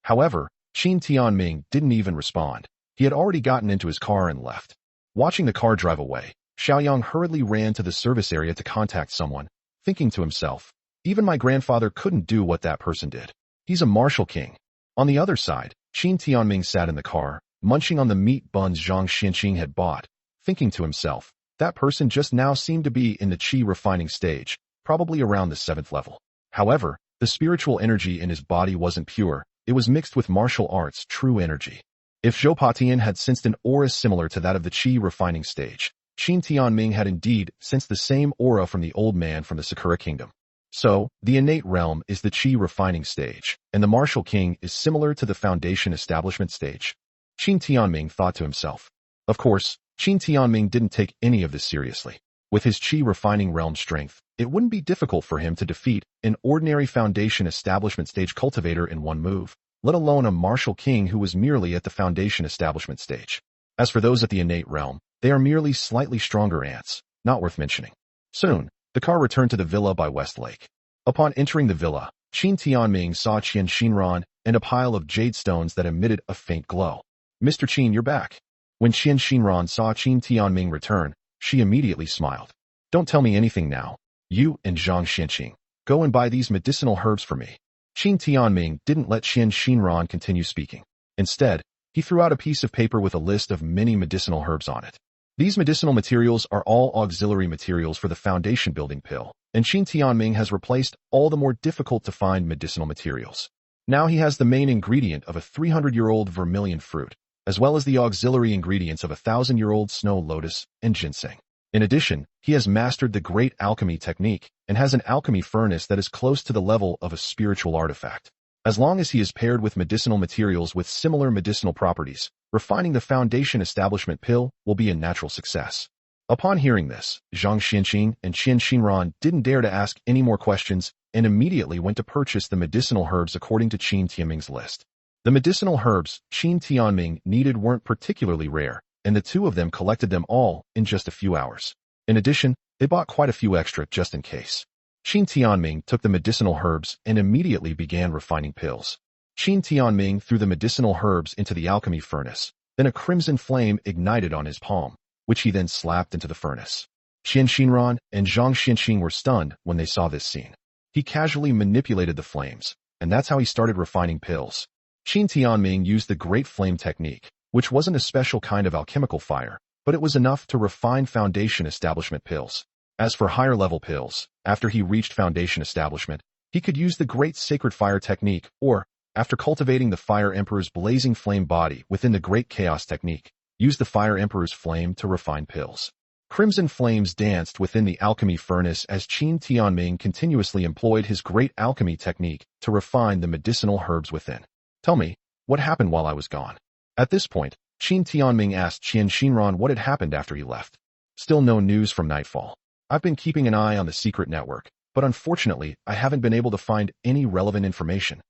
However, Qin Timing didn't even respond. He had already gotten into his car and left. Watching the car drive away, Xiao Yang hurriedly ran to the service area to contact someone, thinking to himself, "Even my grandfather couldn't do what that person did. He's a martial king." On the other side, Qin Timing sat in the car, munching on the meat buns Zhang Xianxing had bought, thinking to himself, that person just now seemed to be in the qi refining stage, probably around the 7th level. However, the spiritual energy in his body wasn't pure, it was mixed with martial arts' true energy. If Zhou Patian had sensed an aura similar to that of the qi refining stage, Qin Timing had indeed sensed the same aura from the old man from the Sakura Kingdom. So, the innate realm is the qi refining stage, and the martial king is similar to the foundation establishment stage. Qin Timing thought to himself. Of course, Qin Timing didn't take any of this seriously. With his qi refining realm strength, it wouldn't be difficult for him to defeat an ordinary foundation establishment stage cultivator in one move, let alone a martial king who was merely at the foundation establishment stage. As for those at the innate realm, they are merely slightly stronger ants, not worth mentioning. Soon, the car returned to the villa by West Lake. Upon entering the villa, Qin Timing saw Qian Xinran and a pile of jade stones that emitted a faint glow. "Mr. Qin, you're back." When Qian Xinran saw Qin Timing return, she immediately smiled. "Don't tell me anything now. You and Zhang Xianxing, go and buy these medicinal herbs for me." Qin Timing didn't let Qian Xinran continue speaking. Instead, he threw out a piece of paper with a list of many medicinal herbs on it. These medicinal materials are all auxiliary materials for the foundation building pill, and Qin Timing has replaced all the more difficult to find medicinal materials. Now he has the main ingredient of a 300-year-old vermilion fruit, as well as the auxiliary ingredients of a 1,000-year-old snow lotus and ginseng. In addition, he has mastered the great alchemy technique and has an alchemy furnace that is close to the level of a spiritual artifact. As long as he is paired with medicinal materials with similar medicinal properties, refining the foundation establishment pill will be a natural success. Upon hearing this, Zhang Xianqing and Qin Xinran didn't dare to ask any more questions and immediately went to purchase the medicinal herbs according to Qin Timing's list. The medicinal herbs Qin Timing needed weren't particularly rare, and the two of them collected them all in just a few hours. In addition, they bought quite a few extra just in case. Qin Tianming took the medicinal herbs and immediately began refining pills. Qin Tianming threw the medicinal herbs into the alchemy furnace. Then a crimson flame ignited on his palm, which he then slapped into the furnace. Qin Xinran and Zhang Xianqing were stunned when they saw this scene. He casually manipulated the flames, and that's how he started refining pills. Qin Tianming used the Great Flame technique, which wasn't a special kind of alchemical fire, but it was enough to refine foundation establishment pills. As for higher-level pills, after he reached foundation establishment, he could use the Great Sacred Fire technique, or, after cultivating the Fire Emperor's blazing flame body within the Great Chaos technique, use the Fire Emperor's flame to refine pills. Crimson flames danced within the alchemy furnace as Qin Tianming continuously employed his Great Alchemy technique to refine the medicinal herbs within. Tell me, what happened while I was gone? At this point, Qin Tianming asked Qin Xinran what had happened after he left. Still no news from Nightfall. I've been keeping an eye on the secret network, but unfortunately, I haven't been able to find any relevant information.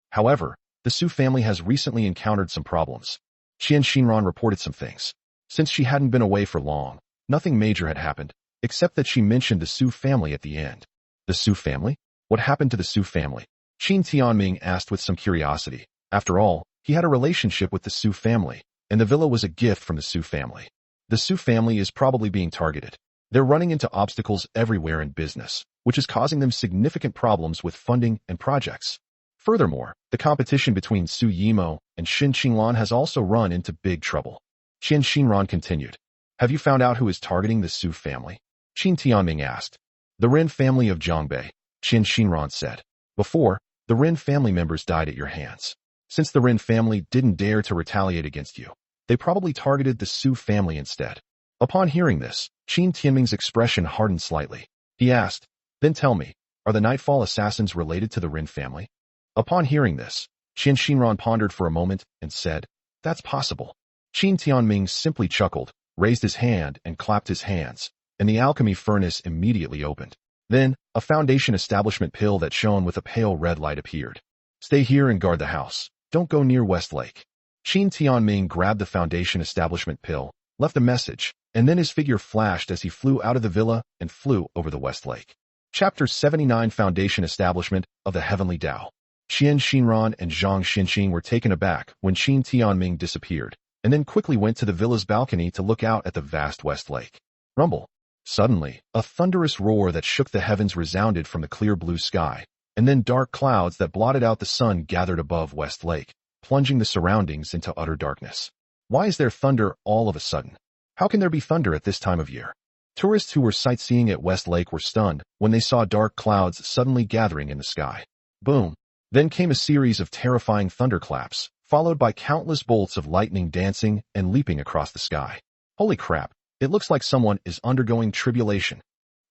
However, the Su family has recently encountered some problems. Qin Xinran reported some things. Since she hadn't been away for long, nothing major had happened, except that she mentioned the Su family at the end. The Su family? What happened to the Su family? Qin Tianming asked with some curiosity. After all, he had a relationship with the Su family, and the villa was a gift from the Su family. The Su family is probably being targeted. They're running into obstacles everywhere in business, which is causing them significant problems with funding and projects. Furthermore, the competition between Su Yimo and Xin Qinglan has also run into big trouble. Qin Xinran continued. Have you found out who is targeting the Su family? Qin Tianming asked. The Ren family of Zhongbei, Qin Xinran said. Before, the Ren family members died at your hands. Since the Ren family didn't dare to retaliate against you, they probably targeted the Su family instead. Upon hearing this, Qin Tianming's expression hardened slightly. He asked, then tell me, are the Nightfall assassins related to the Ren family? Upon hearing this, Qin Xinran pondered for a moment and said, that's possible. Qin Tianming simply chuckled, raised his hand and clapped his hands, and the alchemy furnace immediately opened. Then, a foundation establishment pill that shone with a pale red light appeared. Stay here and guard the house. Don't go near Westlake. Qin Tianming grabbed the foundation establishment pill, left a message, and then his figure flashed as he flew out of the villa and flew over the Westlake. Chapter 79 Foundation Establishment of the Heavenly Tao. Qin Xinran and Zhang Xianqing were taken aback when Qin Tianming disappeared, and then quickly went to the villa's balcony to look out at the vast Westlake. Rumble. Suddenly, a thunderous roar that shook the heavens resounded from the clear blue sky, and then dark clouds that blotted out the sun gathered above Westlake, plunging the surroundings into utter darkness. Why is there thunder all of a sudden? How can there be thunder at this time of year? Tourists who were sightseeing at Westlake were stunned when they saw dark clouds suddenly gathering in the sky. Boom! Then came a series of terrifying thunderclaps, followed by countless bolts of lightning dancing and leaping across the sky. Holy crap! It looks like someone is undergoing tribulation.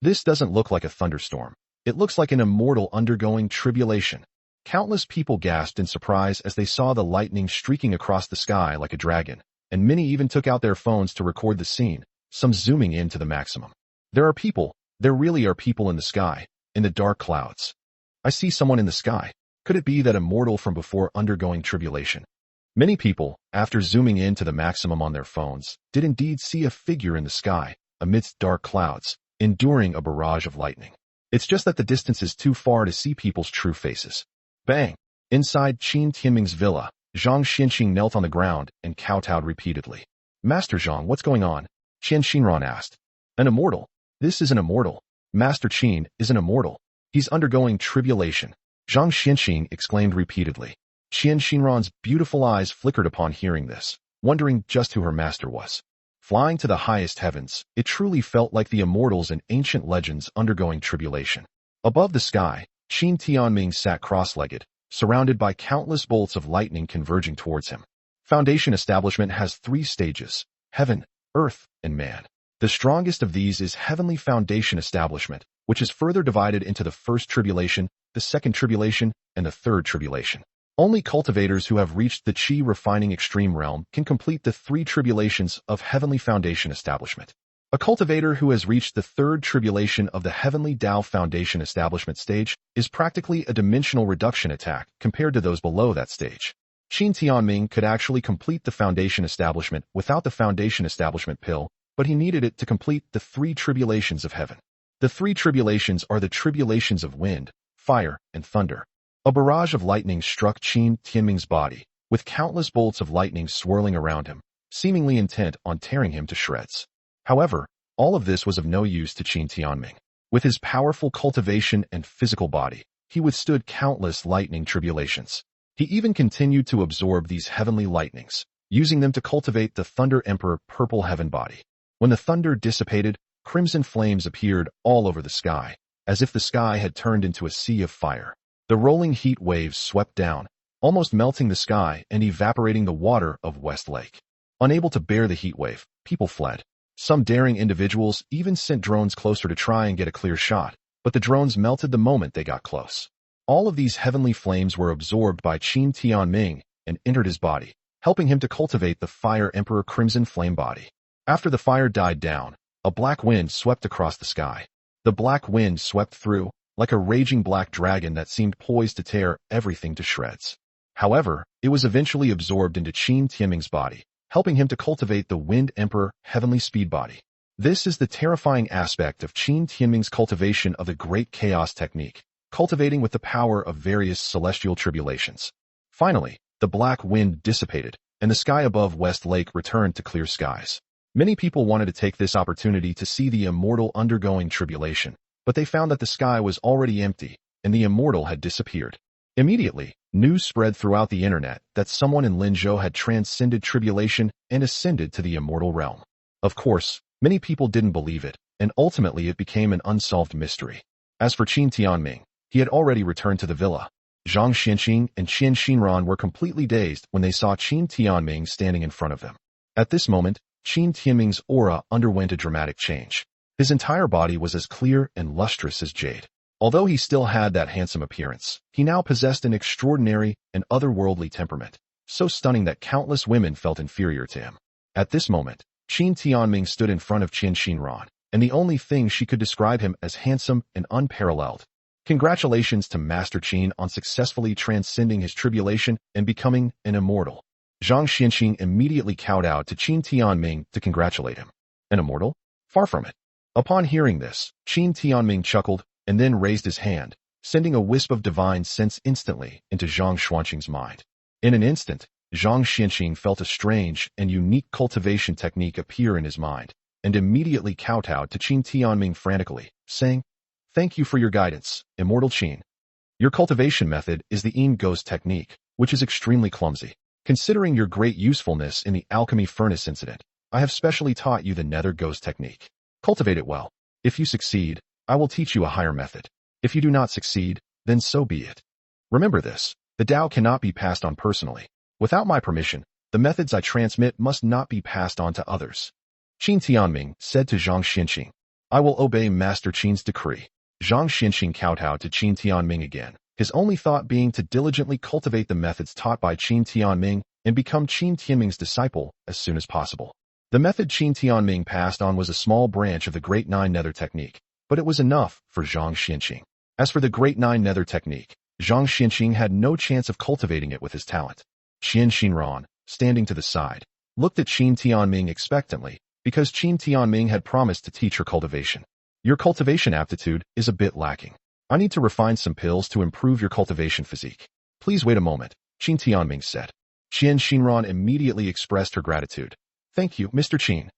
This doesn't look like a thunderstorm. It looks like an immortal undergoing tribulation. Countless people gasped in surprise as they saw the lightning streaking across the sky like a dragon, and many even took out their phones to record the scene, some zooming in to the maximum. There really are people in the sky, in the dark clouds. I see someone in the sky. Could it be that immortal from before undergoing tribulation? Many people, after zooming in to the maximum on their phones, did indeed see a figure in the sky, amidst dark clouds, enduring a barrage of lightning. It's just that the distance is too far to see people's true faces. Bang! Inside Qin Timing's villa, Zhang Xianqing knelt on the ground and kowtowed repeatedly. Master Zhang, what's going on? Qin Xinran asked. An immortal. This is an immortal. Master Qin is an immortal. He's undergoing tribulation. Zhang Xianqing exclaimed repeatedly. Qin Xinran's beautiful eyes flickered upon hearing this, wondering just who her master was. Flying to the highest heavens, it truly felt like the immortals in ancient legends undergoing tribulation. Above the sky, Qin Tianming sat cross-legged, surrounded by countless bolts of lightning converging towards him. Foundation establishment has 3 stages: heaven, earth, and man. The strongest of these is heavenly foundation establishment, which is further divided into the first tribulation, the second tribulation, and the third tribulation. Only cultivators who have reached the Qi refining extreme realm can complete the 3 tribulations of heavenly foundation establishment. A cultivator who has reached the third tribulation of the heavenly Tao foundation establishment stage is practically a dimensional reduction attack compared to those below that stage. Qin Timing could actually complete the foundation establishment without the foundation establishment pill, but he needed it to complete the three tribulations of heaven. The three tribulations are the tribulations of wind, fire, and thunder. A barrage of lightning struck Qin Timing's body, with countless bolts of lightning swirling around him, seemingly intent on tearing him to shreds. However, all of this was of no use to Qin Timing. With his powerful cultivation and physical body, he withstood countless lightning tribulations. He even continued to absorb these heavenly lightnings, using them to cultivate the Thunder Emperor Purple Heaven body. When the thunder dissipated, crimson flames appeared all over the sky, as if the sky had turned into a sea of fire. The rolling heat waves swept down, almost melting the sky and evaporating the water of West Lake. Unable to bear the heat wave, people fled. Some daring individuals even sent drones closer to try and get a clear shot, but the drones melted the moment they got close. All of these heavenly flames were absorbed by Qin Timing and entered his body, helping him to cultivate the Fire Emperor Crimson Flame body. After the fire died down, a black wind swept across the sky. The black wind swept through, like a raging black dragon that seemed poised to tear everything to shreds. However, it was eventually absorbed into Qin Timing's body, helping him to cultivate the Wind Emperor Heavenly Speed body. This is the terrifying aspect of Qin Timing's cultivation of the Great Chaos technique, cultivating with the power of various celestial tribulations. Finally, the black wind dissipated, and the sky above West Lake returned to clear skies. Many people wanted to take this opportunity to see the immortal undergoing tribulation, but they found that the sky was already empty, and the immortal had disappeared. Immediately, news spread throughout the internet that someone in Linzhou had transcended tribulation and ascended to the immortal realm. Of course, many people didn't believe it, and ultimately it became an unsolved mystery. As for Qin Timing, he had already returned to the villa. Zhang Xianqing and Qian Xinran were completely dazed when they saw Qin Timing standing in front of them. At this moment, Qin Timing's aura underwent a dramatic change. His entire body was as clear and lustrous as jade. Although he still had that handsome appearance, he now possessed an extraordinary and otherworldly temperament, so stunning that countless women felt inferior to him. At this moment, Qin Timing stood in front of Qian Xinran, and the only thing she could describe him as handsome and unparalleled. Congratulations to Master Qin on successfully transcending his tribulation and becoming an immortal. Zhang Xianqing immediately kowtowed to Qin Timing to congratulate him. An immortal? Far from it. Upon hearing this, Qin Timing chuckled and then raised his hand, sending a wisp of divine sense instantly into Zhang Xianqing's mind. In an instant, Zhang Xianqing felt a strange and unique cultivation technique appear in his mind, and immediately kowtowed to Qin Timing frantically, saying, "Thank you for your guidance, Immortal Qin. Your cultivation method is the Yin Ghost technique, which is extremely clumsy. Considering your great usefulness in the alchemy furnace incident, I have specially taught you the Nether Ghost technique. Cultivate it well. If you succeed, I will teach you a higher method. If you do not succeed, then so be it. Remember this, the Tao cannot be passed on personally. Without my permission, the methods I transmit must not be passed on to others." Qin Timing said to Zhang Xianqing, "I will obey Master Qin's decree." Zhang Xianqing kowtowed to Qin Timing again, his only thought being to diligently cultivate the methods taught by Qin Timing and become Qin Timing's disciple as soon as possible. The method Qin Timing passed on was a small branch of the Great Nine Nether technique, but it was enough for Zhang Xianqing. As for the Great Nine Nether technique, Zhang Xianqing had no chance of cultivating it with his talent. Qian Xinran, standing to the side, looked at Qin Timing expectantly, because Qin Timing had promised to teach her cultivation. "Your cultivation aptitude is a bit lacking. I need to refine some pills to improve your cultivation physique. Please wait a moment," Qin Timing said. Qian Xinran immediately expressed her gratitude. "Thank you, Mr. Qin."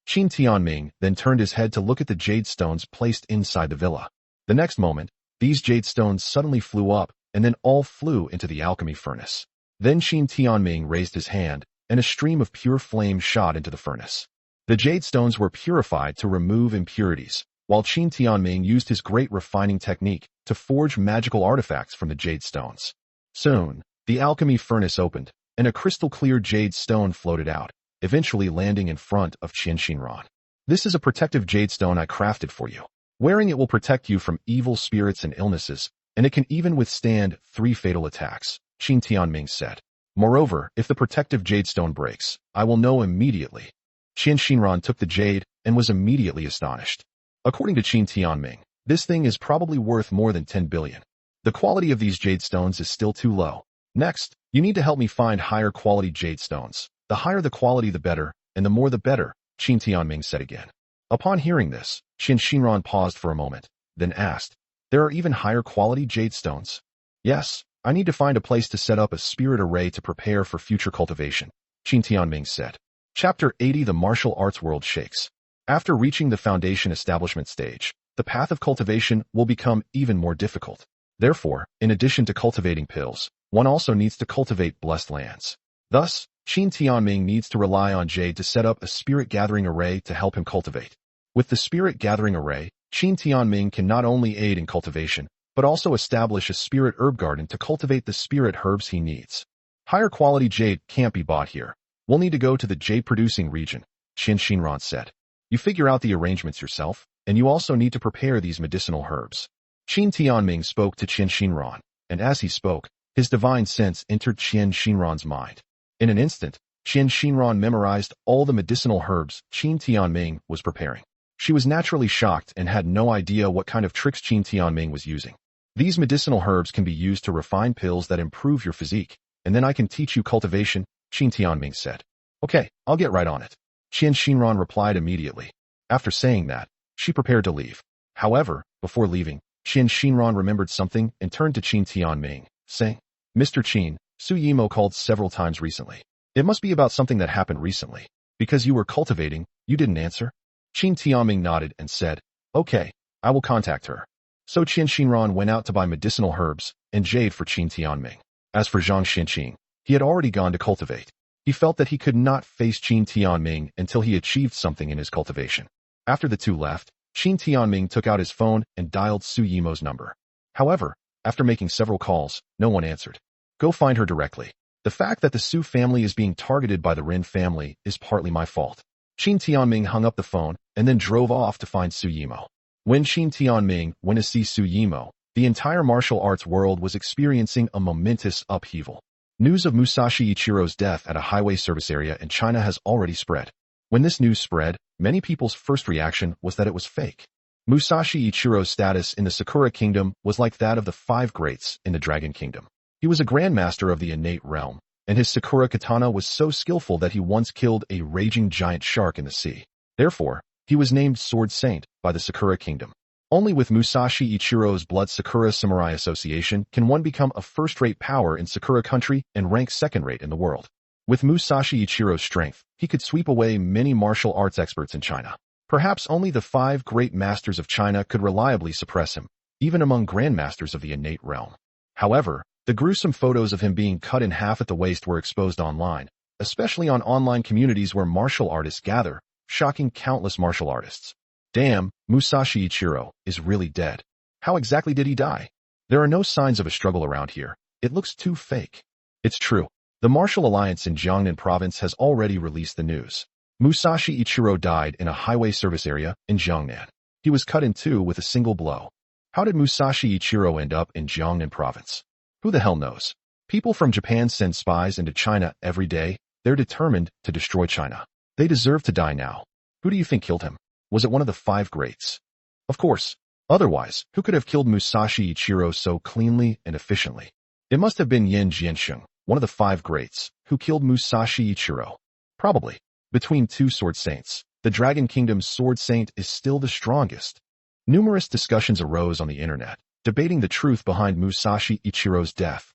Qin Timing then turned his head to look at the jade stones placed inside the villa. The next moment, these jade stones suddenly flew up and then all flew into the alchemy furnace. Then Qin Timing raised his hand, and a stream of pure flame shot into the furnace. The jade stones were purified to remove impurities, while Qin Timing used his great refining technique to forge magical artifacts from the jade stones. Soon, the alchemy furnace opened, and a crystal-clear jade stone floated out, eventually landing in front of Qian Xinran. "This is a protective jade stone I crafted for you. Wearing it will protect you from evil spirits and illnesses, and it can even withstand 3 fatal attacks," Qin Timing said. "Moreover, if the protective jade stone breaks, I will know immediately." Qin Shinran took the jade and was immediately astonished. According to Qin Timing, this thing is probably worth more than 10 billion. The quality of these jade stones is still too low. Next, you need to help me find higher quality jade stones. The higher the quality the better, and the more the better, Qin Timing said again. Upon hearing this, Qin Shinran paused for a moment, then asked, there are even higher quality jade stones? Yes, I need to find a place to set up a spirit array to prepare for future cultivation, Qin Timing said. Chapter 80 The martial arts world shakes. After reaching the foundation establishment stage, the path of cultivation will become even more difficult. Therefore, in addition to cultivating pills, one also needs to cultivate blessed lands. Thus, Qin Timing needs to rely on jade to set up a spirit gathering array to help him cultivate. With the spirit gathering array, Qin Timing can not only aid in cultivation, but also establish a spirit herb garden to cultivate the spirit herbs he needs. Higher quality jade can't be bought here. We'll need to go to the jade-producing region, Qin Shinran said. You figure out the arrangements yourself, and you also need to prepare these medicinal herbs. Qin Timing spoke to Qin Shinran, and as he spoke, his divine sense entered Qin Shinran's mind. In an instant, Qin Shinran memorized all the medicinal herbs Qin Timing was preparing. She was naturally shocked and had no idea what kind of tricks Qin Timing was using. These medicinal herbs can be used to refine pills that improve your physique, and then I can teach you cultivation, Qin Timing said. Okay, I'll get right on it. Qin Shinran replied immediately. After saying that, she prepared to leave. However, before leaving, Qin Shinran remembered something and turned to Qin Timing, saying, Mr. Qin, Su Yimo called several times recently. It must be about something that happened recently. Because you were cultivating, you didn't answer? Qin Timing nodded and said, okay, I will contact her. So Qin Shinran went out to buy medicinal herbs and jade for Qin Timing. As for Zhang Xinqing, he had already gone to cultivate. He felt that he could not face Qin Timing until he achieved something in his cultivation. After the two left, Qin Timing took out his phone and dialed Su Yimo's number. However, after making several calls, no one answered. Go find her directly. The fact that the Su family is being targeted by the Rin family is partly my fault. Qin Timing hung up the phone and then drove off to find Su Yimo. When Qin Timing went to see Su Yimo, the entire martial arts world was experiencing a momentous upheaval. News of Musashi Ichiro's death at a highway service area in China has already spread. When this news spread, many people's first reaction was that it was fake. Musashi Ichiro's status in the Sakura Kingdom was like that of the five greats in the Dragon Kingdom. He was a grandmaster of the innate realm, and his Sakura katana was so skillful that he once killed a raging giant shark in the sea. Therefore, he was named Sword Saint by the Sakura Kingdom. Only with Musashi Ichiro's blood Sakura Samurai Association can one become a first-rate power in Sakura country and rank second-rate in the world. With Musashi Ichiro's strength, he could sweep away many martial arts experts in China. Perhaps only the five great masters of China could reliably suppress him, even among grandmasters of the innate realm. However, the gruesome photos of him being cut in half at the waist were exposed online, especially on online communities where martial artists gather, shocking countless martial artists. Damn, Musashi Ichiro is really dead. How exactly did he die? There are no signs of a struggle around here. It looks too fake. It's true. The Martial Alliance in Jiangnan province has already released the news. Musashi Ichiro died in a highway service area in Jiangnan. He was cut in two with a single blow. How did Musashi Ichiro end up in Jiangnan province? Who the hell knows? People from Japan send spies into China every day. They're determined to destroy China. They deserve to die now. Who do you think killed him? Was it one of the five greats? Of course. Otherwise, who could have killed Musashi Ichiro so cleanly and efficiently? It must have been Yin Jiansheng, one of the five greats, who killed Musashi Ichiro. Probably. Between two Sword Saints, the Dragon Kingdom's Sword Saint is still the strongest. Numerous discussions arose on the internet, debating the truth behind Musashi Ichiro's death.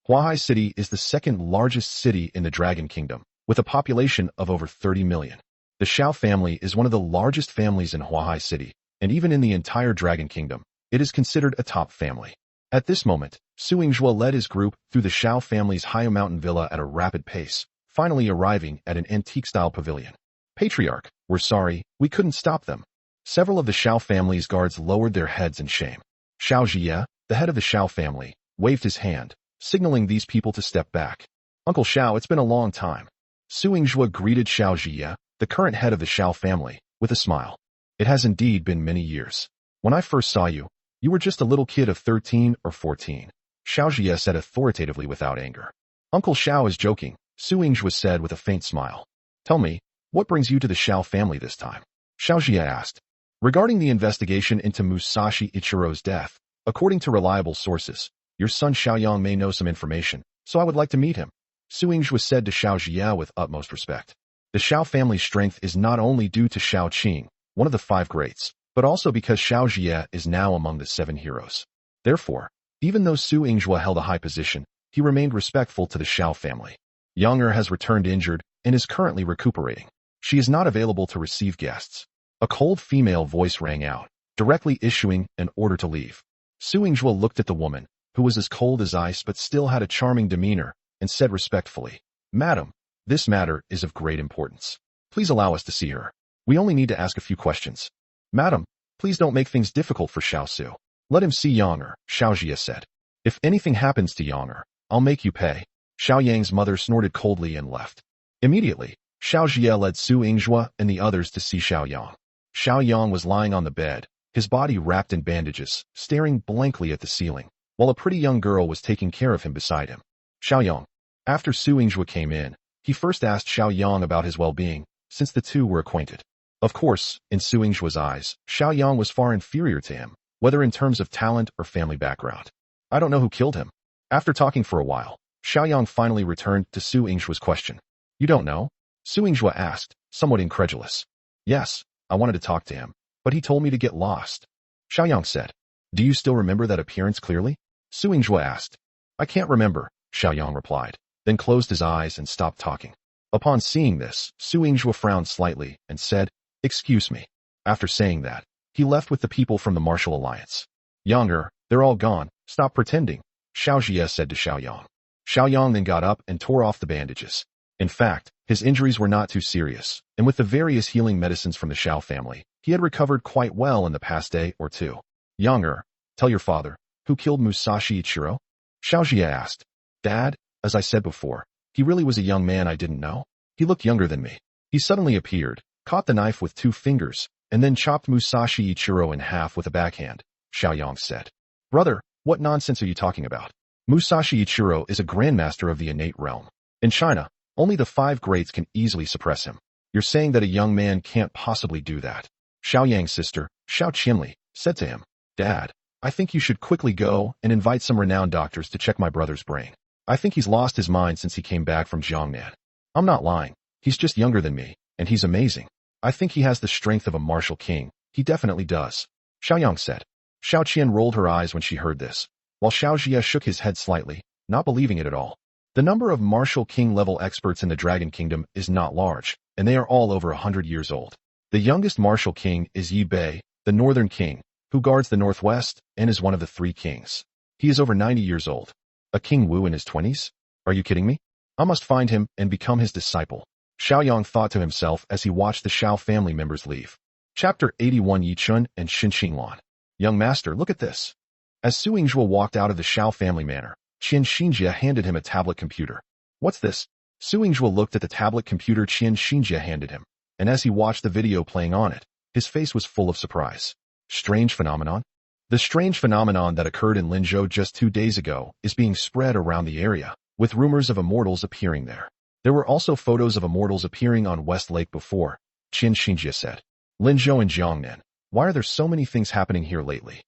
Huahai City is the second largest city in the Dragon Kingdom, with a population of over 30 million. The Xiao family is one of the largest families in Huahai City, and even in the entire Dragon Kingdom, it is considered a top family. At this moment, Su Yingzhua led his group through the Xiao family's high mountain villa at a rapid pace, finally arriving at an antique-style pavilion. Patriarch, we're sorry, we couldn't stop them. Several of the Xiao family's guards lowered their heads in shame. Xiao Jie, the head of the Xiao family, waved his hand, signaling these people to step back. Uncle Xiao, it's been a long time. Su Yingzhua greeted Xiao Jie, the current head of the Xiao family, with a smile. It has indeed been many years. When I first saw you, you were just a little kid of 13 or 14. Xiao Jie said authoritatively without anger. Uncle Xiao is joking, Su Yingzhua said with a faint smile. Tell me, What brings you to the Xiao family this time? Xiao Jie asked. Regarding the investigation into Musashi Ichiro's death, according to reliable sources, your son Xiaoyang may know some information, so I would like to meet him. Su Yingzhou said to Xiao Jie with utmost respect. The Xiao family's strength is not only due to Xiao Qing, one of the five greats, but also because Xiao Jie is now among the seven heroes. Therefore, even though Su Yingzhou held a high position, he remained respectful to the Xiao family. Yang has returned injured and is currently recuperating. She is not available to receive guests. A cold female voice rang out, directly issuing an order to leave. Su Yingzhou looked at the woman, who was as cold as ice but still had a charming demeanor, and said respectfully, Madam, this matter is of great importance. Please allow us to see her. We only need to ask a few questions. Madam, please don't make things difficult for Xiao Su. Let him see Yang, Xiao Jie said. If anything happens to Yang, I'll make you pay. Xiao Yang's mother snorted coldly and left. Immediately, Xiao Jie led Su Yingzhou and the others to see Xiao Yang. Xiao Yang was lying on the bed, his body wrapped in bandages, staring blankly at the ceiling, while a pretty young girl was taking care of him beside him. Xiao Yang. After Su Yingzhou came in, he first asked Xiao Yang about his well-being, since the two were acquainted. Of course, in Su Yingzhuo's eyes, Xiao Yang was far inferior to him, whether in terms of talent or family background. I don't know who killed him. After talking for a while, Xiao Yang finally returned to Su Yingzhuo's question. You don't know? Su Yingzhuo asked, somewhat incredulous. Yes, I wanted to talk to him, but he told me to get lost. Xiao Yang said. Do you still remember that appearance clearly? Su Yingzhuo asked. I can't remember, Xiao Yang replied, then closed his eyes and stopped talking. Upon seeing this, Su Yingzhuo frowned slightly and said, Excuse me. After saying that, he left with the people from the Martial Alliance. Yang, they're all gone, stop pretending, Xiao Jie said to Xiao Yang. Xiao Yang then got up and tore off the bandages. In fact, his injuries were not too serious, and with the various healing medicines from the Xiao family, he had recovered quite well in the past day or two. Yang, tell your father, who killed Musashi Ichiro? Xiao Jie asked. Dad, as I said before, he really was a young man I didn't know. He looked younger than me. He suddenly appeared, caught the knife with 2 fingers, and then chopped Musashi Ichiro in half with a backhand, Xiao Yang said. Brother, what nonsense are you talking about? Musashi Ichiro is a grandmaster of the innate realm. In China, only the 5 greats can easily suppress him. You're saying that a young man can't possibly do that. Xiao Yang's sister, Xiao Qinli, said to him, Dad, I think you should quickly go and invite some renowned doctors to check my brother's brain. I think he's lost his mind since he came back from Jiangnan. I'm not lying. He's just younger than me, and he's amazing. I think he has the strength of a martial king. He definitely does. Xiao Yang said. Xiao Qian rolled her eyes when she heard this, while Xiao Jie shook his head slightly, not believing it at all. The number of martial king-level experts in the Dragon Kingdom is not large, and they are all over 100 years old. The youngest martial king is Yi Bei, the northern king, who guards the northwest and is one of the 3 kings. He is over 90 years old. A King Wu in his 20s? Are you kidding me? I must find him and become his disciple. Xiao Yang thought to himself as he watched the Xiao family members leave. Chapter 81 Yi Chun and Xin Xinglan. Young master, look at this. As Su Yingzhuo walked out of the Xiao family manor, Qian Xinjie handed him a tablet computer. What's this? Su Yingzhuo looked at the tablet computer Qian Xinjie handed him, and as he watched the video playing on it, his face was full of surprise. Strange phenomenon? The strange phenomenon that occurred in Linzhou just 2 days ago is being spread around the area, with rumors of immortals appearing there. There were also photos of immortals appearing on West Lake before, Qian Xinjie said. Linzhou and Jiangnan, why are there so many things happening here lately?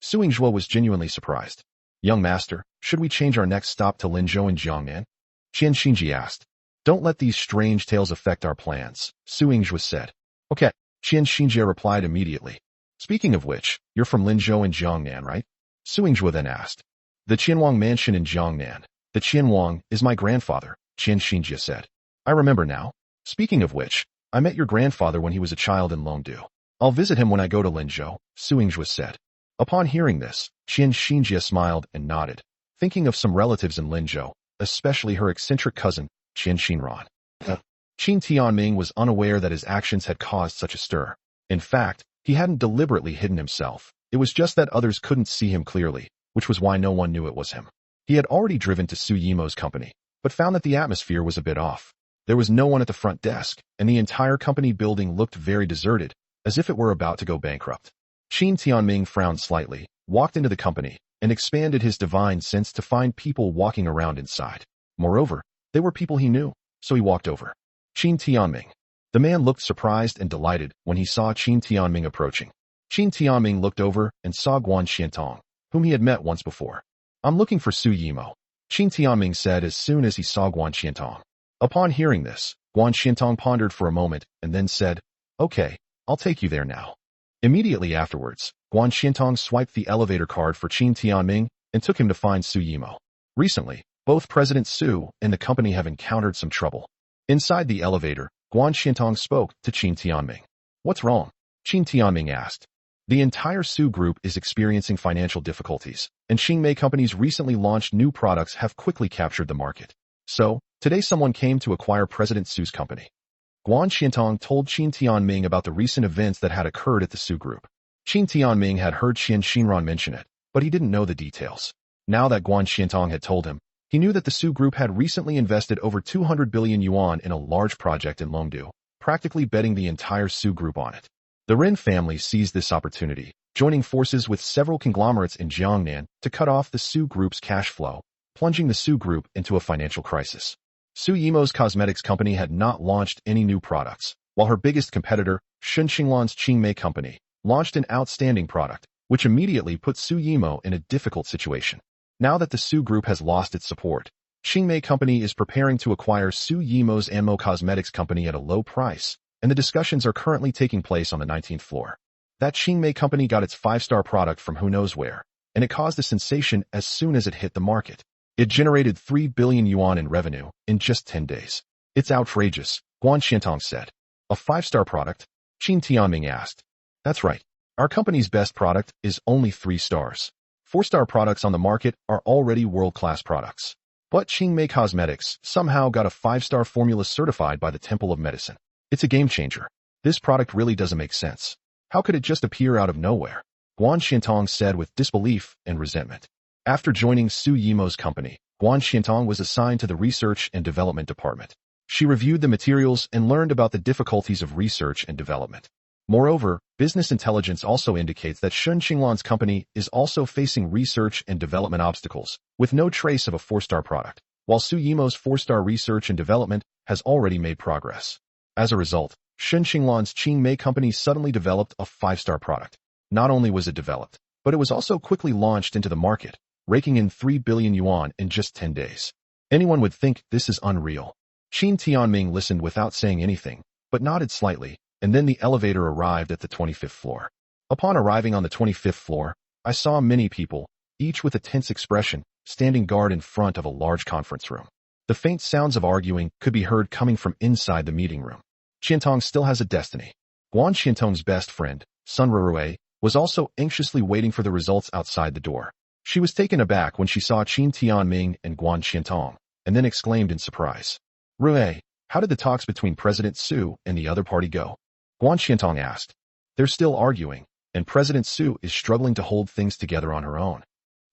Su Yingzhuo was genuinely surprised. Young master, should we change our next stop to Linzhou and Jiangnan? Qian Xinjie asked. Don't let these strange tales affect our plans, Su Yingzhuo said. Okay, Qian Xinjie replied immediately. Speaking of which, you're from Linzhou and Jiangnan, right? Su Yingzhuo then asked. The Qianwang mansion in Jiangnan. The Qianwang is my grandfather, Qian Xinjie said. I remember now. Speaking of which, I met your grandfather when he was a child in Longdu. I'll visit him when I go to Linzhou, Su Yingzhuo said. Upon hearing this, Qian Xinjie smiled and nodded, thinking of some relatives in Linzhou, especially her eccentric cousin, Qian Xinran. Qin Timing was unaware that his actions had caused such a stir. In fact, he hadn't deliberately hidden himself. It was just that others couldn't see him clearly, which was why no one knew it was him. He had already driven to Su Yimo's company, but found that the atmosphere was a bit off. There was no one at the front desk, and the entire company building looked very deserted, as if it were about to go bankrupt. Qin Tianming frowned slightly, walked into the company, and expanded his divine sense to find people walking around inside. Moreover, they were people he knew, so he walked over. Qin Tianming. The man looked surprised and delighted when he saw Qin Timing approaching. Qin Timing looked over and saw Guan Xiantong, whom he had met once before. "I'm looking for Su Yimo," Qin Timing said as soon as he saw Guan Xiantong. Upon hearing this, Guan Xiantong pondered for a moment and then said, "Okay, I'll take you there now." Immediately afterwards, Guan Xiantong swiped the elevator card for Qin Timing and took him to find Su Yimo. Recently, both President Su and the company have encountered some trouble. Inside the elevator, Guan Xiantong spoke to Qin Timing. "What's wrong?" Qin Timing asked. "The entire Su group is experiencing financial difficulties, and Xingmei company's recently launched new products have quickly captured the market. So, today someone came to acquire President Su's company." Guan Xiantong told Qin Timing about the recent events that had occurred at the Su group. Qin Timing had heard Qian Xinran mention it, but he didn't know the details. Now that Guan Xiantong had told him, he knew that the Su group had recently invested over 200 billion yuan in a large project in Longdu, practically betting the entire Su group on it. The Ren family seized this opportunity, joining forces with several conglomerates in Jiangnan to cut off the Su group's cash flow, plunging the Su group into a financial crisis. Su Yimo's cosmetics company had not launched any new products, while her biggest competitor, Shun Xinglan's Qingmei company, launched an outstanding product, which immediately put Su Yimo in a difficult situation. Now that the Su group has lost its support, Qingmei company is preparing to acquire Su Yimo's Anmo Cosmetics company at a low price, and the discussions are currently taking place on the 19th floor. That Qingmei company got its 5-star product from who knows where, and it caused a sensation as soon as it hit the market. It generated 3 billion yuan in revenue in just 10 days. "It's outrageous," Guan Xiantong said. "A 5-star product?" Qin Timing asked. "That's right. Our company's best product is only 3 stars. 4-star products on the market are already world-class products. But Qingmei Cosmetics somehow got a 5-star formula certified by the Temple of Medicine. It's a game changer. This product really doesn't make sense. How could it just appear out of nowhere?" Guan Xiantong said with disbelief and resentment. After joining Su Yimo's company, Guan Xiantong was assigned to the Research and Development Department. She reviewed the materials and learned about the difficulties of research and development. Moreover, business intelligence also indicates that Shun Xinglan's company is also facing research and development obstacles, with no trace of a 4-star product, while Su Yimo's 4-star research and development has already made progress. As a result, Shun Xinglan's Qingmei company suddenly developed a 5-star product. Not only was it developed, but it was also quickly launched into the market, raking in 3 billion yuan in just 10 days. Anyone would think this is unreal. Qin Timing listened without saying anything, but nodded slightly, and then the elevator arrived at the 25th floor. Upon arriving on the 25th floor, I saw many people, each with a tense expression, standing guard in front of a large conference room. The faint sounds of arguing could be heard coming from inside the meeting room. Xiantong still has a destiny. Guan Xiantong's best friend, Sun Rurue, was also anxiously waiting for the results outside the door. She was taken aback when she saw Qin Timing and Guan Xiantong, and then exclaimed in surprise, "Rue, how did the talks between President Su and the other party go?" Guan Xiantong asked. "They're still arguing, and President Su is struggling to hold things together on her own,"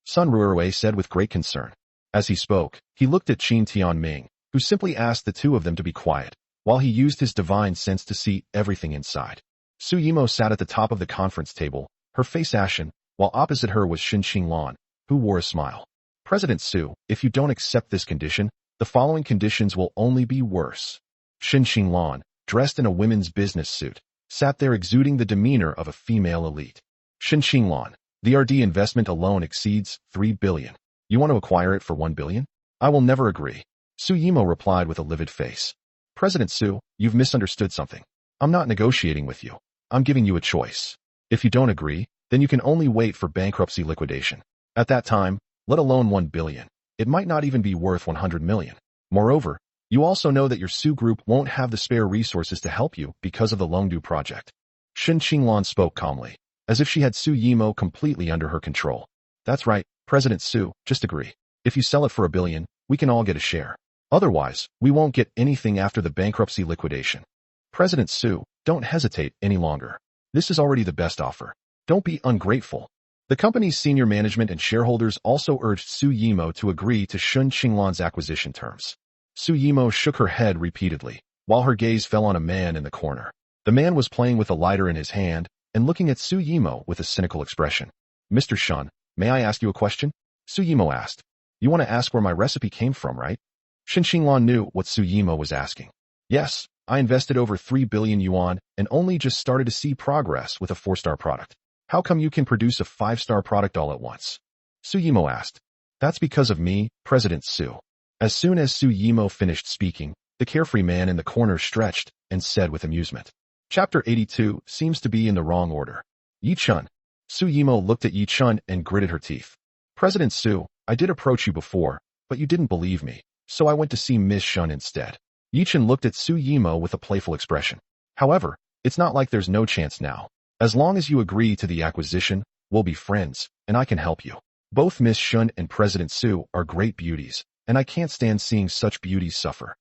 Sun Rurue said with great concern. As he spoke, he looked at Qin Timing, who simply asked the two of them to be quiet, while he used his divine sense to see everything inside. Su Yimo sat at the top of the conference table, her face ashen, while opposite her was Shun Xinglan, who wore a smile. "President Su, if you don't accept this condition, the following conditions will only be worse." Shun Xinglan, dressed in a women's business suit, sat there exuding the demeanor of a female elite. "Shun Xinglan, the RD investment alone exceeds 3 billion. You want to acquire it for 1 billion? I will never agree." Su Yimo replied with a livid face. "President Su, you've misunderstood something. I'm not negotiating with you. I'm giving you a choice. If you don't agree, then you can only wait for bankruptcy liquidation. At that time, let alone 1 billion, it might not even be worth 100 million. Moreover, you also know that your Su group won't have the spare resources to help you because of the Longdu project." Shun Xinglan spoke calmly, as if she had Su Yimo completely under her control. "That's right, President Su, just agree. If you sell it for 1 billion, we can all get a share. Otherwise, we won't get anything after the bankruptcy liquidation. President Su, don't hesitate any longer. This is already the best offer. Don't be ungrateful." The company's senior management and shareholders also urged Su Yimo to agree to Shun Xinglan's acquisition terms. Su Yimo shook her head repeatedly, while her gaze fell on a man in the corner. The man was playing with a lighter in his hand and looking at Su Yimo with a cynical expression. "Mr. Shun, may I ask you a question?" Su Yimo asked. "You want to ask where my recipe came from, right?" Shun Xinglan knew what Su Yimo was asking. "Yes, I invested over 3 billion yuan and only just started to see progress with a 4-star product. How come you can produce a 5-star product all at once? Su Yimo asked. That's because of me, President Su. As soon as Su Yimo finished speaking, the carefree man in the corner stretched and said with amusement. Chapter 82 seems to be in the wrong order. Yi Chun. Su Yimo looked at Yi Chun and gritted her teeth. President Su, I did approach you before, but you didn't believe me, so I went to see Miss Shun instead. Yi Chun looked at Su Yimo with a playful expression. However, it's not like there's no chance now. As long as you agree to the acquisition, we'll be friends, and I can help you. Both Miss Shun and President Su are great beauties, and I can't stand seeing such beauties suffer.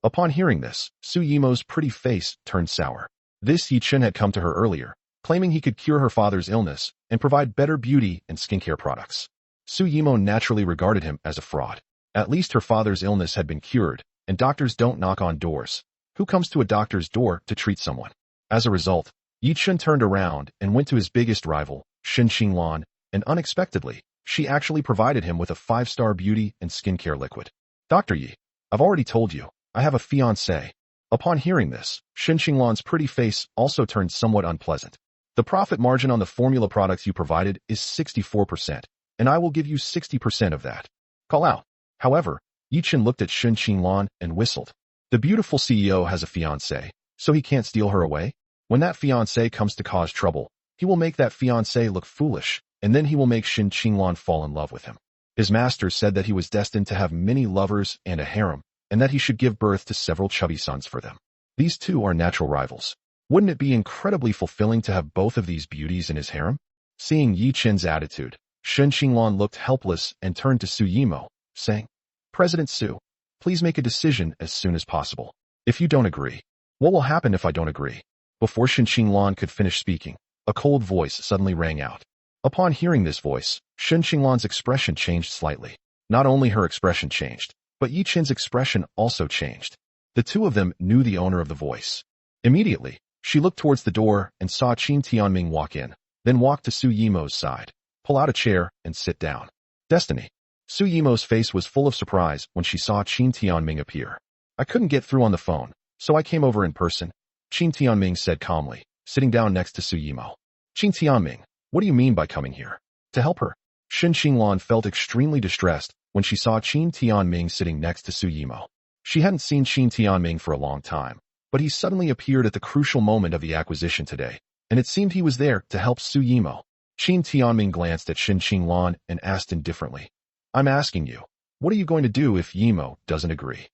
Upon hearing this, Su Yimo's pretty face turned sour. This Yi Chun had come to her earlier, claiming he could cure her father's illness and provide better beauty and skincare products. Su Yimo naturally regarded him as a fraud. At least her father's illness had been cured, and doctors don't knock on doors. Who comes to a doctor's door to treat someone? As a result, Yi Chun turned around and went to his biggest rival, Shen Xinglan, and unexpectedly, she actually provided him with a 5-star beauty and skincare liquid. Dr. Yi, I've already told you, I have a fiancé. Upon hearing this, Shen Xinglan's pretty face also turned somewhat unpleasant. The profit margin on the formula products you provided is 64%, and I will give you 60% of that. Call out. However, Yi Chun looked at Shen Xinglan and whistled. The beautiful CEO has a fiancé, so he can't steal her away? When that fiancé comes to cause trouble, he will make that fiancé look foolish, and then he will make Shen Xinglan fall in love with him. His master said that he was destined to have many lovers and a harem, and that he should give birth to several chubby sons for them. These two are natural rivals. Wouldn't it be incredibly fulfilling to have both of these beauties in his harem? Seeing Yi Chun's attitude, Shen Xinglan looked helpless and turned to Su Yimo, saying, President Su, please make a decision as soon as possible. If you don't agree, what will happen if I don't agree? Before Shen Xinglan could finish speaking, a cold voice suddenly rang out. Upon hearing this voice, Shen Xinglan's expression changed slightly. Not only her expression changed, but Yi Chun's expression also changed. The two of them knew the owner of the voice. Immediately, she looked towards the door and saw Qin Timing walk in, then walk to Su Yimo's side, pull out a chair, and sit down. Destiny. Su Yimo's face was full of surprise when she saw Qin Timing appear. I couldn't get through on the phone, so I came over in person, Qin Timing said calmly, sitting down next to Su Yimo. Qin Timing, what do you mean by coming here? To help her? Shen Xinglan felt extremely distressed when she saw Qin Timing sitting next to Su Yimo. She hadn't seen Qin Timing for a long time, but he suddenly appeared at the crucial moment of the acquisition today, and it seemed he was there to help Su Yimo. Qin Timing glanced at Shen Xinglan and asked indifferently, I'm asking you, what are you going to do if Yimo doesn't agree?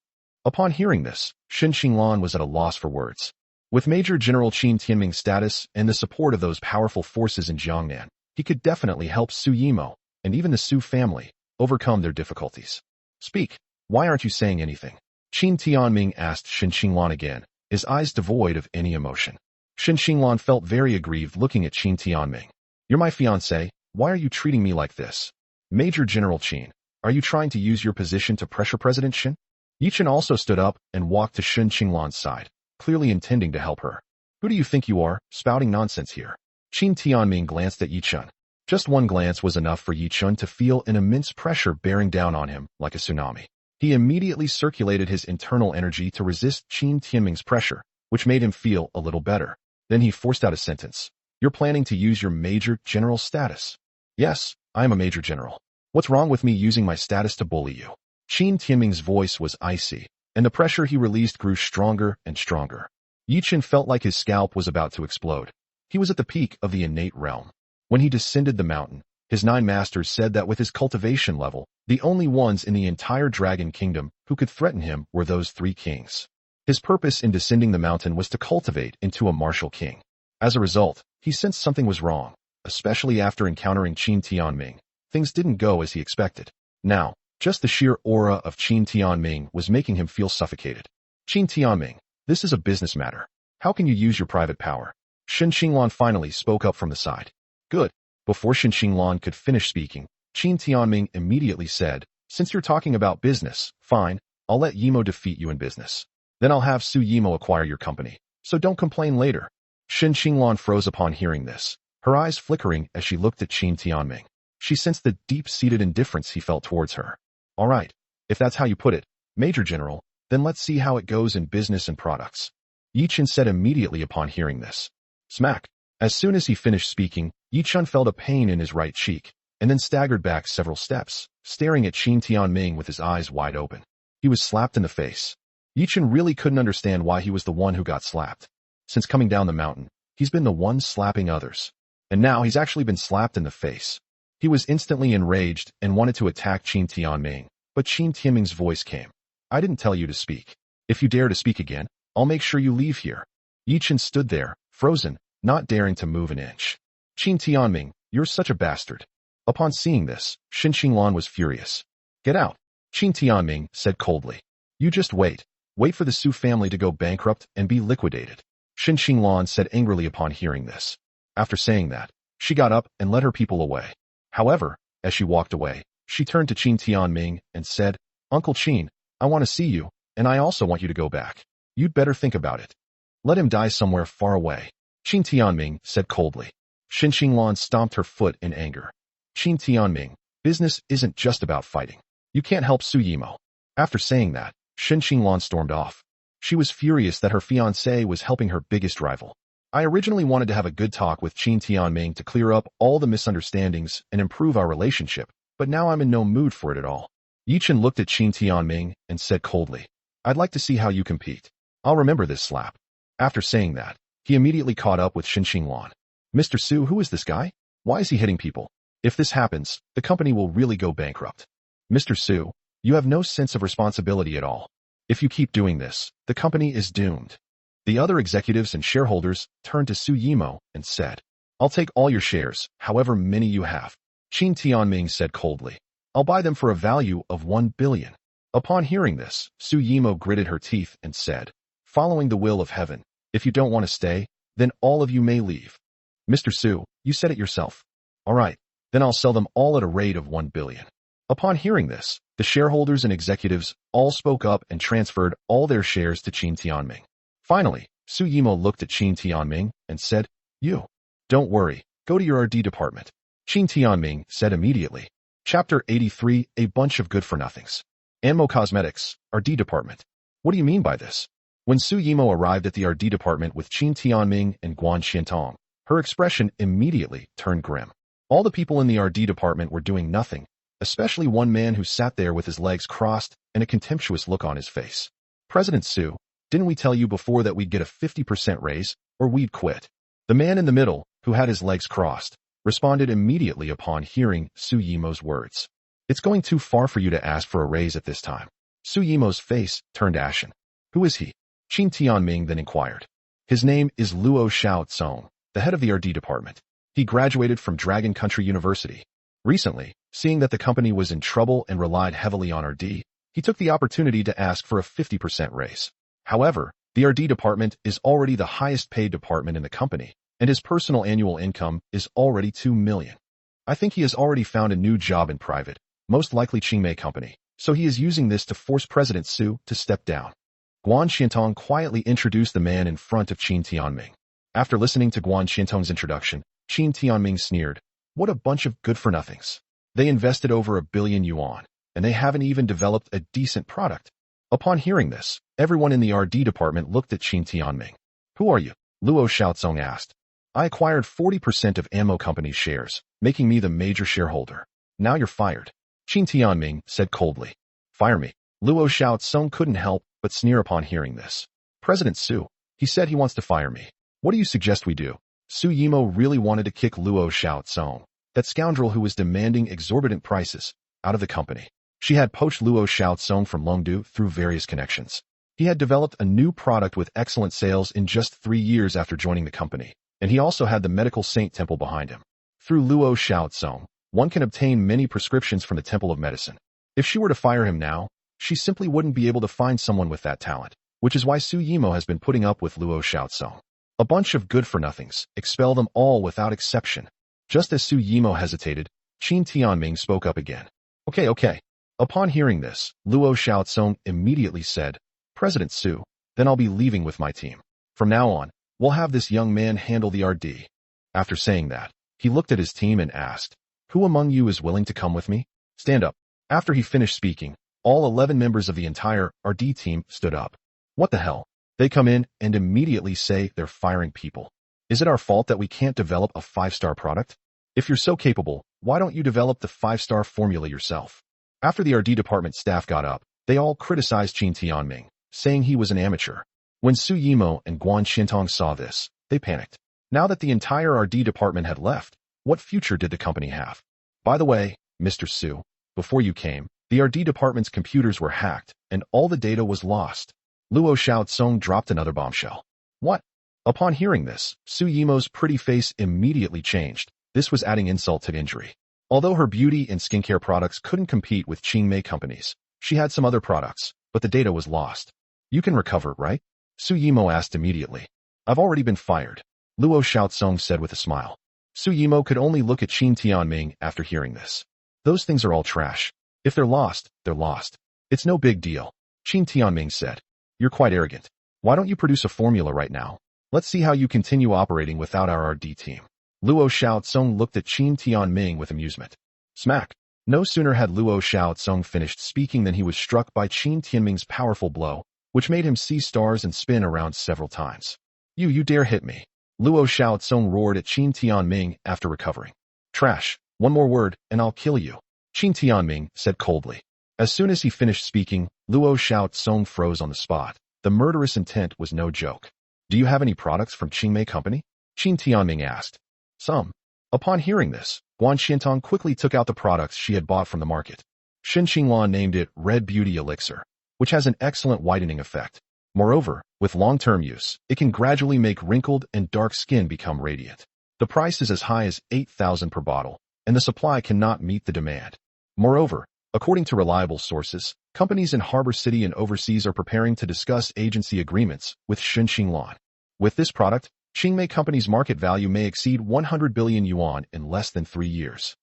Upon hearing this, Shen Xinglan was at a loss for words. With Major General Qin Timing's status and the support of those powerful forces in Jiangnan, he could definitely help Su Yimo, and even the Su family, overcome their difficulties. Speak, why aren't you saying anything? Qin Timing asked Shen Xinglan again, his eyes devoid of any emotion. Shen Xinglan felt very aggrieved looking at Qin Timing. You're my fiancé, why are you treating me like this? Major General Qin, are you trying to use your position to pressure President Shen? Yi Chun also stood up and walked to Shen Xinglan's side, clearly intending to help her. Who do you think you are, spouting nonsense here? Qin Timing glanced at Yi Chun. Just one glance was enough for Yi Chun to feel an immense pressure bearing down on him like a tsunami. He immediately circulated his internal energy to resist Qin Timing's pressure, which made him feel a little better. Then he forced out a sentence. You're planning to use your Major General status? Yes, I am a Major General. What's wrong with me using my status to bully you? Qin Timing's voice was icy, and the pressure he released grew stronger and stronger. Yi Chun felt like his scalp was about to explode. He was at the peak of the innate realm. When he descended the mountain, his 9 masters said that with his cultivation level, the only ones in the entire Dragon Kingdom who could threaten him were those 3 kings. His purpose in descending the mountain was to cultivate into a martial king. As a result, he sensed something was wrong, especially after encountering Qin Timing. Things didn't go as he expected. Now, just the sheer aura of Qin Timing was making him feel suffocated. Qin Timing, this is a business matter. How can you use your private power? Shen Xinglan finally spoke up from the side. Good. Before Shen Xinglan could finish speaking, Qin Timing immediately said, since you're talking about business, fine, I'll let Yimo defeat you in business. Then I'll have Su Yimo acquire your company, so don't complain later. Shen Xinglan froze upon hearing this, her eyes flickering as she looked at Qin Timing. She sensed the deep-seated indifference he felt towards her. All right, if that's how you put it, Major General, then let's see how it goes in business and products. Yi-Chun said immediately upon hearing this. Smack. As soon as he finished speaking, Yi-Chun felt a pain in his right cheek, and then staggered back several steps, staring at Qin Timing with his eyes wide open. He was slapped in the face. Yi-Chun really couldn't understand why he was the one who got slapped. Since coming down the mountain, he's been the one slapping others. And now he's actually been slapped in the face. He was instantly enraged and wanted to attack Qin Timing, but Qin Timing's voice came. I didn't tell you to speak. If you dare to speak again, I'll make sure you leave here. Yi-Chun stood there, frozen, not daring to move an inch. Qin Timing, you're such a bastard. Upon seeing this, Shin Xinglan was furious. Get out. Qin Timing said coldly. You just wait. Wait for the Su family to go bankrupt and be liquidated. Shin Xinglan said angrily upon hearing this. After saying that, she got up and led her people away. However, as she walked away, she turned to Qin Timing and said, Uncle Qin, I want to see you, and I also want you to go back. You'd better think about it. Let him die somewhere far away. Qin Timing said coldly. Shin Xinglan stomped her foot in anger. Qin Timing, business isn't just about fighting. You can't help Su Yimo. After saying that, Shin Xinglan stormed off. She was furious that her fiancé was helping her biggest rival. I originally wanted to have a good talk with Qin Timing to clear up all the misunderstandings and improve our relationship, but now I'm in no mood for it at all. Yi-Chun looked at Qin Timing and said coldly, I'd like to see how you compete. I'll remember this slap. After saying that, he immediately caught up with Shin Xinglan. Mr. Su, who is this guy? Why is he hitting people? If this happens, the company will really go bankrupt. Mr. Su, you have no sense of responsibility at all. If you keep doing this, the company is doomed. The other executives and shareholders turned to Su Yimo and said, I'll take all your shares, however many you have. Qin Timing said coldly, I'll buy them for a value of 1 billion. Upon hearing this, Su Yimo gritted her teeth and said, following the will of heaven, if you don't want to stay, then all of you may leave. Mr. Su, you said it yourself. All right, then I'll sell them all at a rate of 1 billion. Upon hearing this, the shareholders and executives all spoke up and transferred all their shares to Qin Timing. Finally, Su Yimo looked at Qin Timing and said, You. Don't worry, go to your RD department. Qin Timing said immediately. Chapter 83, A Bunch of Good-for-Nothings. Ammo Cosmetics, RD department. What do you mean by this? When Su Yimo arrived at the RD department with Qin Timing and Guan Xiantong, her expression immediately turned grim. All the people in the RD department were doing nothing, especially one man who sat there with his legs crossed and a contemptuous look on his face. President Su, didn't we tell you before that we'd get a 50% raise, or we'd quit? The man in the middle, who had his legs crossed, responded immediately upon hearing Su Yimo's words. It's going too far for you to ask for a raise at this time. Su Yimo's face turned ashen. Who is he? Qin Timing then inquired. His name is Luo Xiaotsong, the head of the RD department. He graduated from Dragon Country University. Recently, seeing that the company was in trouble and relied heavily on RD, he took the opportunity to ask for a 50% raise. However, the RD department is already the highest paid department in the company, and his personal annual income is already 2 million. I think he has already found a new job in private, most likely Qingmei Company, so he is using this to force President Su to step down. Guan Xiantong quietly introduced the man in front of Qin Timing. After listening to Guan Xiantong's introduction, Qin Timing sneered, What a bunch of good-for-nothings. They invested over 1 billion yuan, and they haven't even developed a decent product. Upon hearing this, everyone in the RD department looked at Qin Timing. Who are you? Luo Xiaotsong asked. I acquired 40% of Ammo Company's shares, making me the major shareholder. Now you're fired. Qin Timing said coldly. Fire me. Luo Xiaotsong couldn't help but sneer upon hearing this. President Su, he said he wants to fire me. What do you suggest we do? Su Yimo really wanted to kick Luo Xiaotsong, that scoundrel who was demanding exorbitant prices, out of the company. She had poached Luo Xiaotsong from Longdu through various connections. He had developed a new product with excellent sales in just 3 years after joining the company, and he also had the medical saint temple behind him. Through Luo Xiaotsong, one can obtain many prescriptions from the Temple of Medicine. If she were to fire him now, she simply wouldn't be able to find someone with that talent, which is why Su Yimo has been putting up with Luo Xiaotsong. A bunch of good-for-nothings, expel them all without exception. Just as Su Yimo hesitated, Qin Timing spoke up again. Okay. Upon hearing this, Luo Xiaotsong immediately said, President Su, then I'll be leaving with my team. From now on, we'll have this young man handle the RD. After saying that, he looked at his team and asked, Who among you is willing to come with me? Stand up. After he finished speaking, all 11 members of the entire RD team stood up. What the hell? They come in and immediately say they're firing people. Is it our fault that we can't develop a 5-star product? If you're so capable, why don't you develop the 5-star formula yourself? After the RD department staff got up, they all criticized Qin Timing, saying he was an amateur. When Su Yimo and Guan Xintong saw this, they panicked. Now that the entire RD department had left, what future did the company have? By the way, Mr. Su, before you came, the RD department's computers were hacked, and all the data was lost. Luo Xiaotsong dropped another bombshell. What? Upon hearing this, Su Yimo's pretty face immediately changed. This was adding insult to injury. Although her beauty and skincare products couldn't compete with Qingmei companies, she had some other products, but the data was lost. You can recover, right? Su Yimo asked immediately. I've already been fired, Luo Xiaotsong said with a smile. Su Yimo could only look at Qin Timing after hearing this. Those things are all trash. If they're lost, they're lost. It's no big deal, Qin Timing said. You're quite arrogant. Why don't you produce a formula right now? Let's see how you continue operating without our RD team. Luo Xiaotsong looked at Qin Timing with amusement. Smack! No sooner had Luo Xiaotsong finished speaking than he was struck by Qin Timing's powerful blow, which made him see stars and spin around several times. You dare hit me! Luo Xiaotsong roared at Qin Timing after recovering. Trash! One more word, and I'll kill you, Qin Timing said coldly. As soon as he finished speaking, Luo Xiaotsong froze on the spot. The murderous intent was no joke. Do you have any products from Qingmei Company? Qin Timing asked. Some. Upon hearing this, Guan Xintong quickly took out the products she had bought from the market. Shen Qinglan named it Red Beauty Elixir, which has an excellent whitening effect. Moreover, with long-term use, it can gradually make wrinkled and dark skin become radiant. The price is as high as 8,000 per bottle, and the supply cannot meet the demand. Moreover, according to reliable sources, companies in Harbor City and overseas are preparing to discuss agency agreements with Shen Qinglan. With this product, Qingmei Company's market value may exceed 100 billion yuan in less than 3 years.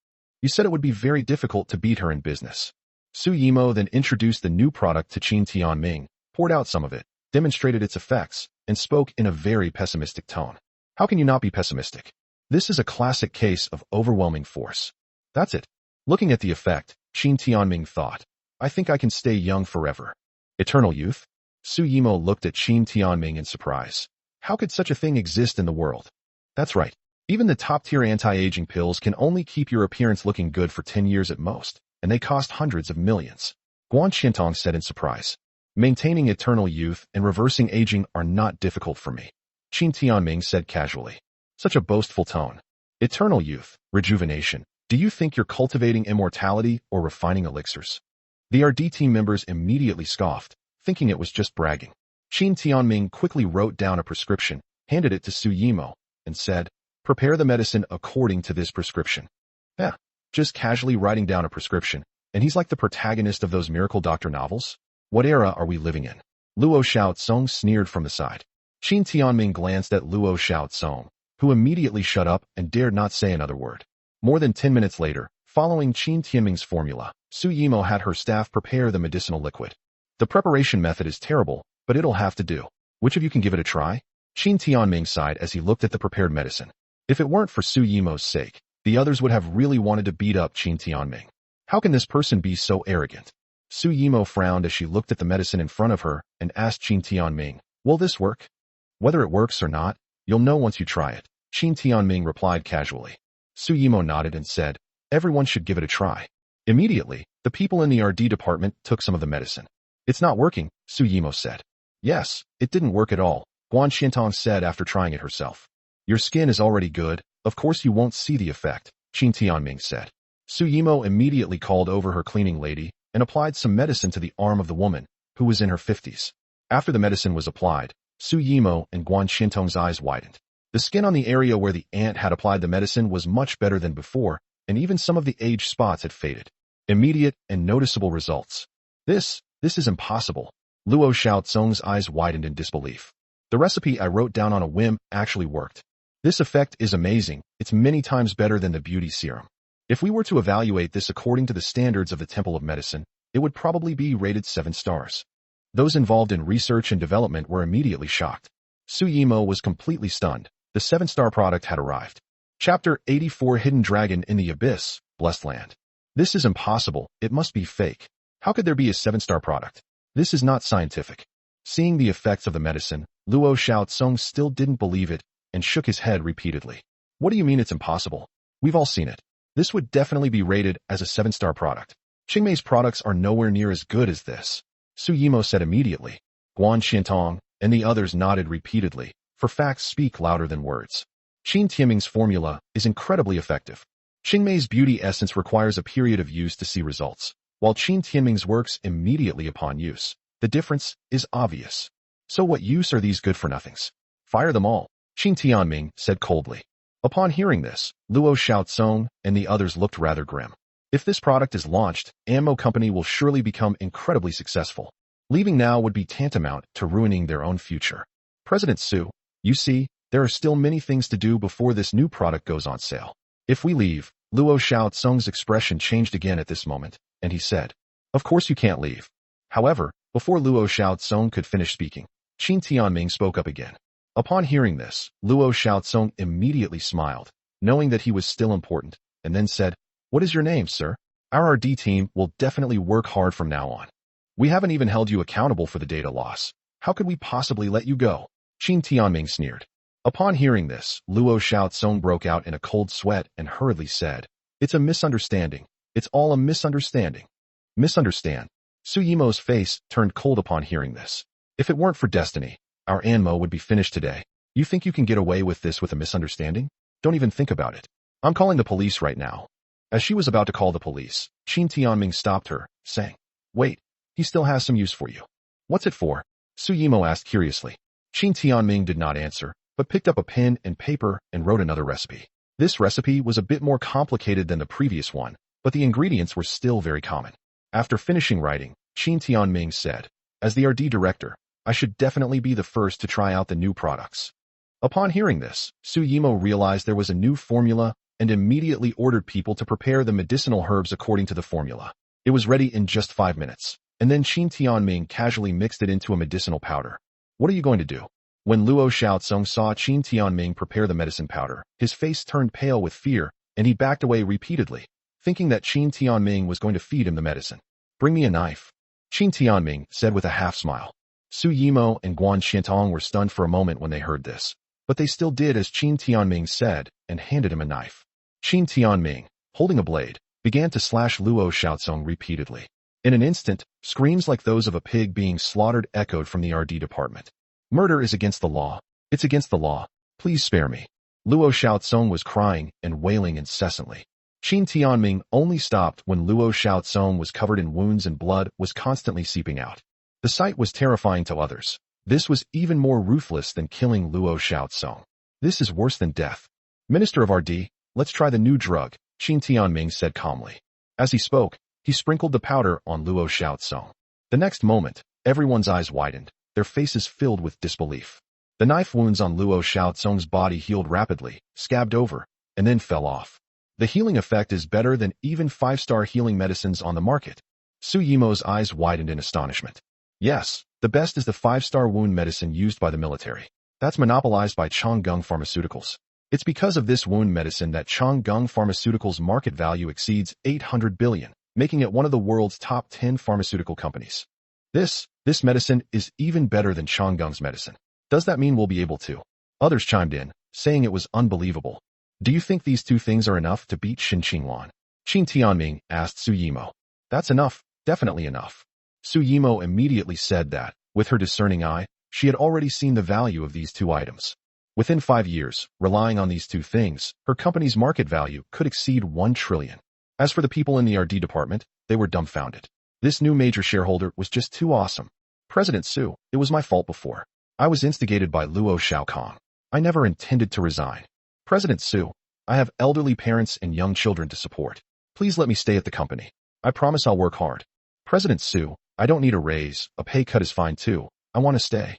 You said it would be very difficult to beat her in business. Su Yimo then introduced the new product to Qin Timing, poured out some of it, demonstrated its effects, and spoke in a very pessimistic tone. How can you not be pessimistic? This is a classic case of overwhelming force. That's it. Looking at the effect, Qin Timing thought, I think I can stay young forever. Eternal youth? Su Yimo looked at Qin Timing in surprise. How could such a thing exist in the world? That's right. Even the top-tier anti-aging pills can only keep your appearance looking good for 10 years at most, and they cost hundreds of millions. Guan Xintong said in surprise. Maintaining eternal youth and reversing aging are not difficult for me, Qin Timing said casually. Such a boastful tone. Eternal youth, rejuvenation. Do you think you're cultivating immortality or refining elixirs? The RD team members immediately scoffed, thinking it was just bragging. Qin Timing quickly wrote down a prescription, handed it to Su Yimo, and said, prepare the medicine according to this prescription. Yeah, just casually writing down a prescription, and he's like the protagonist of those miracle doctor novels? What era are we living in? Luo Xiaotsong sneered from the side. Qin Timing glanced at Luo Xiaotsong, who immediately shut up and dared not say another word. More than 10 minutes later, following Qin Timing's formula, Su Yimo had her staff prepare the medicinal liquid. The preparation method is terrible, but it'll have to do. Which of you can give it a try? Qin Timing sighed as he looked at the prepared medicine. If it weren't for Su Yimo's sake, the others would have really wanted to beat up Qin Timing. How can this person be so arrogant? Su Yimo frowned as she looked at the medicine in front of her and asked Qin Timing, will this work? Whether it works or not, you'll know once you try it, Qin Timing replied casually. Su Yimo nodded and said, everyone should give it a try. Immediately, the people in the RD department took some of the medicine. It's not working, Su Yimo said. Yes, it didn't work at all, Guan Xintong said after trying it herself. Your skin is already good, of course you won't see the effect, Qin Timing said. Su Yimo immediately called over her cleaning lady and applied some medicine to the arm of the woman, who was in her 50s. After the medicine was applied, Su Yimo and Guan Xintong's eyes widened. The skin on the area where the aunt had applied the medicine was much better than before, and even some of the age spots had faded. Immediate and noticeable results. This is impossible. Luo Xiaotsong's eyes widened in disbelief. The recipe I wrote down on a whim actually worked. This effect is amazing. It's many times better than the beauty serum. If we were to evaluate this according to the standards of the Temple of Medicine, it would probably be rated 7 stars. Those involved in research and development were immediately shocked. Su Yimo was completely stunned. The 7-star product had arrived. Chapter 84 Hidden Dragon in the Abyss, Blessed Land. This is impossible. It must be fake. How could there be a 7-star product? This is not scientific. Seeing the effects of the medicine, Luo Xiaotsong still didn't believe it and shook his head repeatedly. What do you mean it's impossible? We've all seen it. This would definitely be rated as a 7-star product. Qingmei's products are nowhere near as good as this, Su Yimo said immediately. Guan Xintong and the others nodded repeatedly, for facts speak louder than words. Qin Timing's formula is incredibly effective. Qingmei's beauty essence requires a period of use to see results, while Qin Timing's works immediately upon use. The difference is obvious. So what use are these good-for-nothings? Fire them all, Qin Tianming said coldly. Upon hearing this, Luo Xiaotsong and the others looked rather grim. If this product is launched, Ammo Company will surely become incredibly successful. Leaving now would be tantamount to ruining their own future. President Su, you see, there are still many things to do before this new product goes on sale. If we leave, Luo Xiaotsong's expression changed again at this moment, and he said, of course you can't leave. However, before Luo Xiaotsong could finish speaking, Qin Tianming spoke up again. Upon hearing this, Luo Xiaotsong immediately smiled, knowing that he was still important, and then said, what is your name, sir? Our RD team will definitely work hard from now on. We haven't even held you accountable for the data loss. How could we possibly let you go? Qin Tianming sneered. Upon hearing this, Luo Xiaotsong broke out in a cold sweat and hurriedly said, it's a misunderstanding. It's all a misunderstanding. Misunderstand? Su Yimo's face turned cold upon hearing this. If it weren't for destiny, our Anmo would be finished today. You think you can get away with this with a misunderstanding? Don't even think about it. I'm calling the police right now. As she was about to call the police, Qin Tianming stopped her, saying, wait, he still has some use for you. What's it for? Su Yimo asked curiously. Qin Tianming did not answer, but picked up a pen and paper and wrote another recipe. This recipe was a bit more complicated than the previous one, but the ingredients were still very common. After finishing writing, Qin Tianming said, as the RD director, I should definitely be the first to try out the new products. Upon hearing this, Su Yimo realized there was a new formula and immediately ordered people to prepare the medicinal herbs according to the formula. It was ready in just 5 minutes, and then Qin Tianming casually mixed it into a medicinal powder. What are you going to do? When Luo Xiaotsong saw Qin Tianming prepare the medicine powder, his face turned pale with fear, and he backed away repeatedly, thinking that Qin Tianming was going to feed him the medicine. Bring me a knife, Qin Tianming said with a half-smile. Su Yimo and Guan Xintong were stunned for a moment when they heard this, but they still did as Qin Tianming said and handed him a knife. Qin Tianming, holding a blade, began to slash Luo Xiaotsong repeatedly. In an instant, screams like those of a pig being slaughtered echoed from the RD department. Murder is against the law. It's against the law. Please spare me. Luo Xiaotsong was crying and wailing incessantly. Qin Tianming only stopped when Luo Xiaotsong was covered in wounds and blood was constantly seeping out. The sight was terrifying to others. This was even more ruthless than killing Luo Xiaotsong. This is worse than death. Minister of RD, let's try the new drug, Qin Tianming said calmly. As he spoke, he sprinkled the powder on Luo Xiaotsong. The next moment, everyone's eyes widened, their faces filled with disbelief. The knife wounds on Luo Xiaotsong's body healed rapidly, scabbed over, and then fell off. The healing effect is better than even 5-star healing medicines on the market. Su Yimo's eyes widened in astonishment. Yes, the best is the 5-star wound medicine used by the military. That's monopolized by Changgung Pharmaceuticals. It's because of this wound medicine that Changgung Pharmaceuticals' market value exceeds 800 billion, making it one of the world's top 10 pharmaceutical companies. This medicine is even better than Changgung's medicine. Does that mean we'll be able to? Others chimed in, saying it was unbelievable. Do you think these two things are enough to beat Shin Qingluan? Qin Tianming asked Su Yimo. That's enough, definitely enough. Su Yimo immediately said that, with her discerning eye, she had already seen the value of these two items. Within 5 years, relying on these two things, her company's market value could exceed 1 trillion. As for the people in the RD department, they were dumbfounded. This new major shareholder was just too awesome. President Su, it was my fault before. I was instigated by Luo Xiaokong. I never intended to resign. President Su, I have elderly parents and young children to support. Please let me stay at the company. I promise I'll work hard. President Su, I don't need a raise, a pay cut is fine too. I want to stay.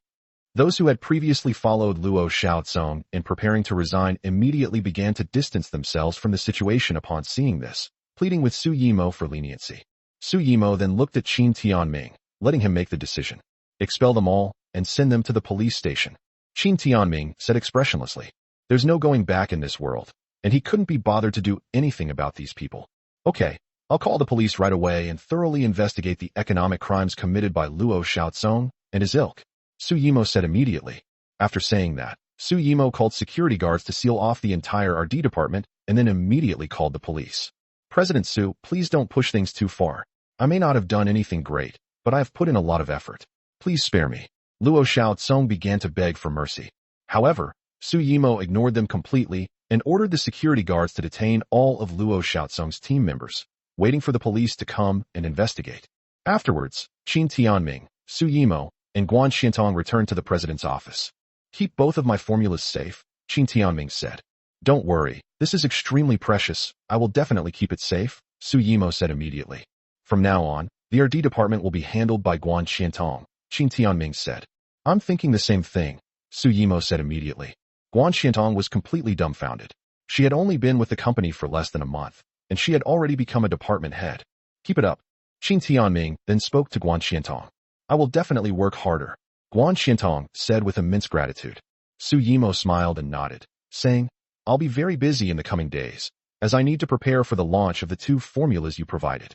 Those who had previously followed Luo Xiaotsong in preparing to resign immediately began to distance themselves from the situation upon seeing this, pleading with Su Yimo for leniency. Su Yimo then looked at Qin Tianming, letting him make the decision. Expel them all and send them to the police station. Qin Tianming said expressionlessly. There's no going back in this world, and he couldn't be bothered to do anything about these people. Okay, I'll call the police right away and thoroughly investigate the economic crimes committed by Luo Xiaotsong and his ilk. Su Yimo said immediately. After saying that, Su Yimo called security guards to seal off the entire RD department and then immediately called the police. President Su, please don't push things too far. I may not have done anything great, but I have put in a lot of effort. Please spare me. Luo Xiaocong began to beg for mercy. However, Su Yimo ignored them completely and ordered the security guards to detain all of Luo Xiaocong's team members, waiting for the police to come and investigate. Afterwards, Qin Timing, Su Yimo, and Guan Xiantong returned to the president's office. Keep both of my formulas safe, Qin Timing said. Don't worry, this is extremely precious. I will definitely keep it safe, Su Yimo said immediately. From now on, the RD department will be handled by Guan Xiantong, Qin Timing said. I'm thinking the same thing, Su Yimo said immediately. Guan Xiantong was completely dumbfounded. She had only been with the company for less than a month, and she had already become a department head. Keep it up. Qin Timing then spoke to Guan Xiantong. I will definitely work harder, Guan Xiantong said with immense gratitude. Su Yimo smiled and nodded, saying, I'll be very busy in the coming days, as I need to prepare for the launch of the 2 formulas you provided.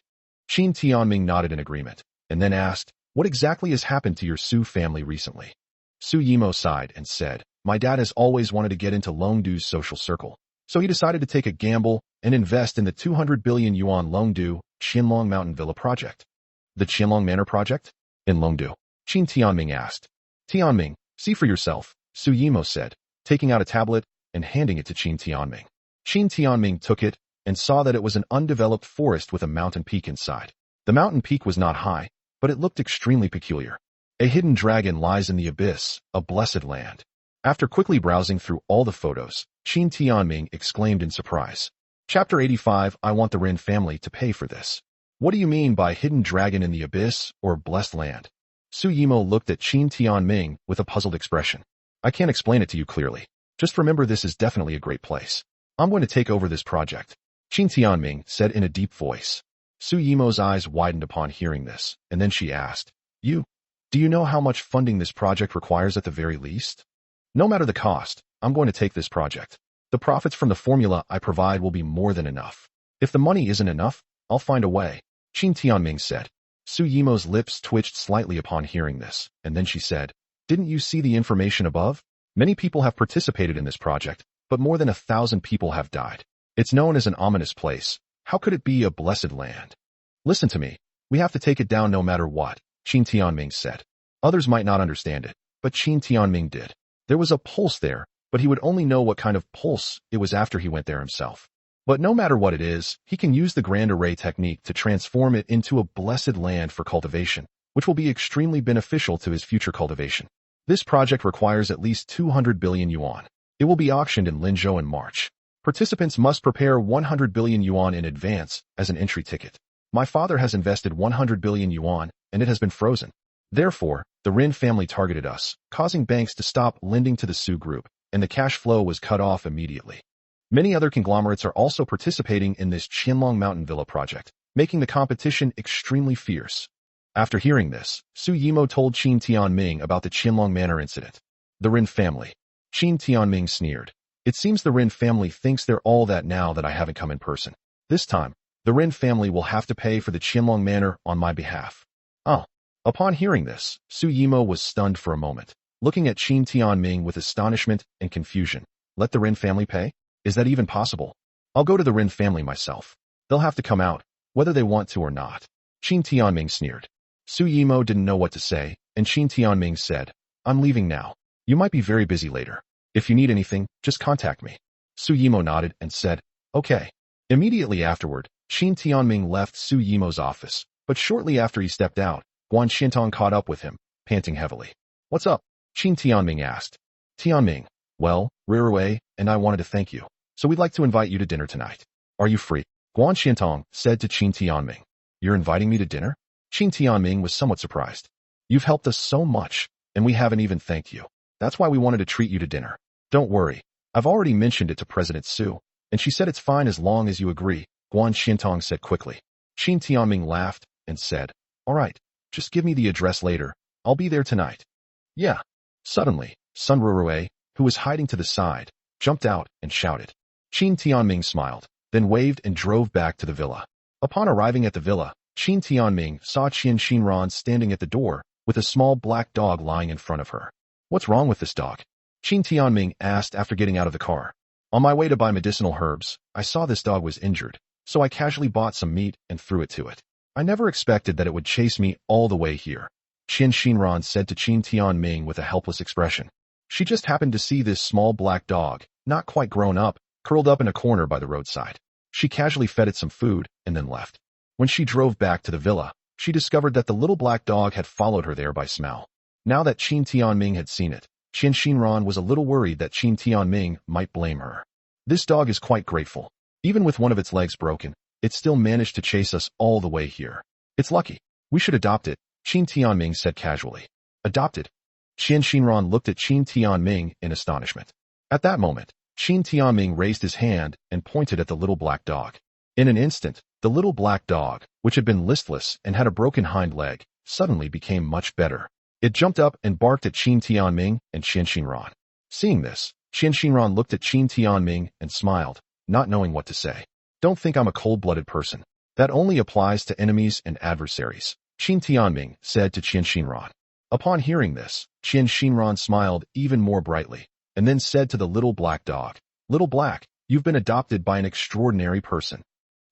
Qin Timing nodded in agreement, and then asked, what exactly has happened to your Su family recently? Su Yimo sighed and said, my dad has always wanted to get into Longdu's social circle, so he decided to take a gamble and invest in the 200 billion yuan Longdu Qianlong Mountain Villa project. The Qianlong Manor project? In Longdu, Qin Timing asked. Timing, see for yourself, Su Yimo said, taking out a tablet and handing it to Qin Timing. Qin Timing took it and saw that it was an undeveloped forest with a mountain peak inside. The mountain peak was not high, but it looked extremely peculiar. A hidden dragon lies in the abyss, a blessed land. After quickly browsing through all the photos, Qin Timing exclaimed in surprise. Chapter 85, I want the Rin family to pay for this. What do you mean by hidden dragon in the abyss or blessed land? Su Yimo looked at Qin Timing with a puzzled expression. I can't explain it to you clearly. Just remember this is definitely a great place. I'm going to take over this project, Qin Timing said in a deep voice. Su Yimo's eyes widened upon hearing this, and then she asked, do you know how much funding this project requires at the very least? No matter the cost, I'm going to take this project. The profits from the formula I provide will be more than enough. If the money isn't enough, I'll find a way, Qin Timing said. Su Yimo's lips twitched slightly upon hearing this, and then she said, didn't you see the information above? Many people have participated in this project, but more than 1,000 people have died. It's known as an ominous place. How could it be a blessed land? Listen to me. We have to take it down no matter what, Qin Timing said. Others might not understand it, but Qin Timing did. There was a pulse there, but he would only know what kind of pulse it was after he went there himself. But no matter what it is, he can use the grand array technique to transform it into a blessed land for cultivation, which will be extremely beneficial to his future cultivation. This project requires at least 200 billion yuan. It will be auctioned in Linzhou in March. Participants must prepare 100 billion yuan in advance as an entry ticket. My father has invested 100 billion yuan, and it has been frozen. Therefore, the Rin family targeted us, causing banks to stop lending to the Su group, and the cash flow was cut off immediately. Many other conglomerates are also participating in this Qianlong Mountain Villa project, making the competition extremely fierce. After hearing this, Su Yimo told Qin Timing about the Qianlong Manor incident. The Rin family. Qin Timing sneered. It seems the Rin family thinks they're all that now that I haven't come in person. This time, the Rin family will have to pay for the Qianlong Manor on my behalf. Oh. Upon hearing this, Su Yimo was stunned for a moment, looking at Qin Timing with astonishment and confusion. Let the Rin family pay? Is that even possible? I'll go to the Rin family myself. They'll have to come out, whether they want to or not. Qin Timing sneered. Su Yimo didn't know what to say, and Qin Timing said, I'm leaving now. You might be very busy later. If you need anything, just contact me. Su Yimo nodded and said, okay. Immediately afterward, Qin Timing left Su Yimo's office, but shortly after he stepped out, Guan Xiantong caught up with him, panting heavily. What's up? Qin Timing asked. Timing, well, Rirue and I wanted to thank you, so we'd like to invite you to dinner tonight. Are you free? Guan Xiantong said to Qin Timing. You're inviting me to dinner? Qin Timing was somewhat surprised. You've helped us so much, and we haven't even thanked you. That's why we wanted to treat you to dinner. Don't worry, I've already mentioned it to President Su, and she said it's fine as long as you agree, Guan Xiantong said quickly. Qin Timing laughed and said, all right. Just give me the address later. I'll be there tonight. Yeah. Suddenly, Sun Rurue, who was hiding to the side, jumped out and shouted. Qin Timing smiled, then waved and drove back to the villa. Upon arriving at the villa, Qin Timing saw Qian Xinran standing at the door, with a small black dog lying in front of her. What's wrong with this dog? Qin Timing asked after getting out of the car. On my way to buy medicinal herbs, I saw this dog was injured, so I casually bought some meat and threw it to it. I never expected that it would chase me all the way here, Qian Xinran said to Qin Tianming with a helpless expression. She just happened to see this small black dog, not quite grown up, curled up in a corner by the roadside. She casually fed it some food and then left. When she drove back to the villa, she discovered that the little black dog had followed her there by smell. Now that Qin Tianming had seen it, Qian Xinran was a little worried that Qin Tianming might blame her. This dog is quite grateful. Even with one of its legs broken, it still managed to chase us all the way here. It's lucky. We should adopt it, Qin Tianming said casually. Adopt it? Qian Xinran looked at Qin Tianming in astonishment. At that moment, Qin Tianming raised his hand and pointed at the little black dog. In an instant, the little black dog, which had been listless and had a broken hind leg, suddenly became much better. It jumped up and barked at Qin Tianming and Qian Xinran. Seeing this, Qian Xinran looked at Qin Tianming and smiled, not knowing what to say. Don't think I'm a cold-blooded person. That only applies to enemies and adversaries, Qin Tianming said to Qian Xinran. Upon hearing this, Qian Xinran smiled even more brightly, and then said to the little black dog, Little Black, you've been adopted by an extraordinary person.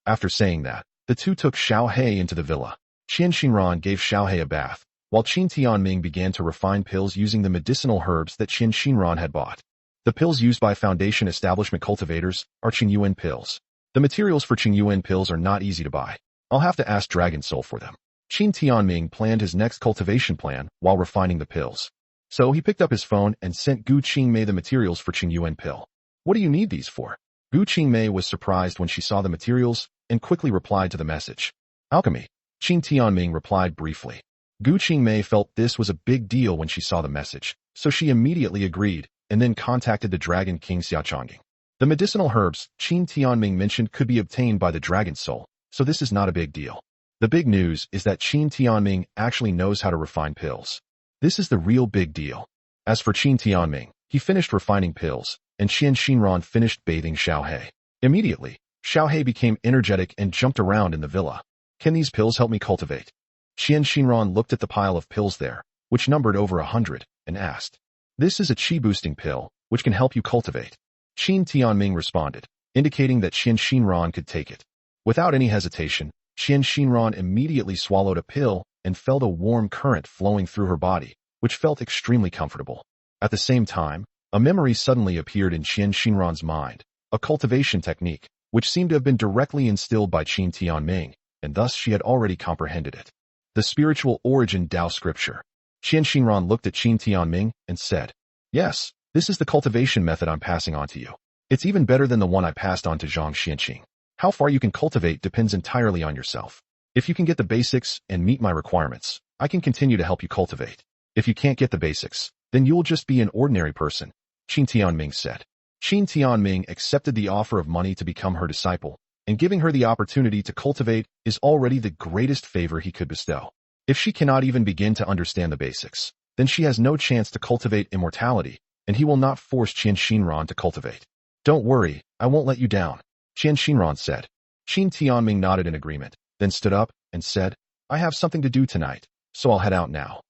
After saying that, the two took Xiaohei into the villa. Qian Xinran gave Xiaohei a bath, while Qin Tianming began to refine pills using the medicinal herbs that Qian Xinran had bought. The pills used by Foundation Establishment cultivators are Qingyuan pills. The materials for Qingyuan pills are not easy to buy. I'll have to ask Dragon Soul for them. Qin Tianming planned his next cultivation plan while refining the pills. So he picked up his phone and sent Gu Qingmei the materials for Qingyuan pill. What do you need these for? Gu Qingmei was surprised when she saw the materials and quickly replied to the message. Alchemy. Qin Tianming replied briefly. Gu Qingmei felt this was a big deal when she saw the message, so she immediately agreed and then contacted the Dragon King Xiaochanging. The medicinal herbs Qin Tianming mentioned could be obtained by the Dragon Soul, so this is not a big deal. The big news is that Qin Tianming actually knows how to refine pills. This is the real big deal. As for Qin Tianming, he finished refining pills, and Qian Xinran finished bathing Xiaohei. Immediately, Xiaohei became energetic and jumped around in the villa. Can these pills help me cultivate? Qian Xinran looked at the pile of pills there, which numbered over 100, and asked. This is a qi-boosting pill, which can help you cultivate. Qin Tianming responded, indicating that Qian Xinran could take it. Without any hesitation, Qian Xinran immediately swallowed a pill and felt a warm current flowing through her body, which felt extremely comfortable. At the same time, a memory suddenly appeared in Qian Xinran's mind, a cultivation technique, which seemed to have been directly instilled by Qin Tianming, and thus she had already comprehended it. The spiritual origin Tao scripture. Qian Xinran looked at Qin Tianming and said, Yes, this is the cultivation method I'm passing on to you. It's even better than the one I passed on to Zhang Xianqing. How far you can cultivate depends entirely on yourself. If you can get the basics and meet my requirements, I can continue to help you cultivate. If you can't get the basics, then you'll just be an ordinary person, Qin Tianming said. Qin Tianming accepted the offer of money to become her disciple, and giving her the opportunity to cultivate is already the greatest favor he could bestow. If she cannot even begin to understand the basics, then she has no chance to cultivate immortality, and he will not force Qian Xinran to cultivate. Don't worry, I won't let you down, Qian Xinran said. Qin Tianming nodded in agreement, then stood up and said, I have something to do tonight, so I'll head out now.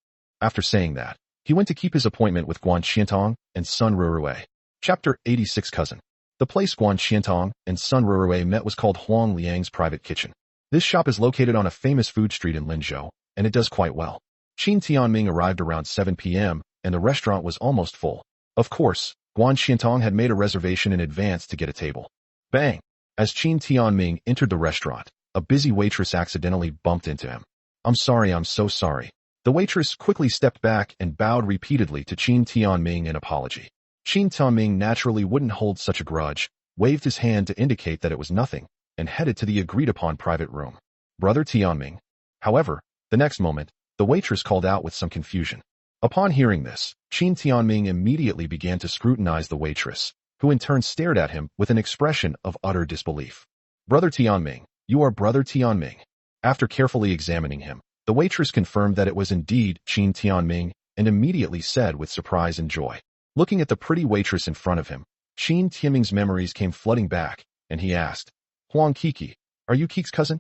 After saying that, he went to keep his appointment with Guan Qiantong and Sun Rurue. Chapter 86 Cousin. The place Guan Qiantong and Sun Rurue met was called Huang Liang's Private Kitchen. This shop is located on a famous food street in Linzhou, and it does quite well. Qin Tianming arrived around 7 p.m., and the restaurant was almost full. Of course, Guan Qiantong had made a reservation in advance to get a table. Bang! As Qin Tianming entered the restaurant, a busy waitress accidentally bumped into him. I'm so sorry. The waitress quickly stepped back and bowed repeatedly to Qin Tianming in apology. Qin Tianming naturally wouldn't hold such a grudge, waved his hand to indicate that it was nothing, and headed to the agreed-upon private room. Brother Tianming. However, the next moment, the waitress called out with some confusion. Upon hearing this, Qin Tianming immediately began to scrutinize the waitress, who in turn stared at him with an expression of utter disbelief. Brother Tianming, you are Brother Tianming. After carefully examining him, the waitress confirmed that it was indeed Qin Tianming and immediately said with surprise and joy. Looking at the pretty waitress in front of him, Qin Tianming's memories came flooding back, and he asked, Huang Kiki, are you Kik's cousin?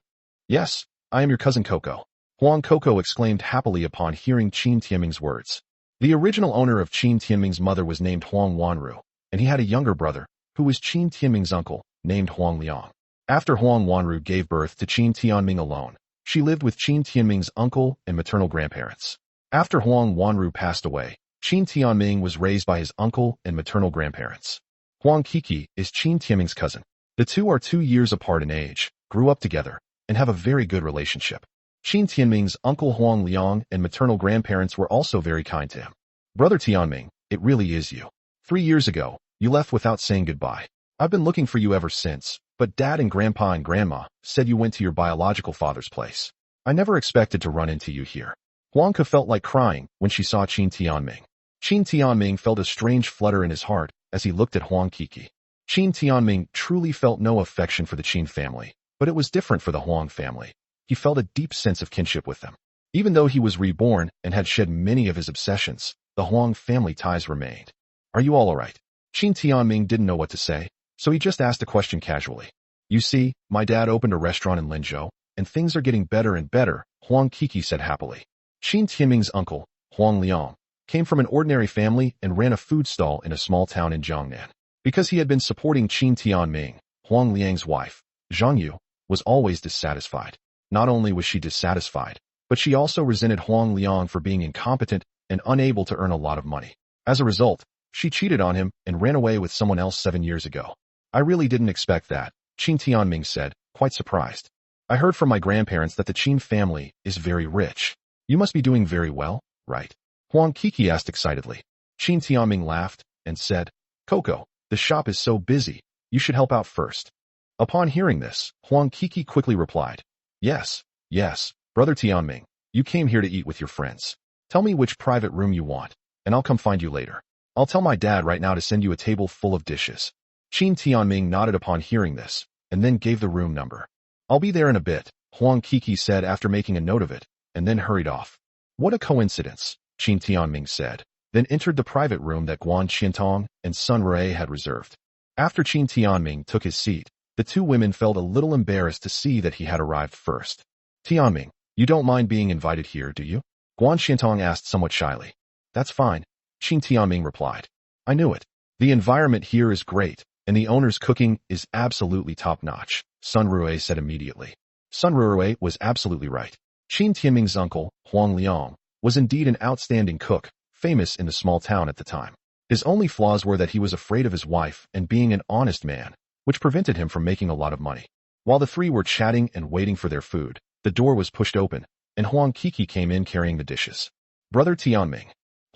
Yes, I am your cousin Coco. Huang Coco exclaimed happily upon hearing Qin Timing's words. The original owner of Qin Timing's mother was named Huang Wanru, and he had a younger brother, who was Qin Timing's uncle, named Huang Liang. After Huang Wanru gave birth to Qin Tianming alone, she lived with Qin Tianming's uncle and maternal grandparents. After Huang Wanru passed away, Qin Tianming was raised by his uncle and maternal grandparents. Huang Kiki is Qin Tianming's cousin. The two are 2 years apart in age, grew up together, and have a very good relationship. Qin Tianming's uncle Huang Liang and maternal grandparents were also very kind to him. Brother Tianming, it really is you. 3 years ago, you left without saying goodbye. I've been looking for you ever since, but Dad and Grandpa and Grandma said you went to your biological father's place. I never expected to run into you here. Huangke felt like crying when she saw Qin Tianming. Qin Tianming felt a strange flutter in his heart as he looked at Huang Kiki. Qin Tianming truly felt no affection for the Qin family, but it was different for the Huang family. He felt a deep sense of kinship with them. Even though he was reborn and had shed many of his obsessions, the Huang family ties remained. Are you all alright? Qin Tianming didn't know what to say, so he just asked a question casually. You see, my dad opened a restaurant in Linzhou, and things are getting better and better, Huang Kiki said happily. Qin Timing's uncle, Huang Liang, came from an ordinary family and ran a food stall in a small town in Jiangnan. Because he had been supporting Qin Tianming, Huang Liang's wife, Zhang Yu, was always dissatisfied. Not only was she dissatisfied, but she also resented Huang Liang for being incompetent and unable to earn a lot of money. As a result, she cheated on him and ran away with someone else 7 years ago. I really didn't expect that, Qin Tianming said, quite surprised. I heard from my grandparents that the Qin family is very rich. You must be doing very well, right? Huang Kiki asked excitedly. Qin Tianming laughed and said, Coco, the shop is so busy, you should help out first. Upon hearing this, Huang Kiki quickly replied, Yes, brother Tianming, you came here to eat with your friends. Tell me which private room you want, and I'll come find you later. I'll tell my dad right now to send you a table full of dishes. Qin Tianming nodded upon hearing this, and then gave the room number. I'll be there in a bit, Huang Kiki said after making a note of it, and then hurried off. What a coincidence, Qin Tianming said, then entered the private room that Guan Qiantong and Sun Rui had reserved. After Qin Tianming took his seat, the two women felt a little embarrassed to see that he had arrived first. Tianming, you don't mind being invited here, do you? Guan Qiantong asked somewhat shyly. That's fine, Qin Tianming replied. I knew it. The environment here is great, and the owner's cooking is absolutely top-notch, Sun Rui said immediately. Sun Rui was absolutely right. Qin Timing's uncle, Huang Liang, was indeed an outstanding cook, famous in the small town at the time. His only flaws were that he was afraid of his wife and being an honest man, which prevented him from making a lot of money. While the three were chatting and waiting for their food, the door was pushed open, and Huang Kiki came in carrying the dishes. Brother Tianming.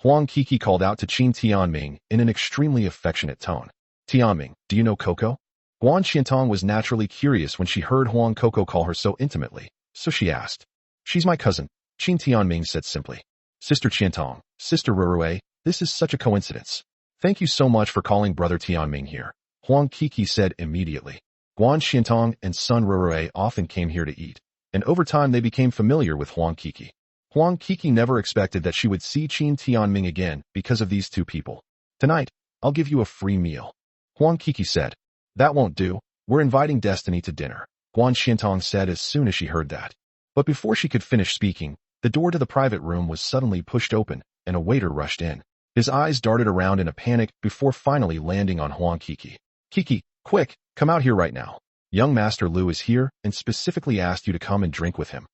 Huang Kiki called out to Qin Tianming in an extremely affectionate tone. Tianming, do you know Coco? Guan Qiantong was naturally curious when she heard Huang Coco call her so intimately, so she asked. She's my cousin, Qin Tianming said simply. Sister Qiantong, Sister Rurue, this is such a coincidence. Thank you so much for calling Brother Tianming here, Huang Kiki said immediately. Guan Qiantong and Sun Rurue often came here to eat, and over time they became familiar with Huang Kiki. Huang Kiki never expected that she would see Qin Tianming again because of these two people. Tonight, I'll give you a free meal. Huang Kiki said. That won't do, we're inviting Destiny to dinner, Guan Qiantong said as soon as she heard that. But before she could finish speaking, the door to the private room was suddenly pushed open, and a waiter rushed in. His eyes darted around in a panic before finally landing on Huang Kiki. Kiki, quick, come out here right now. Young Master Lu is here and specifically asked you to come and drink with him.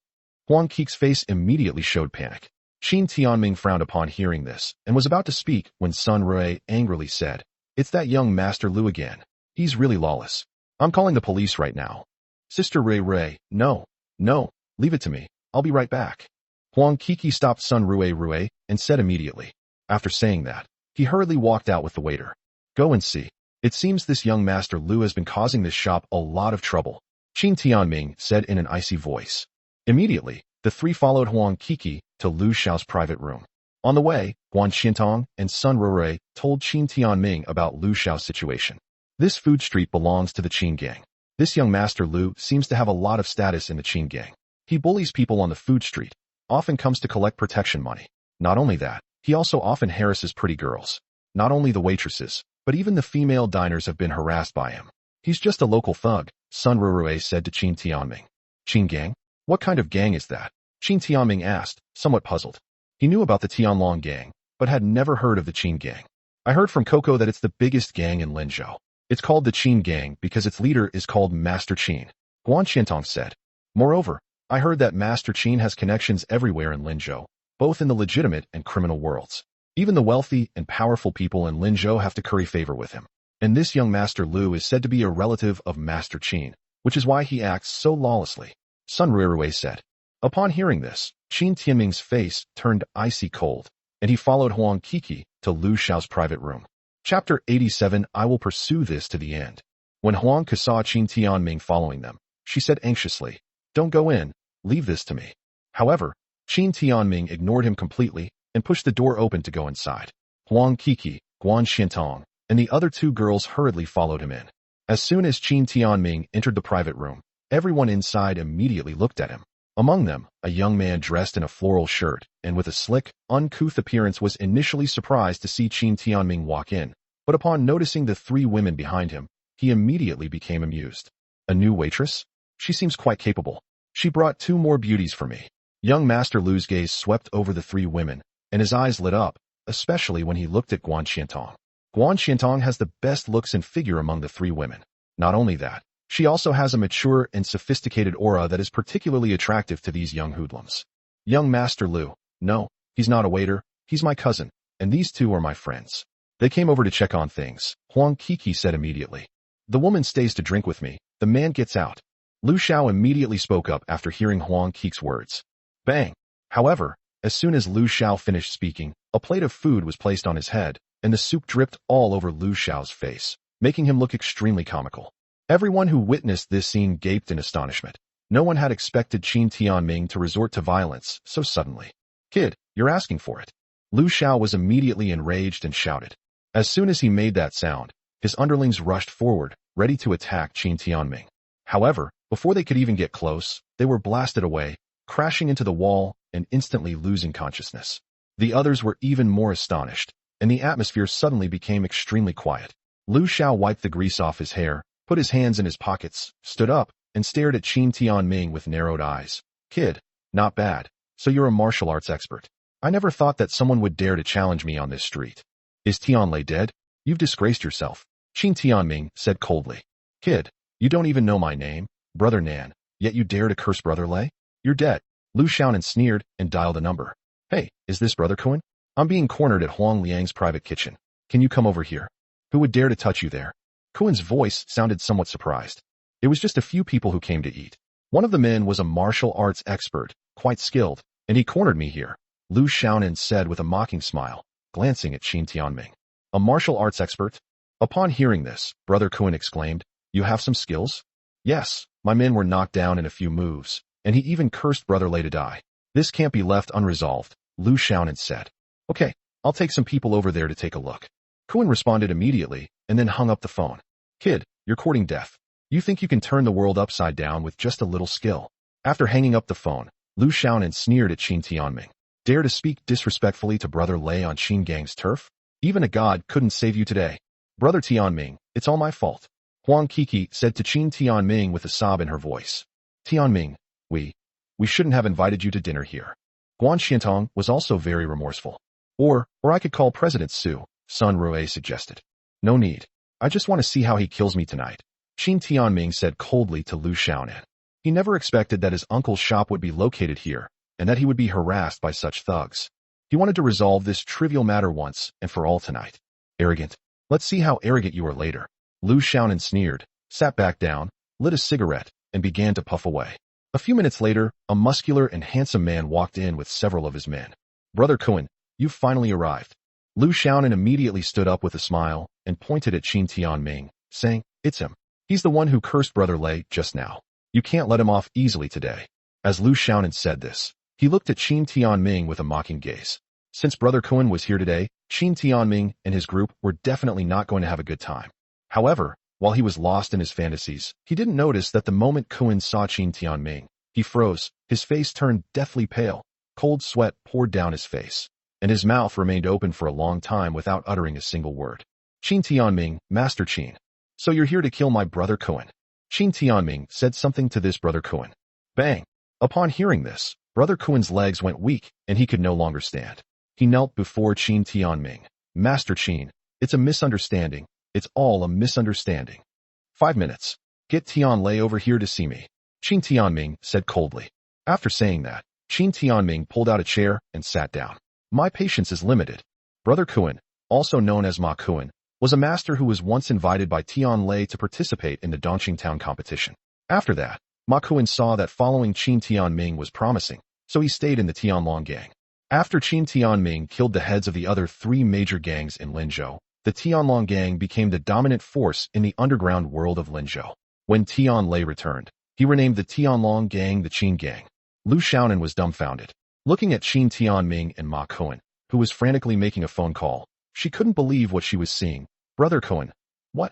Huang Kiki's face immediately showed panic. Qin Tianming frowned upon hearing this and was about to speak when Sun Rui angrily said, It's that young Master Lu again. He's really lawless. I'm calling the police right now. Sister Rui, no, leave it to me. I'll be right back. Huang Kiki stopped Sun Rui and said immediately. After saying that, he hurriedly walked out with the waiter. Go and see. It seems this young Master Lu has been causing this shop a lot of trouble, Qin Tianming said in an icy voice. Immediately, the three followed Huang Kiki to Lu Xiao's private room. On the way, Guan Qiantong and Sun Rurui told Qin Tianming about Lu Xiao's situation. This food street belongs to the Qin gang. This young Master Lu seems to have a lot of status in the Qin gang. He bullies people on the food street, often comes to collect protection money. Not only that, he also often harasses pretty girls. Not only the waitresses, but even the female diners have been harassed by him. He's just a local thug, Sun Rurui said to Qin Tianming. Qin gang? What kind of gang is that? Qin Timing asked, somewhat puzzled. He knew about the Tianlong gang, but had never heard of the Qin gang. I heard from Coco that it's the biggest gang in Linzhou. It's called the Qin gang because its leader is called Master Qin, Guan Qiantong said. Moreover, I heard that Master Qin has connections everywhere in Linzhou, both in the legitimate and criminal worlds. Even the wealthy and powerful people in Linzhou have to curry favor with him. And this young Master Lu is said to be a relative of Master Qin, which is why he acts so lawlessly, Sun Ruirui said. Upon hearing this, Qin Timing's face turned icy cold, and he followed Huang Kiki to Lu Xiao's private room. Chapter 87. I will pursue this to the end. When Huang Ke saw Qin Tianming following them, she said anxiously, "Don't go in, leave this to me." However, Qin Tianming ignored him completely and pushed the door open to go inside. Huang Kiki, Guan Qiantong, and the other two girls hurriedly followed him in. As soon as Qin Tianming entered the private room, everyone inside immediately looked at him. Among them, a young man dressed in a floral shirt and with a slick, uncouth appearance was initially surprised to see Qin Tianming walk in, but upon noticing the three women behind him, he immediately became amused. A new waitress? She seems quite capable. She brought 2 more beauties for me. Young Master Lu's gaze swept over the 3 women, and his eyes lit up, especially when he looked at Guan Qiantong. Guan Qiantong has the best looks and figure among the 3 women. Not only that, she also has a mature and sophisticated aura that is particularly attractive to these young hoodlums. Young Master Lu, no, he's not a waiter, he's my cousin, and these 2 are my friends. They came over to check on things, Huang Kiki said immediately. The woman stays to drink with me, the man gets out. Lu Xiao immediately spoke up after hearing Huang Kiki's words. Bang! However, as soon as Lu Xiao finished speaking, a plate of food was placed on his head, and the soup dripped all over Lu Xiao's face, making him look extremely comical. Everyone who witnessed this scene gaped in astonishment. No one had expected Qin Tianming to resort to violence so suddenly. Kid, you're asking for it. Lu Xiao was immediately enraged and shouted. As soon as he made that sound, his underlings rushed forward, ready to attack Qin Tianming. However, before they could even get close, they were blasted away, crashing into the wall and instantly losing consciousness. The others were even more astonished, and the atmosphere suddenly became extremely quiet. Lu Xiao wiped the grease off his hair, put his hands in his pockets, stood up, and stared at Qin Tianming with narrowed eyes. Kid, not bad. So you're a martial arts expert. I never thought that someone would dare to challenge me on this street. Is Tianlei dead? You've disgraced yourself, Qin Tianming said coldly. Kid, you don't even know my name, Brother Nan, yet you dare to curse Brother Lei? You're dead. Lu Xiaonan sneered and dialed a number. Hey, is this Brother Kun? I'm being cornered at Huang Liang's private kitchen. Can you come over here? Who would dare to touch you there? Kuen's voice sounded somewhat surprised. It was just a few people who came to eat. One of the men was a martial arts expert, quite skilled, and he cornered me here, Lu Xiaonan said with a mocking smile, glancing at Qin Tianming. A martial arts expert? Upon hearing this, Brother Kuen exclaimed, You have some skills? Yes, my men were knocked down in a few moves, and he even cursed Brother Lei to die. This can't be left unresolved, Lu Xiaonan said. Okay, I'll take some people over there to take a look. Kuen responded immediately, and then hung up the phone. Kid, you're courting death. You think you can turn the world upside down with just a little skill? After hanging up the phone, Lu Xiaonan sneered at Qin Tianming. Dare to speak disrespectfully to Brother Lei on Qin Gang's turf? Even a god couldn't save you today. Brother Tianming, it's all my fault. Huang Kiki said to Qin Tianming with a sob in her voice. Tianming, we shouldn't have invited you to dinner here. Guan Qiantong was also very remorseful. Or I could call President Su, Sun Rue suggested. No need. I just want to see how he kills me tonight, Qin Tianming said coldly to Lu Xiaonan. He never expected that his uncle's shop would be located here, and that he would be harassed by such thugs. He wanted to resolve this trivial matter once and for all tonight. Arrogant. Let's see how arrogant you are later. Lu Xiaonan sneered, sat back down, lit a cigarette, and began to puff away. A few minutes later, a muscular and handsome man walked in with several of his men. Brother Kuen, you've finally arrived. Lu Xiaonan immediately stood up with a smile and pointed at Qin Tianming, saying, It's him. He's the one who cursed Brother Lei just now. You can't let him off easily today. As Lu Xiaonan said this, he looked at Qin Tianming with a mocking gaze. Since Brother Kuen was here today, Qin Tianming and his group were definitely not going to have a good time. However, while he was lost in his fantasies, he didn't notice that the moment Kuen saw Qin Tianming, he froze, his face turned deathly pale, cold sweat poured down his face, and his mouth remained open for a long time without uttering a single word. Qin Tianming, Master Qin. So you're here to kill my brother Kuen. Qin Tianming said something to this Brother Kuen. Bang! Upon hearing this, Brother Kuen's legs went weak, and he could no longer stand. He knelt before Qin Timing. Master Qin, it's a misunderstanding. It's all a misunderstanding. 5 minutes. Get Tianlei over here to see me. Qin Timing said coldly. After saying that, Qin Timing pulled out a chair and sat down. My patience is limited. Brother Kuen, also known as Ma Kuen, was a master who was once invited by Tianlei to participate in the Dongqing Town competition. After that, Ma Kuen saw that following Qin Tianming was promising, so he stayed in the Tianlong gang. After Qin Tianming killed the heads of the other 3 major gangs in Linzhou, the Tianlong gang became the dominant force in the underground world of Linzhou. When Tianlei returned, he renamed the Tianlong gang the Qin gang. Lu Xiaonan was dumbfounded. Looking at Qin Tianming and Ma Kuen, who was frantically making a phone call, she couldn't believe what she was seeing. Brother Kuen, what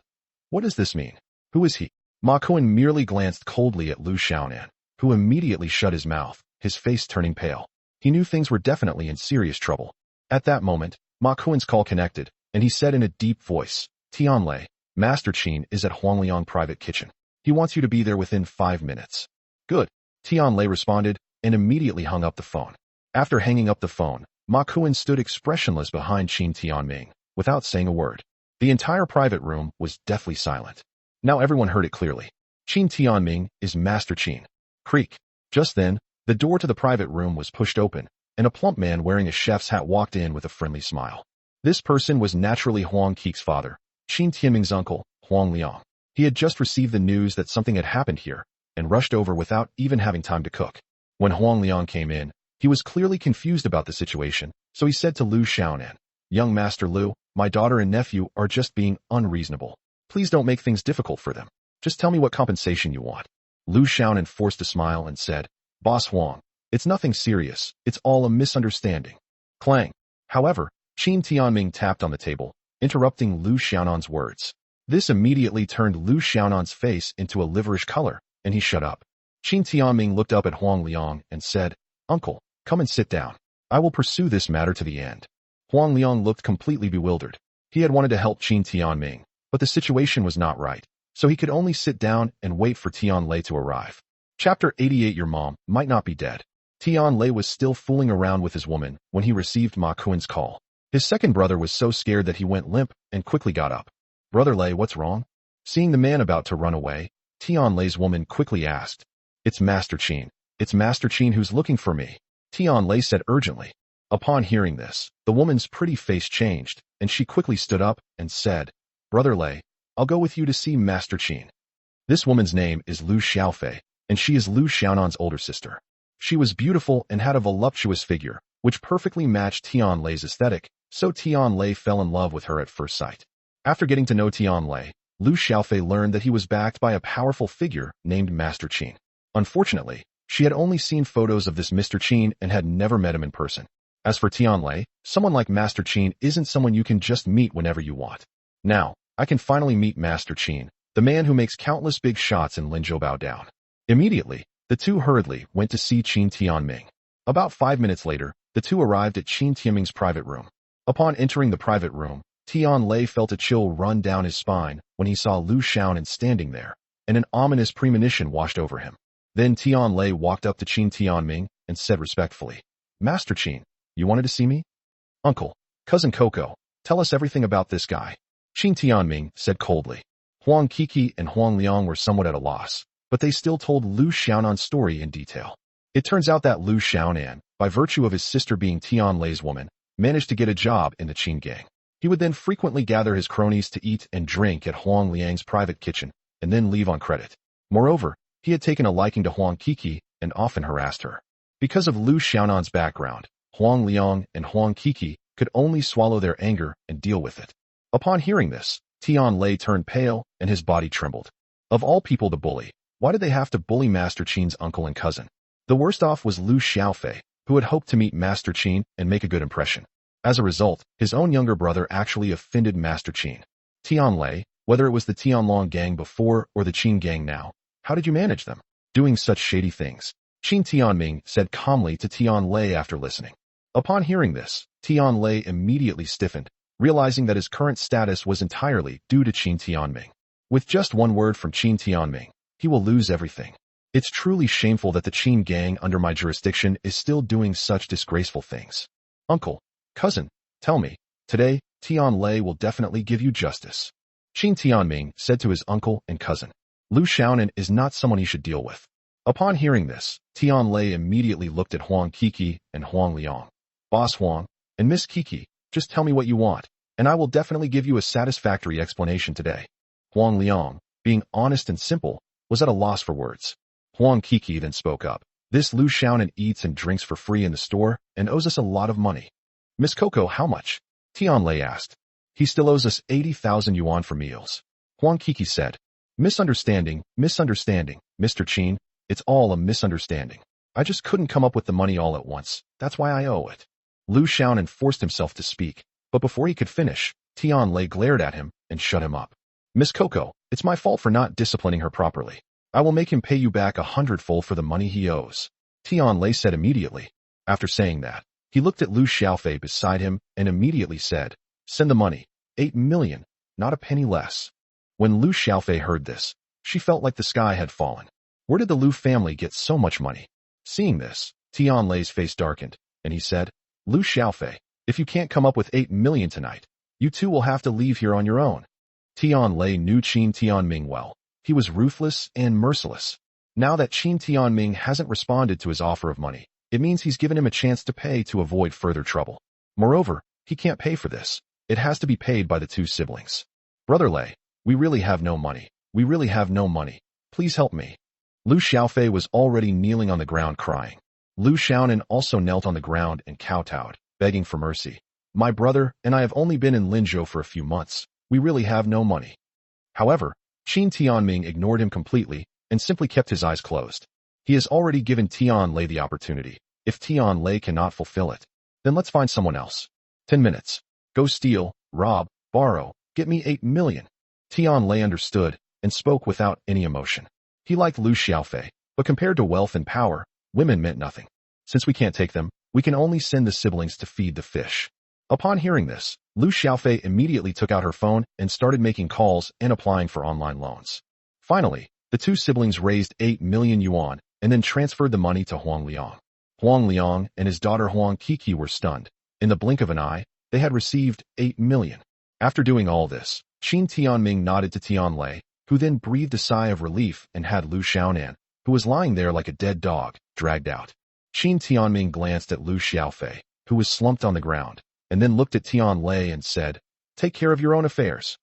does this mean? Who is he? Ma Kuen merely glanced coldly at Lu Xiaonan, who immediately shut his mouth, his face turning pale. He knew things were definitely in serious trouble. At that moment, Ma Kuen's call connected, and he said in a deep voice, Tianlei, Master Qin is at Huangliang private kitchen. He wants you to be there within 5 minutes. Good. Tianlei responded, and immediately hung up the phone. After hanging up the phone, Ma Kuen stood expressionless behind Qin Tianming, without saying a word. The entire private room was deathly silent. Now everyone heard it clearly. Qin Tianming is Master Qin. Creak. Just then, the door to the private room was pushed open, and a plump man wearing a chef's hat walked in with a friendly smile. This person was naturally Huang Qi's father, Qin Timing's uncle, Huang Liang. He had just received the news that something had happened here, and rushed over without even having time to cook. When Huang Liang came in, he was clearly confused about the situation, so he said to Lu Xiaonan, Young Master Lu, my daughter and nephew are just being unreasonable. Please don't make things difficult for them. Just tell me what compensation you want. Lu Xiaonan forced a smile and said, Boss Huang, it's nothing serious, it's all a misunderstanding. Clang. However, Qin Tianming tapped on the table, interrupting Lu Xiaonan's words. This immediately turned Lu Xiaonan's face into a liverish color, and he shut up. Qin Tianming looked up at Huang Liang and said, Uncle, come and sit down. I will pursue this matter to the end. Huang Liang looked completely bewildered. He had wanted to help Qin Tianming, but the situation was not right, so he could only sit down and wait for Tianlei to arrive. Chapter 88. Your mom might not be dead. Tianlei was still fooling around with his woman when he received Ma Kuen's call. His second brother was so scared that he went limp and quickly got up. Brother Lei, what's wrong? Seeing the man about to run away, Tianlei's woman quickly asked. It's Master Qin. It's Master Qin who's looking for me, Tianlei said urgently. Upon hearing this, the woman's pretty face changed, and she quickly stood up and said, Brother Lei, I'll go with you to see Master Qin. This woman's name is Lu Xiaofei, and she is Lu Xiaonan's older sister. She was beautiful and had a voluptuous figure, which perfectly matched Tianlei's aesthetic, so Tianlei fell in love with her at first sight. After getting to know Tianlei, Lu Xiaofei learned that he was backed by a powerful figure named Master Qin. Unfortunately, she had only seen photos of this Mr. Qin and had never met him in person. As for Tianlei, someone like Master Qin isn't someone you can just meet whenever you want. Now, I can finally meet Master Qin, the man who makes countless big shots in Linzhou bow down. Immediately, the two hurriedly went to see Qin Tianming. About 5 minutes later, the two arrived at Qin Timing's private room. Upon entering the private room, Tianlei felt a chill run down his spine when he saw Lu Xiaonan standing there, and an ominous premonition washed over him. Then Tianlei walked up to Qin Tianming and said respectfully, Master Qin, you wanted to see me? Uncle, Cousin Coco, tell us everything about this guy. Qin Tianming said coldly. Huang Qi and Huang Liang were somewhat at a loss, but they still told Lu Xiaonan's story in detail. It turns out that Lu Xiaonan, by virtue of his sister being Tianlei's woman, managed to get a job in the Qin gang. He would then frequently gather his cronies to eat and drink at Huang Liang's private kitchen, and then leave on credit. Moreover, he had taken a liking to Huang Qi and often harassed her. Because of Lu Xiaonan's background, Huang Liang and Huang Qi could only swallow their anger and deal with it. Upon hearing this, Tianlei turned pale and his body trembled. Of all people to bully, why did they have to bully Master Qin's uncle and cousin? The worst off was Lu Xiaofei, who had hoped to meet Master Qin and make a good impression. As a result, his own younger brother actually offended Master Qin. Tianlei, whether it was the Tianlong gang before or the Qin gang now, how did you manage them? Doing such shady things. Qin Tianming said calmly to Tianlei after listening. Upon hearing this, Tianlei immediately stiffened, realizing that his current status was entirely due to Qin Tianming. With just one word from Qin Tianming, he will lose everything. It's truly shameful that the Qin gang under my jurisdiction is still doing such disgraceful things. Uncle, cousin, tell me, today, Tianlei will definitely give you justice. Qin Timing said to his uncle and cousin. Lu Xiaonan is not someone he should deal with. Upon hearing this, Tianlei immediately looked at Huang Kiki and Huang Liang. Boss Huang and Miss Kiki, just tell me what you want, and I will definitely give you a satisfactory explanation today. Huang Liang, being honest and simple, was at a loss for words. Huang Kiki then spoke up. This Lu Xiaonan eats and drinks for free in the store and owes us a lot of money. Miss Coco, how much? Tianlei asked. He still owes us 80,000 yuan for meals. Huang Kiki said. Misunderstanding, Mr. Qin, it's all a misunderstanding. I just couldn't come up with the money all at once, that's why I owe it. Lu Xiaonan forced himself to speak, but before he could finish, Tianlei glared at him and shut him up. Miss Coco, it's my fault for not disciplining her properly. I will make him pay you back 100-fold for the money he owes. Tianlei said immediately. After saying that, he looked at Lu Xiaofei beside him and immediately said, Send the money, 8 million, not a penny less. When Lu Xiaofei heard this, she felt like the sky had fallen. Where did the Lu family get so much money? Seeing this, Tianlei's face darkened, and he said, Lu Xiaofei, if you can't come up with 8 million tonight, you two will have to leave here on your own. Tianlei knew Qin Timing well. He was ruthless and merciless. Now that Qin Timing hasn't responded to his offer of money, it means he's given him a chance to pay to avoid further trouble. Moreover, he can't pay for this. It has to be paid by the two siblings. Brother Lei, we really have no money. We really have no money. Please help me. Lu Xiaofei was already kneeling on the ground crying. Lu Xiaonan also knelt on the ground and kowtowed, begging for mercy. My brother and I have only been in Linzhou for a few months. We really have no money. However, Qin Timing ignored him completely and simply kept his eyes closed. He has already given Tianlei the opportunity. If Tianlei cannot fulfill it, then let's find someone else. 10 minutes. Go steal, rob, borrow, get me 8 million. Tianlei understood and spoke without any emotion. He liked Lu Xiaofei, but compared to wealth and power, women meant nothing. Since we can't take them, we can only send the siblings to feed the fish. Upon hearing this, Lu Xiaofei immediately took out her phone and started making calls and applying for online loans. Finally, the two siblings raised 8 million yuan and then transferred the money to Huang Liang. Huang Liang and his daughter Huang Kiki were stunned. In the blink of an eye, they had received 8 million. After doing all this, Qin Timing nodded to Tianlei, who then breathed a sigh of relief and had Lu Xiaonan, who was lying there like a dead dog, dragged out. Qin Timing glanced at Lu Xiaofei, who was slumped on the ground, and then looked at Tianlei and said, Take care of your own affairs.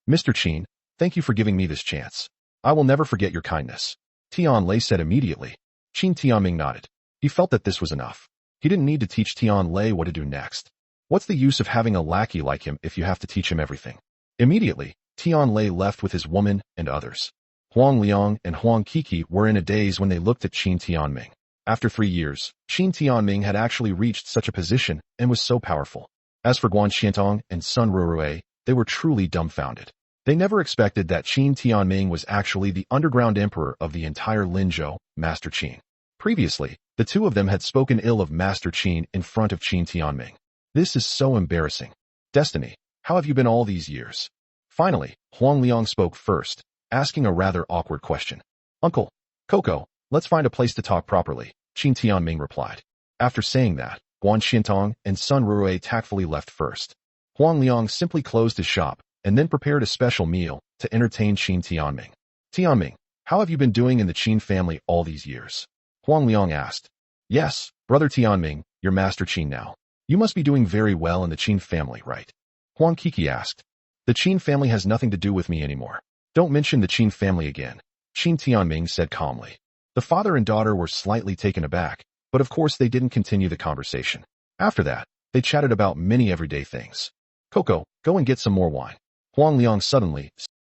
Mr. Qin, thank you for giving me this chance. I will never forget your kindness. Tianlei said immediately. Qin Timing nodded. He felt that this was enough. He didn't need to teach Tianlei what to do next. What's the use of having a lackey like him if you have to teach him everything? Immediately, Tianlei left with his woman and others. Huang Liang and Huang Kiki were in a daze when they looked at Qin Timing. After 3 years, Qin Timing had actually reached such a position and was so powerful. As for Guan Xiantong and Sun Rurue, they were truly dumbfounded. They never expected that Qin Timing was actually the underground emperor of the entire Linzhou, Master Qin. Previously, the two of them had spoken ill of Master Qin in front of Qin Timing. This is so embarrassing. Destiny, how have you been all these years? Finally, Huang Liang spoke first, asking a rather awkward question. Uncle, Coco, let's find a place to talk properly, Qin Timing replied. After saying that, Guan Xiantong and Sun Rurue tactfully left first. Huang Liang simply closed his shop and then prepared a special meal to entertain Qin Timing. Timing, how have you been doing in the Qin family all these years? Huang Liang asked. Yes, brother Timing, you're Master Qin now. You must be doing very well in the Qin family, right? Huang Kiki asked. The Qin family has nothing to do with me anymore. Don't mention the Qin family again, Qin Timing said calmly. The father and daughter were slightly taken aback, but of course they didn't continue the conversation. After that, they chatted about many everyday things. Coco, go and get some more wine. Huang Liang suddenly